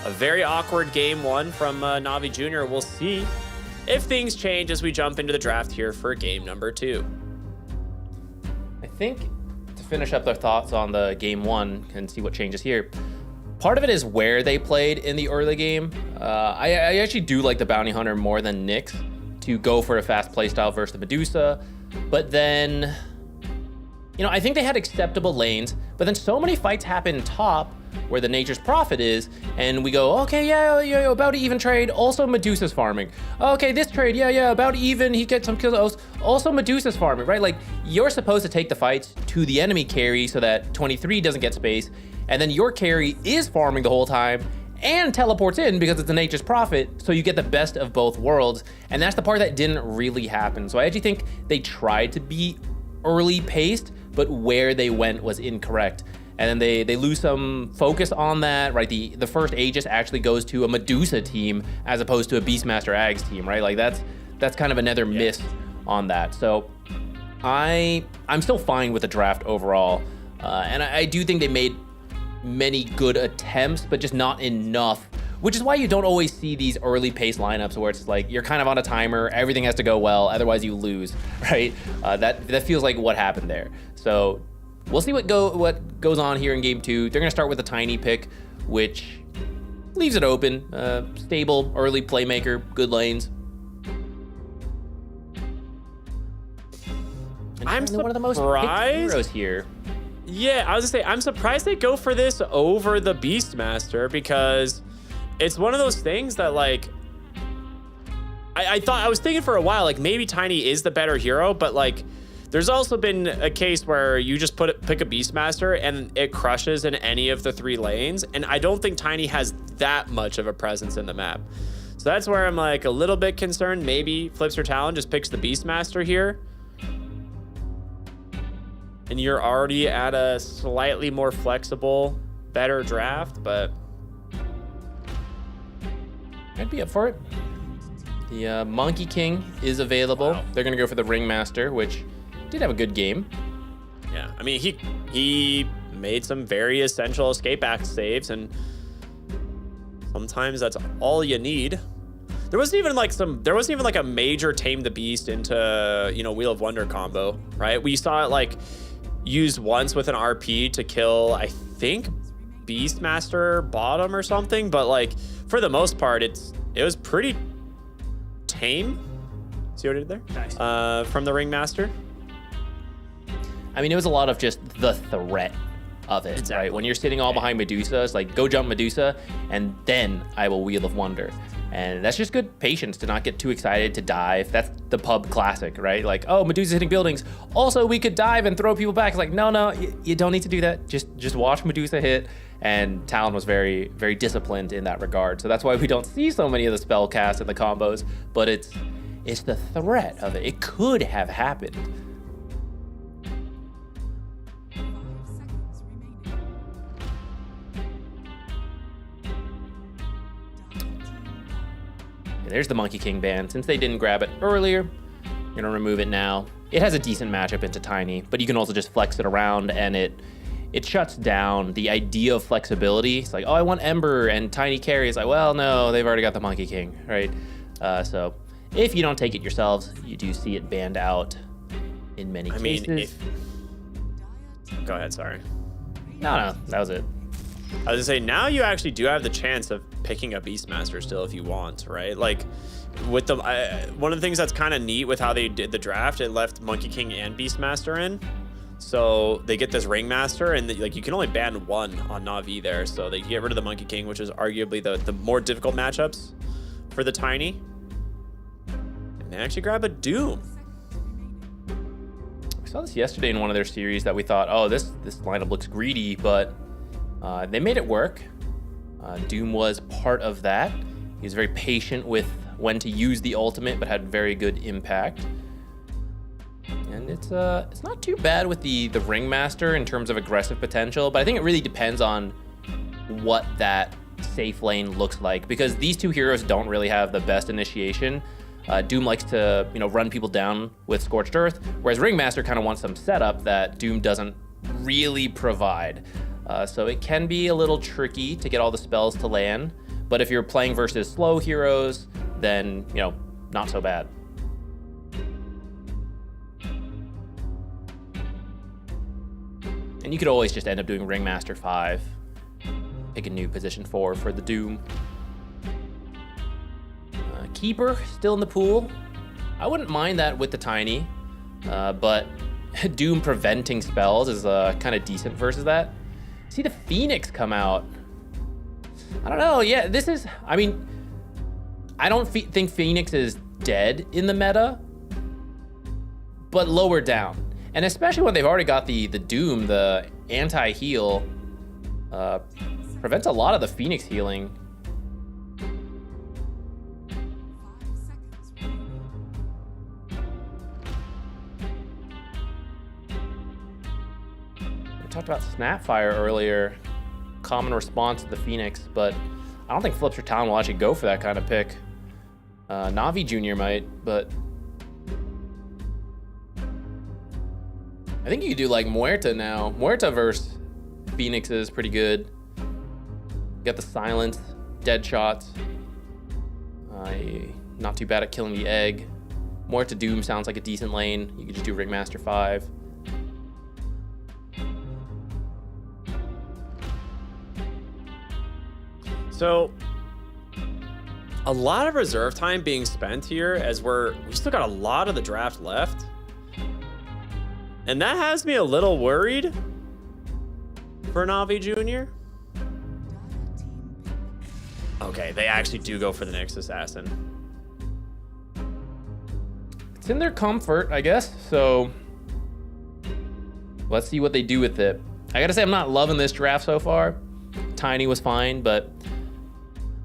Speaker 12: a very awkward game 1 from Navi Jr. We'll see if things change as we jump into the draft here for game number 2.
Speaker 13: I think to finish up their thoughts on the game 1 and see what changes here, part of it is where they played in the early game. I actually do like the Bounty Hunter more than Nyx to go for a fast playstyle versus the Medusa, but then, I think they had acceptable lanes, but then so many fights happen top where the Nature's Prophet is, and we go, okay, yeah, about to even trade, also Medusa's farming. Okay, this trade, yeah, about even, he gets some kills, also Medusa's farming, right? Like, you're supposed to take the fights to the enemy carry so that 23 doesn't get space, and then your carry is farming the whole time and teleports in because it's a Nature's Prophet, so you get the best of both worlds, and that's the part that didn't really happen. So I actually think they tried to be early paced, but where they went was incorrect. And then they lose some focus on that, right? The first Aegis actually goes to a Medusa team as opposed to a Beastmaster Ags team, right? Like that's kind of another miss on that. So I'm still fine with the draft overall. And I do think they made many good attempts, but just not enough, which is why you don't always see these early pace lineups where it's like you're kind of on a timer, everything has to go well, otherwise you lose, right? That feels like what happened there. So we'll see what goes on here in game 2. They're gonna start with a Tiny pick, which leaves it open. Stable, early playmaker, good lanes. And
Speaker 12: I'm
Speaker 13: one of the most picked heroes here.
Speaker 12: Yeah, I was gonna say, I'm surprised they go for this over the Beastmaster, because it's one of those things that like, I was thinking for a while, like maybe Tiny is the better hero, but like, there's also been a case where you just pick a Beastmaster and it crushes in any of the 3 lanes. And I don't think Tiny has that much of a presence in the map. So that's where I'm like a little bit concerned. Maybe Flips or Talon just picks the Beastmaster here. And you're already at a slightly more flexible, better draft, but
Speaker 13: I'd be up for it. The Monkey King is available. Wow. They're gonna go for the Ringmaster, which did have a good game.
Speaker 12: Yeah, I mean, he made some very essential escape act saves, and sometimes that's all you need. There wasn't even like a major Tame the Beast into, Wheel of Wonder combo, right? We saw it like used once with an RP to kill, I think, Beastmaster bottom or something, but like for the most part, it was pretty tame. See what I did there? Nice. From the Ringmaster.
Speaker 13: I mean, it was a lot of just the threat of it, exactly. Right? When you're sitting all behind Medusa, it's like, go jump Medusa, and then I will Wheel of Wonder. And that's just good patience to not get too excited to dive. That's the pub classic, right? Like, oh, Medusa's hitting buildings. Also, we could dive and throw people back. It's like, no, you don't need to do that. Just watch Medusa hit. And Talon was very, very disciplined in that regard. So that's why we don't see so many of the spell casts and the combos, but it's the threat of it. It could have happened. There's the Monkey King ban. Since they didn't grab it earlier, I'm gonna remove it now. It has a decent matchup into Tiny, but you can also just flex it around, and it it shuts down the idea of flexibility. It's like, oh, I want Ember and Tiny carry. It's like, well, no, they've already got the Monkey King, right? So if you don't take it yourselves, you do see it banned out in many cases.
Speaker 12: Go ahead, sorry.
Speaker 13: No, that was it.
Speaker 12: I was gonna say, now you actually do have the chance of picking up Beastmaster still if you want, right? Like, with the one of the things that's kind of neat with how they did the draft, it left Monkey King and Beastmaster in, so they get this Ringmaster, and like you can only ban one on Na'Vi there, so they get rid of the Monkey King, which is arguably the more difficult matchups for the Tiny, and they actually grab a Doom.
Speaker 13: We saw this yesterday in one of their series that we thought, oh, this lineup looks greedy, but they made it work. Doom was part of that. He was very patient with when to use the ultimate, but had very good impact. And it's not too bad with the Ringmaster in terms of aggressive potential, but I think it really depends on what that safe lane looks like, because these two heroes don't really have the best initiation. Doom likes to run people down with Scorched Earth, whereas Ringmaster kind of wants some setup that Doom doesn't really provide. So it can be a little tricky to get all the spells to land, but if you're playing versus slow heroes, then not so bad. And you could always just end up doing Ringmaster 5, pick a new position 4 for the Doom. Keeper still in the pool. I wouldn't mind that with the Tiny, but Doom preventing spells is kind of decent versus that. See the Phoenix come out. I don't know. Yeah, this is. I mean, I don't think Phoenix is dead in the meta, but lower down. And especially when they've already got the Doom, the anti-heal, prevents a lot of the Phoenix healing. We talked about Snapfire earlier, common response to the Phoenix, but I don't think Flips or Talon will actually go for that kind of pick. Na'Vi Jr. might, but I think you could do like Muerta now. Muerta versus Phoenix is pretty good. Got the silence, dead shots. Not too bad at killing the egg. Muerta Doom sounds like a decent lane. You could just do Ringmaster 5.
Speaker 12: So a lot of reserve time being spent here, as we still got a lot of the draft left. And that has me a little worried for Na'Vi Jr. Okay, they actually do go for the next assassin.
Speaker 13: It's in their comfort, I guess, so let's see what they do with it. I gotta say, I'm not loving this draft so far. Tiny was fine, but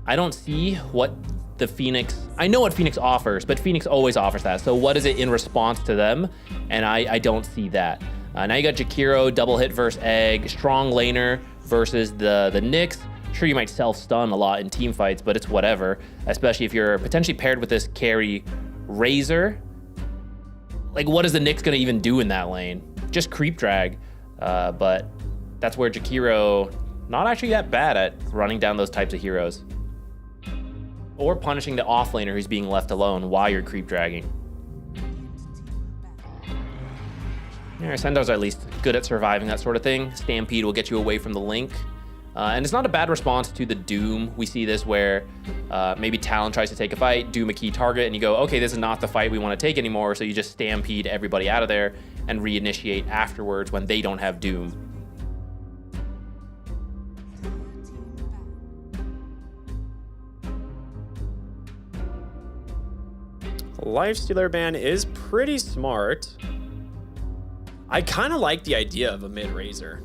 Speaker 13: I don't see what the Phoenix... I know what Phoenix offers, but Phoenix always offers that. So what is it in response to them? And I don't see that. Now you got Jakiro, double hit versus Egg, strong laner versus the Nyx. Sure, you might self-stun a lot in team fights, but it's whatever. Especially if you're potentially paired with this carry Razor. Like, what is the Nyx gonna even do in that lane? Just creep drag. But that's where Jakiro, not actually that bad at running down those types of heroes. Or punishing the offlaner who's being left alone while you're creep dragging. Yeah, Sendos are at least good at surviving that sort of thing. Stampede will get you away from the link. And it's not a bad response to the Doom. We see this where maybe Talon tries to take a fight, Doom a key target, and you go, okay, this is not the fight we want to take anymore, so you just Stampede everybody out of there and reinitiate afterwards when they don't have Doom.
Speaker 12: Lifestealer ban is pretty smart. I kind of like the idea of a mid-Razor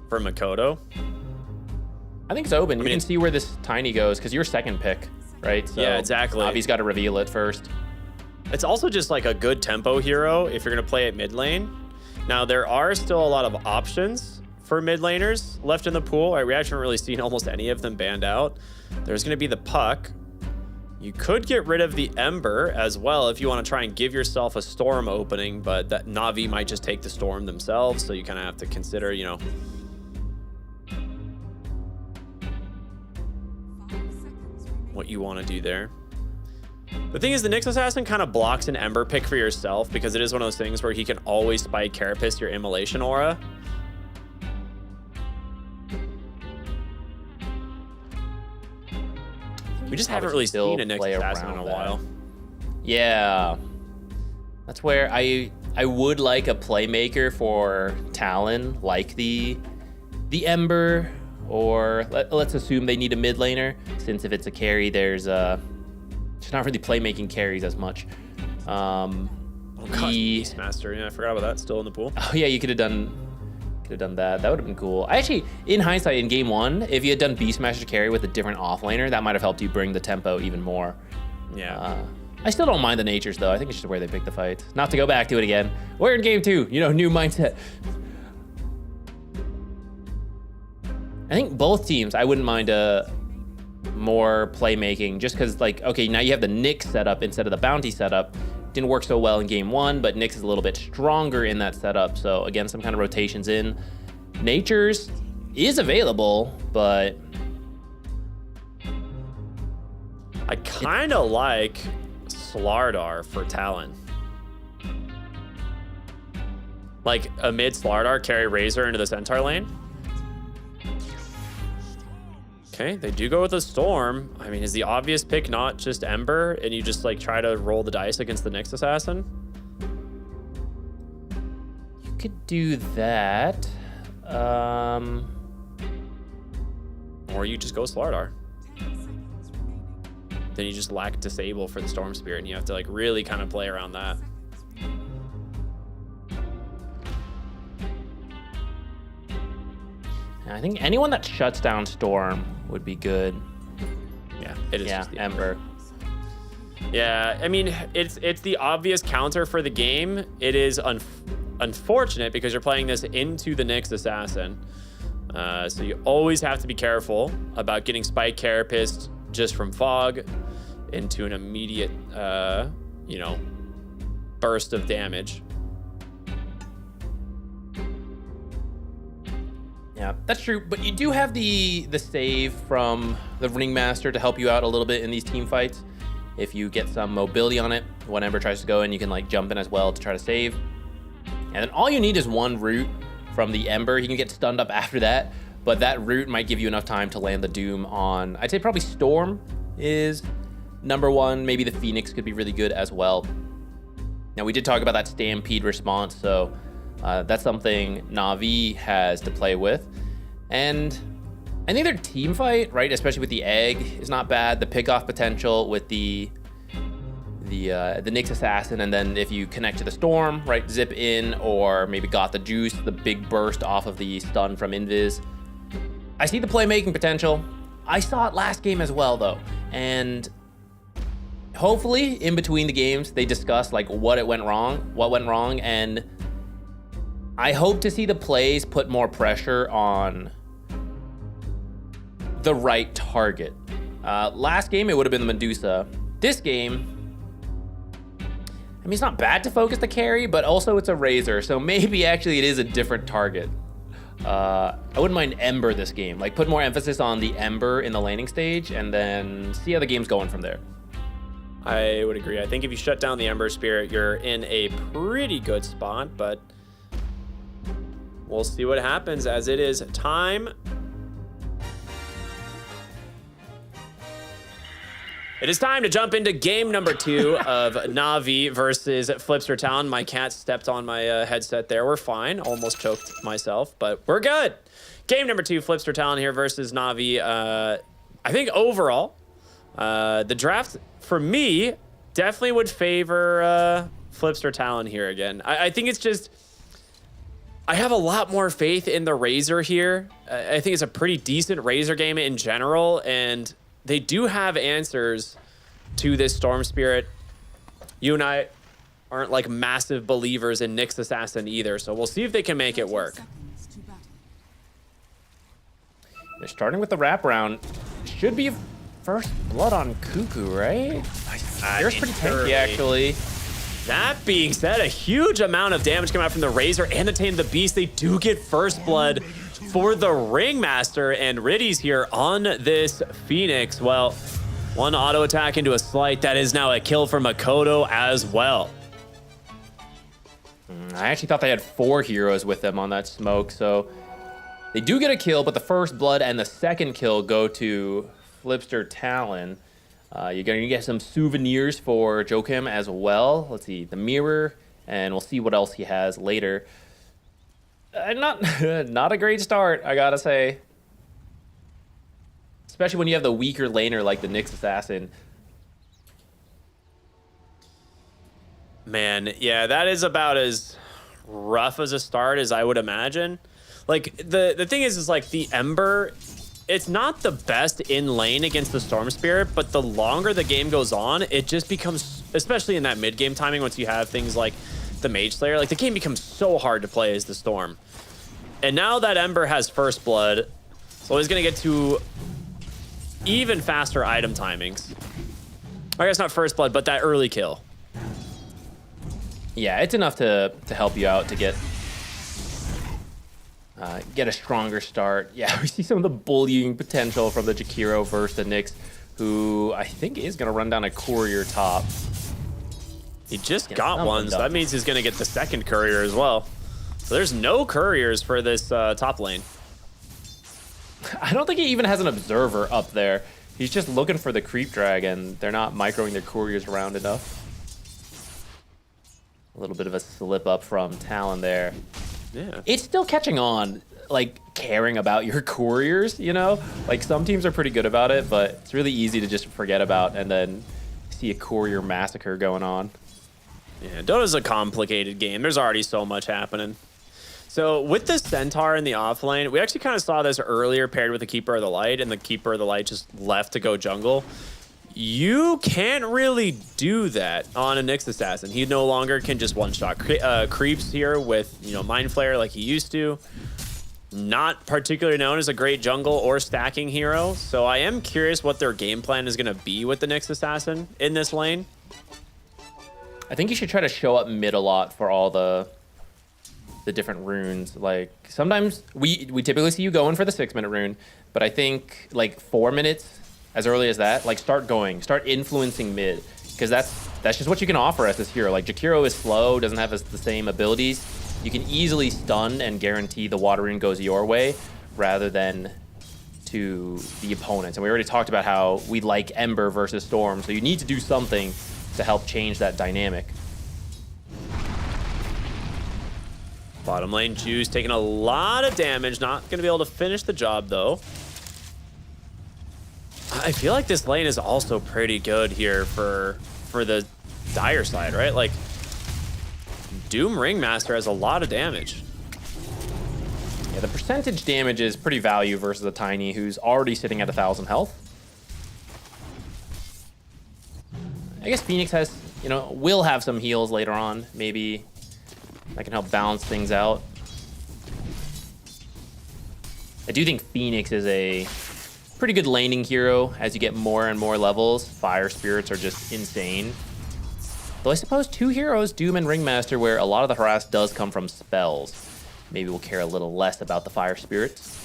Speaker 12: for Makoto.
Speaker 13: I think it's open. You can see where this Tiny goes, because you're second pick, right? So
Speaker 12: yeah, exactly.
Speaker 13: Navi's got to reveal it first.
Speaker 12: It's also just like a good tempo hero if you're going to play it mid lane. Now, there are still a lot of options for mid laners left in the pool. We actually haven't really seen almost any of them banned out. There's going to be the Puck, You could get rid of the Ember as well if you want to try and give yourself a Storm opening, but that Na'Vi might just take the Storm themselves, so you kind of have to consider, you know, what you want to do there. The thing is, the Nyx Assassin kind of blocks an Ember pick for yourself because it is one of those things where he can always spike Carapace your Immolation Aura. We just haven't really seen a Nyx Assassin in a while.
Speaker 13: Yeah. That's where I would like a playmaker for Talon, like the Ember, or let's assume they need a mid laner, since if it's a carry, there's not really playmaking carries as much.
Speaker 12: Oh gosh, Beastmaster. Yeah, I forgot about that. Still in the pool.
Speaker 13: Oh yeah, you could have done that. That would have been cool. Actually, in hindsight, in game 1, if you had done Beastmaster carry with a different offlaner, that might have helped you bring the tempo even more.
Speaker 12: Yeah.
Speaker 13: I still don't mind the natures though. I think it's just where they pick the fight. Not to go back to it again. We're in game 2. You know, new mindset. I think both teams, I wouldn't mind more playmaking, just because, like, okay, now you have the Nyx setup instead of the Bounty setup. Didn't work so well in game 1, but Nyx is a little bit stronger in that setup. So again, some kind of rotations in. Natures is available, but
Speaker 12: I kind of like Slardar for Talon. Like a mid Slardar, carry Razor into the Centaur lane. Okay, they do go with a Storm. I mean, is the obvious pick not just Ember and you just like try to roll the dice against the Nyx Assassin?
Speaker 13: you could do that.
Speaker 12: Or you just go Slardar. Then you just lack Disable for the Storm Spirit and you have to like really kind of play around that.
Speaker 13: I think anyone that shuts down Storm would be good.
Speaker 12: Yeah, it is.
Speaker 13: Yeah,
Speaker 12: just the
Speaker 13: Ember.
Speaker 12: Yeah, I mean, it's the obvious counter for the game. It is unfortunate because you're playing this into the Nyx Assassin. So you always have to be careful about getting Spike Carapace just from Fog into an immediate, you know, burst of damage.
Speaker 13: Yeah, that's true. But you do have the save from the Ringmaster to help you out a little bit in these team fights. If you get some mobility on it, when Ember tries to go in, you can like jump in as well to try to save. And then all you need is one root from the Ember. He can get stunned up after that, but that root might give you enough time to land the Doom on, I'd say probably Storm is number 1. Maybe the Phoenix could be really good as well. Now we did talk about that Stampede response, so that's something Na'Vi has to play with. And I think their team fight, right, especially with the egg, is not bad. The pick-off potential with the Nyx Assassin, and then if you connect to the Storm, right, zip in, or maybe got the juice, the big burst off of the stun from Invis. I see the playmaking potential. I saw it last game as well, though. And hopefully, in between the games, they discuss like what went wrong, and I hope to see the plays put more pressure on the right target. Last game, it would have been the Medusa. This game, I mean, it's not bad to focus the carry, but also it's a Razor, so maybe actually it is a different target. I wouldn't mind Ember this game. Like, put more emphasis on the Ember in the laning stage, and then see how the game's going from there.
Speaker 12: I would agree. I think if you shut down the Ember Spirit, you're in a pretty good spot, but we'll see what happens as it is time. It is time to jump into game number 2 of Na'Vi versus Flipster Talon. My cat stepped on my headset there. We're fine. Almost choked myself, but we're good. Game number 2, Flipster Talon here versus Na'Vi. I think overall, the draft for me definitely would favor Flipster Talon here again. I think it's just, I have a lot more faith in the Razor here. I think it's a pretty decent Razor game in general, and they do have answers to this Storm Spirit. You and I aren't like massive believers in Nyx Assassin either, so we'll see if they can make it work.
Speaker 13: They're starting with the wraparound. Should be first blood on Cuckoo, right? There's pretty tanky, actually.
Speaker 12: That being said, a huge amount of damage coming out from the Razor and the Tame the Beast. They do get first blood for the Ringmaster, and Riddy's here on this Phoenix. Well, one auto attack into a slight. That is now a kill for Makoto as well.
Speaker 13: I actually thought they had 4 heroes with them on that smoke, so they do get a kill, but the first blood and the second kill go to Flipster Talon. You're going to get some souvenirs for Joachim as well. Let's see, the mirror, and we'll see what else he has later. Not a great start, I gotta say. Especially when you have the weaker laner like the Nyx Assassin.
Speaker 12: Man, yeah, that is about as rough as a start as I would imagine. Like, the thing is like the Ember, it's not the best in lane against the Storm Spirit, but the longer the game goes on, it just becomes, especially in that mid-game timing, once you have things like the Mage Slayer, like the game becomes so hard to play as the Storm. And now that Ember has first blood, so he's gonna get to even faster item timings. I guess not first blood, but that early kill.
Speaker 13: Yeah, it's enough to help you out to get a stronger start. Yeah, we see some of the bullying potential from the Jakiro versus the Nyx, who I think is going to run down a courier top.
Speaker 12: He just got one, so that means he's going to get the second courier as well. So there's no couriers for this top lane.
Speaker 13: I don't think he even has an observer up there. He's just looking for the creep dragon. They're not microing their couriers around enough. A little bit of a slip up from Talon there.
Speaker 12: Yeah.
Speaker 13: It's still catching on, like, caring about your couriers, you know? Like, some teams are pretty good about it, but it's really easy to just forget about and then see a courier massacre going on.
Speaker 12: Yeah, Dota's a complicated game. There's already so much happening. So with the Centaur in the off lane, we actually kind of saw this earlier paired with the Keeper of the Light, and the Keeper of the Light just left to go jungle. You can't really do that on a Nyx Assassin. He no longer can just one-shot creeps here with, you know, Mind Flayer like he used to. Not particularly known as a great jungle or stacking hero. So I am curious what their game plan is going to be with the Nyx Assassin in this lane.
Speaker 13: I think you should try to show up mid a lot for all the different runes. Like, sometimes we typically see you going for the 6-minute rune, but I think like 4 minutes, as early as that, like start influencing mid, because that's just what you can offer as this hero. Like, Jakiro is slow, doesn't have the same abilities. You can easily stun and guarantee the water rune goes your way rather than to the opponents. And we already talked about how we like Ember versus Storm, so you need to do something to help change that dynamic.
Speaker 12: Bottom lane, Juice taking a lot of damage. Not going to be able to finish the job, though. I feel like this lane is also pretty good here for the Dire side, right? Like, Doom Ringmaster has a lot of damage.
Speaker 13: Yeah, the percentage damage is pretty value versus a Tiny who's already sitting at 1,000 health. I guess Phoenix has, will have some heals later on. Maybe that can help balance things out. I do think Phoenix is a pretty good laning hero as you get more and more levels. Fire Spirits are just insane. Though I suppose 2 heroes, Doom and Ringmaster, where a lot of the harass does come from spells. Maybe we'll care a little less about the Fire Spirits.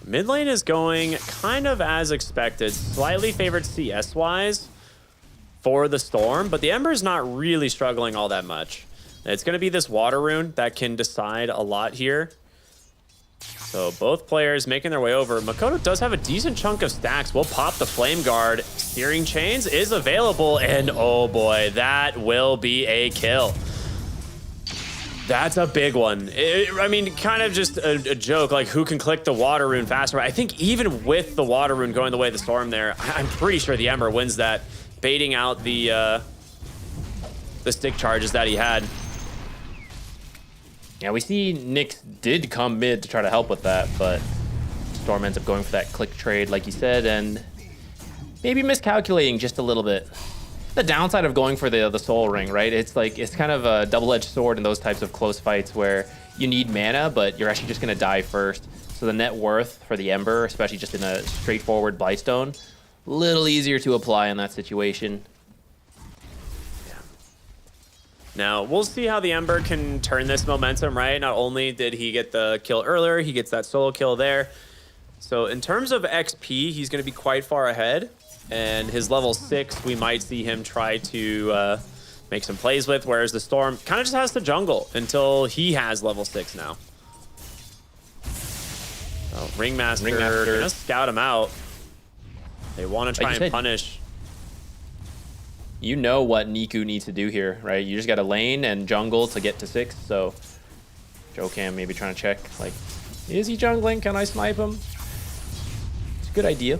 Speaker 12: Mid lane is going kind of as expected, slightly favored CS-wise for the Storm, but the Ember's not really struggling all that much. It's going to be this water rune that can decide a lot here. So both players making their way over. Makoto does have a decent chunk of stacks. We'll pop the Flame Guard. Searing Chains is available, and oh boy, that will be a kill. That's a big one. I mean, kind of just a joke, like who can click the water rune faster. I think even with the water rune going the way of the Storm there, I'm pretty sure the Ember wins that, baiting out the stick charges that he had.
Speaker 13: Yeah, we see Nyx did come mid to try to help with that, but Storm ends up going for that click trade, like you said, and maybe miscalculating just a little bit. the downside of going for the soul ring, right? It's like it's kind of a double-edged sword in those types of close fights where you need mana, but you're actually just gonna die first. So the net worth for the Ember, especially just in a straightforward Blightstone, a little easier to apply in that situation.
Speaker 12: Now, we'll see how the Ember can turn this momentum, right? Not only did he get the kill earlier, he gets that solo kill there. So in terms of XP, he's going to be quite far ahead. And his level 6, we might see him try to make some plays with, whereas the Storm kind of just has to jungle until he has level 6 now. So Ringmaster gonna scout him out. They want to try and punish.
Speaker 13: You know what Niku needs to do here, right? You just got to lane and jungle to get to 6. So Jokam maybe trying to check, like, is he jungling? Can I snipe him? It's a good idea.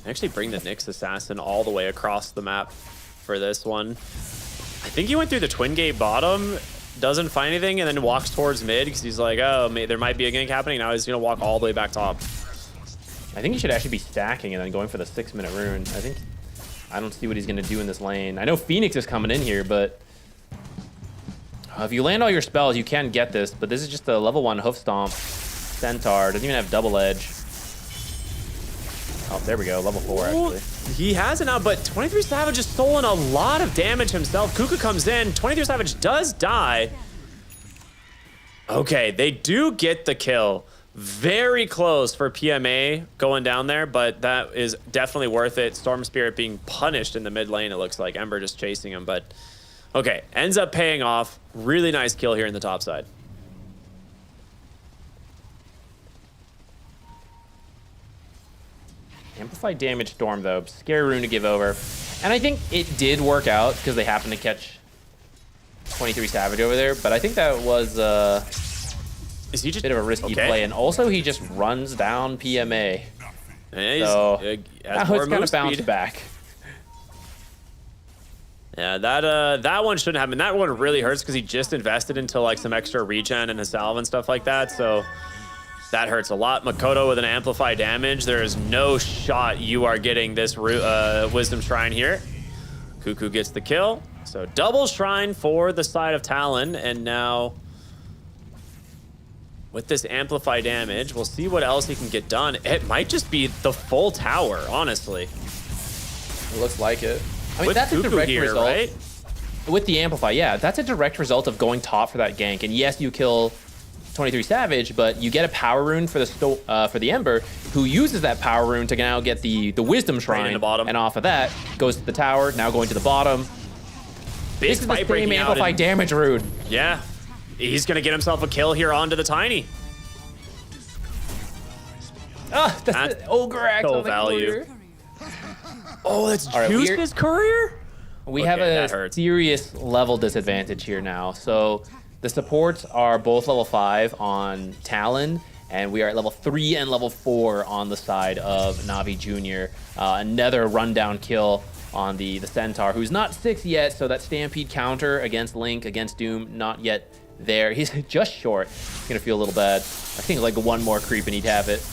Speaker 12: Actually bring the Nyx Assassin all the way across the map for this one. I think he went through the Twin Gate bottom, doesn't find anything, and then walks towards mid because he's like, oh, there might be a gank happening. Now he's going to walk all the way back top.
Speaker 13: I think he should actually be stacking and then going for the 6-minute rune. I don't see what he's going to do in this lane. I know Phoenix is coming in here, but if you land all your spells, you can get this. But this is just a level 1 hoof stomp. Centaur doesn't even have double edge. Oh, there we go. Level 4, actually.
Speaker 12: He has it now, but 23 Savage has stolen a lot of damage himself. Kuka comes in. 23 Savage does die. Okay, they do get the kill. Very close for PMA going down there, but that is definitely worth it. Storm Spirit being punished in the mid lane, it looks like. Ember just chasing him, but okay. Ends up paying off. Really nice kill here in the top side.
Speaker 13: Amplified damage Storm, though. Scary rune to give over. And I think it did work out because they happened to catch 23 Savage over there, but I think that was
Speaker 12: is he just
Speaker 13: a bit of a risky play. And also, he just runs down PMA. So now it's kind of bounced back.
Speaker 12: Yeah, that one shouldn't happen. That one really hurts because he just invested into like some extra regen and a salve and stuff like that. So that hurts a lot. Makoto with an amplified damage. There is no shot you are getting this Wisdom Shrine here. Cuckoo gets the kill. So double Shrine for the side of Talon. And now with this amplified damage, we'll see what else he can get done. It might just be the full tower, honestly.
Speaker 13: It looks like it. I mean,
Speaker 12: with
Speaker 13: that's
Speaker 12: Cuckoo
Speaker 13: a direct
Speaker 12: here,
Speaker 13: result.
Speaker 12: right?
Speaker 13: With the Amplify, yeah. That's a direct result of going top for that gank. And yes, you kill 23 Savage, but you get a power rune for the Ember, who uses that power rune to now get the Wisdom Shrine.
Speaker 12: Right in the bottom.
Speaker 13: And off of that, goes to the tower, now going to the bottom.
Speaker 12: Big
Speaker 13: This is the
Speaker 12: fight
Speaker 13: same
Speaker 12: breaking out
Speaker 13: Amplified
Speaker 12: and-
Speaker 13: damage rune.
Speaker 12: Yeah. He's going to get himself a kill here onto the Tiny.
Speaker 13: Ah, that's the Ogre Axe
Speaker 12: so
Speaker 13: on the
Speaker 12: value.
Speaker 13: courier.
Speaker 12: Oh, that's
Speaker 13: All right,
Speaker 12: Juice's courier?
Speaker 13: We
Speaker 12: Okay,
Speaker 13: have
Speaker 12: that
Speaker 13: a
Speaker 12: hurts.
Speaker 13: serious level disadvantage here now. So the supports are both level 5 on Talon, and we are at level 3 and level 4 on the side of Navi Jr. Another rundown kill on the Centaur, who's not 6 yet, so that Stampede counter against Link, against Doom, not yet there. He's just short. He's gonna feel a little bad. I think like one more creep and he'd have it.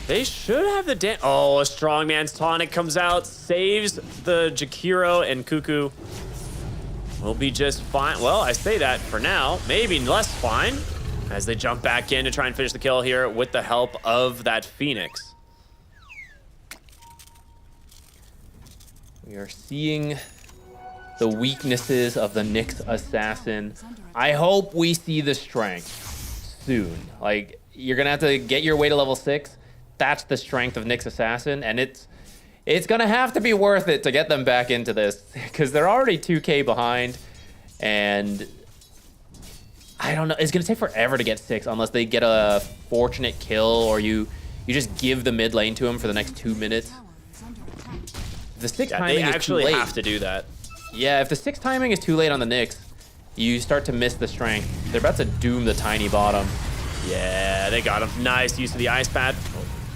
Speaker 12: They should have the oh, a strongman's tonic comes out, saves the Jakiro, and Cuckoo will be just fine. Well, I say that for now, maybe less fine, as they jump back in to try and finish the kill here with the help of that Phoenix.
Speaker 13: We are seeing the weaknesses of the Nyx Assassin. I hope we see the strength soon. Like, you're gonna have to get your way to level 6. That's the strength of Nyx Assassin, and it's gonna have to be worth it to get them back into this, because they're already 2K behind, and I don't know, it's gonna take forever to get 6 unless they get a fortunate kill or you just give the mid lane to them for the next 2 minutes. The 6 timing
Speaker 12: they
Speaker 13: is
Speaker 12: actually
Speaker 13: too late.
Speaker 12: have to do that.
Speaker 13: Yeah, if the 6 timing is too late on the Nyx, you start to miss the strength. They're about to doom the Tiny bottom.
Speaker 12: Yeah, they got him. Nice use of the ice pad.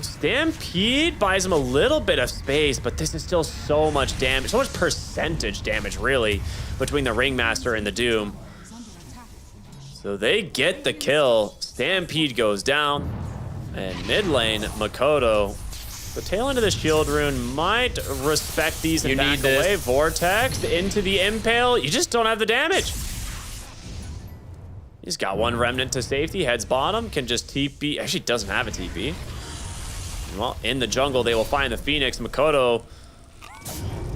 Speaker 12: Stampede buys him a little bit of space, but this is still so much damage, so much percentage damage, really, between the Ringmaster and the Doom. So they get the kill. Stampede goes down, and mid lane, Makoto The tail end of the shield rune might respect these and back away. Vortex into the impale. You just don't have the damage. He's got one remnant to safety. Heads bottom. Can just TP. Actually, doesn't have a TP. Well, in the jungle, they will find the Phoenix. Makoto,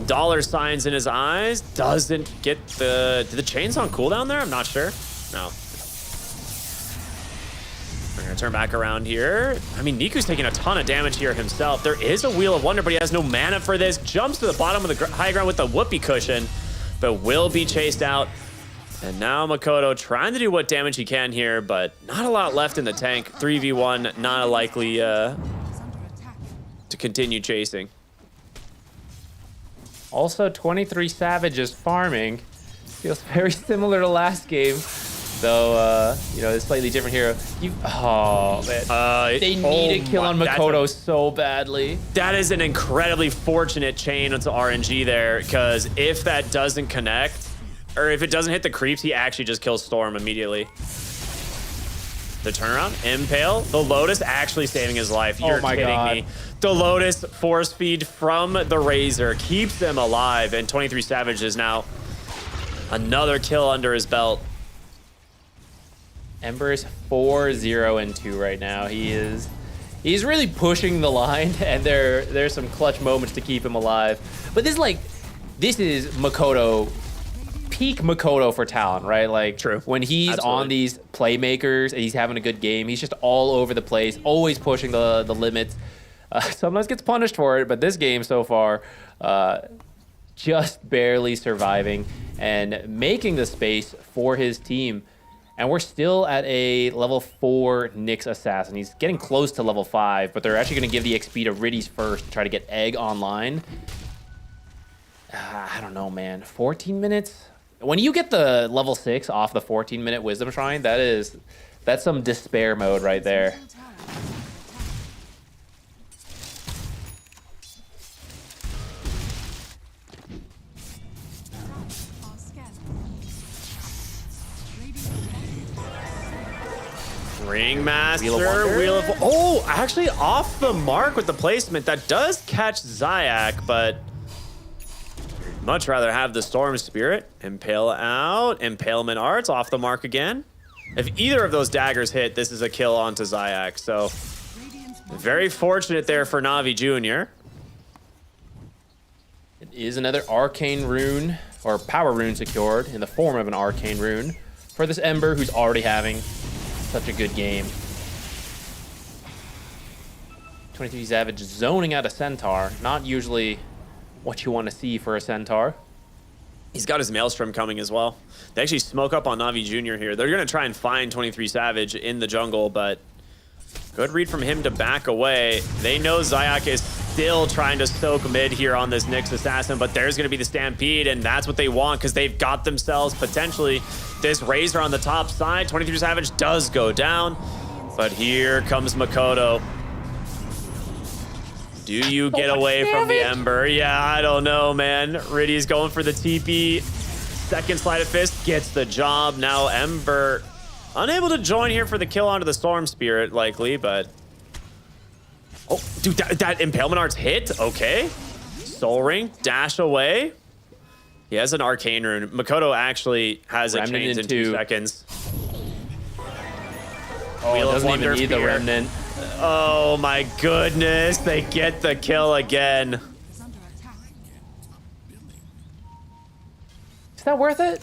Speaker 12: dollar signs in his eyes. Doesn't get the... Did the chains on cooldown there? I'm not sure. No. We're going to turn back around here. I mean, Niku's taking a ton of damage here himself. There is a Wheel of Wonder, but he has no mana for this. Jumps to the bottom of the high ground with the whoopee cushion, but will be chased out. And now Makoto trying to do what damage he can here, but not a lot left in the tank. 3v1, not a likely to continue chasing.
Speaker 13: Also, 23 Savage is farming. Feels very similar to last game. Though, you know, it's slightly different here. Oh, man. They need a kill on Makoto so badly.
Speaker 12: That is an incredibly fortunate chain onto RNG there, because if that doesn't connect, or if it doesn't hit the creeps, he actually just kills Storm immediately. The turnaround, Impale, the Lotus actually saving his life. You're kidding me. The Lotus force feed from the Razor keeps them alive, and 23 Savage is now another kill under his belt.
Speaker 13: Ember is 4-0-2 right now. He's really pushing the line, and there's some clutch moments to keep him alive. But this is Makoto, peak Makoto for Talon, right? Like,
Speaker 12: true.
Speaker 13: When he's on these playmakers and he's having a good game, he's just all over the place, always pushing the limits. Sometimes gets punished for it, but this game so far, just barely surviving and making the space for his team. And we're still at a level 4 Nyx Assassin. He's getting close to level 5, but they're actually going to give the XP to Riddies first to try to get Egg online. I don't know, man. 14 minutes? When you get the level 6 off the 14-minute Wisdom Shrine, that's some despair mode right there.
Speaker 12: Ringmaster, Wheel of oh, actually off the mark with the placement. That does catch Zayak, but much rather have the Storm Spirit. Impale out. Impalement Arts off the mark again. If either of those daggers hit, this is a kill onto Zayak. So very fortunate there for Na'Vi Jr.
Speaker 13: It is another Arcane Rune, or Power Rune secured in the form of an Arcane Rune for this Ember who's already having such a good game. 23 Savage zoning out a Centaur. Not usually what you want to see for a Centaur.
Speaker 12: He's got his Maelstrom coming as well. They actually smoke up on Na'Vi Jr. here. They're going to try and find 23 Savage in the jungle, but good read from him to back away. They know Zayak is still trying to soak mid here on this Nyx Assassin, but there's going to be the Stampede, and that's what they want because they've got themselves potentially this Razor on the top side. 23 Savage does go down, but here comes Makoto. Do you get away from the Ember? Yeah, I don't know, man. Riddy's going for the TP. Second Sleight of Fist gets the job. Now Ember unable to join here for the kill onto the Storm Spirit, likely, but... Oh, dude, that Impalement Art's hit? Okay. Soul Ring, dash away. He has an Arcane Rune. Makoto actually has a chains in 2 seconds.
Speaker 13: Oh, it doesn't even need the Remnant.
Speaker 12: Oh my goodness, they get the kill again.
Speaker 13: Is that worth it?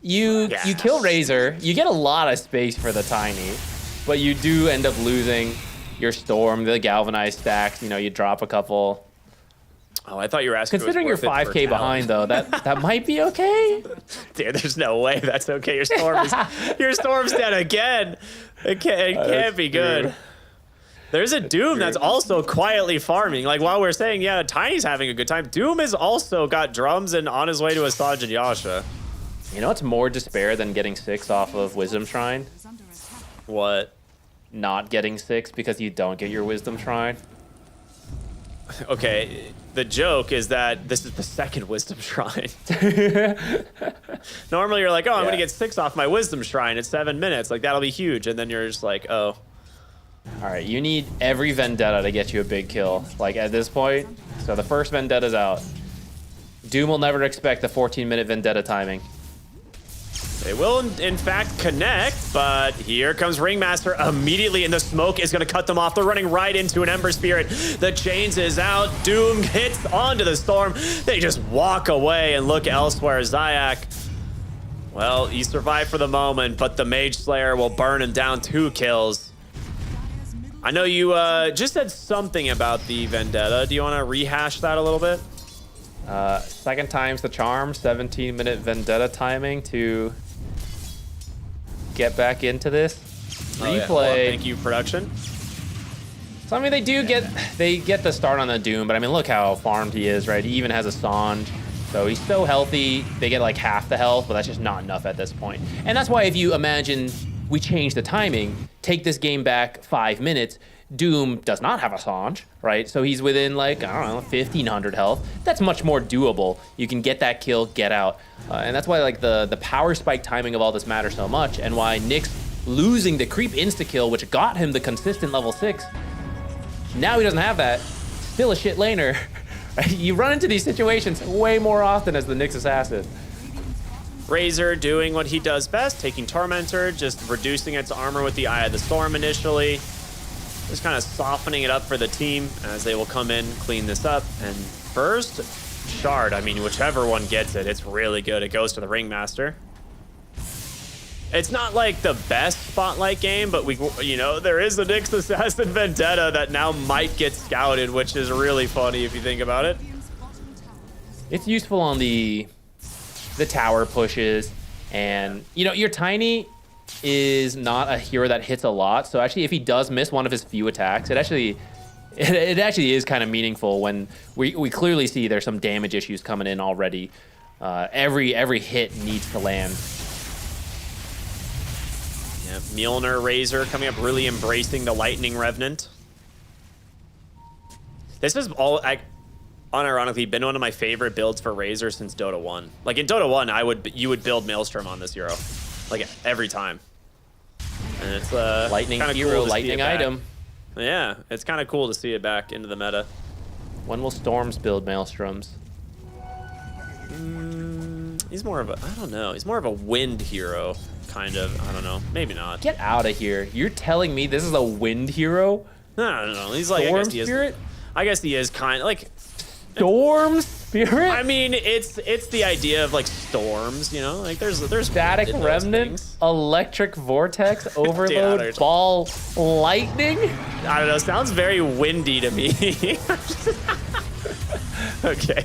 Speaker 13: You kill Razor, you get a lot of space for the Tiny, but you do end up losing your Storm, the Galvanized stacks. You know, you drop a couple.
Speaker 12: Oh, I thought you were asking.
Speaker 13: Considering you're 5K behind, though, that might be okay.
Speaker 12: Dude, there's no way that's okay. Your Storm's dead again. It can't be good. There's a Doom that's also quietly farming. Like, while we're saying, yeah, Tiny's having a good time, Doom has also got drums and on his way to Asajj and Yasha.
Speaker 13: You know what's more despair than getting 6 off of Wisdom Shrine?
Speaker 12: What?
Speaker 13: Not getting 6 because you don't get your Wisdom Shrine.
Speaker 12: Okay, the joke is that this is the second Wisdom Shrine. Normally you're like, oh, I'm going to get 6 off my Wisdom Shrine in 7 minutes. Like, that'll be huge. And then you're just like, oh.
Speaker 13: All right, you need every Vendetta to get you a big kill. Like at this point, so the first Vendetta's out. Doom will never expect the 14-minute Vendetta timing.
Speaker 12: They will, in fact, connect, but here comes Ringmaster immediately, and the smoke is going to cut them off. They're running right into an Ember Spirit. The chains is out. Doom hits onto the Storm. They just walk away and look elsewhere. Zayak, well, he survived for the moment, but the Mage Slayer will burn him down. 2 kills. I know you just said something about the Vendetta. Do you want to rehash that a little bit?
Speaker 13: Second time's the charm. 17-minute Vendetta timing to get back into this. Replay.
Speaker 12: Oh, yeah. Well, thank you, production.
Speaker 13: So I mean, they get the start on the Doom, but I mean, look how farmed he is, right? He even has a Sange, so he's so healthy. They get like half the health, but that's just not enough at this point. And that's why if you imagine we change the timing, take this game back 5 minutes, Doom does not have a Sange, right? So he's within like, I don't know, 1,500 health. That's much more doable. You can get that kill, get out. And that's why like the power spike timing of all this matters so much, and why Nyx losing the creep insta-kill, which got him the consistent level 6, now he doesn't have that. Still a shit laner. You run into these situations way more often as the Nyx assassin.
Speaker 12: Razor doing what he does best, taking Tormentor, just reducing its armor with the Eye of the Storm initially. Just kind of softening it up for the team as they will come in, clean this up. And first, Shard, I mean, whichever one gets it, it's really good. It goes to the Ringmaster. It's not like the best Spotlight game, but there is a Nyx Assassin Vendetta that now might get scouted, which is really funny if you think about it.
Speaker 13: It's useful on the tower pushes, and your Tiny is not a hero that hits a lot, so actually if he does miss one of his few attacks, it actually is kind of meaningful when we clearly see there's some damage issues coming in already. Every hit needs to land.
Speaker 12: Yeah, Mjolnir, Razor coming up, really embracing the Lightning Revenant. This is all, unironically, been one of my favorite builds for Razor since Dota 1. Like in Dota 1, you would build Maelstrom on this hero, like every time. And it's
Speaker 13: lightning hero, cool lightning item.
Speaker 12: Yeah, it's kind of cool to see it back into the meta.
Speaker 13: When will Storms build Maelstroms?
Speaker 12: He's more of a, I don't know. He's more of a wind hero, kind of. I don't know. Maybe not.
Speaker 13: Get out of here. You're telling me this is a wind hero?
Speaker 12: I don't know. He's like,
Speaker 13: Storm Spirit?
Speaker 12: I guess he is kind of like
Speaker 13: Storm Spirit?
Speaker 12: I mean, it's the idea of like storms, like there's
Speaker 13: Static Remnant, Electric Vortex, Overload, Ball, Lightning?
Speaker 12: I don't know, sounds very windy to me. Okay.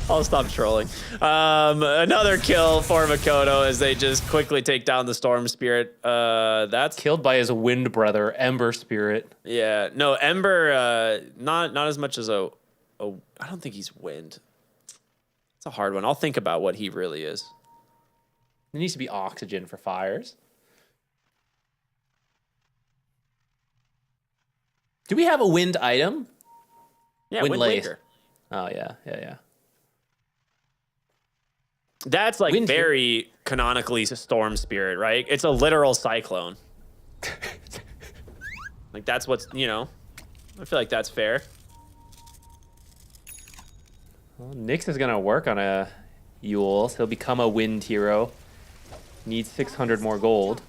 Speaker 12: I'll stop trolling. Another kill for Makoto as they just quickly take down the Storm Spirit. That's
Speaker 13: killed by his wind brother, Ember Spirit.
Speaker 12: Yeah, no, Ember, not as much as I don't think he's wind. It's a hard one. I'll think about what he really is.
Speaker 13: It needs to be oxygen for fires. Do we have a wind item?
Speaker 12: Yeah, Wind Waker.
Speaker 13: Oh, yeah.
Speaker 12: That's like very canonically Storm Spirit, right? It's a literal cyclone. Like that's what's, I feel like that's fair.
Speaker 13: Well, Nyx is going to work on a Yule. So he'll become a wind hero. Needs 600 more gold.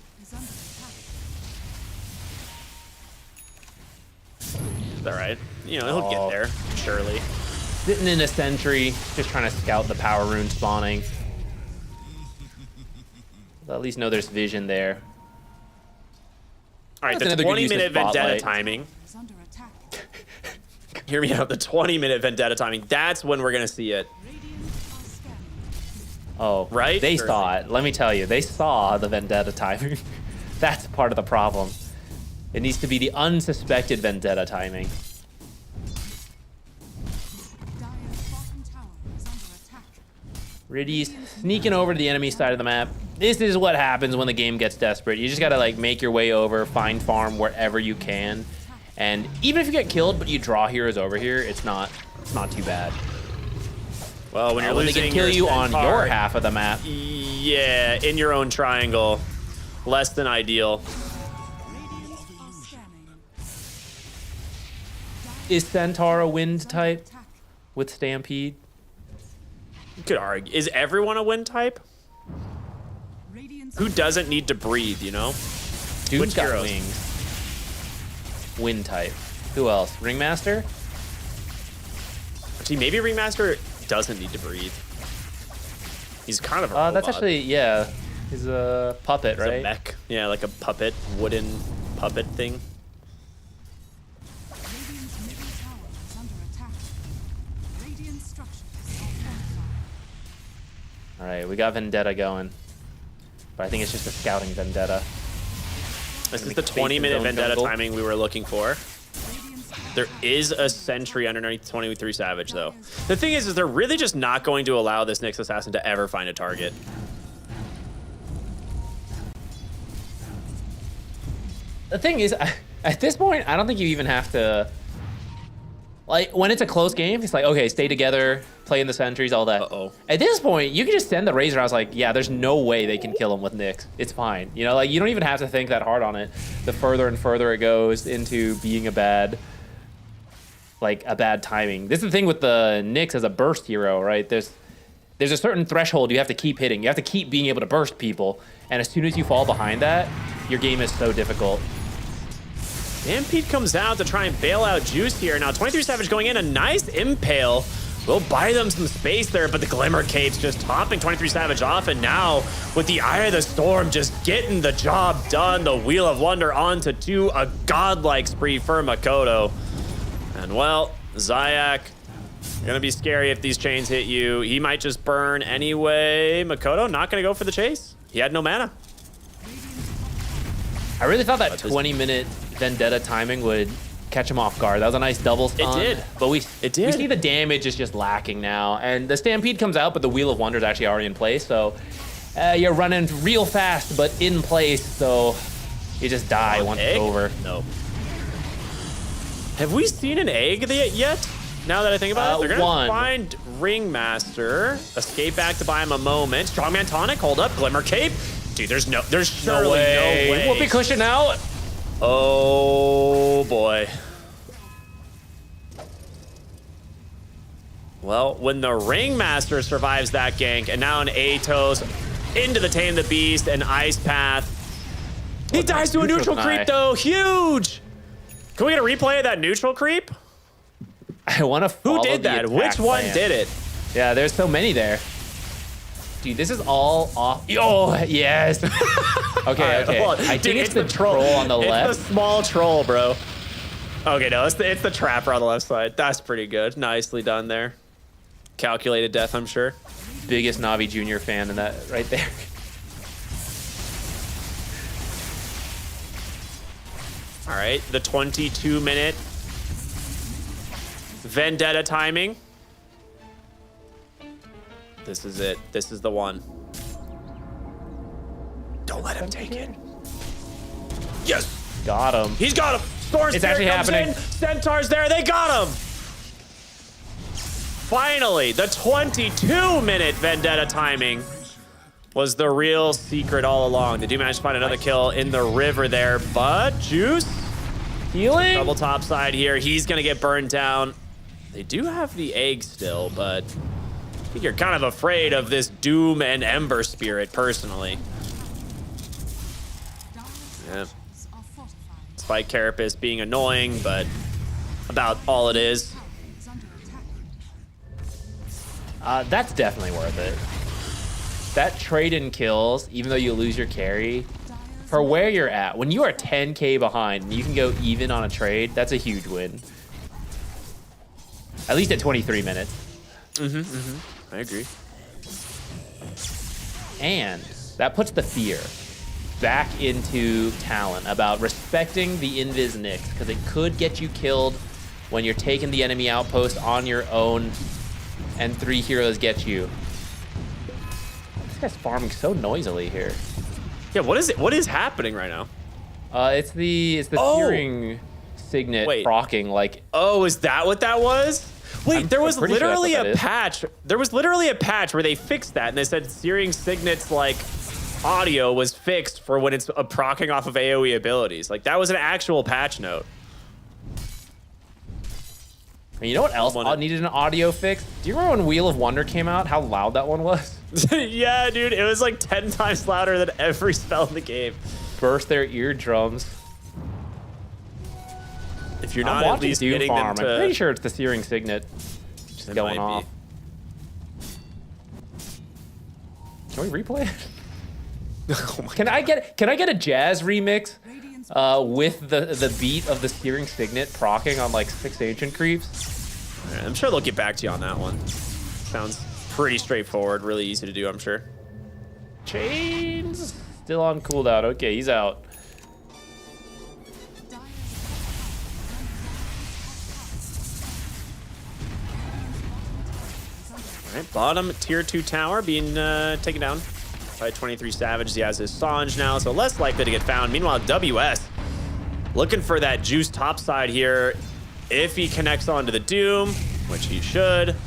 Speaker 12: Is that right? He'll get there, surely.
Speaker 13: Sitting in a sentry, just trying to scout the power rune spawning. They'll at least know there's vision there.
Speaker 12: All right, the 20-minute Vendetta timing. Hear me out. The 20-minute Vendetta timing. That's when we're going to see it.
Speaker 13: Oh,
Speaker 12: right?
Speaker 13: They saw it. Let me tell you. They saw the Vendetta timing. That's part of the problem. It needs to be the unsuspected Vendetta timing. Riddy's sneaking over to the enemy side of the map. This is what happens when the game gets desperate. You just got to make your way over, find farm wherever you can. And even if you get killed, but you draw heroes over here, it's not too bad.
Speaker 12: Well, when you're
Speaker 13: losing, they can kill you on your half of the map.
Speaker 12: Yeah, in your own triangle, less than ideal.
Speaker 13: Is Centaur a wind type with Stampede?
Speaker 12: You could argue. Is everyone a wind type? Who doesn't need to breathe, you know?
Speaker 13: Dude's
Speaker 12: Which
Speaker 13: got
Speaker 12: heroes?
Speaker 13: wings. Wind type. Who else? Ringmaster?
Speaker 12: Actually, maybe Ringmaster doesn't need to breathe. He's kind of a
Speaker 13: That's
Speaker 12: robot.
Speaker 13: actually, yeah. He's a puppet,
Speaker 12: He's
Speaker 13: right?
Speaker 12: a mech. Yeah, like a puppet, wooden puppet thing.
Speaker 7: Radiant's middle tower is under attack. Radiant structures are fortified.
Speaker 13: All right, we got Vendetta going. But I think it's just a scouting Vendetta.
Speaker 12: This is the 20-minute Vendetta timing we were looking for. There is a sentry underneath 23 Savage, though. The thing is they're really just not going to allow this Nyx Assassin to ever find a target.
Speaker 13: The thing is, at this point, I don't think you even have to... Like, when it's a close game, it's like, okay, stay together, play in the sentries, all that.
Speaker 12: Uh-oh.
Speaker 13: At this point, you can just send the Razor. I was like, yeah, there's no way they can kill him with Nyx. It's fine. You know, like, you don't even have to think that hard on it. The further and further it goes into being a bad timing. This is the thing with the Nyx as a burst hero, right? There's a certain threshold you have to keep hitting. You have to keep being able to burst people. And as soon as you fall behind that, your game is so difficult.
Speaker 12: Stampede comes out to try and bail out Juice here. Now 23 Savage going in, a nice impale. Will buy them some space there, but the Glimmer Cape's just topping 23 Savage off, and now with the Eye of the Storm just getting the job done, the Wheel of Wonder onto 2, a godlike spree for Makoto. And well, Zayak, gonna be scary if these chains hit you. He might just burn anyway. Makoto not gonna go for the chase. He had no mana.
Speaker 13: I really thought that 20-minute Vendetta timing would catch him off guard. That was a nice double stun.
Speaker 12: It did.
Speaker 13: But we
Speaker 12: did.
Speaker 13: see the damage is just lacking now. And the Stampede comes out, but the Wheel of Wonder is actually already in place. So you're running real fast, but in place. So you just die once it's over.
Speaker 12: No. Have we seen an egg yet? Now that I think about it, they're gonna find Ringmaster. Escape back to buy him a moment. Strongman tonic, hold up. Glimmer Cape. Dude, there's surely no way.
Speaker 13: Whoopee cushion out.
Speaker 12: Oh boy. Well, when the Ringmaster survives that gank, and now an Atos into the Tame the Beast and Ice Path. He dies to a neutral creep though, huge! Can we get a replay of that neutral creep?
Speaker 13: I want to follow
Speaker 12: Who did that? Which one did it?
Speaker 13: Yeah, there's so many there. Dude, this is all off. Oh, yes. Okay.
Speaker 12: Well,
Speaker 13: I think it's the troll on the left.
Speaker 12: It's the small troll, bro. Okay, no, it's the trapper on the left side. That's pretty good. Nicely done there. Calculated death, I'm sure.
Speaker 13: Biggest Navi Jr. fan in that right there.
Speaker 12: All right, the 22-minute Vendetta timing. This is it. This is the one. Don't let him take it. Yes.
Speaker 13: Got him.
Speaker 12: He's got him. Storm
Speaker 13: It's
Speaker 12: Spirit
Speaker 13: actually
Speaker 12: comes
Speaker 13: happening.
Speaker 12: in. Centaur's there. They got him. Finally, the 22-minute Vendetta timing was the real secret all along. They do manage to find another kill in the river there, but Juice
Speaker 13: healing.
Speaker 12: Double top side here. He's gonna get burned down. They do have the egg still, but I think you're kind of afraid of this Doom and Ember Spirit personally. Yeah. Spike Carapace being annoying, but about all it is.
Speaker 13: That's definitely worth it. That trade in kills, even though you lose your carry, for where you're at, when you are 10k behind and you can go even on a trade, that's a huge win. At least at 23 minutes.
Speaker 12: I agree.
Speaker 13: And that puts the fear back into Talon about respecting the Invis Nyx, because it could get you killed when you're taking the enemy outpost on your own and 3 heroes get you. This guy's farming so noisily here.
Speaker 12: Yeah, what is it? What is happening right now?
Speaker 13: It's the Searing Signet proccing like.
Speaker 12: Oh, is that what that was? Wait, there was
Speaker 13: pretty sure that's
Speaker 12: literally
Speaker 13: what that
Speaker 12: a
Speaker 13: is.
Speaker 12: patch. There was literally a patch where they fixed that, and they said Searing Signet's like audio was fixed for when it's proccing off of AoE abilities. Like that was an actual patch note.
Speaker 13: And you know what else needed an audio fix? Do you remember when Wheel of Wonder came out? How loud that one was?
Speaker 12: Yeah, dude, it was like 10 times louder than every spell in the game.
Speaker 13: Burst their eardrums.
Speaker 12: If you're
Speaker 13: I'm
Speaker 12: not at
Speaker 13: watching
Speaker 12: least
Speaker 13: Doom
Speaker 12: getting
Speaker 13: Farm.
Speaker 12: them to...
Speaker 13: I'm pretty sure it's the Searing Signet just
Speaker 12: It
Speaker 13: going
Speaker 12: might
Speaker 13: off. Can we replay it? Can I get a jazz remix with the beat of the Searing Signet procking on like 6 Ancient Creeps?
Speaker 12: Right, I'm sure they'll get back to you on that one. Sounds pretty straightforward, really easy to do, I'm sure.
Speaker 13: Chains still on cooldown. Okay, he's out.
Speaker 12: All right, bottom tier 2 tower being taken down by 23 Savage. He has his Sange now, so less likely to get found. Meanwhile, WS looking for that juice top side here. If he connects onto the Doom, which he should.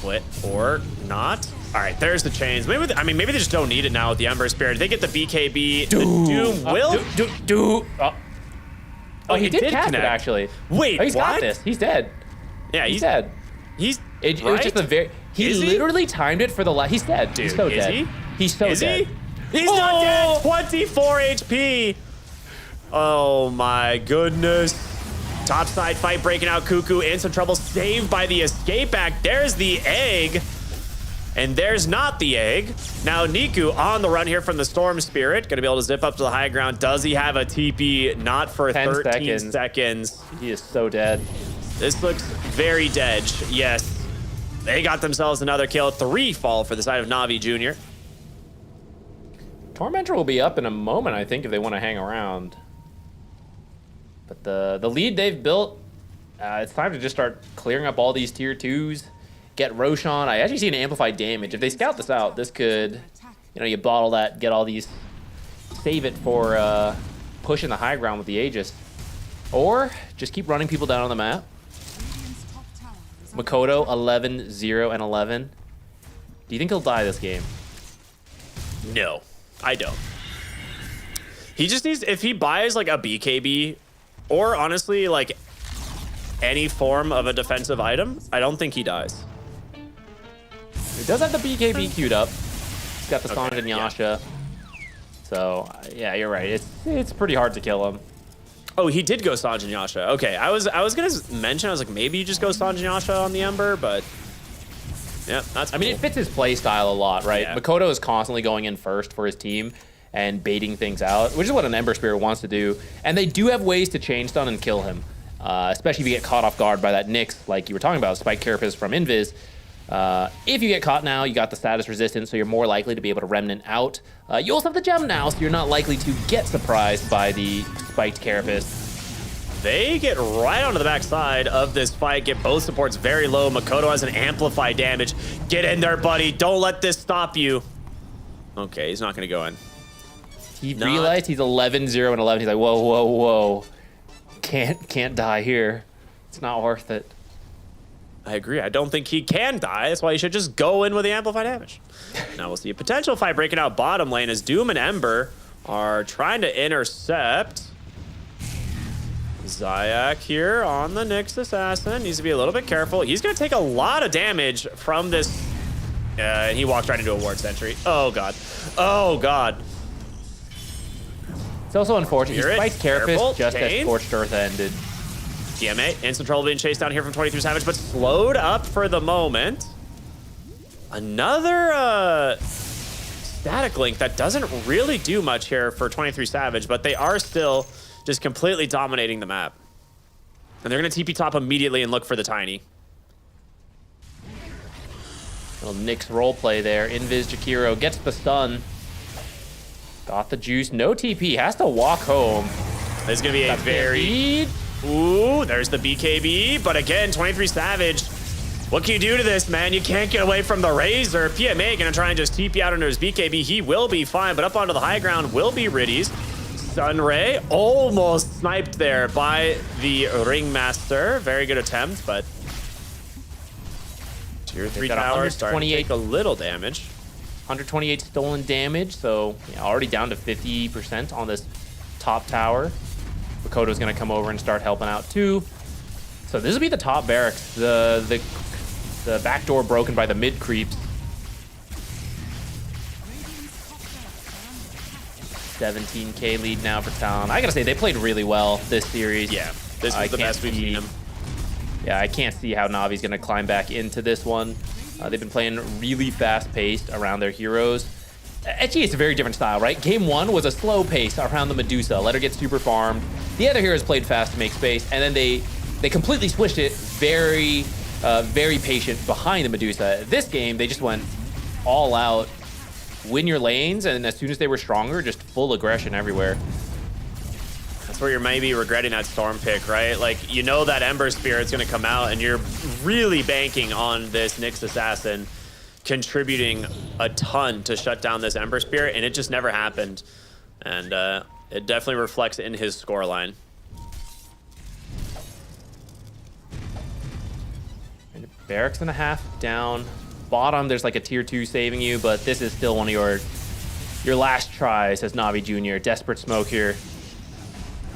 Speaker 12: Quit or not. All right, there's the chains. Maybe maybe they just don't need it now with the Ember Spirit. They get the BKB. The Doom will.
Speaker 13: Oh, he did cast it actually.
Speaker 12: Wait,
Speaker 13: oh, he's
Speaker 12: what?
Speaker 13: got this. He's dead.
Speaker 12: Yeah,
Speaker 13: he's dead. It was just a very. He literally timed it for the last. He's dead.
Speaker 12: Dude,
Speaker 13: he's so
Speaker 12: is
Speaker 13: dead.
Speaker 12: he?
Speaker 13: He's so
Speaker 12: Is
Speaker 13: dead.
Speaker 12: he? He's not dead. 24 HP. Oh my goodness. Top side fight breaking out. Cuckoo in some trouble. Saved by the escape act. There's the egg. And there's not the egg. Now Niku on the run here from the Storm Spirit. Gonna be able to zip up to the high ground. Does he have a TP? Not for
Speaker 13: 10
Speaker 12: 13 seconds.
Speaker 13: He is so dead.
Speaker 12: This looks very dead. Yes. They got themselves another kill. 3 fall for the side of Navi Jr.
Speaker 13: Tormentor will be up in a moment, I think, if they want to hang around. But the lead they've built, it's time to just start clearing up all these tier 2s. Get Roshan. I actually see an amplified damage. If they scout this out, this could, you bottle that, get all these, save it for pushing the high ground with the Aegis. Or just keep running people down on the map. Makoto 11, 0, and 11. Do you think he'll die this game?
Speaker 12: No, I don't. He just needs, if he buys like a BKB or honestly like any form of a defensive item, I don't think he dies.
Speaker 13: He does have the BKB queued up. He's got the Sange and Yasha. So, yeah, you're right. It's pretty hard to kill him.
Speaker 12: Oh, he did go Sange and Yasha. Okay, I was gonna mention, I was like, maybe you just go Sange and Yasha on the Ember, but yeah, that's cool.
Speaker 13: I mean, it fits his play style a lot, right?
Speaker 12: Yeah.
Speaker 13: Makoto is constantly going in first for his team and baiting things out, which is what an Ember Spirit wants to do. And they do have ways to chain stun and kill him, especially if you get caught off guard by that Nyx, like you were talking about, Spike Carapace from Invis. If you get caught now, you got the status resistance, so you're more likely to be able to remnant out. You also have the gem now, so you're not likely to get surprised by the spiked Carapace.
Speaker 12: They get right onto the backside of this fight, get both supports very low. Makoto has an amplified damage. Get in there, buddy. Don't let this stop you. Okay, he's not going to go in.
Speaker 13: He realized he's 11, 0, and 11. He's like, whoa, whoa, whoa. Can't die here. It's not worth it.
Speaker 12: I agree. I don't think he can die. That's why he should just go in with the amplified damage. Now we'll see a potential fight breaking out bottom lane as Doom and Ember are trying to intercept. Zayak here on the Nyx Assassin. Needs to be a little bit careful. He's going to take a lot of damage from this. He walked right into a ward sentry. Oh, God. Oh, God.
Speaker 13: It's also unfortunate. He spiked Carapace just as Scorched Earth ended.
Speaker 12: TMA, instant trouble being chased down here from 23 Savage, but slowed up for the moment. Another static link that doesn't really do much here for 23 Savage, but they are still just completely dominating the map. And they're going to TP top immediately and look for the Tiny.
Speaker 13: Little Nyx roleplay there. Invis Jakiro gets the stun. Got the juice. No TP. Has to walk home.
Speaker 12: This is going to be a very... Ooh, there's the BKB. But again, 23 Savage. What can you do to this, man? You can't get away from the Razor. PMA going to try and just TP out under his BKB. He will be fine, but up onto the high ground will be Riddies. Sunray almost sniped there by the Ringmaster. Very good attempt, but tier 3 tower starting to take a little damage.
Speaker 13: 128 stolen damage, so yeah, already down to 50% on this top tower. Makoto's going to come over and start helping out too. So this will be the top barracks. The back door broken by the mid creeps. 17k lead now for Talon. I gotta say, they played really well this series.
Speaker 12: Yeah, this was the best we've seen them.
Speaker 13: Yeah, I can't see how Navi's gonna climb back into this one. They've been playing really fast-paced around their heroes. Actually, it's a very different style, right? Game 1 was a slow pace around the Medusa. Let her get super farmed. The other heroes played fast to make space, and then they completely switched it very patient behind the Medusa. This game, they just went all out, win your lanes, and as soon as they were stronger, just full aggression everywhere.
Speaker 12: That's where you're maybe regretting that Storm pick, right? Like, you know that Ember Spirit's going to come out, and you're really banking on this Nyx Assassin contributing a ton to shut down this Ember Spirit, and it just never happened. And it definitely reflects in his scoreline.
Speaker 13: Barracks and a half down. Bottom, there's like a tier 2 saving you, but this is still one of your last tries as Navi Jr. Desperate smoke here.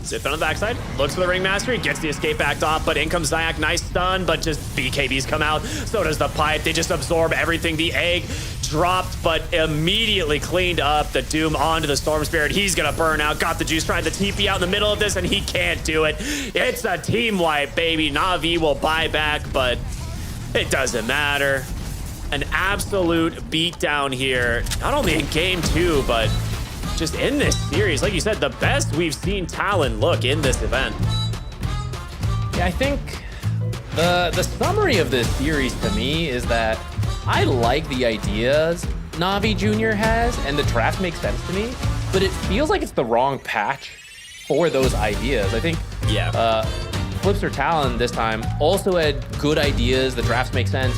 Speaker 12: Zipped on the backside, looks for the Ringmaster, he gets the escape backed off, but in comes Zayak, nice stun, but just BKBs come out, so does the pipe, they just absorb everything. The egg dropped, but immediately cleaned up. The Doom onto the Storm Spirit, he's gonna burn out, got the juice, tried the TP out in the middle of this, and he can't do it. It's a team wipe, baby. Na'Vi will buy back, but it doesn't matter. An absolute beatdown here, not only in game 2, but just in this series. Like you said, the best we've seen Talon look in this event.
Speaker 13: Yeah, I think the summary of this series to me is that I like the ideas Navi Jr. has, and the draft makes sense to me, but it feels like it's the wrong patch for those ideas. I think Flipster Talon this time also had good ideas, the drafts make sense,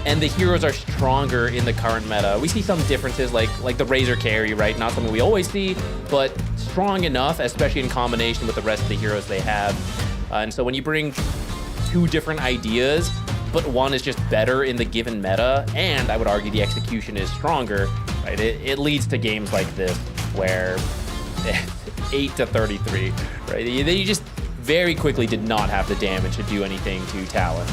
Speaker 13: and the heroes are stronger in the current meta. We see some differences like the Razor carry, right? Not something we always see, but strong enough, especially in combination with the rest of the heroes they have. And so when you bring 2 different ideas, but one is just better in the given meta, and I would argue the execution is stronger, right? It leads to games like this where 8-33, right? They just very quickly did not have the damage to do anything to Talon.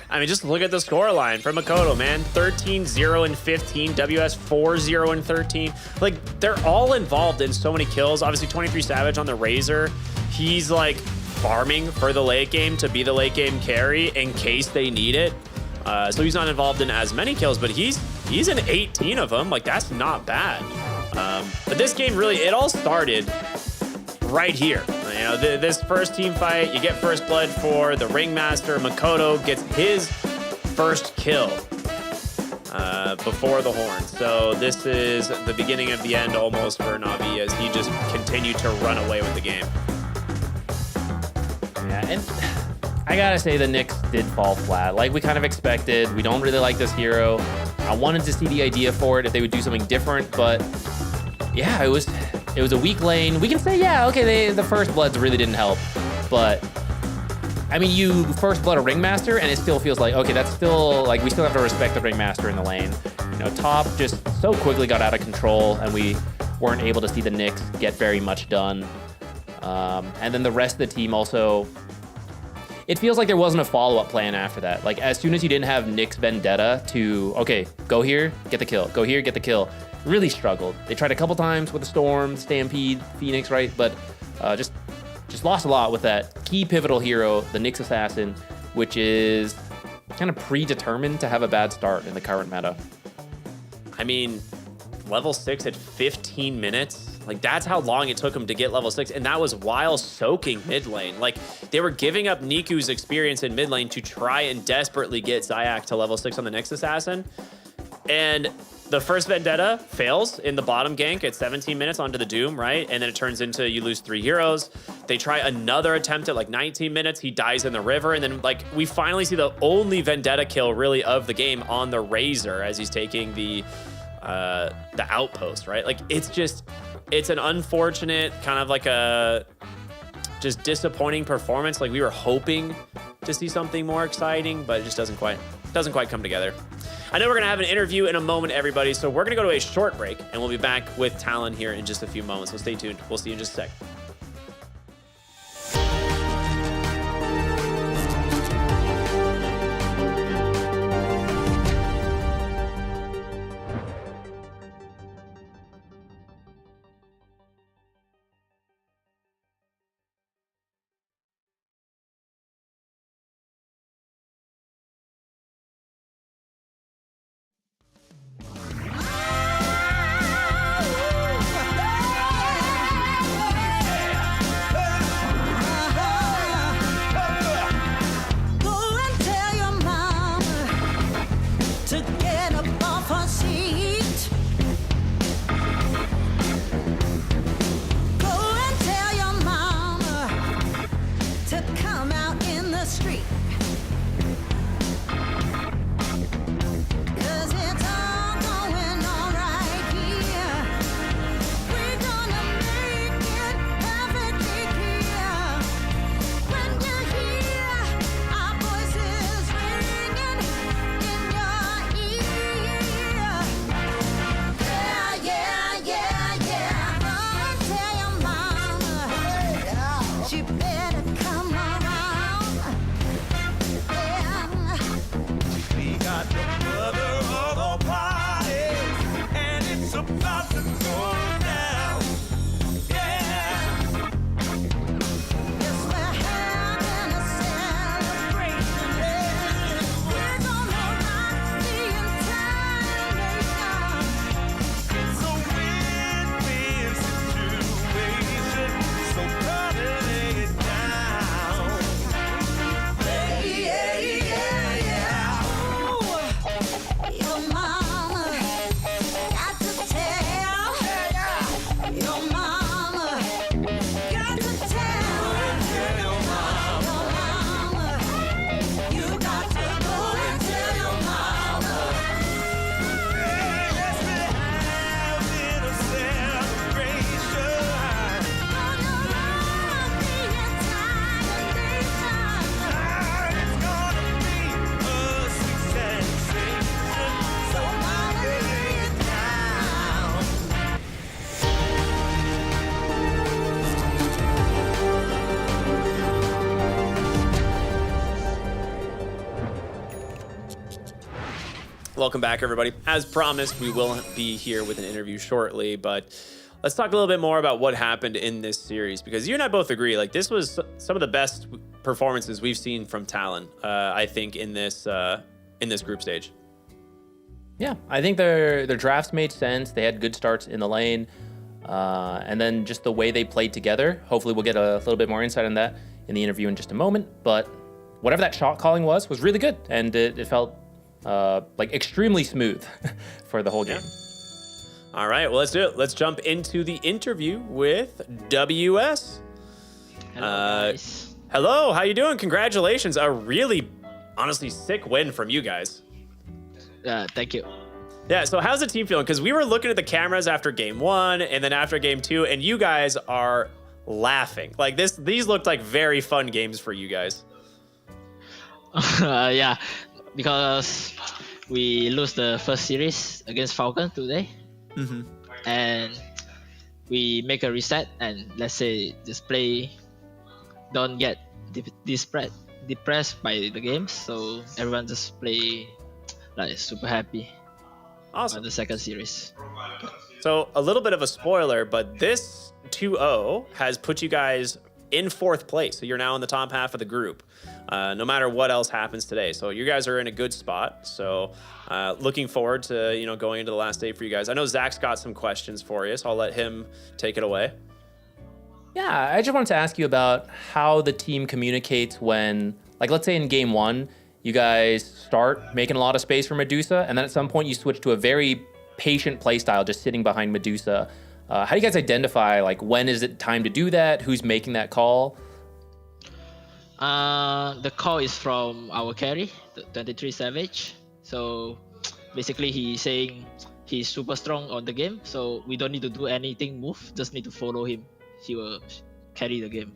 Speaker 12: I mean, just look at the scoreline from Makoto, man. 13-0-15, WS 4-0-13. Like, they're all involved in so many kills. Obviously, 23 Savage on the Razor. He's like farming for the late game to be the late game carry in case they need it. So he's not involved in as many kills, but he's in 18 of them. Like, that's not bad. But this game really, it all started right here. You know, this first team fight, you get first blood for the Ringmaster. Makoto gets his first kill before the Horn. So this is the beginning of the end almost for Na'Vi as he just continued to run away with the game.
Speaker 13: Yeah, and I gotta say the Nyx did fall flat. Like we kind of expected. We don't really like this hero. I wanted to see the idea for it if they would do something different, but yeah, it was a weak lane. We can say, yeah, okay, the first bloods really didn't help, but I mean, you first blood a Ringmaster, and it still feels like, okay, that's still, like, we still have to respect the Ringmaster in the lane. You know, top just so quickly got out of control, and we weren't able to see the Nyx get very much done. And then the rest of the team also, it feels like there wasn't a follow-up plan after that. Like, as soon as you didn't have Nyx Vendetta to, okay, go here, get the kill, go here, get the kill, really struggled. They tried a couple times with the Storm, Stampede, Phoenix, right? But just lost a lot with that key pivotal hero, the Nyx Assassin, which is kind of predetermined to have a bad start in the current meta.
Speaker 12: I mean, level 6 at 15 minutes. Like, that's how long it took him to get level 6, and that was while soaking mid lane. Like, they were giving up Niku's experience in mid lane to try and desperately get Zayak to level 6 on the Nyx Assassin. And the first Vendetta fails in the bottom gank at 17 minutes onto the Doom, right? And then it turns into you lose 3 heroes. They try another attempt at like 19 minutes. He dies in the river. And then like we finally see the only Vendetta kill really of the game on the Razor as he's taking the outpost, right? Like it's an unfortunate kind of like a just disappointing performance. Like we were hoping to see something more exciting, but it just doesn't quite come together. I know we're gonna have an interview in a moment, everybody, so we're gonna go to a short break and we'll be back with Talon here in just a few moments, so stay tuned. We'll see you in just a sec.
Speaker 1: to get up off her seat. Go and tell your mama to come out in the street. 'Cause it's all going on right here. We're gonna make it perfectly clear. When you hear our voices ringing in your ear. Yeah, yeah, yeah, yeah. Go and tell your mama she better come around. Yeah.
Speaker 8: We got the mother of all parties, and it's about to go down. Yeah.
Speaker 1: Yes, we're having a celebration. We're gonna rock the entire nation.
Speaker 8: It's a win-win situation, so come and lay it down.
Speaker 1: Yeah, yeah, yeah. Ooh, your mama got to tell. Your mama got to tell. Your mama, you got to go and tell your mama.
Speaker 8: Let's be having a celebration.
Speaker 1: Gonna rock the entire nation.
Speaker 8: It's gonna be a sweet sensation, so come and lay it down.
Speaker 12: Welcome back, everybody. As promised, we will be here with an interview shortly, but let's talk a little bit more about what happened in this series, because you and I both agree, like, this was some of the best performances we've seen from Talon, I think, in this group stage.
Speaker 13: Yeah, I think their drafts made sense. They had good starts in the lane. And then just the way they played together. Hopefully we'll get a little bit more insight on that in the interview in just a moment. But whatever that shot calling was really good. And it felt like extremely smooth for the whole game.
Speaker 12: All right, well, let's do it. Let's jump into the interview with WS.
Speaker 18: Hello, guys.
Speaker 12: Hello, how you doing? Congratulations. A really, honestly, sick win from you guys.
Speaker 18: Thank you.
Speaker 12: Yeah, so how's the team feeling? Because we were looking at the cameras after game 1 and then after game 2, and you guys are laughing. Like, these looked like very fun games for you guys.
Speaker 18: Yeah, because we lose the first series against Falcon today.
Speaker 12: Mm-hmm.
Speaker 18: And we make a reset and let's say just play, don't get depressed by the games. So everyone just play like super happy.
Speaker 12: Awesome.
Speaker 18: On the second series.
Speaker 12: So a little bit of a spoiler, but this 2-0 has put you guys in 4th place. So you're now in the top half of the group, no matter what else happens today. So you guys are in a good spot. So looking forward to, going into the last day for you guys. I know Zach's got some questions for you, so I'll let him take it away.
Speaker 13: Yeah, I just wanted to ask you about how the team communicates when, like, let's say in game 1, you guys start making a lot of space for Medusa, and then at some point you switch to a very patient playstyle, just sitting behind Medusa. How do you guys identify, like, when is it time to do that? Who's making that call?
Speaker 18: The call is from our carry, the 23 Savage. So basically he's saying he's super strong on the game, so we don't need to do anything move, just need to follow him. He will carry the game.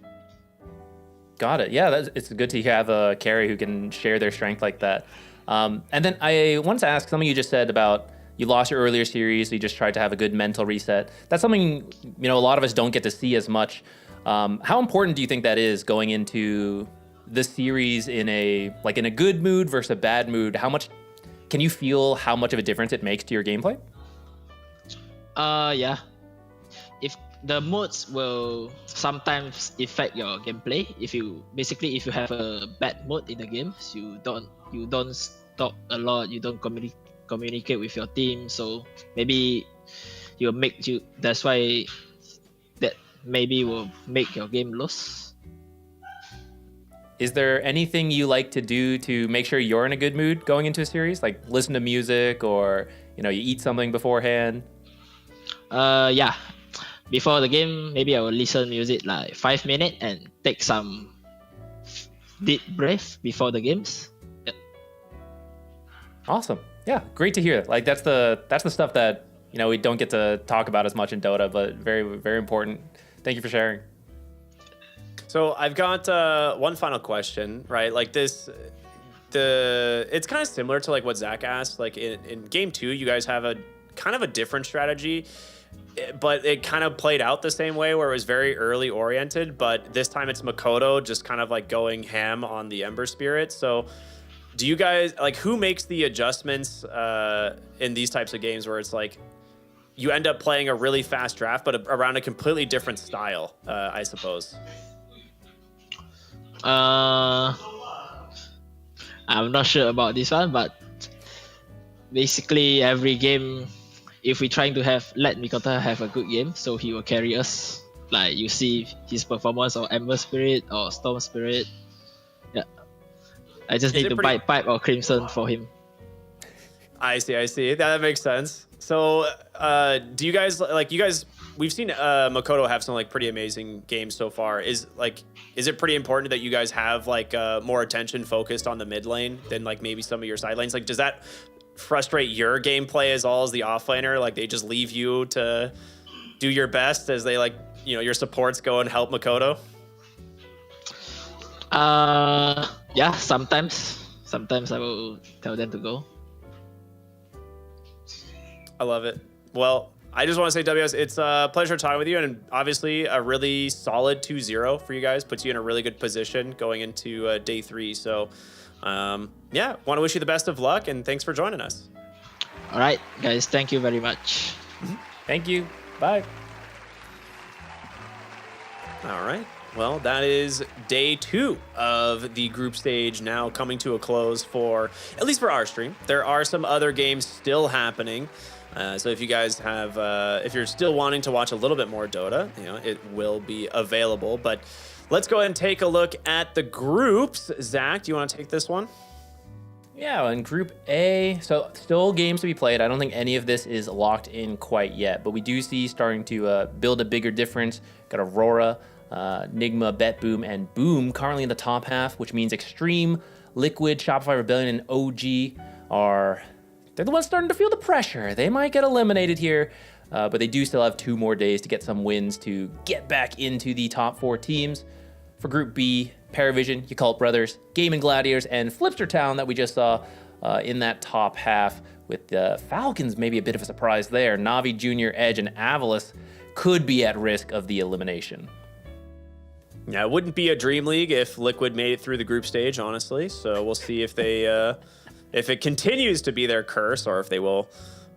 Speaker 13: Got it. Yeah, it's good to have a carry who can share their strength like that. And then I wanted to ask something you just said about you lost your earlier series, so you just tried to have a good mental reset. That's something, a lot of us don't get to see as much. How important do you think that is going into the series in a good mood versus a bad mood? How much can you feel how much of a difference it makes to your gameplay?
Speaker 18: Yeah. If the modes will sometimes affect your gameplay. If you have a bad mode in the game, you don't talk a lot, you don't communicate with your team, so maybe that's why that maybe will make your game lose.
Speaker 13: is there anything you like to do to make sure you're in a good mood going into a series? Like listen to music, or you eat something beforehand?
Speaker 18: Yeah. Before the game, maybe I will listen music like 5 minutes and take some deep breath before the games. Yeah.
Speaker 13: Awesome. Yeah, great to hear. Like that's the stuff that we don't get to talk about as much in Dota, but very, very important. Thank you for sharing.
Speaker 12: So I've got one final question, right? Like it's kind of similar to like what Zach asked. Like in game 2, you guys have a kind of a different strategy, but it kind of played out the same way where it was very early oriented, but this time it's Makoto just kind of like going ham on the Ember Spirit. So do you guys, like, who makes the adjustments in these types of games where it's like you end up playing a really fast draft, but around a completely different style, I suppose?
Speaker 18: I'm not sure about this one, but basically every game, if we're trying to let Mikoto have a good game, so he will carry us. Like you see his performance or Ember Spirit or Storm Spirit. Yeah. I just need to buy Pipe or Crimson for him.
Speaker 12: I see. That makes sense. So do you guys, we've seen Makoto have some like pretty amazing games so far. Is it pretty important that you guys have like more attention focused on the mid lane than like maybe some of your side lanes? Like, does that frustrate your gameplay as all as the offlaner? Like they just leave you to do your best as they your supports go and help Makoto?
Speaker 18: Yeah, sometimes I will tell them to go.
Speaker 12: I love it. Well, I just want to say, WS, it's a pleasure talking with you, and obviously a really solid 2-0 for you guys. Puts you in a really good position going into day 3. So, yeah, want to wish you the best of luck, and thanks for joining us.
Speaker 18: All right, guys, thank you very much.
Speaker 12: Thank you. Bye. All right. Well, that is day 2 of the group stage now coming to a close for, at least for our stream. There are some other games still happening. So if you guys have, if you're still wanting to watch a little bit more Dota, it will be available. But let's go ahead and take a look at the groups. Zach, do you want to take this one?
Speaker 13: Yeah, in Group A, so still games to be played. I don't think any of this is locked in quite yet, but we do see starting to build a bigger difference. Got Aurora, Nigma, Bet Boom, and Boom currently in the top half, which means Extreme, Liquid, Shopify Rebellion, and OG they're the ones starting to feel the pressure. They might get eliminated here, but they do still have 2 more days to get some wins to get back into the top 4 teams. For Group B, Paravision, Yakult Brothers, Gaming Gladiators, and Flipster Town that we just saw in that top half, with the Falcons maybe a bit of a surprise there. Navi, Junior, Edge, and Avalis could be at risk of the elimination.
Speaker 12: Yeah, it wouldn't be a DreamLeague if Liquid made it through the group stage, honestly. So we'll see if they, if it continues to be their curse, or if they will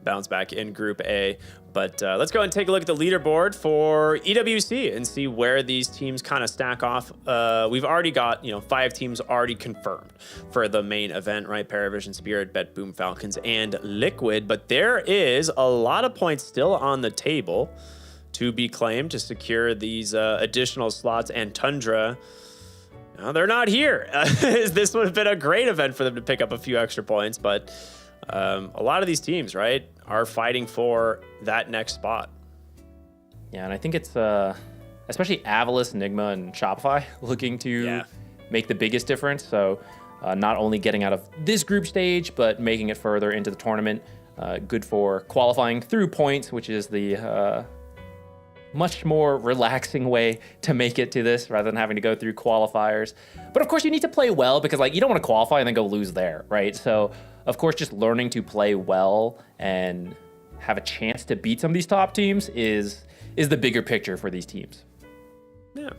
Speaker 12: bounce back in Group A. But let's go and take a look at the leaderboard for EWC and see where these teams kind of stack off. We've already got 5 teams already confirmed for the main event, right? Paravision, Spirit, Bet Boom, Falcons, and Liquid. But there is a lot of points still on the table to be claimed to secure these additional slots, and Tundra, they're not here. This would have been a great event for them to pick up a few extra points, but a lot of these teams, right, are fighting for that next spot.
Speaker 13: Yeah, and I think it's especially Avalis, Nigma, and Shopify looking to make the biggest difference. So not only getting out of this group stage, but making it further into the tournament. Good for qualifying through points, which is the much more relaxing way to make it to this rather than having to go through qualifiers. But of course you need to play well, because you don't want to qualify and then go lose there, right? So of course just learning to play well and have a chance to beat some of these top teams is the bigger picture for these teams.
Speaker 12: Yeah.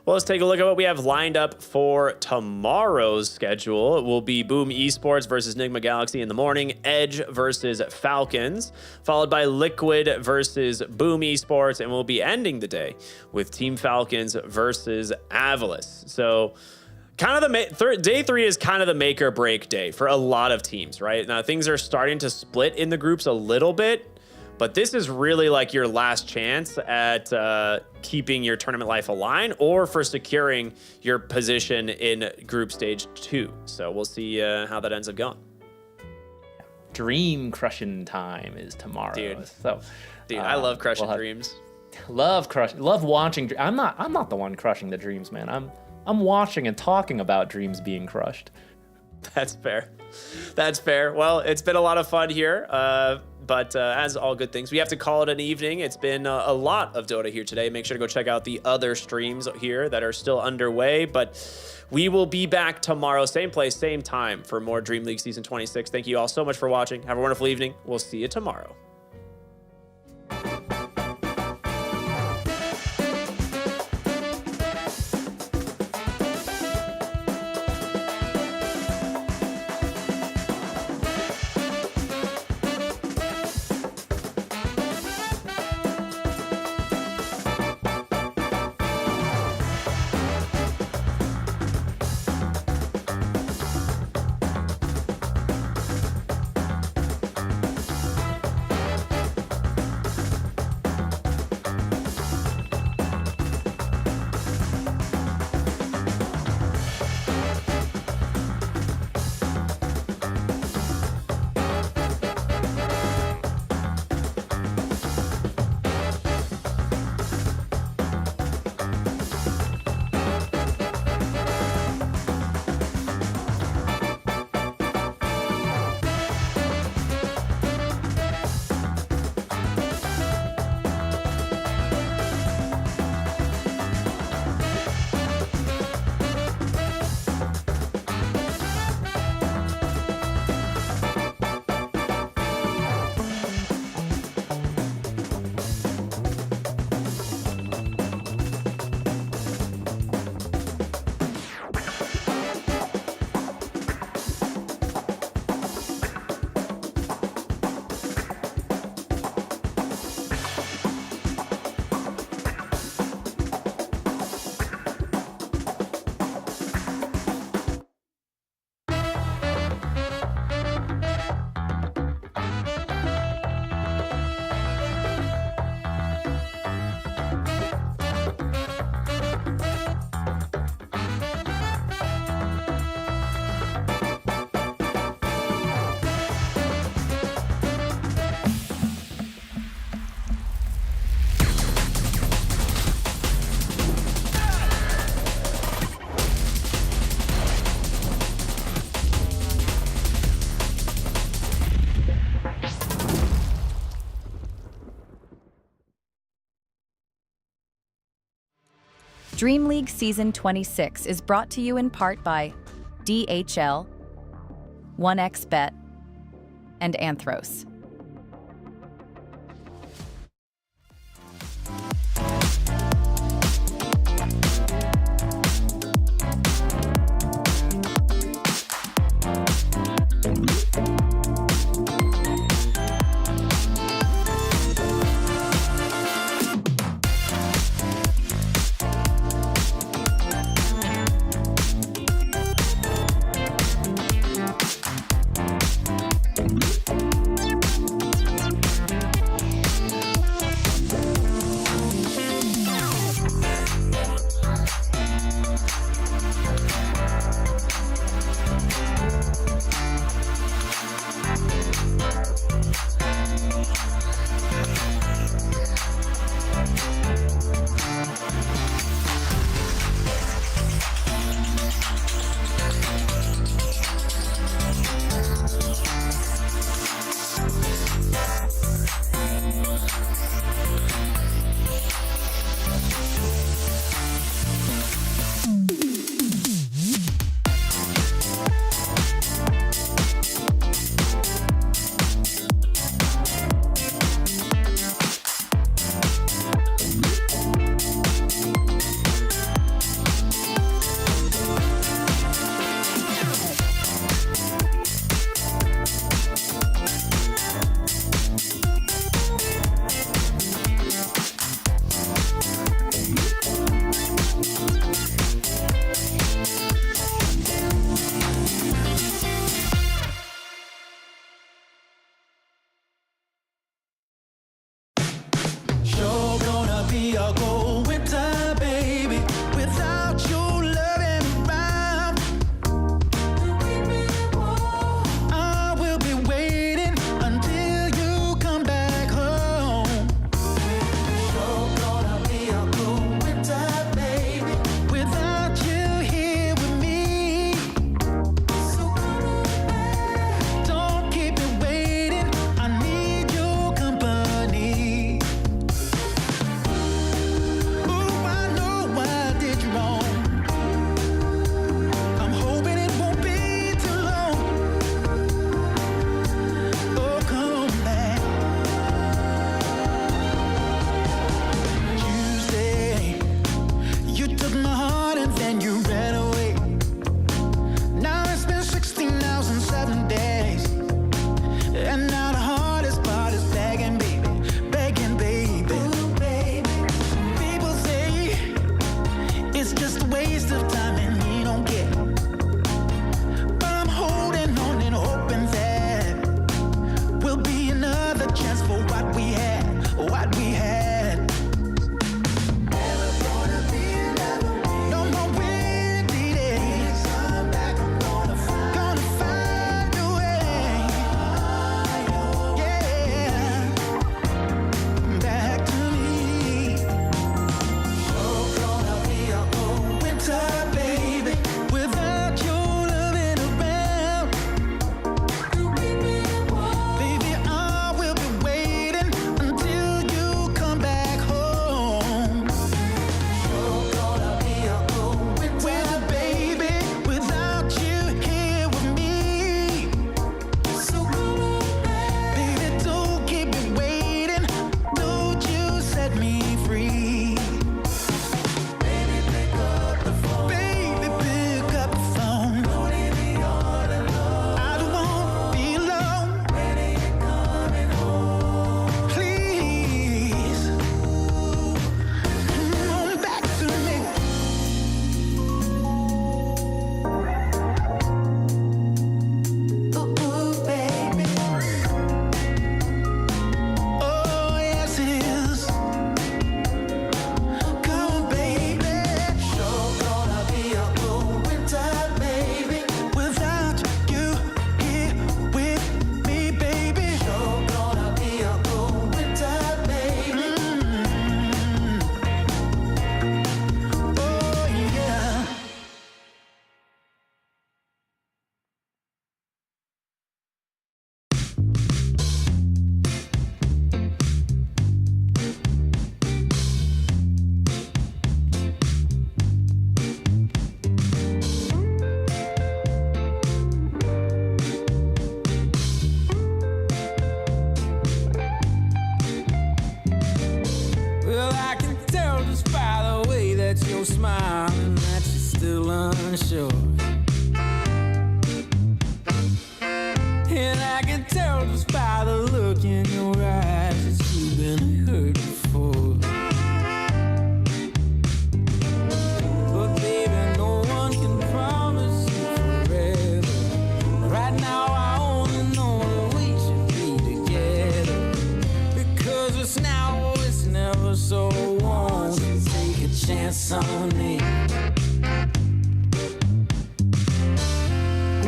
Speaker 12: Well, let's take a look at what we have lined up for tomorrow's schedule. It will be Boom Esports versus Nigma Galaxy in the morning, Edge versus Falcons, followed by Liquid versus Boom Esports, and we'll be ending the day with Team Falcons versus Avalis. So kind of day 3 is kind of the make or break day for a lot of teams, right? Now things are starting to split in the groups a little bit, But this is really like your last chance at keeping your tournament life aligned or for securing your position in group stage 2. So we'll see how that ends up going.
Speaker 19: Dream crushing time is tomorrow.
Speaker 12: Dude, I love crushing dreams.
Speaker 19: Love watching. I'm not the one crushing the dreams, man. I'm watching and talking about dreams being crushed.
Speaker 12: That's fair. That's fair. Well, it's been a lot of fun here. But as all good things, we have to call it an evening. It's been a lot of Dota here today. Make sure to go check out the other streams here that are still underway. But we will be back tomorrow, same place, same time for more Dream League Season 26. Thank you all so much for watching. Have a wonderful evening. We'll see you tomorrow.
Speaker 6: Dream League Season 26 is brought to you in part by DHL, 1xBet, and Anthros.
Speaker 3: your smile and that you're still unsure. And I can tell just by the look in your eyes that you've been hurt before. But baby, no one can promise you forever. Right now I only know that we should be together. Because it's now or it's never, so won't you take a chance on me?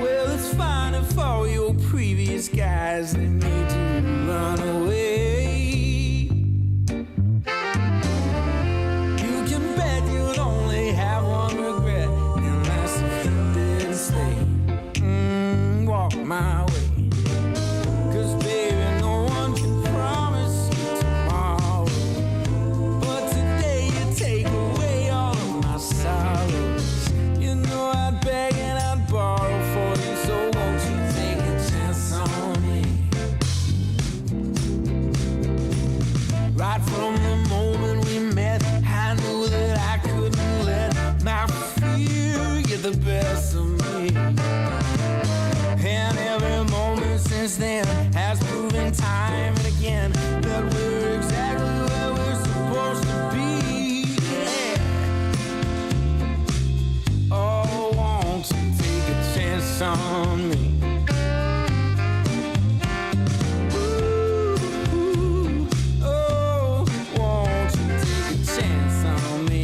Speaker 3: Well, it's fine if all your previous guys they made you run away. You can bet you'd only have one regret, and that's if you didn't stay. Walk my way. 'Cause baby, no one can promise you tomorrow. But today you take away all of my sorrows. You know I'd beg and I'd borrow for you, so won't you take a chance on me? Right from the moment we met, I knew that I couldn't let my fear get the best of me. And every moment since then has proven time and again that we're exactly where we're supposed to be. Yeah. Oh, won't you take a chance on me? Ooh, oh, won't you take a chance on me?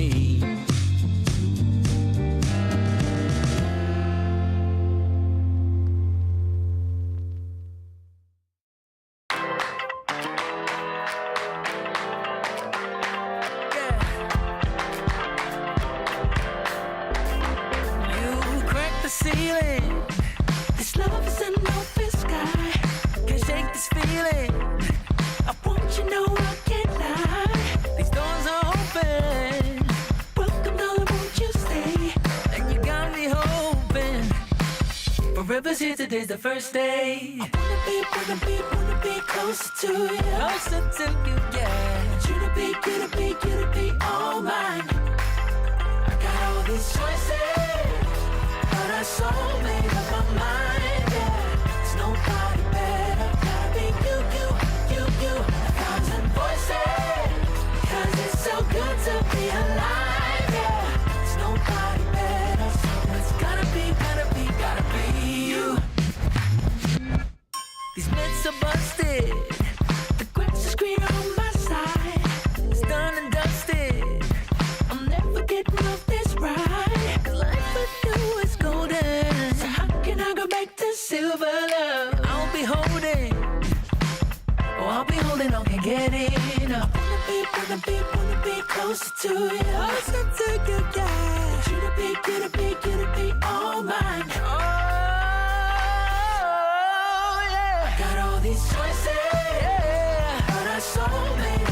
Speaker 3: You crack the ceiling. This love is an open sky. Can't shake this feeling. I want you to know I can't lie. These doors are open. Welcome, darling, won't you stay? And you got me hoping. Forever's here, today's the first day. I wanna be closer to you. Closer to you, yeah. You to be all mine. I got all these choices, but I so made up my mind, yeah. There's nobody better, gotta be you. A thousand voices, 'cause it's so good to be alive, yeah. There's nobody better, so it's gotta be you. These myths are busted, the grass is greener on my side. It's done and dusted, I'm never getting off this ride. 'Cause life with you is golden, so how can I go back to silver love? I'll be holding on, can't get enough. Wanna be closer to you. Closer to you, yeah. You to be all mine. Oh, yeah. I got all these choices, yeah. But I so made